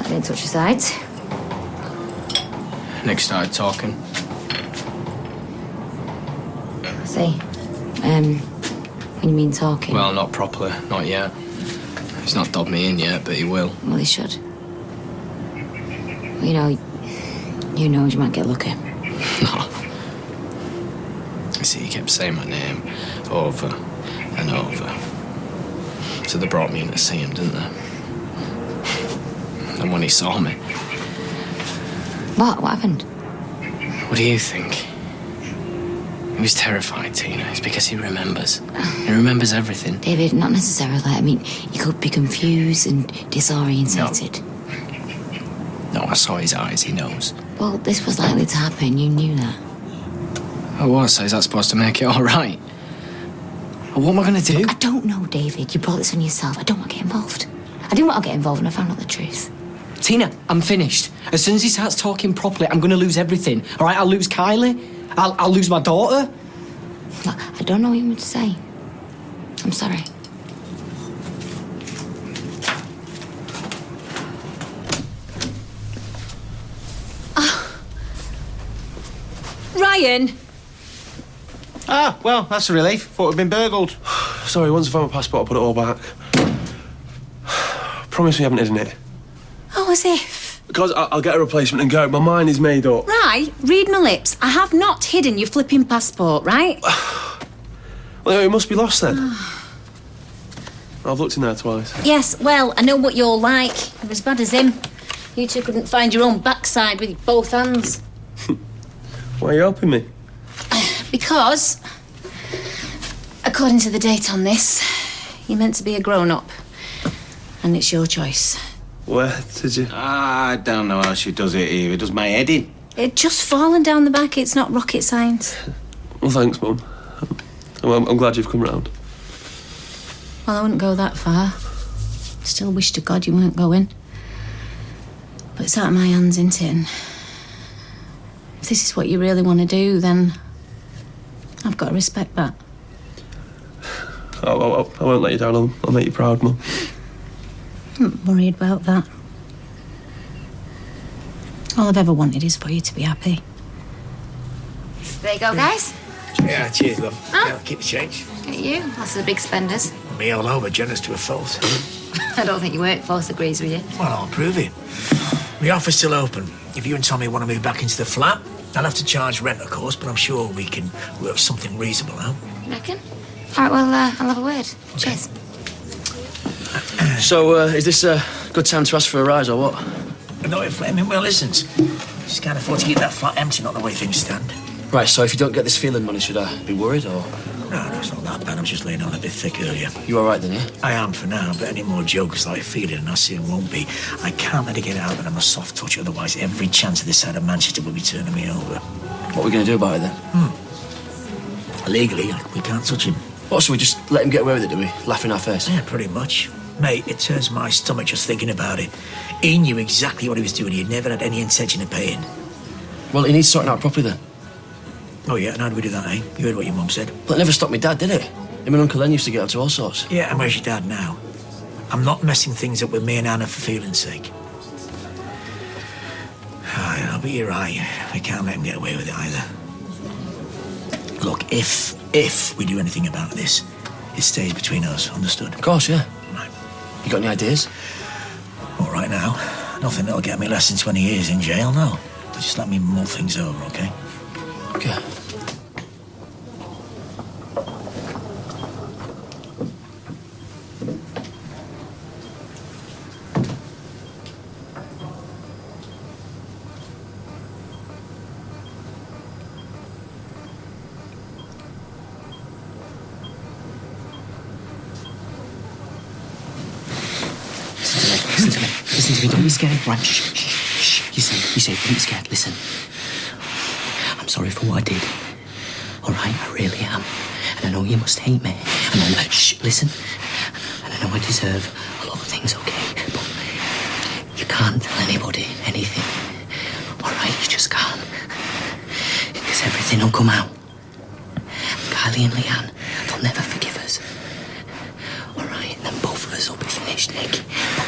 I didn't touch your sides. Nick started talking. See, when you mean talking? Well, not properly, not yet. He's not dobbed me in yet, but he will. Well, he should. Well, you know you might get lucky. No. You see, he kept saying my name over and over. So they brought me in to see him, didn't they? And when he saw me... What happened? What do you think? He was terrified, Tina. It's because he remembers. He remembers everything. David, not necessarily. I mean, he could be confused and disorientated. No, I saw his eyes. He knows. Well, this was likely to happen. You knew that. Oh, what? So is that supposed to make it all right? What am I going to do? I don't know, David. You brought this on yourself. I don't want to get involved. I didn't want to get involved when I found out the truth. Tina, I'm finished. As soon as he starts talking properly, I'm going to lose everything. All right, I'll lose Kylie. I'll lose my daughter. Look, I don't know what you want to say. I'm sorry. Ryan! Ah, well, that's a relief. Thought we'd been burgled. Sorry, once I found my passport, I'll put it all back. Promise me you haven't hidden it. Oh, as if. Because I'll get a replacement and go. My mind is made up. Right, read my lips. I have not hidden your flipping passport, right? Well, it must be lost then. I've looked in there twice. Yes, well, I know what you're like. You're as bad as him. You two couldn't find your own backside with both hands. Why are you helping me? Because, according to the date on this, you're meant to be a grown-up. And it's your choice. Where did you? I don't know how she does it, Eve. It does my head in. It just fallen down the back. It's not rocket science. Well, thanks, Mum. I'm glad you've come round. Well, I wouldn't go that far. Still wish to God you weren't going. But it's out of my hands, isn't it? And if this is what you really want to do, then I've got to respect that. I won't let you down. I'll make you proud, Mum. I'm not worried about that. All I've ever wanted is for you to be happy. There you go, guys. Yeah, cheers, love. Huh? Yeah, keep the change. Look at you. Lots of the big spenders. Me all over, generous to a fault. I don't think your workforce agrees with you. Well, I'll prove it. The offer's still open. If you and Tommy want to move back into the flat, I'll have to charge rent, of course, but I'm sure we can work something reasonable out. You reckon? All right, well, I'll have a word. Cheers. So, is this a good time to ask for a rise or what? No, if Fleming well isn't. Just can't afford to keep that flat empty, not the way things stand. Right, so if you don't get this feeling money, should I be worried or...? No, it's not that bad. I was just laying on a bit thick earlier. You all right then, yeah? I am for now, but any more jokes like feeling, and I soon won't be. I can't let it get out that I'm a soft touch, otherwise every chance of this side of Manchester will be turning me over. What are we going to do about it then? Legally, we can't touch him. What, so we just let him get away with it, do we? Laugh in our face? Yeah, pretty much. Mate, it turns my stomach just thinking about it. He knew exactly what he was doing. He had never had any intention of paying. Well, he needs sorting out properly then. Oh, yeah, and how do we do that, eh? You heard what your mum said. But it never stopped me dad, did it? Him and Uncle Len used to get up to all sorts. Yeah, and where's your dad now? I'm not messing things up with me and Anna for feeling's sake. Oh, yeah, but you're right. We can't let him get away with it either. Look, if we do anything about this, it stays between us, understood? Of course, yeah. Right. You got any ideas? All right now. Nothing that'll get me less than 20 years in jail, no. But just let me mull things over, okay? Okay. Listen to me, don't be scared. Right, shh. You say, don't be scared, listen. I'm sorry for what I did. All right, I really am. And I know you must hate me. And I know, listen. And I know I deserve a lot of things, okay? But you can't tell anybody anything. All right, you just can't. Because everything will come out. Kylie and Leanne, they'll never forgive us. All right, then both of us will be finished, Nick. But